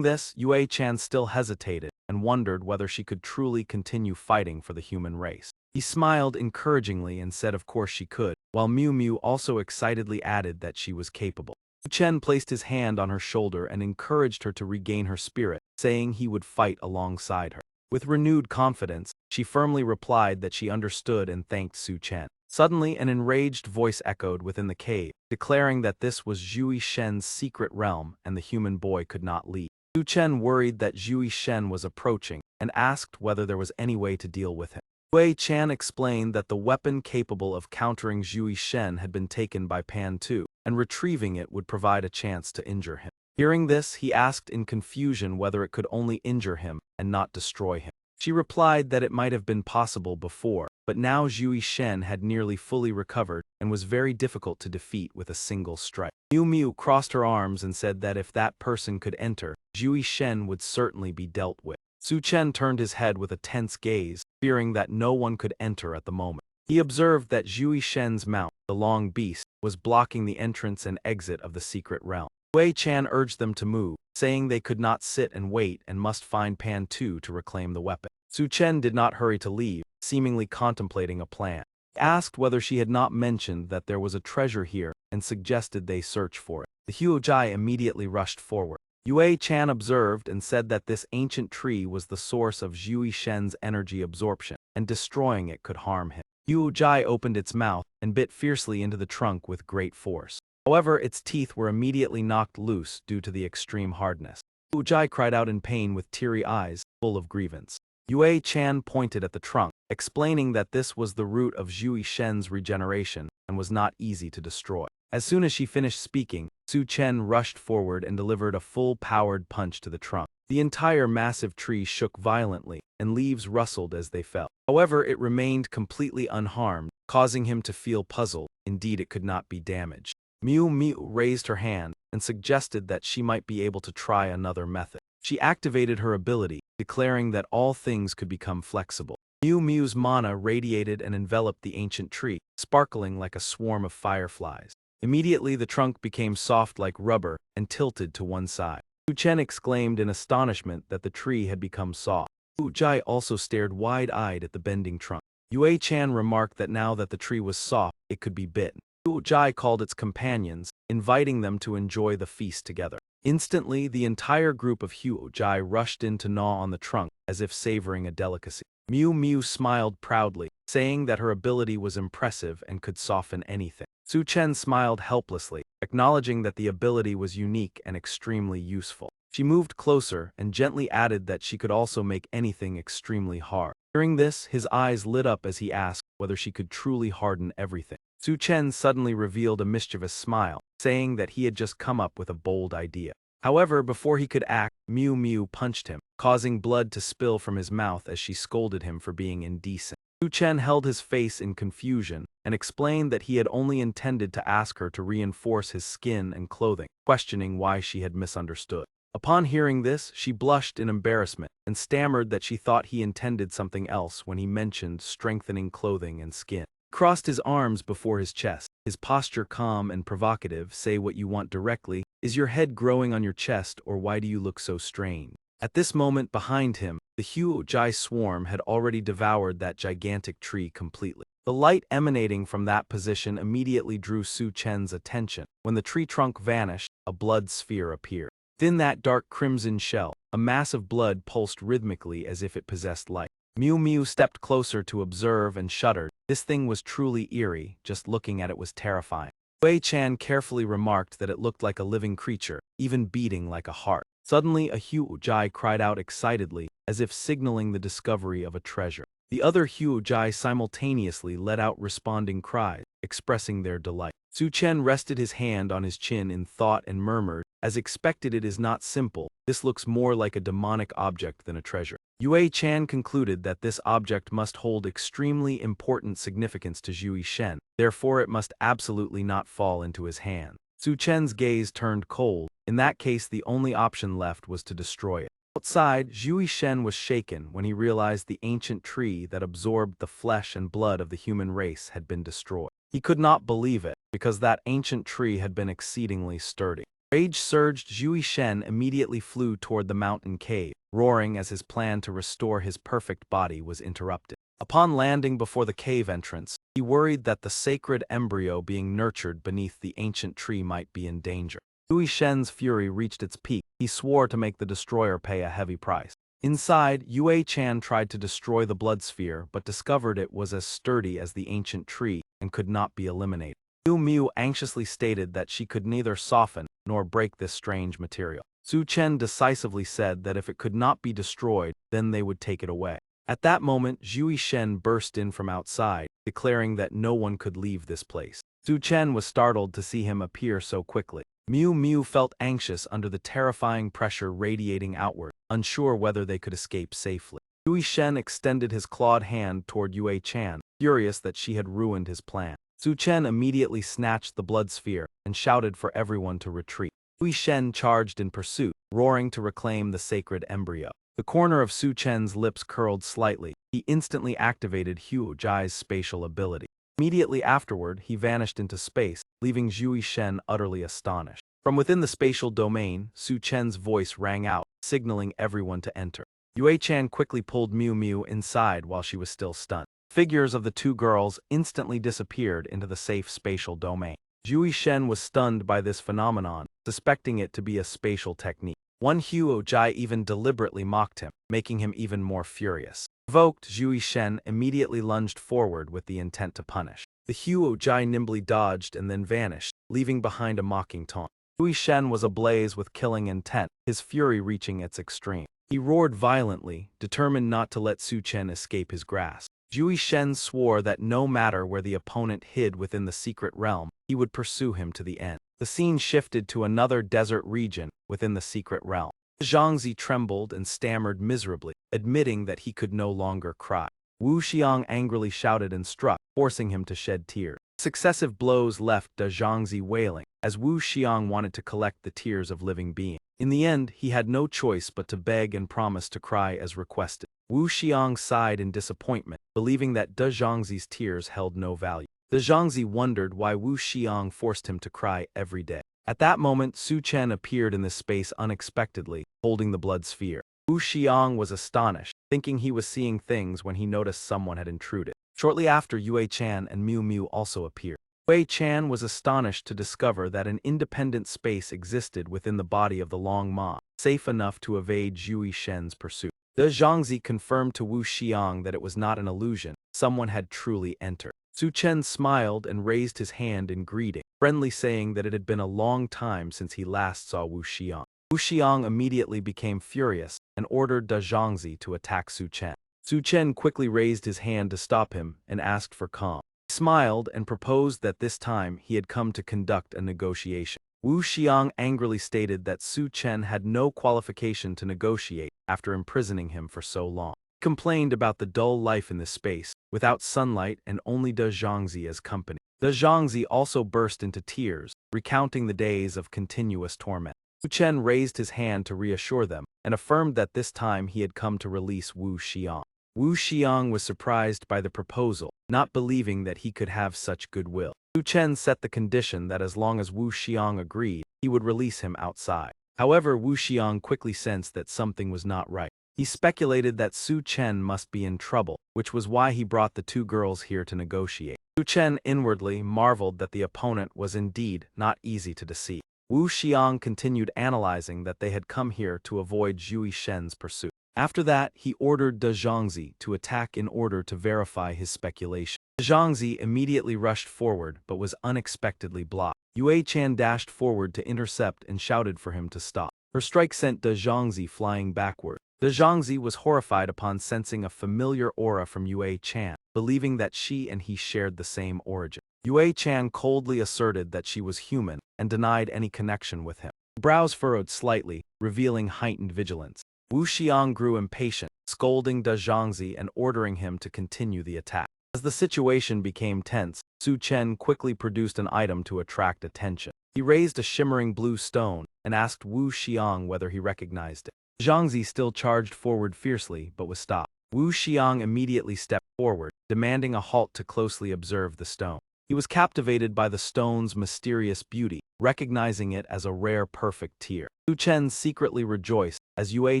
this, Yue Chan still hesitated and wondered whether she could truly continue fighting for the human race. He smiled encouragingly and said of course she could, while Miu Miu also excitedly added that she was capable. Su Chen placed his hand on her shoulder and encouraged her to regain her spirit, saying he would fight alongside her. With renewed confidence, she firmly replied that she understood and thanked Su Chen. Suddenly, an enraged voice echoed within the cave, declaring that this was Zhui Shen's secret realm and the human boy could not leave. Su Chen worried that Zhui Shen was approaching and asked whether there was any way to deal with him. Yue Chan explained that the weapon capable of countering Zhui Shen had been taken by Pan Tu, and retrieving it would provide a chance to injure him. Hearing this, he asked in confusion whether it could only injure him and not destroy him. She replied that it might have been possible before, but now Zhui Shen had nearly fully recovered and was very difficult to defeat with a single strike. Miu Miu crossed her arms and said that if that person could enter, Zhui Shen would certainly be dealt with. Su Chen turned his head with a tense gaze, fearing that no one could enter at the moment. He observed that Zhui Shen's mount, the long beast, was blocking the entrance and exit of the secret realm. Yue Chan urged them to move, saying they could not sit and wait and must find Pan Tu to reclaim the weapon. Su Chen did not hurry to leave, seemingly contemplating a plan. He asked whether she had not mentioned that there was a treasure here and suggested they search for it. The Huojai immediately rushed forward. Yue Chan observed and said that this ancient tree was the source of Zhui Shen's energy absorption, and destroying it could harm him. Huojai opened its mouth and bit fiercely into the trunk with great force. However, its teeth were immediately knocked loose due to the extreme hardness. Huojai cried out in pain with teary eyes, full of grievance. Yue Chan pointed at the trunk, explaining that this was the root of Zhui Shen's regeneration and was not easy to destroy. As soon as she finished speaking, Su Chen rushed forward and delivered a full-powered punch to the trunk. The entire massive tree shook violently, and leaves rustled as they fell. However, it remained completely unharmed, causing him to feel puzzled. Indeed, it could not be damaged. Miu Miu raised her hand and suggested that she might be able to try another method. She activated her ability, declaring that all things could become flexible. Miu Miu's mana radiated and enveloped the ancient tree, sparkling like a swarm of fireflies. Immediately, the trunk became soft like rubber and tilted to one side. Su Chen exclaimed in astonishment that the tree had become soft. Huojai also stared wide-eyed at the bending trunk. Yue Chan remarked that now that the tree was soft, it could be bitten. Huojai called its companions, inviting them to enjoy the feast together. Instantly, the entire group of Huojai rushed in to gnaw on the trunk, as if savoring a delicacy. Miu Miu smiled proudly, saying that her ability was impressive and could soften anything. Su Chen smiled helplessly, acknowledging that the ability was unique and extremely useful. She moved closer and gently added that she could also make anything extremely hard. Hearing this, his eyes lit up as he asked whether she could truly harden everything. Su Chen suddenly revealed a mischievous smile, saying that he had just come up with a bold idea. However, before he could act, Miu Miu punched him, causing blood to spill from his mouth as she scolded him for being indecent. Su Chen held his face in confusion and explained that he had only intended to ask her to reinforce his skin and clothing, questioning why she had misunderstood. Upon hearing this, she blushed in embarrassment and stammered that she thought he intended something else when he mentioned strengthening clothing and skin. He crossed his arms before his chest, his posture calm and provocative. "Say what you want directly. Is your head growing on your chest, or why do you look so strained?" At this moment behind him, the Huojai swarm had already devoured that gigantic tree completely. The light emanating from that position immediately drew Su Chen's attention. When the tree trunk vanished, a blood sphere appeared. Within that dark crimson shell, a mass of blood pulsed rhythmically as if it possessed life. Miu Miu stepped closer to observe and shuddered. This thing was truly eerie, just looking at it was terrifying. Wei Chan carefully remarked that it looked like a living creature, even beating like a heart. Suddenly, a Hu Jai cried out excitedly, as if signaling the discovery of a treasure. The other Hu Jai simultaneously let out responding cries, expressing their delight. Su Chen rested his hand on his chin in thought and murmured, "As expected, it is not simple. This looks more like a demonic object than a treasure." Yue Chan concluded that this object must hold extremely important significance to Zhui Shen, therefore it must absolutely not fall into his hand. Su Chen's gaze turned cold. In that case, the only option left was to destroy it. Outside, Zhui Shen was shaken when he realized the ancient tree that absorbed the flesh and blood of the human race had been destroyed. He could not believe it, because that ancient tree had been exceedingly sturdy. Rage surged. Zhui Shen immediately flew toward the mountain cave, roaring as his plan to restore his perfect body was interrupted. Upon landing before the cave entrance, he worried that the sacred embryo being nurtured beneath the ancient tree might be in danger. Zhui Shen's fury reached its peak. He swore to make the destroyer pay a heavy price. Inside, Yue Chan tried to destroy the blood sphere but discovered it was as sturdy as the ancient tree and could not be eliminated. Miu Miu anxiously stated that she could neither soften nor break this strange material. Su Chen decisively said that if it could not be destroyed, then they would take it away. At that moment, Zhui Shen burst in from outside, declaring that no one could leave this place. Su Chen was startled to see him appear so quickly. Miu Miu felt anxious under the terrifying pressure radiating outward, unsure whether they could escape safely. Zhui Shen extended his clawed hand toward Yue Chan, furious that she had ruined his plan. Su Chen immediately snatched the blood sphere and shouted for everyone to retreat. Zhui Shen charged in pursuit, roaring to reclaim the sacred embryo. The corner of Su Chen's lips curled slightly. He instantly activated Hu Jai's spatial ability. Immediately afterward, he vanished into space, leaving Zhui Shen utterly astonished. From within the spatial domain, Su Chen's voice rang out, signaling everyone to enter. Yue Chan quickly pulled Miu Miu inside while she was still stunned. Figures of the two girls instantly disappeared into the safe spatial domain. Zhui Shen was stunned by this phenomenon, suspecting it to be a spatial technique. One Hu Jai even deliberately mocked him, making him even more furious. Provoked, Zhui Shen immediately lunged forward with the intent to punish. The Hu Jai nimbly dodged and then vanished, leaving behind a mocking taunt. Zhui Shen was ablaze with killing intent, his fury reaching its extreme. He roared violently, determined not to let Su Chen escape his grasp. Zhui Shen swore that no matter where the opponent hid within the secret realm, he would pursue him to the end. The scene shifted to another desert region within the secret realm. Zhangzi trembled and stammered miserably, admitting that he could no longer cry. Wu Xiang angrily shouted and struck, forcing him to shed tears. Successive blows left Zhangzi wailing, as Wu Xiang wanted to collect the tears of living beings. In the end, he had no choice but to beg and promise to cry as requested. Wu Xiang sighed in disappointment, believing that Zhangzi's tears held no value. Zhangzi wondered why Wu Xiang forced him to cry every day. At that moment, Su Chen appeared in this space unexpectedly, holding the blood sphere. Wu Xiang was astonished, thinking he was seeing things when he noticed someone had intruded. Shortly after, Yue Chan and Miu Miu also appeared. Yue Chan was astonished to discover that an independent space existed within the body of the Long Ma, safe enough to evade Zhui Shen's pursuit. Zhangzi confirmed to Wu Xiang that it was not an illusion, someone had truly entered. Su Chen smiled and raised his hand in greeting, friendly, saying that it had been a long time since he last saw Wu Xiang. Wu Xiang immediately became furious and ordered Zhangzi to attack Su Chen. Su Chen quickly raised his hand to stop him and asked for calm. He smiled and proposed that this time he had come to conduct a negotiation. Wu Xiang angrily stated that Su Chen had no qualification to negotiate after imprisoning him for so long. He complained about the dull life in this space, without sunlight and only Zhangzi as company. Zhangzi also burst into tears, recounting the days of continuous torment. Su Chen raised his hand to reassure them, and affirmed that this time he had come to release Wu Xiang. Wu Xiang was surprised by the proposal, not believing that he could have such goodwill. Su Chen set the condition that as long as Wu Xiang agreed, he would release him outside. However, Wu Xiang quickly sensed that something was not right. He speculated that Su Chen must be in trouble, which was why he brought the two girls here to negotiate. Su Chen inwardly marveled that the opponent was indeed not easy to deceive. Wu Xiang continued analyzing that they had come here to avoid Zhui Shen's pursuit. After that, he ordered De Zhangzi to attack in order to verify his speculation. De Zhangzi immediately rushed forward but was unexpectedly blocked. Yue Chan dashed forward to intercept and shouted for him to stop. Her strike sent De Zhangzi flying backward. De Zhangzi was horrified upon sensing a familiar aura from Yue Chan, believing that she and he shared the same origin. Yue Chan coldly asserted that she was human and denied any connection with him. Her brows furrowed slightly, revealing heightened vigilance. Wu Xiang grew impatient, scolding De Zhangzi and ordering him to continue the attack. As the situation became tense, Su Chen quickly produced an item to attract attention. He raised a shimmering blue stone and asked Wu Xiang whether he recognized it. Zhangzi still charged forward fiercely but was stopped. Wu Xiang immediately stepped forward, demanding a halt to closely observe the stone. He was captivated by the stone's mysterious beauty, recognizing it as a rare perfect tear. Su Chen secretly rejoiced, as Yue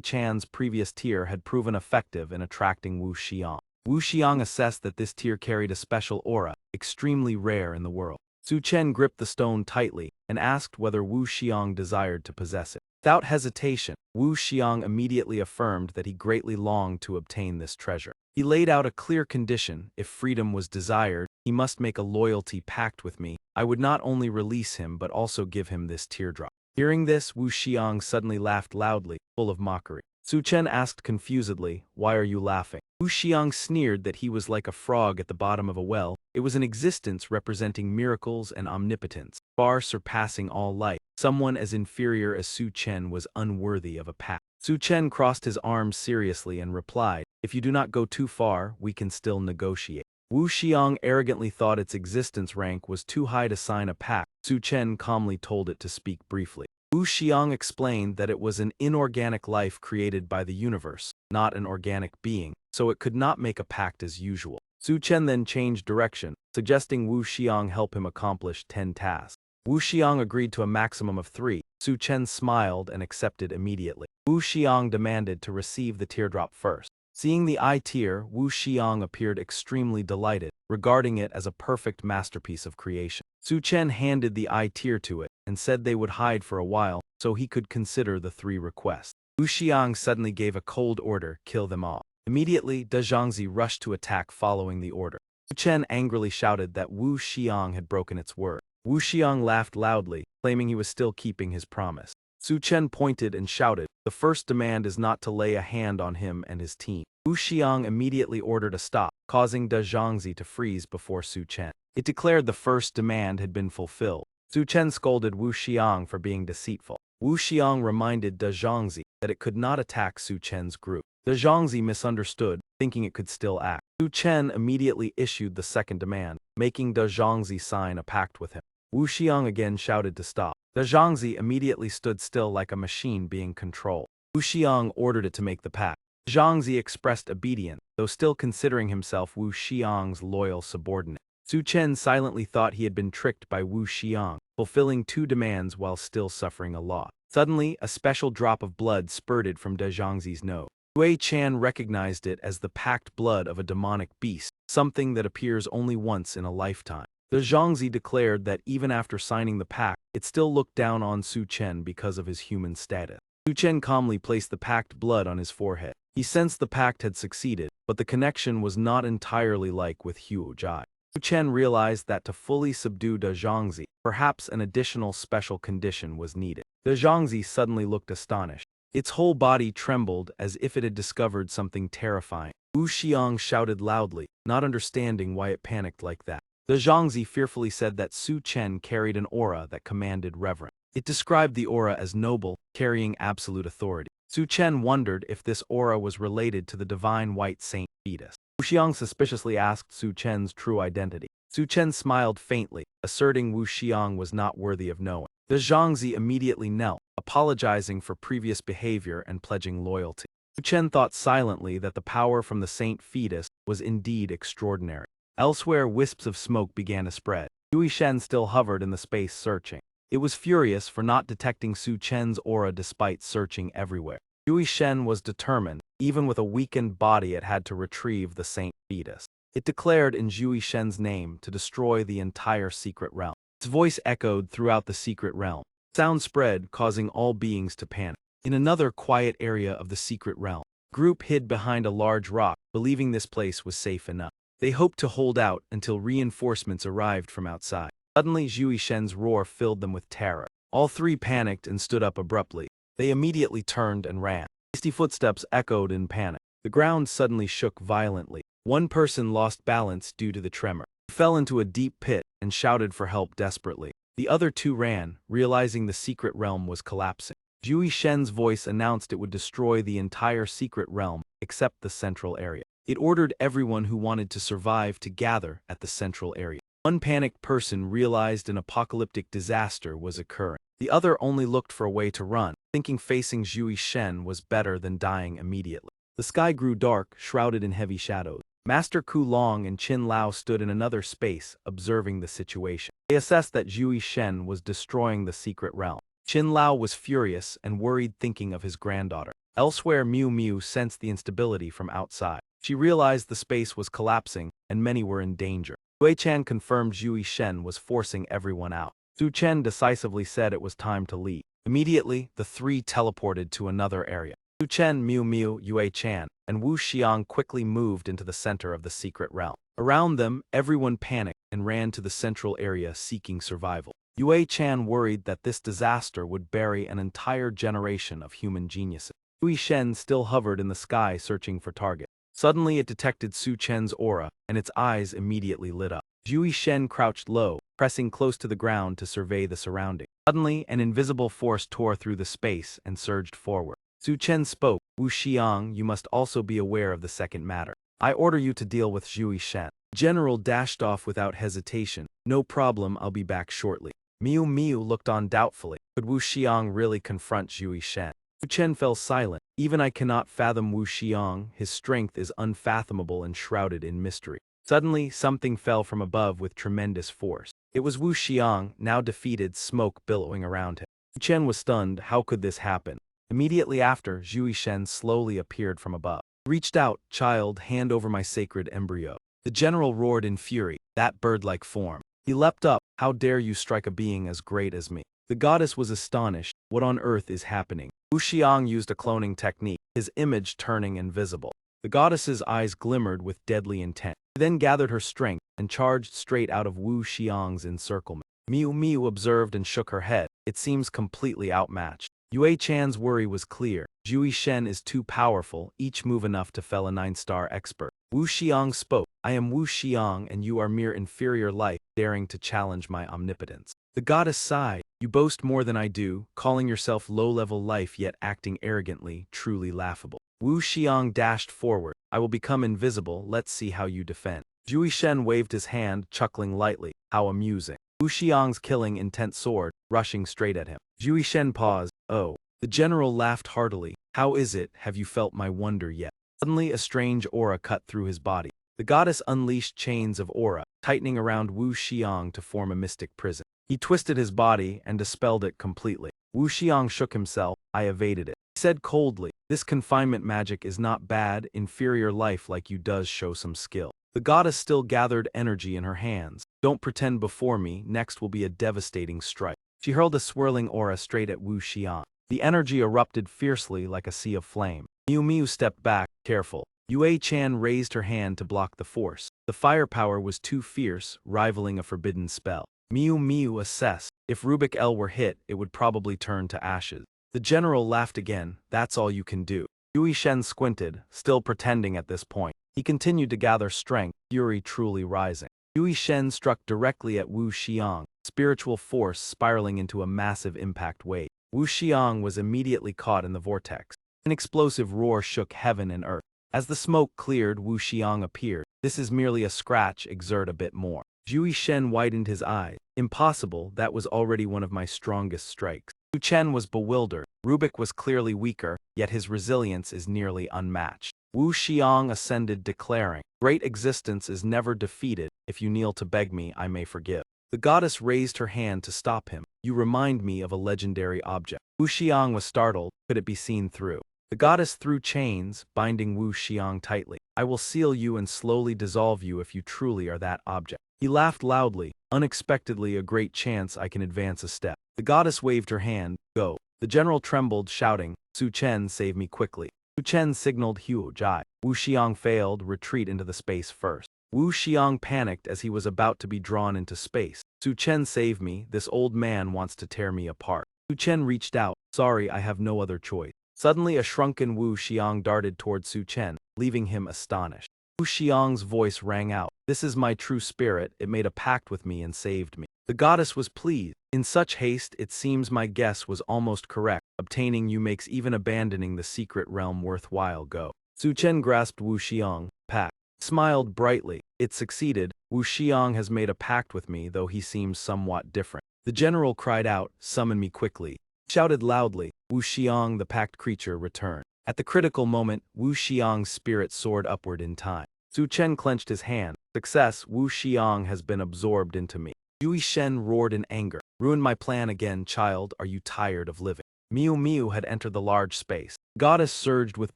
Chan's previous tear had proven effective in attracting Wu Xiang. Wu Xiang assessed that this tear carried a special aura, extremely rare in the world. Su Chen gripped the stone tightly and asked whether Wu Xiang desired to possess it. Without hesitation, Wu Xiang immediately affirmed that he greatly longed to obtain this treasure. He laid out a clear condition: if freedom was desired, he must make a loyalty pact with me. I would not only release him but also give him this teardrop. Hearing this, Wu Xiang suddenly laughed loudly, full of mockery. Su Chen asked confusedly, "Why are you laughing?" Wu Xiang sneered that he was like a frog at the bottom of a well. It was an existence representing miracles and omnipotence, far surpassing all life. Someone as inferior as Su Chen was unworthy of a pact. Su Chen crossed his arms seriously and replied, "If you do not go too far, we can still negotiate." Wu Xiang arrogantly thought its existence rank was too high to sign a pact. Su Chen calmly told it to speak briefly. Wu Xiang explained that it was an inorganic life created by the universe, not an organic being, so it could not make a pact as usual. Su Chen then changed direction, suggesting Wu Xiang help him accomplish 10 tasks. Wu Xiang agreed to a maximum of 3. Su Chen smiled and accepted immediately. Wu Xiang demanded to receive the teardrop first. Seeing the eye tear, Wu Xiang appeared extremely delighted, regarding it as a perfect masterpiece of creation. Su Chen handed the eye tear to it and said they would hide for a while so he could consider the 3 requests. Wu Xiang suddenly gave a cold order: kill them all. Immediately, De Zhangzi rushed to attack following the order. Su Chen angrily shouted that Wu Xiang had broken its word. Wu Xiang laughed loudly, claiming he was still keeping his promise. Su Chen pointed and shouted, "The first demand is not to lay a hand on him and his team." Wu Xiang immediately ordered a stop, causing De Zhangzi to freeze before Su Chen. It declared the first demand had been fulfilled. Su Chen scolded Wu Xiang for being deceitful. Wu Xiang reminded De Zhangzi that it could not attack Su Chen's group. De Zhangzi misunderstood, thinking it could still act. Su Chen immediately issued the second demand, making De Zhangzi sign a pact with him. Wu Xiang again shouted to stop. De Zhangzi immediately stood still like a machine being controlled. Wu Xiang ordered it to make the pact. Zhangzi expressed obedience, though still considering himself Wu Xiang's loyal subordinate. Su Chen silently thought he had been tricked by Wu Xiang, fulfilling 2 demands while still suffering a loss. Suddenly, a special drop of blood spurted from De Zhangzi's nose. Yue Chan recognized it as the packed blood of a demonic beast, something that appears only once in a lifetime. De Zhangzi declared that even after signing the pact, it still looked down on Su Chen because of his human status. Su Chen calmly placed the packed blood on his forehead. He sensed the pact had succeeded, but the connection was not entirely like with Huo Jai. Su Chen realized that to fully subdue De Zhangzi, perhaps an additional special condition was needed. De Zhangzi suddenly looked astonished. Its whole body trembled as if it had discovered something terrifying. Wu Xiang shouted loudly, not understanding why it panicked like that. De Zhangzi fearfully said that Su Chen carried an aura that commanded reverence. It described the aura as noble, carrying absolute authority. Su Chen wondered if this aura was related to the divine white saint fetus. Wu Xiang suspiciously asked Su Chen's true identity. Su Chen smiled faintly, asserting Wu Xiang was not worthy of knowing. De Zhangzi immediately knelt, apologizing for previous behavior and pledging loyalty. Su Chen thought silently that the power from the saint fetus was indeed extraordinary. Elsewhere, wisps of smoke began to spread. Zhui Shen still hovered in the space searching. It was furious for not detecting Su Chen's aura despite searching everywhere. Yui Shen was determined. Even with a weakened body, it had to retrieve the saint fetus. It declared in Yui Shen's name to destroy the entire secret realm. Its voice echoed throughout the secret realm. Sound spread, causing all beings to panic. In another quiet area of the secret realm, the group hid behind a large rock, believing this place was safe enough. They hoped to hold out until reinforcements arrived from outside. Suddenly, Yui Shen's roar filled them with terror. All three panicked and stood up abruptly. They immediately turned and ran. Hasty footsteps echoed in panic. The ground suddenly shook violently. One person lost balance due to the tremor. He fell into a deep pit and shouted for help desperately. The other two ran, realizing the secret realm was collapsing. Yui Shen's voice announced it would destroy the entire secret realm except the central area. It ordered everyone who wanted to survive to gather at the central area. One panicked person realized an apocalyptic disaster was occurring. The other only looked for a way to run, thinking facing Yui Shen was better than dying immediately. The sky grew dark, shrouded in heavy shadows. Master Ku Long and Qin Lao stood in another space, observing the situation. They assessed that Yui Shen was destroying the secret realm. Qin Lao was furious and worried, thinking of his granddaughter. Elsewhere, Miu Miu sensed the instability from outside. She realized the space was collapsing, and many were in danger. Wei Chan confirmed Yui Shen was forcing everyone out. Su Chen decisively said it was time to leave. Immediately, the three teleported to another area. Su Chen, Miu Miu, Yue Chan, and Wu Xiang quickly moved into the center of the secret realm. Around them, everyone panicked and ran to the central area seeking survival. Yue Chan worried that this disaster would bury an entire generation of human geniuses. Yui Shen still hovered in the sky searching for targets. Suddenly it detected Su Chen's aura, and its eyes immediately lit up. Yui Shen crouched low, pressing close to the ground to survey the surroundings. Suddenly, an invisible force tore through the space and surged forward. Su Chen spoke. Wu Xiang, you must also be aware of the second matter. I order you to deal with Yui Shen. The general dashed off without hesitation. No problem, I'll be back shortly. Miu Miu looked on doubtfully. Could Wu Xiang really confront Yui Shen? Su Chen fell silent. Even I cannot fathom Wu Xiang. His strength is unfathomable and shrouded in mystery. Suddenly, something fell from above with tremendous force. It was Wu Xiang, now defeated, smoke billowing around him. Su Chen was stunned. How could this happen? Immediately after, Yui Shen slowly appeared from above. He reached out. Child, hand over my sacred embryo. The general roared in fury. That bird-like form. He leapt up. How dare you strike a being as great as me? The goddess was astonished. What on earth is happening? Wu Xiang used a cloning technique, his image turning invisible. The goddess's eyes glimmered with deadly intent. She then gathered her strength and charged straight out of Wu Xiang's encirclement. Miu Miu observed and shook her head. It seems completely outmatched. Yue Chan's worry was clear. Yui Shen is too powerful, each move enough to fell a 9-star expert. Wu Xiang spoke. I am Wu Xiang and you are mere inferior life, daring to challenge my omnipotence. The goddess sighed. You boast more than I do, calling yourself low-level life yet acting arrogantly, truly laughable. Wu Xiang dashed forward. I will become invisible, let's see how you defend. Yui Shen waved his hand, chuckling lightly. How amusing. Wu Xiang's killing intent sword, rushing straight at him. Yui Shen paused. Oh. The general laughed heartily. How is it, have you felt my wonder yet? Suddenly a strange aura cut through his body. The goddess unleashed chains of aura, tightening around Wu Xiang to form a mystic prison. He twisted his body and dispelled it completely. Wu Xiang shook himself. I evaded it. He said coldly, this confinement magic is not bad, inferior life like you does show some skill. The goddess still gathered energy in her hands. Don't pretend before me, next will be a devastating strike. She hurled a swirling aura straight at Wu Xiang. The energy erupted fiercely like a sea of flame. Miu Miu stepped back, careful. Yue Chan raised her hand to block the force. The firepower was too fierce, rivaling a forbidden spell. Miu Miu assessed. If Rubik L were hit, it would probably turn to ashes. The general laughed again. That's all you can do. Yui Shen squinted, still pretending at this point. He continued to gather strength, fury truly rising. Yui Shen struck directly at Wu Xiang, spiritual force spiraling into a massive impact wave. Wu Xiang was immediately caught in the vortex. An explosive roar shook heaven and earth. As the smoke cleared, Wu Xiang appeared. This is merely a scratch, exert a bit more. Yui Shen widened his eyes. Impossible, that was already one of my strongest strikes. Su Chen was bewildered. Rubik was clearly weaker, yet his resilience is nearly unmatched. Wu Xiang ascended, declaring, Great existence is never defeated. If you kneel to beg me, I may forgive. The goddess raised her hand to stop him. You remind me of a legendary object. Wu Xiang was startled. Could it be seen through? The goddess threw chains, binding Wu Xiang tightly. I will seal you and slowly dissolve you if you truly are that object. He laughed loudly. Unexpectedly, a great chance I can advance a step. The goddess waved her hand. Go. The general trembled, shouting, Su Chen, save me quickly. Su Chen signaled Hu Jai. Wu Xiang failed, retreat into the space first. Wu Xiang panicked as he was about to be drawn into space. Su Chen, save me, this old man wants to tear me apart. Su Chen reached out. Sorry, I have no other choice. Suddenly a shrunken Wu Xiang darted toward Su Chen, leaving him astonished. Wu Xiang's voice rang out. This is my true spirit, it made a pact with me and saved me. The goddess was pleased. In such haste, it seems my guess was almost correct. Obtaining you makes even abandoning the secret realm worthwhile. Go. Su Chen grasped Wu Xiang. Pact. Smiled brightly. It succeeded. Wu Xiang has made a pact with me, though he seems somewhat different. The general cried out, summon me quickly. Shouted loudly. Wu Xiang, the packed creature, returned. At the critical moment, Wu Xiang's spirit soared upward in time. Su Chen clenched his hand. Success, Wu Xiang has been absorbed into me. Yui Shen roared in anger. Ruined my plan again, child, are you tired of living? Miu Miu had entered the large space. Goddess surged with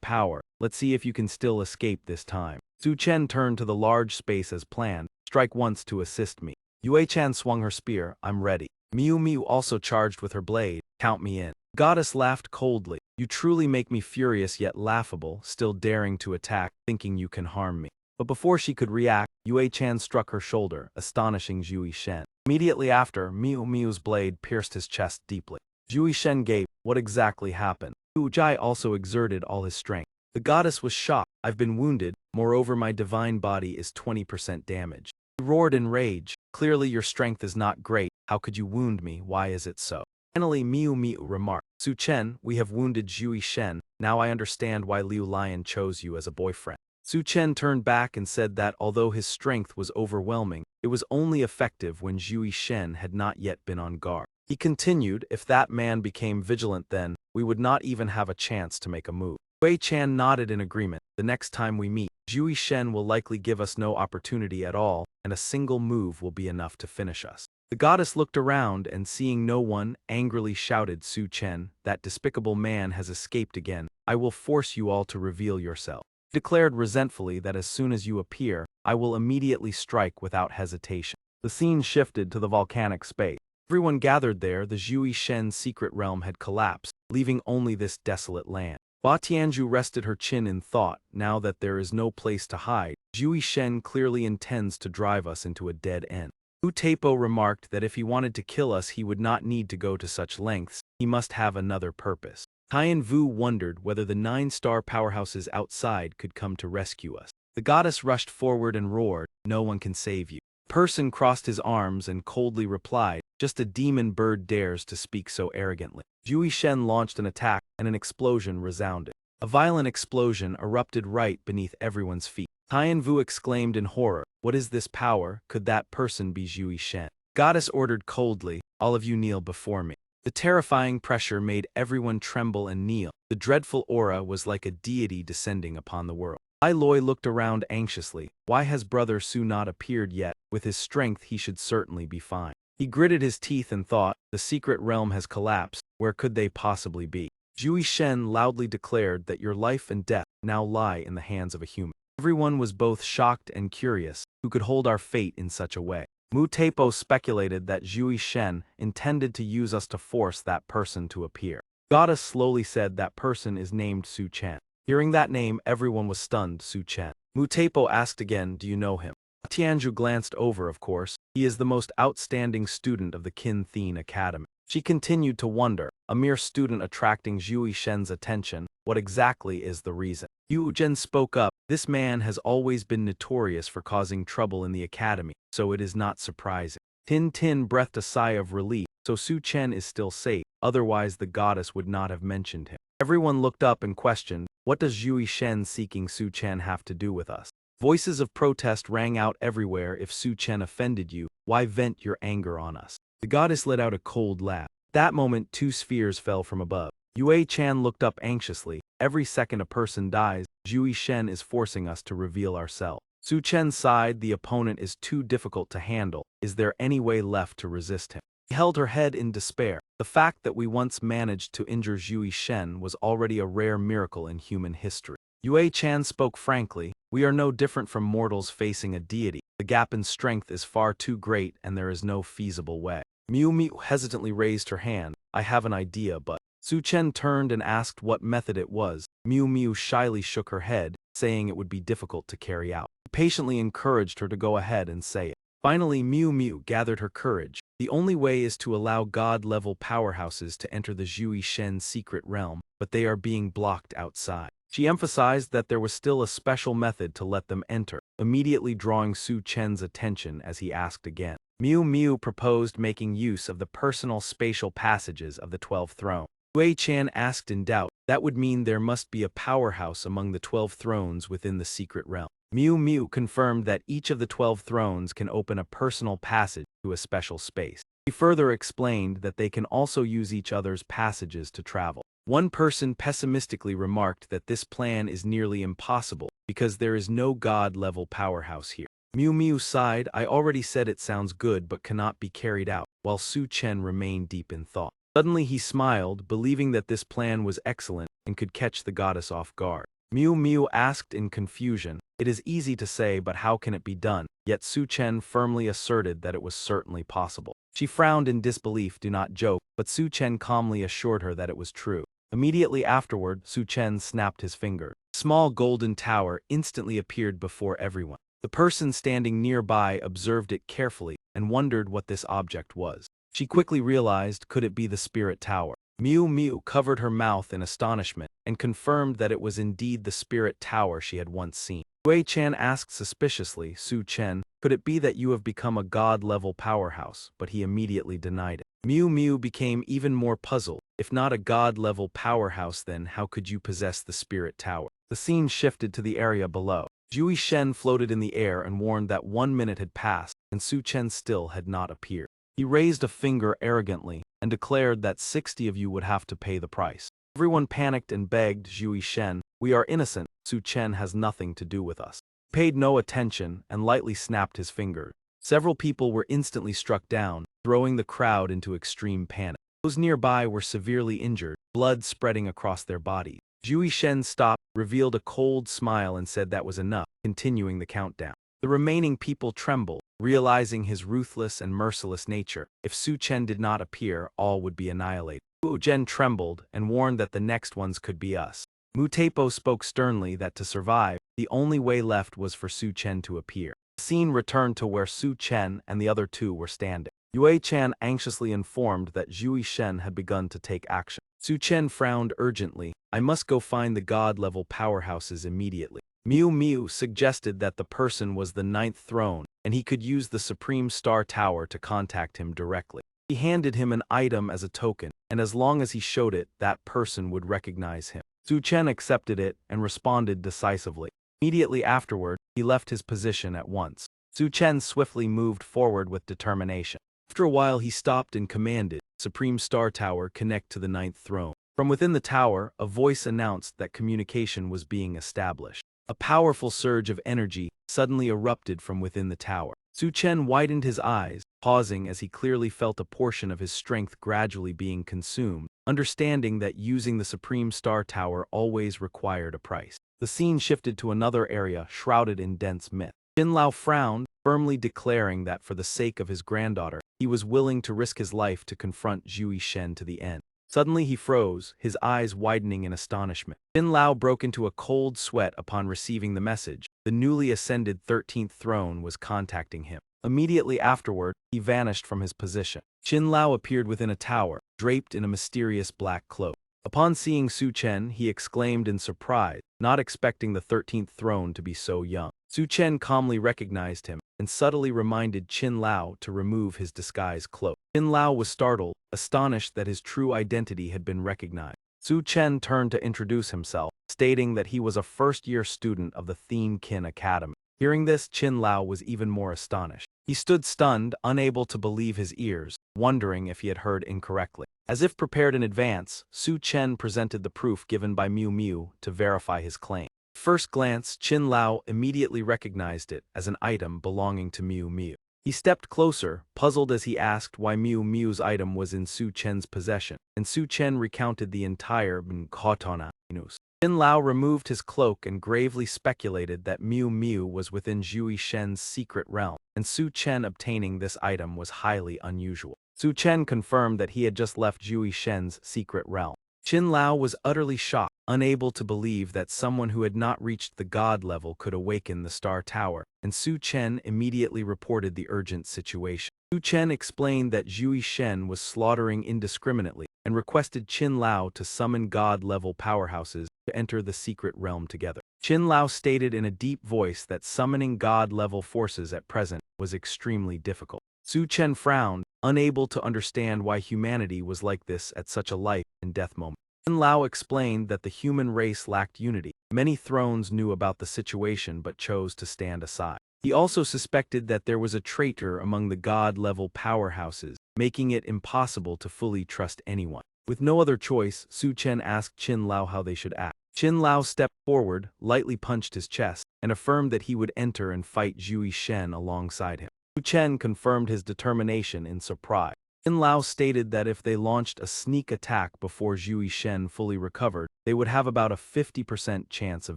power. Let's see if you can still escape this time. Su Chen turned to the large space as planned. Strike once to assist me. Yue Chan swung her spear. I'm ready. Miu Miu also charged with her blade. Count me in. Goddess laughed coldly. You truly make me furious yet laughable, still daring to attack, thinking you can harm me. But before she could react, Yue Chan struck her shoulder, astonishing Yui Shen. Immediately after, Miu Miu's blade pierced his chest deeply. Yui Shen gaped. What exactly happened? Hu Jai also exerted all his strength. The goddess was shocked. I've been wounded, moreover my divine body is 20% damaged. He roared in rage. Clearly your strength is not great. How could you wound me? Why is it so? Finally, Miu Miu remarked, Su Chen, we have wounded Yui Shen. Now I understand why Liu Lion chose you as a boyfriend. Su Chen turned back and said that although his strength was overwhelming, it was only effective when Yui Shen had not yet been on guard. He continued, if that man became vigilant then, we would not even have a chance to make a move. Wei Chan nodded in agreement. The next time we meet, Yui Shen will likely give us no opportunity at all, and a single move will be enough to finish us. The goddess looked around and seeing no one, angrily shouted, Su Chen, that despicable man has escaped again. I will force you all to reveal yourself. He declared resentfully that as soon as you appear, I will immediately strike without hesitation. The scene shifted to the volcanic space. Everyone gathered there, the Yui Shen secret realm had collapsed, leaving only this desolate land. Ba Tianju rested her chin in thought. Now that there is no place to hide, Yui Shen clearly intends to drive us into a dead end. Wu Taipo remarked that if he wanted to kill us he would not need to go to such lengths, he must have another purpose. Taiyan Vu wondered whether the 9-star powerhouses outside could come to rescue us. The goddess rushed forward and roared, no one can save you. Person crossed his arms and coldly replied, just a demon bird dares to speak so arrogantly. Yui Shen launched an attack and an explosion resounded. A violent explosion erupted right beneath everyone's feet. Taiyan Vu exclaimed in horror, what is this power? Could that person be Yui Shen? Goddess ordered coldly, all of you kneel before me. The terrifying pressure made everyone tremble and kneel. The dreadful aura was like a deity descending upon the world. Ai Loi looked around anxiously. Why has Brother Su not appeared yet? With his strength he should certainly be fine. He gritted his teeth and thought, the secret realm has collapsed, where could they possibly be? Yui Shen loudly declared that your life and death now lie in the hands of a human. Everyone was both shocked and curious, who could hold our fate in such a way. Mu Taipo speculated that Yui Shen intended to use us to force that person to appear. Goddess slowly said that person is named Su Chen. Hearing that name, everyone was stunned. Su Chen. Mu Taipo asked again, do you know him? Tianju glanced over, of course. He is the most outstanding student of the Qin Thien Academy. She continued to wonder, a mere student attracting Yui Shen's attention, what exactly is the reason? Yu Zhen spoke up, this man has always been notorious for causing trouble in the academy, so it is not surprising. Tin Tin breathed a sigh of relief, so Su Chen is still safe, otherwise the goddess would not have mentioned him. Everyone looked up and questioned, what does Yui Shen seeking Su Chen have to do with us? Voices of protest rang out everywhere. If Su Chen offended you, why vent your anger on us? The goddess let out a cold laugh. That moment 2 spheres fell from above. Yue Chan looked up anxiously. Every second a person dies, Yui Shen is forcing us to reveal ourselves. Su Chen sighed, the opponent is too difficult to handle. Is there any way left to resist him? He held her head in despair. The fact that we once managed to injure Zhui Shen was already a rare miracle in human history. Yue Chan spoke frankly, "We are no different from mortals facing a deity. The gap in strength is far too great and there is no feasible way." Miu Miu hesitantly raised her hand. "I have an idea, but..." Su Chen turned and asked what method it was. Miu Miu shyly shook her head, saying it would be difficult to carry out. He patiently encouraged her to go ahead and say it. Finally, Miu Miu gathered her courage. "The only way is to allow god-level powerhouses to enter the Zhui Shen secret realm, but they are being blocked outside." She emphasized that there was still a special method to let them enter, immediately drawing Su Chen's attention as he asked again. Miu Miu proposed making use of the personal spatial passages of the 12th throne. Yue Chan asked in doubt, "That would mean there must be a powerhouse among the 12 thrones within the secret realm." Miu Miu confirmed that each of the 12 thrones can open a personal passage to a special space. He further explained that they can also use each other's passages to travel. One person pessimistically remarked that this plan is nearly impossible because there is no god-level powerhouse here. Miu Miu sighed, "I already said it sounds good but cannot be carried out," while Su Chen remained deep in thought. Suddenly he smiled, believing that this plan was excellent and could catch the goddess off guard. Miu Miu asked in confusion, "It is easy to say, but how can it be done?" Yet Su Chen firmly asserted that it was certainly possible. She frowned in disbelief, "Do not joke," but Su Chen calmly assured her that it was true. Immediately afterward, Su Chen snapped his finger. A small golden tower instantly appeared before everyone. The person standing nearby observed it carefully and wondered what this object was. She quickly realized, could it be the spirit tower? Miu Miu covered her mouth in astonishment and confirmed that it was indeed the spirit tower she had once seen. Yue Chan asked suspiciously, "Su Chen, could it be that you have become a god-level powerhouse?" But he immediately denied it. Miu Miu became even more puzzled. If not a god-level powerhouse, then how could you possess the spirit tower? The scene shifted to the area below. Zhui Shen floated in the air and warned that 1 minute had passed, and Su Chen still had not appeared. He raised a finger arrogantly and declared that 60 of you would have to pay the price. Everyone panicked and begged Zhui Shen, "We are innocent, Su Chen has nothing to do with us." He paid no attention and lightly snapped his finger. Several people were instantly struck down, throwing the crowd into extreme panic. Those nearby were severely injured, blood spreading across their bodies. Zhui Shen stopped, revealed a cold smile and said that was enough, continuing the countdown. The remaining people trembled, realizing his ruthless and merciless nature. If Su Chen did not appear, all would be annihilated. Wu Zhen trembled and warned that the next ones could be us. Mu Teipo spoke sternly that to survive, the only way left was for Su Chen to appear. The scene returned to where Su Chen and the other two were standing. Yue Chan anxiously informed that Zhui Shen had begun to take action. Su Chen frowned urgently, "I must go find the god-level powerhouses immediately." Miu Miu suggested that the person was the 9th throne, and he could use the Supreme Star Tower to contact him directly. He handed him an item as a token, and as long as he showed it, that person would recognize him. Su Chen accepted it and responded decisively. Immediately afterward, he left his position at once. Su Chen swiftly moved forward with determination. After a while he stopped and commanded, "Supreme Star Tower, connect to the 9th throne." From within the tower, a voice announced that communication was being established. A powerful surge of energy suddenly erupted from within the tower. Su Chen widened his eyes, pausing as he clearly felt a portion of his strength gradually being consumed, understanding that using the Supreme Star Tower always required a price. The scene shifted to another area shrouded in dense mist. Jin Lao frowned, firmly declaring that for the sake of his granddaughter, he was willing to risk his life to confront Zhui Shen to the end. Suddenly he froze, his eyes widening in astonishment. Jin Lao broke into a cold sweat upon receiving the message. The newly ascended 13th throne was contacting him. Immediately afterward, he vanished from his position. Jin Lao appeared within a tower, draped in a mysterious black cloak. Upon seeing Su Chen, he exclaimed in surprise, not expecting the 13th throne to be so young. Su Chen calmly recognized him and subtly reminded Qin Lao to remove his disguise cloak. Qin Lao was startled, astonished that his true identity had been recognized. Su Chen turned to introduce himself, stating that he was a first-year student of the Thien Kin Academy. Hearing this, Qin Lao was even more astonished. He stood stunned, unable to believe his ears, wondering if he had heard incorrectly. As if prepared in advance, Su Chen presented the proof given by Miu Miu to verify his claim. At first glance, Qin Lao immediately recognized it as an item belonging to Miu Miu. He stepped closer, puzzled as he asked why Miu Miu's item was in Su Chen's possession, and Su Chen recounted the entire Nkotona news. Jin Lao removed his cloak and gravely speculated that Miu Miu was within Zhui Shen's secret realm, and Su Chen obtaining this item was highly unusual. Su Chen confirmed that he had just left Zhui Shen's secret realm. Jin Lao was utterly shocked, unable to believe that someone who had not reached the god level could awaken the Star Tower, and Su Chen immediately reported the urgent situation. Su Chen explained that Zhui Shen was slaughtering indiscriminately, and requested Qin Lao to summon god-level powerhouses to enter the secret realm together. Qin Lao stated in a deep voice that summoning god-level forces at present was extremely difficult. Su Chen frowned, unable to understand why humanity was like this at such a life and death moment. Qin Lao explained that the human race lacked unity. Many thrones knew about the situation but chose to stand aside. He also suspected that there was a traitor among the god-level powerhouses, making it impossible to fully trust anyone. With no other choice, Su Chen asked Qin Lao how they should act. Qin Lao stepped forward, lightly punched his chest, and affirmed that he would enter and fight Zhui Shen alongside him. Su Chen confirmed his determination in surprise. Qin Lao stated that if they launched a sneak attack before Zhui Shen fully recovered, they would have about a 50% chance of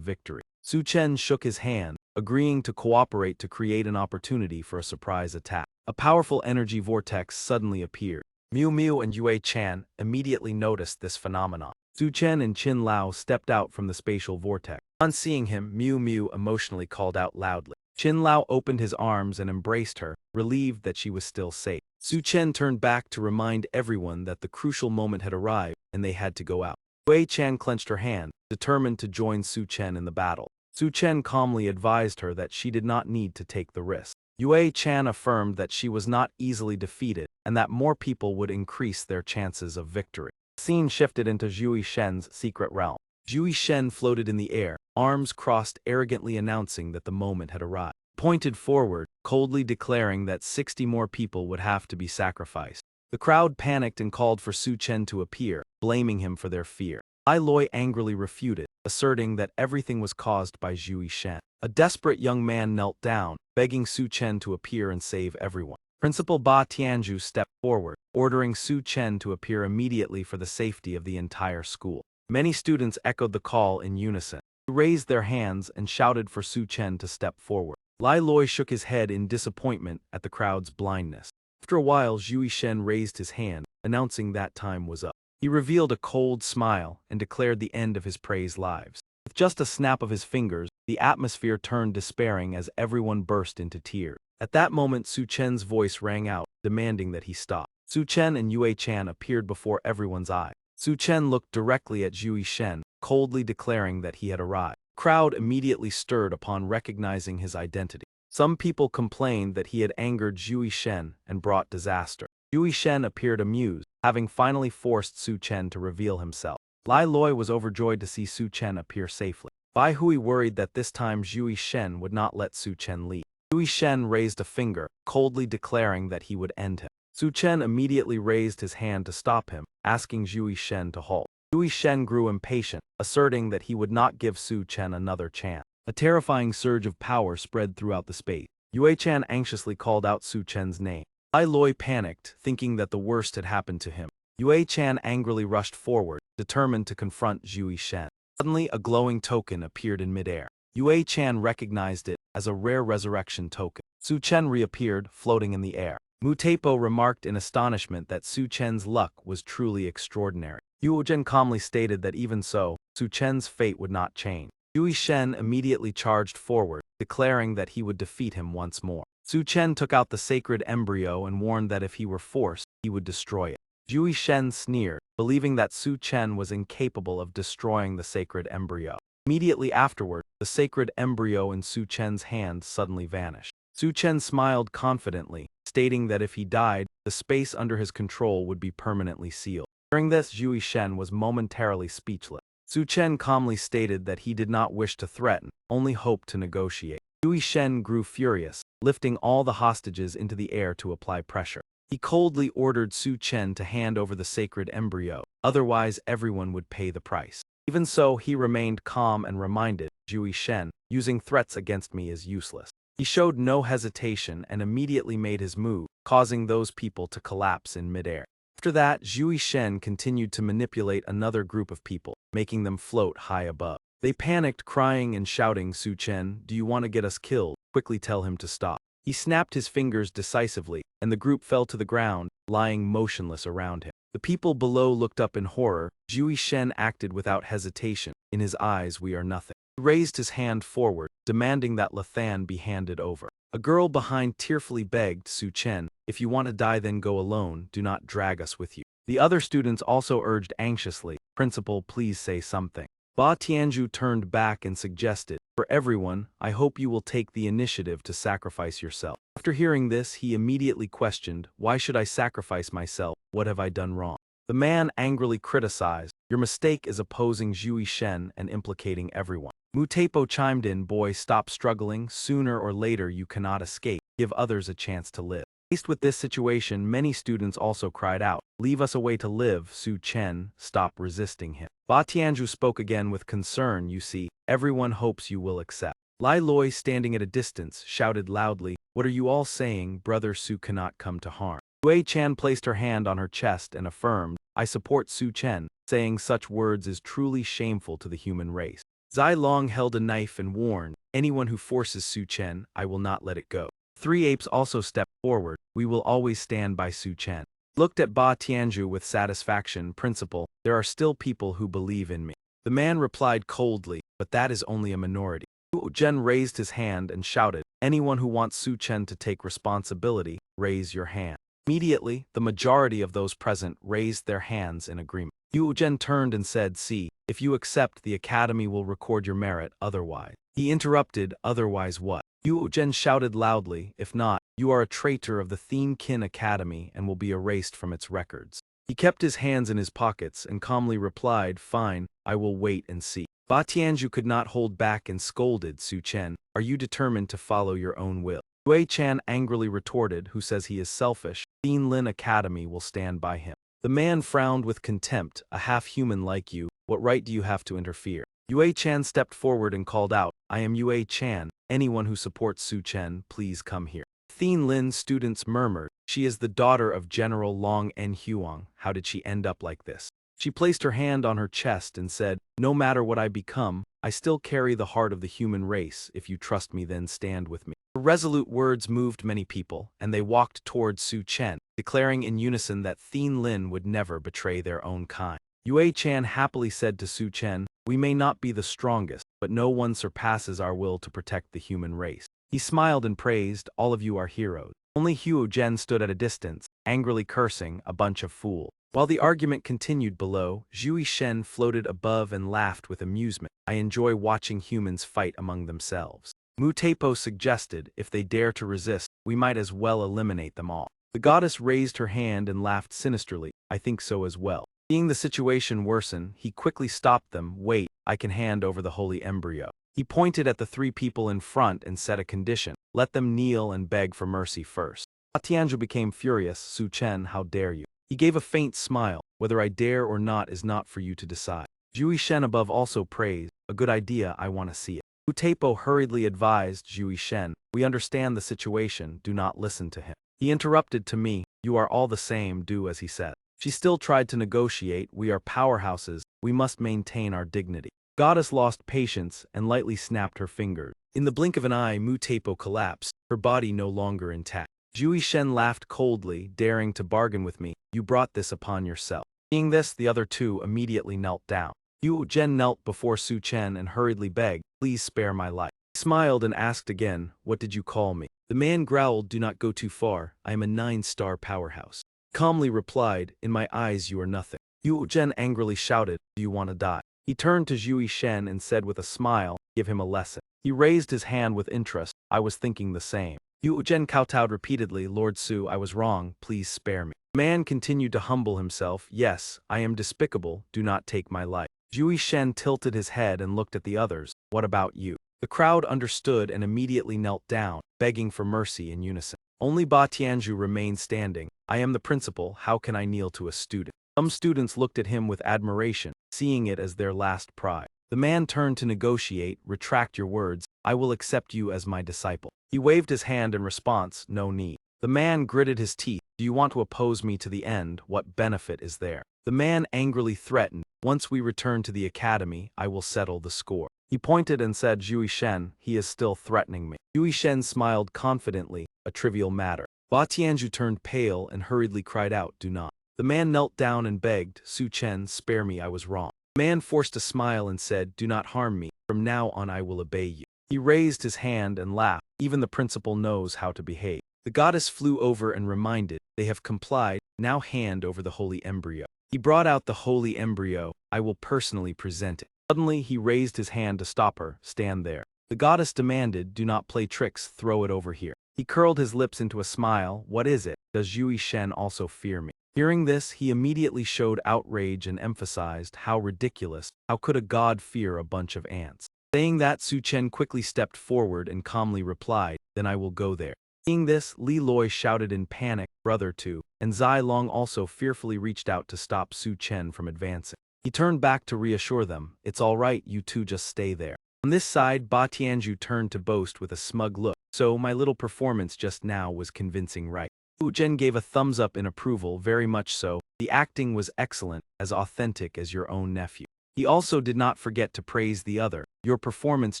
victory. Su Chen shook his hand, agreeing to cooperate to create an opportunity for a surprise attack. A powerful energy vortex suddenly appeared. Miu Miu and Yue Chan immediately noticed this phenomenon. Su Chen and Qin Lao stepped out from the spatial vortex. On seeing him, Miu Miu emotionally called out loudly. Qin Lao opened his arms and embraced her, relieved that she was still safe. Su Chen turned back to remind everyone that the crucial moment had arrived and they had to go out. Yue Chan clenched her hand, determined to join Su Chen in the battle. Su Chen calmly advised her that she did not need to take the risk. Yue Chan affirmed that she was not easily defeated and that more people would increase their chances of victory. The scene shifted into Zhui Shen's secret realm. Zhui Shen floated in the air, arms crossed, arrogantly announcing that the moment had arrived. Pointed forward, coldly declaring that 60 more people would have to be sacrificed. The crowd panicked and called for Su Chen to appear, blaming him for their fear. Ai Loi angrily refuted, asserting that everything was caused by Zhui Shen. A desperate young man knelt down, begging Su Chen to appear and save everyone. Principal Ba Tianzhu stepped forward, ordering Su Chen to appear immediately for the safety of the entire school. Many students echoed the call in unison. They raised their hands and shouted for Su Chen to step forward. Lai Loi shook his head in disappointment at the crowd's blindness. After a while, Zhui Shen raised his hand, announcing that time was up. He revealed a cold smile and declared the end of his prey's lives. With just a snap of his fingers, the atmosphere turned despairing as everyone burst into tears. At that moment, Su Chen's voice rang out, demanding that he stop. Su Chen and Yue Chan appeared before everyone's eyes. Su Chen looked directly at Zhui Shen, coldly declaring that he had arrived. The crowd immediately stirred upon recognizing his identity. Some people complained that he had angered Zhui Shen and brought disaster. Zhui Shen appeared amused, having finally forced Su Chen to reveal himself. Lai Loi was overjoyed to see Su Chen appear safely. Bai Hui worried that this time Zhui Shen would not let Su Chen leave. Zhui Shen raised a finger, coldly declaring that he would end him. Su Chen immediately raised his hand to stop him, asking Zhui Shen to halt. Zhui Shen grew impatient, asserting that he would not give Su Chen another chance. A terrifying surge of power spread throughout the space. Yue Chan anxiously called out Su Chen's name. Ai Loi panicked, thinking that the worst had happened to him. Yue Chan angrily rushed forward, determined to confront Zhui Shen. Suddenly, a glowing token appeared in midair. Yue Chan recognized it as a rare resurrection token. Su Chen reappeared, floating in the air. Mu Teipo remarked in astonishment that Su Chen's luck was truly extraordinary. Yu Zhen calmly stated that even so, Su Chen's fate would not change. Zhui Shen immediately charged forward, declaring that he would defeat him once more. Su Chen took out the sacred embryo and warned that if he were forced, he would destroy it. Zhui Shen sneered, believing that Su Chen was incapable of destroying the sacred embryo. Immediately afterward, the sacred embryo in Su Chen's hand suddenly vanished. Su Chen smiled confidently, stating that if he died, the space under his control would be permanently sealed. During this, Zhui Shen was momentarily speechless. Su Chen calmly stated that he did not wish to threaten, only hoped to negotiate. Zhui Shen grew furious, lifting all the hostages into the air to apply pressure. He coldly ordered Su Chen to hand over the sacred embryo, otherwise everyone would pay the price. Even so, he remained calm and reminded Zhui Shen, using threats against me is useless. He showed no hesitation and immediately made his move, causing those people to collapse in midair. After that, Zhui Shen continued to manipulate another group of people, making them float high above. They panicked, crying and shouting, "Su Chen, do you want to get us killed? Quickly tell him to stop." He snapped his fingers decisively, and the group fell to the ground, lying motionless around him. The people below looked up in horror. Zhui Shen acted without hesitation. In his eyes, we are nothing. He raised his hand forward, demanding that Lathan be handed over. A girl behind tearfully begged, "Su Chen, if you want to die then go alone, do not drag us with you." The other students also urged anxiously, "Principal, please say something." Ba Tianzhu turned back and suggested, "For everyone, I hope you will take the initiative to sacrifice yourself." After hearing this, he immediately questioned, "Why should I sacrifice myself? What have I done wrong?" The man angrily criticized, "Your mistake is opposing Zhui Shen and implicating everyone." Mu Teipo chimed in, "Boy, stop struggling. Sooner or later you cannot escape. Give others a chance to live." Faced with this situation, many students also cried out, "Leave us a way to live, Su Chen, stop resisting him." Ba Tianzhu spoke again with concern, "You see, everyone hopes you will accept." Lai Loi, standing at a distance, shouted loudly, "What are you all saying? Brother Su cannot come to harm." Wei Chan placed her hand on her chest and affirmed, "I support Su Chen. Saying such words is truly shameful to the human race." Zai Long held a knife and warned, "Anyone who forces Su Chen, I will not let it go." Three apes also stepped forward, "We will always stand by Su Chen." Looked at Ba Tianzhu with satisfaction, "Principal, there are still people who believe in me." The man replied coldly, "But that is only a minority." Yu Zhen raised his hand and shouted, "Anyone who wants Su Chen to take responsibility, raise your hand." Immediately, the majority of those present raised their hands in agreement. Yu Zhen turned and said, "See, if you accept, the academy will record your merit, otherwise." He interrupted, "Otherwise what?" Yu Zhen shouted loudly, "If not, you are a traitor of the Thien Kin Academy and will be erased from its records." He kept his hands in his pockets and calmly replied, "Fine, I will wait and see." Ba Tianzhu could not hold back and scolded, "Su Chen, are you determined to follow your own will?" Wei Chan angrily retorted, "Who says he is selfish? Thien Lin Academy will stand by him." The man frowned with contempt, "A half-human like you, what right do you have to interfere?" Yue Chan stepped forward and called out, "I am Yue Chan. Anyone who supports Su Chen, please come here." Thien Lin students murmured, "She is the daughter of General Long En Huang. How did she end up like this?" She placed her hand on her chest and said, "No matter what I become, I still carry the heart of the human race. If you trust me, then stand with me." Her resolute words moved many people, and they walked towards Su Chen, declaring in unison that Thien Lin would never betray their own kind. Yue Chan happily said to Su Chen, "We may not be the strongest, but no one surpasses our will to protect the human race." He smiled and praised, "All of you are heroes." Only Hu Zhen stood at a distance, angrily cursing, "A bunch of fools." While the argument continued below, Zhui Shen floated above and laughed with amusement. "I enjoy watching humans fight among themselves." Mu Teipo suggested, "If they dare to resist, we might as well eliminate them all." The goddess raised her hand and laughed sinisterly, "I think so as well." Seeing the situation worsen, he quickly stopped them. "Wait, I can hand over the holy embryo." He pointed at the three people in front and set a condition, "Let them kneel and beg for mercy first." Tianzhu became furious, "Su Chen, how dare you?" He gave a faint smile, "Whether I dare or not is not for you to decide." Zhui Shen above also praised, "A good idea, I want to see it." Wu Teipo hurriedly advised Zhui Shen, "We understand the situation, do not listen to him." He interrupted to me, "You are all the same, do as he said." She still tried to negotiate, "We are powerhouses, we must maintain our dignity." Goddess lost patience and lightly snapped her fingers. In the blink of an eye, Mu Teipo collapsed, her body no longer intact. Zhui Shen laughed coldly, daring to bargain with me, "You brought this upon yourself." Seeing this, the other two immediately knelt down. Yu Zhen knelt before Su Chen and hurriedly begged, "Please spare my life." He smiled and asked again, "What did you call me?" The man growled, "Do not go too far, I am a 9-star powerhouse." Calmly replied, "In my eyes you are nothing." Yu Zhen angrily shouted, "Do you want to die?" He turned to Zhui Shen and said with a smile, "Give him a lesson." He raised his hand with interest, "I was thinking the same." Yu Zhen kowtowed repeatedly, "Lord Su, I was wrong, please spare me." The man continued to humble himself, "Yes, I am despicable, do not take my life." Zhui Shen tilted his head and looked at the others, "What about you?" The crowd understood and immediately knelt down, begging for mercy in unison. Only Ba Tianzhu remained standing, "I am the principal, how can I kneel to a student?" Some students looked at him with admiration, seeing it as their last pride. The man turned to negotiate. Retract your words. I will accept you as my disciple. He waved his hand in response. No need. The man gritted his teeth. Do you want to oppose me to the end? What benefit is there? The man angrily threatened. Once we return to the academy, I will settle the score. He pointed and said, Zhui Shen, he is still threatening me. Zhui Shen smiled confidently. A trivial matter. Ba Tianzhu turned pale and hurriedly cried out, do not. The man knelt down and begged, Su Chen, spare me, I was wrong. The man forced a smile and said, do not harm me. From now on I will obey you. He raised his hand and laughed. Even the principal knows how to behave. The goddess flew over and reminded, they have complied, now hand over the holy embryo. He brought out the holy embryo. I will personally present it. Suddenly he raised his hand to stop her. Stand there. The goddess demanded, do not play tricks, throw it over here. He curled his lips into a smile. What is it? Does Zhui Shen also fear me? Hearing this, he immediately showed outrage and emphasized, how ridiculous, how could a god fear a bunch of ants? Saying that, Su Chen quickly stepped forward and calmly replied, then I will go there. Seeing this, Li Loi shouted in panic, brother too, and Zai Long also fearfully reached out to stop Su Chen from advancing. He turned back to reassure them, it's all right, you two just stay there. On this side, Ba Tianzhu turned to boast with a smug look, so my little performance just now was convincing, right? Wu Zhen gave a thumbs up in approval, very much so. The acting was excellent, as authentic as your own nephew. He also did not forget to praise the other. Your performance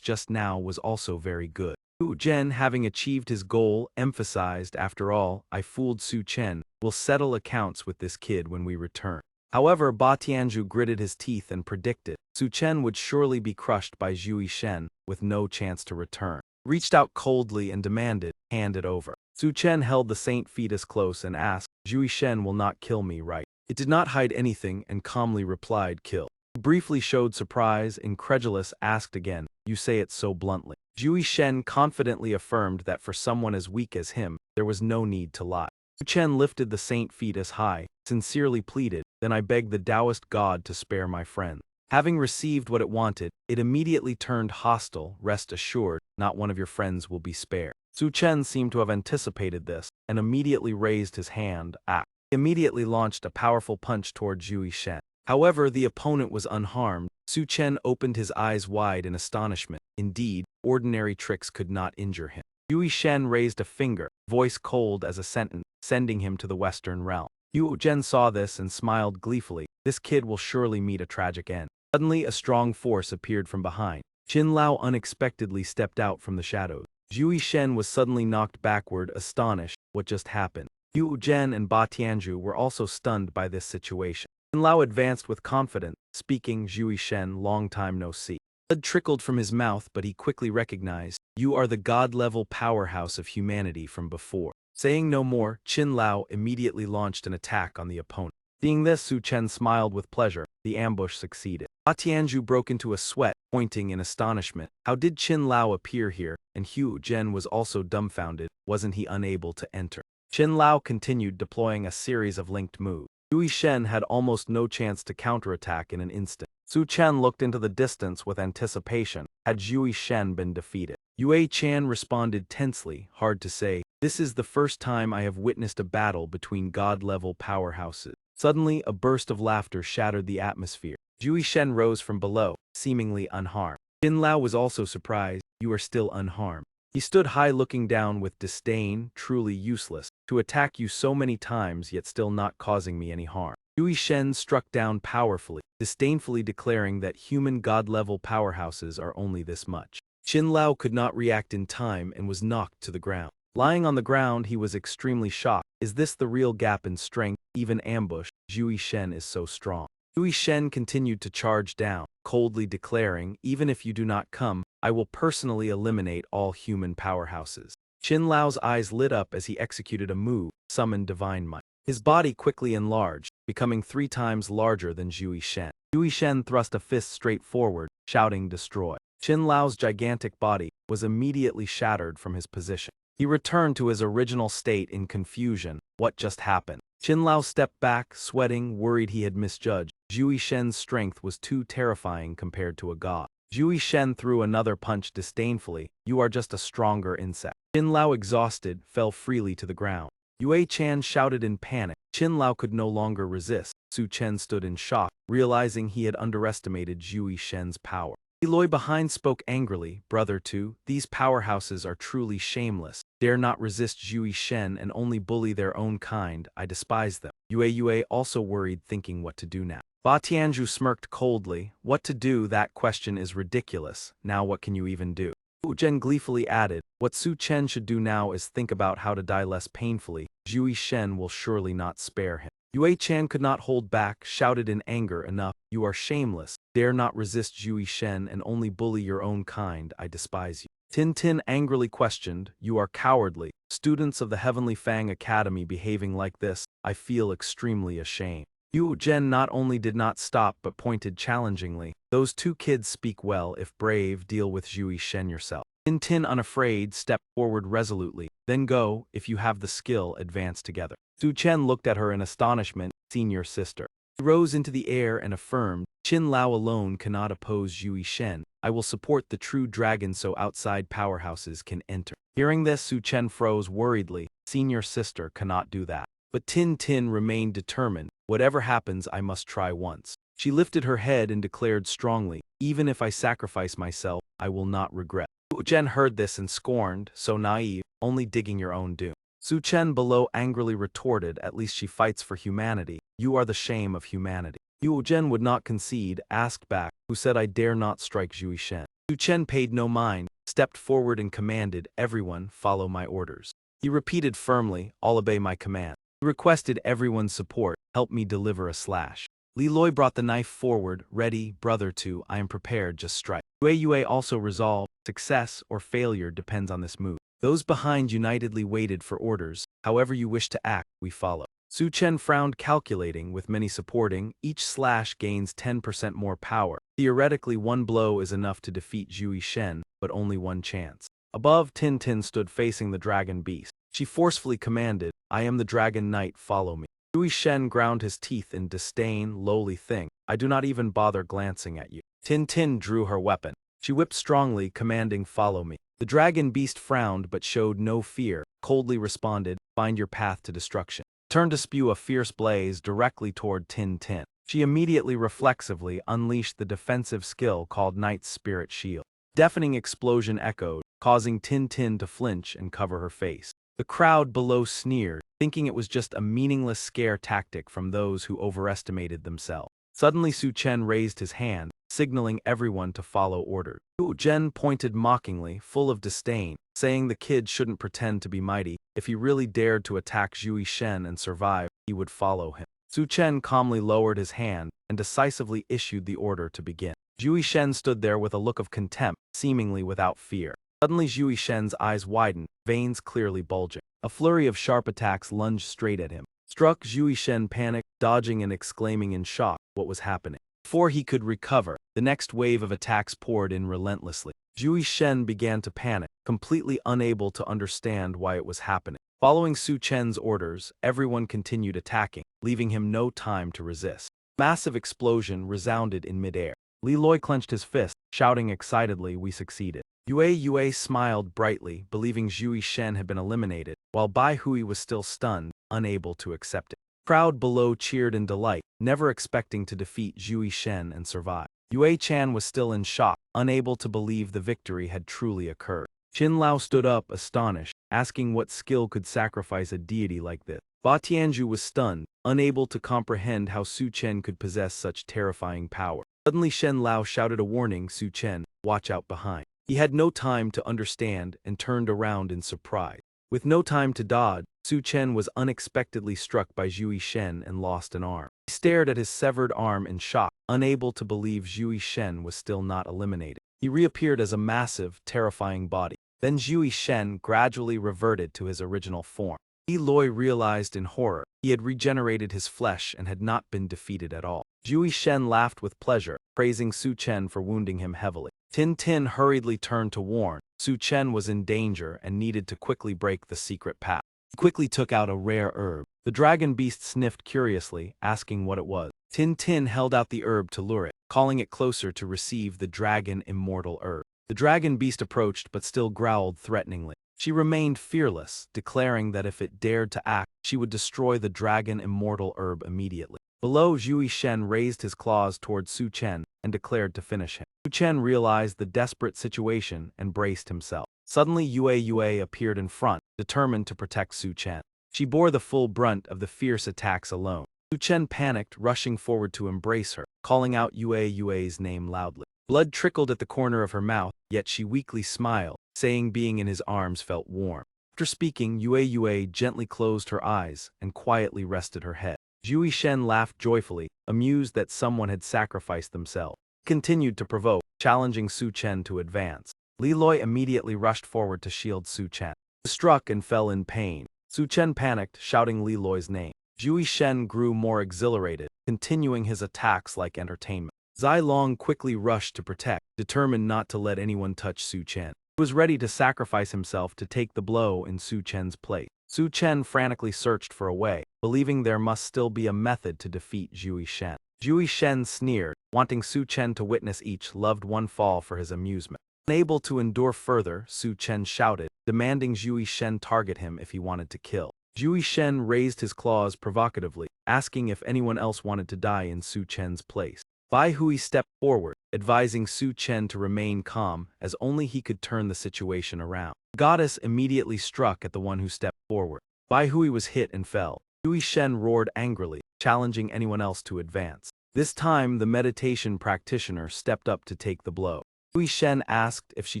just now was also very good. Wu Zhen, having achieved his goal, emphasized, after all, I fooled Su Chen. We'll settle accounts with this kid when we return. However, Ba Tianzhu gritted his teeth and predicted Su Chen would surely be crushed by Zhui Shen, with no chance to return. Reached out coldly and demanded, hand it over. Su Chen held the saint fetus close and asked, Zhui Shen will not kill me, right? It did not hide anything and calmly replied, kill. He briefly showed surprise, incredulous, asked again, you say it so bluntly. Zhui Shen confidently affirmed that for someone as weak as him, there was no need to lie. Su Chen lifted the saint fetus high, sincerely pleaded, then I beg the Taoist god to spare my friend. Having received what it wanted, it immediately turned hostile. Rest assured, not one of your friends will be spared. Su Chen seemed to have anticipated this, and immediately raised his hand. He immediately launched a powerful punch toward Zhui Shen. However, the opponent was unharmed. Su Chen opened his eyes wide in astonishment. Indeed, ordinary tricks could not injure him. Zhui Shen raised a finger, voice cold as a sentence, sending him to the Western realm. Wu Zhen saw this and smiled gleefully. This kid will surely meet a tragic end. Suddenly, a strong force appeared from behind. Qin Lao unexpectedly stepped out from the shadows. Zhui Shen was suddenly knocked backward, astonished. What just happened? Wu Zhen and Ba Tianzhu were also stunned by this situation. Qin Lao advanced with confidence, speaking, Zhui Shen, long time no see. Blood trickled from his mouth, but he quickly recognized, you are the god-level powerhouse of humanity from before. Saying no more, Qin Lao immediately launched an attack on the opponent. Seeing this, Su Chen smiled with pleasure. The ambush succeeded. Ba Tianzhu broke into a sweat, pointing in astonishment. How did Qin Lao appear here? And Wu Zhen was also dumbfounded. Wasn't he unable to enter? Qin Lao continued deploying a series of linked moves. Zhui Shen had almost no chance to counterattack in an instant. Su Chen looked into the distance with anticipation. Had Zhui Shen been defeated? Yue Chan responded tensely, hard to say. This is the first time I have witnessed a battle between god-level powerhouses. Suddenly, a burst of laughter shattered the atmosphere. Zhui Shen rose from below, seemingly unharmed. Qin Lao was also surprised. You are still unharmed. He stood high looking down with disdain, truly useless. To attack you so many times yet still not causing me any harm. Zhui Shen struck down powerfully, disdainfully declaring that human god-level powerhouses are only this much. Qin Lao could not react in time and was knocked to the ground. Lying on the ground, he was extremely shocked. Is this the real gap in strength? Even ambushed, Zhui Shen is so strong. Zhui Shen continued to charge down, coldly declaring, even if you do not come, I will personally eliminate all human powerhouses. Qin Lao's eyes lit up as he executed a move, summoned divine might. His body quickly enlarged, becoming 3 times larger than Zhui Shen. Zhui Shen thrust a fist straight forward, shouting destroy. Qin Lao's gigantic body was immediately shattered from his position. He returned to his original state in confusion. What just happened? Qin Lao stepped back, sweating, worried he had misjudged. Zhui Shen's strength was too terrifying compared to a god. Zhui Shen threw another punch disdainfully. You are just a stronger insect. Qin Lao, exhausted, fell freely to the ground. Yue Chan shouted in panic. Qin Lao could no longer resist. Su Chen stood in shock, realizing he had underestimated Zhu Shen's power. Eloy behind spoke angrily, "Brother Tu, these powerhouses are truly shameless. Dare not resist Zhu Shen and only bully their own kind. I despise them." Yue also worried, thinking what to do now. Ba Tianzhu smirked coldly. "What to do? That question is ridiculous. Now what can you even do?" Wu Zhen gleefully added, "What Su Chen should do now is think about how to die less painfully. Zhu Shen will surely not spare him." Yue Chan could not hold back, shouted in anger, "Enough, you are shameless. Dare not resist Zhu Shen and only bully your own kind. I despise you." Tin Tin angrily questioned, "You are cowardly. Students of the Heavenly Fang Academy behaving like this, I feel extremely ashamed." Yu Zhen not only did not stop but pointed challengingly, "Those two kids speak well. If brave, deal with Zhu Shen yourself." Tin Tin, unafraid, stepped forward resolutely. "Then go, if you have the skill, advance together." Su Chen looked at her in astonishment, "Senior sister." He rose into the air and affirmed, "Qin Lao alone cannot oppose Zhu Shen. I will support the true dragon so outside powerhouses can enter." Hearing this, Su Chen froze worriedly. "Senior sister cannot do that." But Tin Tin remained determined. "Whatever happens, I must try once." She lifted her head and declared strongly, "Even if I sacrifice myself, I will not regret." Su Chen heard this and scorned, "So naive, only digging your own doom." Su Chen below angrily retorted, "At least she fights for humanity. You are the shame of humanity." Yu Zhen would not concede, asked back, "Who said I dare not strike Zhu Shen?" Su Chen paid no mind, stepped forward and commanded, "Everyone, follow my orders." He repeated firmly, "All obey my command." He requested everyone's support, "Help me deliver a slash." Li Loi brought the knife forward, "Ready, Brother Tu, I am prepared, just strike." Yue also resolved, "Success or failure depends on this move." Those behind unitedly waited for orders. "However you wish to act, we follow." Su Chen frowned, calculating, with many supporting, each slash gains 10% more power. Theoretically, one blow is enough to defeat Zhu Shen, but only one chance. Above, Tin Tin stood facing the dragon beast. She forcefully commanded, "I am the dragon knight, follow me." Zhu Shen ground his teeth in disdain, lowly thing. "I do not even bother glancing at you." Tin Tin drew her weapon. She whipped strongly, commanding, "Follow me." The dragon beast frowned but showed no fear, coldly responded, "Find your path to destruction." Turned to spew a fierce blaze directly toward Tin Tin. She immediately reflexively unleashed the defensive skill called Knight's Spirit Shield. Deafening explosion echoed, causing Tin Tin to flinch and cover her face. The crowd below sneered, thinking it was just a meaningless scare tactic from those who overestimated themselves. Suddenly Su Chen raised his hand, signaling everyone to follow orders. Yu Zhen pointed mockingly, full of disdain, saying the kid shouldn't pretend to be mighty. If he really dared to attack Zhu Shen and survive, he would follow him. Su Chen calmly lowered his hand and decisively issued the order to begin. Zhu Shen stood there with a look of contempt, seemingly without fear. Suddenly Zhu Shen's eyes widened, veins clearly bulging. A flurry of sharp attacks lunged straight at him. Struck, Zhu Shen panicked, dodging and exclaiming in shock what was happening. Before he could recover, the next wave of attacks poured in relentlessly. Zhu Shen began to panic, completely unable to understand why it was happening. Following Su Chen's orders, everyone continued attacking, leaving him no time to resist. Massive explosion resounded in midair. Li Loi clenched his fist, shouting excitedly, "We succeeded." Yue smiled brightly, believing Zhu Shen had been eliminated, while Bai Hui was still stunned, unable to accept it. Crowd below cheered in delight, never expecting to defeat Zhu Shen and survive. Yue Chan was still in shock, unable to believe the victory had truly occurred. Qin Lao stood up, astonished, asking what skill could sacrifice a deity like this. Ba Tianzhu was stunned, unable to comprehend how Su Chen could possess such terrifying power. Suddenly Shen Lao shouted a warning, "Su Chen, watch out behind." He had no time to understand and turned around in surprise. With no time to dodge, Su Chen was unexpectedly struck by Zhu Shen and lost an arm. He stared at his severed arm in shock, unable to believe Zhu Shen was still not eliminated. He reappeared as a massive, terrifying body. Then Zhu Shen gradually reverted to his original form. Li Loi realized in horror he had regenerated his flesh and had not been defeated at all. Zhu Shen laughed with pleasure, praising Su Chen for wounding him heavily. Tin Tin hurriedly turned to warn. Su Chen was in danger and needed to quickly break the secret path. He quickly took out a rare herb. The dragon beast sniffed curiously, asking what it was. Tin Tin held out the herb to lure it, calling it closer to receive the dragon immortal herb. The dragon beast approached but still growled threateningly. She remained fearless, declaring that if it dared to act, she would destroy the dragon immortal herb immediately. Below, Zhui Shen raised his claws towards Su Chen and declared to finish him. Su Chen realized the desperate situation and braced himself. Suddenly, Yue appeared in front, determined to protect Su Chen. She bore the full brunt of the fierce attacks alone. Su Chen panicked, rushing forward to embrace her, calling out Yue's name loudly. Blood trickled at the corner of her mouth, yet she weakly smiled, saying being in his arms felt warm. After speaking, Yue gently closed her eyes and quietly rested her head. Zhui Shen laughed joyfully, amused that someone had sacrificed themselves. He continued to provoke, challenging Su Chen to advance. Li Loi immediately rushed forward to shield Su Chen. He struck and fell in pain. Su Chen panicked, shouting Li Loi's name. Zhui Shen grew more exhilarated, continuing his attacks like entertainment. Zai Long quickly rushed to protect, determined not to let anyone touch Su Chen. He was ready to sacrifice himself to take the blow in Su Chen's place. Su Chen frantically searched for a way, believing there must still be a method to defeat Zhui Shen. Zhui Shen sneered, wanting Su Chen to witness each loved one fall for his amusement. Unable to endure further, Su Chen shouted, demanding Zhui Shen target him if he wanted to kill. Zhui Shen raised his claws provocatively, asking if anyone else wanted to die in Su Chen's place. Bai Hui stepped forward, advising Su Chen to remain calm, as only he could turn the situation around. The goddess immediately struck at the one who stepped forward. Bai Hui was hit and fell. Zhui Shen roared angrily, challenging anyone else to advance. This time, the meditation practitioner stepped up to take the blow. Zhui Shen asked if she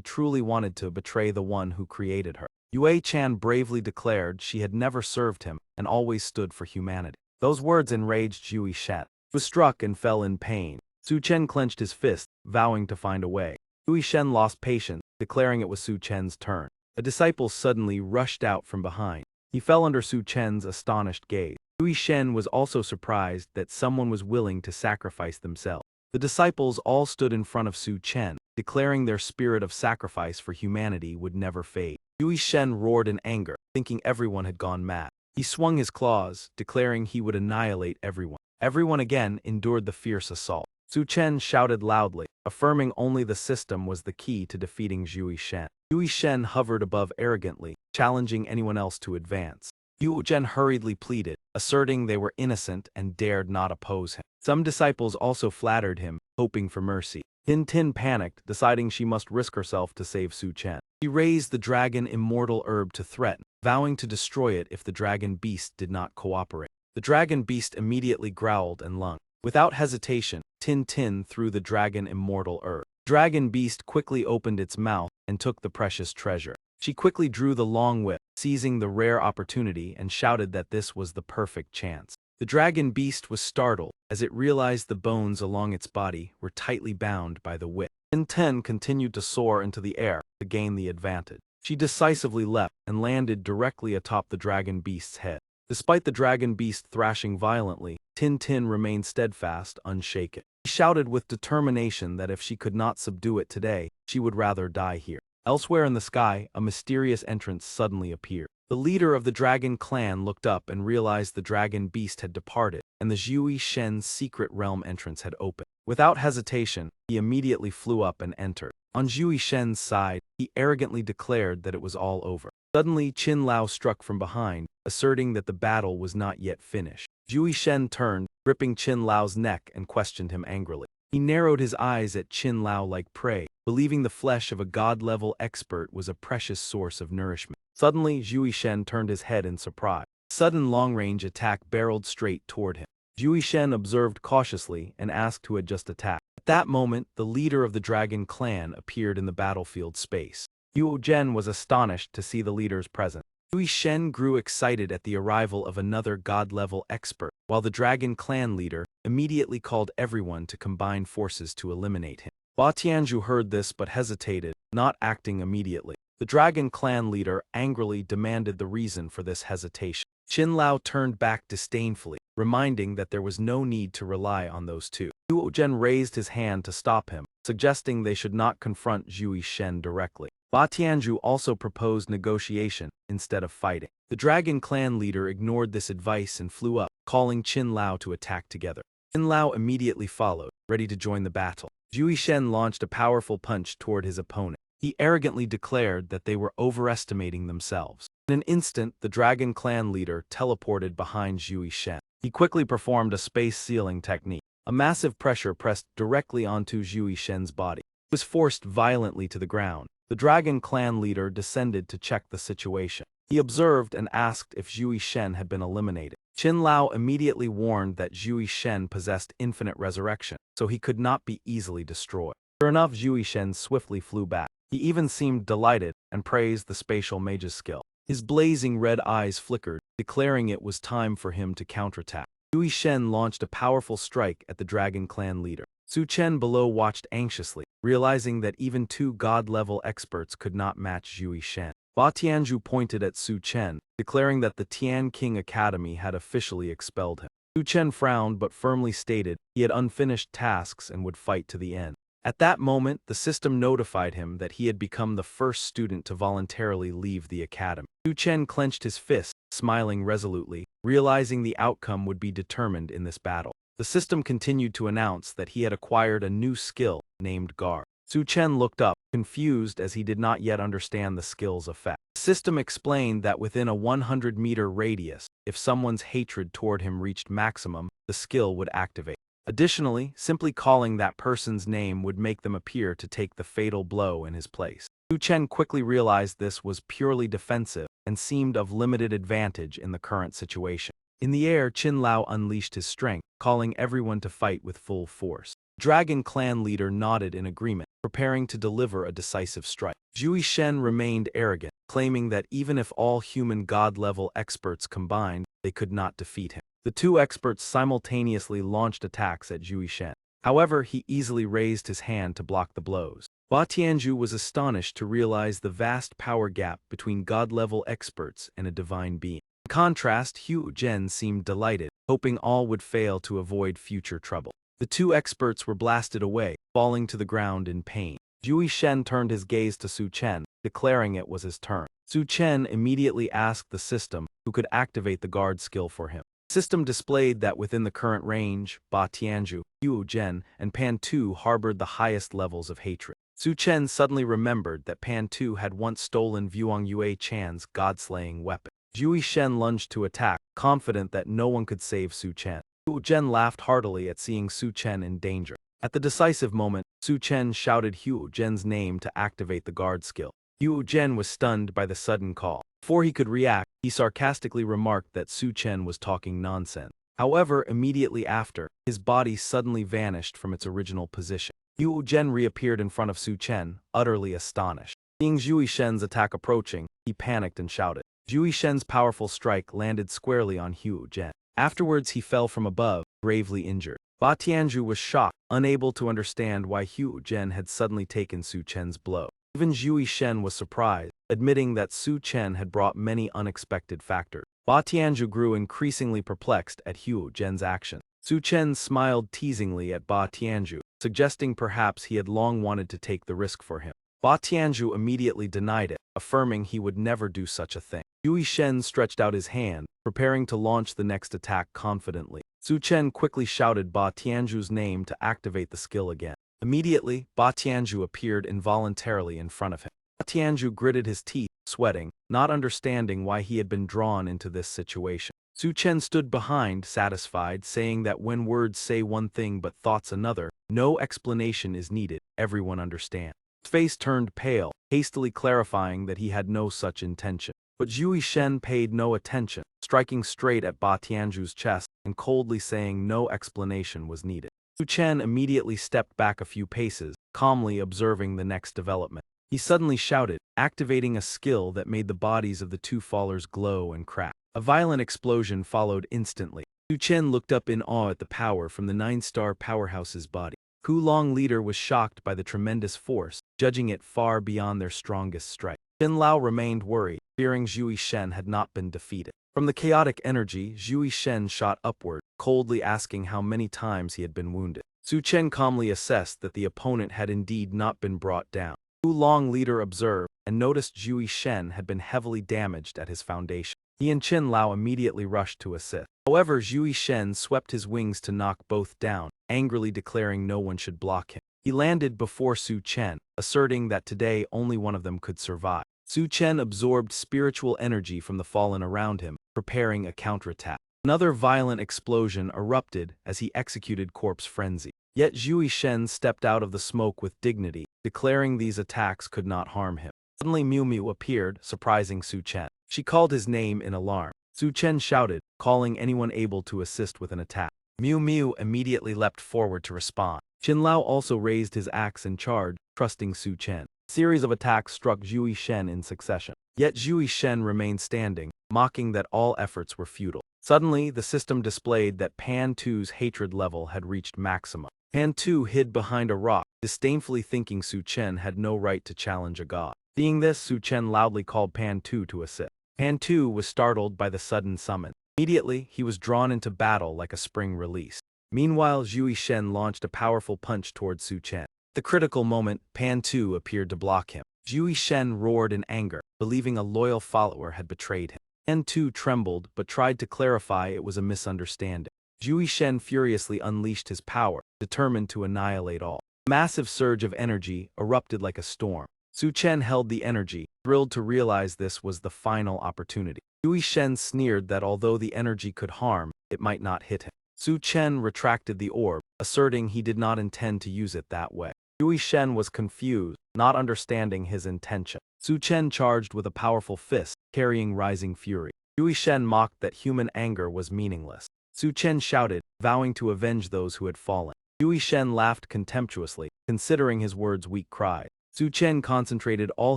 truly wanted to betray the one who created her. Yue Chan bravely declared she had never served him and always stood for humanity. Those words enraged Zhui Shen. He was struck and fell in pain. Su Chen clenched his fist, vowing to find a way. Zhui Shen lost patience, declaring it was Su Chen's turn. A disciple suddenly rushed out from behind. He fell under Su Chen's astonished gaze. Zhui Shen was also surprised that someone was willing to sacrifice themselves. The disciples all stood in front of Su Chen, declaring their spirit of sacrifice for humanity would never fade. Zhui Shen roared in anger, thinking everyone had gone mad. He swung his claws, declaring he would annihilate everyone. Everyone again endured the fierce assault. Su Chen shouted loudly, affirming only the system was the key to defeating Zhui Shen. Zhui Shen hovered above arrogantly, challenging anyone else to advance. Yu Zhen hurriedly pleaded, asserting they were innocent and dared not oppose him. Some disciples also flattered him, hoping for mercy. Tin panicked, deciding she must risk herself to save Su Chen. She raised the dragon immortal herb to threaten, vowing to destroy it if the dragon beast did not cooperate. The dragon beast immediately growled and lunged. Without hesitation, Tin threw the dragon immortal herb. Dragon beast quickly opened its mouth and took the precious treasure. She quickly drew the long whip, seizing the rare opportunity, and shouted that this was the perfect chance. The dragon beast was startled as it realized the bones along its body were tightly bound by the whip. Tin continued to soar into the air to gain the advantage. She decisively leapt and landed directly atop the dragon beast's head. Despite the dragon beast thrashing violently, Tin remained steadfast, unshaken. She shouted with determination that if she could not subdue it today, she would rather die here. Elsewhere in the sky, a mysterious entrance suddenly appeared. The leader of the dragon clan looked up and realized the dragon beast had departed, and the Zhui Shen's secret realm entrance had opened. Without hesitation, he immediately flew up and entered. On Zhui Shen's side, he arrogantly declared that it was all over. Suddenly, Qin Lao struck from behind, asserting that the battle was not yet finished. Zhui Shen turned, gripping Qin Lao's neck and questioned him angrily. He narrowed his eyes at Qin Lao like prey, believing the flesh of a god-level expert was a precious source of nourishment. Suddenly, Zhui Shen turned his head in surprise. A sudden long-range attack barreled straight toward him. Zhui Shen observed cautiously and asked who had just attacked. At that moment, the leader of the dragon clan appeared in the battlefield space. Yu Zhen was astonished to see the leaders present. Zhui Shen grew excited at the arrival of another god-level expert, while the dragon clan leader immediately called everyone to combine forces to eliminate him. Ba Tianzhu heard this but hesitated, not acting immediately. The dragon clan leader angrily demanded the reason for this hesitation. Qin Lao turned back disdainfully, reminding that there was no need to rely on those two. Yu Zhen raised his hand to stop him, suggesting they should not confront Zhui Shen directly. Ba Tianzhu also proposed negotiation instead of fighting. The dragon clan leader ignored this advice and flew up, calling Qin Lao to attack together. Qin Lao immediately followed, ready to join the battle. Zhui Shen launched a powerful punch toward his opponent. He arrogantly declared that they were overestimating themselves. In an instant, the dragon clan leader teleported behind Zhui Shen. He quickly performed a space sealing technique. A massive pressure pressed directly onto Zhu Shen's body. He was forced violently to the ground. The dragon clan leader descended to check the situation. He observed and asked if Zhu Shen had been eliminated. Qin Lao immediately warned that Zhu Shen possessed infinite resurrection, so he could not be easily destroyed. Sure enough, Zhu Shen swiftly flew back. He even seemed delighted and praised the spatial mage's skill. His blazing red eyes flickered, declaring it was time for him to counterattack. Zhu Shen launched a powerful strike at the dragon clan leader. Su Chen below watched anxiously, realizing that even two god-level experts could not match Zhu Shen. Ba Tianzhu pointed at Su Chen, declaring that the Tian King Academy had officially expelled him. Su Chen frowned but firmly stated he had unfinished tasks and would fight to the end. At that moment, the system notified him that he had become the first student to voluntarily leave the academy. Su Chen clenched his fist, smiling resolutely, realizing the outcome would be determined in this battle. The system continued to announce that he had acquired a new skill, named Gar. Su Chen looked up, confused as he did not yet understand the skill's effect. The system explained that within a 100-meter radius, if someone's hatred toward him reached maximum, the skill would activate. Additionally, simply calling that person's name would make them appear to take the fatal blow in his place. Su Chen quickly realized this was purely defensive and seemed of limited advantage in the current situation. In the air, Qin Lao unleashed his strength, calling everyone to fight with full force. Dragon clan leader nodded in agreement, preparing to deliver a decisive strike. Zhu Shen remained arrogant, claiming that even if all human god-level experts combined, they could not defeat him. The two experts simultaneously launched attacks at Zhu Shen. However, he easily raised his hand to block the blows. Ba Tianzhu was astonished to realize the vast power gap between god-level experts and a divine being. In contrast, Hu Zhen seemed delighted, hoping all would fail to avoid future trouble. The two experts were blasted away, falling to the ground in pain. Zhu Shen turned his gaze to Su Chen, declaring it was his turn. Su Chen immediately asked the system who could activate the guard skill for him. The system displayed that within the current range, Ba Tianzhu, Hu Zhen, and Pan Tu harbored the highest levels of hatred. Su Chen suddenly remembered that Pan Tu had once stolen Vuong Yue Chan's god-slaying weapon. Zhu Shen lunged to attack, confident that no one could save Su Chen. Hu Zhen laughed heartily at seeing Su Chen in danger. At the decisive moment, Su Chen shouted Hu Zhen's name to activate the guard skill. Hu Zhen was stunned by the sudden call. Before he could react, he sarcastically remarked that Su Chen was talking nonsense. However, immediately after, his body suddenly vanished from its original position. Hu Zhen reappeared in front of Su Chen, utterly astonished. Seeing Zhu Shen's attack approaching, he panicked and shouted. Zhu Shen's powerful strike landed squarely on Hu Zhen. Afterwards, he fell from above, gravely injured. Ba Tianzhu was shocked, unable to understand why Hu Zhen had suddenly taken Su Chen's blow. Even Zhu Shen was surprised, admitting that Su Chen had brought many unexpected factors. Ba Tianzhu grew increasingly perplexed at Hu Zhen's action. Su Chen smiled teasingly at Ba Tianzhu, suggesting perhaps he had long wanted to take the risk for him. Ba Tianzhu immediately denied it, affirming he would never do such a thing. Zhu Shen stretched out his hand, preparing to launch the next attack confidently. Su Chen quickly shouted Ba Tianzhu's name to activate the skill again. Immediately, Ba Tianzhu appeared involuntarily in front of him. Ba Tianzhu gritted his teeth, sweating, not understanding why he had been drawn into this situation. Su Chen stood behind, satisfied, saying that when words say one thing but thoughts another, no explanation is needed, everyone understands. His face turned pale, hastily clarifying that he had no such intention. But Zhu Shen paid no attention, striking straight at Ba Tianzhu's chest and coldly saying no explanation was needed. Su Chen immediately stepped back a few paces, calmly observing the next development. He suddenly shouted, activating a skill that made the bodies of the two fallers glow and crack. A violent explosion followed instantly. Su Chen looked up in awe at the power from the 9-star powerhouse's body. Kulong leader was shocked by the tremendous force, judging it far beyond their strongest strike. Qin Lao remained worried, fearing Zhu Shen had not been defeated. From the chaotic energy, Zhu Shen shot upward, coldly asking how many times he had been wounded. Su Chen calmly assessed that the opponent had indeed not been brought down. Kulong leader observed and noticed Zhu Shen had been heavily damaged at his foundation. He and Qin Lao immediately rushed to assist. However, Zhu Shen swept his wings to knock both down, angrily declaring no one should block him. He landed before Su Chen, asserting that today only one of them could survive. Su Chen absorbed spiritual energy from the fallen around him, preparing a counterattack. Another violent explosion erupted as he executed Corpse Frenzy. Yet Zhui Shen stepped out of the smoke with dignity, declaring these attacks could not harm him. Suddenly Miu Miu appeared, surprising Su Chen. She called his name in alarm. Su Chen shouted, calling anyone able to assist with an attack. Miu Miu immediately leapt forward to respond. Qin Lao also raised his axe in charge, trusting Su Chen. A series of attacks struck Zhui Shen in succession. Yet Zhui Shen remained standing, mocking that all efforts were futile. Suddenly, the system displayed that Pan Tu's hatred level had reached maximum. Pan Tu hid behind a rock, disdainfully thinking Su Chen had no right to challenge a god. Seeing this, Su Chen loudly called Pan Tu to assist. Pan Tu was startled by the sudden summon. Immediately, he was drawn into battle like a spring release. Meanwhile, Zhui Shen launched a powerful punch towards Su Chen. At the critical moment, Pan Tu appeared to block him. Zhui Shen roared in anger, believing a loyal follower had betrayed him. Pan Tu trembled but tried to clarify it was a misunderstanding. Zhui Shen furiously unleashed his power, determined to annihilate all. A massive surge of energy erupted like a storm. Su Chen held the energy, thrilled to realize this was the final opportunity. Zhui Shen sneered that although the energy could harm, it might not hit him. Su Chen retracted the orb, asserting he did not intend to use it that way. Zhui Shen was confused, not understanding his intention. Su Chen charged with a powerful fist, carrying rising fury. Zhui Shen mocked that human anger was meaningless. Su Chen shouted, vowing to avenge those who had fallen. Zhui Shen laughed contemptuously, considering his words weak cries. Su Chen concentrated all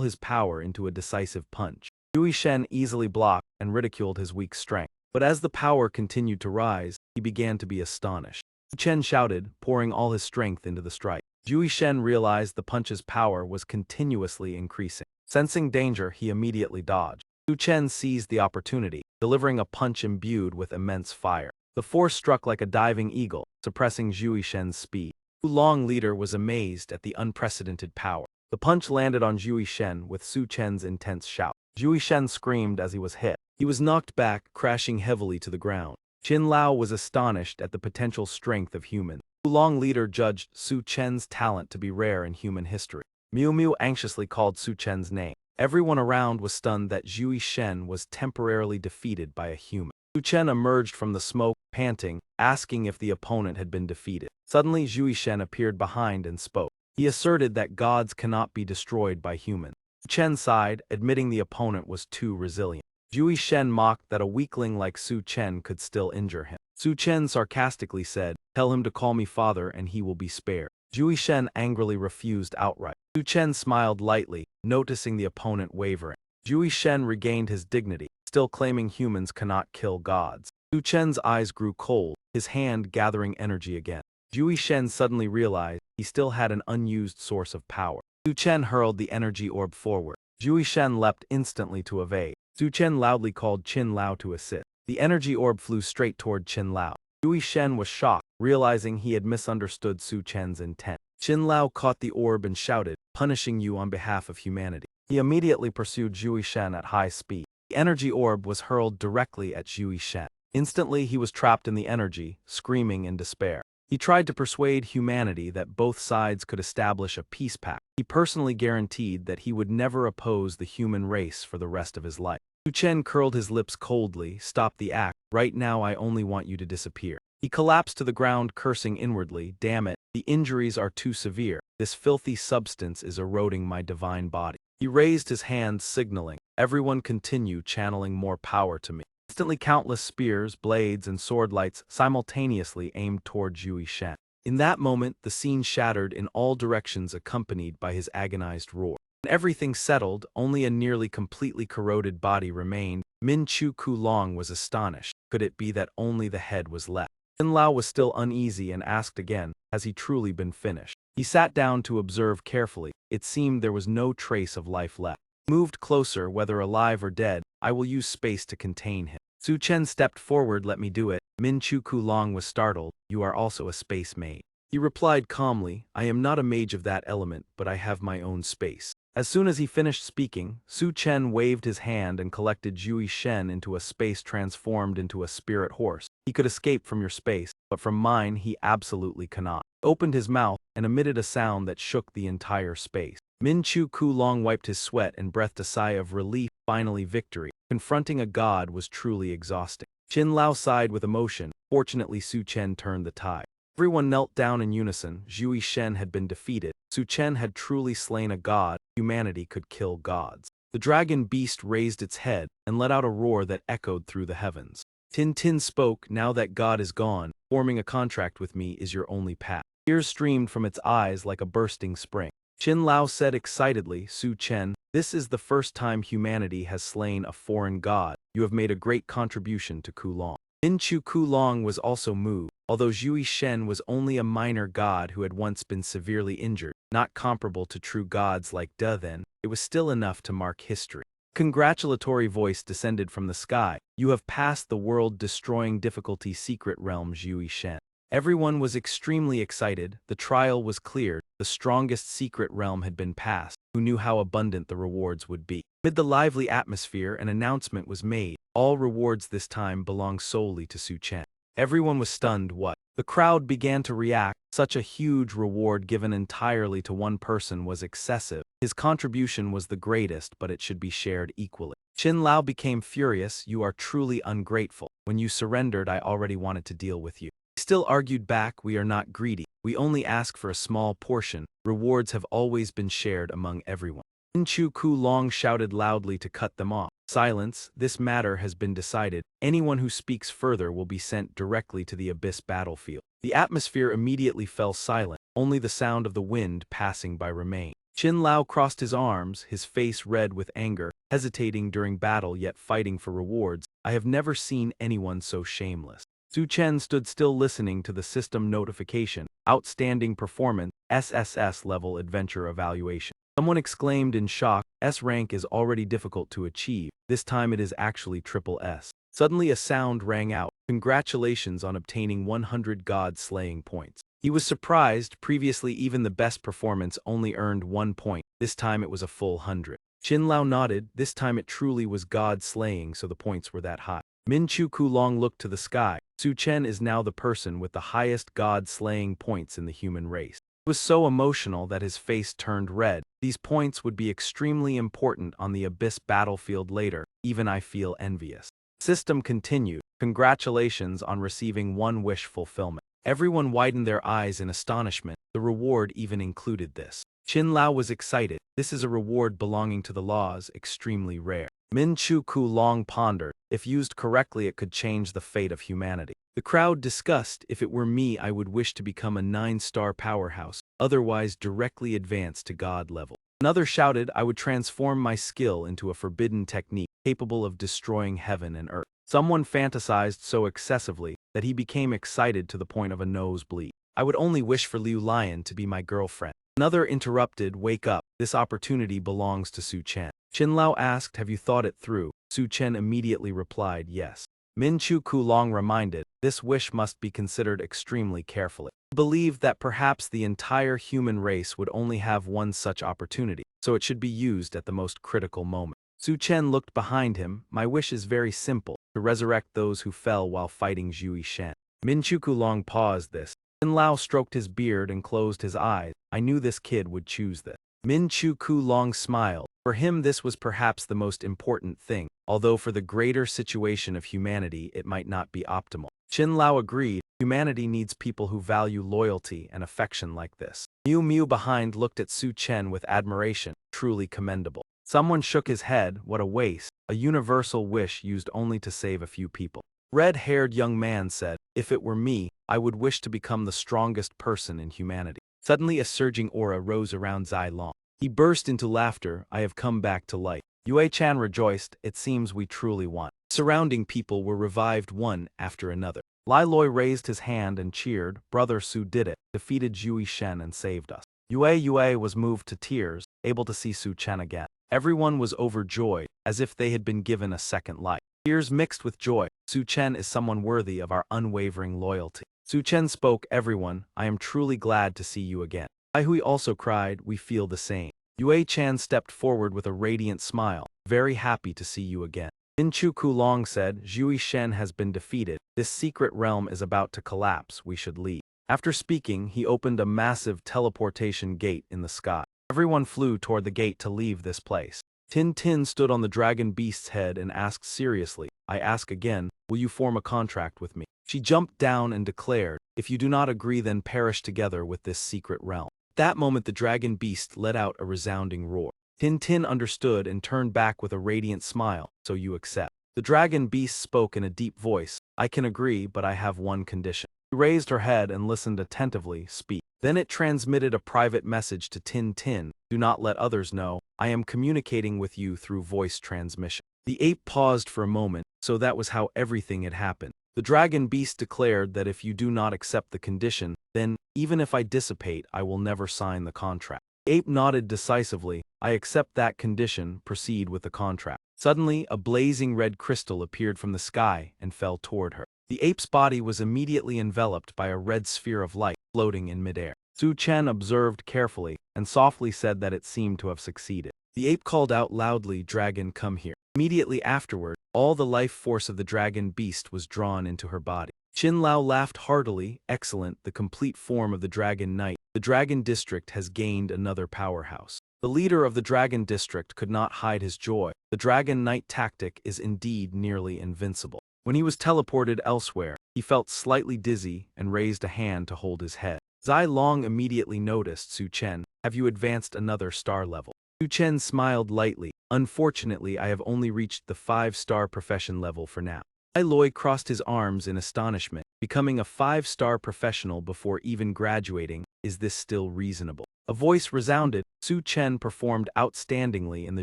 his power into a decisive punch. Zhui Shen easily blocked and ridiculed his weak strength. But as the power continued to rise, he began to be astonished. Su Chen shouted, pouring all his strength into the strike. Zhui Shen realized the punch's power was continuously increasing. Sensing danger, he immediately dodged. Su Chen seized the opportunity, delivering a punch imbued with immense fire. The force struck like a diving eagle, suppressing Zhui Shen's speed. Su Long leader was amazed at the unprecedented power. The punch landed on Zhui Shen with Su Chen's intense shout. Zhui Shen screamed as he was hit. He was knocked back, crashing heavily to the ground. Qin Lao was astonished at the potential strength of humans. Su Long leader judged Su Chen's talent to be rare in human history. Miu Miu anxiously called Su Chen's name. Everyone around was stunned that Zhui Shen was temporarily defeated by a human. Su Chen emerged from the smoke, panting, asking if the opponent had been defeated. Suddenly Zhui Shen appeared behind and spoke. He asserted that gods cannot be destroyed by humans. Su Chen sighed, admitting the opponent was too resilient. Zhui Shen mocked that a weakling like Su Chen could still injure him. Su Chen sarcastically said, "Tell him to call me father and he will be spared." Zhui Shen angrily refused outright. Su Chen smiled lightly, noticing the opponent wavering. Zhui Shen regained his dignity, still claiming humans cannot kill gods. Su Chen's eyes grew cold, his hand gathering energy again. Zhui Shen suddenly realized he still had an unused source of power. Su Chen hurled the energy orb forward. Zhui Shen leapt instantly to evade. Su Chen loudly called Qin Lao to assist. The energy orb flew straight toward Qin Lao. Zhui Shen was shocked, realizing he had misunderstood Su Chen's intent. Qin Lao caught the orb and shouted, "Punishing you on behalf of humanity." He immediately pursued Zhui Shen at high speed. The energy orb was hurled directly at Zhui Shen. Instantly he was trapped in the energy, screaming in despair. He tried to persuade humanity that both sides could establish a peace pact. He personally guaranteed that he would never oppose the human race for the rest of his life. Su Chen curled his lips coldly, "Stop the act. Right now I only want you to disappear." He collapsed to the ground, cursing inwardly, "Damn it, the injuries are too severe. This filthy substance is eroding my divine body." He raised his hands, signaling, "Everyone continue channeling more power to me." Instantly countless spears, blades, and sword lights simultaneously aimed toward Zhui Shen. In that moment, the scene shattered in all directions, accompanied by his agonized roar. When everything settled, only a nearly completely corroded body remained. Min Chu Kulong was astonished. Could it be that only the head was left? Qin Lao was still uneasy and asked again, "Has he truly been finished?" He sat down to observe carefully. It seemed there was no trace of life left. He moved closer, whether alive or dead. "I will use space to contain him." Su Chen stepped forward. "Let me do it." Min Chu Kulong was startled. "You are also a space mage." He replied calmly, "I am not a mage of that element, but I have my own space." As soon as he finished speaking, Su Chen waved his hand and collected Zhui Shen into a space transformed into a spirit horse. "He could escape from your space, but from mine he absolutely cannot." He opened his mouth and emitted a sound that shook the entire space. Min Chu Kulong wiped his sweat and breathed a sigh of relief. Finally victory. Confronting a god was truly exhausting. Qin Lao sighed with emotion. Fortunately, Su Chen turned the tide. Everyone knelt down in unison. Zhui Shen had been defeated. Su Chen had truly slain a god. Humanity could kill gods. The dragon beast raised its head and let out a roar that echoed through the heavens. Tin Tin spoke, now that God is gone, forming a contract with me is your only path. Tears streamed from its eyes like a bursting spring. Qin Lao said excitedly, Su Chen, this is the first time humanity has slain a foreign god. You have made a great contribution to Kulong. Min Chu Kulong was also moved, although Zhui Shen was only a minor god who had once been severely injured, not comparable to true gods like De then, it was still enough to mark history. Congratulatory voice descended from the sky. You have passed the world-destroying difficulty secret realm Zhui Shen. Everyone was extremely excited, the trial was cleared, the strongest secret realm had been passed, who knew how abundant the rewards would be. Amid the lively atmosphere, an announcement was made. All rewards this time belong solely to Su Chen. Everyone was stunned. What? The crowd began to react. Such a huge reward given entirely to one person was excessive. His contribution was the greatest, but it should be shared equally. Qin Lao became furious. You are truly ungrateful. When you surrendered, I already wanted to deal with you. He still argued back, we are not greedy. We only ask for a small portion. Rewards have always been shared among everyone. Min Chu Kulong shouted loudly to cut them off. Silence, this matter has been decided. Anyone who speaks further will be sent directly to the abyss battlefield. The atmosphere immediately fell silent, only the sound of the wind passing by remained. Qin Lao crossed his arms, his face red with anger, hesitating during battle yet fighting for rewards. I have never seen anyone so shameless. Su Chen stood still listening to the system notification. Outstanding performance, SSS level adventure evaluation. Someone exclaimed in shock, S rank is already difficult to achieve, this time it is actually triple S. Suddenly a sound rang out, congratulations on obtaining 100 god-slaying points. He was surprised, previously even the best performance only earned 1 point, this time it was a full 100. Qin Lao nodded, this time it truly was god-slaying so the points were that high. Min Chu Kulong looked to the sky. Su Chen is now the person with the highest god-slaying points in the human race. It was so emotional that his face turned red. These points would be extremely important on the abyss battlefield later. Even I feel envious. System continued. Congratulations on receiving one wish fulfillment. Everyone widened their eyes in astonishment. The reward even included this. Qin Lao was excited. This is a reward belonging to the laws, extremely rare. Min Chu Kulong pondered. If used correctly, it could change the fate of humanity. The crowd discussed, if it were me, I would wish to become a 9-star powerhouse, otherwise directly advance to God level. Another shouted, I would transform my skill into a forbidden technique, capable of destroying heaven and earth. Someone fantasized so excessively that he became excited to the point of a nosebleed. I would only wish for Liu Lion to be my girlfriend. Another interrupted, wake up, this opportunity belongs to Su Chen. Qin Lao asked, have you thought it through? Su Chen immediately replied, yes. Min Chu Kulong reminded, this wish must be considered extremely carefully. He believed that perhaps the entire human race would only have one such opportunity, so it should be used at the most critical moment. Su Chen looked behind him, my wish is very simple, to resurrect those who fell while fighting Zhui Shen. Min Chu Kulong paused this. Qin Lao stroked his beard and closed his eyes. I knew this kid would choose this. Min Chu Kulong smiled. For him this was perhaps the most important thing, although for the greater situation of humanity it might not be optimal. Qin Lao agreed, humanity needs people who value loyalty and affection like this. Miu Miu behind looked at Su Chen with admiration, truly commendable. Someone shook his head, what a waste, a universal wish used only to save a few people. Red-haired young man said, if it were me, I would wish to become the strongest person in humanity. Suddenly a surging aura rose around Zai Long. He burst into laughter, I have come back to life. Yue Chan rejoiced, it seems we truly won. Surrounding people were revived one after another. Lai Loi raised his hand and cheered, Brother Su did it, defeated Zhui Shen and saved us. Yue was moved to tears, able to see Su Chen again. Everyone was overjoyed, as if they had been given a second life. Tears mixed with joy, Su Chen is someone worthy of our unwavering loyalty. Su Chen spoke, everyone, I am truly glad to see you again. Ai Hui also cried, we feel the same. Yue Chan stepped forward with a radiant smile, very happy to see you again. Min Chu Kulong said, Zhui Shen has been defeated, this secret realm is about to collapse, we should leave. After speaking, he opened a massive teleportation gate in the sky. Everyone flew toward the gate to leave this place. Tin Tin stood on the dragon beast's head and asked seriously, I ask again, will you form a contract with me? She jumped down and declared, if you do not agree then perish together with this secret realm. At that moment the dragon beast let out a resounding roar. Tin understood and turned back with a radiant smile, so you accept. The dragon beast spoke in a deep voice, I can agree, but I have one condition. She raised her head and listened attentively, speak. Then it transmitted a private message to Tin, do not let others know, I am communicating with you through voice transmission. The ape paused for a moment, so that was how everything had happened. The dragon beast declared that if you do not accept the condition, then, even if I dissipate, I will never sign the contract. The ape nodded decisively, I accept that condition, proceed with the contract. Suddenly, a blazing red crystal appeared from the sky and fell toward her. The ape's body was immediately enveloped by a red sphere of light floating in midair. Su Chen observed carefully and softly said that it seemed to have succeeded. The ape called out loudly, Dragon, come here. Immediately afterward, all the life force of the dragon beast was drawn into her body. Qin Lao laughed heartily, excellent, the complete form of the Dragon Knight. The Dragon District has gained another powerhouse. The leader of the Dragon District could not hide his joy. The Dragon Knight tactic is indeed nearly invincible. When he was teleported elsewhere, he felt slightly dizzy and raised a hand to hold his head. Zai Long immediately noticed Su Chen, have you advanced another star level? Su Chen smiled lightly, unfortunately I have only reached the 5-star profession level for now. Zai Loi crossed his arms in astonishment, becoming a 5-star professional before even graduating, is this still reasonable? A voice resounded, Su Chen performed outstandingly in the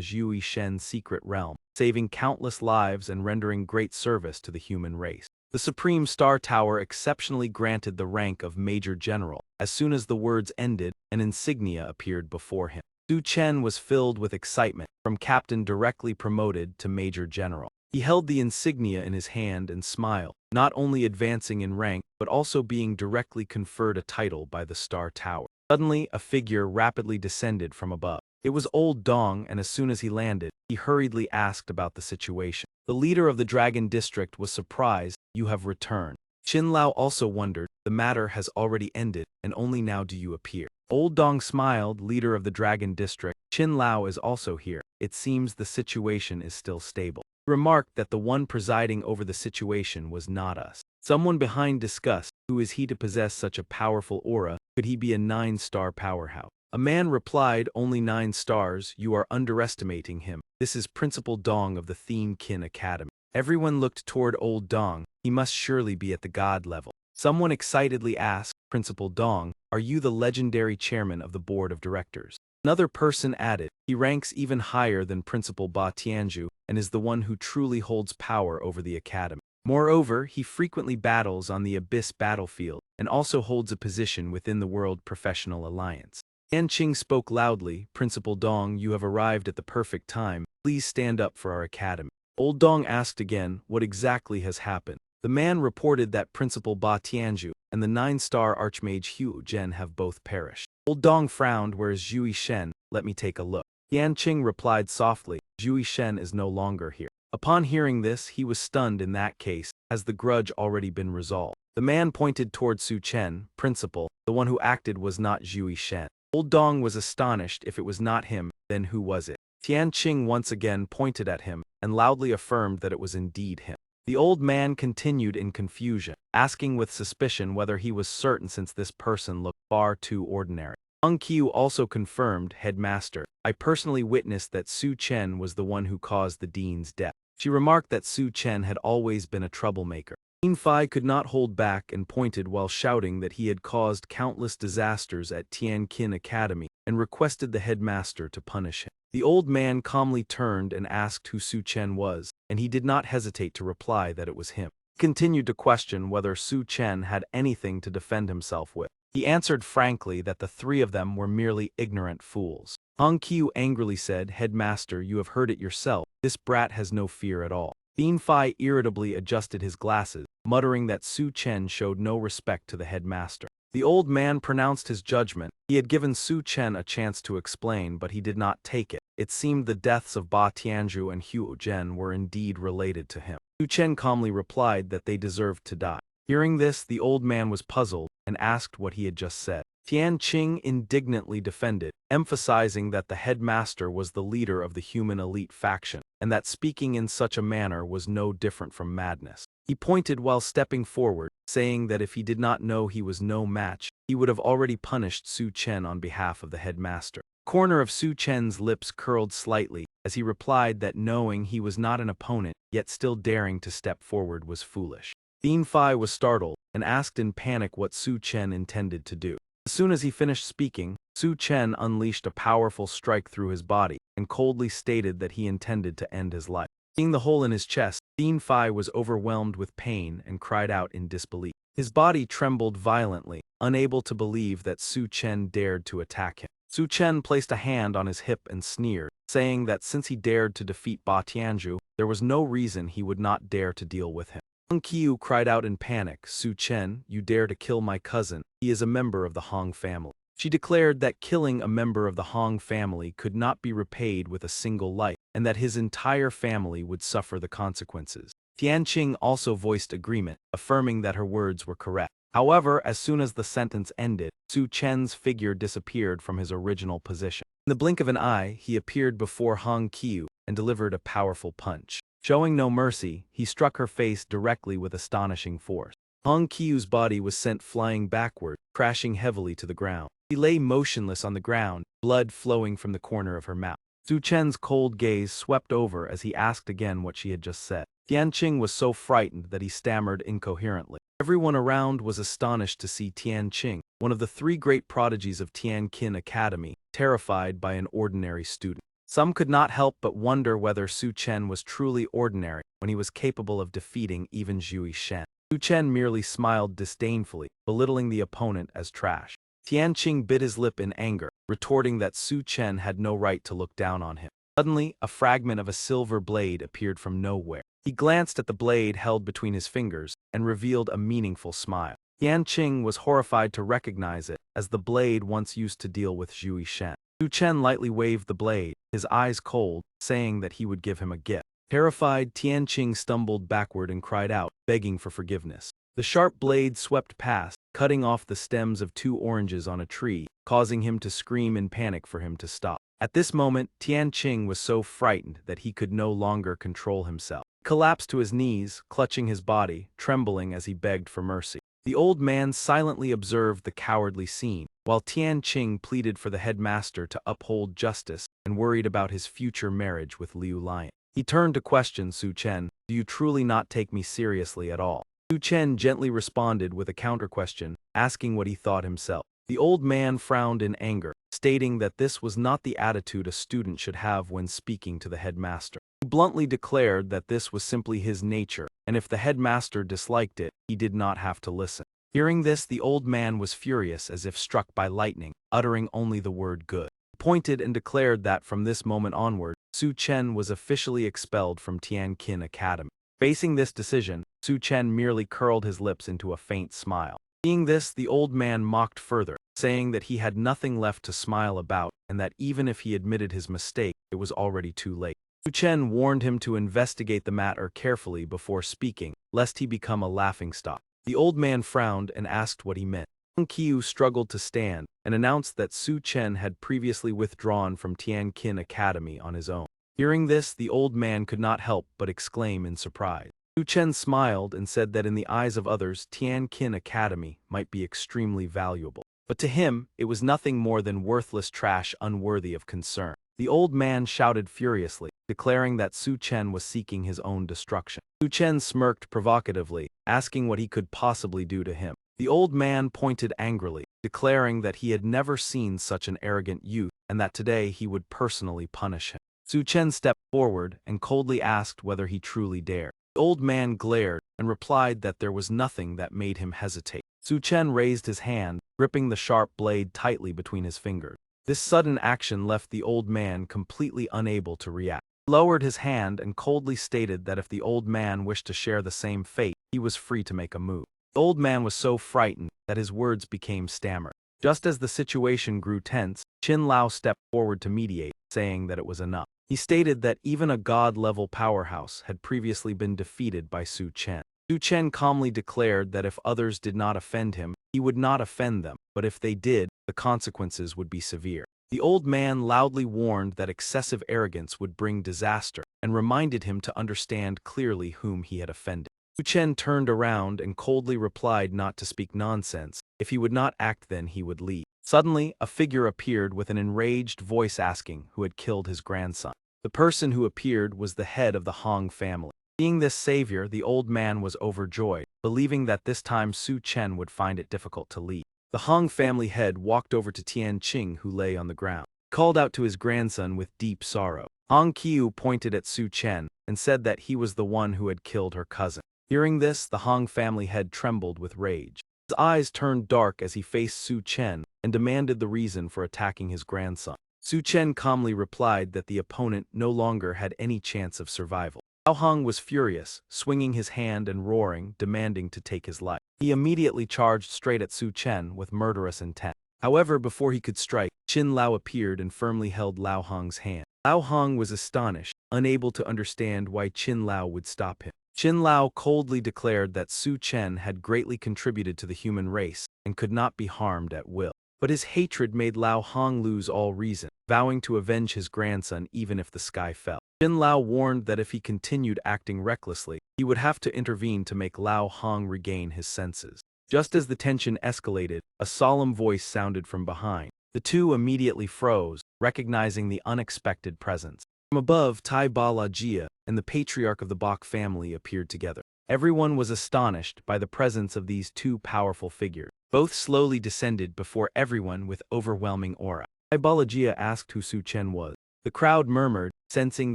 Zhui Shen secret realm, saving countless lives and rendering great service to the human race. The Supreme Star Tower exceptionally granted the rank of Major General. As soon as the words ended, an insignia appeared before him. Su Chen was filled with excitement, from captain directly promoted to Major General. He held the insignia in his hand and smiled, not only advancing in rank, but also being directly conferred a title by the Star Tower. Suddenly, a figure rapidly descended from above. It was Old Dong, and as soon as he landed, he hurriedly asked about the situation. The leader of the Dragon District was surprised, you have returned. Qin Lao also wondered, the matter has already ended, and only now do you appear. Old Dong smiled, leader of the Dragon District, Qin Lao is also here. It seems the situation is still stable. He remarked that the one presiding over the situation was not us. Someone behind discussed, who is he to possess such a powerful aura, could he be a 9-star powerhouse? A man replied, only 9 stars, you are underestimating him. This is Principal Dong of the Theme Kin Academy. Everyone looked toward Old Dong, he must surely be at the god level. Someone excitedly asked, Principal Dong, are you the legendary chairman of the board of directors? Another person added, he ranks even higher than Principal Ba Tianju and is the one who truly holds power over the academy. Moreover, he frequently battles on the Abyss battlefield and also holds a position within the World Professional Alliance. Yanqing spoke loudly, Principal Dong, you have arrived at the perfect time, please stand up for our academy. Old Dong asked again, what exactly has happened? The man reported that Principal Ba Tianju and the 9-star Archmage Hu Zhen have both perished. Old Dong frowned, where is Zhui Shen? Let me take a look. Yanqing replied softly, Zhui Shen is no longer here. Upon hearing this, he was stunned. In that case, has the grudge already been resolved? The man pointed toward Su Chen, Principal, the one who acted was not Zhui Shen. Old Dong was astonished. If it was not him, then who was it? Tianqing once again pointed at him and loudly affirmed that it was indeed him. The old man continued in confusion, asking with suspicion whether he was certain since this person looked far too ordinary. Hung Qiu also confirmed, Headmaster, I personally witnessed that Su Chen was the one who caused the dean's death. She remarked that Su Chen had always been a troublemaker. Dean Fai could not hold back and pointed while shouting that he had caused countless disasters at Tian Kin Academy and requested the headmaster to punish him. The old man calmly turned and asked who Su Chen was, and he did not hesitate to reply that it was him. He continued to question whether Su Chen had anything to defend himself with. He answered frankly that the 3 of them were merely ignorant fools. Hong Qiu angrily said, Headmaster, you have heard it yourself. This brat has no fear at all. Dean Fai irritably adjusted his glasses, muttering that Su Chen showed no respect to the headmaster. The old man pronounced his judgment. He had given Su Chen a chance to explain, but he did not take it. It seemed the deaths of Ba Tianju and Hu Zhen were indeed related to him. Su Chen calmly replied that they deserved to die. Hearing this, the old man was puzzled and asked what he had just said. Tianqing indignantly defended, emphasizing that the headmaster was the leader of the human elite faction, and that speaking in such a manner was no different from madness. He pointed while stepping forward, saying that if he did not know he was no match, he would have already punished Su Chen on behalf of the headmaster. The corner of Su Chen's lips curled slightly as he replied that knowing he was not an opponent, yet still daring to step forward was foolish. Thien Fai was startled and asked in panic what Su Chen intended to do. As soon as he finished speaking, Su Chen unleashed a powerful strike through his body and coldly stated that he intended to end his life. Seeing the hole in his chest, Thien Fai was overwhelmed with pain and cried out in disbelief. His body trembled violently, unable to believe that Su Chen dared to attack him. Su Chen placed a hand on his hip and sneered, saying that since he dared to defeat Ba Tianzhu, there was no reason he would not dare to deal with him. Hong Qiu cried out in panic, "Su Chen, you dare to kill my cousin. He is a member of the Hong family." She declared that killing a member of the Hong family could not be repaid with a single life, and that his entire family would suffer the consequences. Tianqing also voiced agreement, affirming that her words were correct. However, as soon as the sentence ended, Su Chen's figure disappeared from his original position. In the blink of an eye, he appeared before Hong Qiu and delivered a powerful punch. Showing no mercy, he struck her face directly with astonishing force. Hong Qiu's body was sent flying backward, crashing heavily to the ground. She lay motionless on the ground, blood flowing from the corner of her mouth. Su Chen's cold gaze swept over as he asked again what she had just said. Tianqing was so frightened that he stammered incoherently. Everyone around was astonished to see Tianqing, one of the three great prodigies of Tianqin Academy, terrified by an ordinary student. Some could not help but wonder whether Su Chen was truly ordinary when he was capable of defeating even Zhui Shen. Su Chen merely smiled disdainfully, belittling the opponent as trash. Tianqing bit his lip in anger, retorting that Su Chen had no right to look down on him. Suddenly, a fragment of a silver blade appeared from nowhere. He glanced at the blade held between his fingers and revealed a meaningful smile. Tianqing was horrified to recognize it as the blade once used to deal with Zhui Shen. Su Chen lightly waved the blade, his eyes cold, saying that he would give him a gift. Terrified, Tianqing stumbled backward and cried out, begging for forgiveness. The sharp blade swept past, cutting off the stems of 2 oranges on a tree, causing him to scream in panic for him to stop. At this moment, Tianqing was so frightened that he could no longer control himself. He collapsed to his knees, clutching his body, trembling as he begged for mercy. The old man silently observed the cowardly scene, while Tianqing pleaded for the headmaster to uphold justice and worried about his future marriage with Liu Lion. He turned to question Su Chen, "Do you truly not take me seriously at all?" Su Chen gently responded with a counter-question, asking what he thought himself. The old man frowned in anger, stating that this was not the attitude a student should have when speaking to the headmaster. He bluntly declared that this was simply his nature, and if the headmaster disliked it, he did not have to listen. Hearing this, the old man was furious as if struck by lightning, uttering only the word good. He pointed and declared that from this moment onward, Su Chen was officially expelled from Tianqin Academy. Facing this decision, Su Chen merely curled his lips into a faint smile. Seeing this, the old man mocked further, saying that he had nothing left to smile about and that even if he admitted his mistake, it was already too late. Su Chen warned him to investigate the matter carefully before speaking, lest he become a laughingstock. The old man frowned and asked what he meant. Hong Qiu struggled to stand and announced that Su Chen had previously withdrawn from Tianqin Academy on his own. Hearing this, the old man could not help but exclaim in surprise. Su Chen smiled and said that in the eyes of others, Tianqin Academy might be extremely valuable. But to him, it was nothing more than worthless trash unworthy of concern. The old man shouted furiously, declaring that Su Chen was seeking his own destruction. Su Chen smirked provocatively, asking what he could possibly do to him. The old man pointed angrily, declaring that he had never seen such an arrogant youth and that today he would personally punish him. Su Chen stepped forward and coldly asked whether he truly dared. The old man glared and replied that there was nothing that made him hesitate. Su Chen raised his hand, gripping the sharp blade tightly between his fingers. This sudden action left the old man completely unable to react. He lowered his hand and coldly stated that if the old man wished to share the same fate, he was free to make a move. The old man was so frightened that his words became stammered. Just as the situation grew tense, Qin Lao stepped forward to mediate, saying that it was enough. He stated that even a god-level powerhouse had previously been defeated by Su Chen. Su Chen calmly declared that if others did not offend him, he would not offend them, but if they did, the consequences would be severe. The old man loudly warned that excessive arrogance would bring disaster, and reminded him to understand clearly whom he had offended. Su Chen turned around and coldly replied not to speak nonsense. If he would not act, then he would leave. Suddenly, a figure appeared with an enraged voice asking who had killed his grandson. The person who appeared was the head of the Hong family. Seeing this savior, the old man was overjoyed, believing that this time Su Chen would find it difficult to leave. The Hong family head walked over to Tian Qing, who lay on the ground. He called out to his grandson with deep sorrow. Hong Qiu pointed at Su Chen and said that he was the one who had killed her cousin. Hearing this, the Hong family head trembled with rage. His eyes turned dark as he faced Su Chen and demanded the reason for attacking his grandson. Su Chen calmly replied that the opponent no longer had any chance of survival. Lao Hong was furious, swinging his hand and roaring, demanding to take his life. He immediately charged straight at Su Chen with murderous intent. However, before he could strike, Qin Lao appeared and firmly held Lao Hong's hand. Lao Hong was astonished, unable to understand why Qin Lao would stop him. Qin Lao coldly declared that Su Chen had greatly contributed to the human race and could not be harmed at will. But his hatred made Lao Hong lose all reason, vowing to avenge his grandson even if the sky fell. Qin Lao warned that if he continued acting recklessly, he would have to intervene to make Lao Hong regain his senses. Just as the tension escalated, a solemn voice sounded from behind. The two immediately froze, recognizing the unexpected presence. From above, Tai Ba La Jia and the patriarch of the Bok family appeared together. Everyone was astonished by the presence of these two powerful figures. Both slowly descended before everyone with overwhelming aura. Tai Ba La Jia asked who Su Chen was. The crowd murmured, sensing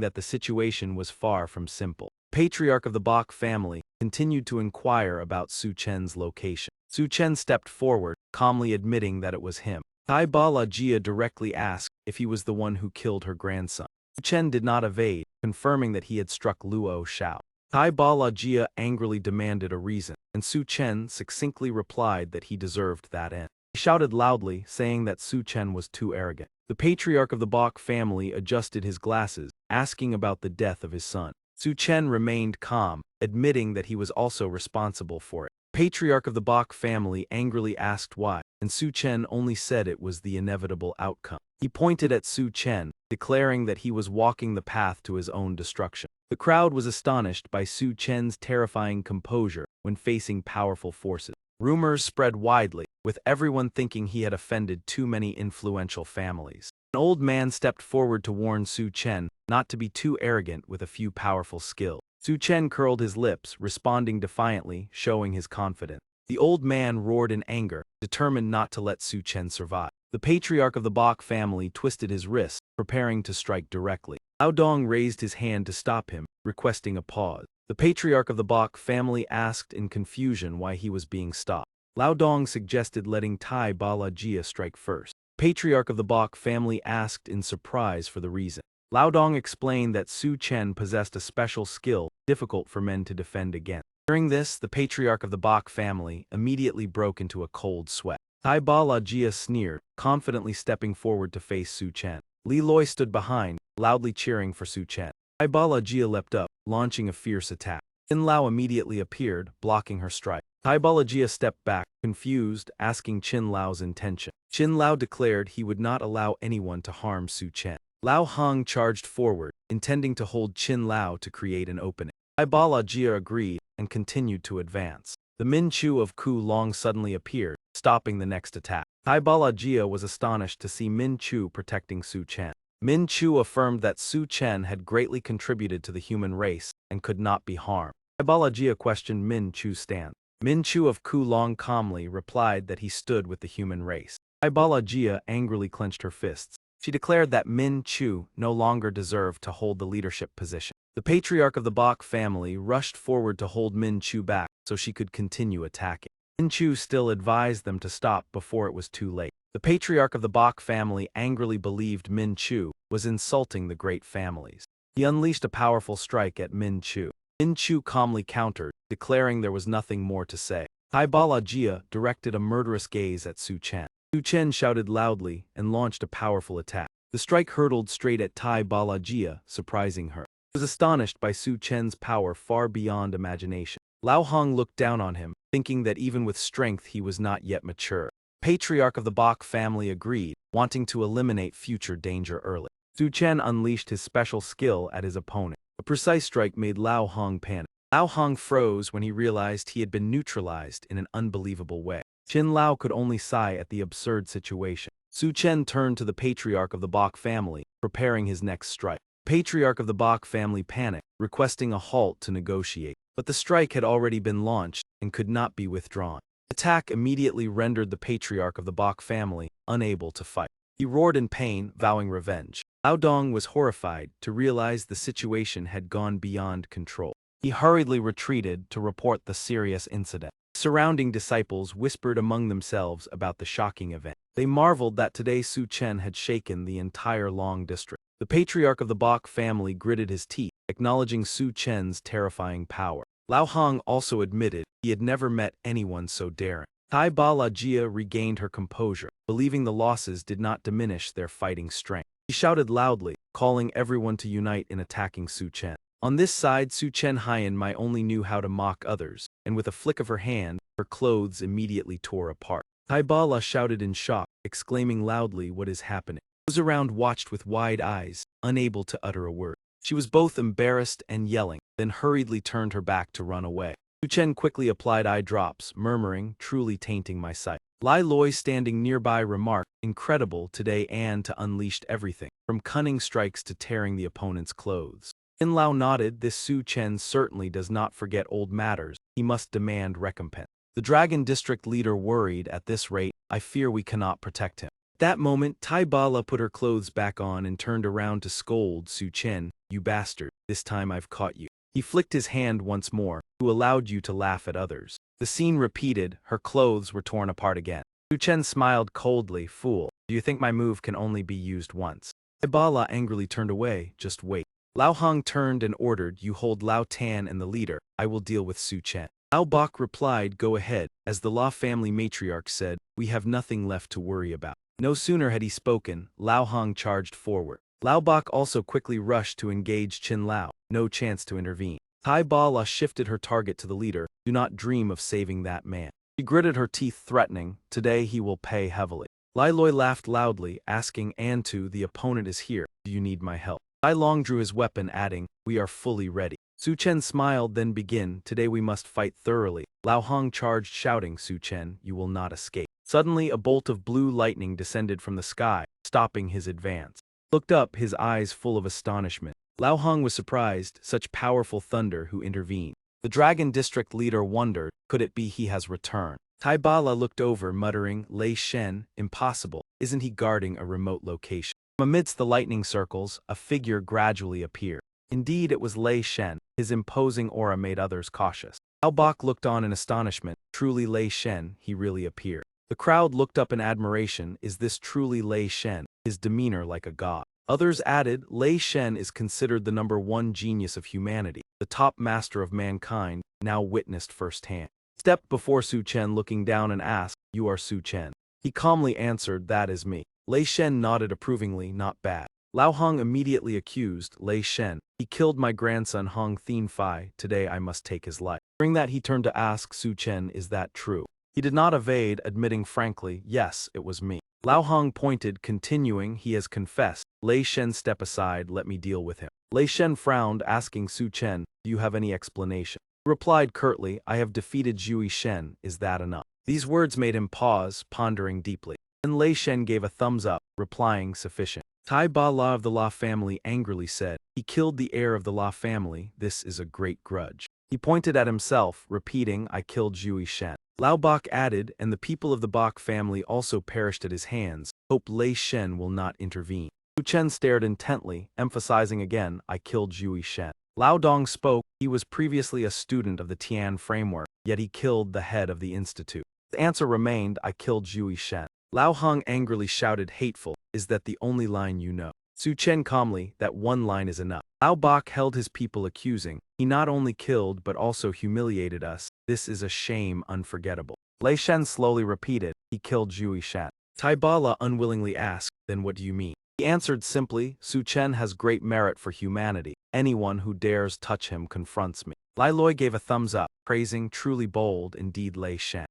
that the situation was far from simple. The patriarch of the Bok family continued to inquire about Su Chen's location. Su Chen stepped forward, calmly admitting that it was him. Tai Ba La Jia directly asked if he was the one who killed her grandson. Su Chen did not evade, confirming that he had struck Luo Shao. Tai Ba La Jia angrily demanded a reason, and Su Chen succinctly replied that he deserved that end. He shouted loudly, saying that Su Chen was too arrogant. The patriarch of the Bok family adjusted his glasses, asking about the death of his son. Su Chen remained calm, admitting that he was also responsible for it. The patriarch of the Bok family angrily asked why, and Su Chen only said it was the inevitable outcome. He pointed at Su Chen, declaring that he was walking the path to his own destruction. The crowd was astonished by Su Chen's terrifying composure when facing powerful forces. Rumors spread widely, with everyone thinking he had offended too many influential families. An old man stepped forward to warn Su Chen not to be too arrogant with a few powerful skills. Su Chen curled his lips, responding defiantly, showing his confidence. The old man roared in anger, determined not to let Su Chen survive. The patriarch of the Bok family twisted his wrist, preparing to strike directly. Lao Dong raised his hand to stop him, requesting a pause. The patriarch of the Bok family asked in confusion why he was being stopped. Lao Dong suggested letting Tai Ba La Jia strike first. The patriarch of the Bok family asked in surprise for the reason. Lao Dong explained that Su Chen possessed a special skill difficult for men to defend against. During this, the patriarch of the Bok family immediately broke into a cold sweat. Tai Ba La Jia sneered, confidently stepping forward to face Su Chen. Li Loi stood behind, loudly cheering for Su Chen. Tai Ba La Jia leapt up, launching a fierce attack. Qin Lao immediately appeared, blocking her strike. Tai Ba La Jia stepped back, confused, asking Qin Lao's intention. Qin Lao declared he would not allow anyone to harm Su Chen. Lao Hong charged forward, intending to hold Qin Lao to create an opening. Tai Ba La Jia agreed and continued to advance. The Min Chu of Ku Long suddenly appeared, stopping the next attack. Tai Ba La Jia was astonished to see Min Chu protecting Su Chen. Min Chu affirmed that Su Chen had greatly contributed to the human race and could not be harmed. Tai Ba La Jia questioned Min Chu's stand. Min Chu of Ku Long calmly replied that he stood with the human race. Tai Ba La Jia angrily clenched her fists. She declared that Min Chu no longer deserved to hold the leadership position. The patriarch of the Bok family rushed forward to hold Min Chu back so she could continue attacking. Min Chu still advised them to stop before it was too late. The patriarch of the Bok family angrily believed Min Chu was insulting the great families. He unleashed a powerful strike at Min Chu. Min Chu calmly countered, declaring there was nothing more to say. Tai Ba La Jia directed a murderous gaze at Su Chen. Su Chen shouted loudly and launched a powerful attack. The strike hurtled straight at Tai Ba La Jia, surprising her. He was astonished by Su Chen's power far beyond imagination. Lao Hong looked down on him, thinking that even with strength he was not yet mature. Patriarch of the Bok family agreed, wanting to eliminate future danger early. Su Chen unleashed his special skill at his opponent. A precise strike made Lao Hong panic. Lao Hong froze when he realized he had been neutralized in an unbelievable way. Qin Lao could only sigh at the absurd situation. Su Chen turned to the patriarch of the Bok family, preparing his next strike. Patriarch of the Bok family panicked, requesting a halt to negotiate. But the strike had already been launched and could not be withdrawn. Attack immediately rendered the patriarch of the Bok family unable to fight. He roared in pain, vowing revenge. Lao Dong was horrified to realize the situation had gone beyond control. He hurriedly retreated to report the serious incident. Surrounding disciples whispered among themselves about the shocking event. They marveled that today Su Chen had shaken the entire Long district. The patriarch of the Bok family gritted his teeth, acknowledging Su Chen's terrifying power. Lao Hong also admitted he had never met anyone so daring. Tai Ba La Jia regained her composure, believing the losses did not diminish their fighting strength. She shouted loudly, calling everyone to unite in attacking Su Chen. On this side, Su Chen Haiyan only knew how to mock others, and with a flick of her hand, her clothes immediately tore apart. Tai Ba La shouted in shock, exclaiming loudly, "What is happening?" Those around watched with wide eyes, unable to utter a word. She was both embarrassed and yelling, then hurriedly turned her back to run away. Su Chen quickly applied eye drops, murmuring, "Truly tainting my sight." Lai Loi standing nearby remarked, "Incredible today and to unleashed everything, from cunning strikes to tearing the opponent's clothes." Qin Lao nodded, "This Su Chen certainly does not forget old matters, he must demand recompense." The Dragon District leader worried, "At this rate, I fear we cannot protect him." At that moment, Tai Bala put her clothes back on and turned around to scold Su Chen, "You bastard, this time I've caught you." He flicked his hand once more, "Who allowed you to laugh at others?" The scene repeated, her clothes were torn apart again. Su Chen smiled coldly, "Fool, do you think my move can only be used once?" Tai Bala angrily turned away, "Just wait." Lao Hong turned and ordered, "You hold Lao Tan and the leader, I will deal with Su Chen." Lao Bok replied, "Go ahead." As the Law family matriarch said, "We have nothing left to worry about." No sooner had he spoken, Lao Hong charged forward. Lao Bok also quickly rushed to engage Qin Lao, no chance to intervene. Tai Ba La shifted her target to the leader, "Do not dream of saving that man." She gritted her teeth threatening, "Today he will pay heavily." Lai Loi laughed loudly, asking Antu, "The opponent is here, do you need my help?" Tai Long drew his weapon, adding, "We are fully ready." Su Chen smiled, "Then begin, today we must fight thoroughly." Lao Hong charged, shouting, "Su Chen, you will not escape." Suddenly a bolt of blue lightning descended from the sky, stopping his advance. He looked up, his eyes full of astonishment. Lao Hong was surprised, such powerful thunder who intervened. The Dragon District leader wondered, could it be he has returned? Tai Bala looked over, muttering, "Lei Shen, impossible, isn't he guarding a remote location?" From amidst the lightning circles, a figure gradually appeared. Indeed, it was Lei Shen. His imposing aura made others cautious. Lao Bok looked on in astonishment, truly Lei Shen, he really appeared. The crowd looked up in admiration, is this truly Lei Shen, his demeanor like a god? Others added, Lei Shen is considered the #1 genius of humanity, the top master of mankind, now witnessed firsthand. Stepped before Su Chen looking down and asked, "You are Su Chen?" He calmly answered, "That is me." Lei Shen nodded approvingly, "Not bad." Lao Hong immediately accused, "Lei Shen, he killed my grandson Hong Thien Fai, today I must take his life." During that he turned to ask Su Chen, "Is that true?" He did not evade, admitting frankly, "Yes, it was me." Lao Hong pointed, continuing, "He has confessed. Lei Shen, step aside, let me deal with him." Lei Shen frowned, asking Su Chen, "Do you have any explanation?" He replied curtly, "I have defeated Zhui Shen, is that enough?" These words made him pause, pondering deeply. Then Lei Shen gave a thumbs up, replying, "Sufficient." Tai Ba La of the La family angrily said, "He killed the heir of the La family, this is a great grudge." He pointed at himself, repeating, "I killed Zhui Shen." Lao Bok added, "And the people of the Bok family also perished at his hands, hope Lei Shen will not intervene." Su Chen stared intently, emphasizing again, "I killed Zhui Shen." Lao Dong spoke, he was previously a student of the Tian framework, yet he killed the head of the institute. The answer remained, "I killed Zhui Shen." Lao Hong angrily shouted, "Hateful, is that the only line you know?" Su Chen calmly, "That one line is enough." Lao Bok held his people accusing, "He not only killed but also humiliated us, this is a shame unforgettable." Lei Shen slowly repeated, "He killed Zhui Shen." Tai Bala unwillingly asked, "Then what do you mean?" He answered simply, "Su Chen has great merit for humanity, anyone who dares touch him confronts me." Lai Loi gave a thumbs up, praising, "Truly bold indeed Lei Shen."